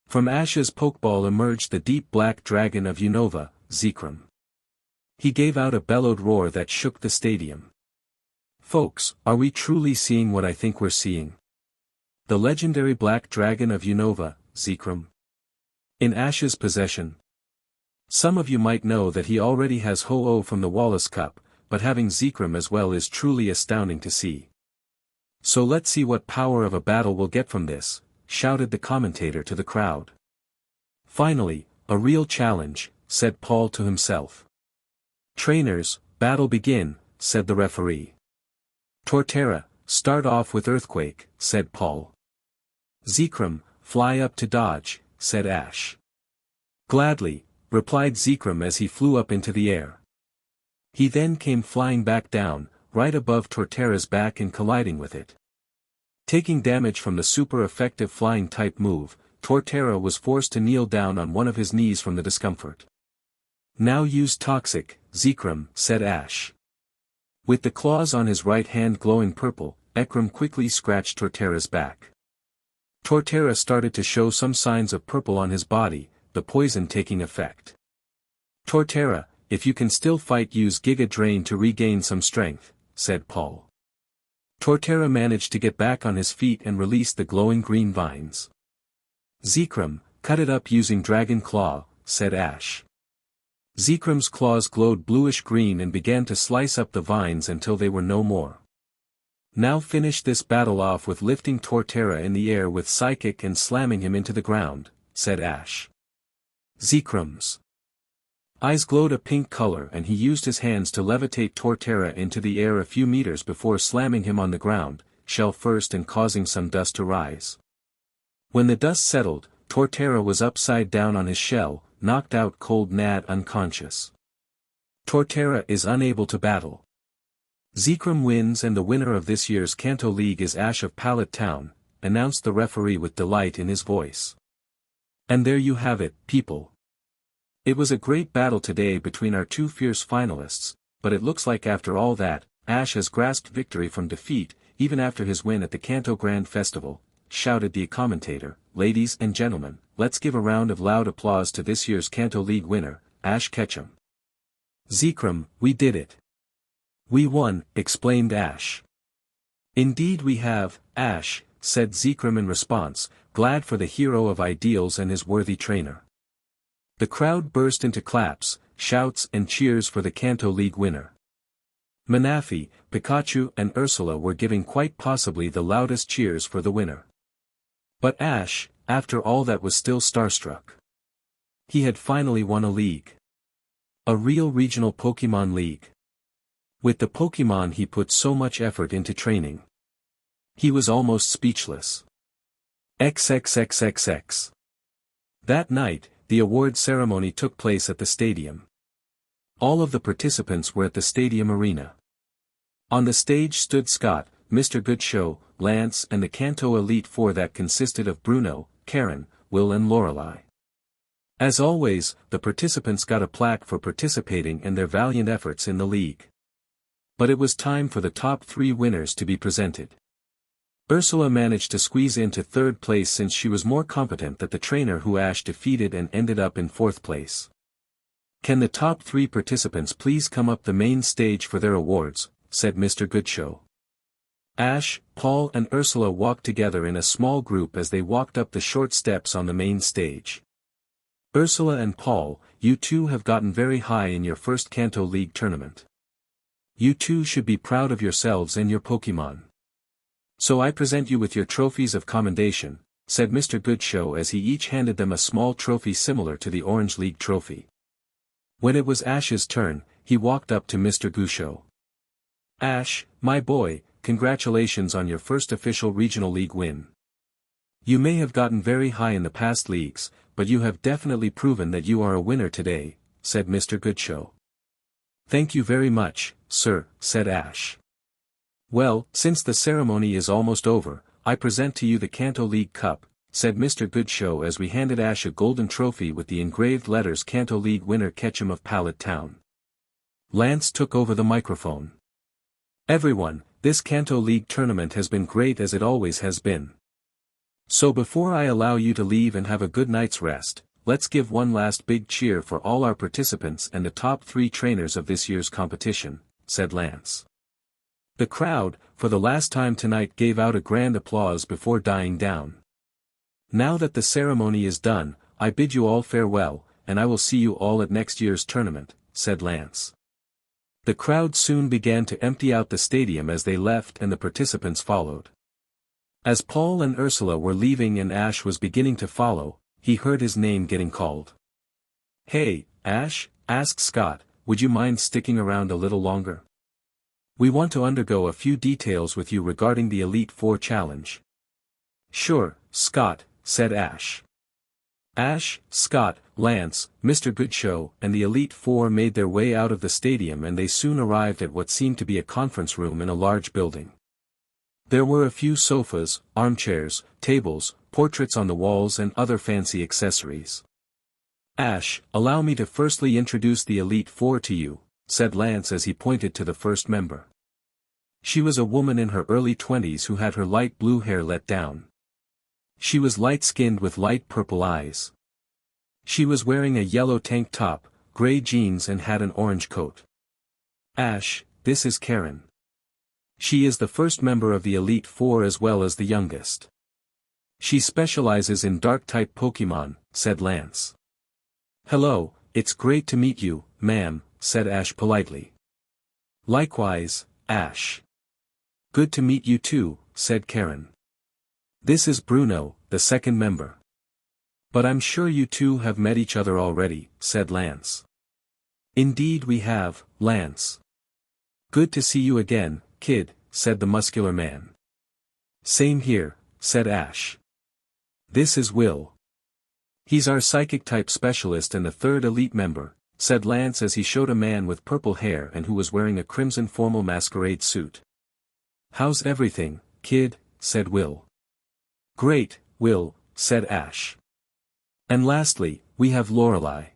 Speaker 1: From Ash's Pokeball emerged the deep black dragon of Unova, Zekrom. He gave out a bellowed roar that shook the stadium. Folks, are we truly seeing what I think we're seeing? The legendary black dragon of Unova, Zekrom. In Ash's possession. Some of you might know that he already has Ho-Oh from the Wallace Cup, but having Zekrom as well is truly astounding to see. So let's see what power of a battle we'll get from this, shouted the commentator to the crowd. Finally, a real challenge, said Paul to himself. Trainers, battle begin, said the referee. Torterra, start off with Earthquake, said Paul. Zekrom, fly up to dodge, said Ash. Gladly, replied Zekrom as he flew up into the air. He then came flying back down, right above Torterra's back and colliding with it. Taking damage from the super effective flying type move, Torterra was forced to kneel down on one of his knees from the discomfort. Now use Toxic, Zekrom, said Ash. With the claws on his right hand glowing purple, Zekrom quickly scratched Torterra's back. Torterra started to show some signs of purple on his body, the poison taking effect. Torterra, if you can still fight, use Giga Drain to regain some strength, said Paul. Torterra managed to get back on his feet and released the glowing green vines. Zekrom, cut it up using Dragon Claw, said Ash. Zekrom's claws glowed bluish-green and began to slice up the vines until they were no more. Now finish this battle off with lifting Torterra in the air with Psychic and slamming him into the ground, said Ash. Zekrom's eyes glowed a pink color and he used his hands to levitate Torterra into the air a few meters before slamming him on the ground, shell first and causing some dust to rise. When the dust settled, Torterra was upside down on his shell, knocked out cold Nad unconscious. Torterra is unable to battle. Zekrom wins, and the winner of this year's Kanto League is Ash of Pallet Town, announced the referee with delight in his voice. And there you have it, people. It was a great battle today between our two fierce finalists, but it looks like after all that, Ash has grasped victory from defeat, even after his win at the Kanto Grand Festival, shouted the commentator. Ladies and gentlemen, let's give a round of loud applause to this year's Kanto League winner, Ash Ketchum. Zekrom, we did it. We won, explained Ash. Indeed we have, Ash, said Zekrom in response, glad for the hero of ideals and his worthy trainer. The crowd burst into claps, shouts and cheers for the Kanto League winner. Manaphy, Pikachu and Ursula were giving quite possibly the loudest cheers for the winner. But Ash, after all that, was still starstruck. He had finally won a league. A real regional Pokemon League. With the Pokemon he put so much effort into training. He was almost speechless. XXXXX. That night, the award ceremony took place at the stadium. All of the participants were at the stadium arena. On the stage stood Scott, Mr. Goodshow, Lance and the Kanto Elite Four that consisted of Bruno, Karen, Will and Lorelei. As always, the participants got a plaque for participating and their valiant efforts in the league. But it was time for the top 3 winners to be presented. Ursula managed to squeeze into 3rd place since she was more competent than the trainer who Ash defeated and ended up in 4th place. "Can the top 3 participants please come up the main stage for their awards?" said Mr. Goodshow. Ash, Paul and Ursula walked together in a small group as they walked up the short steps on the main stage. "Ursula and Paul, you two have gotten very high in your first Kanto League tournament. You two should be proud of yourselves and your Pokemon. So I present you with your trophies of commendation," said Mr. Goodshow as he each handed them a small trophy similar to the Orange League trophy. When it was Ash's turn, he walked up to Mr. Goodshow. "Ash, my boy, congratulations on your first official regional league win. You may have gotten very high in the past leagues, but you have definitely proven that you are a winner today," said Mr. Goodshow. "Thank you very much, sir," said Ash. "Well, since the ceremony is almost over, I present to you the Kanto League Cup," said Mr. Goodshow as we handed Ash a golden trophy with the engraved letters Kanto League winner Ketchum of Pallet Town. Lance took over the microphone. "Everyone, this Kanto League tournament has been great as it always has been. So before I allow you to leave and have a good night's rest, let's give one last big cheer for all our participants and the top 3 trainers of this year's competition," said Lance. The crowd, for the last time tonight, gave out a grand applause before dying down. "Now that the ceremony is done, I bid you all farewell, and I will see you all at next year's tournament," said Lance. The crowd soon began to empty out the stadium as they left and the participants followed. As Paul and Ursula were leaving and Ash was beginning to follow, he heard his name getting called. "Hey, Ash," asked Scott, "would you mind sticking around a little longer? We want to undergo a few details with you regarding the Elite Four challenge." "Sure, Scott," said Ash. Ash, Scott, Lance, Mr. Goodshow, and the Elite Four made their way out of the stadium and they soon arrived at what seemed to be a conference room in a large building. There were a few sofas, armchairs, tables, portraits on the walls and other fancy accessories. "Ash, allow me to firstly introduce the Elite Four to you," said Lance as he pointed to the first member. She was a woman in her early 20s who had her light blue hair let down. She was light-skinned with light purple eyes. She was wearing a yellow tank top, gray jeans and had an orange coat. "Ash, this is Karen. She is the first member of the Elite Four as well as the youngest. She specializes in Dark-type Pokemon," said Lance. "Hello, it's great to meet you, ma'am," said Ash politely. "Likewise, Ash. Good to meet you too," said Karen. "This is Bruno, the second member." "But I'm sure you two have met each other already," said Lance. "Indeed we have, Lance. Good to see you again, kid," said the muscular man. "Same here," said Ash. "This is Will. He's our psychic-type specialist and the 3rd elite member," said Lance as he showed a man with purple hair and who was wearing a crimson formal masquerade suit. "How's everything, kid?" said Will. "Great, Will," said Ash. "And lastly, we have Lorelei.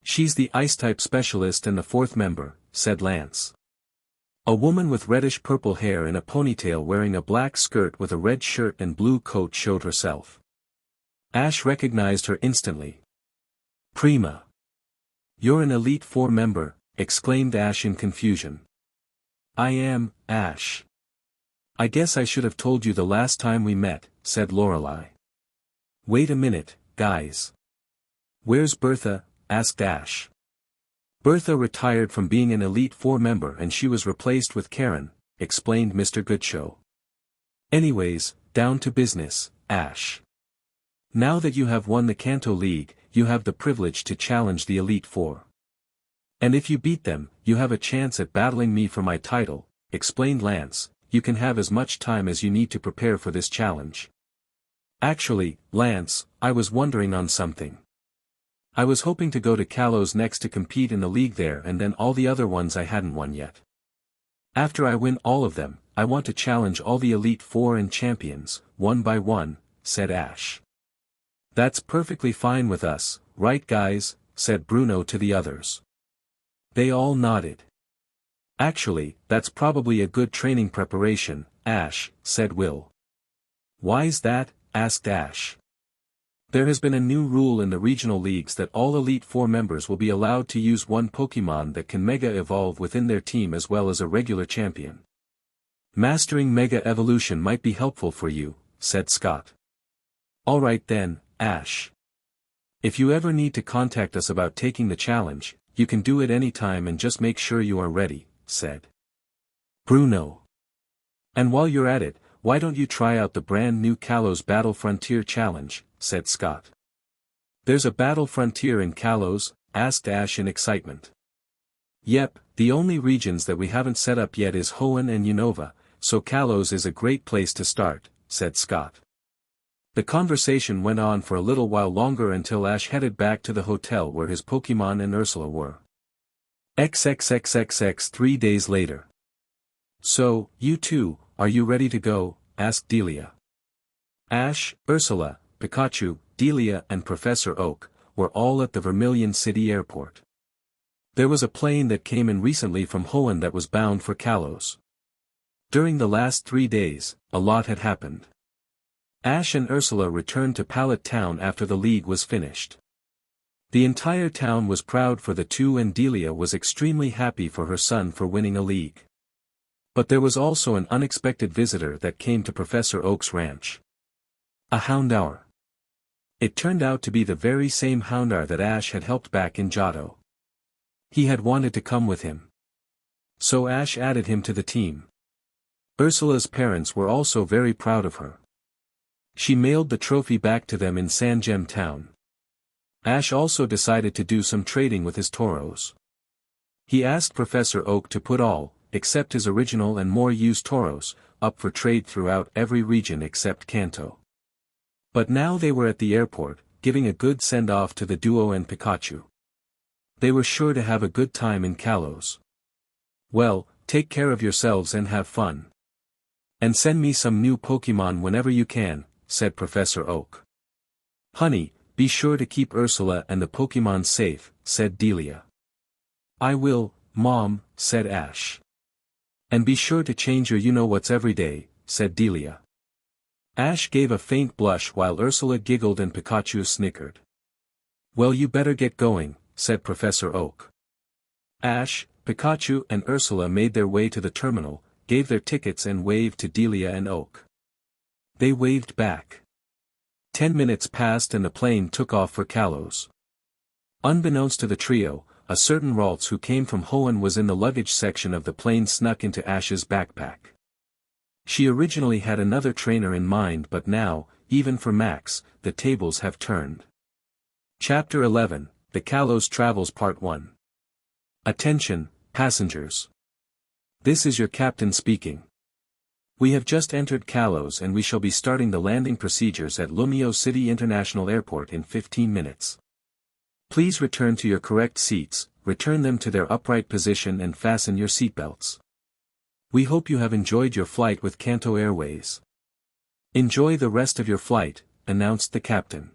Speaker 1: She's the Ice-type specialist and the 4th member," said Lance. A woman with reddish-purple hair in a ponytail wearing a black skirt with a red shirt and blue coat showed herself. Ash recognized her instantly. "Prima. You're an Elite Four member," exclaimed Ash in confusion. "I am, Ash. I guess I should have told you the last time we met," said Lorelei. "Wait a minute, guys. Where's Bertha?" asked Ash. "Bertha retired from being an Elite Four member and she was replaced with Karen," explained Mr. Goodshow. "Anyways, down to business, Ash. Now that you have won the Kanto League, you have the privilege to challenge the Elite Four. And if you beat them, you have a chance at battling me for my title, explained Lance. You can have as much time as you need to prepare for this challenge. Actually, Lance, I was wondering on something. I was hoping to go to Kalos next to compete in the league there and then all the other ones I hadn't won yet. After I win all of them, I want to challenge all the Elite Four and champions, one by one, said Ash. That's perfectly fine with us, right guys, said Bruno to the others. They all nodded. Actually, that's probably a good training preparation, Ash, said Will. Why's that? Asked Ash. There has been a new rule in the regional leagues that all Elite Four members will be allowed to use one Pokemon that can Mega Evolve within their team as well as a regular champion. Mastering Mega Evolution might be helpful for you, said Scott. Alright then, Ash. If you ever need to contact us about taking the challenge, you can do it anytime and just make sure you are ready, said Bruno. And while you're at it, why don't you try out the brand new Kalos Battle Frontier Challenge, said Scott. There's a Battle Frontier in Kalos? Asked Ash in excitement. Yep, the only regions that we haven't set up yet is Hoenn and Unova, so Kalos is a great place to start, said Scott. The conversation went on for a little while longer until Ash headed back to the hotel where his Pokemon and Ursula were. XXXXX 3 days later. So, you two, are you ready to go? Asked Delia. Ash, Ursula, Pikachu, Delia and Professor Oak were all at the Vermilion City Airport. There was a plane that came in recently from Hoenn that was bound for Kalos. During the last 3 days, a lot had happened. Ash and Ursula returned to Pallet Town after the league was finished. The entire town was proud for the two and Delia was extremely happy for her son for winning a league. But there was also an unexpected visitor that came to Professor Oak's ranch. A Houndour. It turned out to be the very same Houndour that Ash had helped back in Johto. He had wanted to come with him. So Ash added him to the team. Ursula's parents were also very proud of her. She mailed the trophy back to them in Sangem Town. Ash also decided to do some trading with his Tauros. He asked Professor Oak to put all, except his original and more used Tauros, up for trade throughout every region except Kanto. But now they were at the airport, giving a good send-off to the duo and Pikachu. They were sure to have a good time in Kalos. Well, take care of yourselves and have fun. And send me some new Pokemon whenever you can, said Professor Oak. Honey, be sure to keep Ursula and the Pokemon safe, said Delia. I will, Mom, said Ash. And be sure to change your you-know-whats every day, said Delia. Ash gave a faint blush while Ursula giggled and Pikachu snickered. Well, you better get going, said Professor Oak. Ash, Pikachu and Ursula made their way to the terminal, gave their tickets and waved to Delia and Oak. They waved back. 10 minutes passed and the plane took off for Kalos. Unbeknownst to the trio, a certain Ralts who came from Hoenn was in the luggage section of the plane snuck into Ash's backpack. She originally had another trainer in mind but now, even for Max, the tables have turned. Chapter 11, The Kalos Travels Part 1. Attention, passengers. This is your captain speaking. We have just entered Kalos and we shall be starting the landing procedures at Lumio City International Airport in 15 minutes. Please return to your correct seats, return them to their upright position and fasten your seatbelts. We hope you have enjoyed your flight with Kanto Airways. Enjoy the rest of your flight, announced the captain.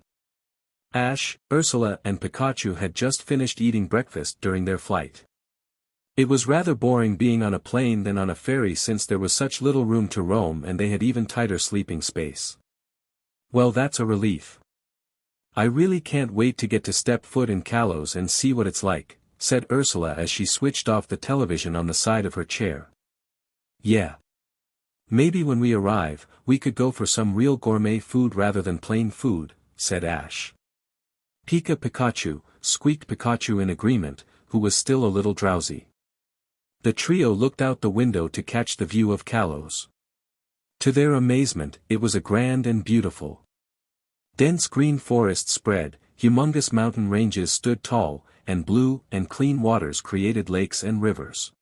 Speaker 1: Ash, Ursula and Pikachu had just finished eating breakfast during their flight. It was rather boring being on a plane than on a ferry since there was such little room to roam and they had even tighter sleeping space. Well, that's a relief. I really can't wait to get to step foot in Kalos and see what it's like, said Ursula as she switched off the television on the side of her chair. Yeah. Maybe when we arrive, we could go for some real gourmet food rather than plain food, said Ash. Pika Pikachu, squeaked Pikachu in agreement, who was still a little drowsy. The trio looked out the window to catch the view of Kalos. To their amazement, it was a grand and beautiful. Dense green forests spread, humongous mountain ranges stood tall, and blue and clean waters created lakes and rivers.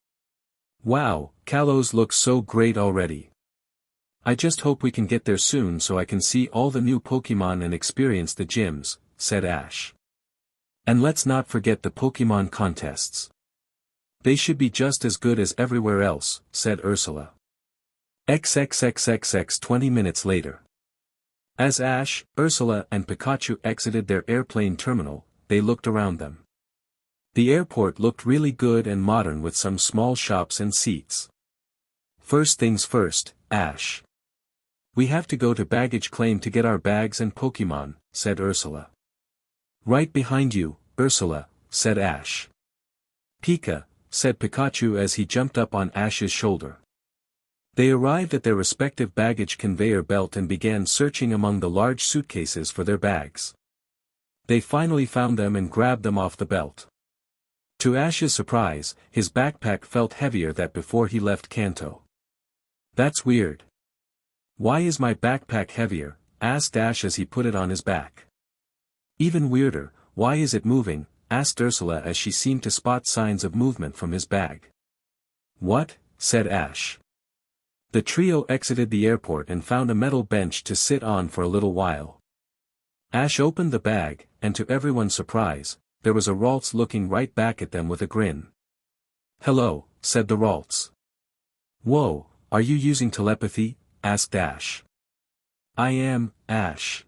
Speaker 1: Wow, Kalos looks so great already. I just hope we can get there soon so I can see all the new Pokemon and experience the gyms, said Ash. And let's not forget the Pokemon contests. They should be just as good as everywhere else, said Ursula. XXXXX 20 minutes later. As Ash, Ursula and Pikachu exited their airplane terminal, they looked around them. The airport looked really good and modern with some small shops and seats. First things first, Ash. We have to go to baggage claim to get our bags and Pokemon, said Ursula. Right behind you, Ursula, said Ash. Pika, said Pikachu as he jumped up on Ash's shoulder. They arrived at their respective baggage conveyor belt and began searching among the large suitcases for their bags. They finally found them and grabbed them off the belt. To Ash's surprise, his backpack felt heavier than before he left Kanto. That's weird. Why is my backpack heavier? Asked Ash as he put it on his back. Even weirder, why is it moving? Asked Ursula as she seemed to spot signs of movement from his bag. What? Said Ash. The trio exited the airport and found a metal bench to sit on for a little while. Ash opened the bag, and to everyone's surprise, there was a Ralts looking right back at them with a grin. Hello, said the Ralts. Whoa, are you using telepathy? Asked Ash. I am, Ash.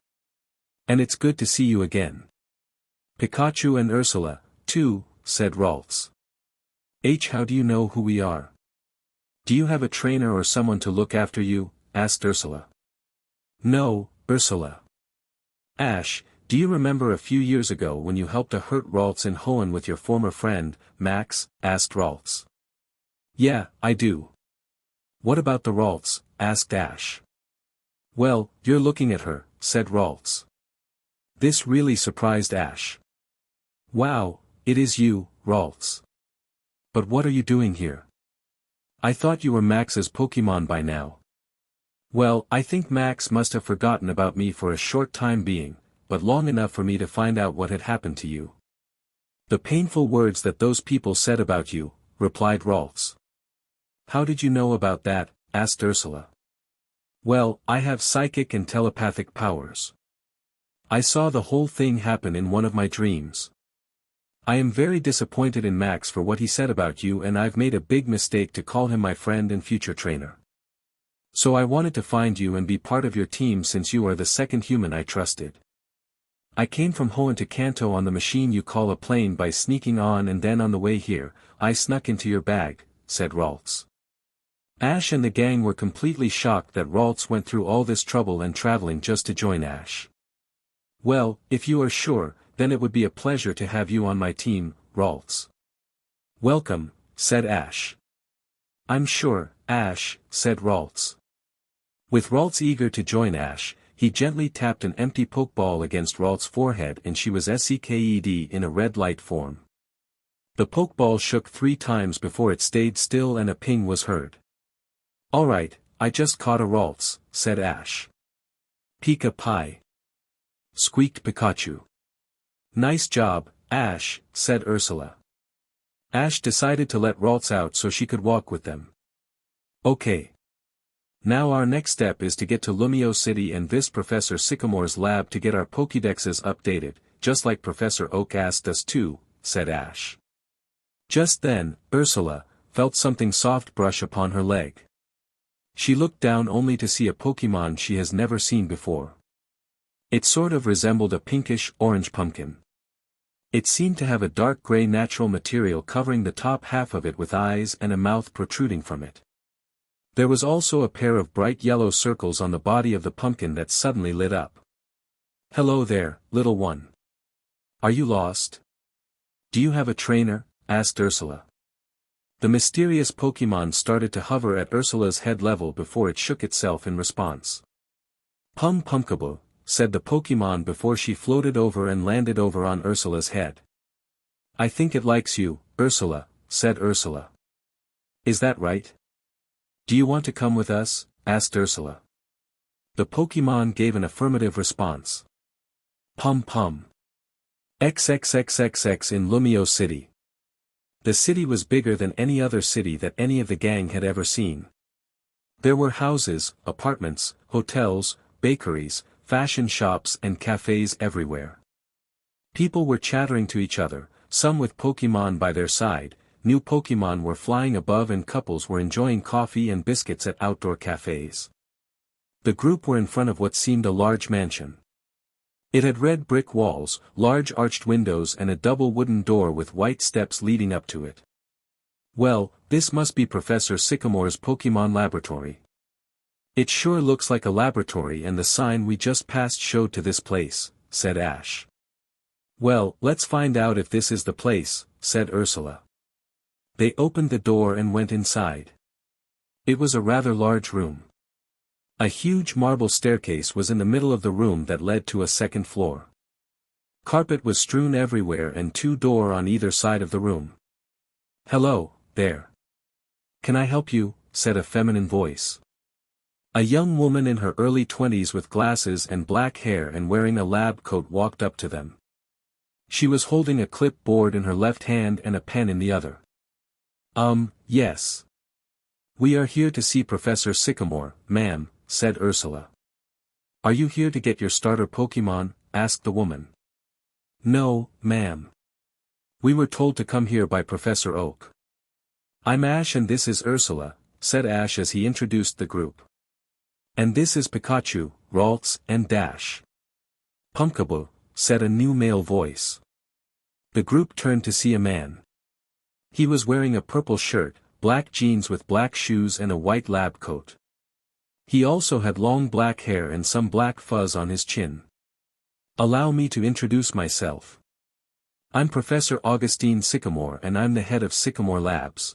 Speaker 1: And it's good to see you again. Pikachu and Ursula, too, said Ralts. How do you know who we are? Do you have a trainer or someone to look after you? Asked Ursula. No, Ursula. Ash, do you remember a few years ago when you helped a hurt Ralts in Hoenn with your former friend, Max? Asked Ralts. Yeah, I do. What about the Ralts? Asked Ash. Well, you're looking at her, said Ralts. This really surprised Ash. Wow, it is you, Ralts. But what are you doing here? I thought you were Max's Pokemon by now. Well, I think Max must have forgotten about me for a short time being, but long enough for me to find out what had happened to you. The painful words that those people said about you, replied Ralts. How did you know about that? Asked Ursula. Well, I have psychic and telepathic powers. I saw the whole thing happen in one of my dreams. I am very disappointed in Max for what he said about you, and I've made a big mistake to call him my friend and future trainer. So I wanted to find you and be part of your team since you are the second human I trusted. I came from Hoenn to Kanto on the machine you call a plane by sneaking on, and then on the way here, I snuck into your bag, said Ralts. Ash and the gang were completely shocked that Ralts went through all this trouble and traveling just to join Ash. Well, if you are sure, then it would be a pleasure to have you on my team, Ralts. Welcome, said Ash. I'm sure, Ash, said Ralts. With Ralts eager to join Ash, he gently tapped an empty pokeball against Ralts' forehead and she was sekked in a red light form. The pokeball shook 3 times before it stayed still and a ping was heard. Alright, I just caught a Ralts, said Ash. Pika Pie. Squeaked Pikachu. Nice job, Ash, said Ursula. Ash decided to let Ralts out so she could walk with them. Okay. Now our next step is to get to Lumio City and visit Professor Sycamore's lab to get our Pokédexes updated, just like Professor Oak asked us to, said Ash. Just then, Ursula felt something soft brush upon her leg. She looked down only to see a Pokémon she has never seen before. It sort of resembled a pinkish-orange pumpkin. It seemed to have a dark gray natural material covering the top half of it with eyes and a mouth protruding from it. There was also a pair of bright yellow circles on the body of the pumpkin that suddenly lit up. Hello there, little one. Are you lost? Do you have a trainer? Asked Ursula. The mysterious Pokémon started to hover at Ursula's head level before it shook itself in response. Pum Pumpkaboo, said the Pokémon before she floated over and landed over on Ursula's head. I think it likes you, Ursula, said Ursula. Is that right? Do you want to come with us? Asked Ursula. The Pokémon gave an affirmative response. Pum Pum. XXXXX in Lumio City. The city was bigger than any other city that any of the gang had ever seen. There were houses, apartments, hotels, bakeries, fashion shops and cafes everywhere. People were chattering to each other, some with Pokémon by their side, new Pokémon were flying above and couples were enjoying coffee and biscuits at outdoor cafes. The group were in front of what seemed a large mansion. It had red brick walls, large arched windows and a double wooden door with white steps leading up to it. Well, this must be Professor Sycamore's Pokémon laboratory. It sure looks like a laboratory and the sign we just passed showed to this place, said Ash. Well, let's find out if this is the place, said Ursula. They opened the door and went inside. It was a rather large room. A huge marble staircase was in the middle of the room that led to a second floor. Carpet was strewn everywhere and two doors on either side of the room. Hello, there. Can I help you? Said a feminine voice. A young woman in her early 20s with glasses and black hair and wearing a lab coat walked up to them. She was holding a clipboard in her left hand and a pen in the other. Yes. We are here to see Professor Sycamore, ma'am, said Ursula. Are you here to get your starter Pokémon? Asked the woman. No, ma'am. We were told to come here by Professor Oak. I'm Ash and this is Ursula, said Ash as he introduced the group. And this is Pikachu, Ralts, and Dash. Pumpkaboo, said a new male voice. The group turned to see a man. He was wearing a purple shirt, black jeans with black shoes and a white lab coat. He also had long black hair and some black fuzz on his chin. Allow me to introduce myself. I'm Professor Augustine Sycamore and I'm the head of Sycamore Labs.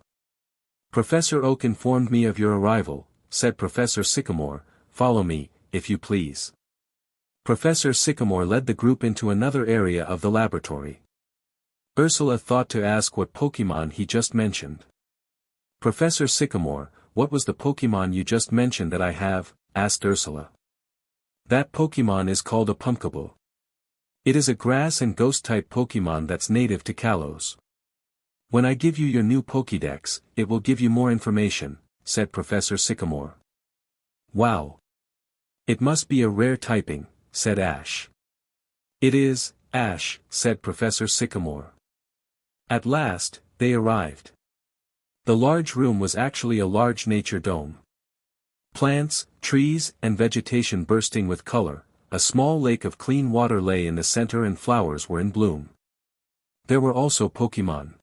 Speaker 1: Professor Oak informed me of your arrival, said Professor Sycamore. Follow me, if you please. Professor Sycamore led the group into another area of the laboratory. Ursula thought to ask what Pokémon he just mentioned. Professor Sycamore, what was the Pokémon you just mentioned that I have? Asked Ursula. That Pokémon is called a Pumpkaboo. It is a grass and ghost-type Pokémon that's native to Kalos. When I give you your new Pokédex, it will give you more information, said Professor Sycamore. Wow. It must be a rare typing, said Ash. It is, Ash, said Professor Sycamore. At last, they arrived. The large room was actually a large nature dome. Plants, trees, and vegetation bursting with color, a small lake of clean water lay in the center and flowers were in bloom. There were also Pokémon.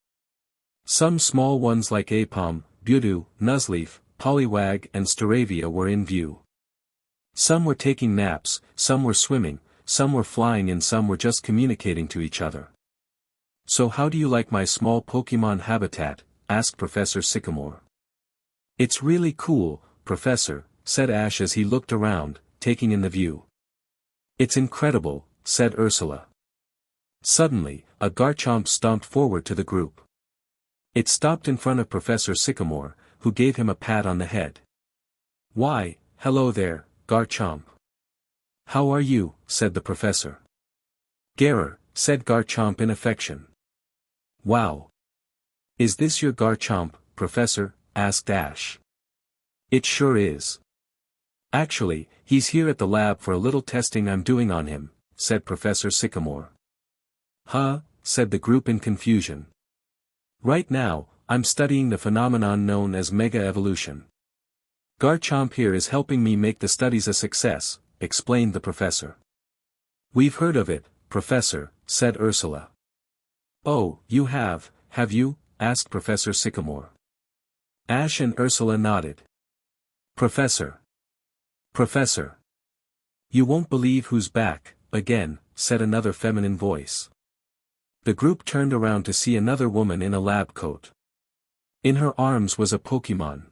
Speaker 1: Some small ones like Apom, Budu, Nuzleaf, Poliwag and Staravia were in view. Some were taking naps, some were swimming, some were flying and some were just communicating to each other. So how do you like my small Pokémon habitat? Asked Professor Sycamore. It's really cool, Professor, said Ash as he looked around, taking in the view. It's incredible, said Ursula. Suddenly, a Garchomp stomped forward to the group. It stopped in front of Professor Sycamore, who gave him a pat on the head. Why, hello there, Garchomp. How are you? Said the professor. Garer, said Garchomp in affection. Wow. Is this your Garchomp, Professor? Asked Ash. It sure is. Actually, he's here at the lab for a little testing I'm doing on him, said Professor Sycamore. Huh? Said the group in confusion. Right now, I'm studying the phenomenon known as mega evolution. Garchomp here is helping me make the studies a success, explained the professor. We've heard of it, Professor, said Ursula. Oh, you have you? Asked Professor Sycamore. Ash and Ursula nodded. Professor. You won't believe who's back, again, said another feminine voice. The group turned around to see another woman in a lab coat. In her arms was a Pokémon.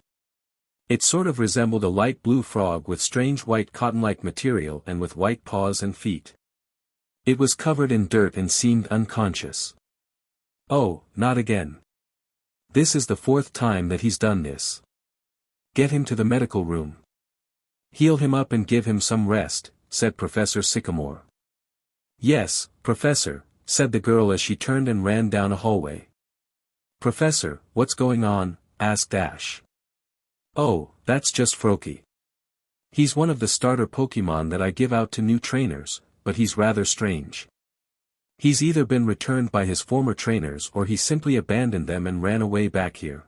Speaker 1: It sort of resembled a light blue frog with strange white cotton-like material and with white paws and feet. It was covered in dirt and seemed unconscious. Oh, not again. This is the 4th time that he's done this. Get him to the medical room. Heal him up and give him some rest, said Professor Sycamore. Yes, Professor, said the girl as she turned and ran down a hallway. Professor, what's going on? Asked Ash. Oh, that's just Froakie. He's one of the starter Pokemon that I give out to new trainers, but he's rather strange. He's either been returned by his former trainers or he simply abandoned them and ran away back here.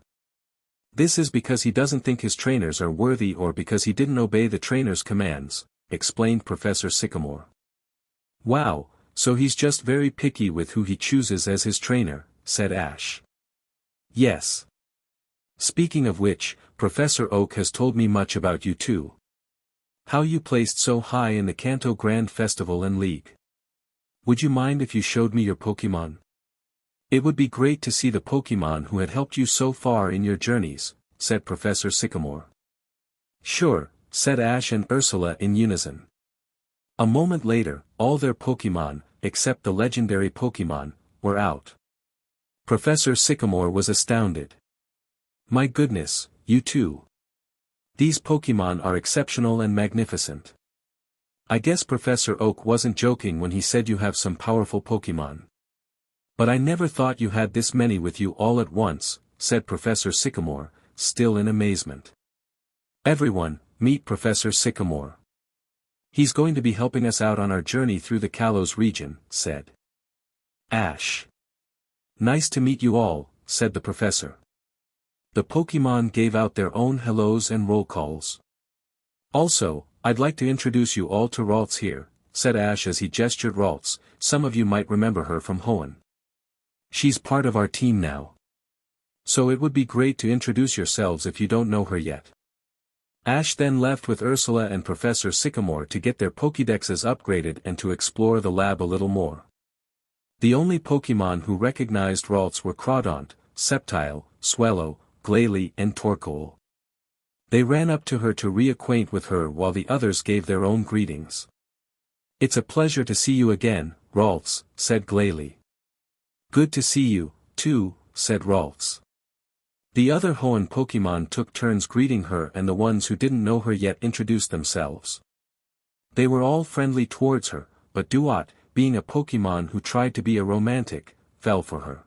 Speaker 1: This is because he doesn't think his trainers are worthy or because he didn't obey the trainer's commands, explained Professor Sycamore. Wow, so he's just very picky with who he chooses as his trainer, said Ash. Yes. Speaking of which, Professor Oak has told me much about you too. How you placed so high in the Kanto Grand Festival and League. Would you mind if you showed me your Pokemon? It would be great to see the Pokemon who had helped you so far in your journeys, said Professor Sycamore. Sure, said Ash and Ursula in unison. A moment later, all their Pokemon, except the legendary Pokemon, were out. Professor Sycamore was astounded. My goodness, you too. These Pokemon are exceptional and magnificent. I guess Professor Oak wasn't joking when he said you have some powerful Pokemon. But I never thought you had this many with you all at once, said Professor Sycamore, still in amazement. Everyone, meet Professor Sycamore. He's going to be helping us out on our journey through the Kalos region, said Ash. Nice to meet you all, said the professor. The Pokemon gave out their own hellos and roll calls. Also, I'd like to introduce you all to Ralts here, said Ash as he gestured Ralts. Some of you might remember her from Hoenn. She's part of our team now. So it would be great to introduce yourselves if you don't know her yet. Ash then left with Ursula and Professor Sycamore to get their Pokédexes upgraded and to explore the lab a little more. The only Pokemon who recognized Ralts were Crawdaunt, Sceptile, Swellow, Glalie and Torkoal. They ran up to her to reacquaint with her while the others gave their own greetings. It's a pleasure to see you again, Ralts, said Glalie. Good to see you, too, said Ralts. The other Hoenn Pokemon took turns greeting her and the ones who didn't know her yet introduced themselves. They were all friendly towards her, but Duat, being a Pokemon who tried to be a romantic, fell for her.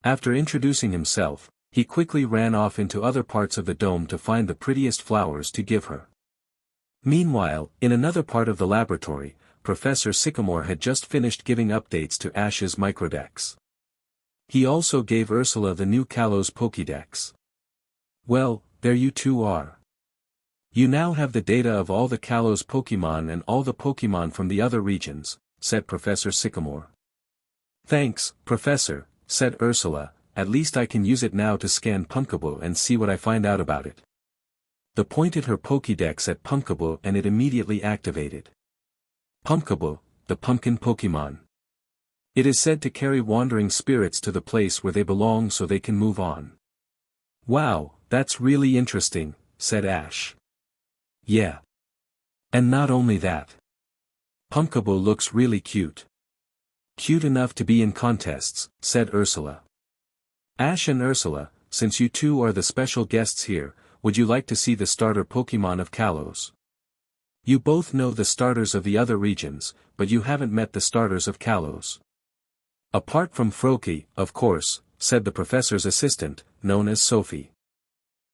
Speaker 1: After introducing himself, he quickly ran off into other parts of the dome to find the prettiest flowers to give her. Meanwhile, in another part of the laboratory, Professor Sycamore had just finished giving updates to Ash's Microdex. He also gave Ursula the new Kalos Pokédex. Well, there you two are. You now have the data of all the Kalos Pokemon and all the Pokemon from the other regions, said Professor Sycamore. Thanks, Professor, said Ursula, at least I can use it now to scan Pumpkaboo and see what I find out about it. The pointed her Pokédex at Pumpkaboo and it immediately activated. Pumpkaboo, the pumpkin Pokemon. It is said to carry wandering spirits to the place where they belong so they can move on. Wow, that's really interesting, said Ash. Yeah. And not only that. Pumpkaboo looks really cute. Cute enough to be in contests, said Ursula. Ash and Ursula, since you two are the special guests here, would you like to see the starter Pokemon of Kalos? You both know the starters of the other regions, but you haven't met the starters of Kalos. Apart from Froakie, of course, said the professor's assistant, known as Sophie.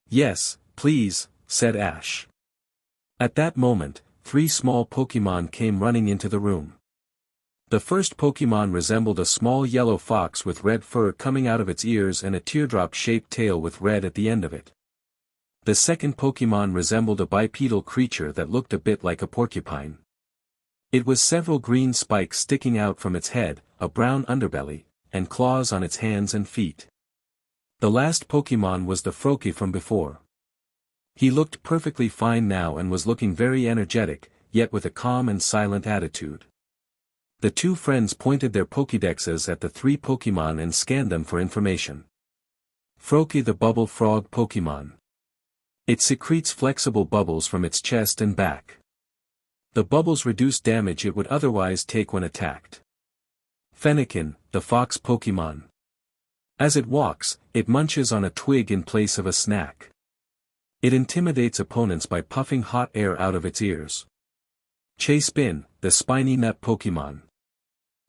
Speaker 1: Yes, please, said Ash. At that moment, 3 small Pokemon came running into the room. The first Pokemon resembled a small yellow fox with red fur coming out of its ears and a teardrop-shaped tail with red at the end of it. The second Pokemon resembled a bipedal creature that looked a bit like a porcupine. It was several green spikes sticking out from its head, a brown underbelly, and claws on its hands and feet. The last Pokemon was the Froakie from before. He looked perfectly fine now and was looking very energetic, yet with a calm and silent attitude. The two friends pointed their Pokédexes at the 3 Pokemon and scanned them for information. Froakie, the bubble frog Pokemon. It secretes flexible bubbles from its chest and back. The bubbles reduce damage it would otherwise take when attacked. Fennekin, the fox Pokemon. As it walks, it munches on a twig in place of a snack. It intimidates opponents by puffing hot air out of its ears. Chasebin, the spiny nut Pokemon.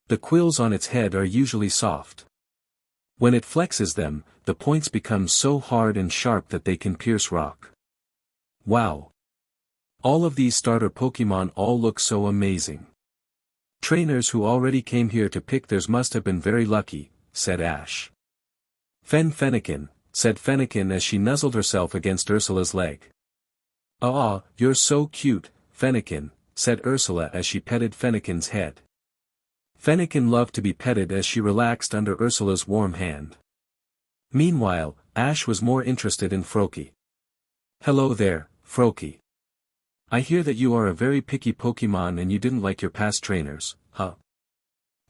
Speaker 1: The quills on its head are usually soft. When it flexes them, the points become so hard and sharp that they can pierce rock. Wow! All of these starter Pokemon all look so amazing. Trainers who already came here to pick theirs must have been very lucky, said Ash. Fennekin, said Fennekin as she nuzzled herself against Ursula's leg. Ah, you're so cute, Fennekin, said Ursula as she petted Fennekin's head. Fennekin loved to be petted as she relaxed under Ursula's warm hand. Meanwhile, Ash was more interested in Froakie. Hello there, Froakie. I hear that you are a very picky Pokemon and you didn't like your past trainers, huh?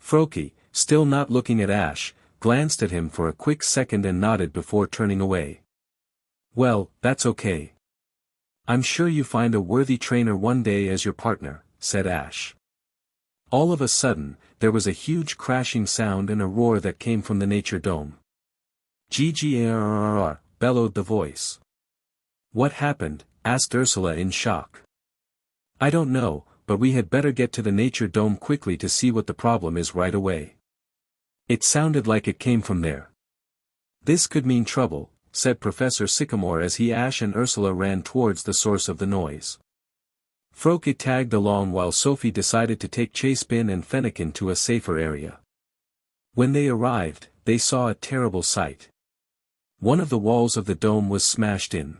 Speaker 1: Froakie, still not looking at Ash, glanced at him for a quick second and nodded before turning away. Well, that's okay. I'm sure you find a worthy trainer one day as your partner, said Ash. All of a sudden, there was a huge crashing sound and a roar that came from the nature dome. Grrrr, bellowed the voice. What happened? Asked Ursula in shock. I don't know, but we had better get to the nature dome quickly to see what the problem is right away. It sounded like it came from there. This could mean trouble, said Professor Sycamore as Ash and Ursula ran towards the source of the noise. Froakie tagged along while Sophie decided to take Chasebin and Fennekin to a safer area. When they arrived, they saw a terrible sight. One of the walls of the dome was smashed in.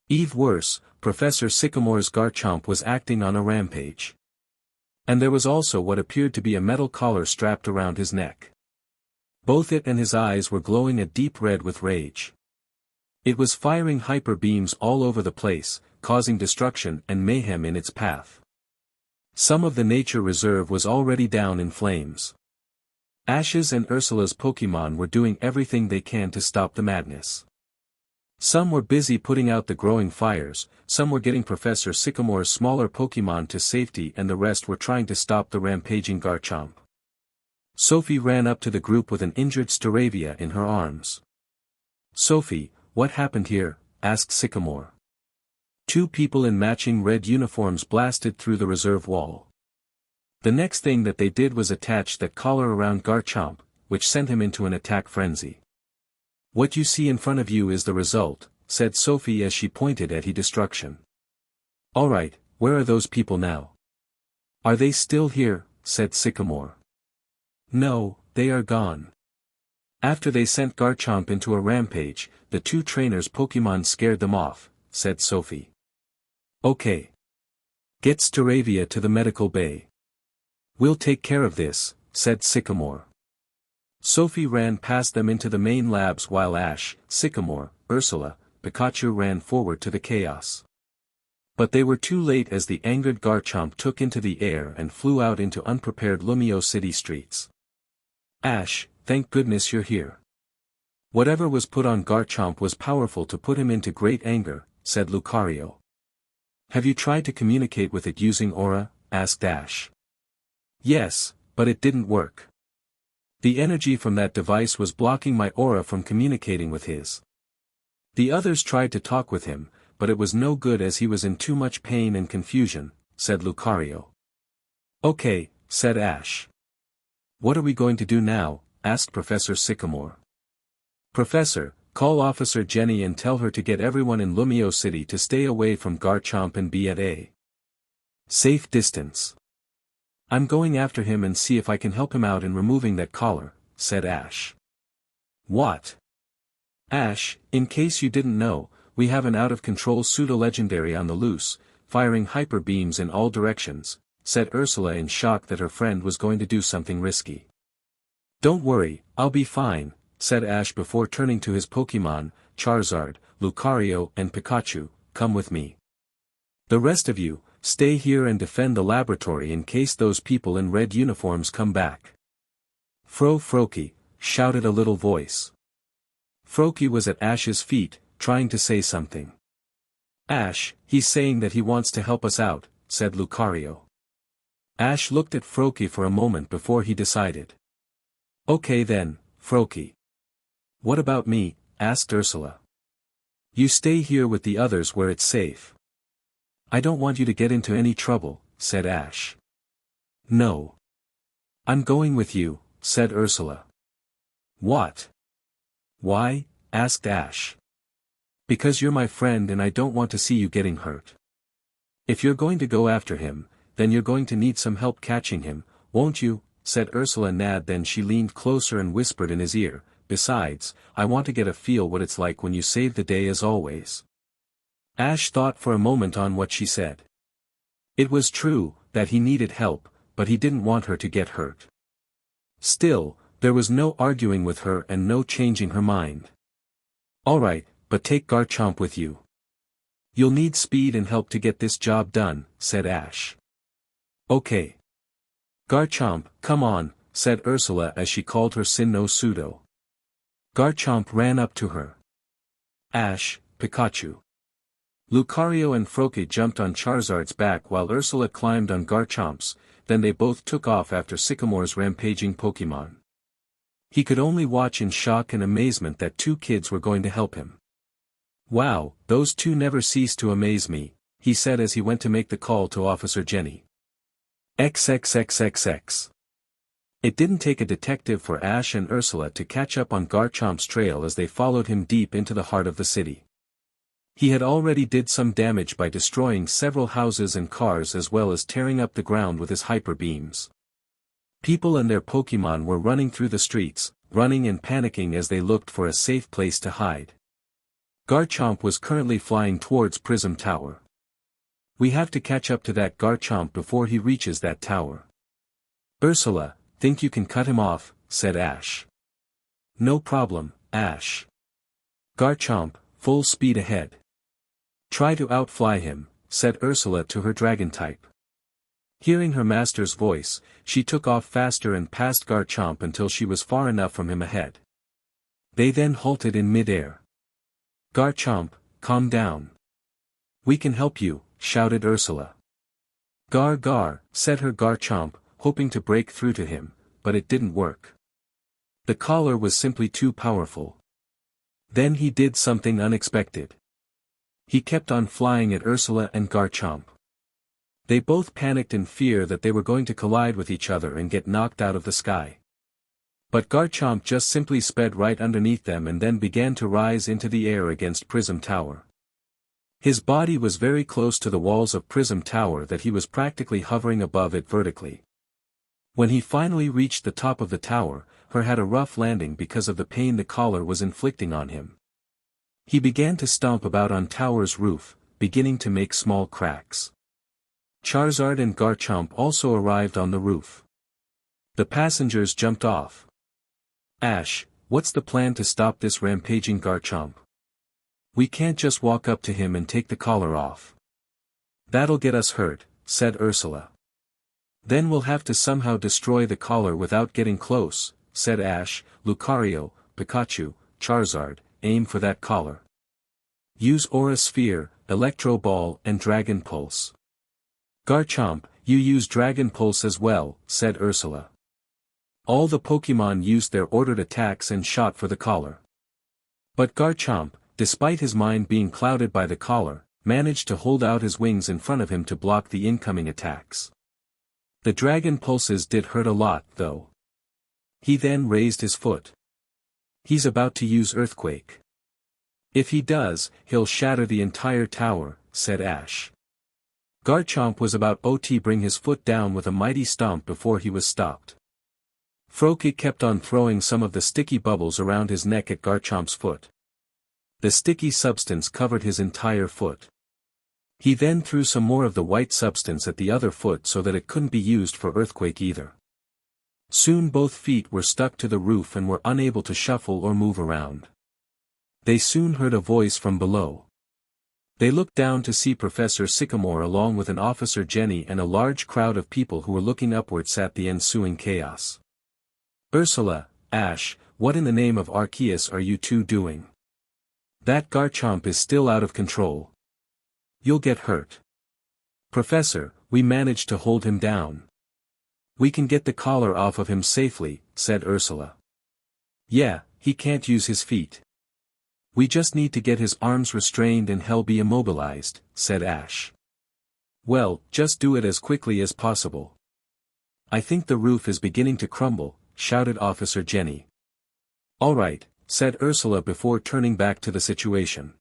Speaker 1: Even worse, Professor Sycamore's Garchomp was acting on a rampage. And there was also what appeared to be a metal collar strapped around his neck. Both it and his eyes were glowing a deep red with rage. It was firing hyper beams all over the place, causing destruction and mayhem in its path. Some of the nature reserve was already down in flames. Ash's and Ursula's Pokemon were doing everything they can to stop the madness. Some were busy putting out the growing fires, some were getting Professor Sycamore's smaller Pokemon to safety and the rest were trying to stop the rampaging Garchomp. Sophie ran up to the group with an injured Staravia in her arms. Sophie, what happened here? Asked Sycamore. Two people in matching red uniforms blasted through the reserve wall. The next thing that they did was attach that collar around Garchomp, which sent him into an attack frenzy. What you see in front of you is the result, said Sophie as she pointed at destruction. Alright, where are those people now? Are they still here? Said Sycamore. No, they are gone. After they sent Garchomp into a rampage, the two trainers' Pokemon scared them off, said Sophie. Okay. Get Staravia to the medical bay. We'll take care of this, said Sycamore. Sophie ran past them into the main labs while Ash, Sycamore, Ursula, Pikachu ran forward to the chaos. But they were too late as the angered Garchomp took into the air and flew out into unprepared Lumio City streets. Ash, thank goodness you're here. Whatever was put on Garchomp was powerful to put him into great anger, said Lucario. Have you tried to communicate with it using aura? Asked Ash. Yes, but it didn't work. The energy from that device was blocking my aura from communicating with his. The others tried to talk with him, but it was no good as he was in too much pain and confusion, said Lucario. Okay, said Ash. What are we going to do now? Asked Professor Sycamore. Professor, call Officer Jenny and tell her to get everyone in Lumio City to stay away from Garchomp and be at a safe distance. I'm going after him and see if I can help him out in removing that collar, said Ash. What? Ash, in case you didn't know, we have an out-of-control pseudo-legendary on the loose, firing hyper beams in all directions, said Ursula in shock that her friend was going to do something risky. Don't worry, I'll be fine, said Ash before turning to his Pokemon, Charizard, Lucario and Pikachu, come with me. The rest of you, stay here and defend the laboratory in case those people in red uniforms come back. Froakie, shouted a little voice. Froakie was at Ash's feet, trying to say something. Ash, he's saying that he wants to help us out, said Lucario. Ash looked at Froakie for a moment before he decided. Okay then, Froakie. What about me? Asked Ursula. You stay here with the others where it's safe. I don't want you to get into any trouble, said Ash. No. I'm going with you, said Ursula. What? Why? Asked Ash. Because you're my friend and I don't want to see you getting hurt. If you're going to go after him, then you're going to need some help catching him, won't you? Said Ursula. Then she leaned closer and whispered in his ear, besides, I want to get a feel what it's like when you save the day as always. Ash thought for a moment on what she said. It was true, that he needed help, but he didn't want her to get hurt. Still, there was no arguing with her and no changing her mind. Alright, but take Garchomp with you. You'll need speed and help to get this job done, said Ash. Okay. Garchomp, come on, said Ursula as she called her Sinnoh Pseudo. Garchomp ran up to her. Ash, Pikachu. Lucario and Froakie jumped on Charizard's back while Ursula climbed on Garchomp's, then they both took off after Sycamore's rampaging Pokémon. He could only watch in shock and amazement that two kids were going to help him. Wow, those two never cease to amaze me, he said as he went to make the call to Officer Jenny. XXXXX. It didn't take a detective for Ash and Ursula to catch up on Garchomp's trail as they followed him deep into the heart of the city. He had already did some damage by destroying several houses and cars as well as tearing up the ground with his hyper beams. People and their Pokémon were running through the streets, running and panicking as they looked for a safe place to hide. Garchomp was currently flying towards Prism Tower. We have to catch up to that Garchomp before he reaches that tower. Ursula, think you can cut him off, said Ash. No problem, Ash. Garchomp, full speed ahead. Try to outfly him, said Ursula to her dragon type. Hearing her master's voice, she took off faster and passed Garchomp until she was far enough from him ahead. They then halted in mid-air. Garchomp, calm down. We can help you, shouted Ursula. Gar gar, said her Garchomp, hoping to break through to him, but it didn't work. The collar was simply too powerful. Then he did something unexpected. He kept on flying at Ursula and Garchomp. They both panicked in fear that they were going to collide with each other and get knocked out of the sky. But Garchomp just simply sped right underneath them and then began to rise into the air against Prism Tower. His body was very close to the walls of Prism Tower that he was practically hovering above it vertically. When he finally reached the top of the tower, he had a rough landing because of the pain the collar was inflicting on him. He began to stomp about on Tower's roof, beginning to make small cracks. Charizard and Garchomp also arrived on the roof. The passengers jumped off. Ash, what's the plan to stop this rampaging Garchomp? We can't just walk up to him and take the collar off. That'll get us hurt, said Ursula. Then we'll have to somehow destroy the collar without getting close, said Ash. Lucario, Pikachu, Charizard, aim for that collar. Use Aura Sphere, Electro Ball and Dragon Pulse. Garchomp, you use Dragon Pulse as well, said Ursula. All the Pokémon used their ordered attacks and shot for the collar. But Garchomp, despite his mind being clouded by the collar, managed to hold out his wings in front of him to block the incoming attacks. The Dragon Pulses did hurt a lot, though. He then raised his foot. He's about to use Earthquake. If he does, he'll shatter the entire tower, said Ash. Garchomp was about to bring his foot down with a mighty stomp before he was stopped. Froakie kept on throwing some of the sticky bubbles around his neck at Garchomp's foot. The sticky substance covered his entire foot. He then threw some more of the white substance at the other foot so that it couldn't be used for Earthquake either. Soon both feet were stuck to the roof and were unable to shuffle or move around. They soon heard a voice from below. They looked down to see Professor Sycamore along with an Officer Jenny and a large crowd of people who were looking upwards at the ensuing chaos. Ursula, Ash, what in the name of Arceus are you two doing? That Garchomp is still out of control. You'll get hurt. Professor, we managed to hold him down. We can get the collar off of him safely, said Ursula. Yeah, he can't use his feet. We just need to get his arms restrained and he'll be immobilized, said Ash. Well, just do it as quickly as possible. I think the roof is beginning to crumble, shouted Officer Jenny. All right, said Ursula before turning back to the situation.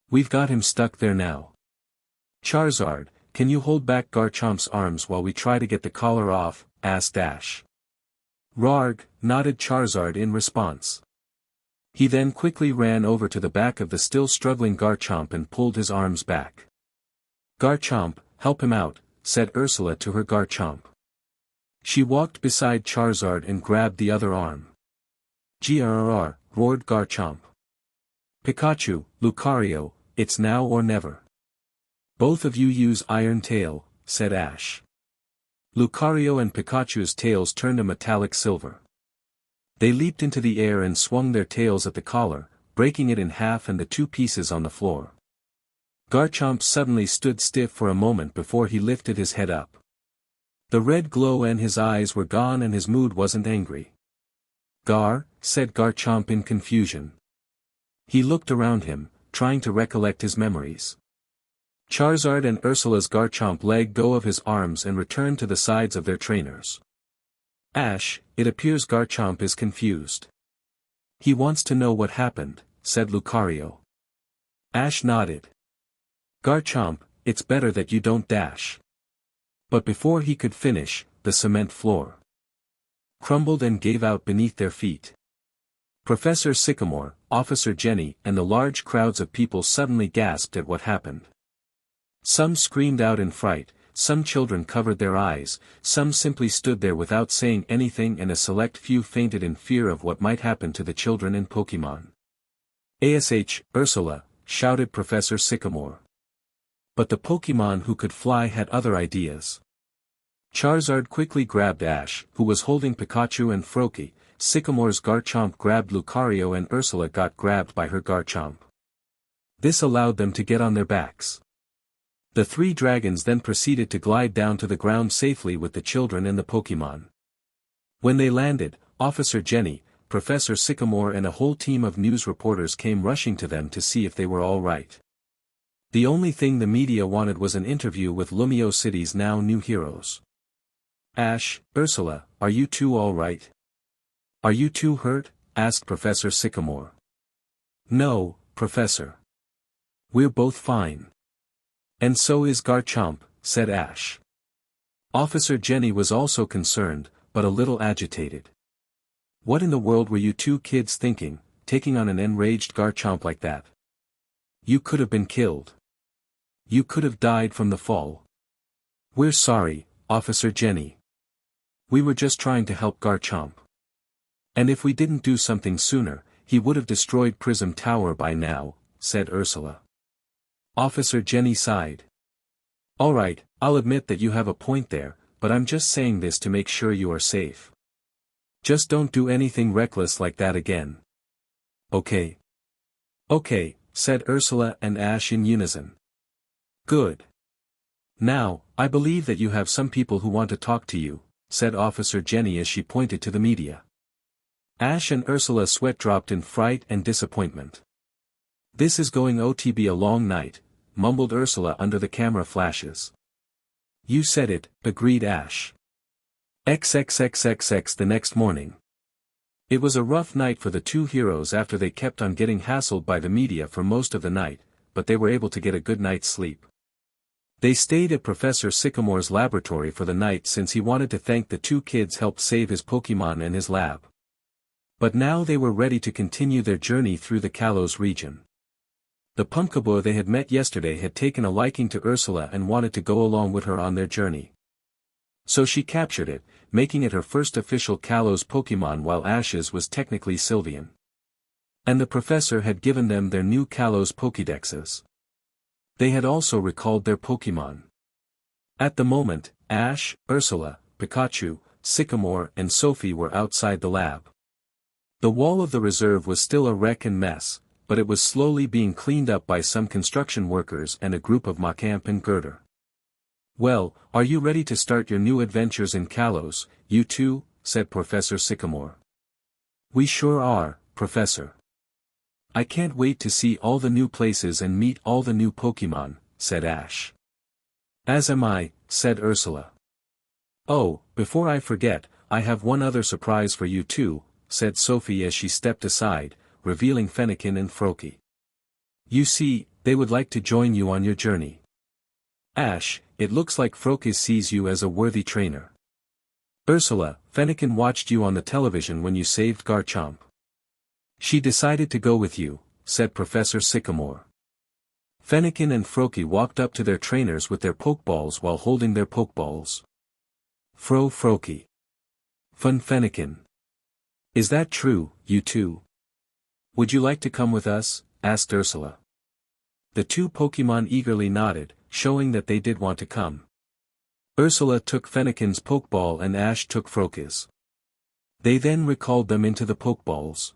Speaker 1: We've got him stuck there now. Charizard, can you hold back Garchomp's arms while we try to get the collar off? Asked Ash. Rarg, nodded Charizard in response. He then quickly ran over to the back of the still struggling Garchomp and pulled his arms back. Garchomp, help him out, said Ursula to her Garchomp. She walked beside Charizard and grabbed the other arm. Grrr, roared Garchomp. Pikachu, Lucario, it's now or never. Both of you use Iron Tail, said Ash. Lucario and Pikachu's tails turned a metallic silver. They leaped into the air and swung their tails at the collar, breaking it in half and the two pieces on the floor. Garchomp suddenly stood stiff for a moment before he lifted his head up. The red glow in his eyes were gone and his mood wasn't angry. Gar, said Garchomp in confusion. He looked around him, trying to recollect his memories. Charizard and Ursula's Garchomp let go of his arms and returned to the sides of their trainers. Ash, it appears Garchomp is confused. He wants to know what happened, said Lucario. Ash nodded. Garchomp, it's better that you don't dash. But before he could finish, the cement floor crumbled and gave out beneath their feet. Professor Sycamore, Officer Jenny, and the large crowds of people suddenly gasped at what happened. Some screamed out in fright, some children covered their eyes, some simply stood there without saying anything, and a select few fainted in fear of what might happen to the children and Pokémon. "Ash, Ursula," shouted Professor Sycamore. But the Pokémon who could fly had other ideas. Charizard quickly grabbed Ash, who was holding Pikachu and Froakie. Sycamore's Garchomp grabbed Lucario and Ursula got grabbed by her Garchomp. This allowed them to get on their backs. The three dragons then proceeded to glide down to the ground safely with the children and the Pokémon. When they landed, Officer Jenny, Professor Sycamore and a whole team of news reporters came rushing to them to see if they were all right. The only thing the media wanted was an interview with Lumio City's now new heroes. "Ash, Ursula, are you two all right? Are you two hurt?" asked Professor Sycamore. "No, Professor. We're both fine. And so is Garchomp," said Ash. Officer Jenny was also concerned, but a little agitated. "What in the world were you two kids thinking, taking on an enraged Garchomp like that? You could have been killed. You could have died from the fall." "We're sorry, Officer Jenny. We were just trying to help Garchomp. And if we didn't do something sooner, he would have destroyed Prism Tower by now," said Ursula. Officer Jenny sighed. "All right, I'll admit that you have a point there, but I'm just saying this to make sure you are safe. Just don't do anything reckless like that again. Okay?" "Okay," said Ursula and Ash in unison. "Good. Now, I believe that you have some people who want to talk to you," said Officer Jenny as she pointed to the media. Ash and Ursula sweat dropped in fright and disappointment. "This is going to be a long night," mumbled Ursula under the camera flashes. "You said it," agreed Ash. XXXXX the next morning. It was a rough night for the two heroes after they kept on getting hassled by the media for most of the night, but they were able to get a good night's sleep. They stayed at Professor Sycamore's laboratory for the night since he wanted to thank the two kids helped save his Pokémon and his lab. But now they were ready to continue their journey through the Kalos region. The Pumpkaboo they had met yesterday had taken a liking to Ursula and wanted to go along with her on their journey. So she captured it, making it her first official Kalos Pokémon while Ash's was technically Sylveon. And the professor had given them their new Kalos Pokédexes. They had also recalled their Pokémon. At the moment, Ash, Ursula, Pikachu, Sycamore and Sophie were outside the lab. The wall of the reserve was still a wreck and mess, but it was slowly being cleaned up by some construction workers and a group of Macamp and Girder. "Well, are you ready to start your new adventures in Kalos, you two?" said Professor Sycamore. "We sure are, Professor. I can't wait to see all the new places and meet all the new Pokémon," said Ash. "As am I," said Ursula. "Oh, before I forget, I have one other surprise for you too," said Sophie as she stepped aside, revealing Fennekin and Froakie. "You see, they would like to join you on your journey. Ash, it looks like Froakie sees you as a worthy trainer. Ursula, Fennekin watched you on the television when you saved Garchomp. She decided to go with you," said Professor Sycamore. Fennekin and Froakie walked up to their trainers with their Pokeballs while holding their Pokeballs. Froakie. Fennekin. "Is that true, you two? Would you like to come with us?" asked Ursula. The two Pokemon eagerly nodded, showing that they did want to come. Ursula took Fennekin's Pokeball and Ash took Froakie's. They then recalled them into the Pokeballs.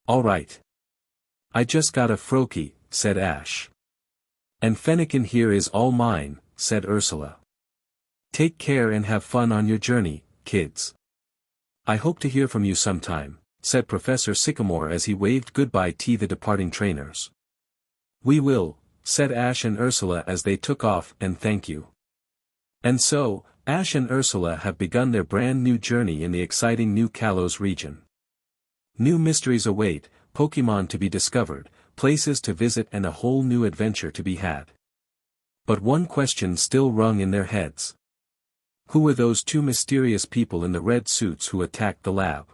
Speaker 1: "All right. I just got a Froakie," said Ash. "And Fennekin here is all mine," said Ursula. "Take care and have fun on your journey, kids. I hope to hear from you sometime," said Professor Sycamore as he waved goodbye to the departing trainers. "We will," said Ash and Ursula as they took off, "and thank you." And so, Ash and Ursula have begun their brand new journey in the exciting new Kalos region. New mysteries await, Pokemon to be discovered, places to visit and a whole new adventure to be had. But one question still rung in their heads. Who were those two mysterious people in the red suits who attacked the lab?